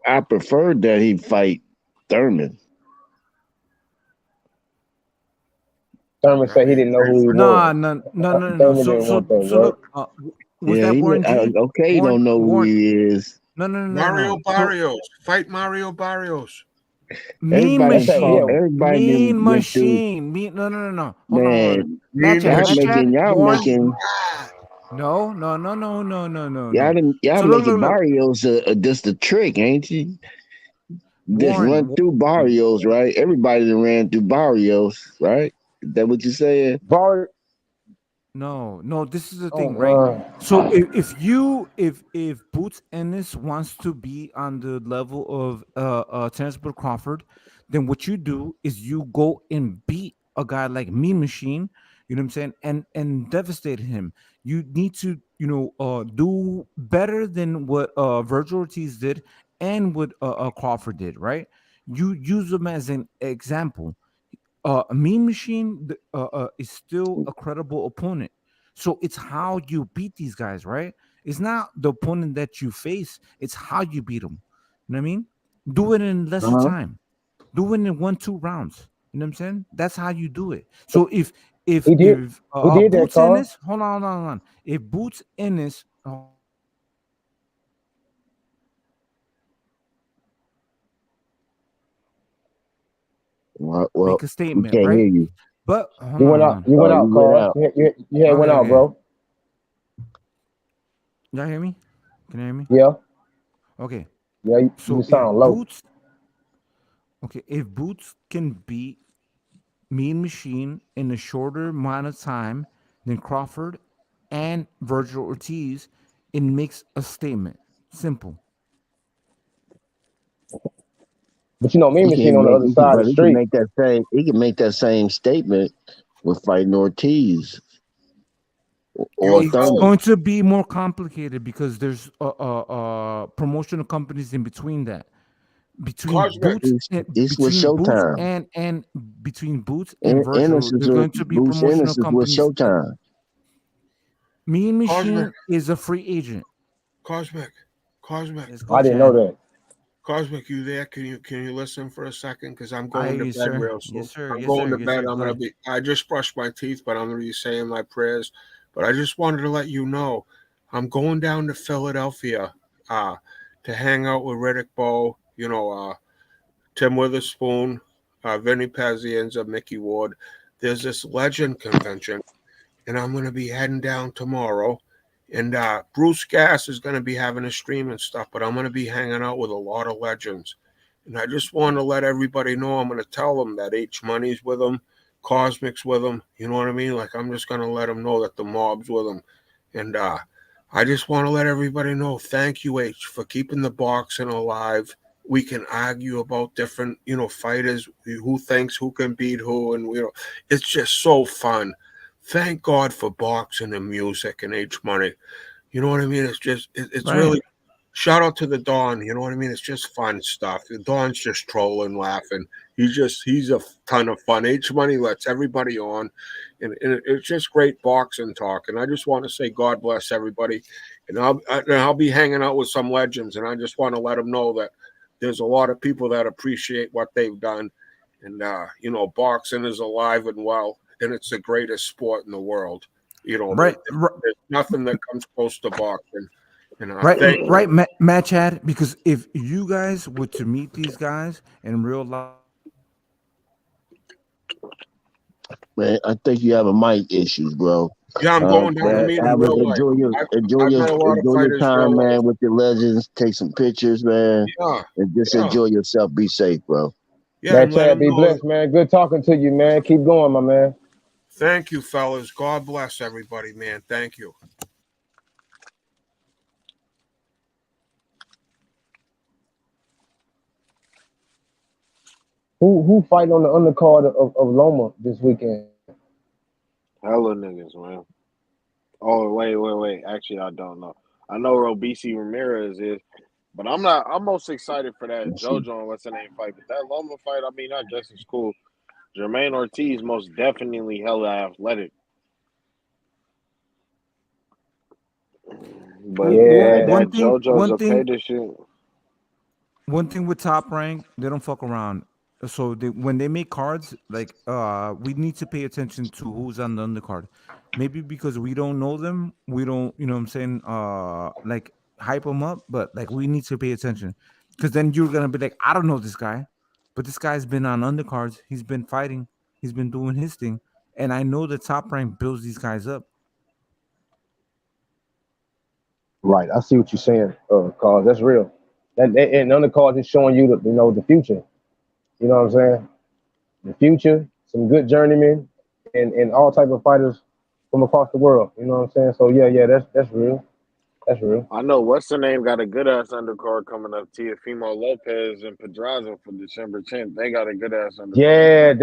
I preferred that he fight Thurman. Thurman said he didn't know who he was. No. So was that Warren G? Okay, you don't know who he is. No. Mario Barrios. Fight Mario Barrios. Mean Everybody Machine. No. Hold on. Y'all making. No. Y'all making Barrios just a trick, ain't you? Just run through Barrios, right? Everybody that ran through Barrios, right? Is that what you're saying? No. This is the thing, right? So if Boots Ennis wants to be on the level of Terence Crawford, then what you do is you go and beat a guy like Mean Machine, you know what I'm saying, and devastate him. You need to, do better than what Virgil Ortiz did and what Crawford did, right? You use them as an example. Mean Machine is still a credible opponent. So it's how you beat these guys, right? It's not the opponent that you face, it's how you beat them. You know what I mean? Do it in lesser time. Do it in 1-2 rounds. You know what I'm saying? That's how you do it. So if He did that, Boots Carl. Ennis, hold on. If Boots Ennis, Well, make a we statement, can't hear right? you. But You went out. You went out, You went Carl. out. You had went out, bro. Y'all hear me? Can you hear me? Yeah. Okay. Yeah. You So sound low. If Boots can beat Mean Machine in a shorter amount of time than Crawford and Virgil Ortiz, it makes a statement. Simple. But Mean Machine on the other side of the street. He can make that same statement with fighting Ortiz or It's Thurman. going to be more complicated because there's promotional companies in between that. Between Boots and between Boots and Virgil, there's going to be promotional companies. Showtime. Mean Machine is a free agent. Cosmic. I didn't know that. Cosmic, you there? Can you listen for a second? Because I'm going to bed sir. real soon. Yes, sir. I'm Yes, going sir. to Yes, bed. sir. I just brushed my teeth, but I'm gonna be saying my prayers. But I just wanted to let you know I'm going down to Philadelphia to hang out with Riddick Bowe, Tim Witherspoon, Vinny Pazienza, Mickey Ward. There's this legend convention, and I'm going to be heading down tomorrow. And Bruce Gass is going to be having a stream and stuff, but I'm going to be hanging out with a lot of legends. And I just want to let everybody know, I'm going to tell them that H Money's with them, Cosmic's with them. You know what I mean? Like, I'm just going to let them know that the mob's with them. And I just want to let everybody know, thank you, H, for keeping the boxing alive. We can argue about different, fighters, who thinks who can beat who. And, it's just so fun. Thank God for boxing and music and H Money. You know what I mean? It's just, it's right. Really, shout out to the Don. You know what I mean? It's just fun stuff. The Don's just trolling, laughing. He's a ton of fun. H Money lets everybody on. And it's just great boxing talk. And I just want to say God bless everybody. And I'll be hanging out with some legends. And I just want to let them know that there's a lot of people that appreciate what they've done. And, boxing is alive and well. And it's the greatest sport in the world. Right. There's nothing that comes close to boxing. Right, Matt Chad, because if you guys were to meet these guys in real life. Man, I think you have a mic issues, bro. Yeah, I'm going down to meet in real life. Enjoy your time, man, with your legends. Take some pictures, man. Yeah. And just enjoy yourself. Be safe, bro. Yeah, man, Chad, be blessed, man. Good talking to you, man. Keep going, my man. Thank you, fellas. God bless everybody, man. Thank you. Who fighting on the undercard of Loma this weekend? Hella niggas, man. Oh, wait. Actually, I don't know. I know Robisi Ramirez is, but I'm not. I'm most excited for that JoJo and what's the name fight. But that Loma fight, I mean, I guess it's cool. Jermaine Ortiz most definitely hella athletic. But that JoJo's okay to shit. One thing with Top Rank, they don't fuck around. So when they make cards, like we need to pay attention to who's on the undercard. Maybe because we don't know them, we don't, you know what I'm saying, like hype them up, but like we need to pay attention. Because then you're gonna be like, I don't know this guy, but this guy's been on undercards, he's been fighting, he's been doing his thing, and I know that Top Rank builds these guys up. Right, I see what you're saying, cause that's real. And undercards is showing you the future. You know what I'm saying? The future, some good journeymen, and all type of fighters from across the world. You know what I'm saying? So yeah, that's real. That's real. I know what's the name got a good ass undercard coming up. Teofimo Lopez and Pedraza for December 10th. They got a good ass undercard. Yeah,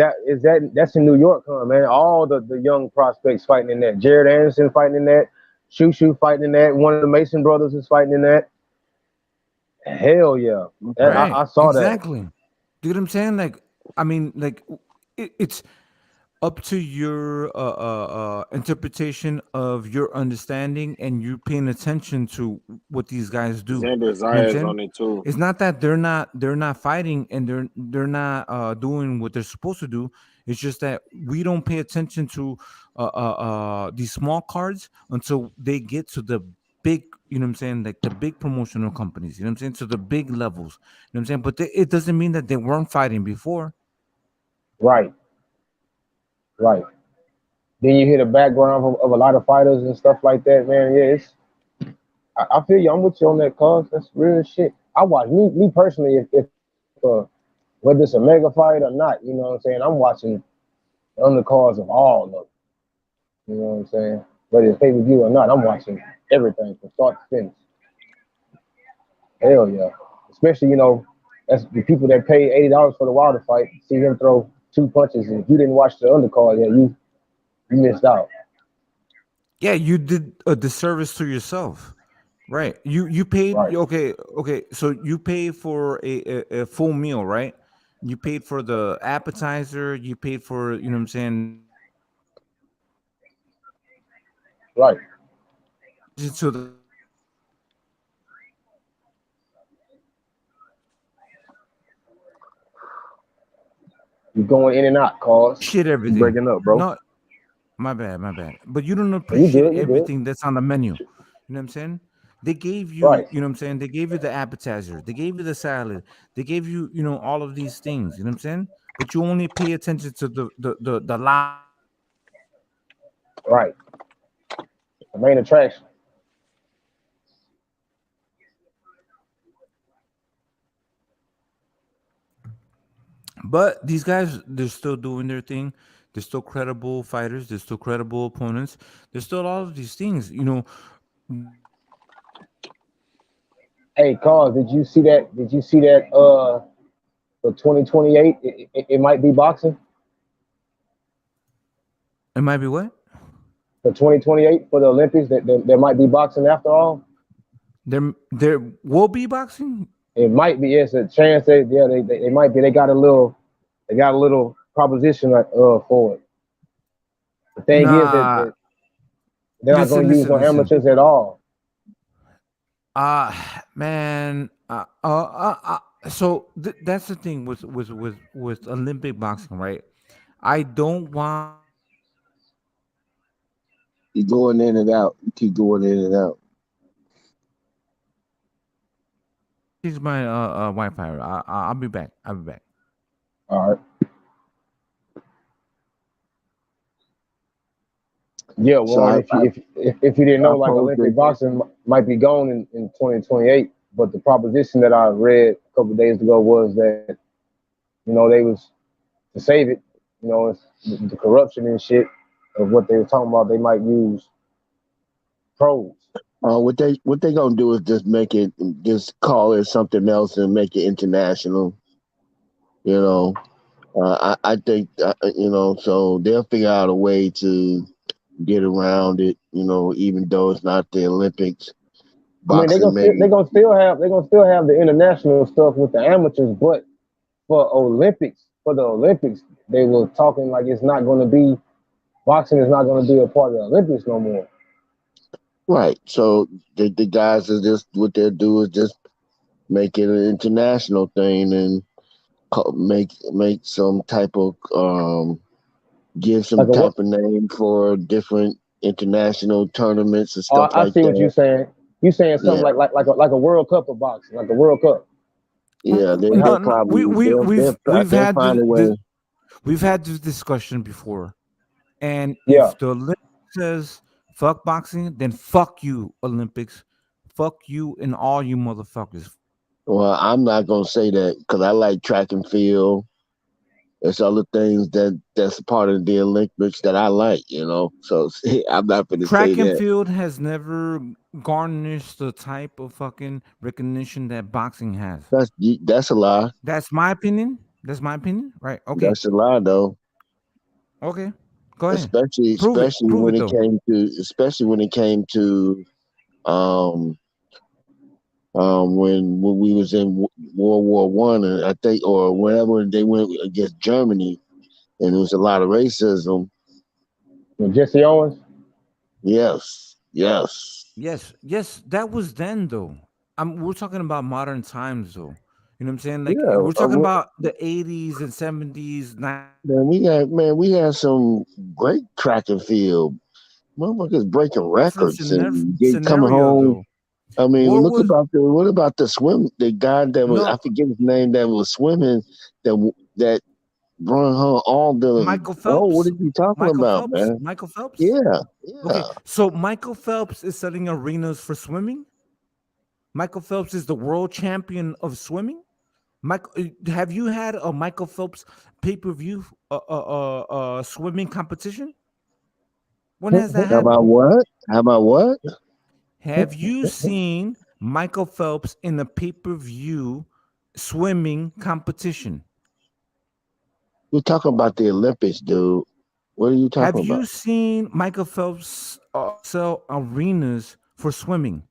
that's in New York, huh, man? All the young prospects fighting in that. Jared Anderson fighting in that. Shushu fighting in that. One of the Mason brothers is fighting in that. Hell yeah. Right. I saw exactly. Do you know what I'm saying? Like, I mean, like, it's up to your interpretation of your understanding and you paying attention to what these guys do. Xander You know what I'm Zayas saying? on it too. It's not that they're not fighting and they're not doing what they're supposed to do. It's just that we don't pay attention to these small cards until they get to the big, you know what I'm saying, like the big promotional companies, you know what I'm saying, to the big levels, you know what I'm saying. But it doesn't mean that they weren't fighting before. Right. Right. Then you hear the background of a lot of fighters and stuff like that, man. Yeah, I feel you. I'm with you on that, cause that's real shit. I watch me personally. If whether it's a mega fight or not, you know what I'm saying. I'm watching the undercards of all of them. You know what I'm saying. Whether it's pay-per-view or not, I'm watching everything from start to finish. Hell yeah. Especially that's the people that pay $80 for the Wilder fight. See him throw 2 punches, and if you didn't watch the undercard, yeah, you missed out. Yeah, you did a disservice to yourself, right? You paid. Right. Okay. So you paid for a full meal, right? You paid for the appetizer. You paid for, you know what I'm saying. Right. So You're going in and out, cause shit you everything. breaking up, bro. No, my bad. But you don't You appreciate good? everything that's on the menu. You know what I'm saying? They gave you, Right. you know what I'm saying? They gave you the appetizer. They gave you the salad. They gave you, all of these things. You know what I'm saying? But you only pay attention to the line. Right. The main attraction. But these guys, they're still doing their thing. They're still credible fighters. They're still credible opponents. There's still all of these things. Hey, cause did you see that? For 2028, it might be boxing. It might be what? For 2028 for the Olympics, there might be boxing after all. There will be boxing. It might be. It's a chance that they might be. They got a little proposition for it. The thing is that they're not going to use no amateurs at all. Man. So that's the thing with Olympic boxing, right? I don't want. You're going in and out. You keep going in and out. Here's my Wi-Fi. I'll be back. All right. Yeah, well, if you didn't know, like Olympic boxing might be gone in 2028, but the proposition that I read a couple of days ago was that they was to save it. It's the corruption and shit of what they were talking about. They might use pros. What they gonna do is just call it something else and make it international. I think so they'll figure out a way to get around it. Even though it's not the Olympics. I mean, they're gonna still have the international stuff with the amateurs, but for the Olympics, they were talking like it's not going to be boxing is not going to be a part of the Olympics no more. Right. So the guys are just what they'll do is just make it an international thing and make some type of give some type of name for different international tournaments and stuff like that. I see what you're saying. You're saying something like a World Cup of boxing, like a World Cup. Yeah, we've had this discussion before, and yeah. If the Olympics says fuck boxing, then fuck you, Olympics, fuck you and all you motherfuckers. Well, I'm not gonna say that because I like track and field, There's other things that's part of the Olympics that I like, So I'm not going to say Track and that. field has never garnished the type of fucking recognition that boxing has. That's a lie. That's my opinion. That's my opinion. Right. Okay. That's a lie, though. Okay. Go ahead. Especially Prove it when it though. came to when we was in World War One, and I think, or whenever they went against Germany, and there was a lot of racism. And Jesse Owens. Yes. Yes. That was then though. We're talking about modern times though. You know what I'm saying? Like Yeah, we're talking about the 80s and 70s. We had some great track and field. Motherfuckers breaking records and coming scenario home. though. I mean, what about the swim? The guy that was I forget his name that was swimming that brought home all the Michael Phelps. Oh, what are you talking about, man? Michael Phelps. Yeah. Okay, so Michael Phelps is setting arenas for swimming. Michael Phelps is the world champion of swimming. Have you had a Michael Phelps pay-per-view swimming competition? When has that happened? How about what? Have you seen Michael Phelps in a pay-per-view swimming competition? You're talking about the Olympics, dude. What are you talking about? Have you seen Michael Phelps sell arenas for swimming?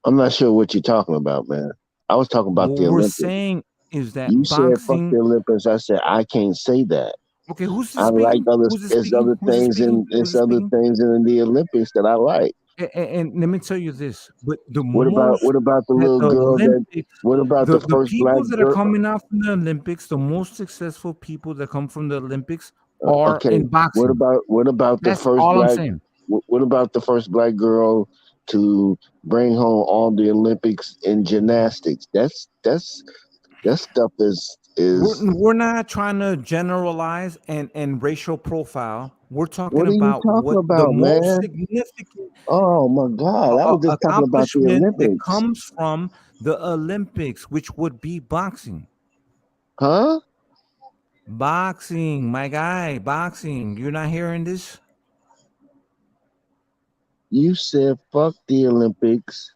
I'm not sure what you're talking about, man. I was talking about the Olympics. What we're saying is that you boxing... said fuck the Olympics. I said I can't say that. Okay, who's I speaking? like there's other things in the Olympics that I like. And let me tell you this, but what about the little girl Olympics, what about the first people black that girl? are coming out from the Olympics, the most successful people that come from the Olympics are in boxing. What about That's the first all black? I'm saying. What about the first black girl to bring home all the Olympics in gymnastics? That stuff is. We're not trying to generalize and racial profile. We're talking What are you about talking about, the most man? significant. Oh my God! I was just talking about the accomplishment that Olympics. comes from the Olympics, which would be boxing. Huh? Boxing, my guy, boxing. You're not hearing this? You said fuck the Olympics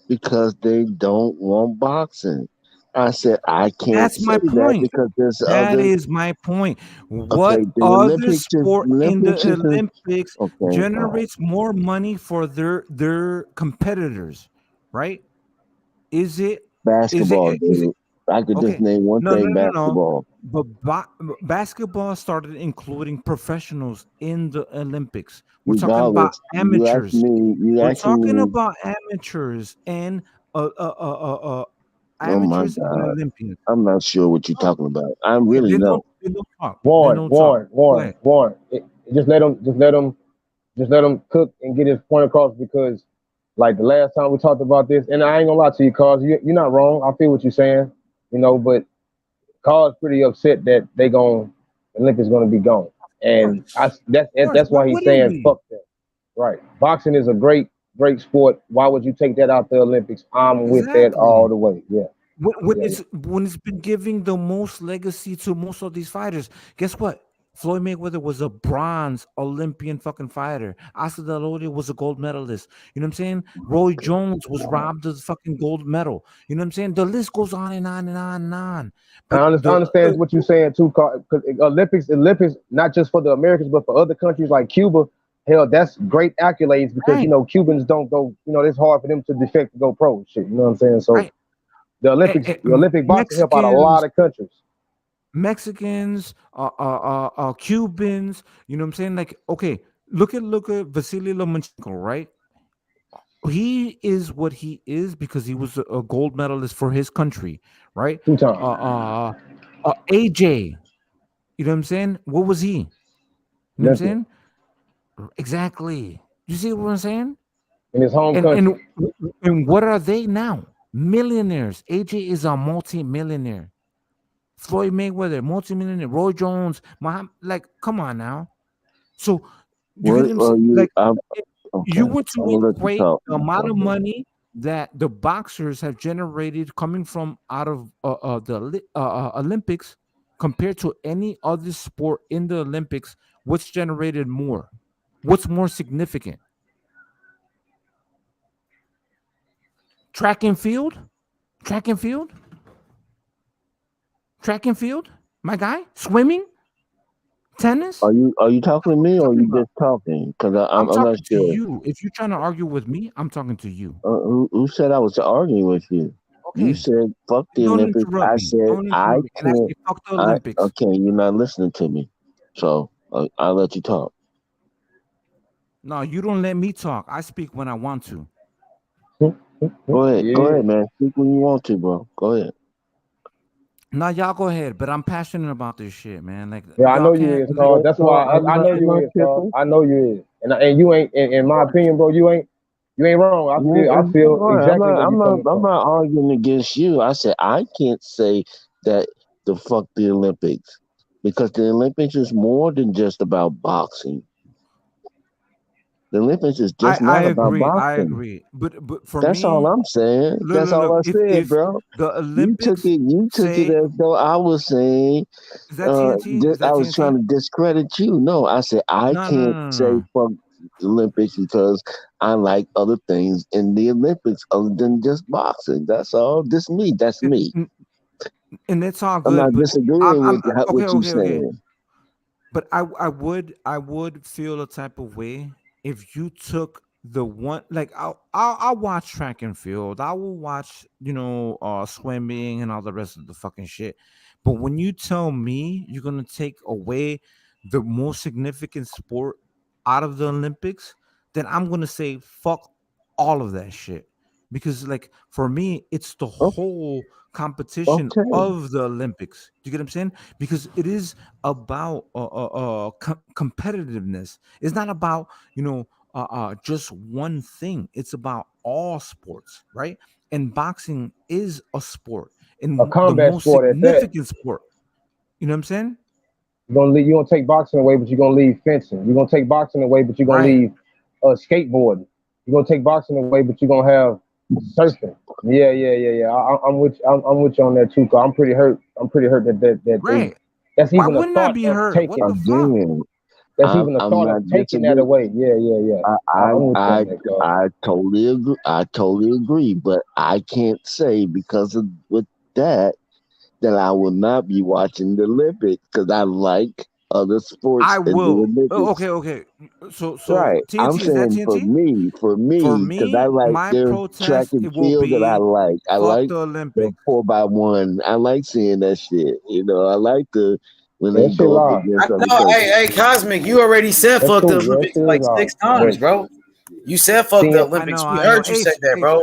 because they don't want boxing. I said I can't That's my say that point. because there's That other. is my point. What the other Olympics sport in the Olympics okay, generates more money for their competitors, right? Is it basketball, dude? I could just name one thing: basketball. But basketball started including professionals in the Olympics. We're talking about amateurs. We're talking about amateurs and amateurs and Olympians. I'm not sure what you're talking about. I really know. Warren. Just let him cook and get his point across, because like the last time we talked about this, and I ain't gonna lie to you, cause you're not wrong. I feel what you're saying, but Carl's pretty upset that the Olympics gonna be gone, and that's why he's saying fuck that. Right, boxing is a great sport. Why would you take that out the Olympics? I'm with that all the way. Yeah. When it's been giving the most legacy to most of these fighters, guess what? Floyd Mayweather was a bronze Olympian fucking fighter. Oscar De La Hoya was a gold medalist. You know what I'm saying? Roy Jones was robbed of the fucking gold medal. You know what I'm saying? The list goes on and on and on and on. But I understand what you're saying too, because Olympics, not just for the Americans, but for other countries like Cuba. Hell, that's great accolades because Cubans don't go. It's hard for them to defect to go pro. Shit, you know what I'm saying? So the Olympic boxing help out a lot of countries. Mexicans, Cubans, you know what I'm saying? Like, okay, look at Vasiliy Lomachenko, right? He is what he is because he was a gold medalist for his country, right? 2 times. AJ, you know what I'm saying? What was he? You know what I'm saying? Exactly. You see what I'm saying? In his home country. And what are they now? Millionaires. AJ is a multi-millionaire. Floyd Mayweather, multi-millionaire. Roy Jones, come on now. So you want to equate the amount of money that the boxers have generated coming from out of the Olympics compared to any other sport in the Olympics, what's generated more? What's more significant? Track and field? Track and field? Track and field? My guy? Swimming? Tennis? Are you talking to me or are you just talking? Because I'm I'm not talking to sure. you. If you're trying to argue with me, I'm talking to you. Who said I was arguing with you? You Okay. said fuck the Don't Olympics. interrupt I me. said Don't I interrupt me. And I can't. say fuck the Olympics. Okay, you're not listening to me, so I'll let you talk. No, you don't let me talk. I speak when I want to. Go ahead, man. Speak when you want to, bro. Go ahead. No, y'all go ahead, but I'm passionate about this shit, man. Like, Yeah, I y'all know you can't. is, Carl. That's why I know you is, Carl. I know you is, and you ain't. In my opinion, bro, you ain't wrong. I feel exactly where you're coming from. I'm not arguing against you. I said I can't say that the fuck the Olympics, because the Olympics is more than just about boxing. The Olympics is just not about boxing. I agree. But for that's me, all I'm saying. That's all I said, if bro. The Olympics you took it as though I was saying. Is that TNT? Is that I was TNT? trying to discredit you. No, I said I can't say fuck the Olympics because I like other things in the Olympics other than just boxing. That's all. That's me. And it's all good. I'm not but disagreeing with what you're okay. saying. But I would feel a type of way if you took the one, like I'll watch track and field. I will watch, swimming and all the rest of the fucking shit. But when you tell me you're gonna take away the most significant sport out of the Olympics, then I'm gonna say fuck all of that shit. Because like for me, it's the whole competition of the Olympics. Do you get what I'm saying? Because it is about competitiveness. It's not about just one thing. It's about all sports, right? And boxing is a sport, in A combat the most sport at that. significant sport. You know what I'm saying? You're gonna take boxing away, but you're gonna leave fencing. You're gonna take boxing away, but you're gonna leave skateboarding. You're gonna take boxing away, but you're gonna have surfing. Yeah. I'm with you on that too. Cause I'm pretty hurt. That right. That's even Why wouldn't I be hurt? Taking. What the fuck? That's even a thought of taking that away. Yeah. I totally agree. I totally agree. But I can't say because of with that I will not be watching the Olympics because I like other sports. I will. Okay. So right. TNT, I'm is that saying TNT? for me, because I like my their protest track and will field that I like. I like the Olympics. the 4x1. I like seeing that shit. I like when they shit go up live. against other No, hey, Cosmic, you already said fuck the Olympics like 6 times, bro. You said fuck the Olympics. We heard you say that, bro.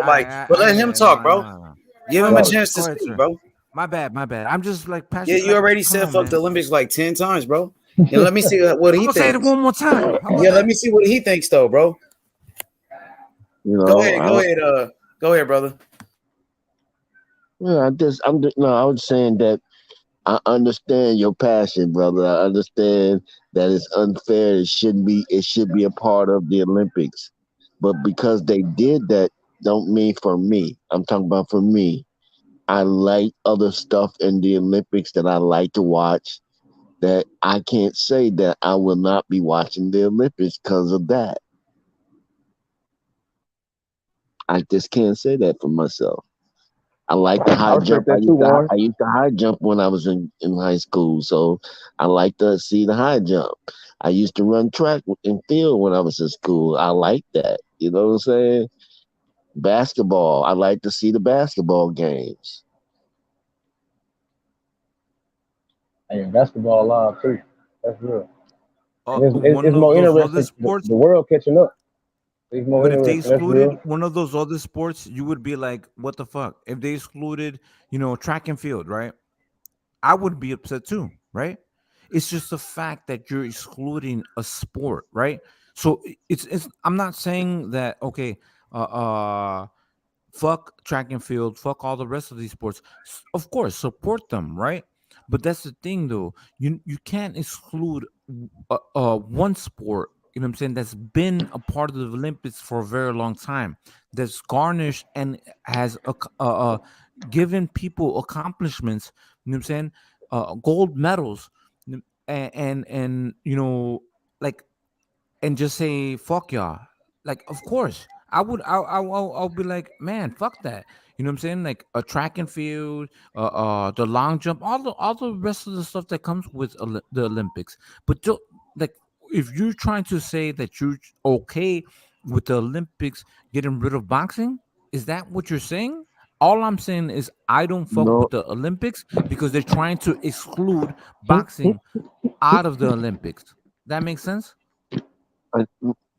But let him talk, bro. Give him a chance to speak, bro. My bad. I'm just like passionate. Yeah, you already said fuck the Olympics like 10 times, bro. Yeah, let me see what he thinks. Say it one more time. Yeah, let me see what he thinks, though, bro. Go ahead, brother. Yeah, I was saying that I understand your passion, brother. I understand that it's unfair. It should be a part of the Olympics. But because they did that, don't mean for me. I'm talking about for me. I like other stuff in the Olympics that I like to watch that I can't say that I will not be watching the Olympics because of that. I just can't say that for myself. I like the high jump. I used to high jump when I was in high school, so I like to see the high jump. I used to run track and field when I was in school. I like that. You know what I'm saying? Basketball. I like to see the basketball games. Hey, basketball live too. That's real. It's more interesting. The world catching up. But if they excluded one of those other sports, you would be like, what the fuck? If they excluded, track and field, right? I would be upset too, right? It's just the fact that you're excluding a sport, right? So it's I'm not saying that, okay, fuck track and field, fuck all the rest of these sports. Of course, support them, right? But that's the thing, though. You can't exclude one sport. You know what I'm saying? That's been a part of the Olympics for a very long time. That's garnished and has given people accomplishments. You know what I'm saying? gold medals, and you know, like, and just say fuck y'all. Like, of course, I would. I'll be like, man, fuck that. You know what I'm saying? Like a track and field, the long jump, all the rest of the stuff that comes with the Olympics. But like, if you're trying to say that you're okay with the Olympics getting rid of boxing, is that what you're saying? All I'm saying is I don't fuck No. with the Olympics because they're trying to exclude boxing out of the Olympics. That makes sense?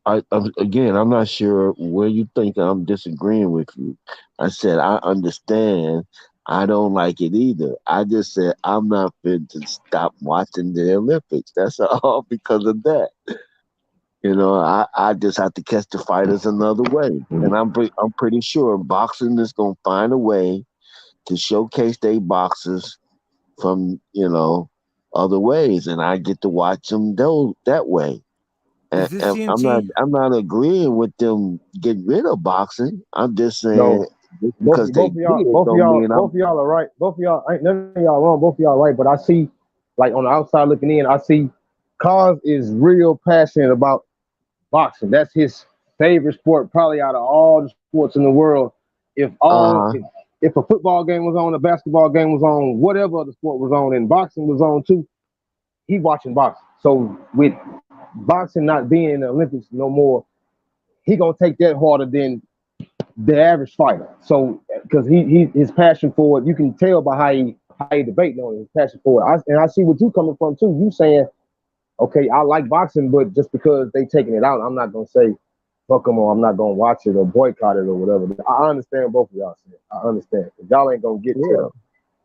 I, again, I'm not sure where you think I'm disagreeing with you. I said I understand. I don't like it either. I just said I'm not fit to stop watching the Olympics. That's all because of that. You know, I just have to catch the fighters another way, and I'm pretty sure boxing is gonna find a way to showcase their boxers from other ways, and I get to watch them that way. Is this And TNT? I'm not agreeing with them getting rid of boxing. I'm just saying No, just because they did don't mean both I'm. of y'all are right. Both of y'all ain't none of y'all wrong. Both of y'all right. But I see, like on the outside looking in, I see, Cause is real passionate about boxing. That's his favorite sport, probably out of all the sports in the world. If all Uh-huh. if a football game was on, a basketball game was on, whatever other sport was on, and boxing was on too, he watching boxing. So with boxing not being in the Olympics no more, he gonna take that harder than the average fighter. So because he his passion for it, you can tell by how he debating on it, his passion for it. And I see what you coming from too. You saying, okay, I like boxing, but just because they taking it out, I'm not gonna say fuck them or I'm not gonna watch it or boycott it or whatever. I understand both of y'all saying. I understand. Y'all ain't gonna get to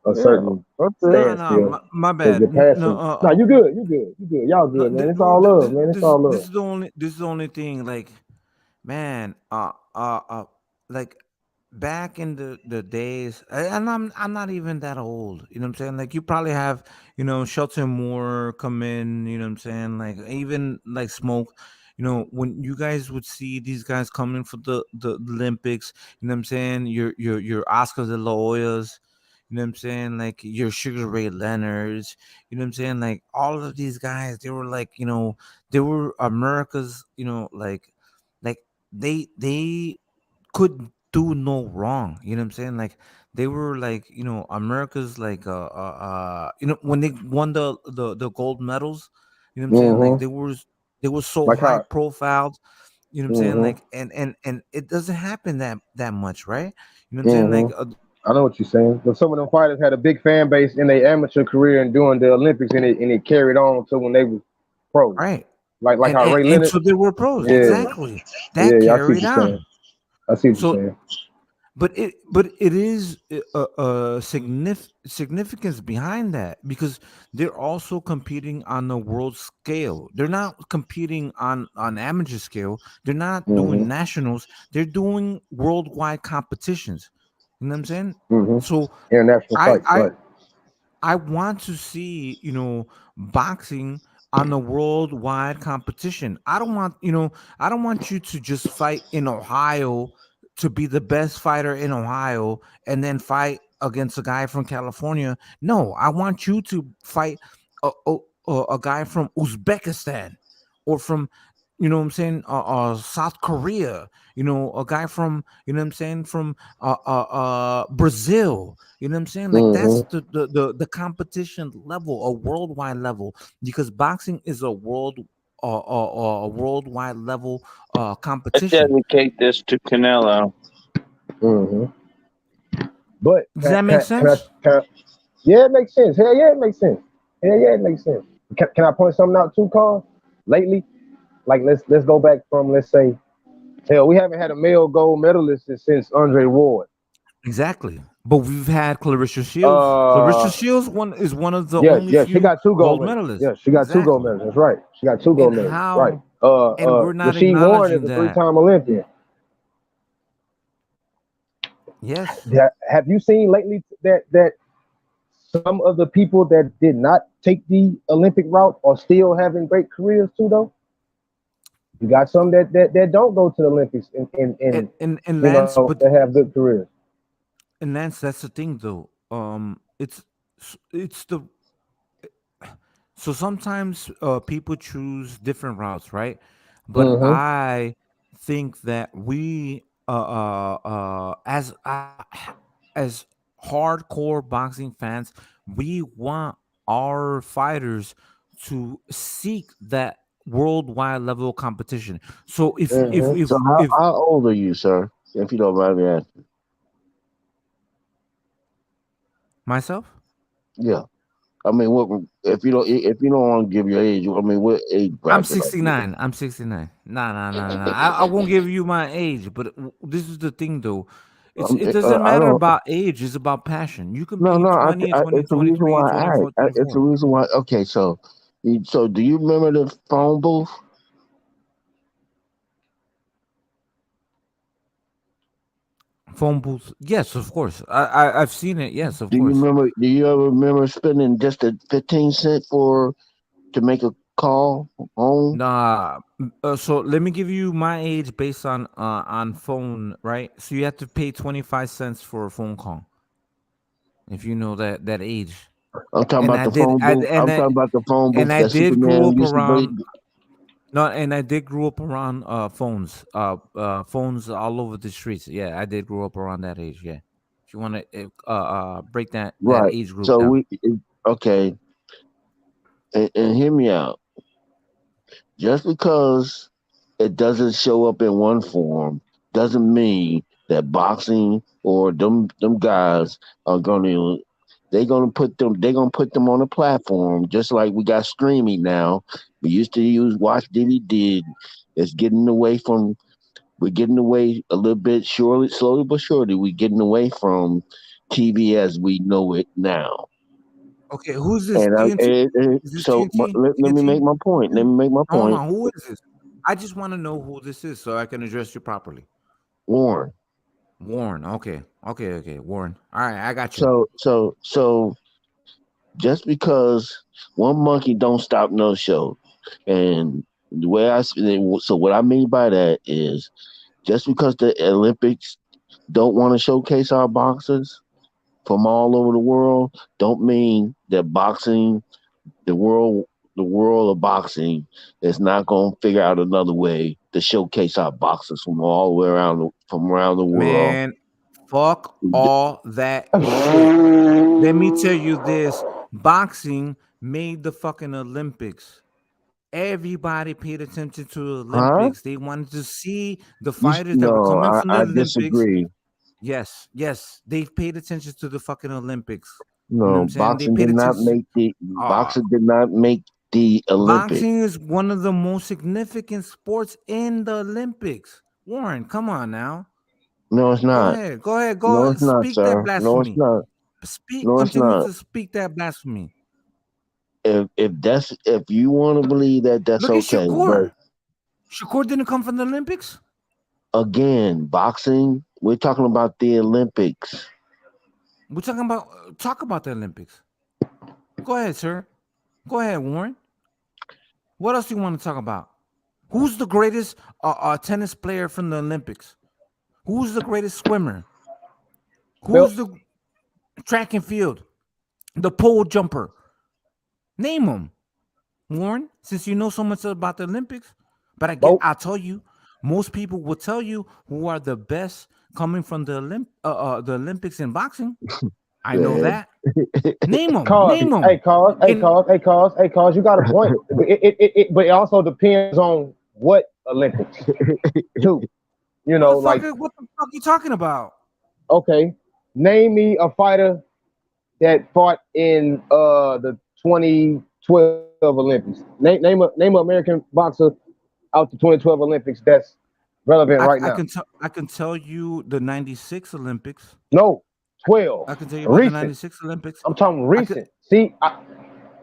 a certain standstill. No, my Because bad. your passion. No, you good. You good. You good. Y'all No, good, man. It's all love, man. It's all this love. is the only thing. Like, man, like back in the days, and I'm not even that old. You know what I'm saying? Like, you probably have, Shelton Moore come in. You know what I'm saying? Like, even like Smoke. When you guys would see these guys coming for the Olympics, you know what I'm saying? Your Oscar de la Hoyas, you know what I'm saying? Like your Sugar Ray Leonards, you know what I'm saying? Like all of these guys, they were like, they were America's, like they could do no wrong. You know what I'm saying? Like they were like, America's like when they won the gold medals, you know what I'm saying? Like they were so Like high how. profiled, you know what I'm saying? Mm-hmm. Like and it doesn't happen that much, right? You know what I'm saying? Like Mm-hmm. I know what you're saying. But some of them fighters had a big fan base in their amateur career and doing the Olympics, and it carried on to when they was pros. right. Like And, how and Ray and Leonard. so they were pros, Yeah, exactly. That yeah, I see what carried you're saying. on. I see what you're So saying. but it is a significance behind that because they're also competing on the world scale. They're not competing on amateur scale. They're not doing Mm-hmm. nationals. They're doing worldwide competitions. You know what I'm saying? Mm-hmm. So International I fights, I right? I want to see, boxing on a worldwide competition. I don't want you to just fight in Ohio to be the best fighter in Ohio and then fight against a guy from California. No, I want you to fight a guy from Uzbekistan or from, what I'm saying, South Korea, a guy from, what I'm saying, from Brazil. You know what I'm saying? Like that's Mm-hmm. the competition level, a worldwide level, because boxing is a worldwide level I competition. dedicate this to Canelo. Mm-hmm. But Does that make sense? yeah, it makes sense. Hell yeah, it makes sense. Hell yeah, it makes sense. Can I point something out too, Carl? Lately, like let's go back from, let's say, hell, we haven't had a male gold medalist since Andre Ward. Exactly. But we've had Clarissa Shields. Uh, Clarissa Shields is one of the yeah, only yeah, she few got two gold gold medals. medalists. Yeah, she got two gold Exactly. medals. That's right. She got two And gold medals. Right. how and we're not Rasheed Warren is acknowledging a that. three-time Olympian. Yes. Have you seen lately that some of the people that did not take the Olympic route are still having great careers too, though? You got some that don't go to the Olympics And Lance, but that have good careers. and Lance, that's the thing though. It's the So sometimes people choose different routes, right? But I think that we, as hardcore boxing fans, we want our fighters to seek that worldwide level competition. So So how old are you, sir? If you don't mind me asking. myself, Yeah. I mean, what if you don't want to give your age? I mean, what age I'm bracket are you? 69. I'm 69. Nah. I won't give you my age, but this is the thing though. It doesn't I matter don't. about age. It's about passion. You can No, be no. 20 and It's the reason 23, why I 24, asked. It's the 24. reason why. Okay, so do you remember the phone booth? Phone booth. Yes, of course. I've seen it. Yes, of Do you course. remember? Do you ever remember spending just a 15 cent to make a call home? Nah. So let me give you my age based on phone, right? So you have to pay 25 cents for a phone call. If you know that age. I'm talking And about I the did phone I booth. and I'm I talking about the phone and booth I that did grow Superman up used to around. bring. No, and I did grow up around phones. Phones all over the streets. Yeah, I did grow up around that age. Yeah. If you want to break that Right. age group So down. okay, and hear me out. Just because it doesn't show up in one form doesn't mean that boxing or them guys are they're gonna put them on a platform just like we got streaming now. We used to use watch DVD. It's getting away from we're getting away a little bit slowly but surely. We're getting away from TV as we know it now. Okay, who's this? And TNT? Is this TNT? let me make TNT? my point. Let me make my Hold point. on. Who is this? I just want to know who this is so I can address you properly. Warren. Warren. Okay. Warren. All right, I got you. So just because one monkey don't stop no show, and the way so what I mean by that is just because the Olympics don't want to showcase our boxers from all over the world, don't mean that boxing, the world of boxing, is not going to figure out another way to showcase our boxers from all the way around the world. Man, fuck all that shit. Let me tell you this. Boxing made the fucking Olympics. Everybody paid attention to the Huh? Olympics. They wanted to see the fighters that were No, coming from the I Olympics. disagree. Yes. They paid attention to the fucking Olympics. You know what No, I'm saying? They paid attention. boxing did not make the Olympics. Boxing is one of the most significant sports in the Olympics. Warren, come on now. No, it's Go not. ahead. Go No, ahead. it's not, Speak that sir. No, it's blasphemy. not. No, it's Continue not. to speak that blasphemy. If you want to believe that, that's Look at okay. But Shakur. Shakur didn't come from the Olympics. again, boxing, we're talking about the Olympics. We're talking about talk about the Olympics. Go ahead, sir. Go ahead, Warren. What else do you want to talk about? Who's the greatest tennis player from the Olympics? Who's the greatest swimmer? Who's the track and field? The pole jumper? Name them, Warren. Since you know so much about the Olympics, but I'll tell you, most people will tell you who are the best coming from the Olympics in boxing. I know that. Name them. Name them. Hey, cause. You got a point. But it also depends on what Olympics too. You know, like what the fuck you talking about? Okay, name me a fighter that fought in the 2012 Olympics. Name an American boxer out the 2012 Olympics that's relevant right now. I can tell you the 96 Olympics. No, 12. I can tell you about the 96 Olympics. I'm talking recent.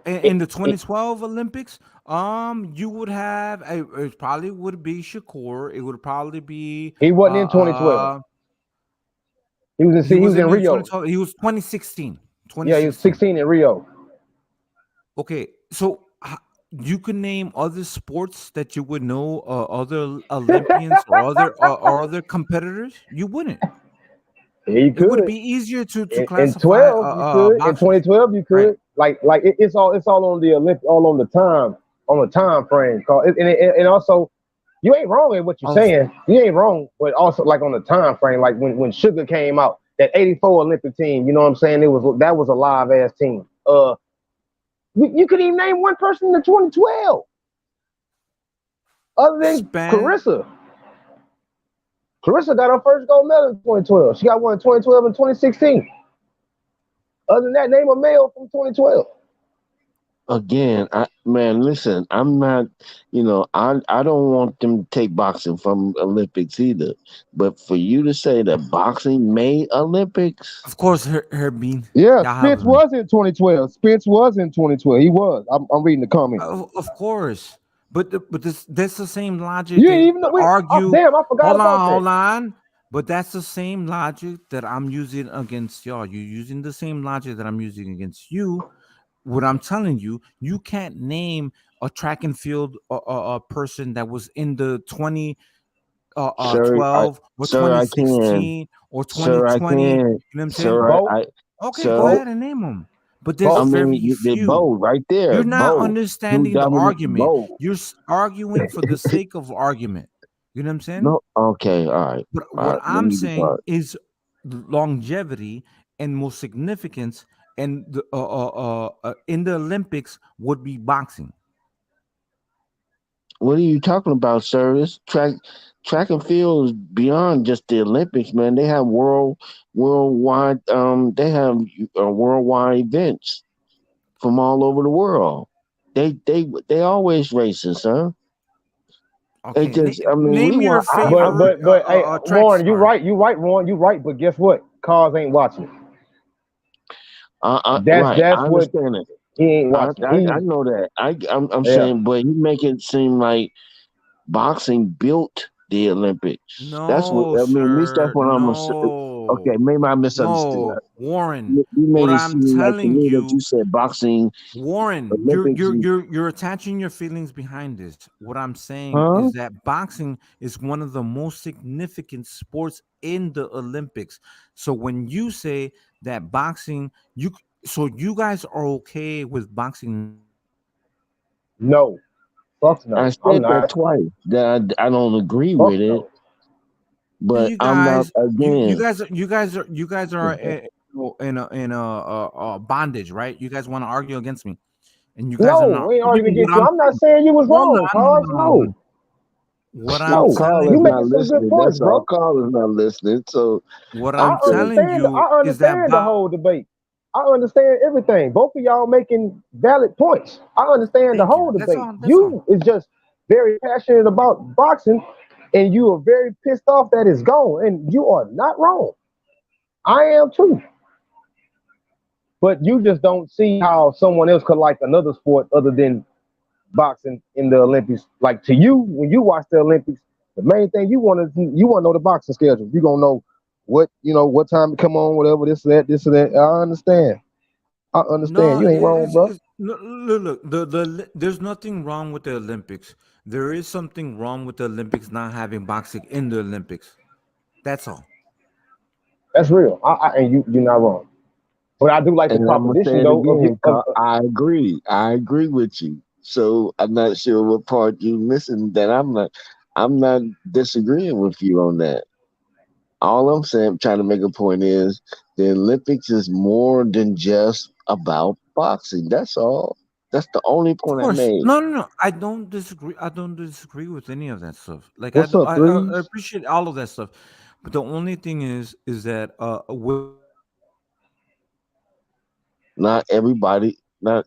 In the 2012 Olympics, you would have it probably would be Shakur. It would probably be he wasn't in 2012. He was in Rio. He was 2016. Yeah, he was 16 in Rio. Okay, so you can name other sports that you would know, other Olympians or other competitors. You wouldn't. Yeah, you could. It would be easier to classify. In 12, you could. In 2012, you could. Right. it's all on the all on the time frame. And also, you ain't wrong in what you're saying. You ain't wrong, but also like on the time frame, like when Sugar came out, that '84 Olympic team. You know what I'm saying? That was a live ass team. You could even name one person in 2012, other than Carissa. Carissa got her first gold medal in 2012. She got one in 2012 and 2016. Other than that, name a male from 2012. Again, listen, I'm not, I don't want them to take boxing from Olympics either. But for you to say that boxing made Olympics, of course, her being. Yeah, Spence was in 2012. Spence was in 2012. He was. I'm reading the comments. Of course, but that's the same logic. You didn't even know. Argue. Damn, I forgot about that. Hold on. But that's the same logic that I'm using against y'all. You're using the same logic that I'm using against you. What I'm telling you, you can't name a track and field a person that was in the 2012 or 2016 or 2020. You know what I'm saying? Okay, go ahead and name them. But there's very few. Bold right there. You're not understanding the argument. You're arguing for the sake of argument. You know what I'm saying? No, okay, all right. But what I'm saying is longevity and most significance and in the Olympics would be boxing. What are you talking about, sir? This track and field is beyond just the Olympics, man. They have worldwide worldwide events from all over the world. They always racist, huh? Okay. Name your favorite. But hey, Warren, you're right, Warren, you're right. But guess what? Cars ain't watching. That's I what understand it. He ain't watching. I know that. I'm saying, but you make it seem like boxing built the Olympics. No, that's what I mean. At least that's what I'm. Okay, maybe I misunderstood. No, Warren. You made what it I'm seem telling like you, that you said boxing. Warren, you're attaching your feelings behind this. What I'm saying is that boxing is one of the most significant sports in the Olympics. So when you say that boxing, you guys are okay with boxing? No, fuck no. I said that twice. That I don't agree with it. But you guys, I'm not again. You guys are in a bondage, right? You guys want to argue against me, and you guys are not. We ain't arguing against you. I'm not saying you was wrong, Carl. No. What I'm telling you, not listening. That's all. Carl is not listening. So what I'm telling you I understand the whole debate. I understand everything. Both of y'all making valid points. I understand the whole debate. You is just very passionate about boxing, and you are very pissed off that it's gone. And you are not wrong. I am too. But you just don't see how someone else could like another sport other than boxing in the Olympics. Like to you, when you watch the Olympics, the main thing you want to know the boxing schedule. You're gonna know what time to come on, whatever, this or that. I understand. No, you ain't wrong, bro. Look, there's nothing wrong with the Olympics. There is something wrong with the Olympics not having boxing in the Olympics. That's all. That's real. And you're not wrong. But I do like the proposition, though. I agree. I agree with you. So I'm not sure what part you missing. That I'm not disagreeing with you on that. All I'm saying, trying to make a point is the Olympics is more than just about boxing. That's all. That's the only point I made. No. I don't disagree. I don't disagree with any of that stuff. Like What's up, I appreciate all of that stuff. But the only thing is that not everybody. Not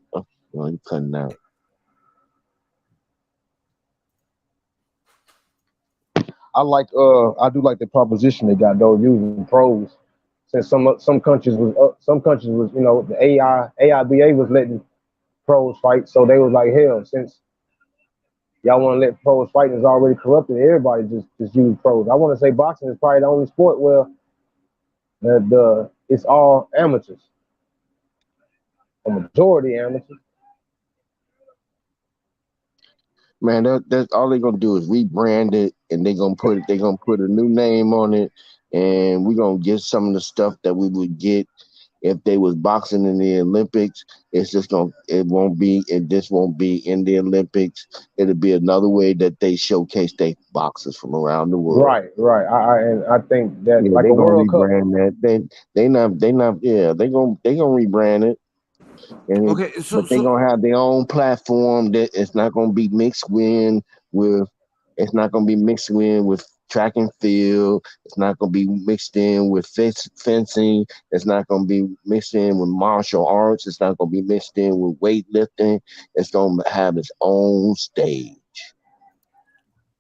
you're cutting out. I do like the proposition they got though using pros. Since some countries was the AIBA was letting pros fight, so they was like, hell, since y'all want to let pros fight, it's already corrupted. Everybody just use pros. I want to say boxing is probably the only sport where it's all amateurs, a majority amateurs. Man, that's all they're gonna do is rebrand it, and they're gonna put a new name on it, and we're gonna get some of the stuff that we would get if they was boxing in the Olympics, it just won't be in the Olympics. It'll be another way that they showcase their boxers from around the world. Right. I think that Yeah, like they a gonna World Cup. rebrand that. They not yeah, they gonna rebrand it. Okay, But they're gonna have their own platform that it's not gonna be mixed in with it's not gonna be mixed in with track and field, it's not gonna be mixed in with fencing, it's not gonna be mixed in with martial arts, it's not gonna be mixed in with weightlifting, it's gonna have its own stage.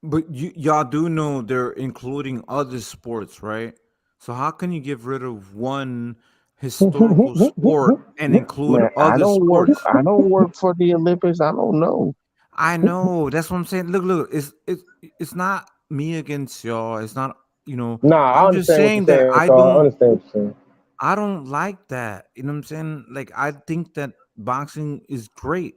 But y'all do know they're including other sports, right? So how can you get rid of one historical sport and include Man, other sports? I don't work for the Olympics, I don't know. I know. That's what I'm saying. Look. It's not me against y'all. It's not. Nah, I I'm just understand what you're saying that saying, Carl. I understand what you're saying. I don't like that. You know what I'm saying? Like I think that boxing is great,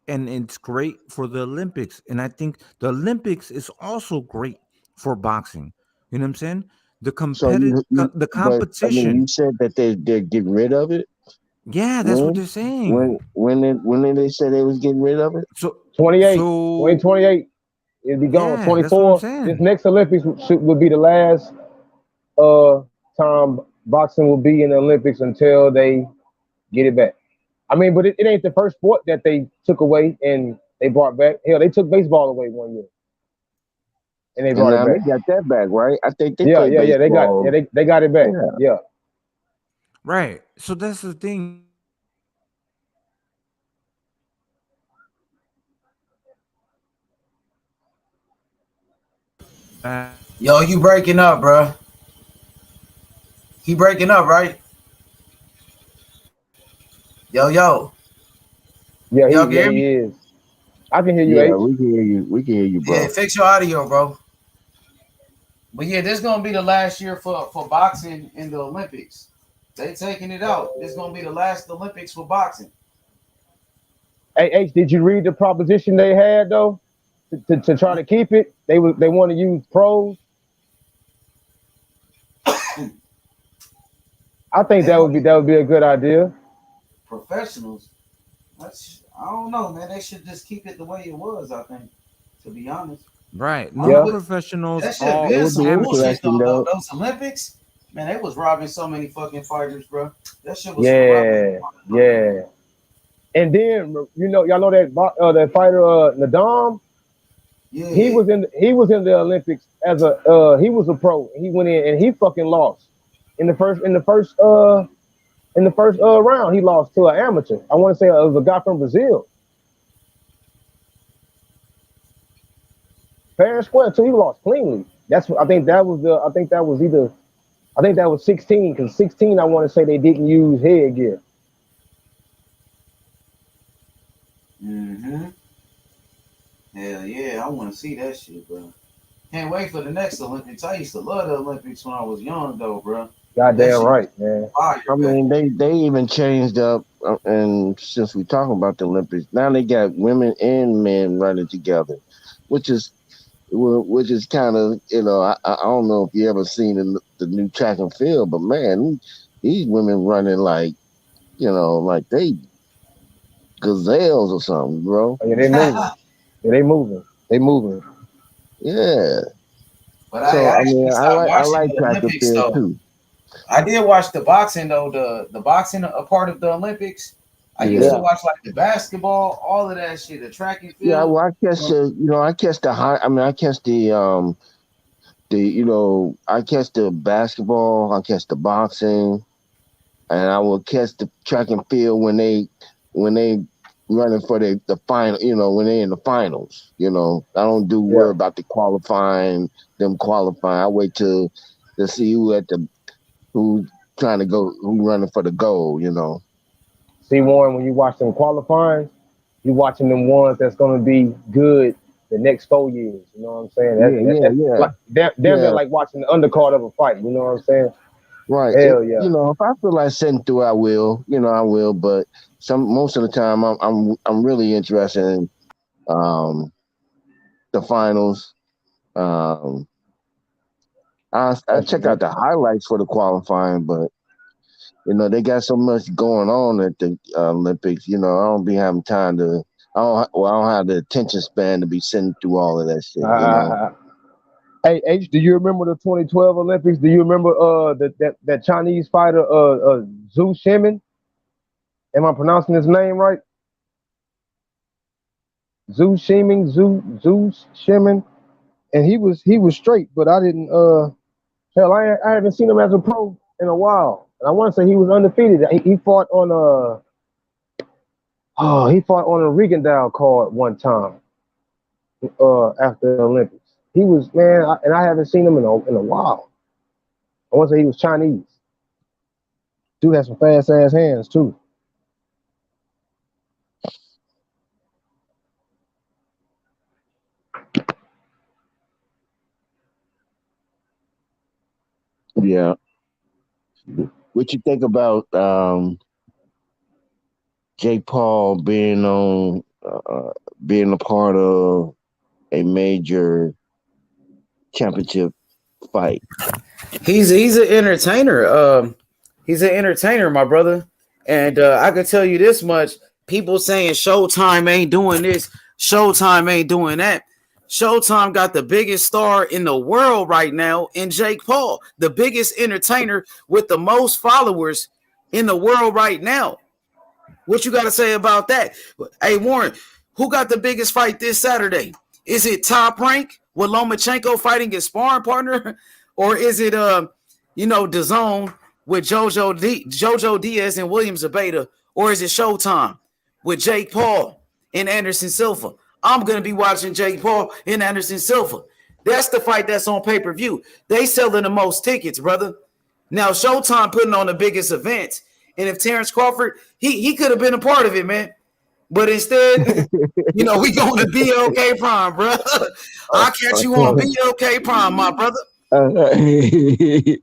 and it's great for the Olympics, and I think the Olympics is also great for boxing. You know what I'm saying? The So the but I mean, you competition. said that they're getting rid of it. Yeah, that's what they're saying. When did they say they was getting rid of it? So 2028, it'll be gone. yeah, that's what I'm 24, this saying. next Olympics will be the last time boxing will be in the Olympics until they get it back. I mean, but it ain't the first sport that they took away and they brought back. Hell, they took baseball away one year and they And brought it now they back. got that back, right? I think they Yeah, play yeah, yeah. baseball. They got it back. Yeah. Yeah. Right. So that's the thing. Yo, you breaking up, bro? He breaking up, right? Yo. Yeah, Y'all can hear he me? is. I can hear you, Yeah, H. we can hear you. We can hear you, bro. Yeah, fix your audio, bro. But yeah, this is gonna be the last year for boxing in the Olympics. They taking it out. This is gonna be the last Olympics for boxing. Hey, H, did you read the proposition they had though? To try to keep it, they want to use pros. I think that would be a good idea. Professionals. I don't know, man. They should just keep it the way it was. I think, to be honest. Right. No professionals. That should have All been some bullshit interesting, though. Those Olympics, man, they was robbing so many fucking fighters, bro. That shit was Yeah. And then y'all know that fighter Nadam. Yeah. He was in the Olympics as he was a pro. He went in and he fucking lost in the first round. He lost to an amateur. I want to say it was a guy from Brazil. Fair and square too. He lost cleanly. I think that was 16 because 16 I want to say they didn't use headgear. Mm-hmm. Hell yeah, I want to see that shit, bro. Can't wait for the next Olympics. I used to love the Olympics when I was young, though, bro. Goddamn right, man. I mean, they even changed up, and since we're talking about the Olympics, now they got women and men running together, which is kind of I don't know if you ever seen the new track and field, but man, these women running like like they gazelles or something, bro. Yeah, they moving. Yeah. But I actually stopped watching the track and Olympics field though. too. I did watch the boxing though. The boxing a part of the Olympics. I used to watch like the basketball, all of that shit, the track and field. Yeah, well, I catch the basketball, I catch the boxing, and I will catch the track and field when they running for the final, when they in the finals. I don't worry about the qualifying, them qualifying. I wait to see who's trying to go, who running for the goal. See, Warren, when you watch them qualifying, you watching them ones that's going to be good the next 4 years. You know what I'm saying? Yeah. Like, they're like watching the undercard of a fight. You know what I'm saying? Right. Hell yeah. If I feel like sitting through, I will. I will. But most of the time, I'm really interested in the finals. I check out the highlights for the qualifying, but You know, they got so much going on at the Olympics. You know, I don't be having time to. I don't have the attention span to be sitting through all of that shit. You know. Hey H, do you remember the 2012 Olympics? Do you remember that Chinese fighter Zhu Shimin? Am I pronouncing his name right? Zhu Shimin, and he was straight, but I didn't. Hell, I haven't seen him as a pro in a while, and I want to say he was undefeated. He fought on a Regendow card one time after the Olympics. He was and I haven't seen him in a while. I want to say he was Chinese. Dude has some fast ass hands too. Yeah. What you think about Jake Paul being a part of a major championship fight? He's an entertainer. He's an entertainer, my brother. And I can tell you this much: people saying Showtime ain't doing this, Showtime ain't doing that. Showtime got the biggest star in the world right now in Jake Paul, the biggest entertainer with the most followers in the world right now. What you got to say about that? Hey, Warren, who got the biggest fight this Saturday? Is it Top Rank with Lomachenko fighting his sparring partner? Or is it, DAZN with Jojo Diaz and William Zabata? Or is it Showtime with Jake Paul and Anderson Silva? I'm going to be watching Jake Paul and Anderson Silva. That's the fight that's on pay-per-view. They selling the most tickets, brother. Now, Showtime putting on the biggest events. And if Terence Crawford, he could have been a part of it, man. But instead, we going to BLK Prime, bro. I'll catch you on BLK Prime, my brother. There you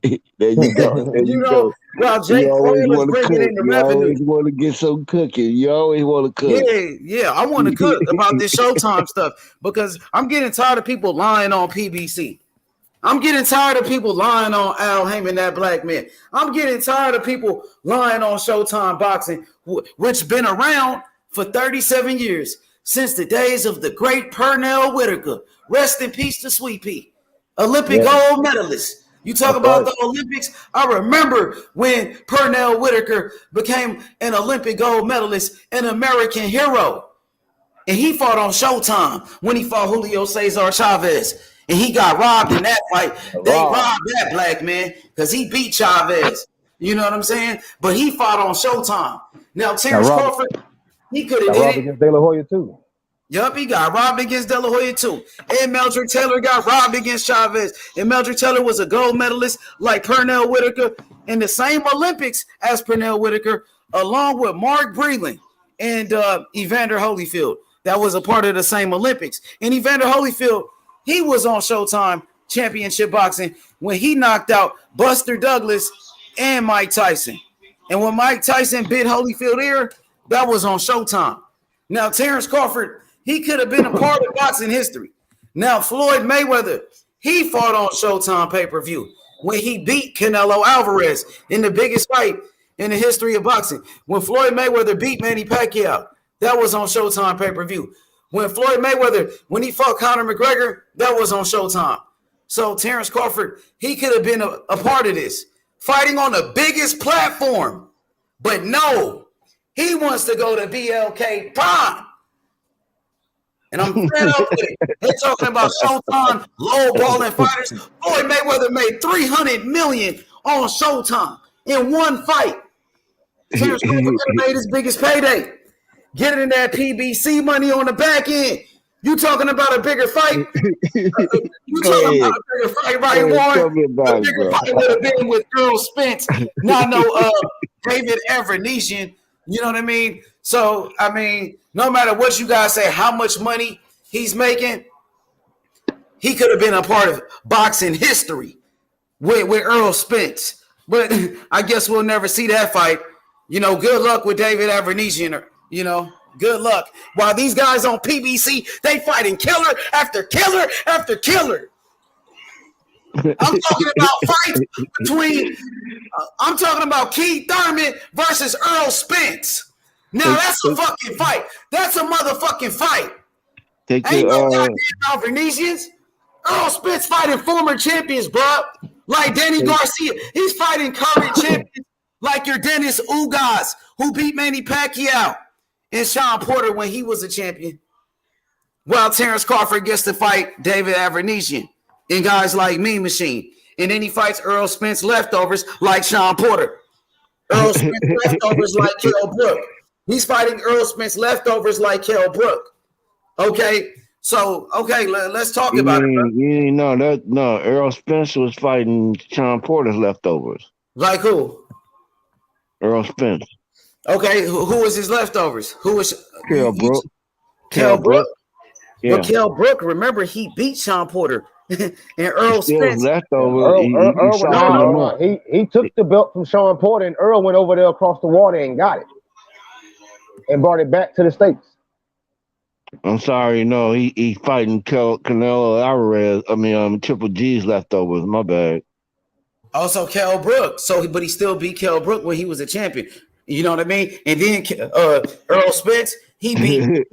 go. There you go. Well, Jake Paul is bringing in the revenue. You always want to get some cooking. You always want to cook. Yeah. I want to cook about this Showtime stuff because I'm getting tired of people lying on PBC. I'm getting tired of people lying on Al Heyman, that black man. I'm getting tired of people lying on Showtime Boxing, which been around for 37 years, since the days of the great Pernell Whitaker. Rest in peace to Sweet Pea, Olympic gold medalist. You talk about the Olympics. I remember when Pernell Whitaker became an Olympic gold medalist, an American hero. And he fought on Showtime when he fought Julio Cesar Chavez. And he got robbed in that fight. They robbed that black man because he beat Chavez. You know what I'm saying? But he fought on Showtime. Now, Terence Crawford, he could have did it against De La Hoya too. Yup, he got robbed against De La Hoya too. And Meldrick Taylor got robbed against Chavez. And Meldrick Taylor was a gold medalist like Pernell Whitaker in the same Olympics as Pernell Whitaker, along with Mark Breland and Evander Holyfield. That was a part of the same Olympics. And Evander Holyfield, he was on Showtime Championship Boxing when he knocked out Buster Douglas and Mike Tyson. And when Mike Tyson bit Holyfield ear, that was on Showtime. Now, Terence Crawford, he could have been a part of boxing history. Now, Floyd Mayweather, he fought on Showtime pay-per-view when he beat Canelo Alvarez in the biggest fight in the history of boxing. When Floyd Mayweather beat Manny Pacquiao, that was on Showtime pay-per-view. When Floyd Mayweather, when he fought Conor McGregor, that was on Showtime. So Terence Crawford, he could have been a part of this, fighting on the biggest platform. But no, he wants to go to BLK Prime. And I'm fed up with it. They're talking about Showtime low-balling fighters. Floyd Mayweather made $300 million on Showtime in one fight. Terence Crawford could have made his biggest payday. Getting that PBC money on the back end. You talking about a bigger fight? You talking about a bigger fight, right, Warren? The bigger fight would have been with Errol Spence, not no David Evernishian. You know what I mean? So, I mean, no matter what you guys say, how much money he's making, he could have been a part of boxing history with Errol Spence. But I guess we'll never see that fight. Good luck with David Evernishian. Good luck. While these guys on PBC, they fighting killer after killer after killer. I'm talking about fights between I'm talking about Keith Thurman versus Errol Spence. Now that's a fucking fight. That's a motherfucking fight. Ain't no goddamn Alvernesians. Errol Spence fighting former champions, bro. Like Danny Garcia. He's fighting current champions like your Dennis Ugas, who beat Manny Pacquiao and Sean Porter when he was a champion. While Terence Crawford gets to fight David Avernesian and guys like Mean Machine. And then he fights Errol Spence leftovers like Sean Porter. Errol Spence leftovers like Kell Brook. He's fighting Errol Spence leftovers like Kell Brook. Okay, so let's talk about it. Bro. No, Errol Spence was fighting Sean Porter's leftovers. Like who? Errol Spence. Okay, who was his leftovers? Who was Kell Brook? Kell Brook. Yeah. But Kell Brook, remember, he beat Sean Porter and Errol Spence. Earl he took the belt from Sean Porter, and Earl went over there across the water and got it and brought it back to the States. I'm sorry, no, he fighting Canelo Alvarez. Triple G's leftovers. My bad. Also, Kell Brook. But he still beat Kell Brook when he was a champion. You know what I mean? And then Errol Spence, he beat.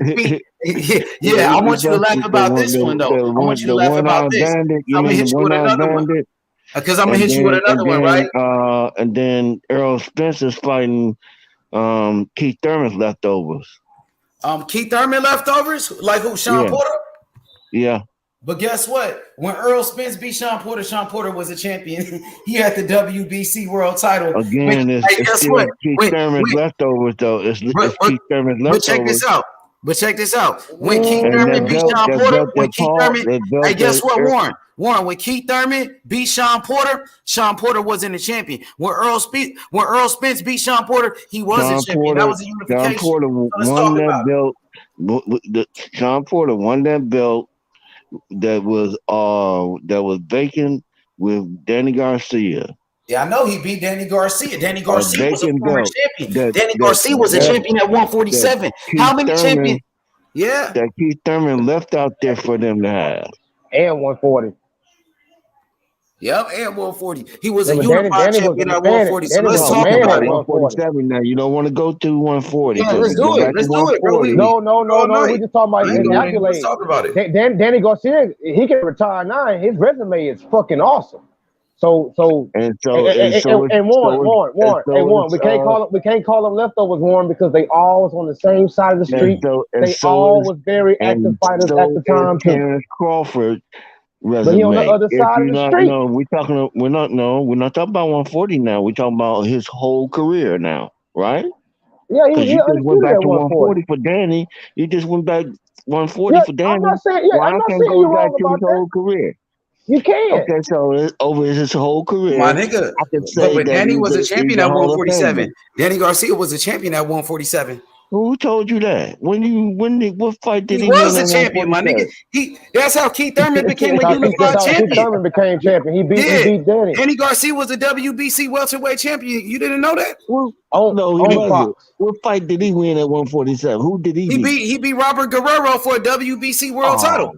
Yeah, I want you to laugh about this one though. I want you to laugh about this. I'm gonna hit you with another one. Because I'm gonna hit you with another one, right? And then Errol Spence is fighting Keith Thurman's leftovers. Keith Thurman leftovers? Like who? Sean Porter? Yeah. But guess what? When Errol Spence beat Sean Porter was a champion. He had the WBC world title. Again, it's still Keith Thurman's leftovers, though. It's Keith Thurman's leftovers. But check this out. When Keith Thurman beat Sean Porter, hey, guess what, Warren? When Keith Thurman beat Sean Porter wasn't a champion. When Errol Spence beat Sean Porter, he was a champion. That was a unification. Sean Porter won that belt. Sean Porter won that belt that was vacant with Danny Garcia. Yeah, I know he beat Danny Garcia. Danny Garcia was a former champion. Danny Garcia was a champion at 147. How many champions? Yeah. That Keith Thurman left out there for them to have. And 140. Yep, and 140. He was a unified champion at 140. So let's talk about it. 147 now. You don't want to go to 140. Yeah, let's do it. Let's do it, bro. No. We just talking about his accolades. Let's talk about it. Danny Garcia, he can retire now. His resume is fucking awesome. So Warren, we can't call them leftovers, Warren, because they all was on the same side of the street. They all was very active fighters at the time. Terence Crawford. Resume. But he on the other side of the street. No, we're not talking about 140 now. We're talking about his whole career now, right? Yeah, he just went back to 140 for Danny. You just went back 140 for Danny. I'm not saying you're wrong about that. Whole career. You can. Okay, so it's over his whole career. My nigga. I can say but Danny was a champion at 147. Danny Garcia was a champion at 147. Who told you that? What fight did he win? He was a champion, my nigga. That's how Keith Thurman became a unified champion. Keith Thurman became champion. He beat Danny. Danny Garcia was a WBC welterweight champion. You didn't know that? What fight did he win at 147? Who did he beat? He beat Robert Guerrero for a WBC world title.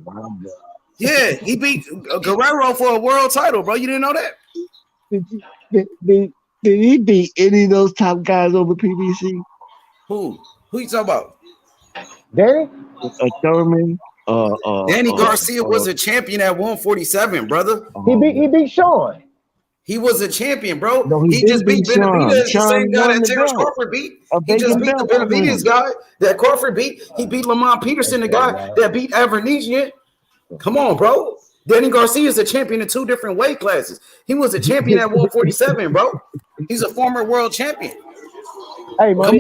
Yeah, he beat Guerrero for a world title, bro. You didn't know that? Did he beat any of those top guys over PBC? Who you talking about? Danny? Thurman. Danny Garcia was a champion at 147, brother. He beat Sean. He was a champion, bro. No, he just beat Benavidez, the same guy that Terence Crawford beat. He just beat the Benavidez guy that Crawford beat. He beat Lamont Peterson, the guy that beat Avernesian. Come on, bro. Danny Garcia is a champion in 2 different weight classes. He was a champion at 147, bro. He's a former world champion. Hey, Money.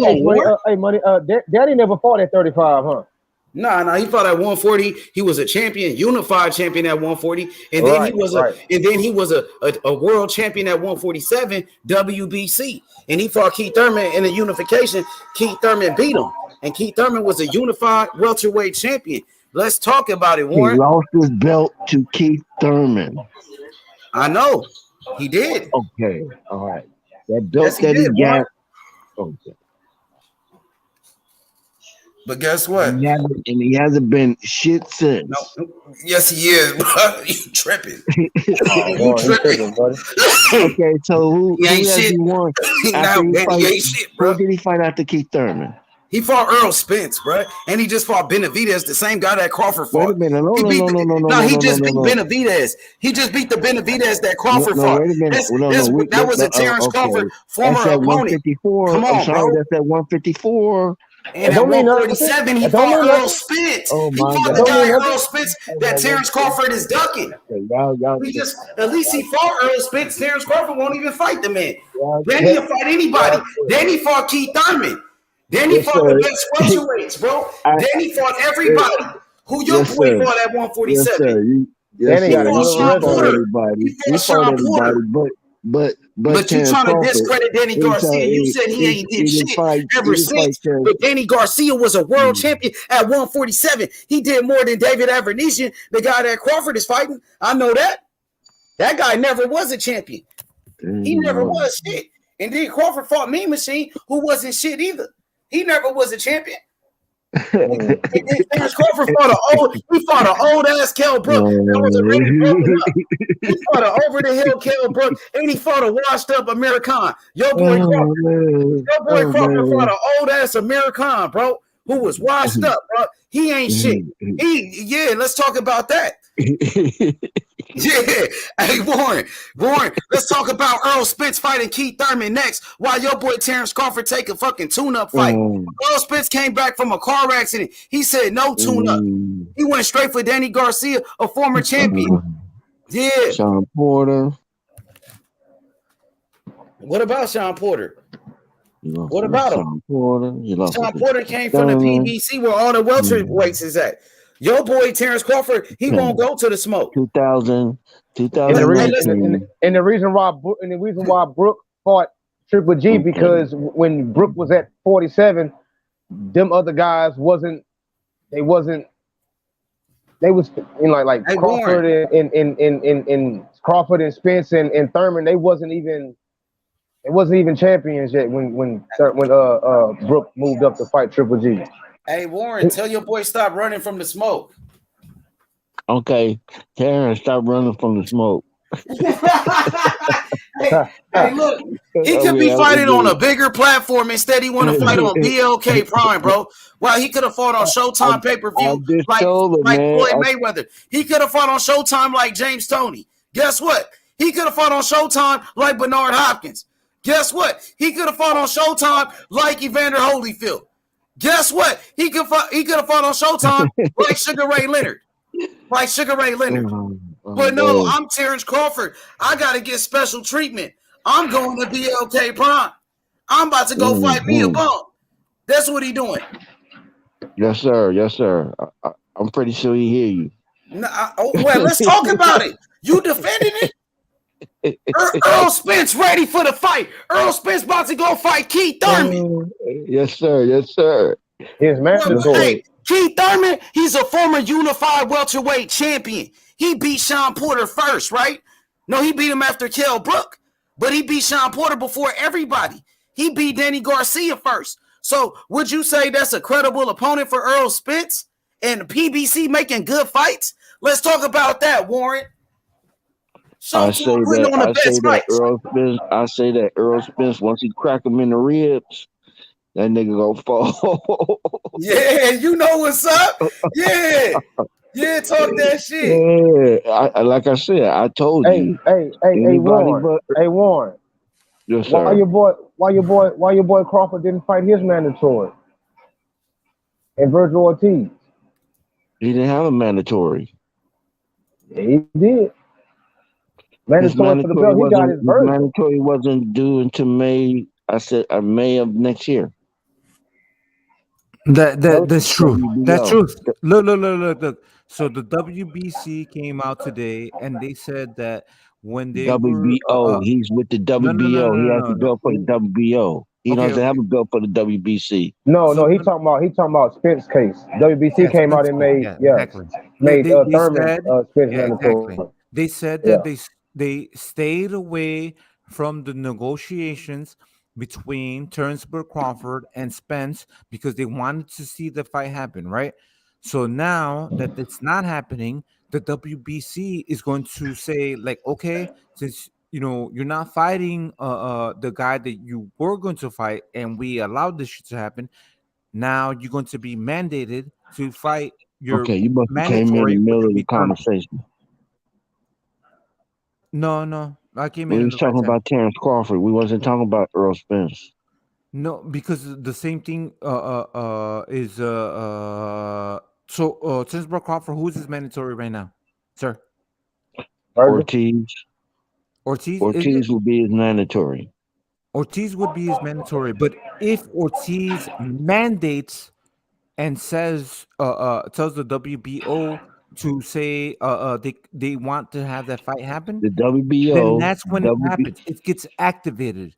Daddy never fought at 35, huh? Nah, he fought at 140. He was a champion, unified champion at 140, and then he was a world champion at 147 WBC. And he fought Keith Thurman in a unification. Keith Thurman beat him, and Keith Thurman was a unified welterweight champion. Let's talk about it, Warren. He lost his belt to Keith Thurman. I know. He did. Okay. All right. That belt that he got. Okay. But guess what? And he hasn't been shit since. No. Yes, he is, bro. You tripping. You tripping, buddy. Okay, so who ain't has shit. he won? Now, he ain't shit, bro. Who did he fight after Keith Thurman? He fought Errol Spence, bro, and he just fought Benavidez, the same guy that Crawford fought. Wait a minute, no, he just beat Benavidez. He just beat the Benavidez that Crawford fought. Wait a minute, That was a Terence Crawford former that's at opponent. 154. Come on, I'm sorry, bro. that's at 154. And at 147, he fought Errol Spence. Oh, He fought the guy Errol Spence that Terence Crawford is ducking. At least he fought Errol Spence. Terence Crawford won't even fight the man. Then he'll fight anybody. Then he fought Keith Thurman. Then he fought the best welterweights, bro. Then he fought everybody. Who your boy fought at 147? He fought everybody. He fought everybody, but you trying to discredit Danny Garcia. You said he ain't did shit ever since. But Danny Garcia was a world champion at 147. He did more than David Avernesian, the guy that Crawford is fighting. I know that. That guy never was a champion. He never was shit. And then Crawford fought Mean Machine, who wasn't shit either. He never was a champion. Terence Crawford fought an old ass Kell Brook that was already broken up. He fought an over the hill Kell Brook, and he fought a washed up American. Your boy Crawford fought an old ass American, bro, who was washed up, bro. He ain't shit. Let's talk about that. Yeah, hey Warren, let's talk about Errol Spence fighting Keith Thurman next while your boy Terence Crawford take a fucking tune-up fight. Errol Spence came back from a car accident. He said no tune-up. He went straight for Danny Garcia, a former champion. Yeah. Sean Porter. What about Sean Porter? What about him? Sean Porter came from the PBC where all the welterweights is at. Your boy Terence Crawford, he won't go to the smoke. 2000. And the reason why Brook fought Triple G because when Brook was at 47, them other guys was like Crawford and Crawford and Spence and Thurman, they wasn't even champions yet when Brook moved up to fight Triple G. Hey Warren, tell your boy stop running from the smoke. Okay, Terrence, stop running from the smoke. Hey, look, he could be fighting on a bigger platform. Instead, he want to fight on BLK Prime, bro. Well, he could have fought on Showtime pay-per-view like Floyd Mayweather. He could have fought on Showtime like James Toney. Guess what? He could have fought on Showtime like Bernard Hopkins. Guess what? He could have fought on Showtime like Evander Holyfield. Guess what? He could have fought on Showtime like Sugar Ray Leonard. But no, I'm Terence Crawford. I got to get special treatment. I'm going to BLK Prime. I'm about to go fight me a bump. That's what he doing. Yes, sir. Yes, sir. I'm pretty sure he hear you. Well, let's talk about it. You defending it? Errol Spence ready for the fight. Errol Spence about to go fight Keith Thurman. Yes, sir. Yes, sir. His mandatory. Keith Thurman, he's a former unified welterweight champion. He beat Sean Porter first, right? No, he beat him after Kell Brook, but he beat Sean Porter before everybody. He beat Danny Garcia first. So would you say that's a credible opponent for Errol Spence and PBC making good fights? Let's talk about that, Warren. I say that Errol Spence, once he crack him in the ribs, that nigga gonna fall. Yeah, you know what's up. Yeah, talk that shit. Yeah, like I said, I told you. Hey, Warren. Yes, sir. Why your boy Crawford didn't fight his mandatory? And Virgil Ortiz. He didn't have a mandatory. Yeah, he did. Mandatory for the belt. He got his Virgil. Mandatory wasn't due until May. I said May of next year. That's true. That's true. Look. So the WBC came out today, and they said that when they WBO, he's with the WBO. He has a belt for the WBO. He doesn't have a belt for the WBC. No, he's talking about Spence case. WBC came out and made Thurman Spence mandatory. They said that they stayed away from the negotiations between Terence Crawford and Spence because they wanted to see the fight happen, right? So now that it's not happening, the WBC is going to say, like, okay, since you're not fighting the guy that you were going to fight, and we allowed this shit to happen, now you're going to be mandated to fight your Okay, you must have came in the mandatory, which middle would of the be Thurman. conversation. No, I came in We in was the right talking time. about Terence Crawford. We wasn't talking about Errol Spence. No, because the same thing is so Terence Crawford, who's his mandatory right now, sir? Ortiz. Ortiz will be his mandatory. Ortiz would be his mandatory, but if Ortiz mandates and says tells the WBO to say they want to have that fight happen, The WBO, then that's when it happens. It gets activated.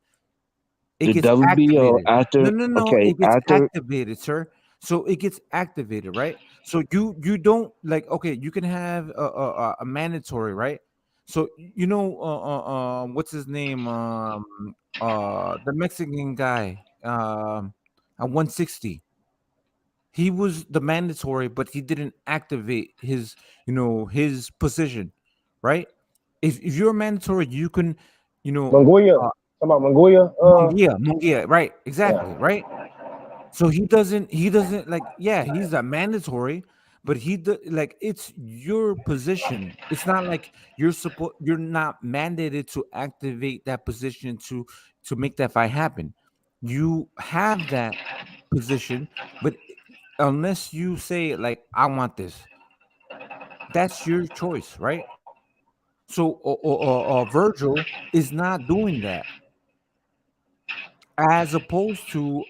It the gets WBO activated. after No. okay It gets after activated, sir. So it gets activated, right? So you don't like, okay, you can have a mandatory, right? So what's his name? The Mexican guy, at 160. He was the mandatory, but he didn't activate his position, right? If you're mandatory, you can, Mongolia. Talking about Mongolia. Munguia, right? Exactly, Yeah. right? So he doesn't like, yeah, he's a mandatory, but like, it's your position. It's not like you're not mandated to activate that position to make that fight happen. You have that position, but unless you say, like, I want this, that's your choice, right? So Virgil is not doing that, as opposed to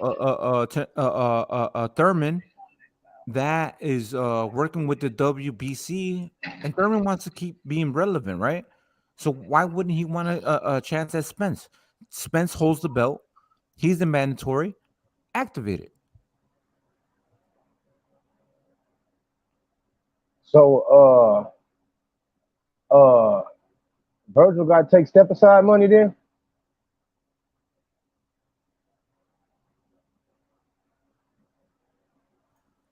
Thurman, that is working with the WBC, and Thurman wants to keep being relevant, right? So why wouldn't he want a chance at Spence? Spence holds the belt. He's the mandatory. Activate it. So Virgil got to take step aside money then.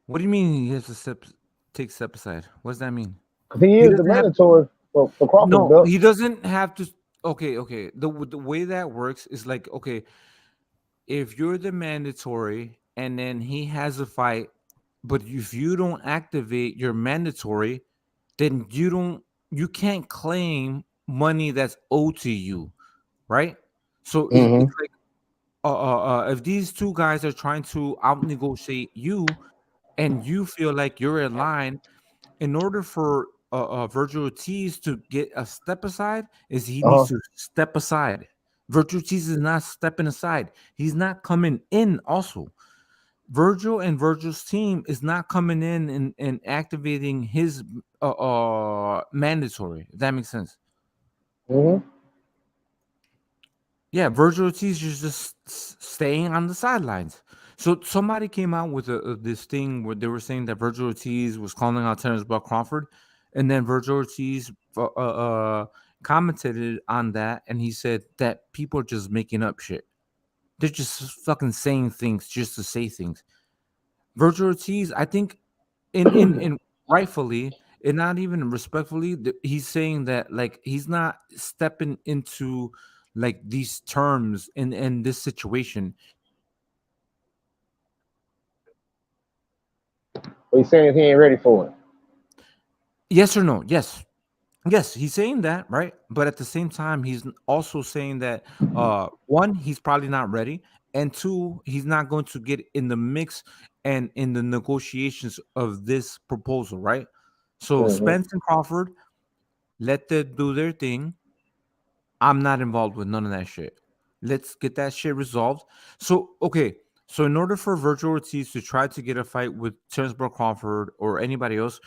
What do you mean he has to take step aside? What does that mean? He is the mandatory for Crawford's No, belt. he doesn't have to. Okay. The way that works is like, okay, if you're the mandatory and then he has a fight, but if you don't activate your mandatory, then you can't claim money that's owed to you, right? So it's like, if these two guys are trying to out negotiate you, and you feel like you're in line, in order for Virgil Ortiz to get a step aside, is he needs to step aside. Virgil Ortiz is not stepping aside. He's not coming in also. Virgil and Virgil's team is not coming in and activating his mandatory. If that makes sense. Yeah, Virgil Ortiz is just staying on the sidelines. So somebody came out with this thing where they were saying that Virgil Ortiz was calling out Terence Crawford, and then Virgil Ortiz commented on that, and he said that people are just making up shit. They're just fucking saying things just to say things. Virgil Ortiz, I think, in rightfully and not even respectfully, he's saying that, like, he's not stepping into like these terms in this situation. He's saying he ain't ready for it. Yes or no? Yes, he's saying that, right? But at the same time, he's also saying that one, he's probably not ready, and two, he's not going to get in the mix and in the negotiations of this proposal, right? So Spence and Crawford, let them do their thing. I'm not involved with none of that shit. Let's get that shit resolved. So, okay. So, in order for Virgil Ortiz to try to get a fight with Terence Crawford or anybody else,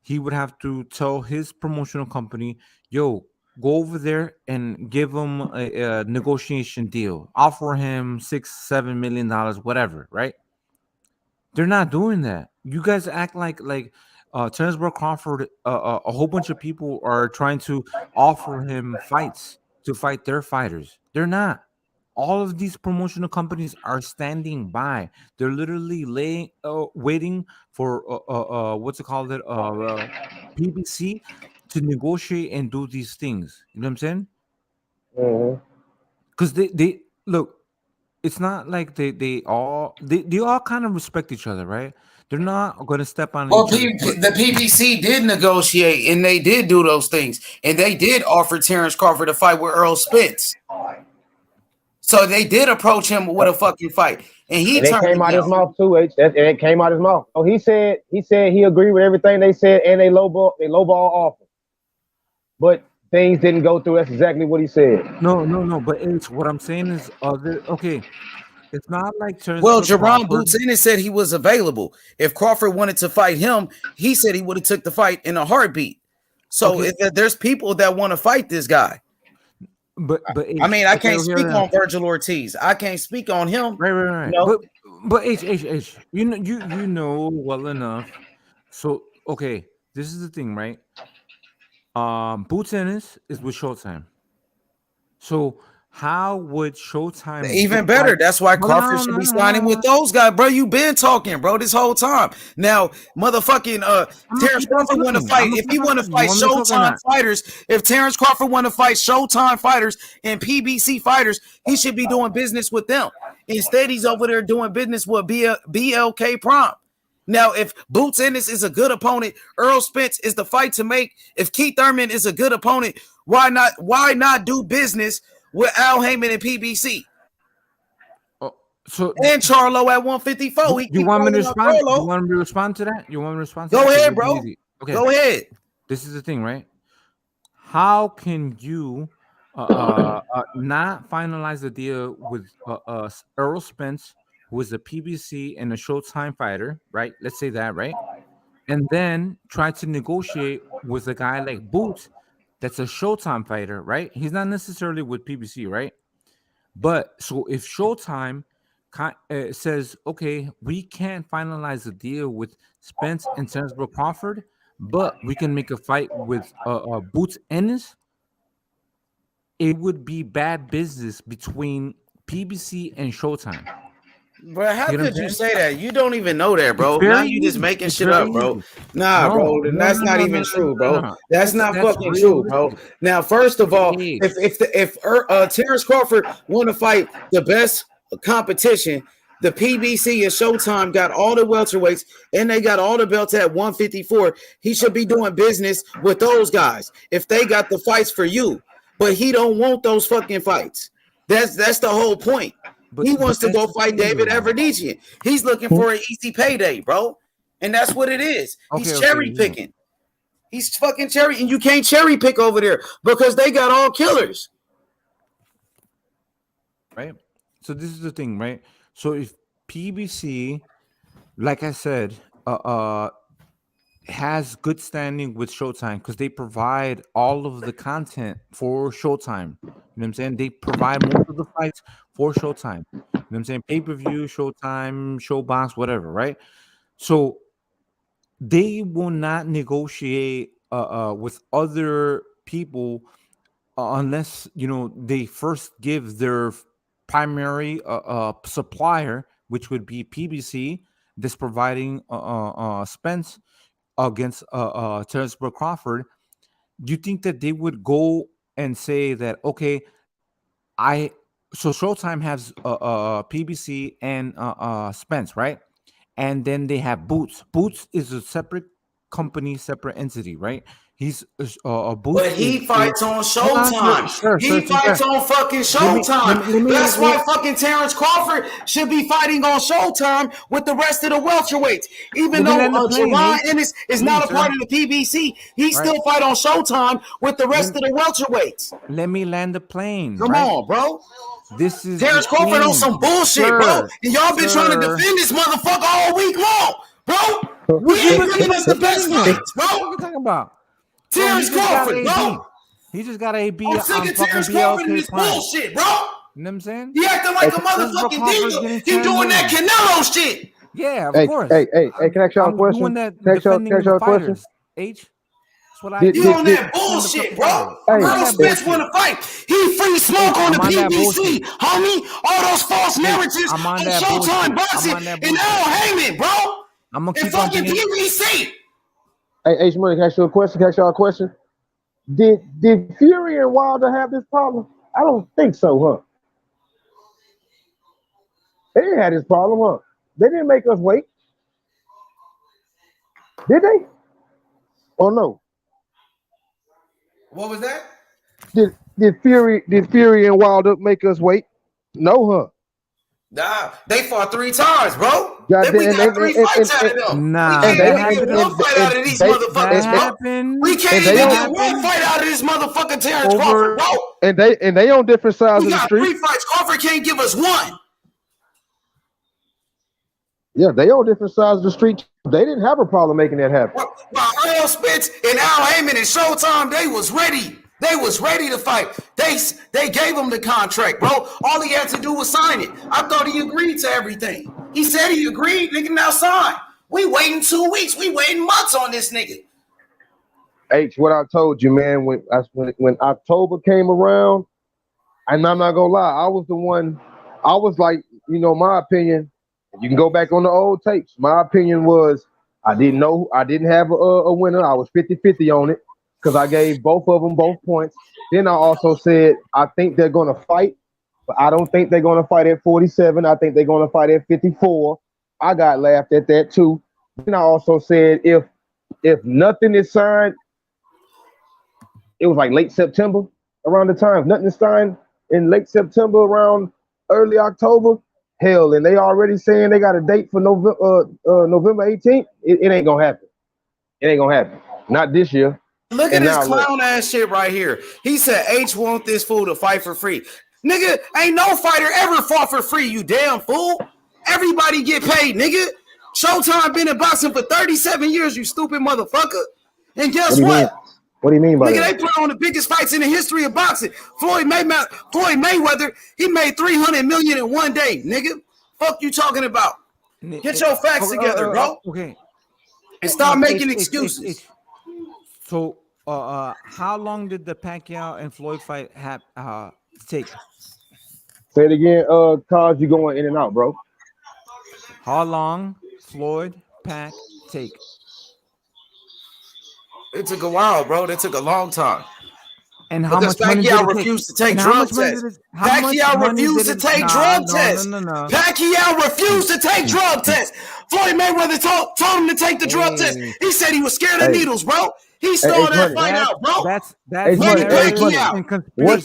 he would have to tell his promotional company, yo, go over there and give him a negotiation deal. Offer him $6-7 million, whatever, right? They're not doing that. You guys act like Terence Crawford, a whole bunch of people are trying to offer him fights to fight their fighters. They're not. all of these promotional companies are standing by. They're literally waiting for what's it called? PBC to negotiate and do these things. You know what I'm saying? Because they look. It's not like they all kind of respect each other, right? They're not going to step on Well, each other. the PBC did negotiate, and they did do those things, and they did offer Terence Crawford to fight with Errol Spence. So they did approach him with a fucking fight, and he turned. It came out his mouth too. It came out his mouth. Oh, he said he agreed with everything they said, and they lowball offer, but things didn't go through. That's exactly what he said. No. But it's what I'm saying is okay. It's not like Terence. Well, Jerron Boots Ennis said he was available. If Crawford wanted to fight him, he said he would have took the fight in a heartbeat. So if there's people that want to fight this guy. But I mean, I can't speak on Virgil Ortiz. I can't speak on him. Right. You know? But H, you know well enough. So okay, this is the thing, right? Boots Ennis is with Showtime. So how would Showtime even better? That's why Crawford should be signing with those guys, bro. You been talking, bro, this whole time. Now, motherfucking Terence Crawford want to fight. If he want to fight Showtime fighters, if Terence Crawford want to fight Showtime fighters and PBC fighters, he should be doing business with them. Instead, he's over there doing business with BLK Prime. Now, if Boots Ennis is a good opponent, Errol Spence is the fight to make. If Keith Thurman is a good opponent, why not do business with Al Heyman and PBC? And Charlo at 154. You want me to respond? You want me to respond to that? Go ahead, bro. Okay. Go ahead. This is the thing, right? How can you not finalize the deal with Errol Spence, who is a PBC and a Showtime fighter, right? Let's say that, right? And then try to negotiate with a guy like Boots, that's a Showtime fighter, right? He's not necessarily with PBC, right? But so if Showtime says, okay, we can't finalize the deal with Spence and Terence Crawford, but we can make a fight with Boots Ennis, it would be bad business between PBC and Showtime. Bro, how could you say that? You don't even know that, bro. Now you just making shit up, bro. Nah, bro, that's not even true, bro. That's not fucking true, bro. Now, first of all, if Terence Crawford want to fight the best competition, the PBC and Showtime got all the welterweights and they got all the belts at 154. He should be doing business with those guys if they got the fights for you. But he don't want those fucking fights. That's the whole point. But he wants to go fight David Everdician. He's looking for an easy payday, bro. And that's what it is. He's cherry picking. He's fucking cherry, and you can't cherry pick over there because they got all killers. Right? So this is the thing, right? So if PBC, like I said, has good standing with Showtime because they provide all of the content for Showtime. You know what I'm saying? They provide most of the fights for Showtime. You know what I'm saying? Pay-per-view, Showtime, Showbox, whatever, right? So they will not negotiate with other people unless, you know, they first give their primary supplier, which would be PBC, that's providing Spence against Terence Crawford. Do you think that they would go and say that, okay, so Showtime has PBC and Spence, right? And then they have Boots. Boots is a separate company, separate entity, right? He's Boots. But he fights on Showtime. He fights on fucking Showtime. That's why fucking Terence Crawford should be fighting on Showtime with the rest of the welterweights. Even though Jerron Ennis is not a part of the PBC, he still fight on Showtime with the rest of the welterweights. Let me land the plane. Come on, bro. This is Terence Crawford on some bullshit, bro. And y'all been trying to defend this motherfucker all week long, bro. We ain't giving us the best fights, bro. What are you talking about? Terence Crawford, bro. He just got a B. I'm sick of Terence Crawford and this bullshit, bro. You know what I'm saying? He acting like a motherfucking diva. He doing that Canelo shit. Yeah, of course. Hey, can I ask y'all a question? Can I ask y'all a question? H? That's what I You on that bullshit, bro. Errol Spence want to fight. He free smoke on the PBC, homie. All those false narratives on Showtime Boxing and Errol Heyman, bro. I'm gonna keep fucking PBC. Hey, H Money, can I ask you a question? Can I ask y'all a question? Did Fury and Wilder have this problem? I don't think so, huh? They didn't have this problem, huh? They didn't make us wait. Did they? Or no? What was that? Did Fury and Wilder make us wait? No, huh? Nah, they fought 3 times, bro. God, we got 3 fights out of them. Nah, we can't get 1 fight out of these motherfuckers, bro. We can't even get 1 fight out of this motherfucking Terence Crawford, bro. And they on different sides of the street. We got 3 fights. Crawford can't give us 1. Yeah, they on different sides of the street. They didn't have a problem making that happen. Well, Errol Spence and Al Heyman and Showtime, they was ready. They was ready to fight. They gave him the contract, bro. All he had to do was sign it. I thought he agreed to everything. He said he agreed. Nigga, now sign. We waiting 2 weeks. We waiting months on this nigga. H, what I told you, man, when October came around, and I'm not gonna lie, I was the one. I was like, my opinion. You can go back on the old tapes. My opinion was I didn't have a winner. I was 50-50 on it because I gave both of them both points. Then I also said I think they're going to fight, but I don't think they're going to fight at 47. I think they're going to fight at 54. I got laughed at that too. Then I also said if nothing is signed, it was like late September around the time. If nothing is signed in late September around early October. Hell, and they already saying they got a date for November 18th. It ain't gonna happen. It ain't gonna happen. Not this year. Look at this clown ass shit right here. He said H want this fool to fight for free. Nigga, ain't no fighter ever fought for free, you damn fool. Everybody get paid, nigga. Showtime been in boxing for 37 years, you stupid motherfucker. And guess what? What do you mean by that? Nigga, they put on the biggest fights in the history of boxing. Floyd Mayweather, he made $300 million in 1 day, nigga. Fuck you talking about? Get your facts together, bro. Okay. And stop making excuses. So, how long did the Pacquiao and Floyd fight take? Say it again, cause you going in and out, bro. How long Floyd Pac take? It took a while, bro. That took a long time. And how much money Pacquiao refused to take drug tests. Pacquiao refused to take drug tests. Pacquiao refused to take drug tests. Floyd Mayweather told him to take the drug test. He said he was scared of needles, bro. He stole that fight out, bro. That's what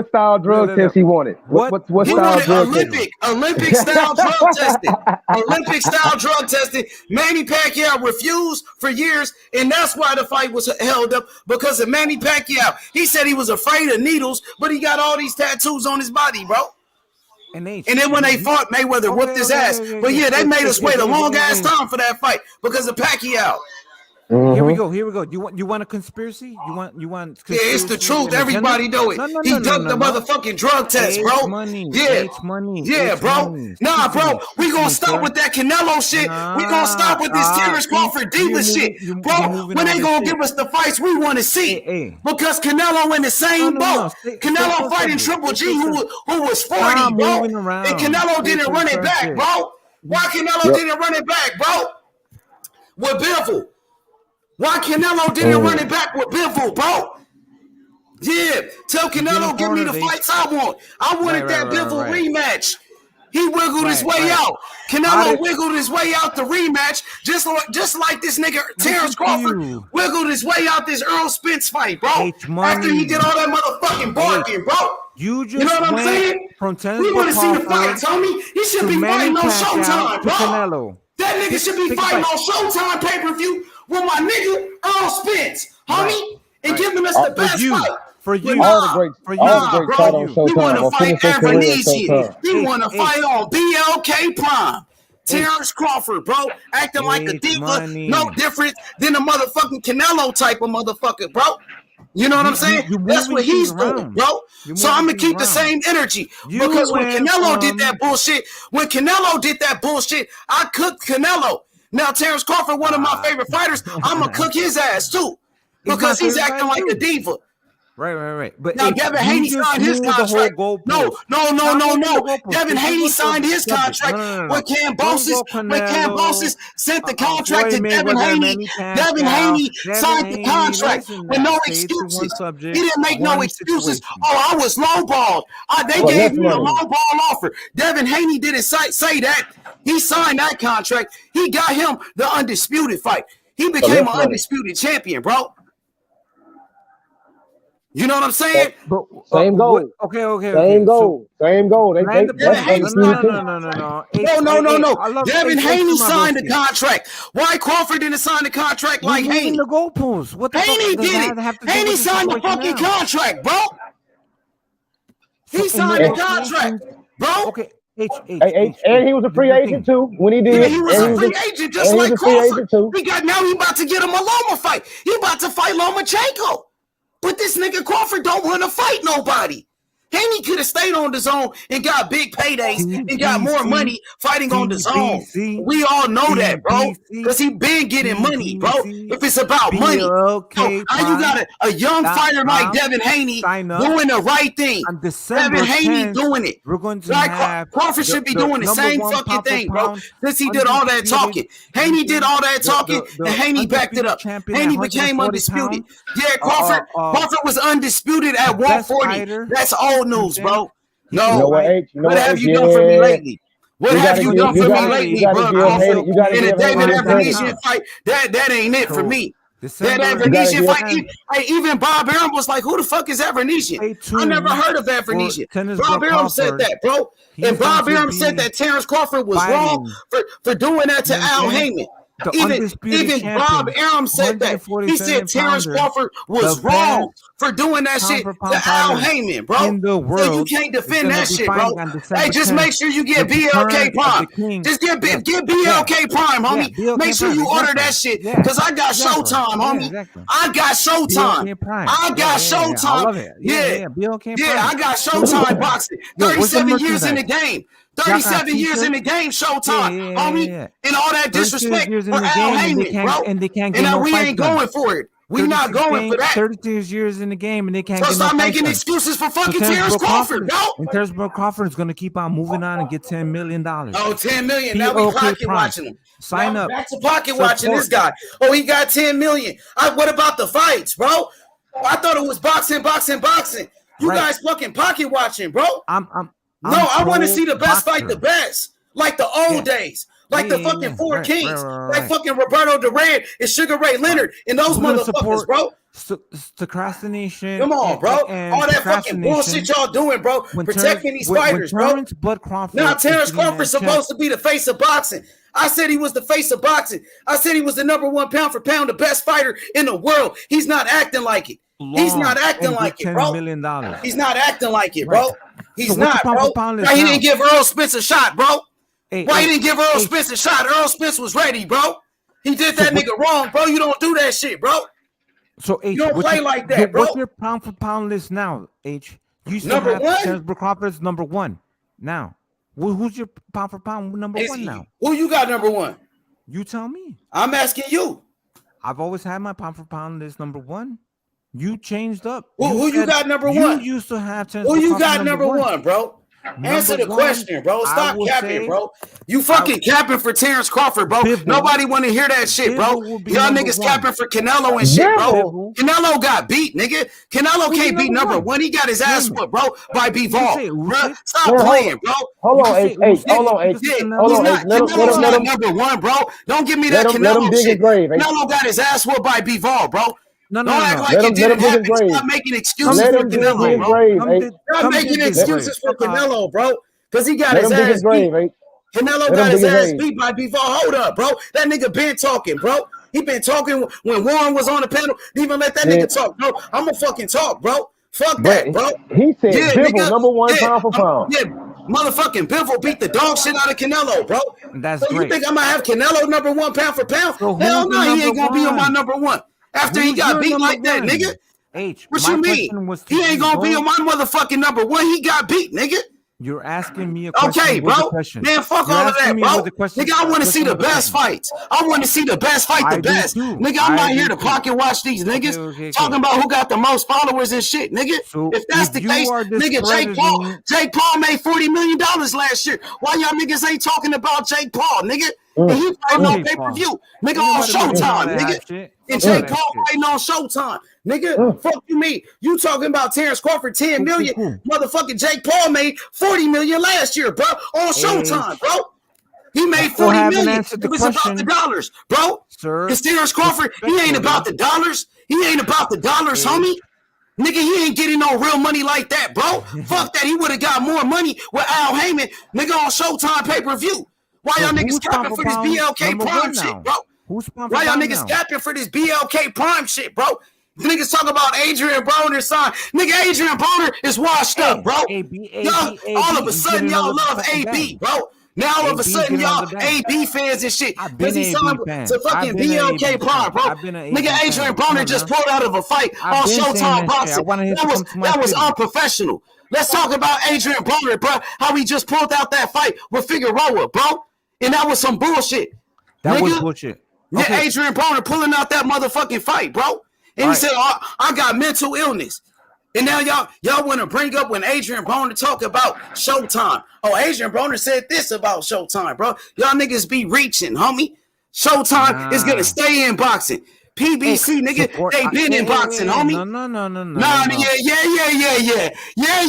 style drug test he wanted? What style drug test? Olympic style drug testing. Olympic style drug testing. Manny Pacquiao refused for years, and that's why the fight was held up, because of Manny Pacquiao. He said he was afraid of needles, but he got all these tattoos on his body, bro. And then when they fought, Mayweather whooped his ass. But yeah, they made us wait a long ass time for that fight because of Pacquiao. Here we go. You want a conspiracy? You want conspiracy? Yeah, it's the truth. Everybody know it. He ducked the motherfucking drug test, bro. Yeah, bro. Nah, bro. We gonna stop with that Canelo shit. We gonna stop with this Terence Crawford diva shit, bro. When they gonna give us the fights we want to see? Because Canelo in the same boat. Canelo fighting Triple G, who was 40, bro. And Canelo didn't run it back, bro. Why Canelo didn't run it back, bro? With Bivol. Why Canelo didn't run it back with Bivol, bro? Yeah, tell Canelo, give me the fights I want. I wanted that Bivol rematch. He wiggled his way out. Canelo wiggled his way out the rematch, just like this nigga Terence Crawford wiggled his way out this Errol Spence fight, bro. After he did all that motherfucking barking, bro. You know what I'm saying? We want to see the fight, Tommy. He should be fighting on Showtime, bro. That nigga should be fighting on Showtime pay-per-view with my nigga Errol Spence, homie, and giving us the best fight. For you, all the great fight on Showtime. We want to fight Avanesian. We want to fight on BLK Prime. Terence Crawford, bro, acting like a diva, no different than a motherfucking Canelo type of motherfucker, bro. You know what I'm saying? That's what he's doing, bro. So I'm gonna keep the same energy because when Canelo did that bullshit, I cooked Canelo. Now Terence Crawford, one of my favorite fighters, I'm gonna cook his ass too. because he's acting like a diva. Right. But now Devin Haney signed his contract. No. Devin Haney signed his contract with Cambosis. When Cambosis sent the contract to Devin Haney, Devin Haney signed the contract with no excuses. He didn't make no excuses. Oh, I was lowballed. They gave me a lowball offer. Devin Haney didn't say that. He signed that contract. He got him the undisputed fight. He became an undisputed champion, bro. You know what I'm saying? Same goal. Okay. Same goal. Same goal. No. Devin Haney signed the contract. Why Crawford didn't sign the contract like Haney? The goalposts. What the Haney did it. Haney signed the fucking contract, bro. He signed the contract, bro. Okay. And he was a free agent too when he did. Yeah, he was a free agent just like Crawford. Now he about to get him a Loma fight. He about to fight Lomachenko. But this nigga Crawford don't want to fight nobody. Haney could have stayed on the zone and got big paydays and got more money fighting on the zone. We all know that, bro. Because he been getting money, bro. If it's about money. How you got a young fighter like Devin Haney doing the right thing? Devin Haney doing it. We're going to have Crawford should be doing the same fucking thing, bro. Since he did all that talking. Haney did all that talking and Haney backed it up. Haney became undisputed. Yeah, Crawford was undisputed at 140. That's old news, bro. No. What have you done for me lately? What have you done for me lately, bro? In a David Avenesian fight, that ain't it for me. That Avenesian fight, even Bob Arum was like, who the fuck is Avenesian? I never heard of Avenesian. Bob Arum said that, bro. And Bob Arum said that Terence Crawford was wrong for doing that to Al Heyman. Even Bob Arum said that. He said Terence Crawford was wrong for doing that shit to Al Heyman, bro. So you can't defend that shit, bro. Hey, just make sure you get BLK Prime. Just get BLK Prime, homie. Make sure you order that shit because I got Showtime, homie. I got Showtime. I got Showtime. Yeah, I got Showtime boxing. 37 years in the game. 37 years in the game, Showtime, homie. And all that disrespect for Al Heyman, bro. And we ain't going for it. We not going for that. 32 years in the game, and they can't get no fight. Stop making excuses for fucking Terence Crawford, bro. And Terence Crawford is going to keep on moving on and get $10 million. Oh, $10 million. Now we pocket watching him. Sign up. Back to pocket watching this guy. Oh, he got $10 million. What about the fights, bro? I thought it was boxing. You guys fucking pocket watching, bro. I want to see the best fight the best. Like the old days. Like the fucking Four Kings. Like fucking Roberto Duran and Sugar Ray Leonard and those motherfuckers, bro. Procrastination. Come on, bro. All that fucking bullshit y'all doing, bro. Protecting these fighters, bro. Now Terence Crawford's supposed to be the face of boxing. I said he was the face of boxing. I said he was the number one pound for pound, the best fighter in the world. He's not acting like it. He's not acting like it, bro. He's not acting like it, bro. He's not, bro. Why he didn't give Errol Spence a shot, bro? Why he didn't give Errol Spence a shot? Errol Spence was ready, bro. He did that nigga wrong, bro. You don't do that shit, bro. So you don't play like that, bro. What's your pound for pound list now, H? You still have Terence Crawford's number one now. Who's your pound for pound number one now? Who you got number one? You tell me. I'm asking you. I've always had my pound for pound list number one. You changed up. Who you got number one? You used to have Terence Who you got number one, bro? Answer the question, bro. Stop capping, bro. You fucking capping for Terence Crawford, bro. Nobody want to hear that shit, bro. Y'all niggas capping for Canelo and shit, bro. Canelo got beat, nigga. Canelo can't beat number one. He got his ass put, bro, by Bivol. Bro, stop playing, bro. Hold on, H. Canelo's not number one, bro. Don't give me that Canelo shit. Canelo got his ass whooped by Bivol, bro. Don't act like it didn't happen. Stop making excuses for Canelo, bro. Stop making excuses for Canelo, bro. Because he got his ass beat. Canelo got his ass beat by Bivol. Hold up, bro. That nigga been talking, bro. He been talking when Warren was on the panel. Even let that nigga talk, bro. I'm gonna fucking talk, bro. Fuck that, bro. He said Bivol number one pound for pound. Yeah, motherfucking Bivol beat the dog shit out of Canelo, bro. That's great. You think I'm gonna have Canelo number one pound for pound? Hell no, he ain't gonna be on my number one. After he got beat like that, nigga. What you mean? He ain't gonna be on my motherfucking number one. He got beat, nigga. You're asking me a question. Okay, bro. Man, fuck all of that, bro. Nigga, I want to see the best fights. I want to see the best fight, the best. Nigga, I'm not here to pocket watch these niggas talking about who got the most followers and shit, nigga. If that's the case, nigga, Jake Paul made $40 million last year. Why y'all niggas ain't talking about Jake Paul, nigga? And he fighting on pay-per-view. Nigga, on Showtime, nigga. And Jake Paul fighting on Showtime. Nigga, fuck you mean? You talking about Terence Crawford 10 million? Motherfucking Jake Paul made 40 million last year, bro. On Showtime, bro. He made 40 million. It was about the dollars, bro. Because Terence Crawford, he ain't about the dollars. He ain't about the dollars, homie. Nigga, he ain't getting no real money like that, bro. Fuck that. He would have got more money with Al Heyman, nigga, on Showtime pay-per-view. Why y'all niggas capping for this BLK Prime shit, bro? Why y'all niggas capping for this BLK Prime shit, bro? Niggas talk about Adrian Broner sign. Nigga, Adrian Broner is washed up, bro. Y'all, all of a sudden, y'all love AB, bro. Now all of a sudden, y'all AB fans and shit. Because he signed to fucking BLK Prime, bro. Nigga, Adrian Broner just pulled out of a fight on Showtime Boxing. That was unprofessional. Let's talk about Adrian Broner, bro. How he just pulled out that fight with Figueroa, bro. And that was some bullshit. That was bullshit. Okay. Yeah, Adrian Broner pulling out that motherfucking fight, bro. And he said, I got mental illness. And now y'all want to bring up when Adrian Broner talk about Showtime. Oh, Adrian Broner said this about Showtime, bro. Y'all niggas be reaching, homie. Showtime is going to stay in boxing. PBC, nigga, they been in boxing, homie. No. Yeah,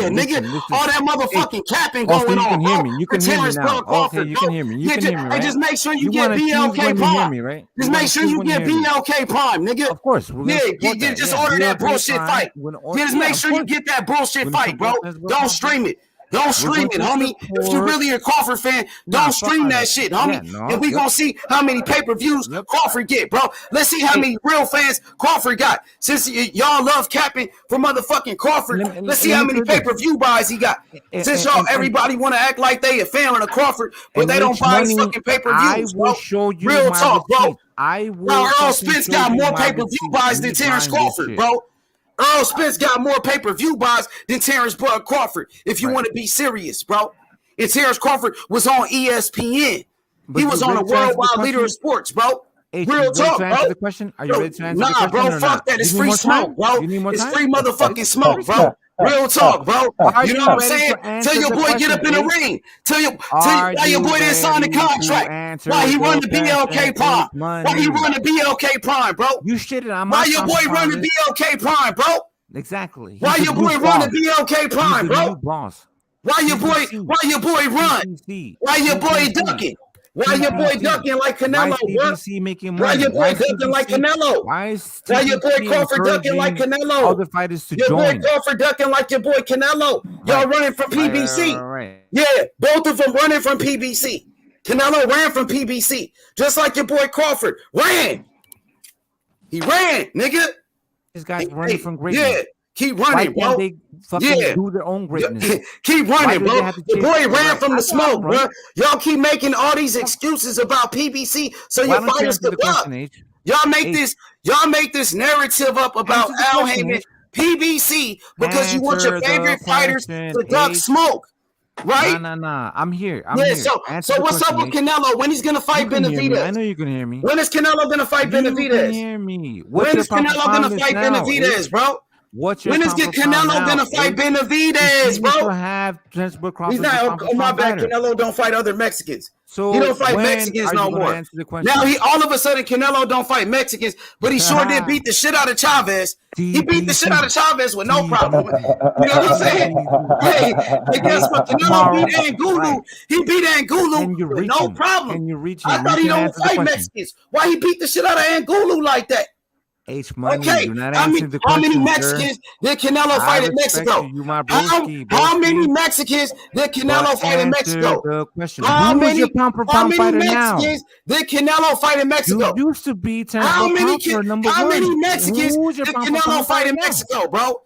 nigga. All that motherfucking capping going on. You can hear me now. Okay, you can hear me. You can hear me, right? Hey, just make sure you get BLK Prime. Just make sure you get BLK Prime, nigga. Of course. Yeah, just order that bullshit fight. Just make sure you get that bullshit fight, bro. Don't stream it. Don't stream it, homie. If you're really a Crawford fan, don't stream that shit, homie. And we gonna see how many pay-per-views Crawford get, bro. Let's see how many real fans Crawford got. Since y'all love capping for motherfucking Crawford, let's see how many pay-per-view buys he got. Since y'all everybody want to act like they a fan of Crawford, but they don't buy his fucking pay-per-views, bro. Real talk, bro. Errol Spence got more pay-per-view buys than Terence Crawford, bro. Errol Spence got more pay-per-view buys than Terence Crawford, if you want to be serious, bro. And Terence Crawford was on ESPN. He was on a worldwide leader of sports, bro. Real talk, bro. Are you ready to answer the question? Bro, fuck that. It's free smoke, bro. It's free motherfucking smoke, bro. Real talk, bro. You know what I'm saying? Tell your boy get up in the ring. Tell your boy didn't sign the contract. Why he run the BLK Prime? Why he run the BLK Prime, bro? You shitted on my. Why your boy run the BLK Prime, bro? Exactly. Why your boy run the BLK Prime, bro? Why your boy run? Why your boy ducking? Why your boy ducking like Canelo? Why your boy ducking like Canelo? Why your boy Crawford ducking like Canelo? Other fighters to your join. boy Crawford ducking like your boy Canelo. Y'all running from PBC. Right. Yeah, both of them running from PBC. Canelo ran from PBC, just like your boy Crawford ran. He ran, nigga. This guy's running from greatness. Yeah. Keep running, bro. They fucking do their own greatness. Keep running, bro. The boy ran from the smoke, bro. Y'all keep making all these excuses about PBC so your fighters could buck. Y'all make this narrative up about Al Heyman, PBC, because you want your favorite fighters to duck smoke. Right? Nah. I'm here. So what's up with Canelo? When he's gonna fight Benavidez? I know you can hear me. When is Canelo gonna fight Benavidez? You can hear me. When is Canelo gonna fight Benavidez, bro? When is Canelo gonna fight Benavidez, bro? He's not. Oh my bad. Canelo don't fight other Mexicans. So he don't fight Mexicans no more. Now he all of a sudden Canelo don't fight Mexicans, but he sure did beat the shit out of Chavez. He beat the shit out of Chavez with no problem. You know what I'm saying? Hey, guess what? Canelo beat Angulo. He beat Angulo with no problem. I thought he don't fight Mexicans. Why he beat the shit out of Angulo like that? Okay, how many Mexicans did Canelo fight in Mexico? How many Mexicans did Canelo fight in Mexico? How many Mexicans did Canelo fight in Mexico? You used to be how many Mexicans did Canelo fight in Mexico, bro?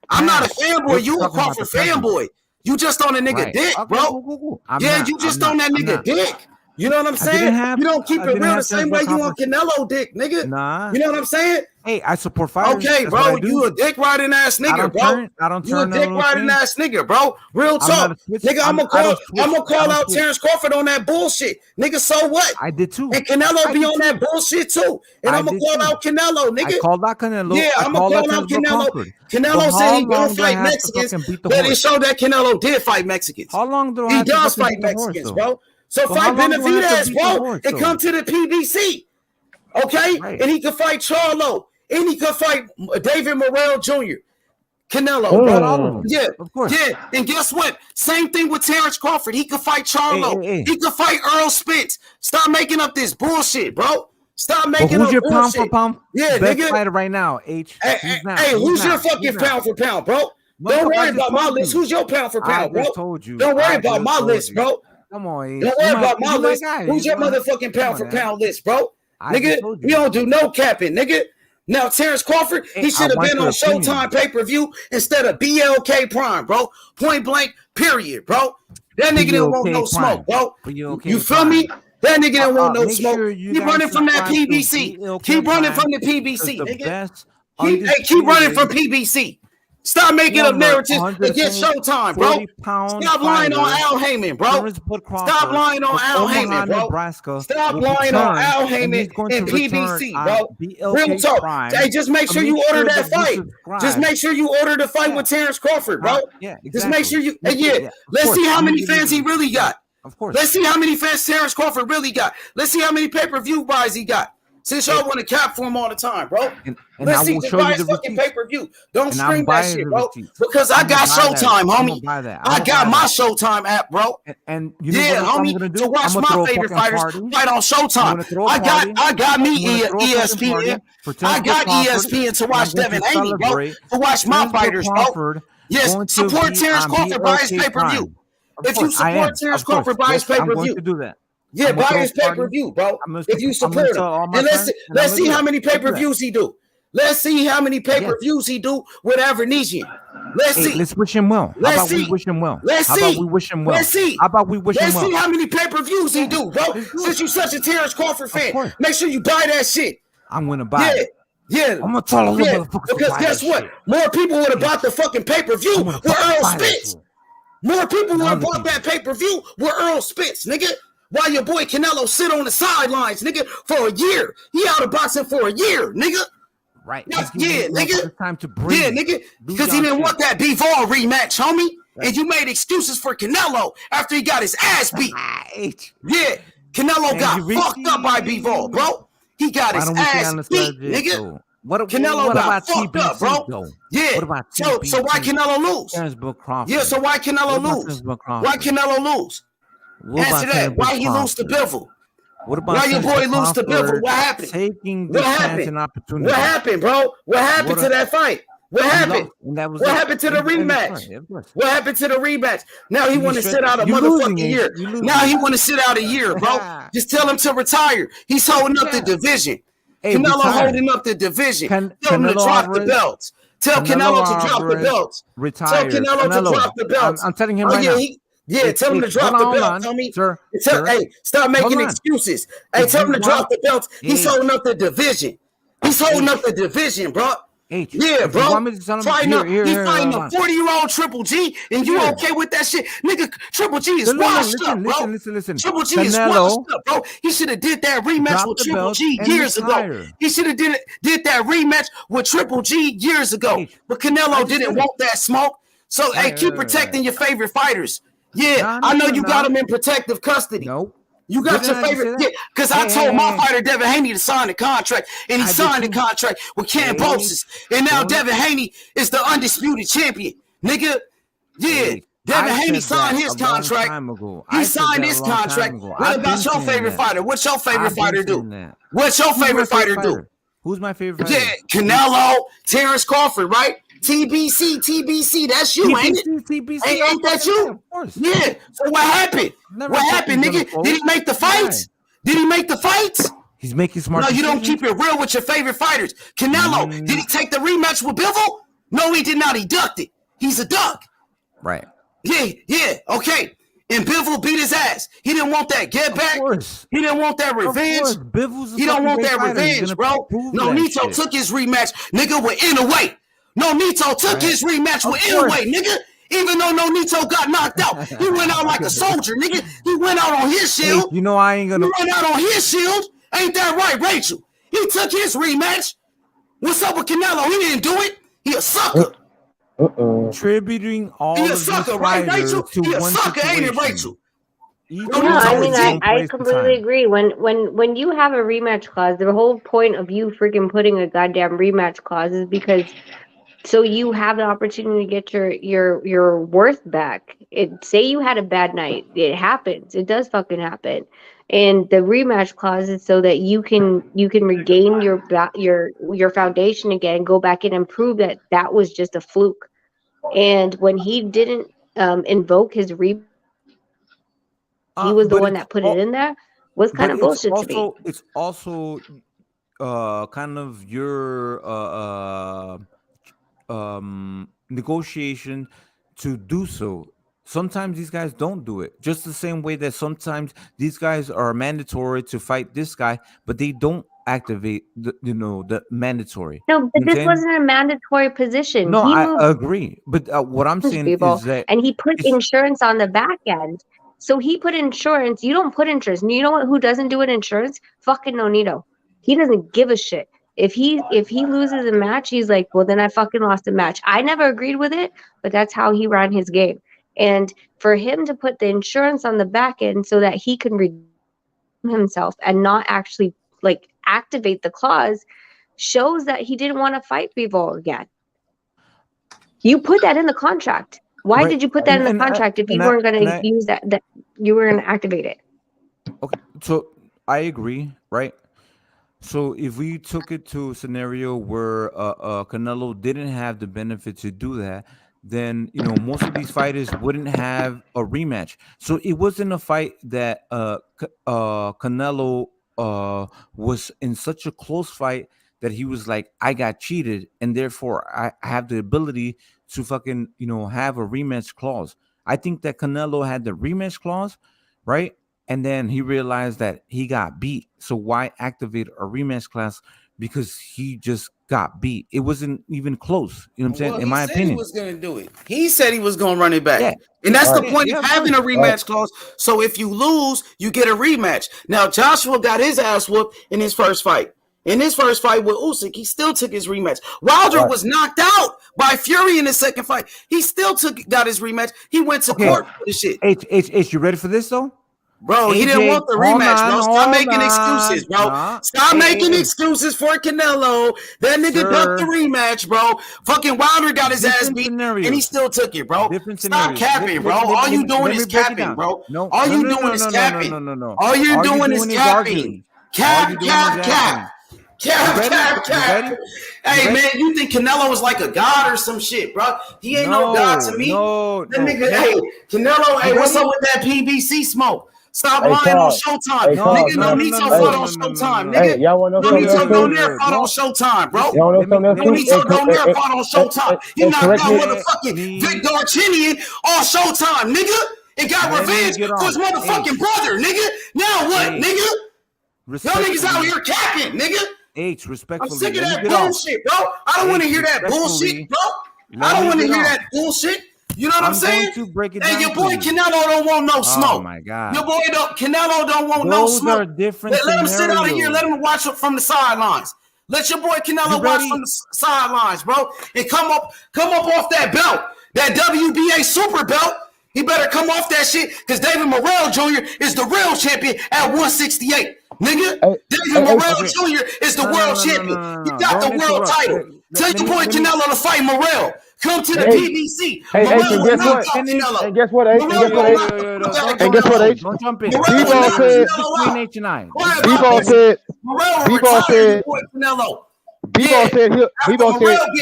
I'm not a fanboy. You a Crawford fanboy. You just on a nigga dick, bro. Yeah, you just on that nigga dick. You know what I'm saying? You don't keep it real the same way you on Canelo dick, nigga. Nah. You know what I'm saying? Hey, I support fighters. Okay, bro, you a dick riding ass nigga, bro. You a dick riding ass nigga, bro. Real talk, nigga. I'm gonna call out Terence Crawford on that bullshit, nigga. So what? I did too. And Canelo be on that bullshit too. And I'm gonna call out Canelo, nigga. I called out Canelo. Yeah, I'm gonna call out Canelo. Canelo said he don't fight Mexicans, but it showed that Canelo did fight Mexicans. How long do I he have does to fight Mexicans, bro? So fight Benavidez, bro, and come to the PBC, okay? Right. And he could fight Charlo, and he could fight David Morrell Jr., Canelo, bro. Yeah, of course. Yeah, and guess what? Same thing with Terence Crawford. He could fight Charlo. He could fight Errol Spence. Stop making up this bullshit, bro. Stop making up who's your bullshit. pound for pound best nigga? Fighter right now, H? Who's your fucking pound for pound, bro? Don't worry about my list. Who's your pound for pound, bro? Don't worry about my list, bro. Come on, don't worry about my list. Who's your motherfucking pound for pound list, bro? Nigga, we don't do no capping, nigga. Now, Terence Crawford, he should have been on Showtime pay-per-view instead of BLK Prime, bro. Point blank, period, bro. That nigga didn't want no smoke, bro. You feel me? That nigga didn't want no smoke. Keep running from that PBC. Keep running from the PBC, nigga. Keep running from PBC. Stop making up narratives against Showtime, bro. Stop lying on Al Heyman, bro. Stop lying on Al Heyman, bro. Stop lying on Al Heyman and PBC, bro. Real talk. Hey, just make sure you order that fight. Just make sure you order the fight with Terence Crawford, bro. Just make sure you. Yeah. Let's see how many fans he really got. Of course. Let's see how many fans Terence Crawford really got. Let's see how many pay-per-view buys he got. Since y'all want to cap for him all the time, bro. Let's see the buy his fucking pay-per-view. Don't scream that shit, bro. Because I got Showtime, homie. I got my Showtime app, bro. And you know what homie, I'm gonna do? To watch my favorite fighters fight on Showtime. I got me ESPN. I got ESPN to watch Devin Haney, bro. To watch my fighters, bro. Yes, support Terence Crawford by his pay-per-view. If you support Terence Crawford by his pay-per-view. I'm going to do that. Yeah, buy his pay-per-view, bro. If you support him. And let's see how many pay-per-views he do. Let's see how many pay-per-views he do with Avanesian. Let's see. Let's wish him well. How about we wish him well? Let's see. How about we wish him well? Let's see. How about we wish him well? Let's see how many pay-per-views he do, bro. Since you're such a Terence Crawford fan, make sure you buy that shit. I'm gonna buy it. Yeah. I'm gonna tell a little motherfucker. Because guess what? More people would have bought the fucking pay-per-view with Errol Spence. More people would have bought that pay-per-view with Errol Spence, nigga. While your boy Canelo sit on the sidelines, nigga, for a year. He out of boxing for a year, nigga. Right. Yeah, nigga. Time to breathe. Yeah, nigga. Because he didn't want that Bivol rematch, homie. Right. And you made excuses for Canelo after he got his ass beat. Yeah. Canelo got fucked up by Bivol, bro. He got his ass beat, nigga. Canelo got fucked up, bro. Yeah. So why Canelo lose? Yeah, so why Canelo lose? Why Canelo lose? Answer that. Why he lose to Bivol? Why your boy lose to Bivol? What happened? What happened? What happened, bro? What happened to that fight? What happened? What happened to the rematch? What happened to the rematch? Now he want to sit out a motherfucking year. Now he want to sit out a year, bro. Just tell him to retire. He's holding up the division. Canelo holding up the division. Tell him to drop the belts. Tell Canelo to drop the belts. Tell Canelo to drop the belts. I'm telling him right now. Yeah, tell him to drop the belt, homie. Hey, stop making excuses. Hey, tell him to drop the belts. He's holding up the division. He's holding up the division, bro. Yeah, bro. He's fighting a 40-year-old Triple G, and you okay with that shit? Nigga, Triple G is washed up, bro. Listen. Triple G is washed up, bro. He should have did that rematch with Triple G years ago. He should have did that rematch with Triple G years ago. But Canelo didn't want that smoke. So, hey, keep protecting your favorite fighters. Yeah, I know you got him in protective custody. No. You got your favorite, because I told my fighter Devin Haney to sign the contract, and he signed the contract with Cambosis, and now Devin Haney is the undisputed champion, nigga. Yeah, Devin Haney signed his contract. He signed his contract. What about your favorite fighter? What's your favorite fighter do? What's your favorite fighter do? Who's my favorite fighter? Yeah, Canelo, Terence Crawford, right? TBC, that's you, ain't it? Ain't that you? Of course. Yeah. So what happened? What happened, nigga? Did he make the fights? Did he make the fights? He's making smart decisions. No, you don't keep it real with your favorite fighters. Canelo, did he take the rematch with Bivol? No, he did not. He ducked it. He's a duck. Right. Yeah, okay. And Bivol beat his ass. He didn't want that get back. He didn't want that revenge. He don't want that revenge, bro. No, Nito took his rematch, nigga, with Inoue. No, Nito took his rematch with Inoue, nigga. Even though No Nito got knocked out, he went out like a soldier, nigga. He went out on his shield. Hey, you know I ain't gonna. He went out on his shield. Ain't that right, Rachel? He took his rematch. What's up with Canelo? He didn't do it. He a sucker. Attributing all He a of these sucker, right, fighters Rachel? to He a one sucker, ain't it, situation. Rachel? No, I mean, I completely agree. When you have a rematch clause, the whole point of you freaking putting a goddamn rematch clause is because so you have the opportunity to get your worth back. Say you had a bad night, it happens. It does fucking happen. And the rematch clause is so that you can regain your foundation again, go back in and prove that was just a fluke. And when he didn't invoke his rematch, he was the one that put it in there, was kind of bullshit to me. It's also kind of your negotiation to do so. Sometimes these guys don't do it. Just the same way that sometimes these guys are mandatory to fight this guy, but they don't activate the mandatory. No, but this wasn't a mandatory position. No, he I agree. But what I'm saying is that and he put insurance on the back end. So he put insurance. You don't put insurance. You know what? Who doesn't do it? Insurance? Fucking Nonito. He doesn't give a shit. If he loses a match, he's like, well, then I fucking lost a match. I never agreed with it, but that's how he ran his game. And for him to put the insurance on the back end so that he can redeem himself and not actually like activate the clause shows that he didn't want to fight Bivol again. You put that in the contract. Why did you put that in the contract if you weren't going to use that you were going to activate it? Okay, so I agree, right? So if we took it to a scenario where Canelo didn't have the benefit to do that, then most of these fighters wouldn't have a rematch. So it wasn't a fight that Canelo was in such a close fight that he was like, I got cheated, and therefore I have the ability to fucking have a rematch clause. I think that Canelo had the rematch clause, right? And then he realized that he got beat. So why activate a rematch clause? Because he just got beat. It wasn't even close. You know what I'm saying? In my opinion, he was going to do it. He said he was going to run it back. Yeah. And that's the point of having a rematch clause. So if you lose, you get a rematch. Now, Joshua got his ass whooped in his first fight. In his first fight with Usyk, he still took his rematch. Wilder was knocked out by Fury in his second fight. He still got his rematch. He went to court for this shit. H, you ready for this though? Bro, he didn't want the rematch, bro. Stop making excuses, bro. Stop making excuses for Canelo. That nigga ducked the rematch, bro. Fucking Wilder got his ass beat, and he still took it, bro. Stop capping, bro. All you doing is capping, bro. All you doing is capping. All you're doing is capping. Cap. Hey, man, you think Canelo is like a god or some shit, bro? He ain't no god to me. That nigga, hey, Canelo, hey, what's up with that PBC smoke? Stop lying on Showtime. Nigga, no Nito fought on Showtime, nigga. No Nito Donaire fought on Showtime, bro. No Nito Donaire fought on Showtime. He knocked out motherfucking Vic Darchinian on Showtime, nigga. And got revenge for his motherfucking brother, nigga. Now what, nigga? Y'all niggas out here capping, nigga. H, respectfully. I'm sick of that bullshit, bro. I don't want to hear that bullshit, bro. I don't want to hear that bullshit. You know what I'm saying? Hey, your boy Canelo don't want no smoke. Oh my god. Your boy Canelo don't want no smoke. Are different let him sit out of here. Let him watch it from the sidelines. Let your boy Canelo watch from the sidelines, bro. And come up off that belt, that WBA super belt. He better come off that shit because David Morrell Jr. is the real champion at 168. Nigga, David Morrell Jr. is the world champion. He got the world title. Tell your boy Canelo to fight Morrell. Come to the PBC. And guess what? And guess what, H? Don't jump in. B-Ball said. B-Ball said.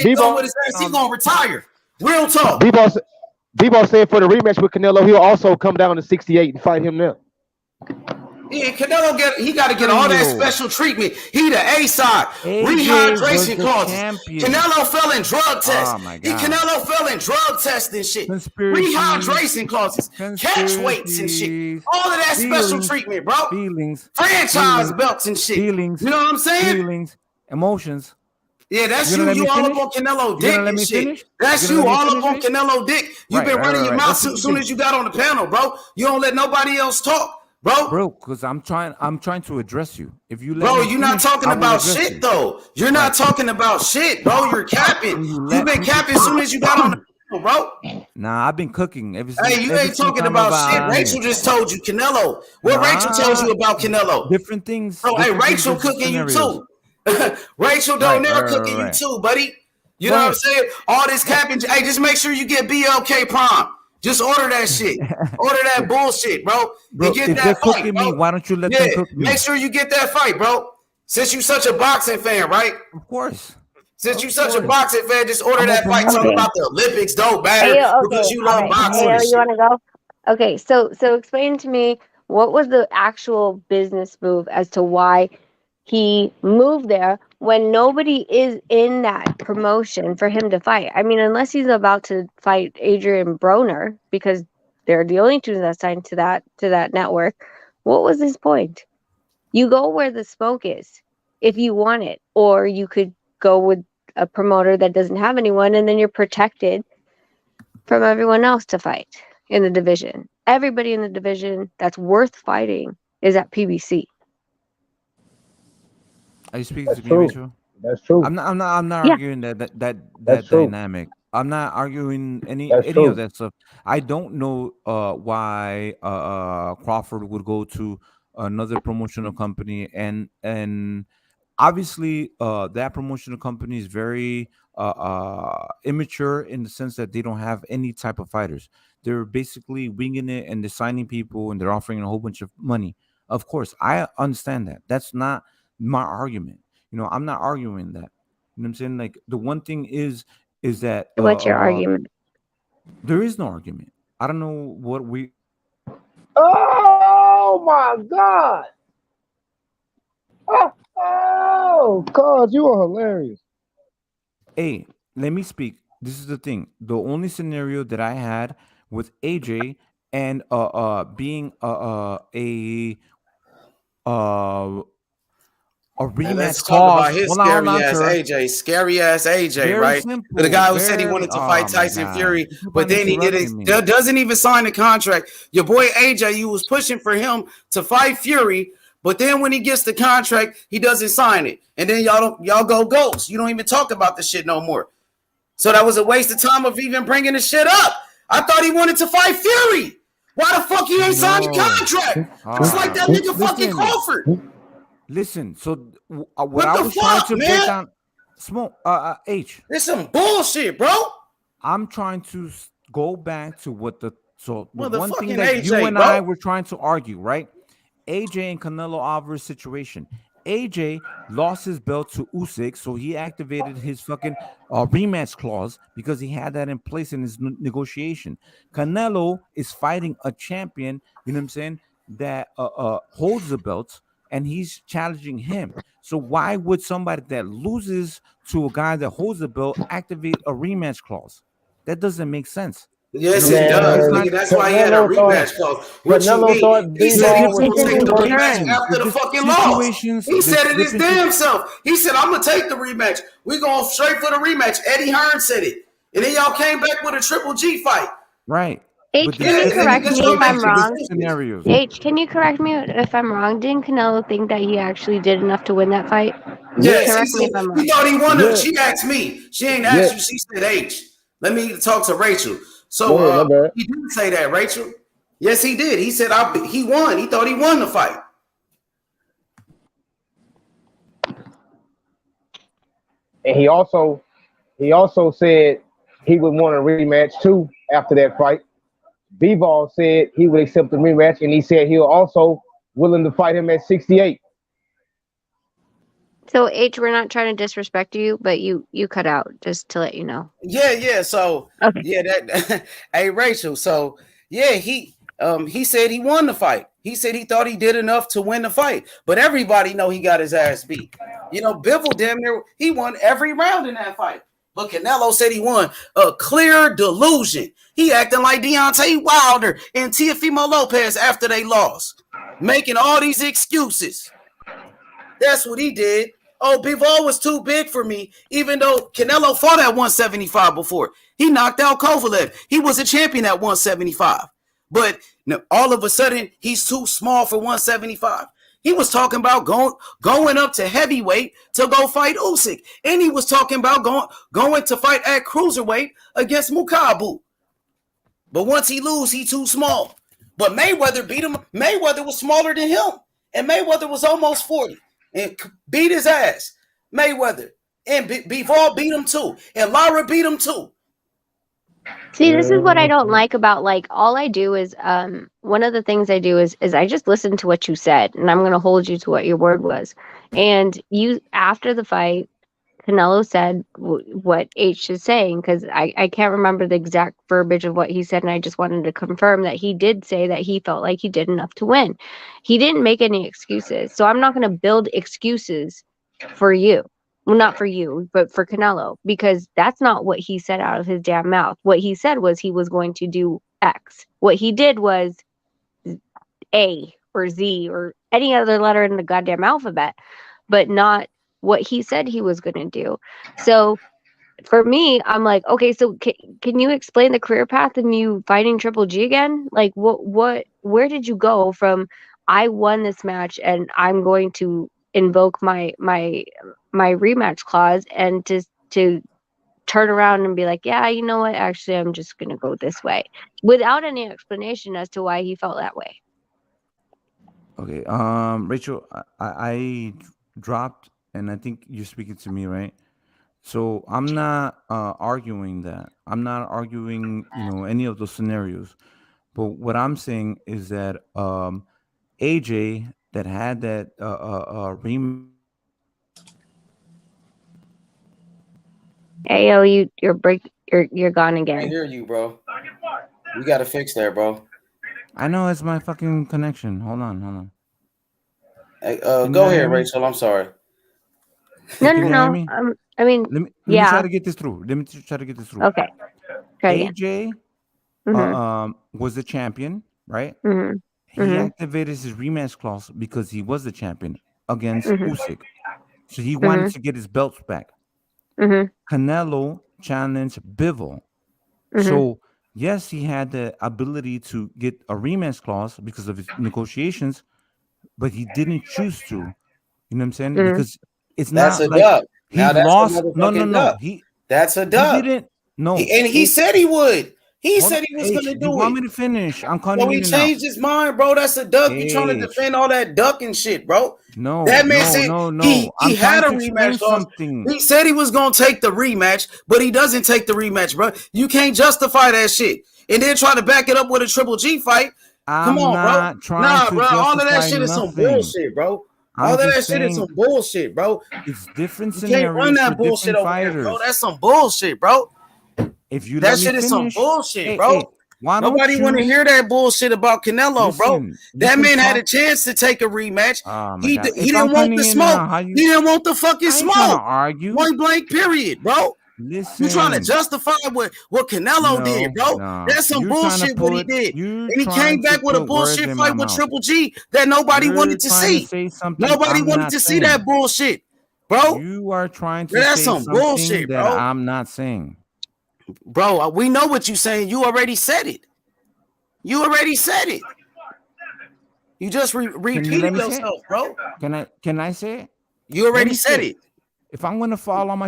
He's gonna retire. Real talk. B-Ball said for the rematch with Canelo, he'll also come down to 68 and fight him now. Yeah, Canelo got to get all that special treatment. He the A side, rehydration clauses. Canelo fell in drug tests. Oh my God. Canelo fell in drug tests and shit. Rehydration clauses, catch weights and shit. All of that special treatment, bro. Franchise belts and shit. You know what I'm saying? Feelings, emotions. Yeah, that's you. You all up on Canelo dick and shit. That's you all up on Canelo dick. You've been running your mouth as soon as you got on the panel, bro. You don't let nobody else talk, bro. Bro, because I'm trying to address you. If you let bro, me you're not talking about shit though. You're not talking about shit, bro. You're capping. You've been capping as soon as you got on the panel, bro. Nah, I've been cooking ever since. Hey, you ain't talking about shit. Rachel just told you Canelo. What Rachel tells you about Canelo? Different things. Bro, hey, Rachel cooking you too. Rachel Donaire cooking you too, buddy. You know what I'm saying? All this capping. Hey, just make sure you get BLK Prime. Just order that shit. Order that bullshit, bro. Bro, get if that they're fight, cooking bro. me, why don't you let them cook me? Make sure you get that fight, bro. Since you such a boxing fan, right? Of course. Since you such a boxing fan, just order that fight. Talk about the Olympics don't matter because you love boxing. Hey, you want to go? Okay, so explain to me what was the actual business move as to why he moved there when nobody is in that promotion for him to fight. I mean, unless he's about to fight Adrian Broner, because they're the only two that signed to that network. What was his point? You go where the smoke is if you want it, or you could go with a promoter that doesn't have anyone, and then you're protected from everyone else to fight in the division. Everybody in the division that's worth fighting is at PBC. Are you speaking to me, Rachel? That's true. I'm not arguing that dynamic. I'm not arguing any of that stuff. I don't know why Crawford would go to another promotional company, and obviously that promotional company is very immature in the sense that they don't have any type of fighters. They're basically winging it, and they're signing people, and they're offering a whole bunch of money. Of course, I understand that. That's not my argument. I'm not arguing that. You know what I'm saying? Like, the one thing is that what's your argument? There is no argument. I don't know what we. Oh my God! Oh, cuz you are hilarious. Hey, let me speak. This is the thing. The only scenario that I had with AJ and being a rematch. Let's talk about his scary ass AJ, very right? simple, The guy who said he wanted to fight Tyson Fury, but then he doesn't even sign the contract. Your boy AJ, you was pushing for him to fight Fury, but then when he gets the contract, he doesn't sign it, and then y'all go ghost. You don't even talk about the shit no more. So that was a waste of time of even bringing the shit up. I thought he wanted to fight Fury. Why the fuck he ain't signed the contract? It's like that nigga fucking Crawford. Listen, so what I was trying to break down, Smoke, H. It's some bullshit, bro. I'm trying to go back to the one thing fucking that AJ, you and bro. I were trying to argue, right? AJ and Canelo Alvarez situation. AJ lost his belt to Usyk, so he activated his fucking rematch clause because he had that in place in his negotiation. Canelo is fighting a champion, you know what I'm saying, that holds the belt, and he's challenging him. So why would somebody that loses to a guy that holds the belt activate a rematch clause? That doesn't make sense. Yes, it does. Nigga, that's why he had a rematch clause. What you mean? He said he was going to take the rematch after the fucking loss. He said it his damn self. He said, I'm going to take the rematch. We're going straight for the rematch. Eddie Hearn said it. And then y'all came back with a Triple G fight. Right. H, can you correct me if I'm wrong? Scenarios. H, can you correct me if I'm wrong? Didn't Canelo think that he actually did enough to win that fight? Yes, Correct me if I'm wrong. he thought he won it. She asked me. She ain't asked you. She said H. Let me talk to Rachel. So he didn't say that, Rachel. Yes, he did. He said he won. He thought he won the fight. And he also said he would want a rematch too after that fight. Bivol said he would accept the rematch, and he said he'll also willing to fight him at 68. So H, we're not trying to disrespect you, but you cut out, just to let you know. Yeah. So okay. that. Hey, Rachel. So yeah, he He said he won the fight. He said he thought he did enough to win the fight, but everybody know he got his ass beat. You know, Bivol damn near he won every round in that fight. But Canelo said he won a clear delusion. He acting like Deontay Wilder and Teofimo Lopez after they lost, making all these excuses. That's what he did. Oh, Bivol was too big for me, even though Canelo fought at 175 before. He knocked out Kovalev. He was a champion at 175. But all of a sudden, he's too small for 175. He was talking about going up to heavyweight to go fight Usyk. And he was talking about going to fight at cruiserweight against Mukabu. But once he lose, he too small. But Mayweather beat him. Mayweather was smaller than him. And Mayweather was almost 40. And beat his ass. Mayweather. And Bivol beat him too. And Lara beat him too. See, this is what I don't like about, like, all I do is, one of the things I do is I just listen to what you said, and I'm going to hold you to what your word was. And you, after the fight, Canelo said what H is saying, because I can't remember the exact verbiage of what he said, and I just wanted to confirm that he did say that he felt like he did enough to win. He didn't make any excuses, so I'm not going to build excuses for you. Well, not for you, but for Canelo, because that's not what he said out of his damn mouth. What he said was he was going to do X. What he did was A or Z or any other letter in the goddamn alphabet, but not what he said he was going to do. So for me, I'm like, okay, so can you explain the career path and you fighting Triple G again? Like, where did you go from I won this match and I'm going to invoke my rematch clause and to turn around and be like, yeah, you know what? Actually, I'm just going to go this way without any explanation as to why he felt that way. Okay. Rachel, I dropped, and I think you're speaking to me, right? So I'm not arguing that. I'm not arguing, any of those scenarios. But what I'm saying is that AJ that had that rematch. Ayo, you're gone again. I hear you, bro. We got to fix that, bro. I know it's my fucking connection. Hold on. Hey, go ahead, Rachel. I'm sorry. No. I mean, let me try to get this through. Okay. AJ was the champion, right? Mm-hmm. He activated his rematch clause because he was the champion against Usyk. So he wanted to get his belts back. Canelo challenged Bivol. So yes, he had the ability to get a rematch clause because of his negotiations, but he didn't choose to. You know what I'm saying? Because it's that's not a like dub. He now that's lost. No. dub. That's a dub. He didn't. No. He said he would. He said he was going to do it. You want me to finish? I'm cutting so he changed his mind, bro. That's a duck. You trying to defend all that ducking shit, bro? No. That man said he had a rematch. He said he was going to take the rematch, but he doesn't take the rematch, bro. You can't justify that shit and then try to back it up with a Triple G fight. Come on, bro. Nah, bro. All of that shit is some bullshit, bro. All of that shit is some bullshit, bro. It's different scenarios. You can't run that bullshit over there, bro. That's some bullshit, bro. If you that shit is some bullshit, bro. Nobody want to hear that bullshit about Canelo, bro. That man had a chance to take a rematch. He didn't want the smoke. He didn't want the fucking smoke. Argue. Point blank, period, bro. Listen. You trying to justify what Canelo did, bro? That's some bullshit what he did. And he came back with a bullshit fight with Triple G that nobody wanted to see. Nobody wanted to see that bullshit, bro. You are trying to say some bullshit that I'm not saying. Bro, we know what you're saying. You already said it. You just repeated yourself, bro. Can I say it? You already said it. If I'm gonna fall on my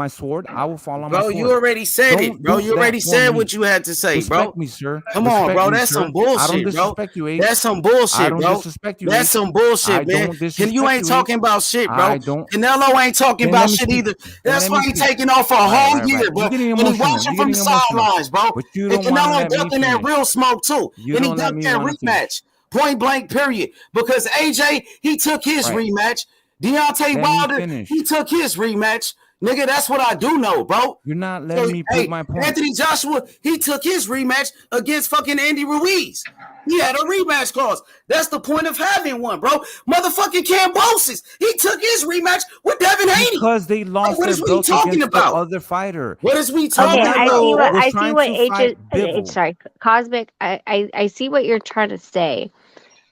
sword, I will fall on my sword. Bro, you already said it, bro. You already said what you had to say, bro. Respect me, sir. Come on, bro. That's some bullshit, I don't disrespect bro. You, that's some bullshit, bro. That's some bullshit, man. You ain't talking about shit, bro. Canelo ain't talking about shit either. That's why he taking off a whole year, bro. And he watching from the sidelines, bro. And Canelo ducking that real smoke too. And he ducked that rematch. Point blank, period. Because AJ, he took his rematch. Deontay Wilder, he took his rematch. Nigga, that's what I do know, bro. You're not letting me prove my point. Anthony Joshua, he took his rematch against fucking Andy Ruiz. He had a rematch clause. That's the point of having one, bro. Motherfucking Kambosos, he took his rematch with Devin Haney. Because they lost what their is we belts talking against about? the other fighter. What is we talking Okay, about? I see what H. Cosmic. I see what you're trying to say,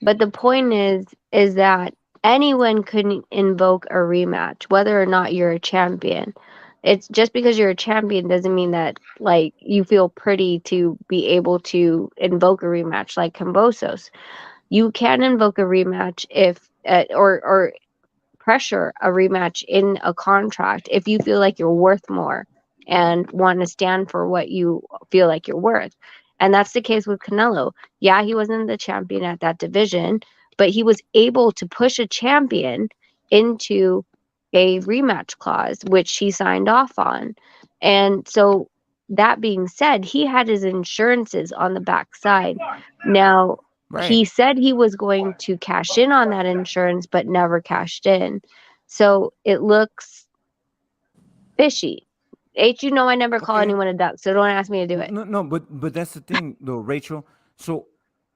but the point is that anyone can invoke a rematch, whether or not you're a champion. It's just because you're a champion doesn't mean that like you feel pretty to be able to invoke a rematch like Kambosos. You can invoke a rematch if or pressure a rematch in a contract if you feel like you're worth more and want to stand for what you feel like you're worth. And that's the case with Canelo. Yeah, he wasn't the champion at that division, but he was able to push a champion into a rematch clause, which he signed off on. And so that being said, he had his insurances on the backside. Now, he said he was going to cash in on that insurance, but never cashed in. So it looks fishy. H, you know I never call anyone a duck, so don't ask me to do it. No, but that's the thing though, Rachel. So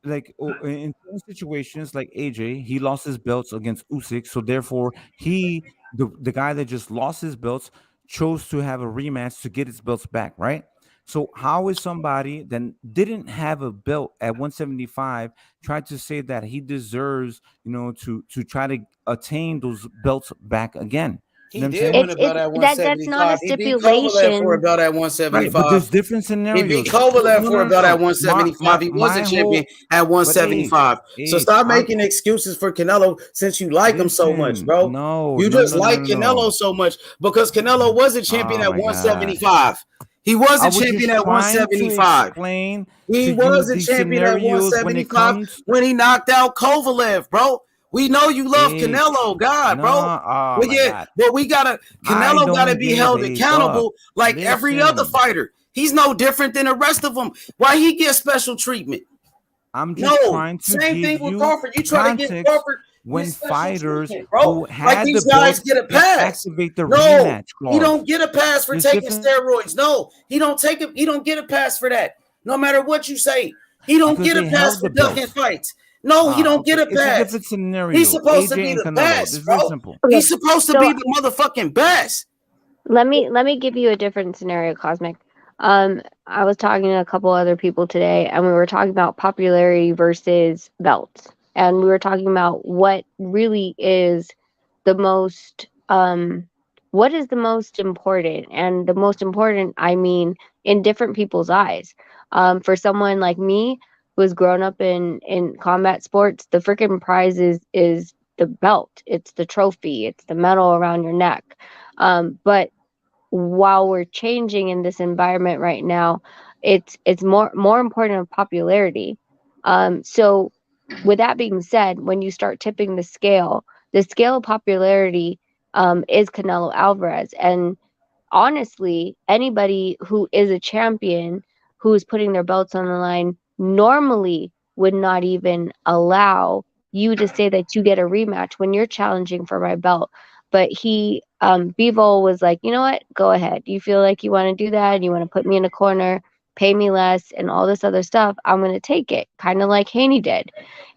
like in certain situations, like AJ, he lost his belts against Usyk, so therefore the guy that just lost his belts chose to have a rematch to get his belts back, right? So how is somebody that didn't have a belt at 175 try to say that he deserves, to try to attain those belts back again? He did win a belt at 175. That's not a He beat Kovalev for a belt at 175. Right, but there's different scenarios. He beat Kovalev for a belt at 175. He was a champion at 175. So stop making excuses for Canelo since you like him so much, bro. You just like Canelo so much because Canelo was a champion at 175. He was a champion at 175. He was a champion at 175 when he knocked out Kovalev, bro. We know you love Canelo, God, bro. But we gotta Canelo gotta be held accountable like every other fighter. He's no different than the rest of them. Why he get special treatment? I'm just trying to same give thing with you Crawford. You try to get Crawford when fighters bro. who had Like these the guys belts get a pass. activate the No, rematch clause. he don't get a pass for There's taking different- steroids. No, he don't take it. He don't get a pass for that. No matter what you say, he don't Because get a they pass held for the ducking belts. fights. No, he don't get a It's a pass. different scenario. He's supposed to AJ be and the Canelo. best, This is bro. very simple. He's supposed to be the motherfucking best. Let me give you a different scenario, Cosmic. I was talking to a couple other people today, and we were talking about popularity versus belts, and we were talking about what really is the most what is the most important, and the most important, I mean, in different people's eyes. For someone like me who has grown up in combat sports, the freaking prize is the belt. It's the trophy. It's the medal around your neck. But while we're changing in this environment right now, it's more important of popularity. So with that being said, when you start tipping the scale of popularity is Canelo Alvarez. And honestly, anybody who is a champion who is putting their belts on the line normally would not even allow you to say that you get a rematch when you're challenging for my belt. But Bivol was like, you know what? Go ahead. You feel like you want to do that and you want to put me in a corner, pay me less and all this other stuff. I'm going to take it, kind of like Haney did.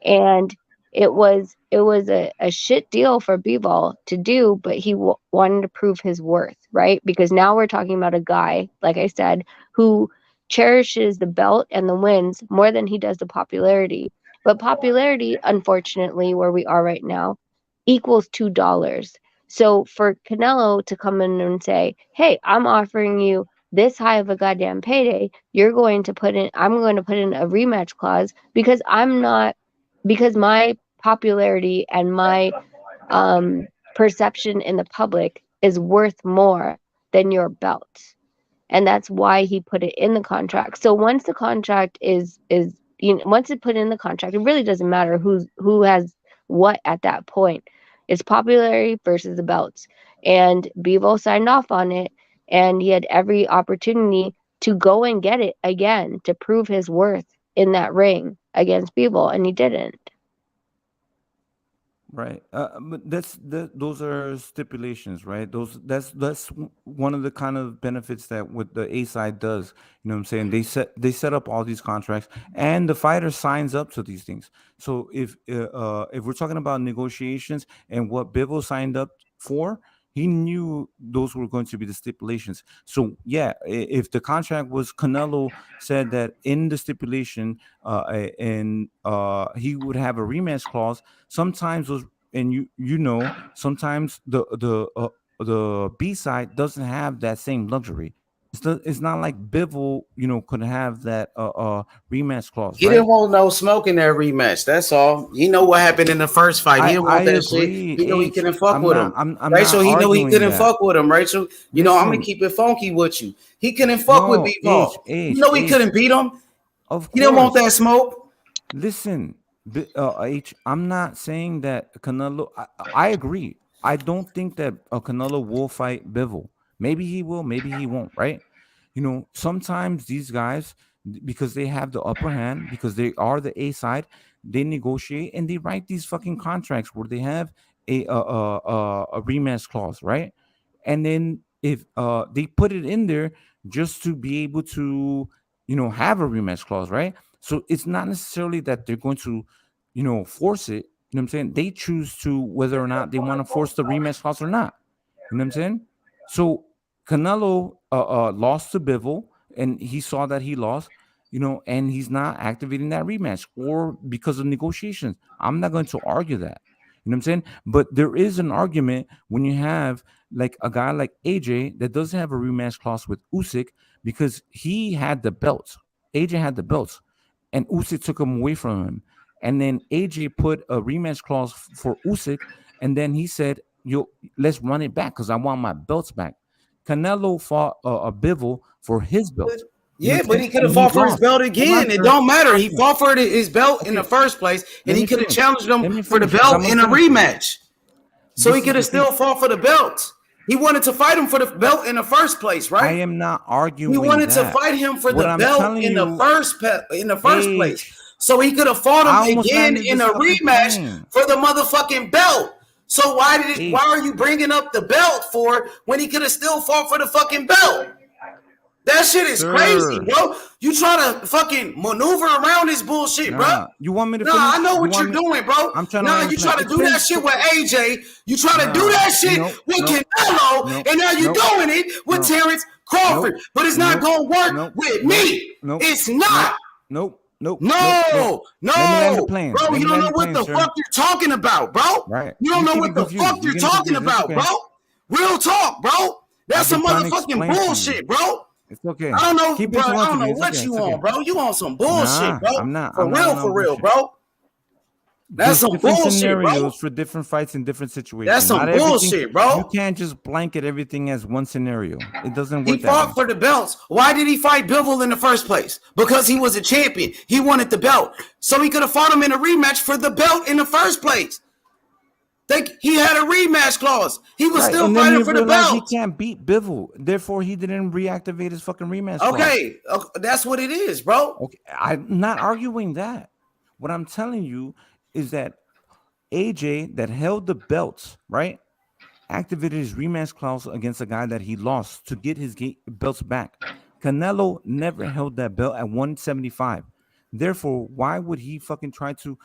And it was a shit deal for Bivol to do, but he wanted to prove his worth, right? Because now we're talking about a guy, like I said, who cherishes the belt and the wins more than he does the popularity. But popularity, unfortunately, where we are right now, equals $2. So for Canelo to come in and say, hey, I'm offering you this high of a goddamn payday, I'm going to put in a rematch clause because my popularity and my perception in the public is worth more than your belt. And that's why he put it in the contract. So once the contract once it's put in the contract, it really doesn't matter who has what at that point. It's popularity versus the belts. And Bivol signed off on it, and he had every opportunity to go and get it again to prove his worth in that ring against Bivol, and he didn't. Right. But those are stipulations, right? That's one of the kind of benefits that what the A side does. You know what I'm saying? They set up all these contracts, and the fighter signs up to these things. So if we're talking about negotiations and what Bivol signed up for, he knew those were going to be the stipulations. So yeah, if the contract was Canelo said that in the stipulation, and he would have a rematch clause. Sometimes those, and sometimes the B side doesn't have that same luxury. It's not like Bivol, could have that rematch clause. He right? didn't want no smoke in that rematch. That's all. You know what happened in the first fight. He didn't want that agree, shit. He knew he couldn't fuck I'm with not- him. I'm Rachel, not he knew he arguing couldn't that. fuck with him. Rachel, I'm gonna Listen. keep it funky with you. He couldn't fuck with No, B-Ball. H, You know he H. couldn't beat him. Of He didn't want course. that smoke. Listen, H, I'm not saying that Canelo. I agree. I don't think that Canelo will fight Bivol. Maybe he will. Maybe he won't. Right? Sometimes these guys, because they have the upper hand, because they are the A side, they negotiate and they write these fucking contracts where they have a rematch clause, right? And then if they put it in there just to be able to have a rematch clause, right? So it's not necessarily that they're going to force it. You know what I'm saying? They choose to whether or not they want to force the rematch clause or not. You know what I'm saying? So Canelo lost to Bivol, and he saw that he lost, and he's not activating that rematch or because of negotiations. I'm not going to argue that. You know what I'm saying? But there is an argument when you have like a guy like AJ that doesn't have a rematch clause with Usyk because he had the belts. AJ had the belts, and Usyk took them away from him. And then AJ put a rematch clause for Usyk, and then he said, let's run it back because I want my belts back." Canelo fought a Bivol for his belt. Yeah, but he could have fought for his belt again. It don't matter. He fought for his belt in the first place, and he could have challenged him for the belt in a rematch. So he could have still fought for the belt. He wanted to fight him for the belt in the first place, right? I am not arguing. He wanted to fight him for the belt in the first place. So he could have fought him again in a rematch for the motherfucking belt. So why are you bringing up the belt for when he could have still fought for the fucking belt? That shit is crazy, bro. You try to fucking maneuver around this bullshit, bro. You want me to? I know what you're doing, bro. I'm trying to. You try to do that shit with AJ. You try to do that shit with Canelo, and now you're doing it with Terence Crawford. But it's not gonna work with me. It's not. Nope. No, Let me land the plane. bro. You don't know what the fuck you're talking about, bro. Right. You don't know what the fuck you're talking about, bro. Real talk, bro. That's some motherfucking bullshit, bro. It's okay. I don't know, Keep bro. I going don't to me. know It's what okay. you It's on, okay. bro. You on some bullshit, bro. I'm not. For real, bro. That's some different bullshit, scenarios bro. for different fights in different situations. That's some Not everything- bullshit, bro. You can't just blanket everything as one scenario. It doesn't He work that fought way. for the belts. Why did he fight Bivol in the first place? Because he was a champion. He wanted the belt. So he could have fought him in a rematch for the belt in the first place. He had a rematch clause. He was still and then fighting he for the realized belt. he can't beat Bivol. Therefore, he didn't reactivate his fucking rematch clause. Okay, that's what it is, bro. Okay, I'm not arguing that. What I'm telling you is that AJ that held the belts, right, activated his rematch clause against a guy that he lost to get his belts back. Canelo never held that belt at 175. Therefore, why would he fucking try to,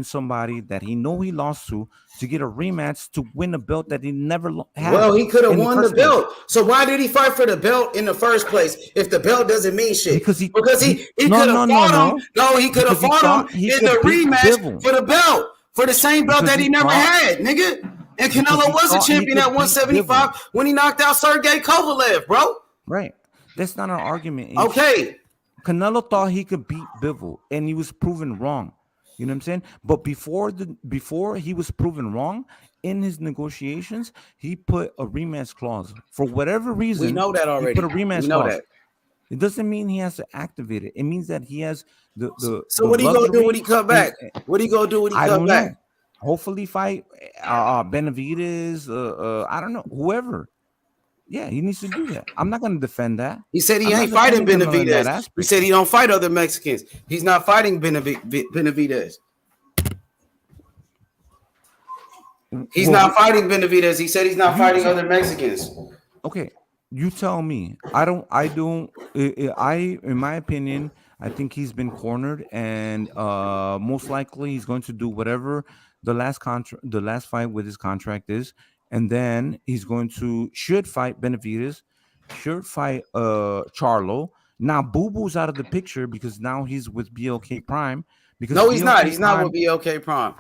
somebody that he know he lost to get a rematch to win a belt that he never had? Well, he could have won the belt. So why did he fight for the belt in the first place if the belt doesn't mean shit? Because he could have fought him. No, he could have fought him in the rematch for the belt, for the same belt that he never had, nigga. And Canelo was a champion at 175 when he knocked out Sergey Kovalev, bro. Right. That's not an argument. Okay. Canelo thought he could beat Bivol, and he was proven wrong. You know what I'm saying? But before he was proven wrong in his negotiations, he put a rematch clause for whatever reason. We know that already. He put a rematch we know clause. That. It doesn't mean he has to activate it. It means that he has the. So what are you gonna do when he come back? What are you gonna do when he come back? Know. Hopefully fight Benavidez. I don't know, whoever. Yeah, he needs to do that. I'm not going to defend that. He said he ain't fighting Benavidez. He said he don't fight other Mexicans. He's not fighting Benavidez. He's not fighting Benavidez. He said he's not fighting other Mexicans. Okay, you tell me. In my opinion, I think he's been cornered, and most likely he's going to do whatever the last fight with his contract is, and then he's going to should fight Benavidez, should fight Charlo. Now Boo Boo's out of the picture because now he's with BLK Prime. Because no, he's not. He's not with BLK Prime.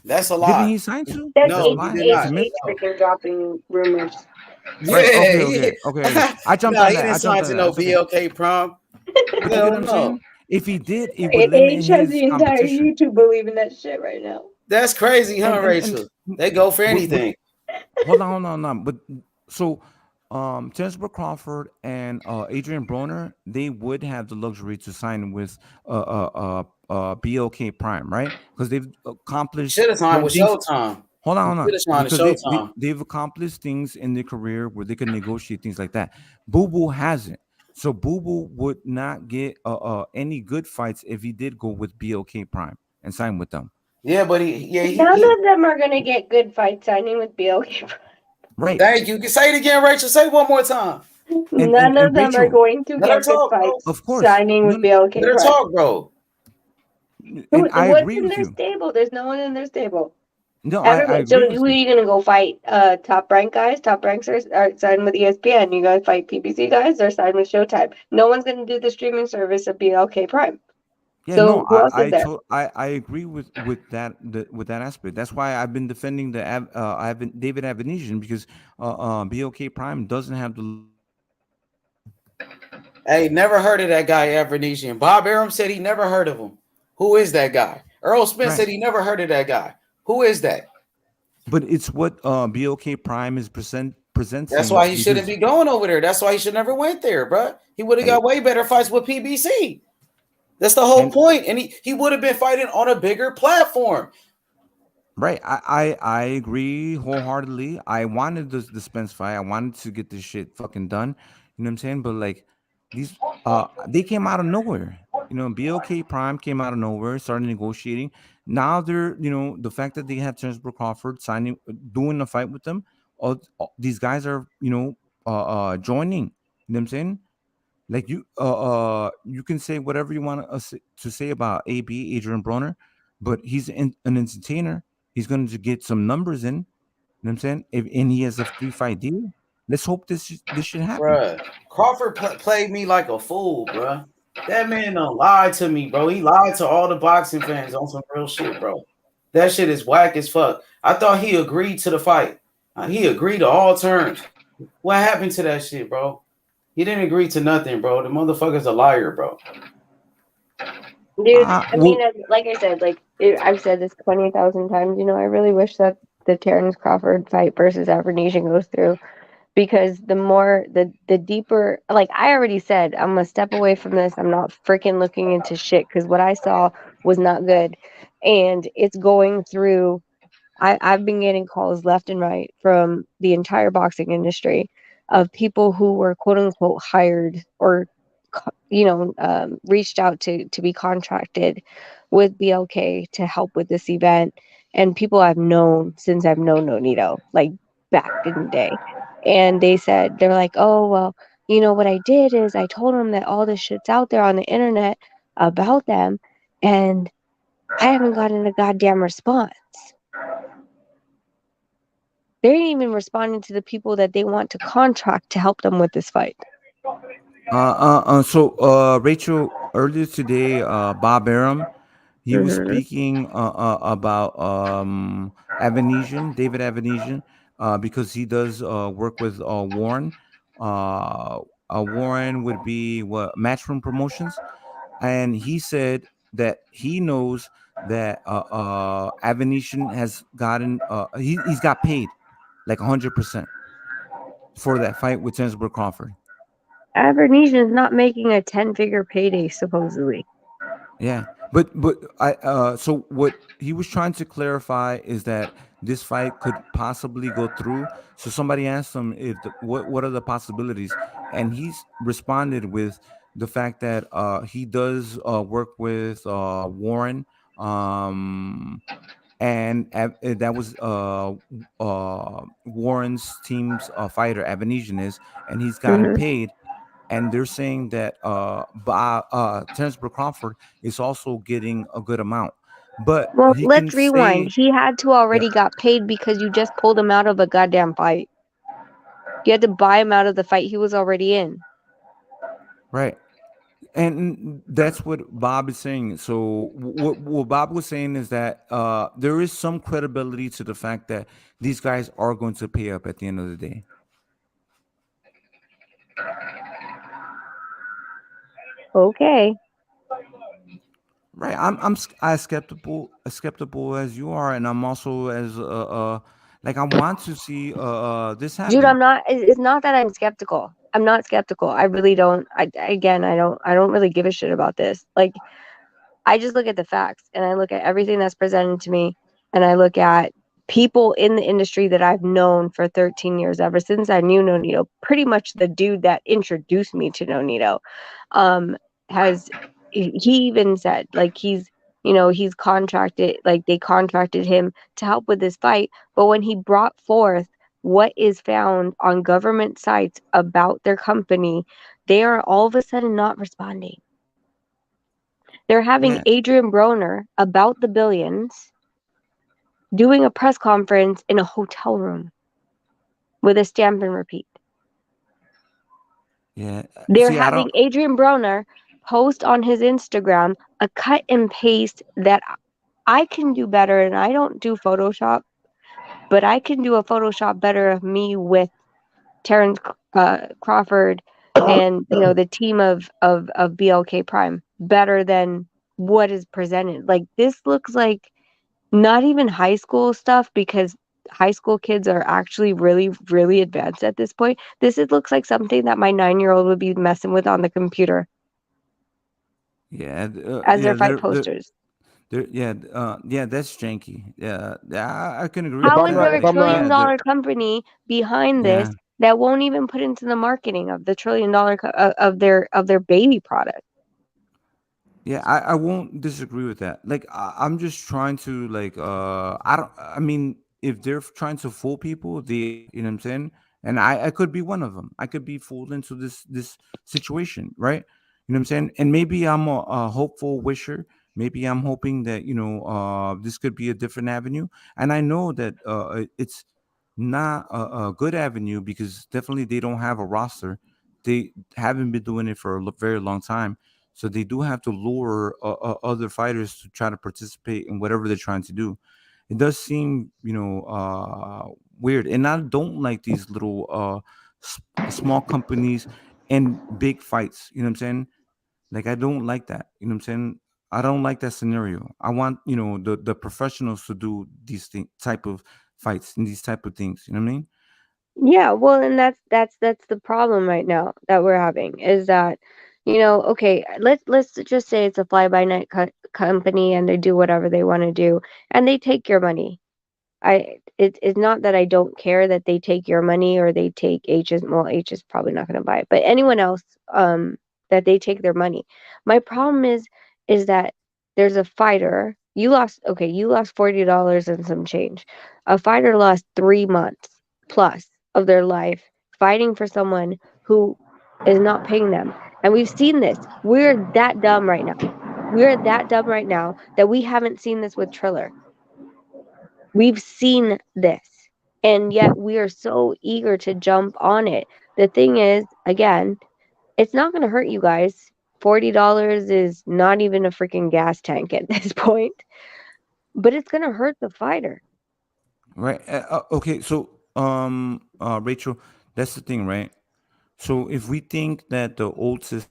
That's a lie. Didn't he sign to? No, he did not. They're dropping rumors. Right. Okay. I jumped on that. He didn't sign to no BLK Prime. But you know what I'm saying? If he did, it would It limit has his the entire competition. YouTube believing that shit right now. That's crazy, huh, Rachel? They go for anything. Hold on. But so, Terence Crawford and Adrian Broner, they would have the luxury to sign with BLK Prime, right? Because they've accomplished. Should have signed with Showtime. Hold on. Because they've accomplished things in their career where they can negotiate things like that. Boo Boo hasn't. So Boo Boo would not get any good fights if he did go with BLK Prime and sign with them. Yeah, but none of them are gonna get good fights signing with BLK Prime. Right. Thank you. Say it again, Rachel. Say it one more time. None of them are going to get good fights. Of course, signing with BLK Prime. Let her talk, bro. I agree with you. Stable. There's no one in their stable. No, I agree. So who are you gonna go fight? Top rank guys. Top ranks are signed with ESPN. You gonna fight PBC guys? They're signed with Showtime. No one's gonna do the streaming service of BLK Prime. Yeah, so no, who else is there? I agree with that aspect. That's why I've been defending David Avenesian because BLK Prime doesn't have the. Hey, never heard of that guy, Avenesian. Bob Arum said he never heard of him. Who is that guy? Errol Spence said he never heard of that guy. Who is that? But it's what BLK Prime is presenting. That's why he shouldn't be going over there. That's why he should never went there, bro. He would have got way better fights with PBC. That's the whole point. And he would have been fighting on a bigger platform. Right. I agree wholeheartedly. I wanted the Spence fight. I wanted to get this shit fucking done. You know what I'm saying? But like these they came out of nowhere. You know, BLK Prime came out of nowhere, started negotiating. Now they're, the fact that they have Terence Crawford doing a fight with them, all these guys are, joining. You know what I'm saying? Like you can say whatever you want to say about Adrian Broner, but he's an entertainer. He's going to get some numbers in. You know what I'm saying? And he has a 3-fight deal. Let's hope this should happen. Bruh, Crawford played me like a fool, bruh. That man done lied to me, bro. He lied to all the boxing fans on some real shit, bro. That shit is whack as fuck. I thought he agreed to the fight. He agreed to all terms. What happened to that shit, bro? He didn't agree to nothing, bro. The motherfucker's a liar, bro. Dude, I mean, like I said, I've said this 20,000 times. I really wish that the Terence Crawford fight versus Avenesian goes through. Because the deeper, like I already said, I'm gonna step away from this. I'm not freaking looking into shit because what I saw was not good, and it's going through. I've been getting calls left and right from the entire boxing industry of people who were quote unquote hired or reached out to be contracted with BLK to help with this event, and people I've known since I've known Nonito, like back in the day. And they're like, oh, well, what I did is I told them that all this shit's out there on the internet about them, and I haven't gotten a goddamn response. They ain't even responding to the people that they want to contract to help them with this fight. So Rachel, earlier today, Bob Arum, he was speaking about David Avenesian. Because he does work with Warren. Warren would be Matchroom Promotions, and he said that he knows that Avenesian has gotten he's got paid like 100% for that fight with Terence Crawford. Avenesian is not making a 10-figure payday supposedly. Yeah, but so what he was trying to clarify is that this fight could possibly go through. So somebody asked him what are the possibilities, and he's responded with the fact that he does work with Warren, and that was Warren's team's fighter, Evan, and he's gotten paid. And they're saying that Terence Crawford is also getting a good amount, but Well, he can let's rewind. say, He had to already got paid because you just pulled him out of a goddamn fight. You had to buy him out of the fight he was already in. right. And that's what Bob is saying. So what Bob was saying is that there is some credibility to the fact that these guys are going to pay up at the end of the day. Okay. Right. I'm as skeptical as you are, and I'm also as like I want to see this happen. Dude, I'm not. It's not that I'm skeptical. I'm not skeptical. I really don't. I don't really give a shit about this. Like, I just look at the facts and I look at everything that's presented to me, and I look at people in the industry that I've known for 13 years, ever since I knew Nonito. Pretty much the dude that introduced me to Nonito, he even said, like, he's contracted, like they contracted him to help with this fight, but when he brought forth what is found on government sites about their company, they are all of a sudden not responding. They're having Adrian Broner about the billions doing a press conference in a hotel room with a stamp and repeat. Yeah. They're having Adrian Broner post on his Instagram a cut and paste that I can do better, and I don't do Photoshop, but I can do a Photoshop better of me with Terence Crawford and the team of BLK Prime better than what is presented. Like, this looks like not even high school stuff, because high school kids are actually really, really advanced at this point. It looks like something that my 9-year-old would be messing with on the computer. Yeah. As their fight posters. Yeah, that's janky. Yeah, I can agree. How with is that. there a $1 trillion company behind this that won't even put into the marketing of the $1 trillion of their baby product? Yeah, I won't disagree with that. Like I'm just trying to like I mean, if they're trying to fool people, you know what I'm saying? And I could be one of them. I could be fooled into this situation, right? You know what I'm saying? And maybe I'm a hopeful wisher. Maybe I'm hoping that this could be a different avenue. And I know that it's not a good avenue because definitely they don't have a roster. They haven't been doing it for a very long time. So they do have to lure other fighters to try to participate in whatever they're trying to do. It does seem, weird, and I don't like these little small companies and big fights. You know what I'm saying? Like I don't like that. You know what I'm saying? I don't like that scenario. I want the professionals to do these type of fights and these type of things. You know what I mean? Yeah, well, and that's the problem right now that we're having, is that okay, let's just say it's a fly by night company and they do whatever they want to do and they take your money. It's not that I don't care that they take your money or they take H's. Well, H is probably not going to buy it, but anyone else that they take their money. My problem is that there's a fighter. You lost $40 and some change. A fighter lost 3 months plus of their life fighting for someone who is not paying them. And we've seen this. We're that dumb right now. We're that dumb right now that we haven't seen this with Triller. We've seen this, and yet we are so eager to jump on it. The thing is, again, it's not going to hurt you guys. $40 is not even a freaking gas tank at this point, but it's going to hurt the fighter. Right. Okay. So, Rachel, that's the thing, right? So if we think that the old system,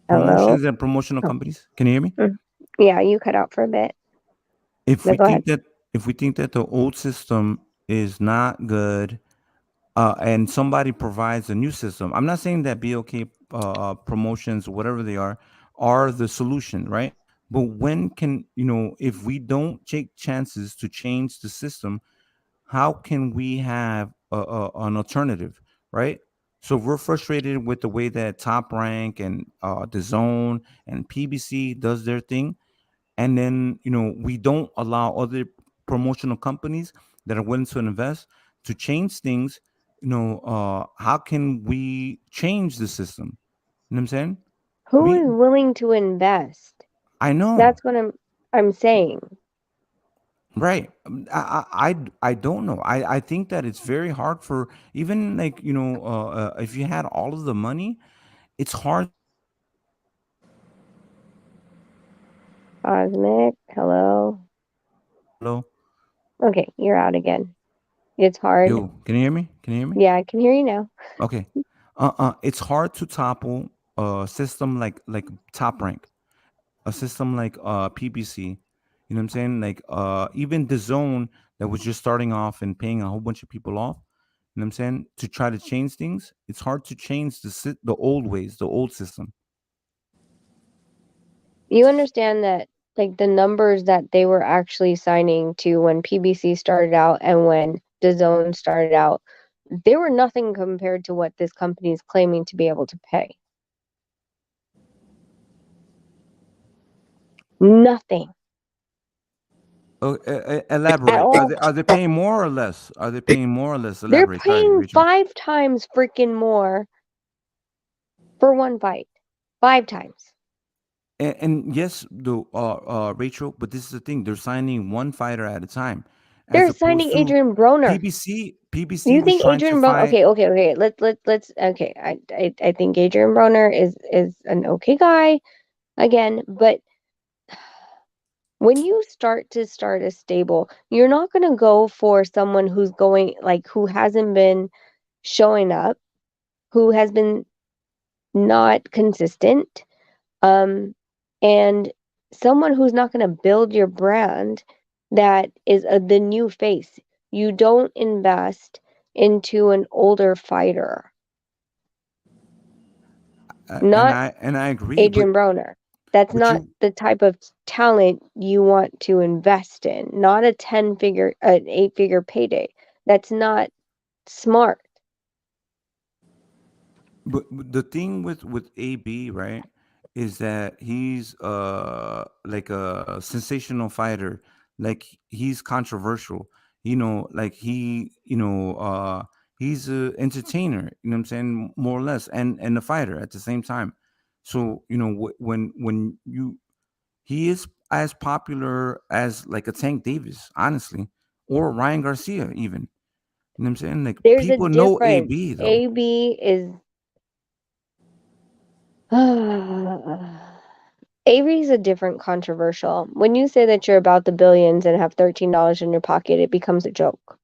promotions and promotional companies, can you hear me? Yeah, you cut out for a bit. If we think that the old system is not good, and somebody provides a new system, I'm not saying that BOK promotions, whatever they are the solution, right? But when can if we don't take chances to change the system, how can we have an alternative, right? So we're frustrated with the way that Top Rank and the Zone and PBC does their thing, and then we don't allow other promotional companies that are willing to invest to change things. How can we change the system? You know what I'm saying? Who is willing to invest? I know. That's what I'm saying. Right. I don't know. I think that it's very hard for even like if you had all of the money, it's hard. Cosmic, hello. Hello. Okay, you're out again. It's hard. Yo, can you hear me? Can you hear me? Yeah, I can hear you now. Okay. It's hard to topple a system like Top Rank, a system like PBC. You know what I'm saying? Like even the Zone that was just starting off and paying a whole bunch of people off. You know what I'm saying? To try to change things, it's hard to change the old ways, the old system. You understand that like the numbers that they were actually signing to when PBC started out and when DAZN started out, they were nothing compared to what this company is claiming to be able to pay. Nothing. Oh, elaborate. Are they paying more or less? Are they paying more or less? Elaborate. They're paying 5 times freaking more for one fight. 5 times. And yes, Rachel, but this is the thing. They're signing one fighter at a time. They're signing Adrian Broner. PBC You think Adrian Broner? Okay. Let's. Okay, I think Adrian Broner is an okay guy, again, but when you start a stable, you're not going to go for someone who's going who hasn't been showing up, who has been not consistent, and someone who's not going to build your brand. That is the new face. You don't invest into an older fighter. And I agree. Adrian Broner. That's not the type of talent you want to invest in. Not an 8-figure payday. That's not smart. But the thing with AB, right, is that he's like a sensational fighter. Like he's controversial. Like he's an entertainer. You know what I'm saying? More or less, and a fighter at the same time. So when he is as popular as like a Tank Davis, honestly, or Ryan Garcia, even. You know what I'm saying? Like There's people a know difference. AB though. AB is Avery's a different controversial. When you say that you're about the billions and have $13 in your pocket, it becomes a joke.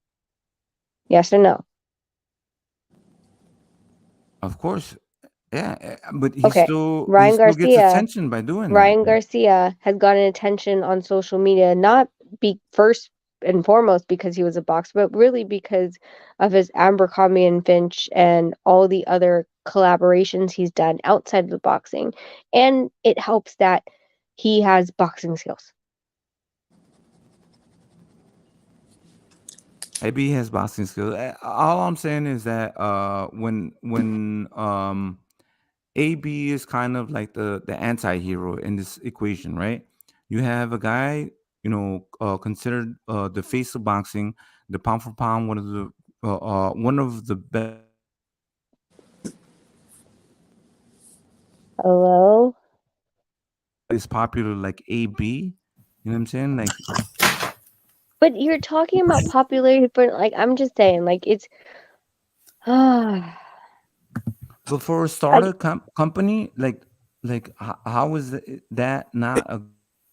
Yes or no? Of course. Yeah, but he Okay. still gets Garcia, attention by doing Ryan that. Garcia has gotten attention on social media, not first and foremost because he was a boxer, but really because of his Abercrombie and Finch and all the other collaborations he's done outside of the boxing. And it helps that he has boxing skills. AB has boxing skills. All I'm saying is that when AB is kind of like the anti-hero in this equation, right? You have a guy, considered the face of boxing, the pound for pound, one of the best. Hello? Is popular like AB. You know what I'm saying? Like, but you're talking about popularity for I'm just saying, it's but for a startup company, like how is that not a?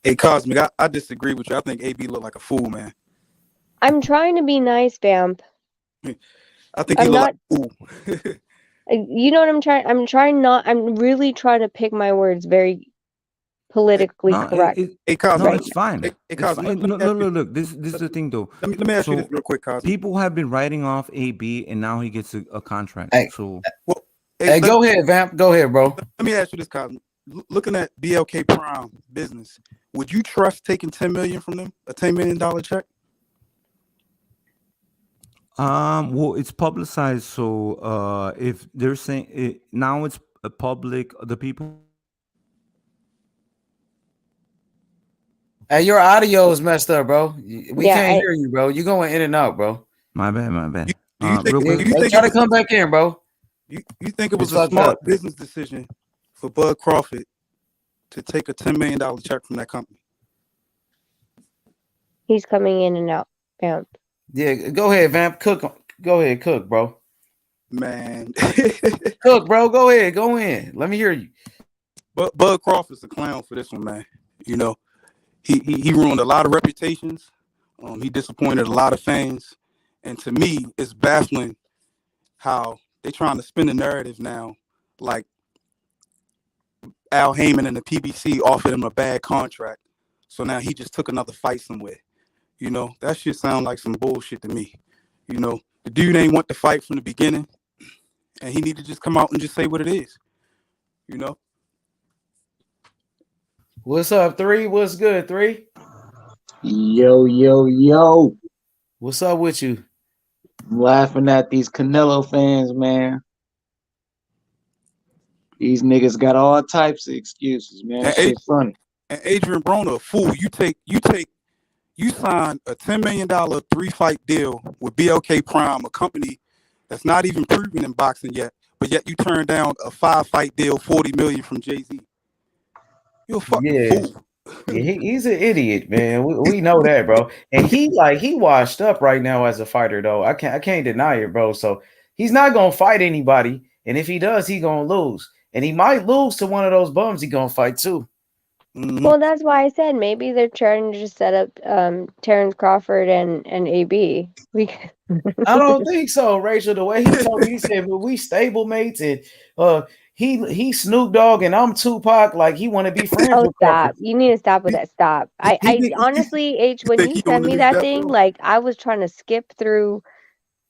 Hey, Cosmic, I disagree with you. I think AB looked like a fool, man. I'm trying to be nice, Vamp. I think he looked like a fool. You know what I'm really trying to pick my words very politically correct. It's fine. Look, this is the thing though. Let me ask you this real quick, Cosmic. People have been writing off AB and now he gets a contract. So go ahead, Vamp. Go ahead, bro. Let me ask you this, Cosmic. Looking at BLK Prime business, would you trust taking $10 million from them, a $10 million check? Well, it's publicized, so if they're saying it now, it's public. The people. Hey, your audio is messed up, bro. We Yeah, can't hear you, bro. You going in and out, bro. My bad. Do you think? Real Do quick. you think Try it to was? come back in, bro. You think it was It's a fucked smart up. business decision for Bud Crawford to take a $10 million check from that company? he's coming in and out. Vamp. Yeah, go ahead, Vamp. Cook. Go ahead, cook, bro. Man, Cook, bro. Go ahead. Go in. Let me hear you. but Bud Crawford's a clown for this one, man. You know, he ruined a lot of reputations. He disappointed a lot of fans, and to me, it's baffling how they're trying to spin the narrative now, like Al Heyman and the PBC offered him a bad contract, so now he just took another fight somewhere. You know, that shit sound like some bullshit to me. You know, the dude ain't want to fight from the beginning, and he need to just come out and just say what it is. You know. What's up, 3? What's good, 3? Yo. What's up with you? I'm laughing at these Canelo fans, man. These niggas got all types of excuses, man. That shit funny. And Adrian Broner, a fool. You signed a $10 million 3-fight deal with BLK Prime, a company that's not even proven in boxing yet, but yet you turned down a 5-fight deal, $40 million from Jay-Z. You're a fucking fool. Yeah, he's an idiot, man. We know that, bro. And he washed up right now as a fighter, though. I can't deny it, bro. So he's not gonna fight anybody, and if he does, he gonna lose, and he might lose to one of those bums he gonna fight too. Well, that's why I said maybe they're trying to just set up Terence Crawford and AB. I don't think so, Rachel. The way he told me, he said, "Well, we stablemates, and he Snoop Dogg, and I'm Tupac. Like he want to be friends Oh, with stop! Crawford." You need to stop with that. Stop. I honestly, H, when you sent me that thing, like I was trying to skip through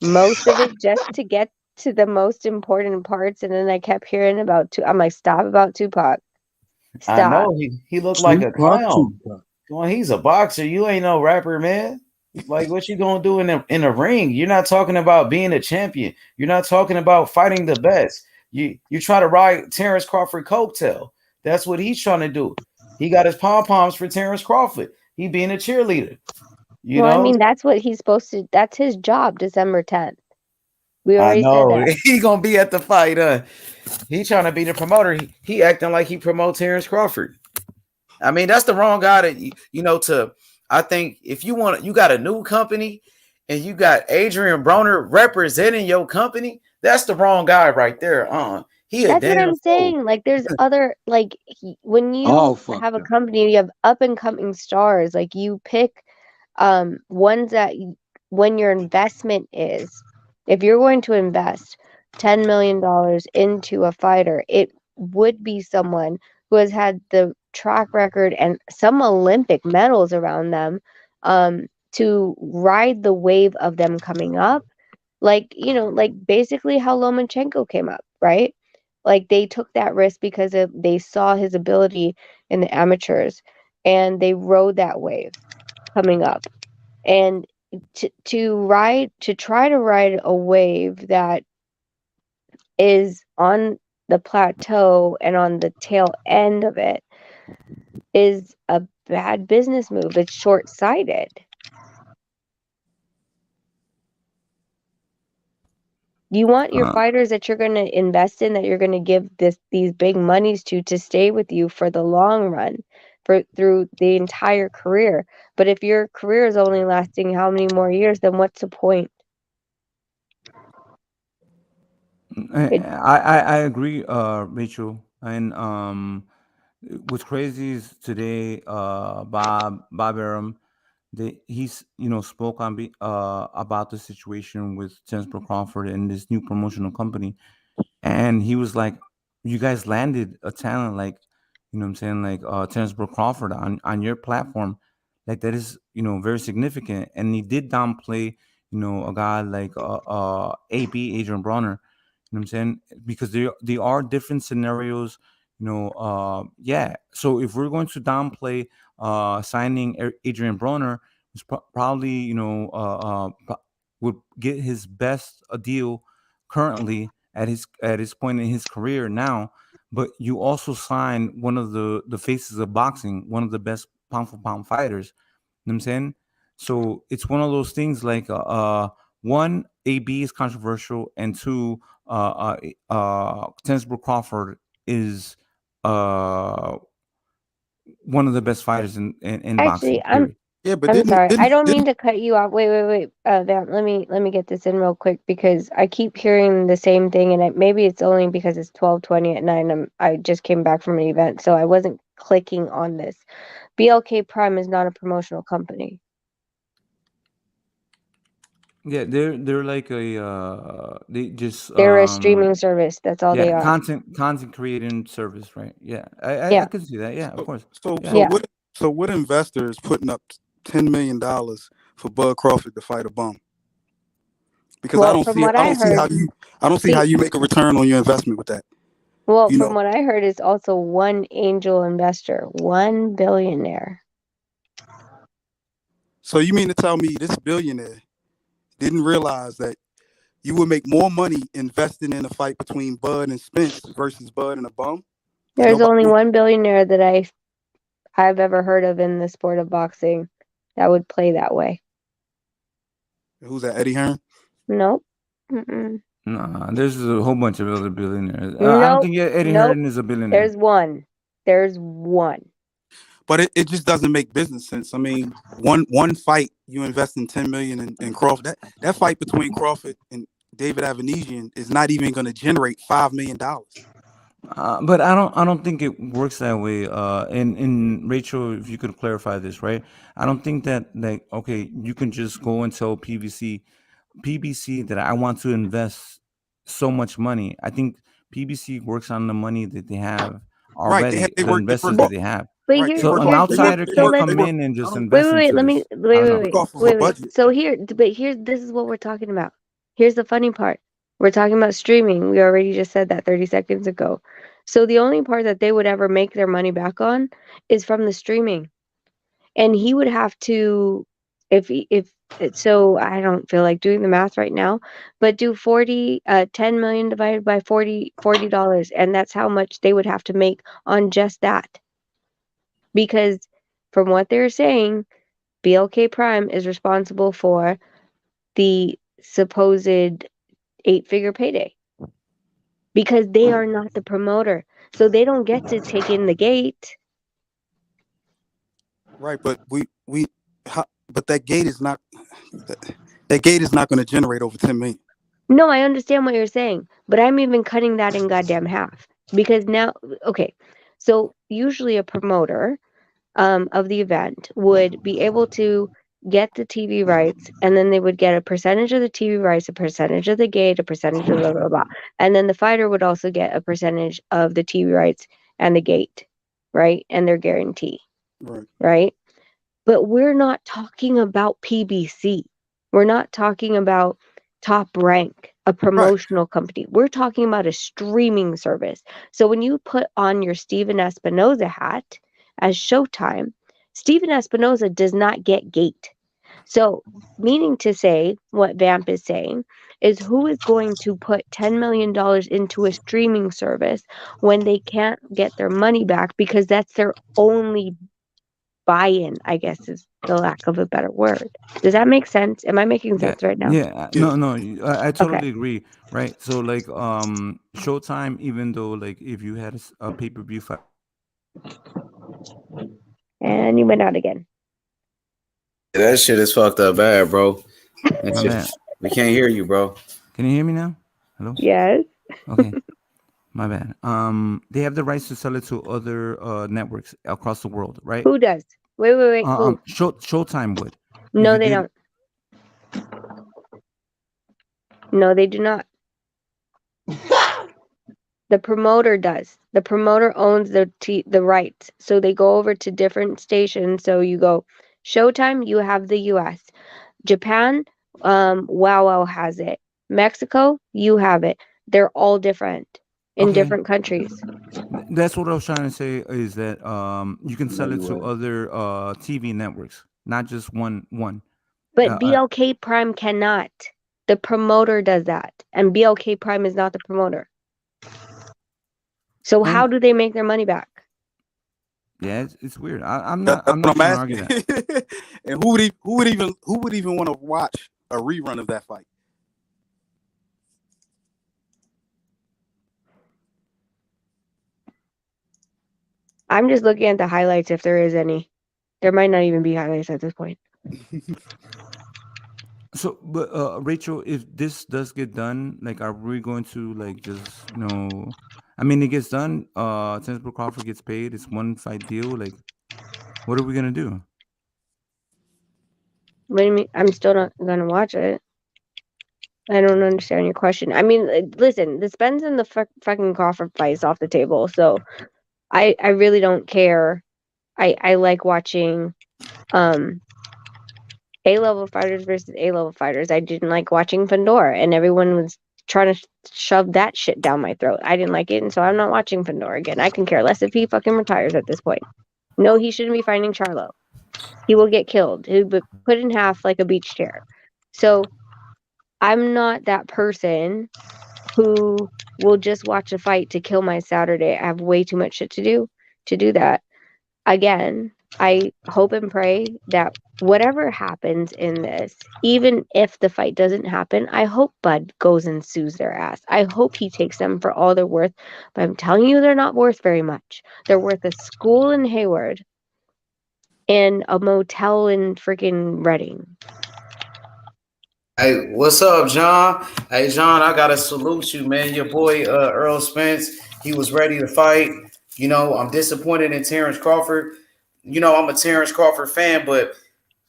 most of it just to get to the most important parts, and then I kept hearing about I'm like, stop about Tupac. Stop. I know he looked like a clown. Going, he's a boxer. You ain't no rapper, man. Like, what you gonna do in the ring? You're not talking about being a champion. You're not talking about fighting the best. You try to ride Terence Crawford coattail. That's what he's trying to do. He got his pom-poms for Terence Crawford. He being a cheerleader. You know? I mean, that's what he's supposed to. That's his job. December 10th. We already said that. He gonna be at the fight. He trying to be the promoter. He acting like he promotes Terence Crawford. I mean, that's the wrong guy to I think if you got a new company and you got Adrian Broner representing your company, that's the wrong guy right there. That's what I'm saying. Like, there's other, like, when you have a company, you have up and coming stars. Like, you pick ones that when your investment is, if you're going to invest $10 million into a fighter, it would be someone who has had the track record and some Olympic medals around them to ride the wave of them coming up. Like, like basically how Lomachenko came up, right? Like they took that risk because they saw his ability in the amateurs and they rode that wave coming up. And to try to ride a wave that is on the plateau and on the tail end of it is a bad business move. It's short-sighted. You want your fighters that you're going to invest in, that you're going to give these big monies to stay with you for the long run, through the entire career. But if your career is only lasting how many more years, then what's the point? I agree, Rachel. And what's crazy is today, Bob Arum, he's spoke on about the situation with Terence Crawford and this new promotional company, and he was like, "You guys landed a talent like, what I'm saying, like Terence Crawford on your platform, like that is very significant." And he did downplay a guy like AB Adrian Broner. You know what I'm saying? Because they are different scenarios. Yeah. So if we're going to downplay signing Adrian Broner, it's probably would get his best deal currently at his point in his career now. But you also sign one of the faces of boxing, one of the best pound for pound fighters. You know what I'm saying? So it's one of those things like one, AB is controversial, and two, Terence Crawford is one of the best fighters in Actually, boxing. I'm sorry. I don't mean to cut you off. Wait. Vamp, let me get this in real quick because I keep hearing the same thing, and maybe it's only because it's 12:20 at night. And I just came back from an event, so I wasn't clicking on this. BLK Prime is not a promotional company. Yeah, they're like a they're a streaming service. That's all they are. Content creating service, right? Yeah, I can see that. Yeah, of course. So what investor is putting up $10 million for Bud Crawford to fight a bum? Because I don't see how you make a return on your investment with that. Well, from what I heard, is also one angel investor, one billionaire. So you mean to tell me this billionaire didn't realize that you would make more money investing in a fight between Bud and Spence versus Bud and a bum? There's only one billionaire that I've ever heard of in the sport of boxing that would play that way. Who's that, Eddie Hearn? Nope. Nah, there's a whole bunch of other billionaires. I don't think Eddie Hearn is a billionaire. There's one. But it just doesn't make business sense. I mean, one fight you invest in $10 million in Crawford. That fight between Crawford and David Avanesian is not even going to generate $5 million. But I don't think it works that way. And Rachel, if you could clarify this, right? I don't think that okay, you can just go and tell PBC that I want to invest so much money. I think PBC works on the money that they have already, right. the investors that they have. Wait, so an outsider can come in and just invest. Wait. So this is what we're talking about. Here's the funny part. We're talking about streaming. We already just said that 30 seconds ago. So the only part that they would ever make their money back on is from the streaming. And he would have to, so I don't feel like doing the math right now, but do 10 million divided by $40, and that's how much they would have to make on just that. Because from what they're saying, BLK Prime is responsible for the supposed 8-figure payday. Because they are not the promoter. So they don't get to take in the gate. Right, but but that gate is not going to generate over 10 million. No, I understand what you're saying, but I'm even cutting that in goddamn half. Because now, okay, so usually a promoter of the event would be able to get the TV rights, and then they would get a percentage of the TV rights, a percentage of the gate, a percentage of blah, blah, blah. And then the fighter would also get a percentage of the TV rights and the gate, right? And their guarantee, right? But we're not talking about PBC. We're not talking about Top Rank, a promotional company. We're talking about a streaming service. So when you put on your Steven Espinoza hat as Showtime, Steven Espinoza does not get gate. So, meaning to say, what Vamp is saying, is who is going to put $10 million into a streaming service when they can't get their money back because that's their only buy-in, I guess is the lack of a better word. Does that make sense? Am I making sense right now? Yeah, no, I totally agree. Right. So like Showtime, even though like if you had a pay-per-view fight. And you went out again. That shit is fucked up bad, bro. We can't hear you, bro. Can you hear me now? Hello? Yes. Okay. My bad. They have the rights to sell it to other networks across the world, right? Who does? Wait. Who? Showtime would. No, they don't. No, they do not. The promoter does. The promoter owns the rights. So they go over to different stations. So you go Showtime, you have the US. Japan, Wow has it. Mexico, you have it. They're all different in different countries. That's what I was trying to say is that you can sell it to other TV networks, not just one. But BLK Prime cannot. The promoter does that, and BLK Prime is not the promoter. So how do they make their money back? Yeah, it's weird. I'm not going to argue that. And who would even want to watch a rerun of that fight? I'm just looking at the highlights if there is any. There might not even be highlights at this point. So, but Rachel, if this does get done, like, are we going to like just I mean, it gets done. Terence Crawford gets paid. It's one fight deal. Like, what are we gonna do? What do you mean? I'm still not gonna watch it. I don't understand your question. I mean, listen, the Spence and the fucking Crawford fight is off the table. So, I really don't care. I like watching A-level fighters versus A-level fighters. I didn't like watching Fandor, and everyone was trying to shove that shit down my throat. I didn't like it, and so I'm not watching Fandor again. I can care less if he fucking retires at this point. No, he shouldn't be fighting Charlo. He will get killed. He'll be put in half like a beach chair. So I'm not that person who will just watch a fight to kill my Saturday. I have way too much shit to do that. Again, I hope and pray that whatever happens in this, even if the fight doesn't happen, I hope Bud goes and sues their ass. I hope he takes them for all they're worth. But I'm telling you, they're not worth very much. They're worth a school in Hayward and a motel in freaking Reading. Hey, what's up, John? Hey, John, I gotta salute you, man. Your boy Errol Spence, he was ready to fight. I'm disappointed in Terence Crawford. I'm a Terence Crawford fan, but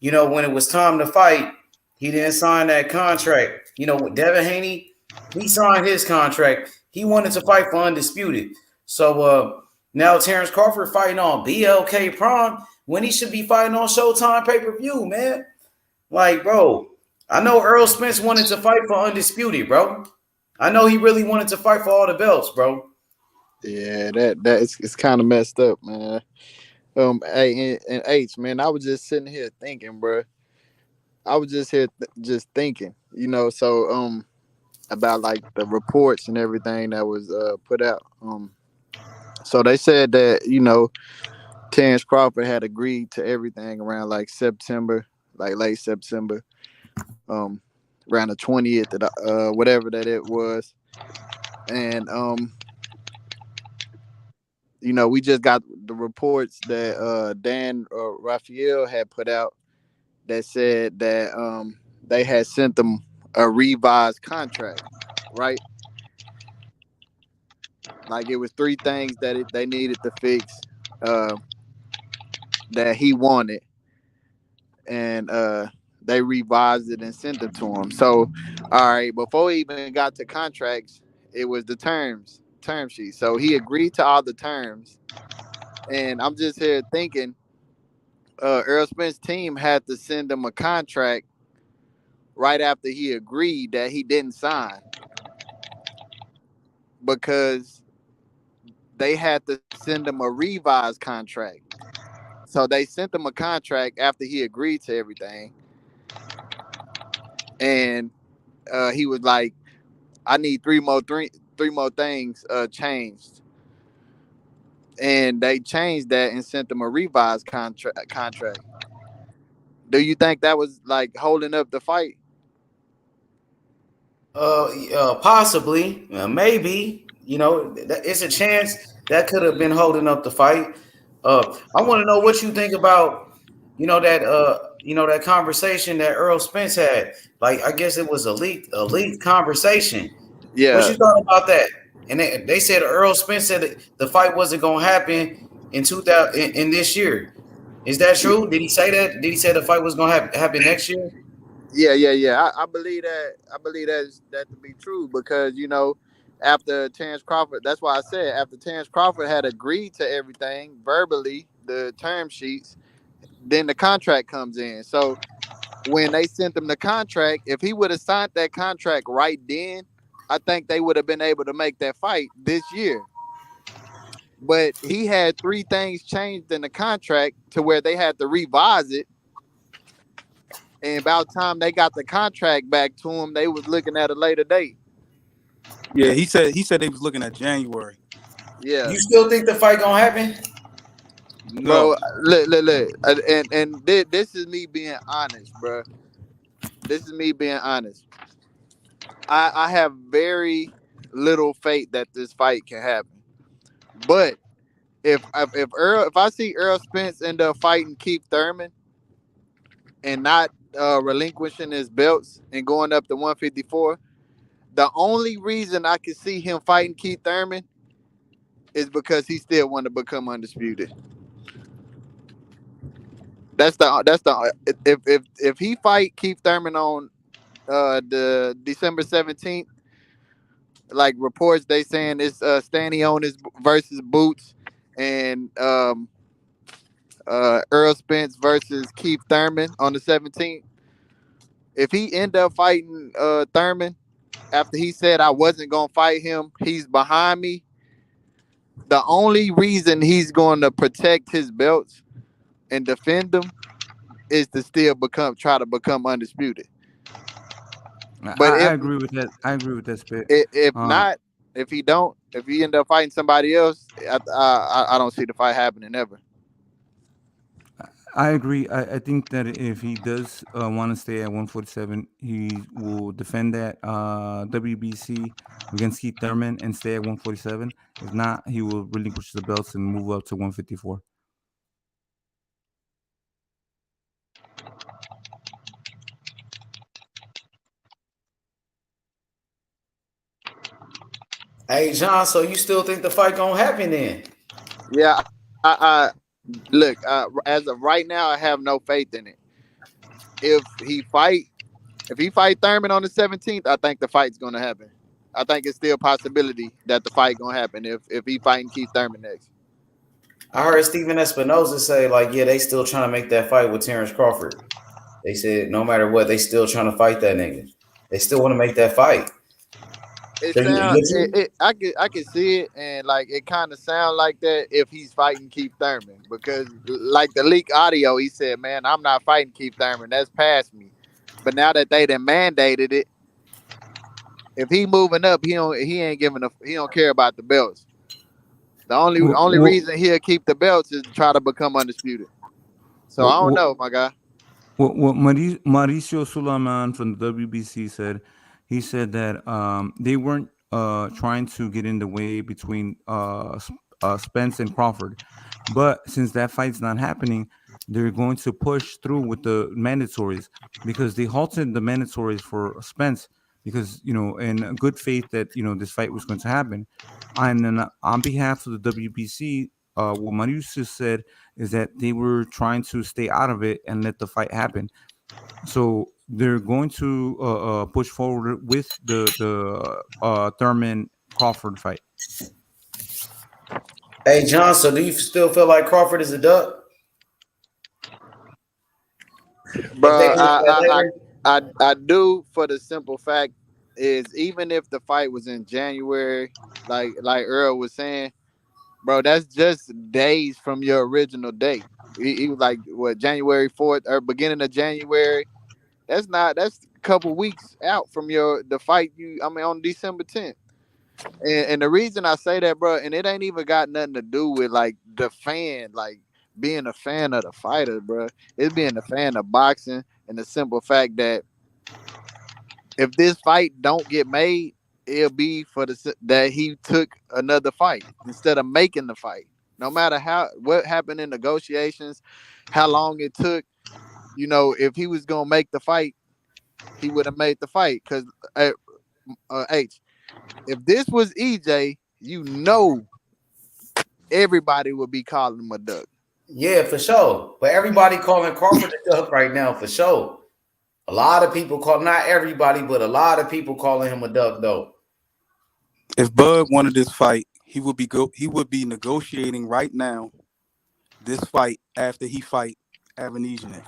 when it was time to fight, he didn't sign that contract. With Devin Haney, he signed his contract. He wanted to fight for undisputed. So now Terence Crawford fighting on BLK Prime when he should be fighting on Showtime pay-per-view, man. Like, bro, I know Errol Spence wanted to fight for undisputed, bro. I know he really wanted to fight for all the belts, bro. Yeah, it's kind of messed up, man. Hey, and H, man, I was just sitting here thinking, bro. I was just here just thinking, so about like the reports and everything that was put out. So they said that Terence Crawford had agreed to everything around like September, like late September, around the 20th, whatever that it was, and we just got the reports that Dan Raphael had put out that said that they had sent them a revised contract, right? Like it was 3 things that they needed to fix that he wanted, and they revised it and sent it to him. So, all right, before we even got to contracts, it was the term sheet. So he agreed to all the terms, and I'm just here thinking, Errol Spence's team had to send him a contract right after he agreed that he didn't sign, because they had to send him a revised contract. So they sent him a contract after he agreed to everything, and he was like, "I need three more things changed," and they changed that and sent him a revised contract. Do you think that was like holding up the fight? Possibly, maybe. It's a chance that could have been holding up the fight. I want to know what you think about, that conversation that Errol Spence had. Like, I guess it was a leaked conversation. Yeah. What you thought about that? And they said Errol Spence said the fight wasn't going to happen in this year. Is that true? Did he say that? Did he say the fight was going to happen next year? Yeah. I believe that. I believe that to be true, because after Terence Crawford, that's why I said after Terence Crawford had agreed to everything verbally, the term sheets, then the contract comes in. So when they sent him the contract, if he would have signed that contract right then, I think they would have been able to make that fight this year. But he had 3 things changed in the contract to where they had to revise it. and about time they got the contract back to him, they was looking at a later date. Yeah, he said they was looking at January. Yeah. You still think the fight gonna happen? Bro, look, and this is me being honest, bro. This is me being honest. I have very little faith that this fight can happen. But if I see Errol Spence end up fighting Keith Thurman and not relinquishing his belts and going up to 154, the only reason I can see him fighting Keith Thurman is because he still want to become undisputed. That's the if he fight Keith Thurman on the December 17th, like reports they saying it's Stanionis versus Boots and Errol Spence versus Keith Thurman on the 17th. If he end up fighting Thurman after he said I wasn't gonna fight him, he's behind me. The only reason he's going to protect his belts and defend them is to still try to become undisputed. But I agree with that. I agree with that, Spit. If not, if he end up fighting somebody else, I don't see the fight happening ever. I agree. I think that if he does want to stay at 147, he will defend that WBC against Keith Thurman and stay at 147. If not, he will relinquish the belts and move up to 154. Hey, John, so you still think the fight gonna happen then? Yeah, I look, as of right now, I have no faith in it. If he fight Thurman on the 17th, I think the fight's gonna happen. I think it's still a possibility that the fight gonna happen if he fighting Keith Thurman next. I heard Steven Espinoza say, like, yeah, they still trying to make that fight with Terence Crawford. They said no matter what, they still trying to fight that nigga. They still want to make that fight. I can see it, and like it kind of sound like that if he's fighting Keith Thurman, because like the leak audio, he said, "Man, I'm not fighting Keith Thurman. That's past me." But now that they done mandated it, if he moving up, he don't care about the belts. The only reason he'll keep the belts is to try to become undisputed. So I don't know, my guy. What Mauricio Sulaiman from the WBC said, he said that they weren't trying to get in the way between Spence and Crawford, but since that fight's not happening, they're going to push through with the mandatories because they halted the mandatories for Spence because, in good faith that, this fight was going to happen. And then on behalf of the WBC, what Mauricio said is that they were trying to stay out of it and let the fight happen. So they're going to push forward with the Thurman Crawford fight. Hey, John, so do you still feel like Crawford is a duck? Bro, I do, for the simple fact is even if the fight was in January, like Earl was saying, bro, that's just days from your original date. He was like, what, January 4th or beginning of January? That's a couple weeks out from the fight on December 10th. And the reason I say that, bro, and it ain't even got nothing to do with like the fan, like being a fan of the fighter, bro. It's being a fan of boxing and the simple fact that if this fight don't get made, it'll be for that he took another fight instead of making the fight. No matter what happened in negotiations, how long it took, if he was gonna make the fight, he would have made the fight. Because if this was EJ, everybody would be calling him a duck. Yeah, for sure. But everybody calling Crawford a duck right now, for sure. A lot of people not everybody, but a lot of people calling him a duck, though. If Bud wanted this fight, he would be negotiating right now this fight after he fight Avanesian.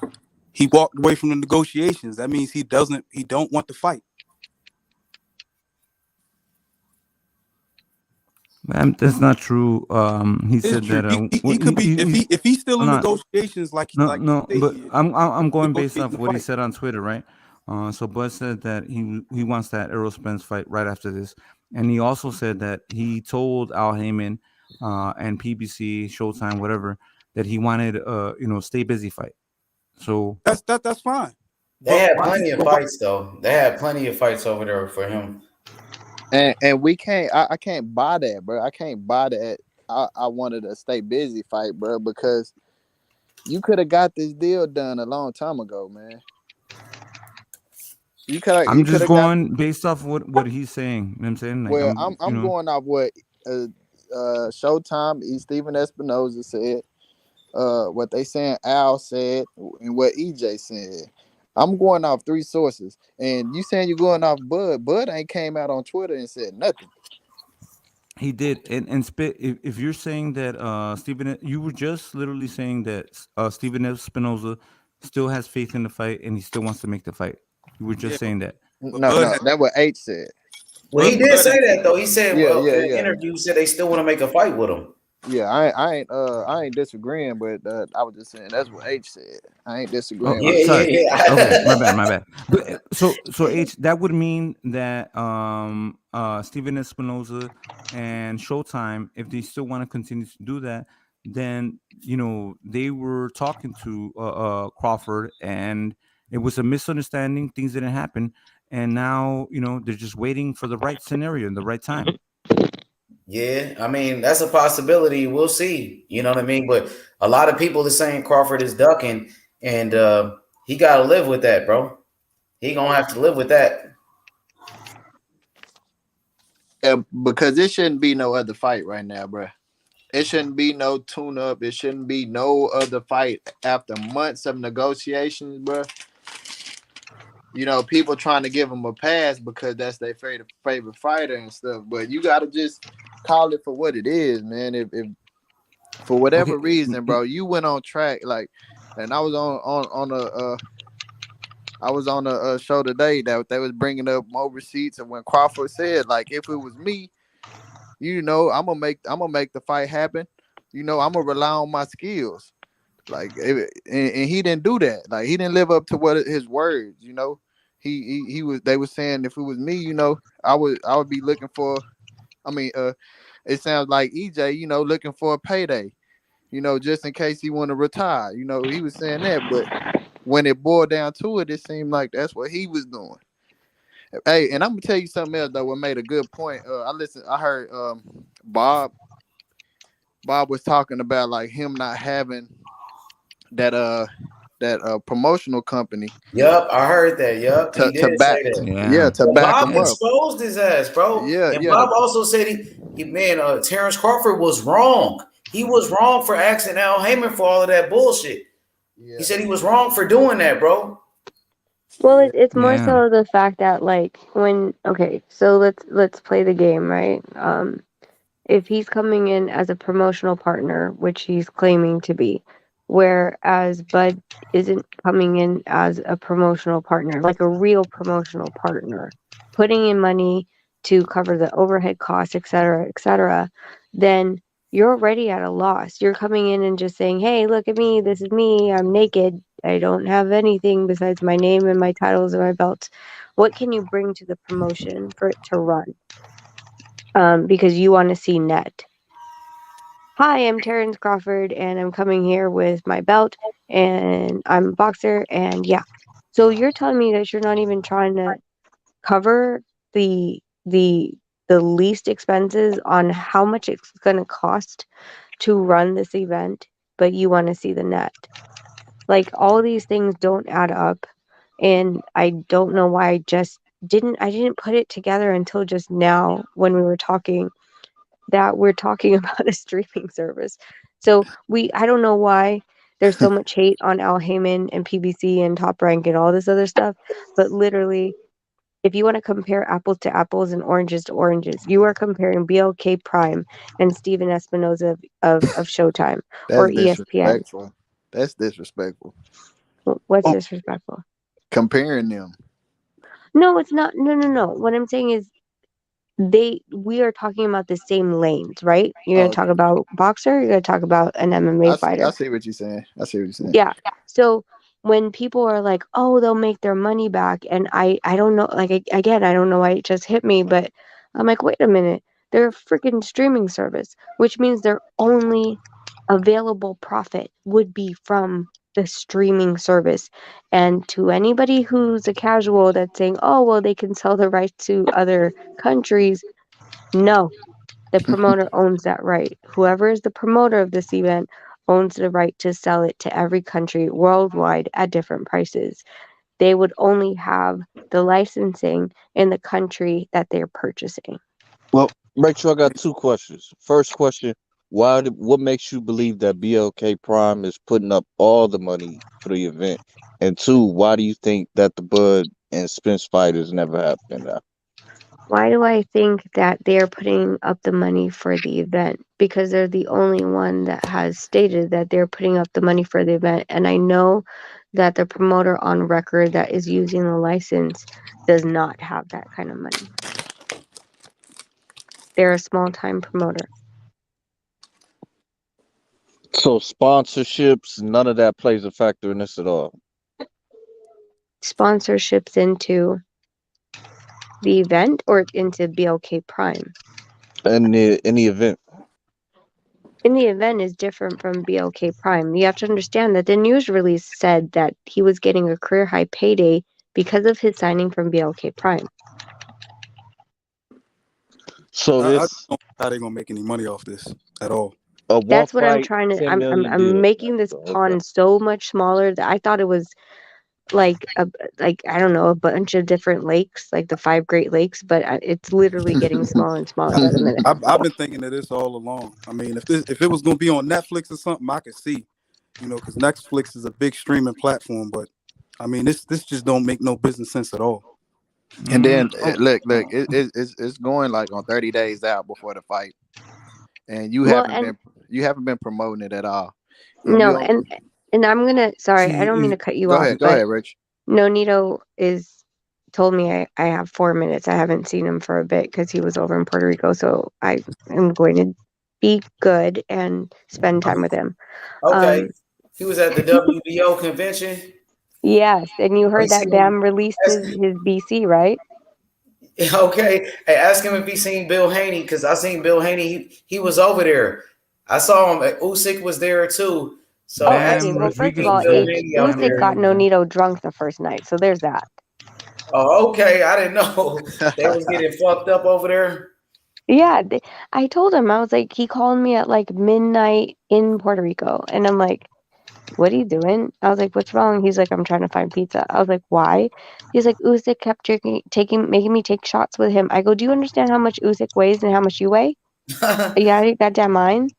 He walked away from the negotiations. That means he don't want the fight. That's not true. He It's said true. that He could be if he's still I'm in not. negotiations like No, he say but he is, I'm going based negotiating off the what he fight. said on Twitter, right? So Bud said that he wants that Errol Spence fight right after this, and he also said that he told Al Heyman, and PBC, Showtime, whatever, that he wanted stay busy fight. So That's fine. They But had why plenty of but why fights though. They had plenty of fights over there for him. And we can't. I can't buy that, bro. I can't buy that. I wanted to stay busy fight, bro, because you could have got this deal done a long time ago, man. I'm You could just have got. going based off what he's saying. You know what I'm saying? Like Well, I'm going off what Showtime, Steven Espinoza said, what they saying Al said, and what EJ said. I'm going off three sources, and you saying you're going off Bud. Bud ain't came out on Twitter and said nothing. He did, and spit. If you're saying that Stephen, you were just literally saying that Stephen Espinoza still has faith in the fight and he still wants to make the fight. You were yeah, just saying that. but No, no, that what H said. Well, he did Bud say that though. He said, Yeah, well, yeah, in an yeah. interview, said they still want to make a fight with him. Yeah, I ain't disagreeing, but I was just saying that's what H said. I ain't Oh, disagreeing with sorry. yeah. Okay, my bad. But, so H, that would mean that Steven Espinoza and Showtime, if they still want to continue to do that, then they were talking to Crawford, and it was a misunderstanding. Things didn't happen, and now they're just waiting for the right scenario and the right time. Yeah, I mean that's a possibility. We'll see. You know what I mean? But a lot of people are saying Crawford is ducking, and he got to live with that, bro. He gonna have to live with that. because it shouldn't be no other fight right now, bro. It shouldn't be no tune up. It shouldn't be no other fight after months of negotiations, bro. People trying to give him a pass because that's their favorite fighter and stuff. But you gotta just call it for what it is, man. If for whatever reason, bro, you went on track, like, and I was on a show today that they was bringing up more receipts, and when Crawford said, like, if it was me, I'm gonna make the fight happen. I'm gonna rely on my skills. Like, and he didn't do that. Like, he didn't live up to what his words. He was. They were saying if it was me, I would be looking for. I mean, it sounds like EJ, looking for a payday. Just in case he want to retire. He was saying that, but when it boiled down to it, it seemed like that's what he was doing. Hey, and I'm gonna tell you something else though. What made a good point. I heard Bob was talking about like him not having that promotional company. Yup, I heard that. Yup, he To did back, say that. to Well, back Bob him up. exposed his ass, bro. Yeah, And yeah. Bob also said Terence Crawford was wrong. He was wrong for asking Al Heyman for all of that bullshit. Yeah. He said he was wrong for doing that, bro. Well, it's more so the fact that like so let's play the game, right? If he's coming in as a promotional partner, which he's claiming to be, whereas Bud isn't coming in as a promotional partner, like a real promotional partner, putting in money to cover the overhead costs, et cetera, then you're already at a loss. You're coming in and just saying, hey, look at me. This is me. I'm naked. I don't have anything besides my name and my titles and my belts. What can you bring to the promotion for it to run? Because you want to see net. Hi, I'm Terence Crawford, and I'm coming here with my belt, and I'm a boxer, and yeah. So you're telling me that you're not even trying to cover the least expenses on how much it's going to cost to run this event, but you want to see the net. Like, all these things don't add up, and I don't know why I didn't put it together until just now when we were talking that we're talking about a streaming service. So I don't know why there's so much hate on Al Heyman and PBC and Top Rank and all this other stuff, but literally, if you want to compare apples to apples and oranges to oranges, you are comparing BLK Prime and Steven Espinoza of Showtime or That's ESPN. disrespectful. That's disrespectful. What's disrespectful? Comparing them. No, it's not. No. What I'm saying is, we are talking about the same lanes, right? You're gonna talk about boxer, you're gonna talk about an MMA fighter. I see what you're saying. Yeah. So when people are like, "Oh, they'll make their money back," and I don't know, like again, I don't know why it just hit me, but I'm like, wait a minute, they're a freaking streaming service, which means their only available profit would be from the streaming service. And to anybody who's a casual that's saying, "Oh, well, they can sell the rights to other countries," no, the promoter owns that right. Whoever is the promoter of this event owns the right to sell it to every country worldwide at different prices. They would only have the licensing in the country that they're purchasing. Well, Rachel, I got two questions. First question: what makes you believe that BLK Prime is putting up all the money for the event? And two, why do you think that the Bud and Spence fight is never happening now? Why do I think that they're putting up the money for the event? Because they're the only one that has stated that they're putting up the money for the event. And I know that the promoter on record that is using the license does not have that kind of money. They're a small time promoter. So sponsorships, none of that plays a factor in this at all. Sponsorships into the event or into BLK Prime? In the event. In the event is different from BLK Prime. You have to understand that the news release said that he was getting a career high payday because of his signing from BLK Prime. So I don't know how they're gonna make any money off this at all. That's what I'm trying to. I'm making this pond so much smaller that I thought it was like I don't know, a bunch of different lakes, like the 5 Great Lakes, but it's literally getting smaller and smaller by the minute. I've been thinking of this all along. I mean, if it was gonna be on Netflix or something, I could see, because Netflix is a big streaming platform. But I mean, this just don't make no business sense at all. And then look, it's going like on 30 days out before the fight, and you haven't been promoting it at all. No, and I'm gonna. Sorry, I don't mean to cut you off. Go ahead, Rich. Nonito told me I have 4 minutes. I haven't seen him for a bit because he was over in Puerto Rico, so I am going to be good and spend time with him. Okay, he was at the WBO convention. Yes, and you heard that Bam released his BC, right? Okay, hey, ask him if he seen Bill Haney, because I seen Bill Haney. He was over there. I saw him. Usyk was there too. So okay. Well, first of all, Usyk got Nonito drunk the first night, so there's that. Oh, okay. I didn't know they was getting fucked up over there. Yeah, I told him, I was like, he called me at like midnight in Puerto Rico, and I'm like, "What are you doing?" I was like, "What's wrong?" He's like, "I'm trying to find pizza." I was like, "Why?" He's like, "Usyk kept making me take shots with him." I go, "Do you understand how much Usyk weighs and how much you weigh? You got your goddamn mind?"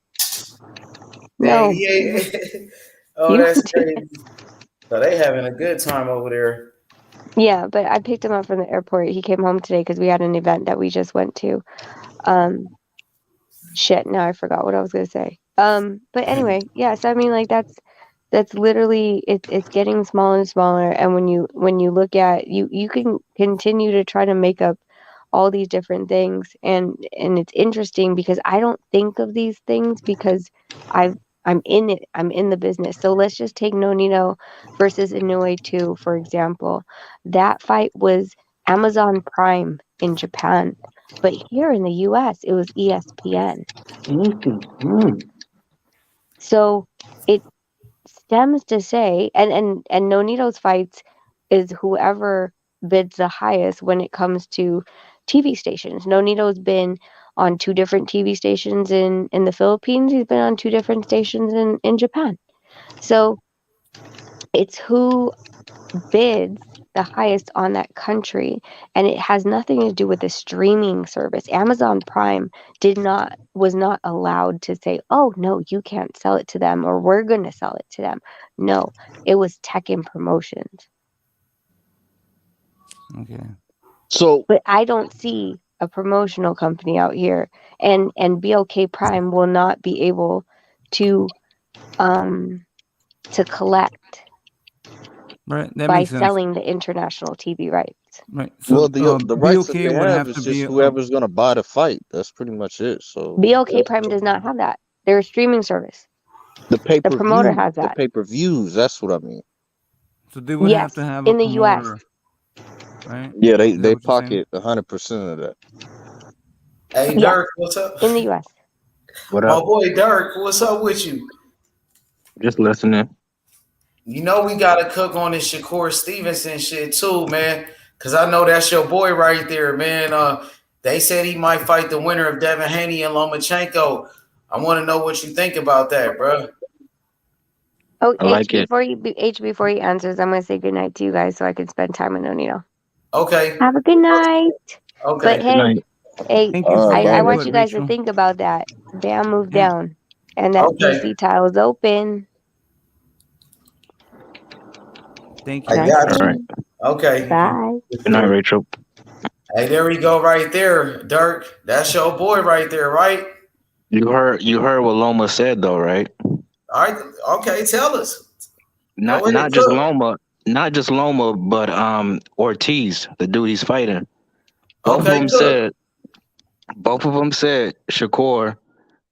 No. Oh, that's crazy. So they having a good time over there. Yeah, but I picked him up from the airport. He came home today because we had an event that we just went to. Shit, now I forgot what I was gonna say. But anyway, yes, I mean, like that's literally it's getting smaller and smaller. And when you look at you can continue to try to make up all these different things, and it's interesting because I don't think of these things because I'm in it. I'm in the business. So let's just take Nonito versus Inoue 2, for example. That fight was Amazon Prime in Japan, but here in the US, it was ESPN. So it stems to say, and Nonito's fights is whoever bids the highest when it comes to TV stations. Nonito's been on 2 different TV stations in the Philippines. He's been on 2 different stations in Japan. So it's who bids the highest on that country, and it has nothing to do with the streaming service. Amazon Prime was not allowed to say, "Oh no, you can't sell it to them," or "We're going to sell it to them." No, it was Tekken Promotions. Okay. So, but I don't see a promotional company out here, and BLK Prime will not be able to collect right, that by makes sense. selling the international TV rights. Right. So Well, the rights that BOK they would have have is to just be whoever's gonna buy the fight. That's pretty much it. So BOK Prime does not have that. They're a streaming service. the The promoter pay-per-view, has the that. pay-per-views. That's what I mean. so they would have Yes, to have a in the US. promoter, right? Yeah, Is that they what you're saying? pocket 100% of that. Hey, Yes, Dirk, what's up? in the US. What My up? boy Dirk, what's up with you? Just listening. You know we gotta cook on this Shakur Stevenson shit too, man. Cause I know that's your boy right there, man. They said he might fight the winner of Devin Haney and Lomachenko. I want to know what you think about that, bro. Oh, I like it. Before he answers, I'm gonna say goodnight to you guys so I can spend time with Nonito. Okay. Have a good night. Okay. But Good hey, night. Thank you for I your want input, you guys to Rachel. think about that. Bam moved Yeah. down, and that Okay. DC title is open. Thank I you. Nice got All you. right. Okay. Bye. Good night, Rachel. Hey, there we go, right there, Dirk. That's your boy right there, right? You heard what Loma said though, right? All right. Okay, tell us. Not Go ahead, not just cook. Loma, but Ortiz, the dude he's fighting. Both Okay, cook. of them said Shakur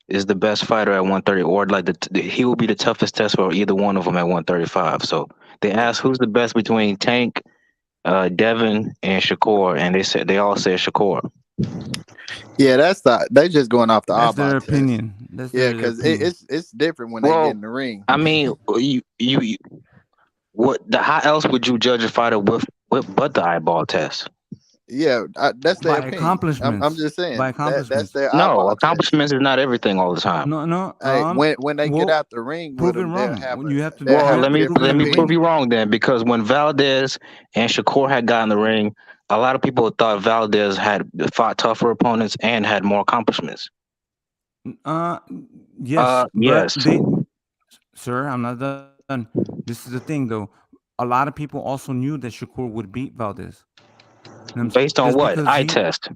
is the best fighter at 130, or like he will be the toughest test for either one of them at 135. So they asked who's the best between Tank, Devin, and Shakur, and they all said Shakur. Yeah, they just going off the That's their eyeball test. opinion. That's Yeah, their because opinion. it's different when they get in the ring. I mean, you how else would you judge a fighter with but the eyeball test? Yeah, that's their By opinion. accomplishments. I'm just saying By that's accomplishments. their No, eyeball test. accomplishments is not everything all the time. No. Hey, when they get Well, out the ring with prove it them, they'll wrong. have When you have to, they'll you Well, have have a to prove it different in the let me prove ring. you opinion. wrong then, because when Valdez and Shakur had gotten in the ring, a lot of people thought Valdez had fought tougher opponents and had more accomplishments. Yes, but Yes. sir, I'm not done. This is the thing, though. A lot of people also knew that Shakur would beat Valdez. Based on Just what? because Eye test.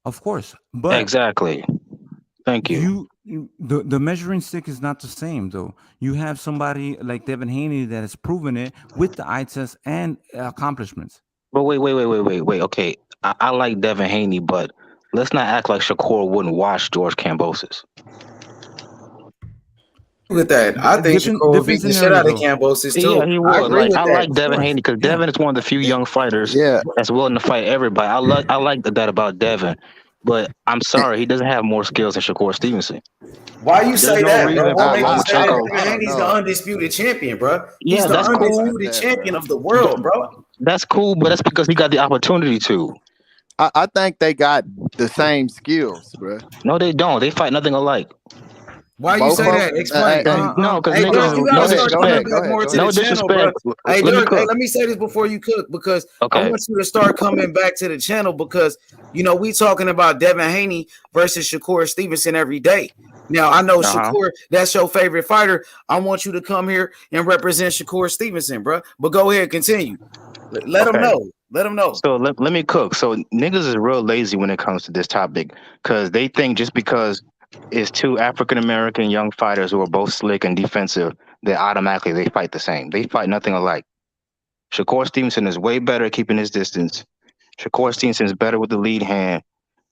of course, but Exactly. Thank you. the measuring stick is not the same, though. You have somebody like Devin Haney that has proven it with the eye test and accomplishments. But wait. Okay, I like Devin Haney, but let's not act like Shakur wouldn't watch George Kambosos. With that, I think Shakur would beat the shit out of Kambosos too. Yeah, he I would. agree Like with I that. like Devin Haney because Devin is one of the few young fighters Yeah. that's willing to fight everybody. I like that about Devin, but I'm sorry, he doesn't have more skills than Shakur Stevenson. Why you There's say no that, bro? reason What for makes you say that? Lomachenko. Devin Haney's the undisputed champion, bro. Yeah, He's the that's cool. undisputed champion of the world, bro. That's cool, but that's because he got the opportunity to. I think they got the same skills, bro. No, they don't. They fight nothing alike. Why you Both say of that? them. Explain. No, because Hey, Dirk, niggas. you No, gotta start coming back go more ahead. to No the channel, bro. disrespect. Hey, Let me Dirk, cook. let me say this before you cook because I Okay. want you to start coming back to the channel because we talking about Devin Haney versus Shakur Stevenson every day. Now I know Shakur, that's your favorite fighter. I want you to come here and represent Shakur Stevenson, bro. But go ahead, continue. Let them know. Let them know. So let me cook. So niggas is real lazy when it comes to this topic because they think just because it's two African American young fighters who are both slick and defensive, that automatically they fight the same. They fight nothing alike. Shakur Stevenson is way better at keeping his distance. Shakur Stevenson is better with the lead hand.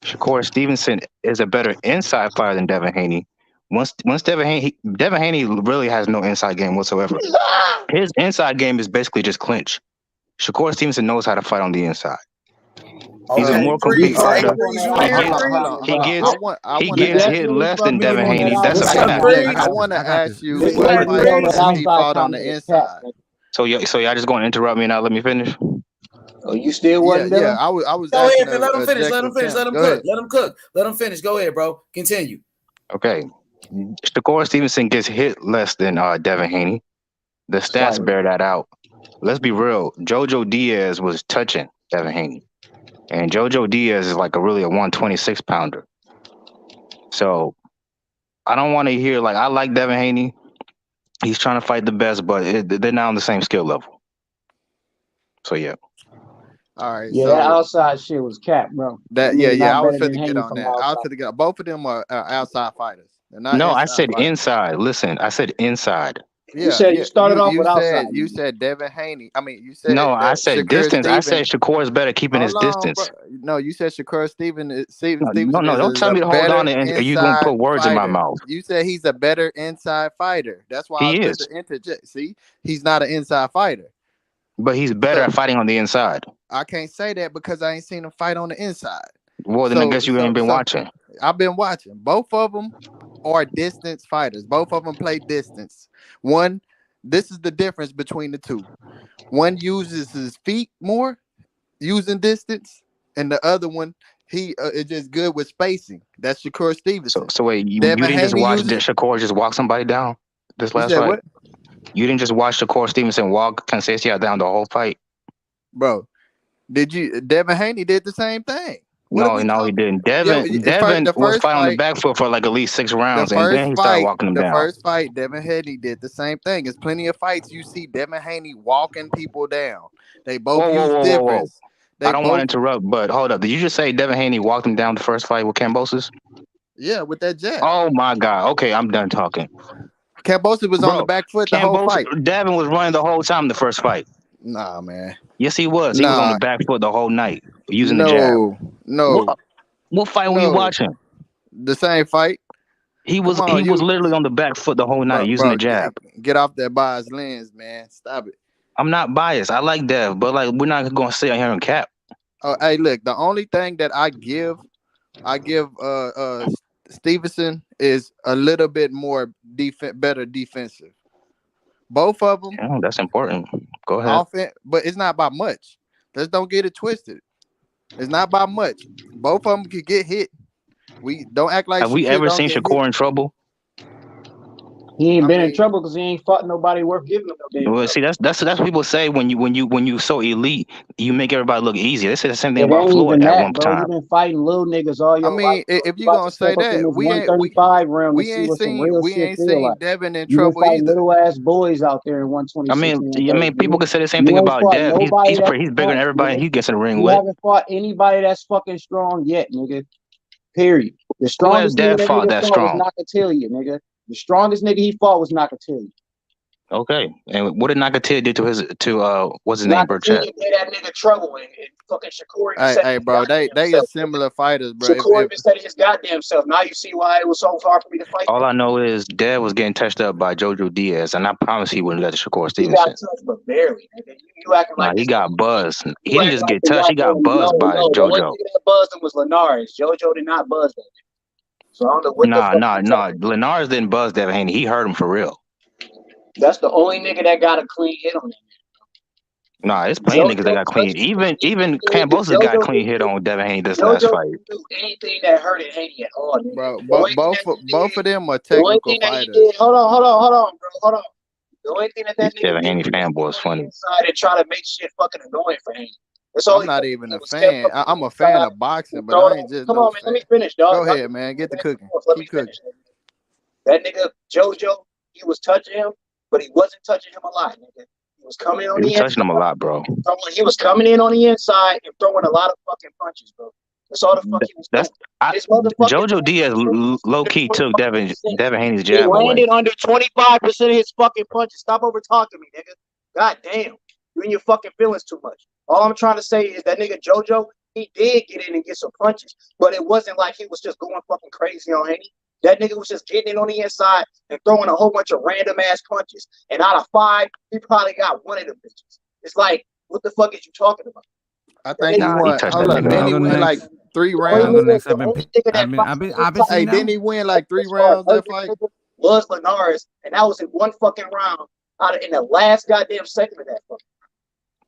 Shakur Stevenson is a better inside fighter than Devin Haney. Once Devin Haney really has no inside game whatsoever. His inside game is basically just clinch. Shakur Stevenson knows how to fight on the inside. He's a more complete fighter. He gets hit less than Devin Haney. That's a fact. I want to ask you what fight has he fought on the inside. So y'all just going to interrupt me and not let me finish? Oh, you still wasn't done? Yeah, I was. Go ahead, man. Let him finish. Let him finish. Let him cook. Let him cook. Let him finish. Go ahead, bro. Continue. Okay. Shakur Stevenson gets hit less than Devin Haney. The stats bear that out. Let's be real. Jojo Diaz was touching Devin Haney. And Jojo Diaz is like really a 126 pounder. So I don't want to hear I like Devin Haney. He's trying to fight the best, but they're not on the same skill level. So yeah. All right. Yeah, so that outside shit was cap, bro. I was finna get on that. I was finna get. Both of them are outside fighters. They're not No, I inside said fighters. inside. Listen, I said inside. You said you started off with outside. You said Devin Haney. I mean, you said No, I said Shakur distance. I Stevenson. said Shakur is better keeping his Hold on, bro. distance. No, you said Shakur No, Stevenson don't is tell a me to hold on better and you gonna inside put words in my fighter. mouth. You said he's a better inside fighter. That's why I He put is, the interject. See, he's not an inside fighter. but he's better So at fighting on the inside. I can't say that because I ain't seen him fight on the inside. Well, then I guess you ain't been watching. I've been watching. Both of them are distance fighters. Both of them play distance. This is the difference between the two. One uses his feet more, using distance, and the other one he is just good with spacing. That's Shakur Stevenson. So wait, you Devin didn't just Haney watch uses. Shakur just walk somebody down this You last said fight? what, You didn't just watch Shakur Stevenson walk Conceição down the whole fight? bro? Did you? Devin Haney did the same thing. What are No, we no, he talking? didn't. Yo, Devin the was first fighting on the fight. back foot for like at least 6 The rounds, and then first he started fight, walking him down. Devin Haney did the same thing. There's plenty of fights you see Devin Haney walking people down. They both use difference. I don't want to interrupt, but hold up. Did you just say Devin Haney walked him down the first fight with Kambosos? Yeah, with that jab. Oh my God. Okay, I'm done talking. Kambosos was on the back foot the whole fight. Devin was running the whole time the first fight. Nah, man. Yes, he was. He was on the back foot the whole night using the jab. No. What fight were you watching? The same fight. He was literally on the back foot the whole night using the jab. Get off that biased lens, man. Stop it. I'm not biased. I like Dev, but like we're not gonna sit here and cap. Oh, hey, look. The only thing that I give Stevenson is a little bit more better defensive. Both of them. Oh, that's important. Go ahead. But it's not by much. Let's don't get it twisted. It's not by much. Both of them could get hit. We don't act like. Have we ever seen Shakur in trouble? He ain't been in trouble because he ain't fought nobody worth giving him no damn. Well, see, that's what people say when you so elite, you make everybody look easy. They say the same thing about Floyd at one time. You've been fighting little niggas all your life. If you gonna say that, we ain't seen Devin in trouble either. Little ass boys out there in 126. I mean, people can say the same thing about Dev. He's bigger than everybody. He gets in the ring with. You haven't fought anybody that's fucking strong yet, nigga. Period. The strongest nigga that fought was Nakatila, nigga. The strongest nigga he fought was Nakatila. Okay, and what did Nakatila do what's his name, Burchett? Gave that nigga trouble and fucking Shakur. Hey, bro, they are similar fighters, bro. Shakur even said his goddamn self. Now you see why it was so hard for me to fight. All I know is Dev was getting touched up by Jojo Diaz, and I promise he wouldn't let the Shakur Stevenson. He got touched, but barely. Nigga. You acting like he got buzzed. He didn't just get touched. He got buzzed by Jojo. The only nigga that buzzed him was Linares. Jojo did not buzz that. So I don't know what Linares didn't buzz Devin Haney. He hurt him for real. That's the only nigga that got a clean hit on him. Nah, it's plenty niggas that got clean. Even Kambosos got a clean hit on Devin Haney this last fight. Do anything that hurted Haney at all, nigga. Bro, both of them are technical fighters. Hold on, bro. The only thing that nigga Devin Haney fanboy is funny. Inside and try to make shit fucking annoying for Haney. I'm not even a fan. I'm a fan of boxing, but I ain't just. Come on, man. Let me finish, dog. Go ahead, man. Get the cooking. Keep cooking. That nigga Jojo, he was touching him, but he wasn't touching him a lot, nigga. He was coming on the inside. Touching him a lot, bro. He was coming in on the inside and throwing a lot of fucking punches, bro. That's all the fuck he was doing. Jojo Diaz low key took Devin Haney's jab away. He landed under 25% of his fucking punches. Stop over talking me, nigga. God damn. You're in your fucking feelings too much. All I'm trying to say is that nigga Jojo, he did get in and get some punches, but it wasn't like he was just going fucking crazy on Haney. That nigga was just getting in on the inside and throwing a whole bunch of random ass punches. And out of 5, he probably got one of them bitches. It's like, what the fuck is you talking about? I think he won. Didn't he win like 3 rounds? Hey, didn't he win like 3 rounds that fight? Was Linares, and that was in one fucking round in the last goddamn second of that fucking.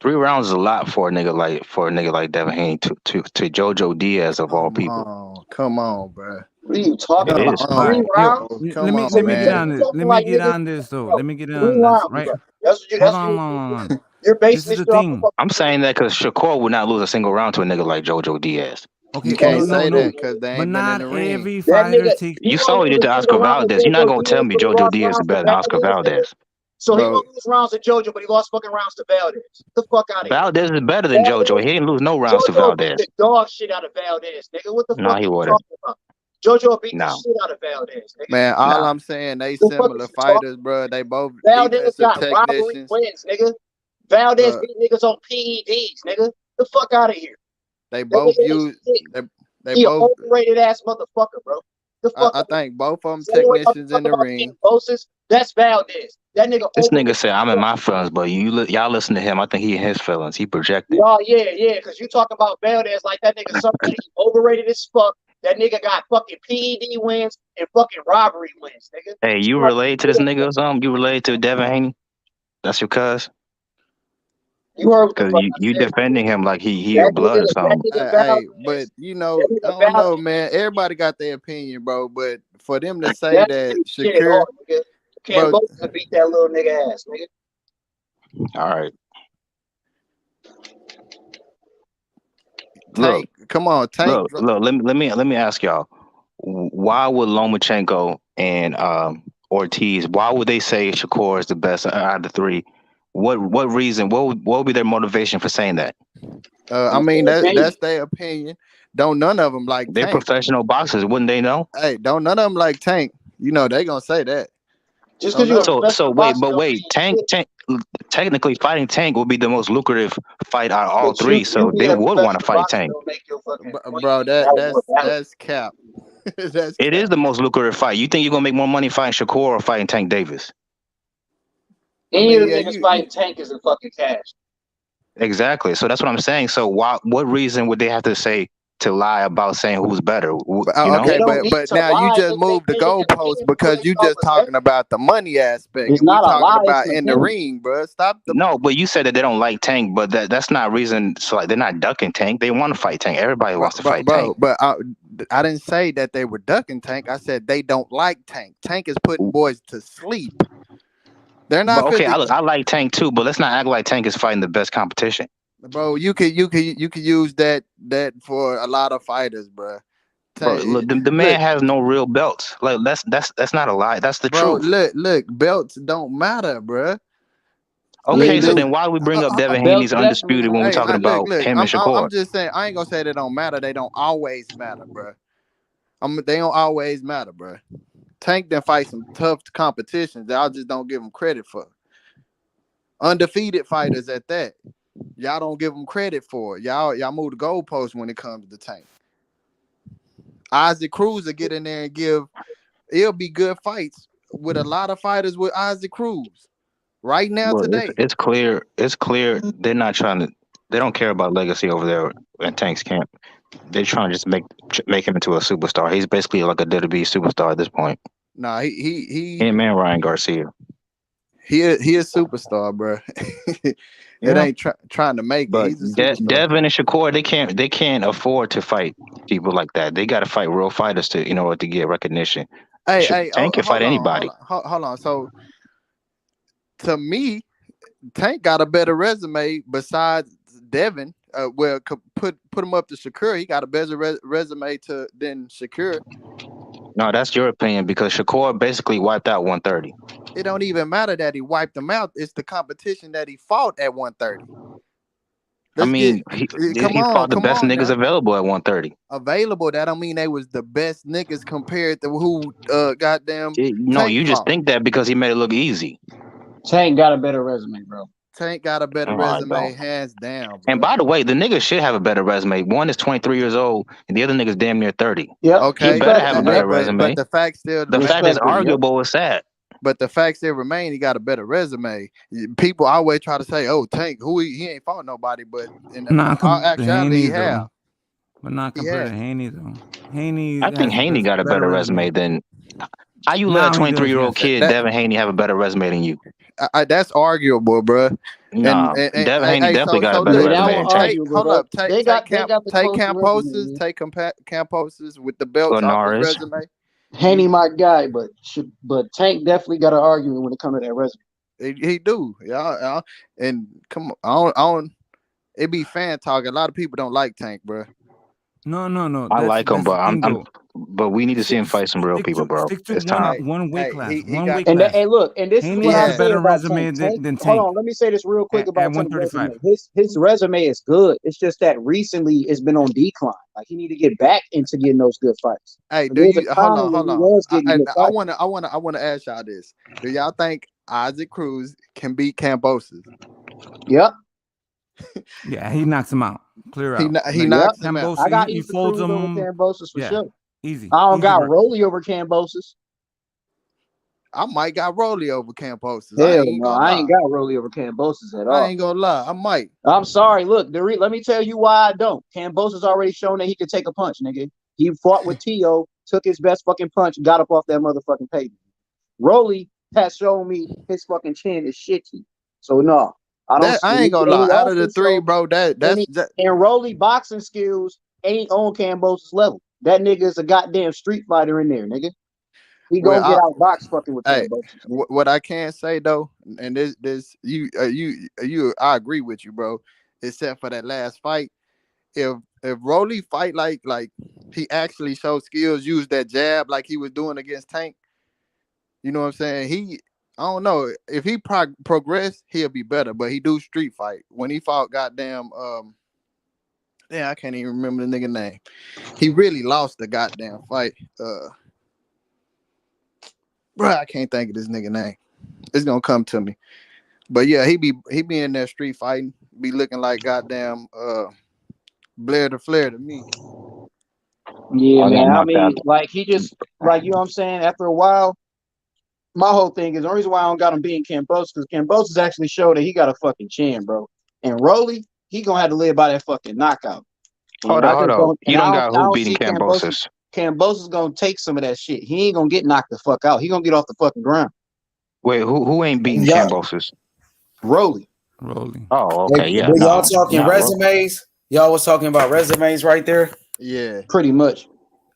3 rounds is a lot for a nigga like Devin Haney to Jojo Diaz of all people. Come on, bro. What are you talking about? 3 rounds? Let me get on this. Let me get on this though. Let me get on this. Right. Hold on. You're basing this thing. I'm saying that because Shakur would not lose a single round to a nigga like Jojo Diaz. Okay, you can't say that because they ain't but not been in the ring. Every fighter takes. You saw what he did to Oscar Valdez. You're not gonna tell me Jojo Diaz is better than Oscar Valdez. So he won't lose rounds to Jojo, but he lost fucking rounds to Valdez. Get the fuck out of here. Valdez is better than Jojo. He didn't lose no rounds to Valdez. The dog shit out of Valdez, nigga. What the fuck he are you wouldn't. talking about? JoJo will beat the No. shit out of Valdez. Nigga. Man, all Nah. I'm saying, they The fuck similar is you talking? fighters, bro. They both Valdez defensive got robbery technicians. wins, nigga. Valdez Uh, beat niggas on PEDs, nigga. The fuck out of here. they That both nigga ain't use shit. they He an both. overrated ass motherfucker, bro. The fuck I out of here. think both of them Same way y'all technicians in talk the about ring. Cambosis, that's Valdez. That nigga This nigga overrated. said I'm in my feelings, but y'all listen to him. I think he in his feelings. He projecting. Oh, yeah, because you talking about Valdez like that nigga somebody overrated as fuck. That nigga got fucking PED wins and fucking robbery wins, nigga. Hey, you related to this nigga or something? You related to Devin Haney? That's your cuz? You heard what the Because fuck I you said. defending him like he your That blood or nigga something. Hey, but Valdez. you That know, I nigga don't know, Valdez. man. Everybody got their opinion, bro. But for them to say That that nigga shit Shakur, hard, nigga. bro, Cambosis beat that little nigga ass, nigga. All right. Tank, come on, Tank. Look. Let me ask y'all. Why would Lomachenko and Ortiz? Why would they say Shakur is the best out of the three? What reason? What would be their motivation for saying that? I mean that's their opinion. Don't none of them like They're Tank. professional boxers, wouldn't they know? Hey, don't none of them like Tank. You know they gonna say that. Just Don't because you're a none. professional boxer don't mean Tank, shit. technically fighting Tank would be the most lucrative fight out of all But you three, so being they a would want to professional fight boxer Tank. don't make your fucking point Bro, any more valid. that's cap. That's It is cap. the most lucrative fight. You think you're gonna make more money fighting Shakur or fighting Tank Davis? I Any mean, of yeah, them niggas fighting Tank is a fucking cash. Exactly. So that's what I'm saying. So what reason would they have to say to lie about saying who's better? You know? Okay, They don't need but to now you lie, just nigga. They moved the made their goalpost opinion because based you off just of talking facts. about the money aspect, It's and we not a talking lie, it's about an in the opinion. ring, bro. Stop the. No, but you said that they don't like Tank, but that's not reason. So like they're not ducking Tank. They want to fight Tank. Everybody wants to fight Tank. But I didn't say that they were ducking Tank. I said they don't like Tank. Tank is putting boys to sleep. They're But not okay, fit. I like Tank too, but let's not act like Tank is fighting the best competition. Bro, you could use that for a lot of fighters, bro. Bro, look, the man has no real belts. Like that's not a lie. That's the bro. truth. Look, belts don't matter, bro. Okay, so then why we bring up Devin Haney's undisputed when we're talking about Look. him and Shakur? I'm just saying. I ain't gonna say they don't matter. They don't always matter, bro. They don't always matter, bro. Tank then fight some tough competitions that I just don't give them credit for. Undefeated fighters at that. Y'all don't give them credit for it. Y'all move the goalposts when it comes to Tank. Isaac Cruz will get in there and it'll be good fights with a lot of fighters with Isaac Cruz right now Well, today. it's clear they're not trying to. They don't care about legacy over there in Tank's camp. They're trying to just make him into a superstar. He's basically like a WWE superstar at this point. Nah, he Him and Ryan Garcia. He a superstar, bro. It ain't trying to make But it. He's a superstar. Devin and Shakur, they can't afford to fight people like that. They got to fight real fighters to in order to get recognition. Hey, Tank can fight anybody. Hold on. So to me, Tank got a better resume besides Devin. Well, put him up to Shakur. He got a better resume than Shakur. No, that's your opinion because Shakur basically wiped out 130. It don't even matter that he wiped him out. It's the competition that he fought at 130. He fought the best niggas available at 130. Available, that don't mean they was the best niggas compared to who goddamn No, Tank you just fought. think that because he made it look easy. Tank got a better resume, bro. Tank got a better resume, hands down, bro. And by the way, the nigga should have a better resume. One is 23 years old, and the other nigga's damn near 30. Yeah, okay. He better have a better resume. But the fact still the fact is arguable is sad. But the fact still remain, he got a better resume. People always try to say, "Oh, Tank, he ain't fought nobody," but in actuality, he have. But not compared to Haney though. Haney, I think Haney got a better resume than. How you let a 23-year-old kid, Devin Haney, have a better resume than you? That's arguable, bro. Nah, Devin Haney definitely got a better resume than Tank. Hold up, take Camposis, take Camposis with the belts off his resume. Haney my guy, but Tank definitely got an argument when it comes to that resume. He do, yeah. And come on, I don't. It be fan talk. A lot of people don't like Tank, bro. No. I like him, but But we need to see him fight some real people, bro. Stick to It's time. one weight class. He One got weight the, And class. hey, look, and this is Haney what I has a say better about resume Tank. than Hold Tank on, let me say this real quick at about Tank's 135. resume. His resume is good. It's just that recently it's been on decline. Like he need to get back into getting those good fights. hey, But do there's a you hold time on, when hold he on? was getting good I fights. wanna ask y'all this. Do y'all think Isaac Cruz can beat Cambosis? Yep. Yeah, he knocks him out. Clear He out. he Like, knocks him out. I got he Issa folds Cruz over him. Cambosis for Yeah, sure. easy. I don't Easy got work. Rolly over Cambosis. I might got Rolly over Cambosis. I Hell ain't no, gonna I lie. ain't got Rolly over Cambosis at I all. ain't gonna lie. I might. I'm sorry. Look, let me tell you why I don't. Cambosis already shown that he could take a punch, nigga. He fought with T.O., took his best fucking punch, got up off that motherfucking pavement. Rolly has shown me his fucking chin is shitty. So no, I don't. That I ain't gonna And lie. he Out of the also three, showed bro, and Rolly boxing skills ain't on Cambosis level. That nigga is a goddamn street fighter in there, nigga. He well, gonna get out boxed fucking with hey, Cambosis. what I can say though, and this I agree with you, bro. Except for that last fight, if Rolly fight like he actually showed skills, use that jab like he was doing against Tank. You know what I'm saying? I don't know if he progress, he'll be better. But he do street fight. When he fought, goddamn, damn, I can't even remember the nigga name. He really lost the goddamn fight. Bro, I can't think of this nigga name. It's gonna come to me. But yeah, he be in there street fighting, be looking like goddamn Blair to Flair to me. Yeah, man. I mean, like he just like you know what I'm saying. After a while, my whole thing is the only reason why I don't got him beating Cambosis because Cambosis actually showed that he got a fucking chin, bro. And Rolly, he gonna have to live by that fucking knockout. And Hold on. You don't got I who don't beating see Cambosis? Cambosis gonna take some of that shit. He ain't gonna get knocked the fuck out. He gonna get off the fucking ground. Wait, who ain't beating Cambosis? Rolly. Oh, okay, yeah. But y'all No, talking resumes? Y'all was talking about resumes right there. Yeah, pretty much.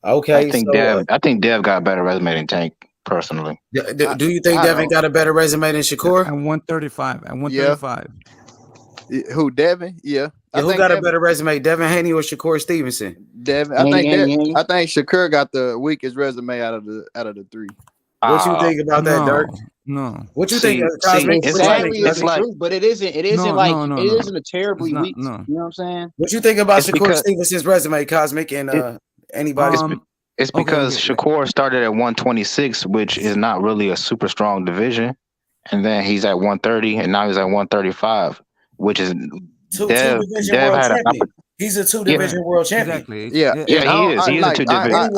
Okay, I think Dev got a better resume than Tank personally. Do you think Devin got a better resume than Shakur? At 135. At 135. Who, Devin? Yeah. Yeah, who got a better resume, Devin Haney or Shakur Stevenson? Devin. I think Shakur got the weakest resume out of the three. What you think about that, Dirk? No. What you think, Cosmic? Sadly, it's the truth, but it isn't. It isn't isn't a terribly weak. No. You know what I'm saying? What you think about Shakur Stevenson's resume, Cosmic, and anybody? It's because Shakur started at 126, which is not really a super strong division, and then he's at 130, and now he's at 135, which is two division world champion. He's a two division world champion. Exactly. Yeah, he is. He's a two division.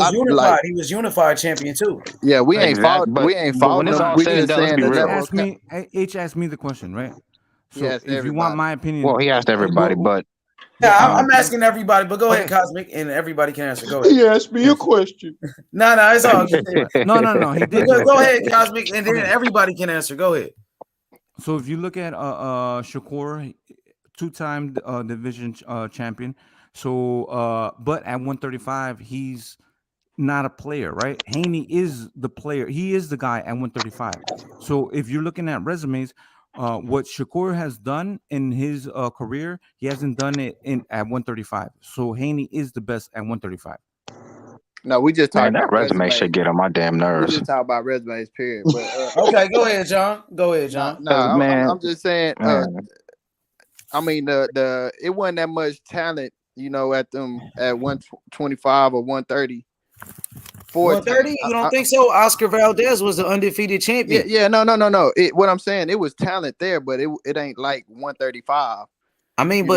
He was unified champion too. Yeah, we ain't fought. We ain't fought him. We just saying the level. H asked me the question, right? So Yes, if you want my opinion, well, he asked everybody, but yeah, I'm asking everybody. But go ahead, Cosmic, and everybody can answer. Go ahead. He asked me a question. No, it's all good. No. He did. Go ahead, Cosmic, and then everybody can answer. Go ahead. So if you look at Shakur, two-time division champion. So, but at 135, he's not a player, right? Haney is the player. He is the guy at 135. So if you're looking at resumes, what Shakur has done in his career, he hasn't done it at 135. So Haney is the best at 135. No, we just talking that about resume should get on my damn nerves. We just talk about resumes, period. But okay, go ahead, John. I'm just saying. I mean, it wasn't that much talent, at 125 or 130. 130? You don't think so? Oscar Valdez was the undefeated champion. Yeah, no. What I'm saying, it was talent there, but it ain't like 135. I mean,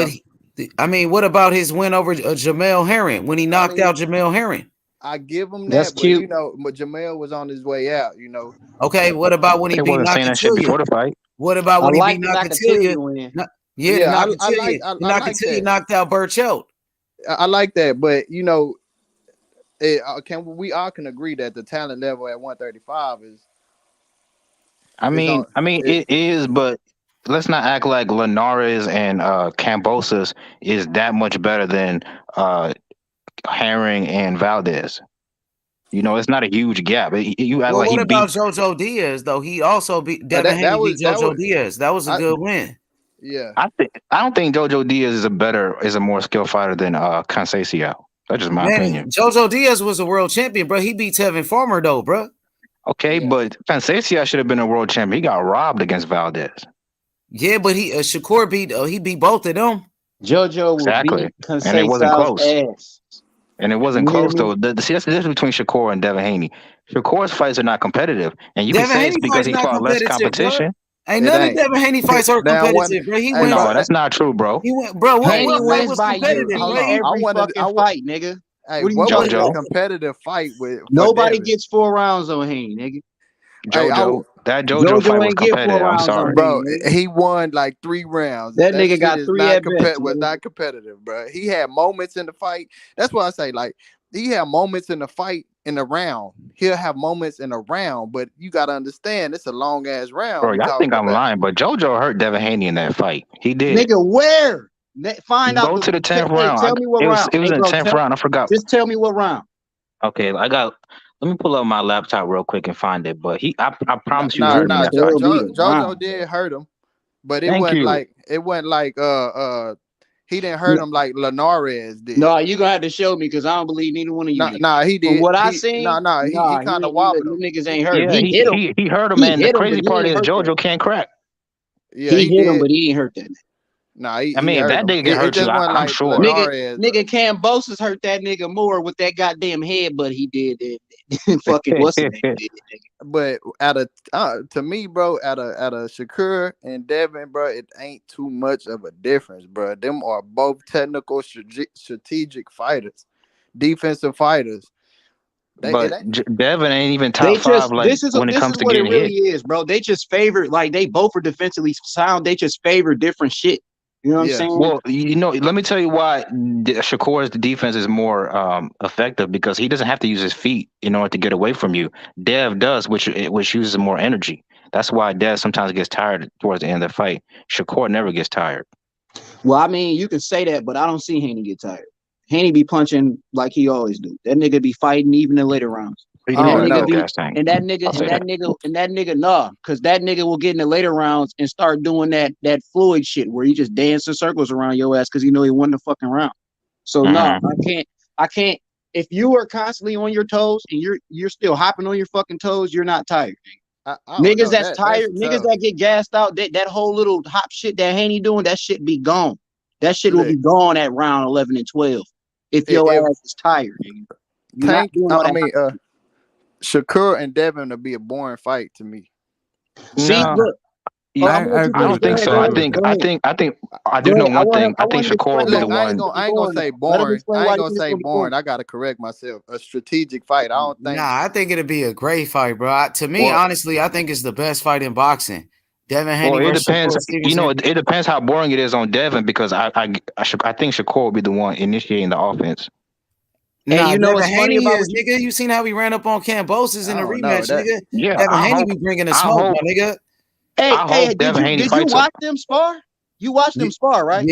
what about his win over Jamel Herring when he knocked out Jamel Herring? I give him that. That's cute. But Jamel was on his way out. Okay, what about when he beat Nakatilia? What about when he beat Nakatilia? Nakatilia knocked out Burchelt. I like that, but we all can agree that the talent level at 135 is. It is, but let's not act like Linares and Cambosis is that much better than Herring and Valdez. It's not a huge gap. What about JoJo Diaz though? He also beat Devin Haney beat JoJo Diaz. That was a good win. Yeah, I don't think JoJo Diaz is a more skilled fighter than Conceição. That's just my opinion. JoJo Diaz was a world champion, bro. He beat Tevin Farmer though, bro. Okay, but Fantasia should have been a world champion. He got robbed against Valdez. Yeah, but Shakur beat both of them. JoJo exactly, and it wasn't close. Ass. And it wasn't close though. See, that's the difference between Shakur and Devin Haney. Shakur's fights are not competitive, and you can say it's because he fought less competition. Bro. Ain't none of Devin Haney fights are competitive, bro. He went. No, that's not true, bro. He went, bro. Haney What was by competitive? every fucking fight, nigga. Hey, what was a competitive fight with? Nobody gets 4 rounds on Haney, nigga. JoJo, that JoJo fight was competitive. I'm sorry, bro. He won like 3 rounds. That nigga got 3 at-bats. Was not competitive, bro. He had moments in the fight. That's why I say, like, he had moments in the fight in the round. He'll have moments in a round, but you got to understand it's a long ass round. Bro, y'all think I'm lying, but JoJo hurt Devin Haney in that fight. He did. Nigga, where? Find out. Go to the 10th round. Tell me what round. It was in the 10th round. I forgot. Just tell me what round. Okay, let me pull up my laptop real quick and find it. But I promise you, JoJo did hurt him, but it wasn't like he didn't hurt him like Linares did. No, you gonna have to show me because I don't believe neither one of you. Nah, he did. From what I seen, he kind of wobbled him. Niggas ain't hurt. Yeah, he hit him. He hurt him, man. The crazy part is JoJo can't crack. Yeah, he hit him, but he ain't hurt that. Nah, I mean, that nigga get hurt too. I'm sure. Nigga Cambosis hurt that nigga more with that goddamn head, but he did it. Fucking what's it? But to me, bro, out of Shakur and Devin, bro, it ain't too much of a difference, bro. Them are both technical, strategic fighters, defensive fighters. Devin ain't even top 5. Like when it comes to getting hit, is, bro. They just favor, like, they both are defensively sound. They just favor different shit. You know what I'm saying? Well, let me tell you why Shakur's defense is more effective, because he doesn't have to use his feet in order to get away from you. Dev does, which uses more energy. That's why Dev sometimes gets tired towards the end of the fight. Shakur never gets tired. Well, I mean, you can say that, but I don't see Haney get tired. Haney be punching like he always do. That nigga be fighting even in later rounds. And that nigga, nah, because that nigga will get in the later rounds and start doing that Floyd shit where he just dancing circles around your ass because he know he won the fucking round. So no, I can't. If you are constantly on your toes and you're still hopping on your fucking toes, you're not tired. Niggas that's tired, niggas that get gassed out, that whole little hop shit that Haney doing, that shit be gone. That shit will be gone at round 11 and 12 if your ass is tired. Shakur and Devin would be a boring fight to me. See, look. I don't think so. I think I do know one thing. I think Shakur will be the one. I ain't gonna say boring. I ain't gonna say boring. I gotta correct myself. A strategic fight. I don't think. Nah, I think it'd be a great fight, bro. To me, honestly, I think it's the best fight in boxing. Devin Haney. Well, it depends. It depends how boring it is on Devin, because I think Shakur will be the one initiating the offense. Nah, you know what's funny about nigga? You seen how he ran up on Cambosis in the rematch, nigga? Yeah, Devin Haney be bringing the smoke, my nigga. Hey, did you watch them spar? You watched them spar, right?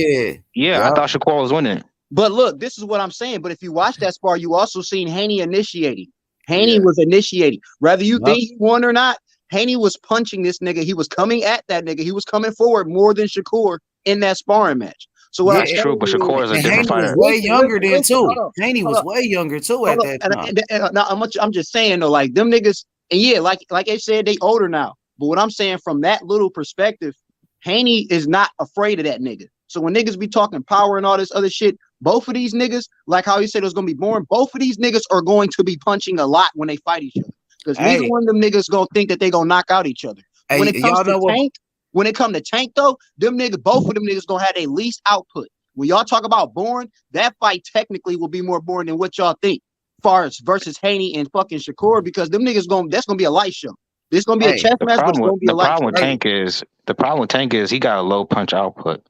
Yeah. I thought Shakur was winning. But look, this is what I'm saying. But if you watch that spar, you also seen Haney initiating. Haney was initiating. Whether you think he won or not, Haney was punching this nigga. He was coming at that nigga. He was coming forward more than Shakur in that sparring match. So that's true, but Shakur is a different fighter. Way younger than too. Haney was way younger too at that time. I'm just saying though, like them niggas, and yeah, like I said, they older now. But what I'm saying from that little perspective, Haney is not afraid of that nigga. So when niggas be talking power and all this other shit, both of these niggas, like how you said it was gonna be boring, both of these niggas are going to be punching a lot when they fight each other. Because neither one of them niggas gonna think that they gonna knock out each other. When it comes to Tank, when it come to Tank though, both of them niggas gonna have their least output. When y'all talk about boring, that fight technically will be more boring than what y'all think. Far as versus Haney and fucking Shakur, because them niggas that's gonna be a light show. This gonna be a chess match, but it's gonna be a light show. The problem with Tank is he got a low punch output.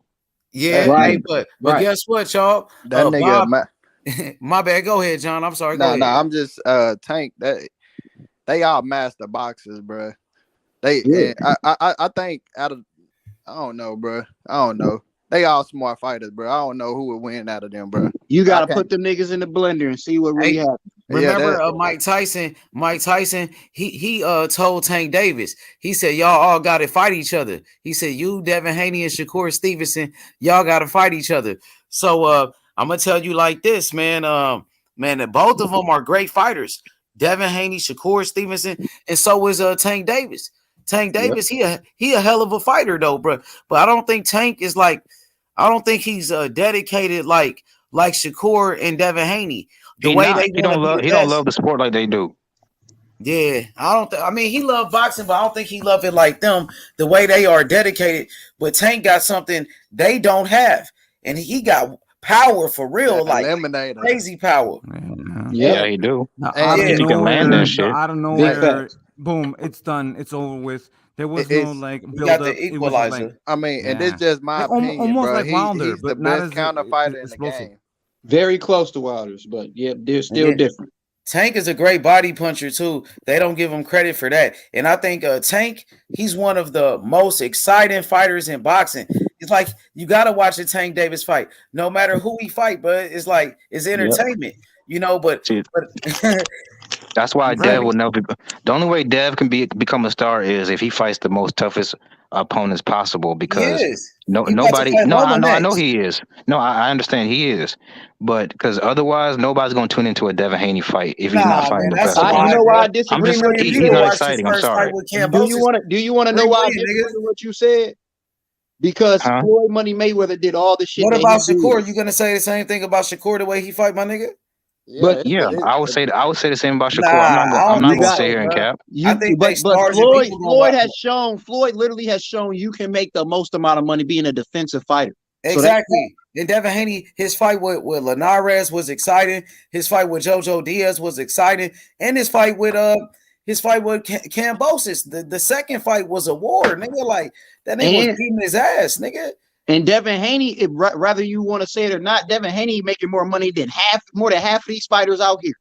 Yeah, right. But guess what, y'all? That nigga, Bob, my bad. Go ahead, John. I'm sorry. No, I'm just Tank. They all master boxers, bro. I think I don't know, bro. I don't know. They all smart fighters, bro. I don't know who would win out of them, bro. You gotta put them niggas in the blender and see what really happens. Remember Mike Tyson? He told Tank Davis, he said, y'all all gotta fight each other. He said, you, Devin Haney, and Shakur Stevenson, y'all gotta fight each other. So I'm gonna tell you like this, man. man. And both of them are great fighters. Devin Haney, Shakur Stevenson, and so is Tank Davis. Tank Davis, he a hell of a fighter though, bro. But I don't think Tank is like, I don't think he's dedicated like Shakur and Devin Haney. The He way not. they He don't love. be He don't love the sport like they do. Yeah, I don't. I mean, he loved boxing, but I don't think he loved it like them. The way they are dedicated, but Tank got something they don't have, and he got power for real, like crazy power. Yeah, he do. Out of He can land that shit. out of nowhere, boom, it's done. It's over with. There was no like build up. It was just like, I mean, and this just my like, opinion, almost bro. like Wilder, He's but the not best as counter fighter in the explosive. game. Very close to Wilder's, but yeah, they're still different. Tank is a great body puncher too. They don't give him credit for that. And I think Tank, he's one of the most exciting fighters in boxing. It's like you got to watch the Tank Davis fight, no matter who he fight. But it's like it's entertainment, you know. But that's why Dev will never be. The only way Dev can become a star is if he fights the most toughest opponents possible. Because nobody. No, I know he is. No, I understand he is. But because otherwise, nobody's going to tune into a Devin Haney fight if he's not fighting the best. You know why I disagree with you? He's not exciting. I'm sorry. Do you want to know why I disagree with what you said? Because Floyd Money Mayweather did all the shit. What about Shakur? You gonna say the same thing about Shakur the way he fight, my nigga? But I would say the same about Shakur. I'm not gonna sit here and cap. Floyd literally has shown you can make the most amount of money being a defensive fighter. Exactly. And Devin Haney, his fight with Linares was exciting. His fight with JoJo Diaz was exciting, and his fight with Kambosos. The second fight was a war, nigga. Like that nigga was beating his ass, nigga. And Devin Haney, whether you want to say it or not, Devin Haney making more money than more than half of these fighters out here.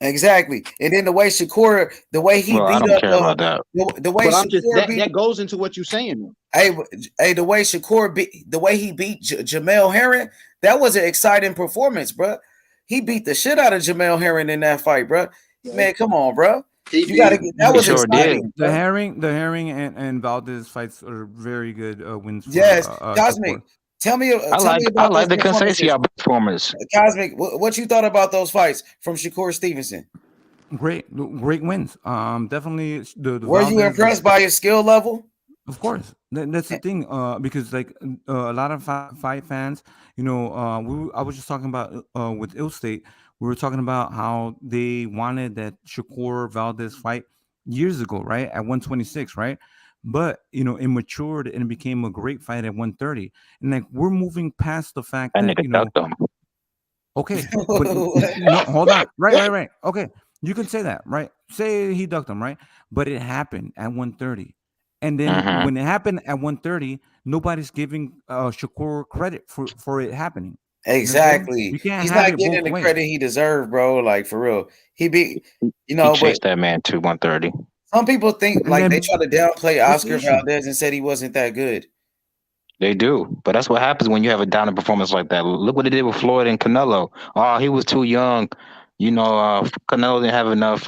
Exactly. And then the way Shakur, the way he beat I don't up care about that. The way that goes into what you're saying. Hey, the way Shakur the way he beat Jamel Herring, that was an exciting performance, bro. He beat the shit out of Jamel Herring in that fight, bro. Man, come on, bro. You gotta get that was exciting. The Herring and Valdez fights are very good wins. Yes, Cosmic. Tell me about I like the Conceição performance. Cosmic, what you thought about those fights from Shakur Stevenson? Great wins. Definitely. Were you impressed by his skill level? Of course, that's the thing. Because like a lot of fight fans, you know, I was just talking about with Ill State. We were talking about how they wanted that Shakur Valdez fight years ago, right? At 126, right? But you know, it matured and it became a great fight at 130. And like we're moving past the fact that you know. Okay, but, no, hold on. Right. Okay, you can say that, right? Say he ducked him, right? But it happened at 130. And then when it happened at 130, nobody's giving Shakur credit for it happening. Exactly. You can't He's have not getting the credit he deserved, bro. Like for real. He beat, you know, he chased that man to 130. Some people think like they try to downplay Oscar Valdez and said he wasn't that good. They do, but that's what happens when you have a dominant performance like that. Look what they did with Floyd and Canelo. Oh, he was too young. You know, Canelo didn't have enough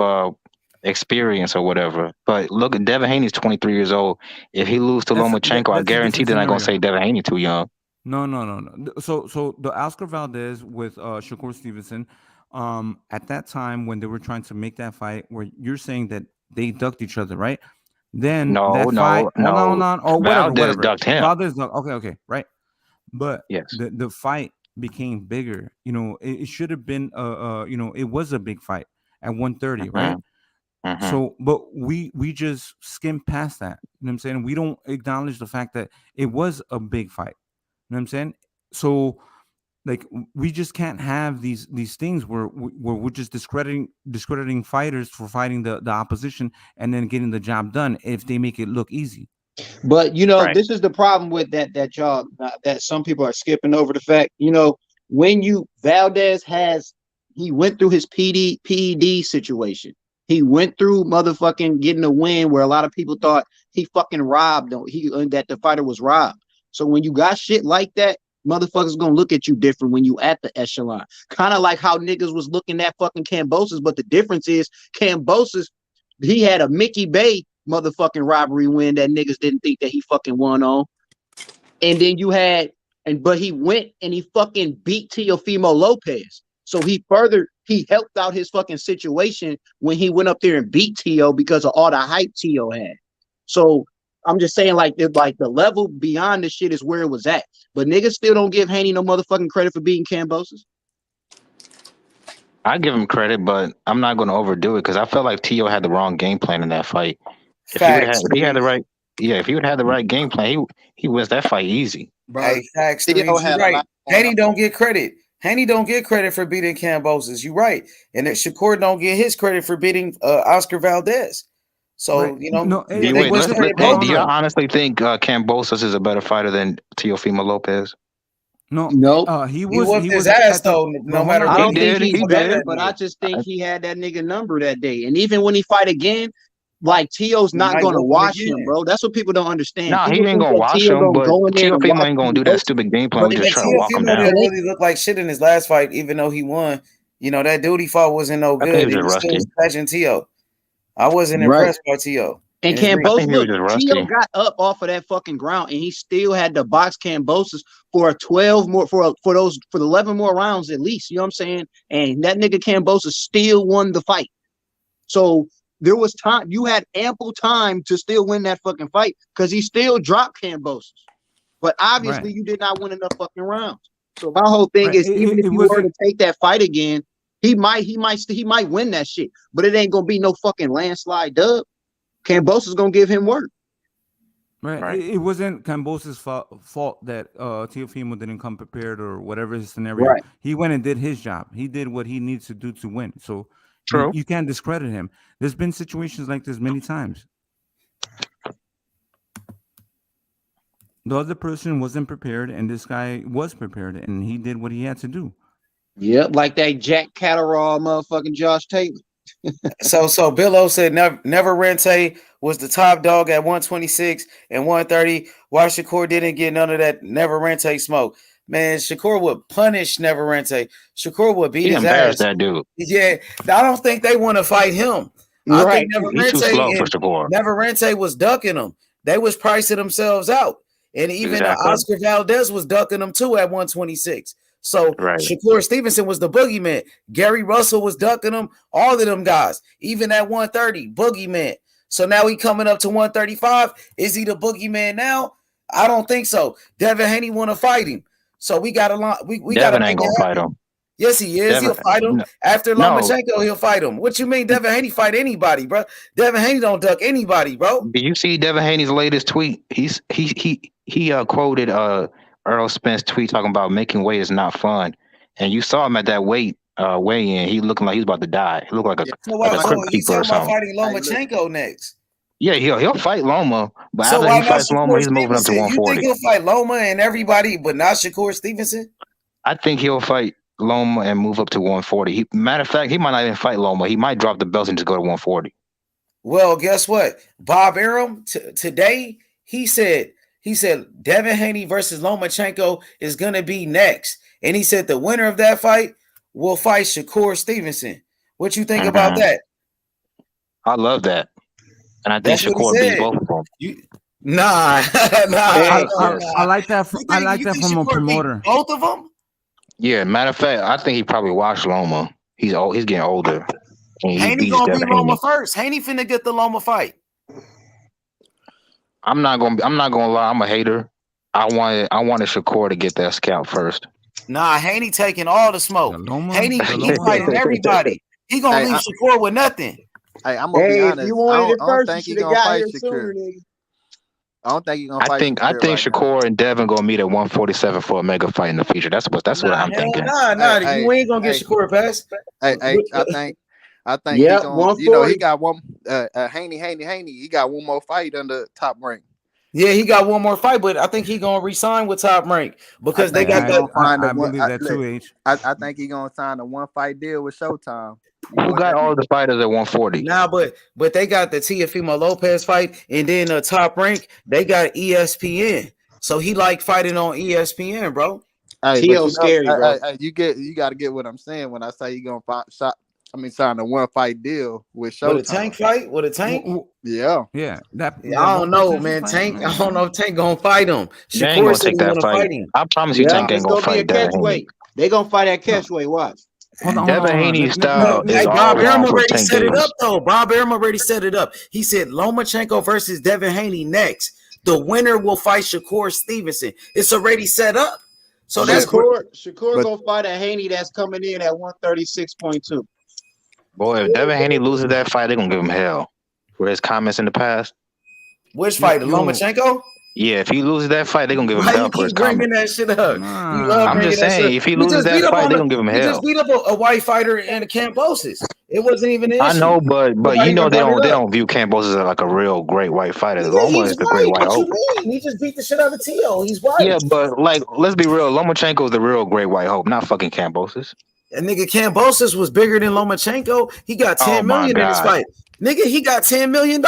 experience or whatever. But look, Devin Haney's 23 years old. If he loses to Lomachenko, I guarantee they're not going to say Devin Haney too young. No. So the Oscar Valdez with Shakur Stevenson, at that time when they were trying to make that fight, where you're saying that they ducked each other, right? Then no. Or Valdez ducked him. Valdez ducked. Okay, right. But yes, the fight became bigger. You know, it should have been you know, it was a big fight at 130, right? So, but we just skimmed past that. You know what I'm saying? We don't acknowledge the fact that it was a big fight. You know what I'm saying? So, like, we just can't have these things where we're just discrediting fighters for fighting the opposition and then getting the job done if they make it look easy. But you know, this is the problem with that job that some people are skipping over the fact. You know, when Valdez he went through his PED situation. He went through motherfucking getting a win where a lot of people thought he fucking robbed that the fighter was robbed. So when you got shit like that, motherfuckers gonna look at you different when you at the echelon. Kind of like how niggas was looking at fucking Kambosos, but the difference is Kambosos, he had a Mickey Bay motherfucking robbery win that niggas didn't think that he fucking won on. And then but he went and he fucking beat Teofimo Lopez. So he he helped out his fucking situation when he went up there and beat T.O. because of all the hype T.O. had. So I'm just saying, like the level beyond the shit is where it was at. But niggas still don't give Haney no motherfucking credit for beating Kambosos. I give him credit, but I'm not going to overdo it because I felt like T.O. had the wrong game plan in that fight. If he had the right, if he would have had the right game plan, he wins that fight easy. Hey, facts. You're right. Haney don't get credit. Haney don't get credit for beating Kambosos. You're right, and that Shakur don't get his credit for beating Oscar Valdez. So you know, do you honestly think Kambosos is a better fighter than Teofimo Lopez? No, he was his ass though. No matter I don't what, think he's better, but I just think he had that nigga number that day. And even when he fight again, like T.O.'s not going to wash him, bro. That's what people don't understand. Nah, people he ain't going to wash him, but Teofimo ain't going to do that stupid game plan. We just try to walk him down. Didn't really look like shit in his last fight, even though he won. You know that dude he fought wasn't no good. He was still catching T.O. I wasn't impressed by T.O. And Kambosos, look, T.O. got up off of that fucking ground, and he still had to box Kambosos for 12 more for the 11 more rounds at least. You know what I'm saying? And that nigga Kambosos still won the fight. So there was time. You had ample time to still win that fucking fight because he still dropped Kambosos. But obviously, you did not win enough fucking rounds. So my whole thing is, even if you were to take that fight again, he might win that shit. But it ain't gonna be no fucking landslide dub. Kambosos gonna give him work. Right. It wasn't Kambosos' fault that Teofimo didn't come prepared or whatever his scenario. Right. He went and did his job. He did what he needs to do to win. So true. You can't discredit him. There's been situations like this many times. The other person wasn't prepared, and this guy was prepared, and he did what he had to do. Yep, like that Jack Catterall motherfucking Josh Taylor. So Bill O said never Rente was the top dog at 126 and 130. Why Shakur didn't get none of that Never Rente smoke? Man, Shakur would punish Never Rente. Shakur would beat his ass. That dude. Yeah, I don't think they want to fight him. I think Never He's too slow for Shakur. Never Rente was ducking him. They was pricing themselves out, and even Oscar Valdez was ducking them too at 126. So Shakur Stevenson was the boogeyman. Gary Russell was ducking him. All of them guys, even at 130, boogeyman. So now he coming up to 135. Is he the boogeyman now? I don't think so. Devin Haney want to fight him. So we got a lot. We got Devin ain't gonna fight him. Yes, he is. He'll fight him after Lomachenko. He'll fight him. What you mean, Devin Haney fight anybody, bro? Devin Haney don't duck anybody, bro. Did you see Devin Haney's latest tweet? He quoted Errol Spence tweet talking about making weight is not fun, and you saw him at that weigh-in. He looking like he's about to die. He looked like a crypt keeper or something. Fighting Lomachenko next. Yeah, he'll fight Loma, but after he fights Loma, he's moving up to 140. You think he'll fight Loma and everybody, but not Shakur Stevenson? I think he'll fight Loma and move up to 140. Matter of fact, he might not even fight Loma. He might drop the belts and just go to 140. Well, guess what? Bob Arum today he said Devin Haney versus Lomachenko is gonna be next, and he said the winner of that fight will fight Shakur Stevenson. What you think about that? I love that, and I think Shakur beats both of them. Nah. I like that. I like that from a promoter. Both of them. Yeah, matter of fact, I think he probably watched Loma. He's old. He's getting older. Haney gonna beat Loma first. Haney finna get the Loma fight. I'm not gonna lie. I'm a hater. I wanted Shakur to get that scalp first. Nah, Haney taking all the smoke. Haney fighting everybody. He gonna leave Shakur with nothing. Hey, I'm gonna be honest. I don't think he's gonna fight Shakur. I don't think he's gonna fight. I think Shakur and Devin gonna meet at 147 for a mega fight in the future. That's what I'm thinking. You ain't gonna get Shakur past. I think he gonna, he got one. Haney. He got one more fight under Top Rank. Yeah, he got one more fight, but I think he gonna resign with Top Rank because they got that. I believe that too, H. I think he gonna sign a one fight deal with Showtime. Who got all the fighters at 140? Nah, but they got the Teofimo Lopez fight, and then Top Rank they got ESPN. So he like fighting on ESPN, bro. Hey, scary, bro. You got to get what I'm saying when I say you gonna sign a one fight deal with Showtime. With a Tank fight? With a Tank? Yeah. Yeah. I don't know, man. Tank. I don't know if Tank gonna fight him. Shakur ain't gonna take that fight. I promise you, Tank ain't gonna fight that. They gonna fight at catchweight. Watch. Devin Haney's style is all Bob Arum around for already Tank set it Davis. up, though. Bob Arum already set it up. He said Lomachenko versus Devin Haney next. The winner will fight Shakur Stevenson. It's already set up. So that's Shakur gonna fight a Haney that's coming in at 136.2. Boy, if Devin Haney loses that fight, they're gonna give him hell for his comments in the past. Which fight, Lomachenko? Yeah, if he loses that fight, they're gonna give him Why hell you for his keep bringing comments. that shit up? I'm just saying, if he loses that fight, they're gonna give him You hell. just beat up a white fighter in the Cambosis. It wasn't even an issue. I know, but Nobody you know even they brought it don't up. view Campos as like a real great white fighter. Nigga, Loma he's is the great white. white What you hope. mean? He just beat the shit out of T.O. He's white. Yeah, but like, let's be real. Lomachenko is the real great white hope, not fucking Cambosis. And nigga, Cambosis was bigger than Lomachenko. He got 10 million in his fight. Nigga, he got $10 million.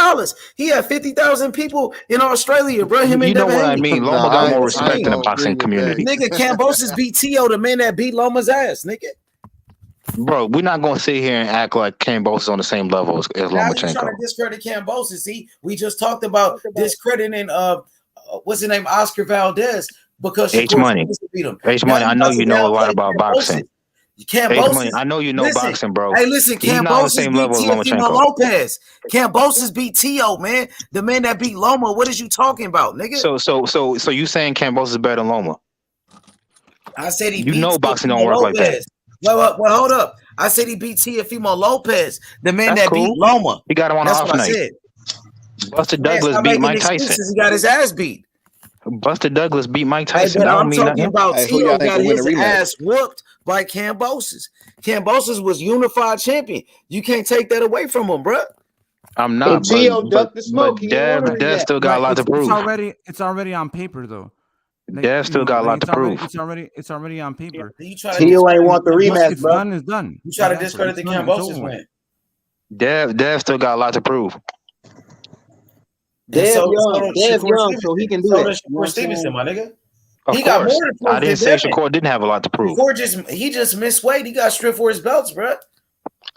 He had 50,000 people in Australia, bro. Him You and know Devin what I Haney. mean? Loma got more respect in the boxing community. Nigga, Cambosis beat T.O., the man that beat Loma's ass, nigga. Bro, we're not gonna sit here and act like Cambosis is on the same level as Now you Lomachenko. trying to discredit Cambosis. See, we just talked about discrediting what's his name, Oscar Valdez, because H Shakur Money. Stevenson beat him. H Now Money, I know you know a lot about boxing. H Money, Cambosis, I know you know boxing, bro. Hey, listen, He's not on the Cambosis same beat level as Teofimo Lomachenko. Lopez. Cambosis beat T.O., man. The man that beat Loma. What is you talking about, nigga? So you saying Cambosis is better than Loma? I said he You beat know boxing Teofimo don't work like that. Lopez. Well, hold up. I said he beat Teofimo Lopez, the man That's that cool. beat Loma. He got him on That's an off what I night. said. Buster Man, Douglas stop beat making Mike Tyson. excuses. He got his ass beat. Buster Douglas beat Mike Hey, Tyson. but That don't I'm mean talking nothing. about Hey, who T.O. y'all think got will win the his rematch? ass whooped by Cambosis. Cambosis was unified champion. You can't take that away from him, bro. I'm not, And T.O. ducked the smoke. He didn't want to Dev rematch. still got a lot to It's prove. already on paper though. Dev still got a lot to prove. It's already on paper. T.O. ain't want the rematch, It's bro. done. It's done. You try to Exactly. discredit the It's done. It's Cambosis over with. win. Dev still got a lot to prove. And Dev so young, does Dev Shakur young, so he Stevenson. can do So that. does You know what Shakur I'm saying? Stevenson, my nigga. Of He got more course. to I prove didn't than say Devin. Shakur didn't have a lot to prove. He just missed weight. He got stripped for his belts, bro.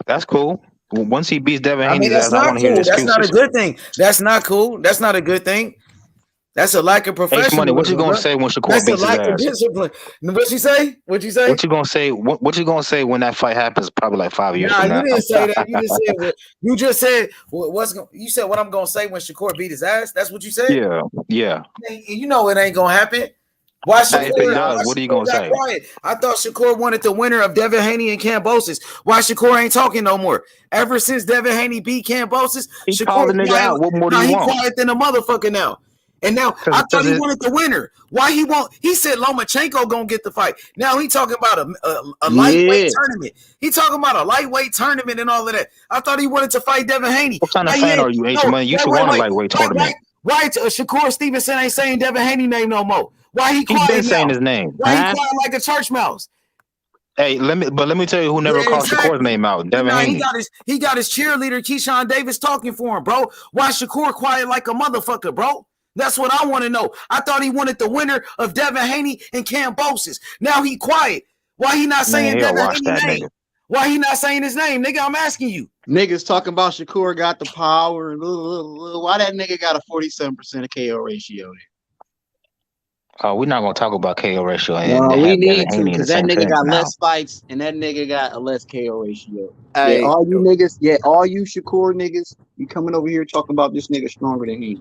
That's cool. Once he beats Devin I mean, Haney's that's ass, I not want to hear cool. the That's not a excuses. good thing. That's not cool. That's not a good thing. That's a lack of H Money, professionalism. what you gonna bro. say when Shakur That's a beats his lack of ass? discipline. What you say? What you say? What you gonna say? What you gonna say when that fight happens? Probably like 5 years Nah, from you now. didn't say that. You just said what you just said. You said what I'm gonna say when Shakur beat his ass. That's what you said. Yeah. Man, you know it ain't gonna happen. Why Hey, if it does, what are you gonna got say? quiet? I thought Shakur wanted the winner of Devin Haney and Cambosis. Why Shakur ain't talking no more? Ever since Devin Haney beat Cambosis, He called the nigga quiet. out. What more do Now you he want? quiet than a motherfucker now. And now I thought he it- wanted the winner. Why he won't? He said Lomachenko gonna get the fight. Now he talking about a lightweight tournament. He talking about a lightweight tournament and all of that. I thought he wanted to fight Devin Haney. What kind of Why fan he are you, H Money? You should want a lightweight tournament. Why Shakur Stevenson ain't saying Devin Haney name no more? Why he He quiet been now? saying his name. Why he Huh? quiet like a church mouse? Hey, let me tell you who never called Shakur's name out. Devin Nah, Haney. he got his cheerleader Keyshawn Davis talking for him, bro. Why Shakur quiet like a motherfucker, bro? That's what I want to know. I thought he wanted the winner of Devin Haney and Cambosis. Now he quiet. Why he not saying he'll Devin watch Haney's that name? nigga. Why he not saying his name, nigga? I'm asking you. Niggas talking about Shakur got the power. And why that nigga got a 47% KO ratio there? We're not gonna talk about KO ratio and No, have we Devin need to, Haney in the because that same nigga sentence got now. less fights and that nigga got a less KO ratio. Hey, all you niggas, all you Shakur niggas, you coming over here talking about this nigga stronger than he.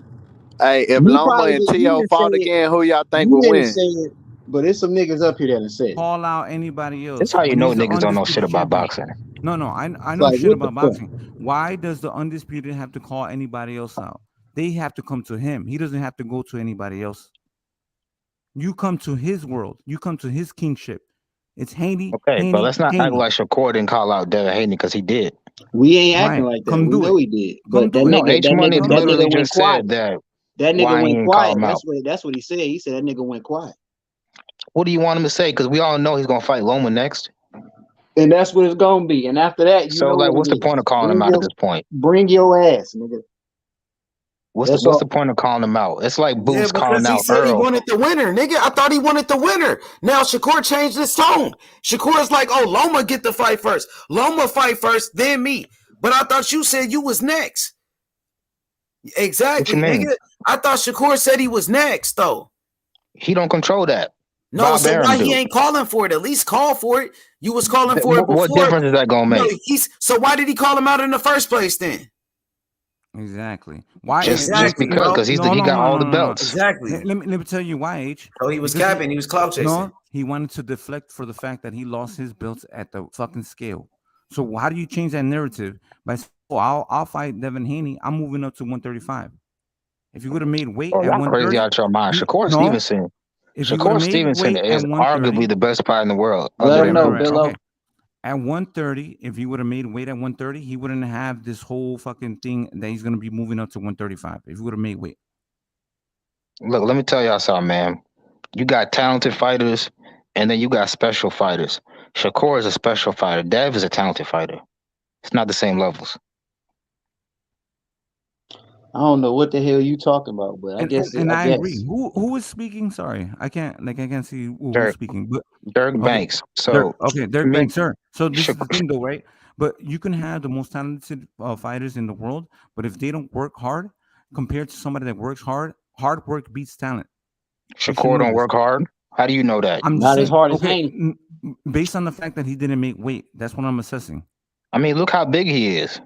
Hey, if You Loma probably and just, T.O. fought again, who y'all think will win? say it, but there's some niggas up here that said it. Call out anybody else. That's how you When know he's the niggas don't know shit undisputed about champion. boxing. No, I know Like, shit what the about fuck? boxing. Why does the undisputed have to call anybody else out? They have to come to him. He doesn't have to go to anybody else. You come to his world. You come to his kingship. It's Haney. Okay, Haney, but let's not act Haney. like Shakur didn't call out Devin Haney because he did. We ain't acting Right. like that. Come We do know it. he did. Come But do that it. No, nigga, H that Money nigga, that literally nigga went just quiet. said that. That Why nigga he went didn't call quiet. him out? That's what he said. He said that nigga went quiet. What do you want him to say? Because we all know he's gonna fight Loma next. And that's what it's gonna be. And after that, you So, know like, what what's it the point is. of calling him out at this point? Bring your ass, nigga. What's the point of calling him out? It's like Boots calling because he out said he Earl. wanted the winner, nigga. I thought he wanted the winner. Now Shakur changed his tone. Shakur's like, oh, Loma get the fight first. Loma fight first, then me. But I thought you said you was next. Exactly, What you mean? nigga. I thought Shakur said he was next, though. He don't control that. No, Bob so Arum why he do? ain't calling for it? At least call for it. You was calling for it before. What difference is that gonna make? So why did he call him out in the first place then? Exactly. Why? Just because he got all the belts. Exactly. Let me tell you why, H. So he was capping. He was clout chasing. No, he wanted to deflect for the fact that he lost his belts at the fucking scale. So how do you change that narrative by saying, "Oh, I'll fight Devin Haney. I'm moving up to 135." If you would have made weight at 130, crazy out your mind. Shakur Stevenson. Shakur Stevenson is arguably the best fighter in the world. Let him know, Billo. Okay. At 130, if he would have made weight at 130, he wouldn't have this whole fucking thing that he's gonna be moving up to 135. If he would have made weight. Look, let me tell y'all something, man. You got talented fighters, and then you got special fighters. Shakur is a special fighter. Dev is a talented fighter. It's not the same levels. I don't know what the hell you talking about, but I guess. I agree. Who is speaking? Sorry, I can't see who's speaking. But Dirk Banks. So Dirk Banks, sir. So this is the thing, though, right? But you can have the most talented fighters in the world, but if they don't work hard, compared to somebody that works hard, hard work beats talent. Shakur don't work hard. How do you know that? I'm not saying, as hard as Haney. Based on the fact that he didn't make weight, that's what I'm assessing. I mean, look how big he is.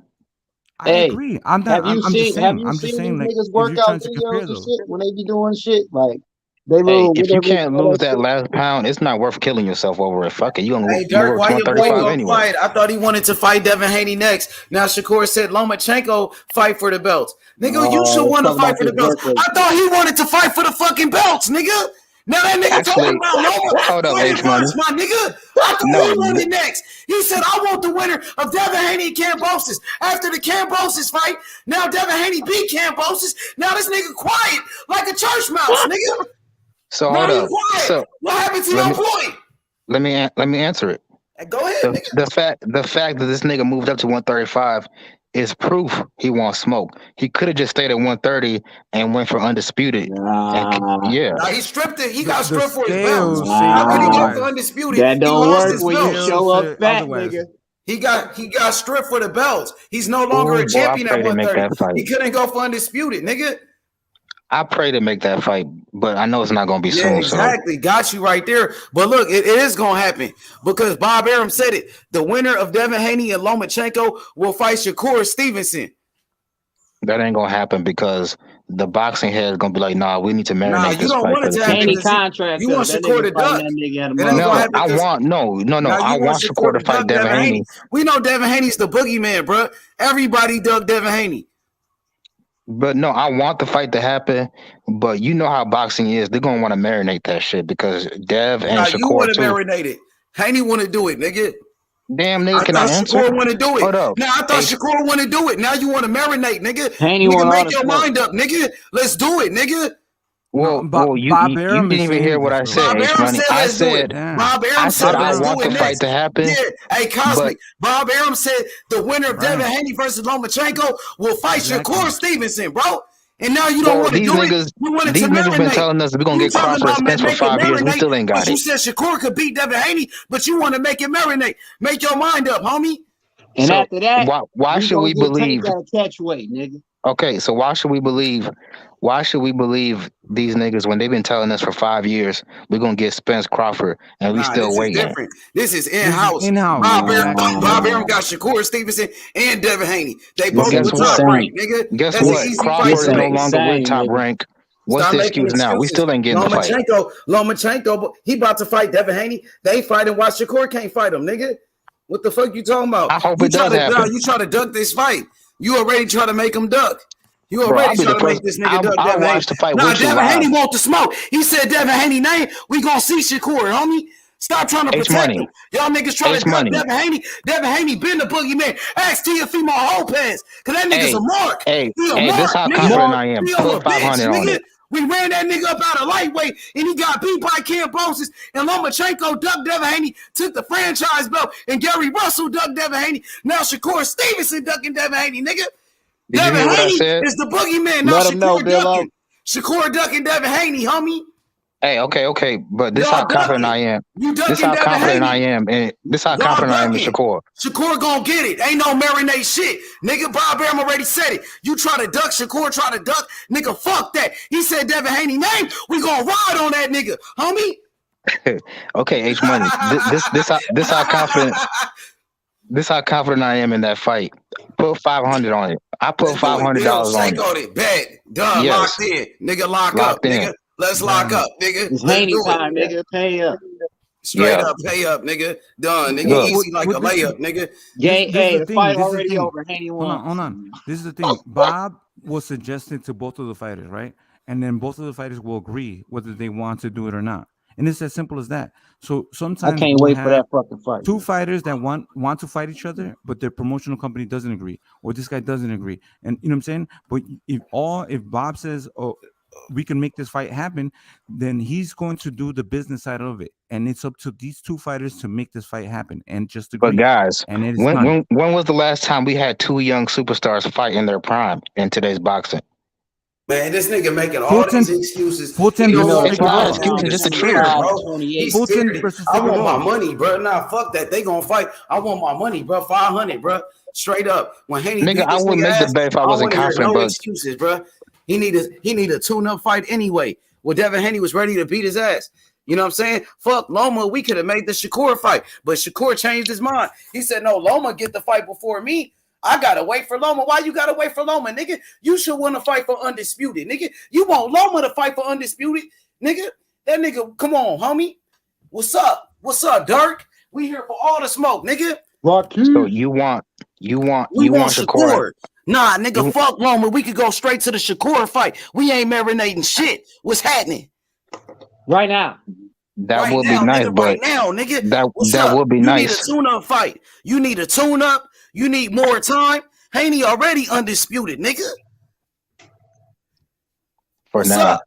I agree. I'm not. Have you I'm seen? just Have saying. you I'm seen just saying. these Like, niggas workout videos and shit when they be doing shit like they little? If you can't lose that last pound, it's not worth killing yourself over it. Fuck it, you gonna Hey Dirk, why your boy 135 gonna anyway. fight? I thought he wanted to fight Devin Haney next. Now Shakur said Lomachenko fight for the belts. Nigga, you should want to fight for the belts. I thought he wanted to fight for the fucking belts, nigga. Now that nigga talking about Loma. Hold up, Wait, H-Money. my nigga. I thought he wanted next. He said, I want the winner of Devin Haney and Kambosos. After the Kambosos fight, now Devin Haney beat Kambosos. Now this nigga quiet like a church mouse, nigga. So now hold you up. quiet. So what happened to your point? Let me answer it. Go ahead. The fact that this nigga moved up to 135 is proof he wants smoke. He could have just stayed at 130 and went for undisputed. Nah, he stripped it. He got stripped for his belts. How could he go for undisputed? That don't work when you show up fat, otherwise. nigga. He got stripped for the belts. He's no longer a champion at 130. He couldn't go for undisputed, nigga. I pray to make that fight, but I know it's not going to be soon. Exactly. Got you right there. But look, it is going to happen because Bob Arum said it. The winner of Devin Haney and Lomachenko will fight Shakur Stevenson. That ain't going to happen because the boxing head is going to be like, nah, we need to marinate this fight. You want Shakur to duck. I want Shakur to fight Devin Haney. We know Devin Haney's the boogeyman, bro. Everybody dug Devin Haney. But no, I want the fight to happen. But you know how boxing is. They're going to want to marinate that shit because Dev and Shakur, you want to marinate it. Haney want to do it, nigga. Damn, nigga, can I answer? Shakur want to do it. Hold up. Now, I thought Shakur want to do it. Now you want to marinate, nigga. Haney nigga, make your mind up, nigga. Let's do it, nigga. Well, you didn't even hear what I said, H-Money. I said I want the fight to happen. Yeah, hey, Cosmic. Bob Arum said the winner of Devin Haney versus Lomachenko will fight Shakur Stevenson, bro. And now you don't want to do it. You want it to marinate. These niggas been telling us we're going to get Crawford Spence for 5 years. We still ain't got it. You said Shakur could beat Devin Haney, but you want to make it marinate. Make your mind up, homie. And so after that, why should we believe that catch weight, nigga? Okay, so why should we believe these niggas when they've been telling us for 5 years we're gonna get Spence Crawford and we still waiting? This is in-house. Bob Arum got Shakur Stevenson and Devin Haney. They both were top rank, nigga. Guess what? Crawford is no longer with top rank. What's the excuse now? We still ain't getting the fight. Lomachenko, he about to fight Devin Haney. They fighting while Shakur can't fight him, nigga. What the fuck you talking about? I hope it does happen. You try to duck this fight. You already try to make him duck. You already try to make this nigga duck Devin Haney. Nah, Devin Haney want the smoke. He said Devin Haney name. We gonna see Shakur, homie. Stop trying to protect him. Y'all niggas trying to duck Devin Haney. Devin Haney been the boogeyman. Ask Teofimo Lopez, cause that nigga's a mark. Hey, this how confident I am. Put 500 on it. We ran that nigga up out of lightweight, and he got beat by Kambosos, and Lomachenko ducked Devin Haney, took the franchise belt, and Gary Russell ducked Devin Haney. Now Shakur Stevenson ducking Devin Haney, nigga. Devin Haney is the boogeyman. Now Shakur ducking. Shakur ducking Devin Haney, homie. Hey, okay, but this how confident I am. This how confident I am, and this how confident I am in Shakur. Shakur gonna get it. Ain't no marinate shit, nigga. Bob Arum already said it. You try to duck Shakur, try to duck, nigga. Fuck that. He said Devin Haney name. We gonna ride on that nigga, homie. Okay, H Money. This how confident. This how confident I am in that fight. Put 500 on it. I put Let's do it. Deal. $500 on Shake it. on it. Bet. Done. Yes, Locked in. Nigga, lock up. locked in. Nigga. Let's lock up, nigga. It's Let's Haney do time, it. nigga. Pay up. Straight Yeah. up, pay up, nigga. Done, nigga. Look, Easy like a What this- layup, nigga. Game, this hey, is the the fight thing. This is the already thing. over. Haney Hold won. on, hold on. This is the thing. Bob was suggesting to both of the fighters, right? And then both of the fighters will agree whether they want to do it or not. And it's as simple as that. So I sometimes can't we'll wait for have that fucking fight. two fighters that want to fight each other, but their promotional company doesn't agree, or this guy doesn't agree. And you know what I'm saying? But if Bob says, "Oh, we can make this fight happen," then he's going to do the business side of it, and it's up to these two fighters to make this fight happen and just agree. but guys, And it is done. when was the last time we had two young superstars fight in their prime in today's boxing? Man, this nigga making all Fulton- these excuses. Fulton He versus don't It's want not to an fight excuse, now. it's just the He's truth. scared, bro. 28. He's Fulton scared. versus I want my Figueroa. money, bro. Nah, fuck that. They gonna fight. I want my money, bro. 500, bro. Straight up. When Haney Nigga, beat I this wouldn't nigga make the ass, bet if I I wasn't want to hear confident, no but excuses, bro. He need a tune-up fight anyway. Well, Devin Haney was ready to beat his ass. You know what I'm saying? Fuck Loma. We could have made the Shakur fight, but Shakur changed his mind. He said, "No, Loma get the fight before me. I gotta wait for Loma." Why you gotta wait for Loma, nigga? You should want to fight for undisputed, nigga. You want Loma to fight for undisputed, nigga? That nigga, come on, homie. What's up? What's up, Dirk? We here for all the smoke, nigga. so you want We want Shakur. Shakur. Nah, nigga, fuck Loma. We could go straight to the Shakur fight. We ain't marinating shit. What's happening? Right now. That Right would now, be nice, nigga, but right now, nigga. What's that up? would be You nice. need a tune-up fight. You need a tune-up. You need more time. Haney already undisputed, nigga. For What's now. up?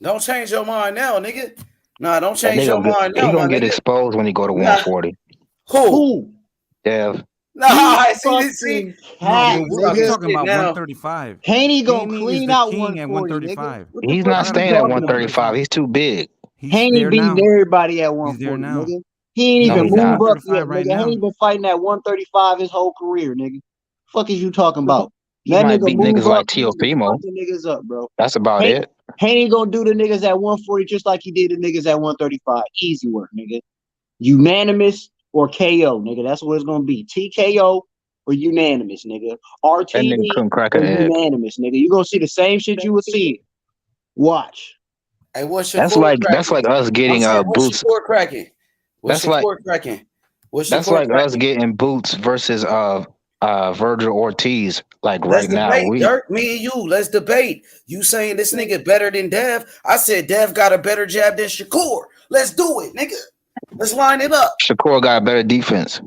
Don't change your mind now, nigga. Nah, don't That change your mind he now, my gonna get nigga. exposed when he go to Nah. 140. Who? Dev. Nah, see. Cat, we're nigga. talking about now. 135. Haney gonna Haney is clean the out king at 140, nigga. 135. What the He's fuck not you staying at talking about? 135. He's too big. He's Haney there beating now. everybody at He's there 140, now. nigga. He ain't No, even he's move not. up yet, 135 right nigga. now. Haney been fighting at 135 his whole career, nigga. Fuck is you talking about? He That might nigga beat move niggas up, like he's Teofimo. fucking niggas up, bro. That's about Haney, it. Haney gonna do the niggas at 140 just like he did the niggas at 135. Easy work, nigga. Unanimous or KO, nigga. That's what it's gonna be. TKO or unanimous, nigga. That RTD nigga couldn't crack or an egg. unanimous, nigga. You gonna see the same shit you would see. Watch. Hey, what's your That's core like cracking? us getting I'm saying, what's Boots. your core cracking? What's That's your like core cracking? What's your that's core like us cracking? getting Boots versus Virgil Ortiz. Like Let's right now, debate, Dirk. Me and you. Let's debate. You saying this nigga better than Dev? I said Dev got a better jab than Shakur. Let's do it, nigga. Let's line it up. Shakur got better defense.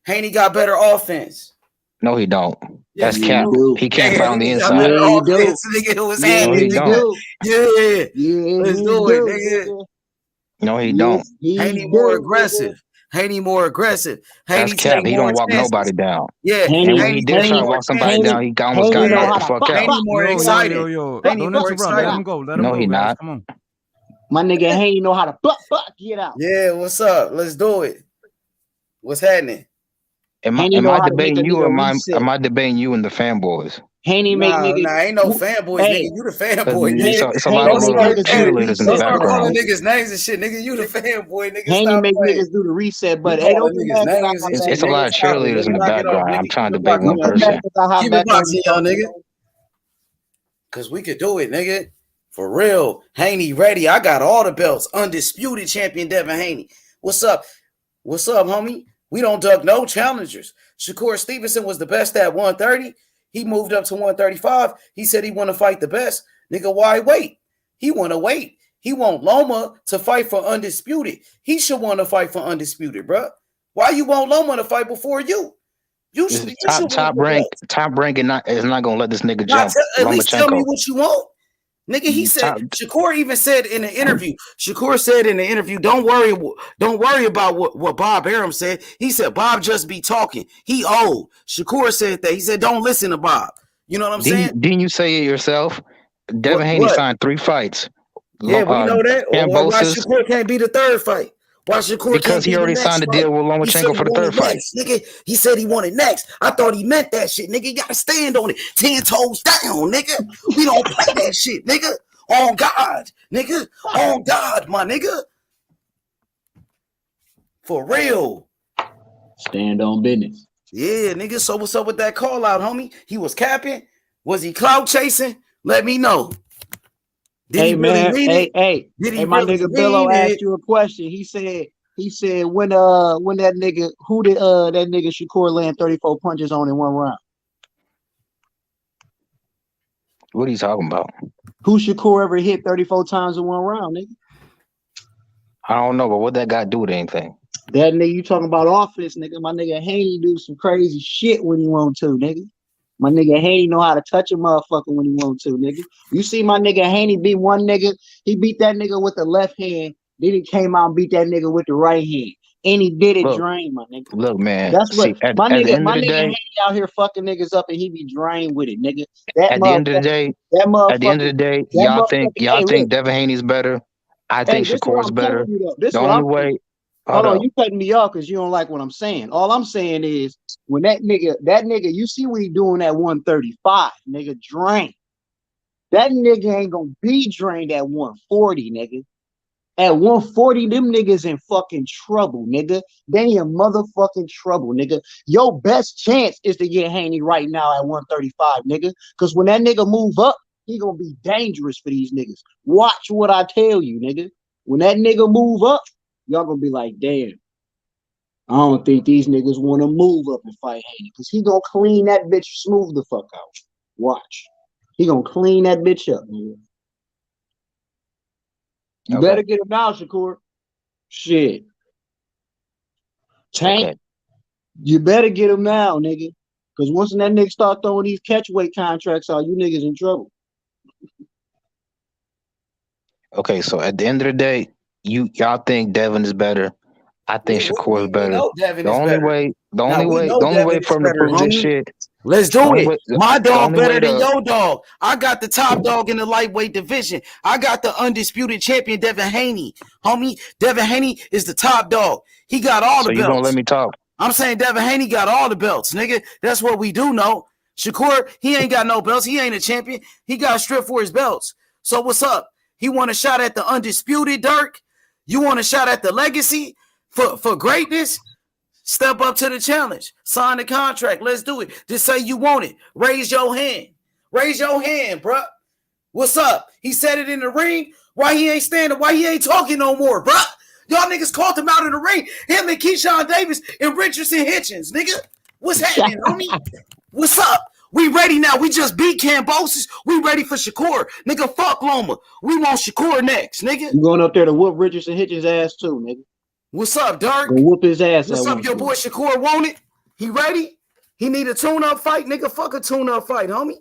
Haney got better offense. No, he don't. Yes, That's he cap. do. He can't Yeah, fight on the he got inside. better Yeah, he do. offense, nigga. It was Yeah, No, happening, he he nigga. don't. do. Yeah. Yeah, Let's he do do, it, nigga. nigga. No, he Yes, don't. he Haney more do, nigga. aggressive. Haney more aggressive. That's Haney cap. take He more don't walk chances. nobody down. Yeah, And when Haney, he did try Haney to Haney, more walk somebody chances. down, he almost Haney got know knocked how the to fuck bop, out. Haney more Yo, excited. Don't Haney more interrupt. Let excited. him go. Let him No, go, he guys. not. Come on. My nigga Haney know how to get out. Yeah, what's up? Let's do it. What's happening? Haney Am know I how to make a debating you or nigga am reset. I debating you and the fanboys? Haney make niggas. Ain't no fanboys, Hey, nigga. You the fanboy, nigga. It's a lot Haney of make little niggas do the cheerleaders in the Don't reset start button, calling background. nigga. niggas names and shit, nigga. You the fanboy, nigga. Haney Stop make playing. niggas do the reset You button. Hey, don't calling get niggas mad because I names hop and back shit, It's a on. lot nigga. of Stop it, cheerleaders in nigga. the Knock it off, background. I'm nigga. trying to Keep it debate boxing, one Don't get y'all. mad person. because I hop Keep it back on. boxing, y'all, nigga. Cause we could do it, nigga. For real. Haney ready. I got all the belts. Undisputed champion Devin Haney. What's up? What's up, homie? We don't duck no challengers. Shakur Stevenson was the best at 130. He moved up to 135. He said he want to fight the best. Nigga, why wait? He want to wait. He want Loma to fight for undisputed. He should want to fight for undisputed, bro. Why you want Loma to fight before you? You should want Top the rank best. is not gonna let this nigga Nah, jump. at least tell me Lomachenko. what you want. Nigga, he said, Shakur even said in the interview, don't worry about what Bob Arum said. He said, Bob just be talking. He old. Shakur said that. He said, don't listen to Bob. You know what I'm saying? Didn't you say it yourself? Devin Haney What? signed 3 fights. Yeah, we know that. Why Cambosis, Shakur can't be the third fight? Why Shakur because can't he be the already next signed a fight? deal with He said Lomachenko he for the third wanted fight. next, nigga. He said he wanted next. I thought he meant that shit, nigga. You gotta stand on it. 10 toes down, nigga. We don't play that shit, nigga. On God, nigga. On God, my nigga. For real. Stand on business. Yeah, nigga. So what's up with that call out, homie? He was capping? Was he clout chasing? Let me know. Did he really mean it? Did he my really nigga Billo mean asked it? you a question. He said when that nigga who did that nigga Shakur land 34 punches on in one round? What are you talking about? Who Shakur ever hit 34 times in one round, nigga? I don't know, but what that got to do with anything? That nigga you talking about offense, nigga. My nigga Haney do some crazy shit when he want to, nigga. My nigga Haney know how to touch a motherfucker when he want to, nigga. You see my nigga Haney beat one nigga. He beat that nigga with the left hand. Then he came out and beat that nigga with the right hand. And he did it drained, my nigga. Look, man. That's what at my the nigga end of the day, Haney out here fucking niggas up and he be drained with it, nigga. That at the end of the motherfucker. day, That motherfucker. at the end of the day, That y'all motherfucker. Hey, think look. Devin Haney's better. I think This is what Shakur's I'm better. telling you though. This The is what only I'm way. Hold on, you cutting me off because you don't like what I'm saying. All I'm saying is when that nigga, you see what he doing at 135, nigga, drain. That nigga ain't gonna be drained at 140, nigga. At 140, them niggas in fucking trouble, nigga. They in motherfucking trouble, nigga. Your best chance is to get Haney right now at 135, nigga. Because when that nigga move up, he gonna be dangerous for these niggas. Watch what I tell you, nigga. When that nigga move up, y'all gonna be like, damn. I don't think these niggas want to move up and fight Haney because he gonna clean that bitch smooth the fuck out. Watch. He gonna clean that bitch up, nigga. You better get him now, Shakur. Shit. Tank. You better get him now, nigga. Because once that nigga start throwing these catchweight contracts out, you niggas in trouble. Okay, so at the end of the day, y'all think Devin is better. I think Shakur is better. The only way for him to prove this shit. Let's do it. My dog better than your dog. I got the top dog in the lightweight division. I got the undisputed champion, Devin Haney. Homie, Devin Haney is the top dog. He got all the belts. So you gonna let me talk? I'm saying Devin Haney got all the belts, nigga. That's what we do know. Shakur, he ain't got no belts. He ain't a champion. He got stripped for his belts. So what's up? He want a shot at the undisputed, Dirk? You want a shot at the legacy for greatness? Step up to the challenge. Sign the contract. Let's do it. Just say you want it. Raise your hand. Raise your hand, bruh. What's up? He said it in the ring. Why he ain't standing? Why he ain't talking no more, bruh? Y'all niggas called him out in the ring. Him and Keyshawn Davis and Richardson Hitchens, nigga. What's happening, homie? What's up? We ready now. We just beat Cambosis. We ready for Shakur. Nigga, fuck Loma. We want Shakur next, nigga. You going up there to whoop Richardson Hitchens' ass too, nigga. What's up, Dirk? Go whoop his ass. What's up, your boy Shakur want it? He ready? He need a tune-up fight? Nigga, fuck a tune-up fight, homie.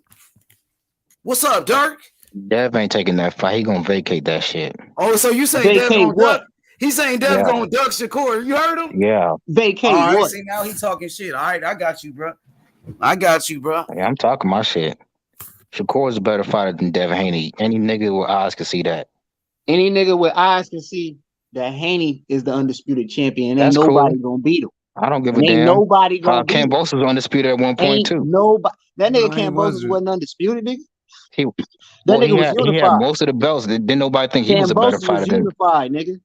What's up, Dirk? Dev ain't taking that fight. He gonna vacate that shit. Oh, so you saying Dev gonna duck? He's saying Dev gonna duck Shakur. You heard him? Yeah. Vacate all right, what? See, now he talking shit. All right, I got you, bro. I got you, bro. Yeah, I'm talking my shit. Shakur is a better fighter than Devin Haney. Any nigga with eyes can see that. Any nigga with eyes can see that Haney is the undisputed champion. And ain't nobody gonna beat him. I don't give a ain't damn. Nobody gonna beat him. Cambosis was undisputed at one point too. Nobody. That nigga Cambosis wasn't undisputed, nigga. He was unified. He had most of the belts. Didn't nobody think he was a better fighter than unified, nigga.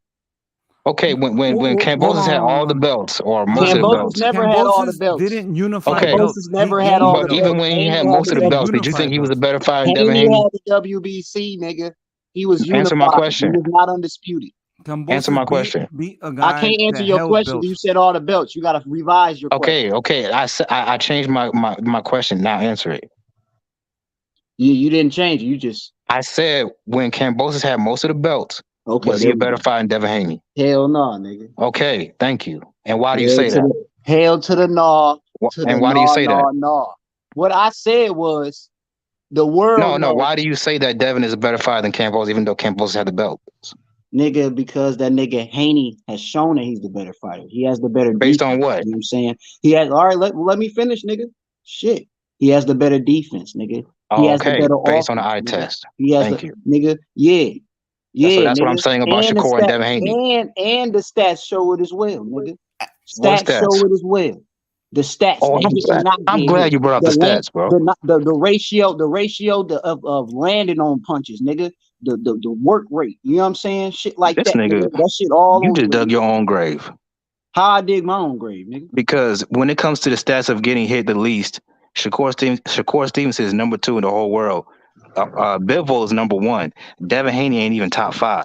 Okay, when Cambosis had all the belts or most of the belts. Never had all the belts. Didn't unify. Okay, Cambosis never had all the belts. Even when he had most of the belts, did you think he was a better fighter than Devin Haney Haney? had the WBC, nigga. He was unified. Answer my question. He was not undisputed. Answer my question. I can't answer your question. You said all the belts. You got to revise your question. Okay. I changed my question. Now answer it. You didn't change it. You just. I said when Cambosis had most of the belts, was he a better fighter than Devin Haney? Hell no, nigga. Okay, thank you. And why do you say that? Hell to the no. And why do you say that? No. What I said was the world. No. Why do you say that Devin is a better fighter than Cambosis, even though Cambosis had the belts? Nigga, because that nigga Haney has shown that he's the better fighter. He has the better based defense, on what? You know what I'm saying? He has all right, let me finish, nigga. Shit. He has the better defense, nigga. He has the better based offense, on the eye nigga. test. He has Thank you. Nigga, yeah. Yeah, so that's nigga. what I'm saying about Shakur and Devin Haney. And the stats show it as well, nigga. What Stats show it as well. The stats. Oh, I'm glad you brought up the stats, bro. The ratio of landing on punches, nigga. the work rate. You know what I'm saying? Shit like This that. nigga, That shit all you on just him. dug your own grave. How I dig my own grave, nigga. Because when it comes to the stats of getting hit the least, Shakur Stevenson is number 2 in the whole world. Bivol is number 1. Devin Haney ain't even top 5.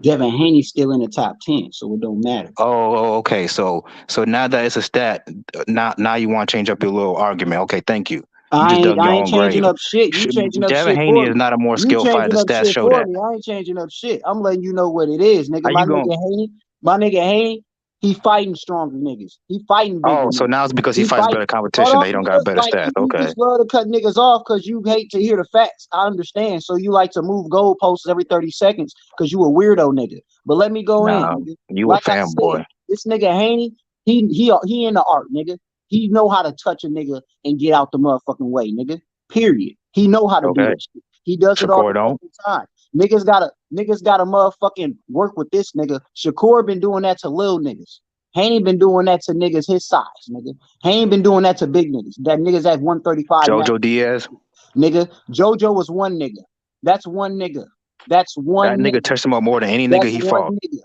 Devin Haney's still in the top 10, so it don't matter. Oh, okay. So now that it's a stat, now you want to change up your little argument. Okay, thank you. You just dug your I ain't own changing grave. up shit. You changing up Devin shit Haney for is me. not a more You skilled fighter. changing The up stats shit show for that. me. I ain't changing up shit. I'm letting you know what it is, nigga. How you going? My nigga Haney, he fighting stronger niggas. He fighting bigger Oh, so niggas. now it's because he fights better Hold competition on, that he don't got nigga. better Like stats. you Okay. just love to cut niggas off because you hate to hear the facts. I understand. So you like to move goalposts every 30 seconds because you a weirdo nigga. But let me go in, Nah, nigga. you a Like I said, fanboy. this nigga Haney, he in the art, nigga. He know how to touch a nigga and get out the motherfucking way, nigga. Period. He know how to do Okay. that shit. He does it all Shakur the don't. fucking time. Niggas gotta motherfucking work with this nigga. Shakur been doing that to little niggas. Haney been doing that to niggas his size, nigga. Haney been doing that to big niggas. That niggas at 135. Jojo Diaz. Nigga, JoJo was one nigga. That's one nigga. That's one That nigga touched him up more than any nigga he fought. Nigga.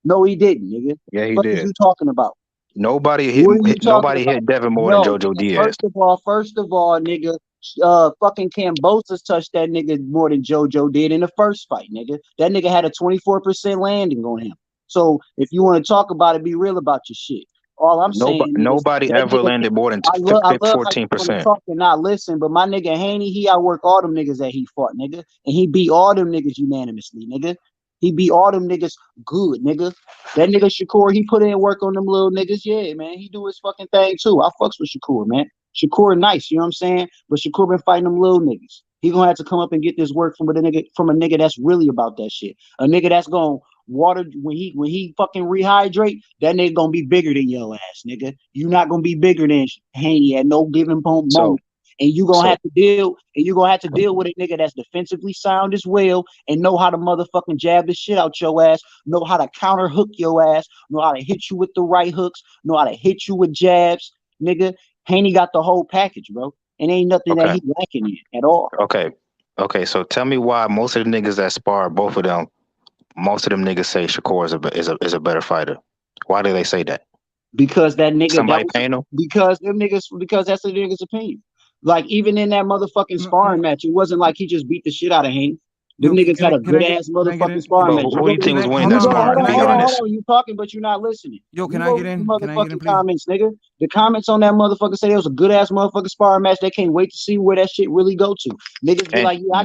No, he didn't, nigga. Yeah, he What did. is you talking about? Nobody hit Devin more than JoJo Diaz. First of all, nigga, fucking Cambosos touched that nigga more than JoJo did in the first fight, nigga. That nigga had a 24% landing on him. So if you want to talk about it, be real about your shit. All I'm saying is Nobody ever landed more than I love how you want to 14%. talk and not listen, but my nigga Haney, he outworked all them niggas that he fought, nigga. And he beat all them niggas unanimously, nigga. He beat all them niggas good, nigga. That nigga Shakur, he put in work on them little niggas. Yeah, man. He do his fucking thing too. I fucks with Shakur, man. Shakur nice, you know what I'm saying? But Shakur been fighting them little niggas. He gonna have to come up and get this work from a nigga that's really about that shit. A nigga that's gonna water when he fucking rehydrate, that nigga gonna be bigger than your ass, nigga. You not gonna be bigger than Haney at no given moment. And you gonna have to deal with a nigga that's defensively sound as well and know how to motherfucking jab the shit out your ass, know how to counter hook your ass, know how to hit you with the right hooks, know how to hit you with jabs, nigga. Haney got the whole package, bro. And ain't nothing that he lacking in at all. Okay. So tell me why most of the niggas that spar, both of them, most of them niggas say Shakur is a better fighter. Why do they say that? Because that nigga Somebody paying him? because that's the nigga's opinion. Like even in that motherfucking sparring match, it wasn't like he just beat the shit out of Haney. Them niggas had a good ass motherfucking sparring match. Who do you think was winning that sparring? Be honest. Hold on. You talking, but you're not listening. Yo, can I get in? Motherfucking comments, nigga. The comments on that motherfucker say it was a good ass motherfucking sparring match. They can't wait to see where that shit really go to. Niggas be like, yeah,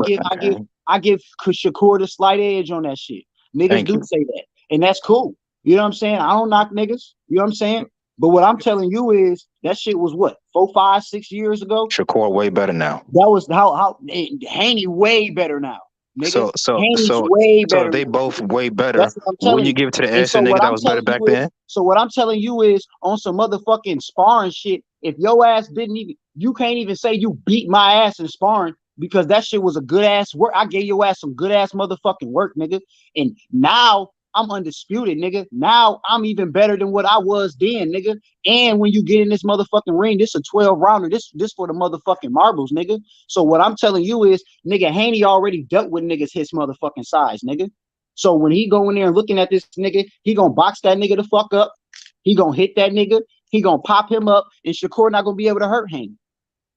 I give Shakur the slight edge on that shit. Niggas do say that, and that's cool. You know what I'm saying? I don't knock niggas. You know what I'm saying? But what I'm telling you is that shit was what 4, 5, 6 years ago. Shakur way better now. That was how Haney way better now. Nigga. Haney's So way better. if they both way better, That's what I'm telling wouldn't you give it to the innocent nigga that was better back then? So what I'm telling you is on some motherfucking sparring shit, if your ass you can't even say you beat my ass in sparring because that shit was a good ass work. I gave your ass some good ass motherfucking work, nigga. And now I'm undisputed, nigga. Now I'm even better than what I was then, nigga. And when you get in this motherfucking ring, this a 12 rounder. This for the motherfucking marbles, nigga. So what I'm telling you is, nigga, Haney already dealt with niggas his motherfucking size, nigga. So when he go in there and looking at this nigga, he gonna box that nigga the fuck up. He gonna hit that nigga. He gonna pop him up, and Shakur not gonna be able to hurt Haney.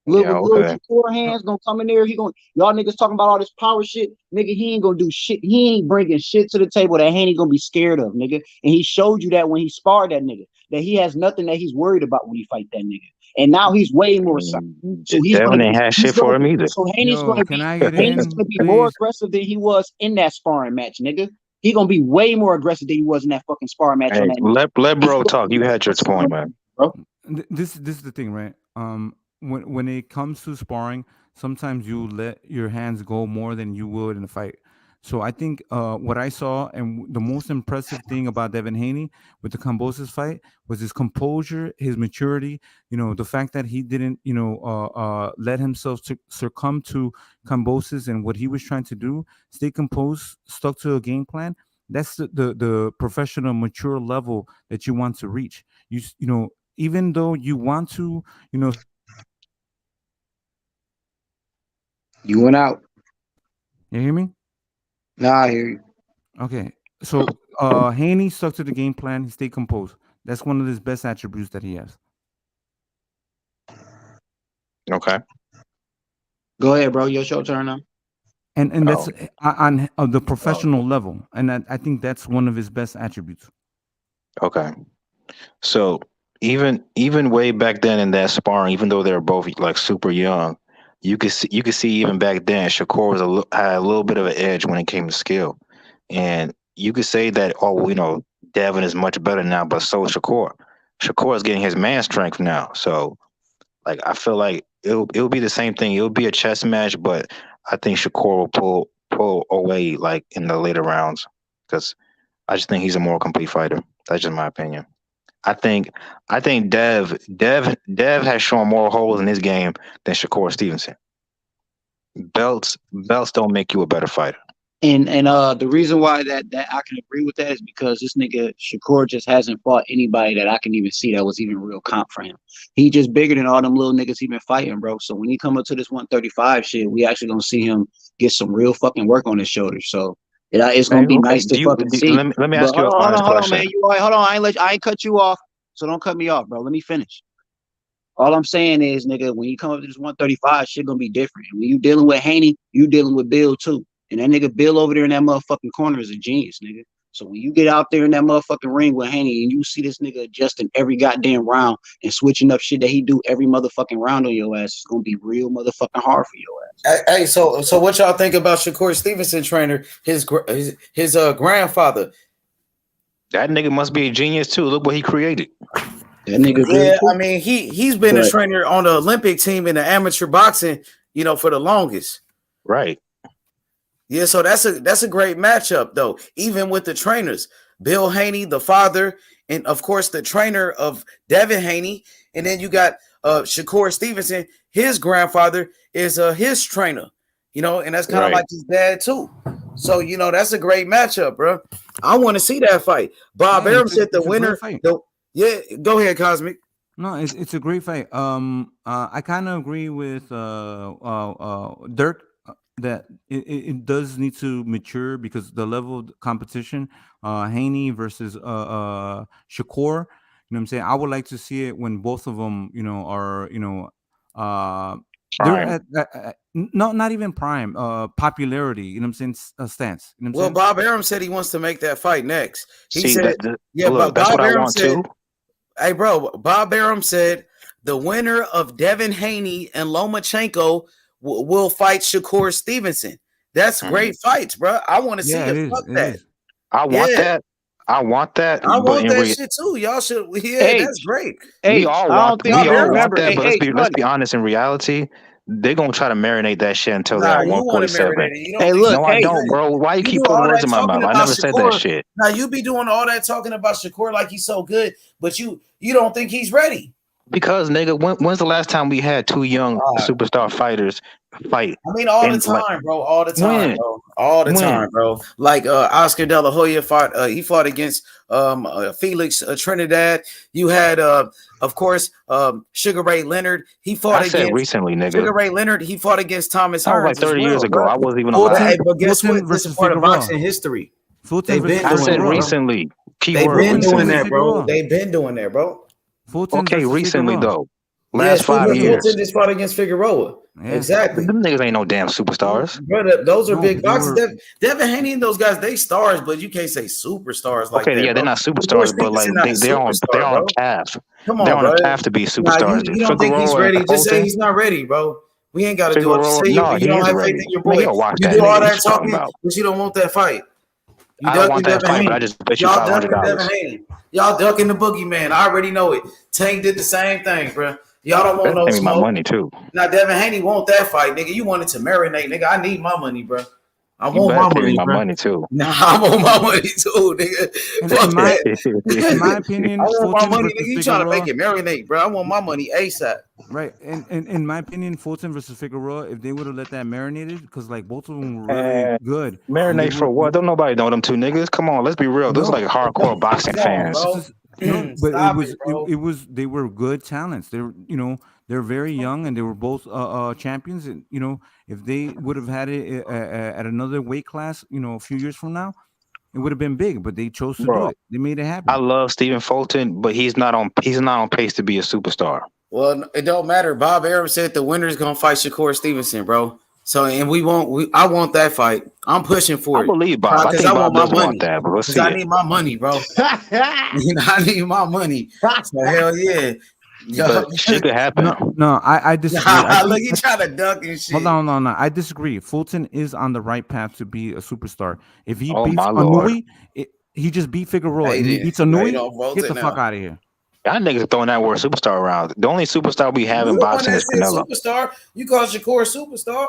Little Shakur hands gonna come in there. Y'all niggas talking about all this power shit, nigga. He ain't gonna do shit. He ain't bringing shit to the table that Haney gonna be scared of, nigga. And he showed you that when he sparred that nigga, that he has nothing that he's worried about when he fight that nigga. And now he's way more solid. So he's Devin ain't had shit for him either. So Haney's gonna be more aggressive than he was in that sparring match, nigga. He gonna be way more aggressive than he was in that fucking sparring match. Hey, let bro talk. You had your point, man. Bro. This is the thing, right? When it comes to sparring, sometimes you let your hands go more than you would in a fight. So I think what I saw and the most impressive thing about Devin Haney with the Kambosos fight was his composure, his maturity. You know, the fact that he didn't, let himself succumb to Kambosos and what he was trying to do, stay composed, stuck to a game plan. That's the professional, mature level that you want to reach. You know, even though you want to, You went out. You hear me? Nah, I hear you. Okay. So Haney stuck to the game plan. He stayed composed. That's one of his best attributes that he has. Okay. Go ahead, bro. Your turn now. And that's on the professional level. And I think that's one of his best attributes. Okay. So even way back then in that sparring, even though they were both like super young, you could see even back then Shakur had a little bit of an edge when it came to skill, and you could say that Devin is much better now, but so is Shakur. Shakur is getting his man strength now, so like I feel like it'll be the same thing. It'll be a chess match, but I think Shakur will pull away like in the later rounds because I just think he's a more complete fighter. That's just my opinion. I think Dev has shown more holes in his game than Shakur Stevenson. Belts don't make you a better fighter. And the reason why that I can agree with that is because this nigga Shakur just hasn't fought anybody that I can even see that was even real comp for him. He just bigger than all them little niggas he been fighting, bro. So when he come up to this 135 shit, we actually gonna see him get some real fucking work on his shoulders. So it's gonna be nice to fucking see. Let me ask you a honest hold on, question. man. Hold on. I ain't cut you off, so don't cut me off, bro. Let me finish. All I'm saying is, nigga, when you come up to this 135, shit gonna be different. When you dealing with Haney, you dealing with Bill too. And that nigga Bill over there in that motherfucking corner is a genius, nigga. So when you get out there in that motherfucking ring with Haney and you see this nigga adjusting every goddamn round and switching up shit that he do every motherfucking round on your ass, it's gonna be real motherfucking hard for your ass. Hey, so what y'all think about Shakur Stevenson trainer, his grandfather? That nigga must be a genius too. Look what he created. That nigga I mean, he's been a trainer on the Olympic team in the amateur boxing, for the longest. Right. Yeah, so that's a great matchup though. Even with the trainers, Bill Haney, the father, and of course the trainer of Devin Haney, and then you got Shakur Stevenson. His grandfather is his trainer, and that's kind of like his dad too. So that's a great matchup, bro. I want to see that fight. Bob Arum said the winner. Yeah, go ahead, Cosmic. No, it's a great fight. I kind of agree with Dirk that it does need to mature because the level of competition, Haney versus Shakur. You know what I'm saying? I would like to see it when both of them, are they're at not even prime popularity. You know what I'm saying? Stance. You know what I'm saying? Bob Arum said he wants to make that fight next. He said, look, that's what I want too. Hey, bro, Bob Arum said the winner of Devin Haney and Lomachenko will fight Shakur Stevenson. That's great fights, bro. I want to see it. Fuck that. I want that. I want that. I want that shit too. Y'all should. Yeah, that's great. We all want that, but let's be honest. In reality, they're gonna try to marinate that shit until they're at 147. No, I don't, bro. Why you keep putting words in my mouth? I never said that shit. Now you be doing all that talking about Shakur like he's so good, but you don't think he's ready. Because nigga, when's the last time we had two young superstar fighters fight? I mean, all the time, bro. All the time, bro. All the time, bro. Like Oscar De La Hoya fought. He fought against Felix Trinidad. You had, of course, Sugar Ray Leonard. He fought against recently, nigga. Sugar Ray Leonard. He fought against Thomas Hearns. Like 30 years ago. Bro. I wasn't even alive. Hey, but guess what? This is part of boxing history. I said recently. They've been doing that, bro. They've been doing that, bro. Okay, recently though. Last 5 years. Fulton just fought against Figueroa. Yeah. Exactly. Them niggas ain't no damn superstars. Brother, those are big boxers. Devin Haney and those guys, they stars, but you can't say superstars like that. Okay, yeah, they're not superstars, but like they're on path. Come on, they're on a path to be superstars. You don't think he's ready? Just say he's not ready, bro. We ain't got to do it. Just say you don't have faith in your boy. You do all that talking, but you don't want that fight. I don't want that fight, but I just bet you $500. Y'all ducking the boogeyman. I already know it. Tank did the same thing, bro. Y'all don't want no smoke. My money too. Now Devin Haney want that fight, nigga. You want it to marinate, nigga. I need my money, bro. I want my money, too. Nah, I want my money too, nigga. In my opinion, I want my money, nigga. You trying to make it marinate, bro? I want my money ASAP. Right, and in my opinion, Fulton versus Figueroa, if they would have let that marinated, because like both of them were really good. Marinate for what? Don't nobody know them two niggas. Come on, let's be real. Those are like hardcore boxing fans. But it was they were good talents. They were They're very young, and they were both champions. And you know, if they would have had it at another weight class, you know, a few years from now, it would have been big. But they chose to do Bro, it. They made it I happen. love Stephen Fulton, but he's not on pace to be a superstar. Well, it don't matter. Bob Arum said the winner's gonna fight Shakur Stevenson, bro. So, and I want that fight. I'm pushing for I it. believe Bob. I Because think I want Bob my does want money. that, but let's Because see I it. need my money, bro. I need my money. So hell yeah. But shit could happen. No, I disagree. Look, he trying to duck and shit. Hold on, no. I disagree. Fulton is on the right path to be a superstar. If he Oh, beats my Lord. Anui, he just beat Figueroa. Hey, and he then. beats Right Anui, on get the Fulton fuck now. out of here. Y'all niggas throwing that word superstar around. The only superstar we have You in the one boxing that is said Canelo. superstar. You call Shakur a superstar.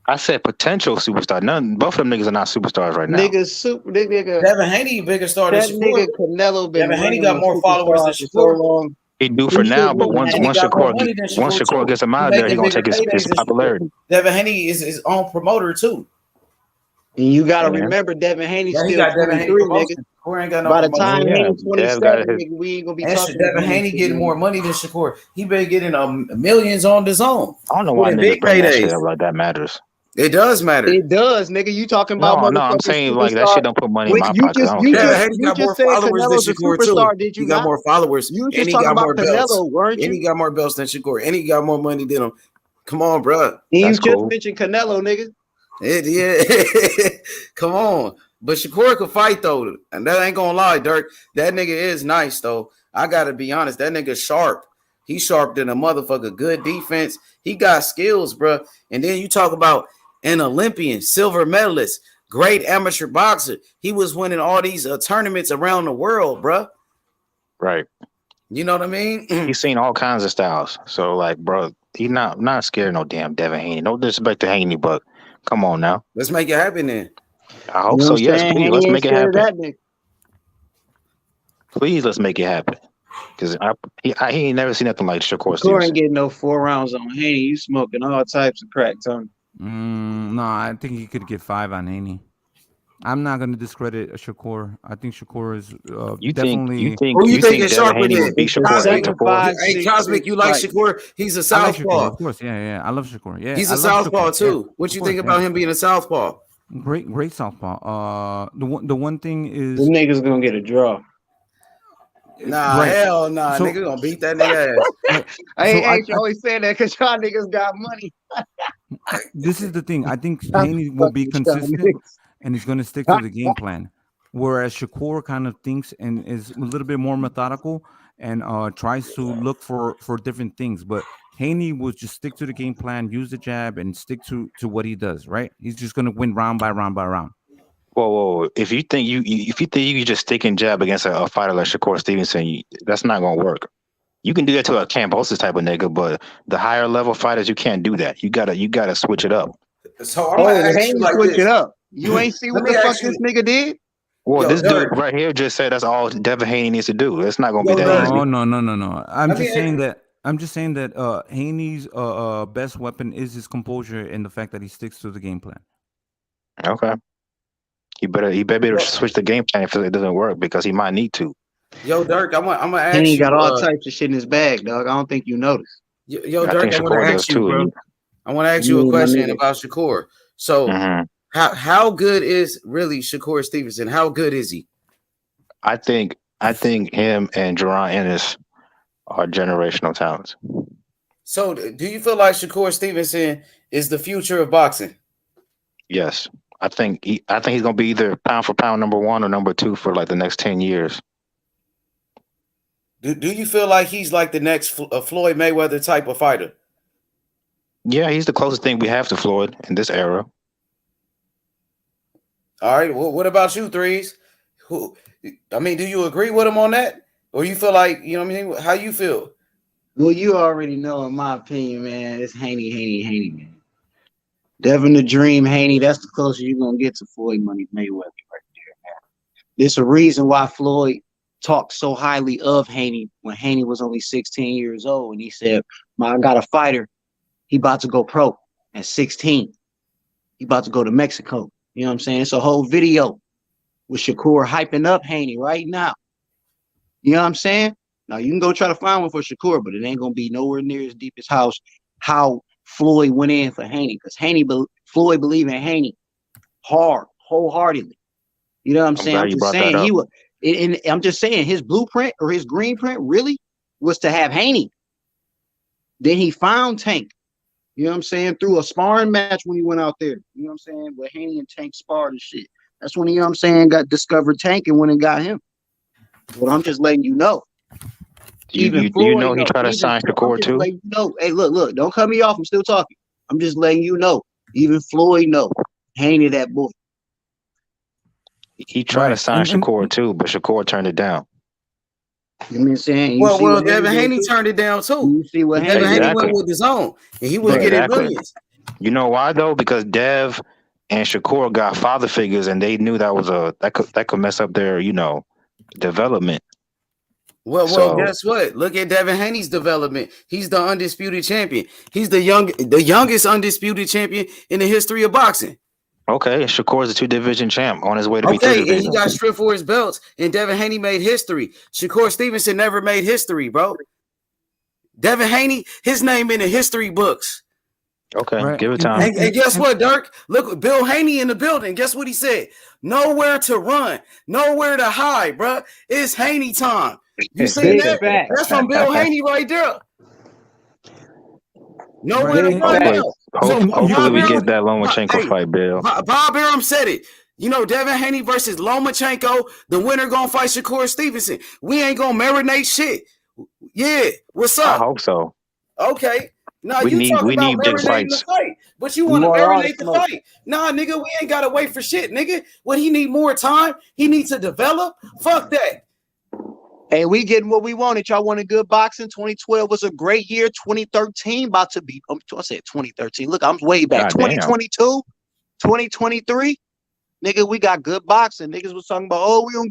I said potential superstar. Both of them niggas are not superstars right now. Nigga. Devin Haney bigger star than That Shakur. nigga Canelo been Devin Haney running got with more followers than superstars for so Shakur. long. He do for He now, should but be. once Haney got more money than Shakur Shakur too. gets him He out of there, making he gonna bigger take his paydays than Shakur. popularity. Devin Haney is his own promoter too. And you gotta Yeah. remember, Devin Haney's Yeah, he still got Devin Haney 23, nigga. promotion. Shakur ain't got no By the promotion. time Yeah, Haney's Dev got 27, his. nigga, we ain't gonna be And talking Devin about Haney shit, getting nigga. more money than Shakur. He been getting millions on his own. I don't know why Getting niggas big bring that shit paydays. up like that matters. It does matter. It does, nigga. You talking about No, I'm motherfucking saying like that superstar? shit don't put money in When my you pocket. I just don't you care. Devin just Haney you got more just said followers than Canelo's a Shakur too. superstar, did He you got not? more followers, You was and just he talking got about more belts, Canelo, weren't and you? he got more belts than Shakur, and he got more money than him. Come on, bro. And you That's just cool. mentioned Canelo, nigga. Yeah. Come on. But Shakur could fight though, and that ain't gonna lie, Dirk. That nigga is nice though. I gotta be honest. That nigga sharp. He sharp than a motherfucker. Good defense. He got skills, bro. And then you talk about an Olympian, silver medalist, great amateur boxer. He was winning all these tournaments around the world, bro. Right. You know what I mean? He's seen all kinds of styles. So like, bro, he's not scared of no damn Devin Haney. No disrespect to Haney, but come on now. Let's make it happen then. I You hope know so. what I'm Yes, saying? please. Haney Let's ain't make it scared of happen. that nigga. Please, let's make it happen. Because he ain't never seen nothing like Shakur Shakur Stevenson. ain't getting no 4 rounds on Haney. You smoking all types of crack, Tony. No, I think he could get 5 on Haney. I'm not gonna discredit Shakur. I think Shakur is definitely. Who you think is Devin sharper Haney than? would beat Shakur 8 to 4? Hey, Cosmic, you like Shakur? He's a I like Shakur, southpaw. of course. Yeah. I love Shakur. Yeah, He's I a love southpaw Shakur. too. Yeah, What you of think course, about yeah. him being a southpaw? Great southpaw. The one thing is Them niggas gonna get a draw. Nah, Right. hell nah. So- Nigga gonna beat that nigga ass. I always saying that because y'all niggas got money. This is the thing. I think Haney will be consistent and he's going to stick to the game plan. Whereas Shakur kind of thinks and is a little bit more methodical and tries to look for different things. But Haney will just stick to the game plan, use the jab, and stick to what he does. Right? He's just going to win round by round by round. Whoa! If you think you can just stick and jab against a fighter like Shakur Stevenson, that's not gonna work. You can do that to a Cambosis type of nigga, but the higher level fighters, you can't do that. You gotta switch it up. So I'm gonna ask you like switch this. it up. You ain't see what Let the me fuck ask you- this nigga did? Well, Yo, this Dirk. dude right here just said that's all Devin Haney needs to do. It's not gonna be Yo, that Dirk. easy. No. I'm Let me just saying ask- that. Haney's best weapon is his composure and the fact that he sticks to the game plan. Okay. He better be able to switch the game plan if it doesn't work because he might need to. Yo, Dirk, I'm gonna ask Haney you. got all types of shit in his bag, dog. I don't think you noticed. Yo, I Dirk, think I want Shakur to does ask you, too. bro. I want to ask you a My question nigga. about Shakur. So, how good is really Shakur Stevenson? How good is he? I think him and Jerron Ennis are generational talents. So, do you feel like Shakur Stevenson is the future of boxing? Yes. I think he's gonna be either pound for pound number 1 or number 2 for like the next 10 years. Do you feel like he's like the next Floyd Mayweather type of fighter? Yeah, he's the closest thing we have to Floyd in this era. All right. Well, what about you, Threes? Do you agree with him on that, or you feel like you know what I mean? How you feel? Well, you already know, in my opinion, man, it's Haney, man. Devin the Dream, Haney, that's the closest you're going to get to Floyd Money Mayweather right there, man. There's a reason why Floyd talked so highly of Haney when Haney was only 16 years old. And he said, I got a fighter. He about to go pro at 16. He about to go to Mexico. You know what I'm saying? It's a whole video with Shakur hyping up Haney right now. You know what I'm saying? Now you can go try to find one for Shakur, but it ain't gonna be nowhere near as deep as how Floyd went in for Haney, because Floyd believed in Haney hard, wholeheartedly. You know what I'm saying? I'm just saying he was, and I'm just saying his blueprint or his green print really was to have Haney. Then he found Tank. You know what I'm saying? Through a sparring match when he went out there. You know what I'm saying? Where Haney and Tank sparred and shit. That's when, you know what I'm saying, got discovered Tank and went and got him. But I'm just letting you know. You know he tried to sign Shakur too? You know. Hey, look, don't cut me off. I'm still talking. I'm just letting you know. Even Floyd know. Haney that boy. He tried to sign Shakur too, but Shakur turned it down. You know what I'm saying? Well, Devin Haney turned it down too. You see what Devin Haney went with his own, and he was getting millions. You know why though? Because Dev and Shakur got father figures, and they knew that was that could mess up their development. Well, guess what? Look at Devin Haney's development. He's the undisputed champion. He's the youngest undisputed champion in the history of boxing. Okay, Shakur's a 2-division champ on his way to be 3 division. And he got stripped for his belts, and Devin Haney made history. Shakur Stevenson never made history, bro. Devin Haney, his name in the history books. Okay, give it time. And guess what, Dirk? Look, Bill Haney in the building. Guess what he said? Nowhere to run, nowhere to hide, bro. It's Haney time. You see that? That's from Bill Haney right there. Nowhere to run now. Hopefully we get that Lomachenko fight, Bill. Bob Arum said it. You know, Devin Haney versus Lomachenko, the winner gonna fight Shakur Stevenson. We ain't gonna marinate shit. Yeah, what's up? I hope so. Okay. Now we need big fights. The fight, but you want to marinate the fight. Nah, nigga, we ain't gotta wait for shit, nigga. What he need more time? He needs to develop. Fuck that. Hey, we getting what we wanted. Y'all wanted good boxing. 2012 was a great year. 2013 about to be. I said 2013. Look, I'm way back. 2022, 2023. Nigga, we got good boxing. Niggas was talking about, oh, we don't get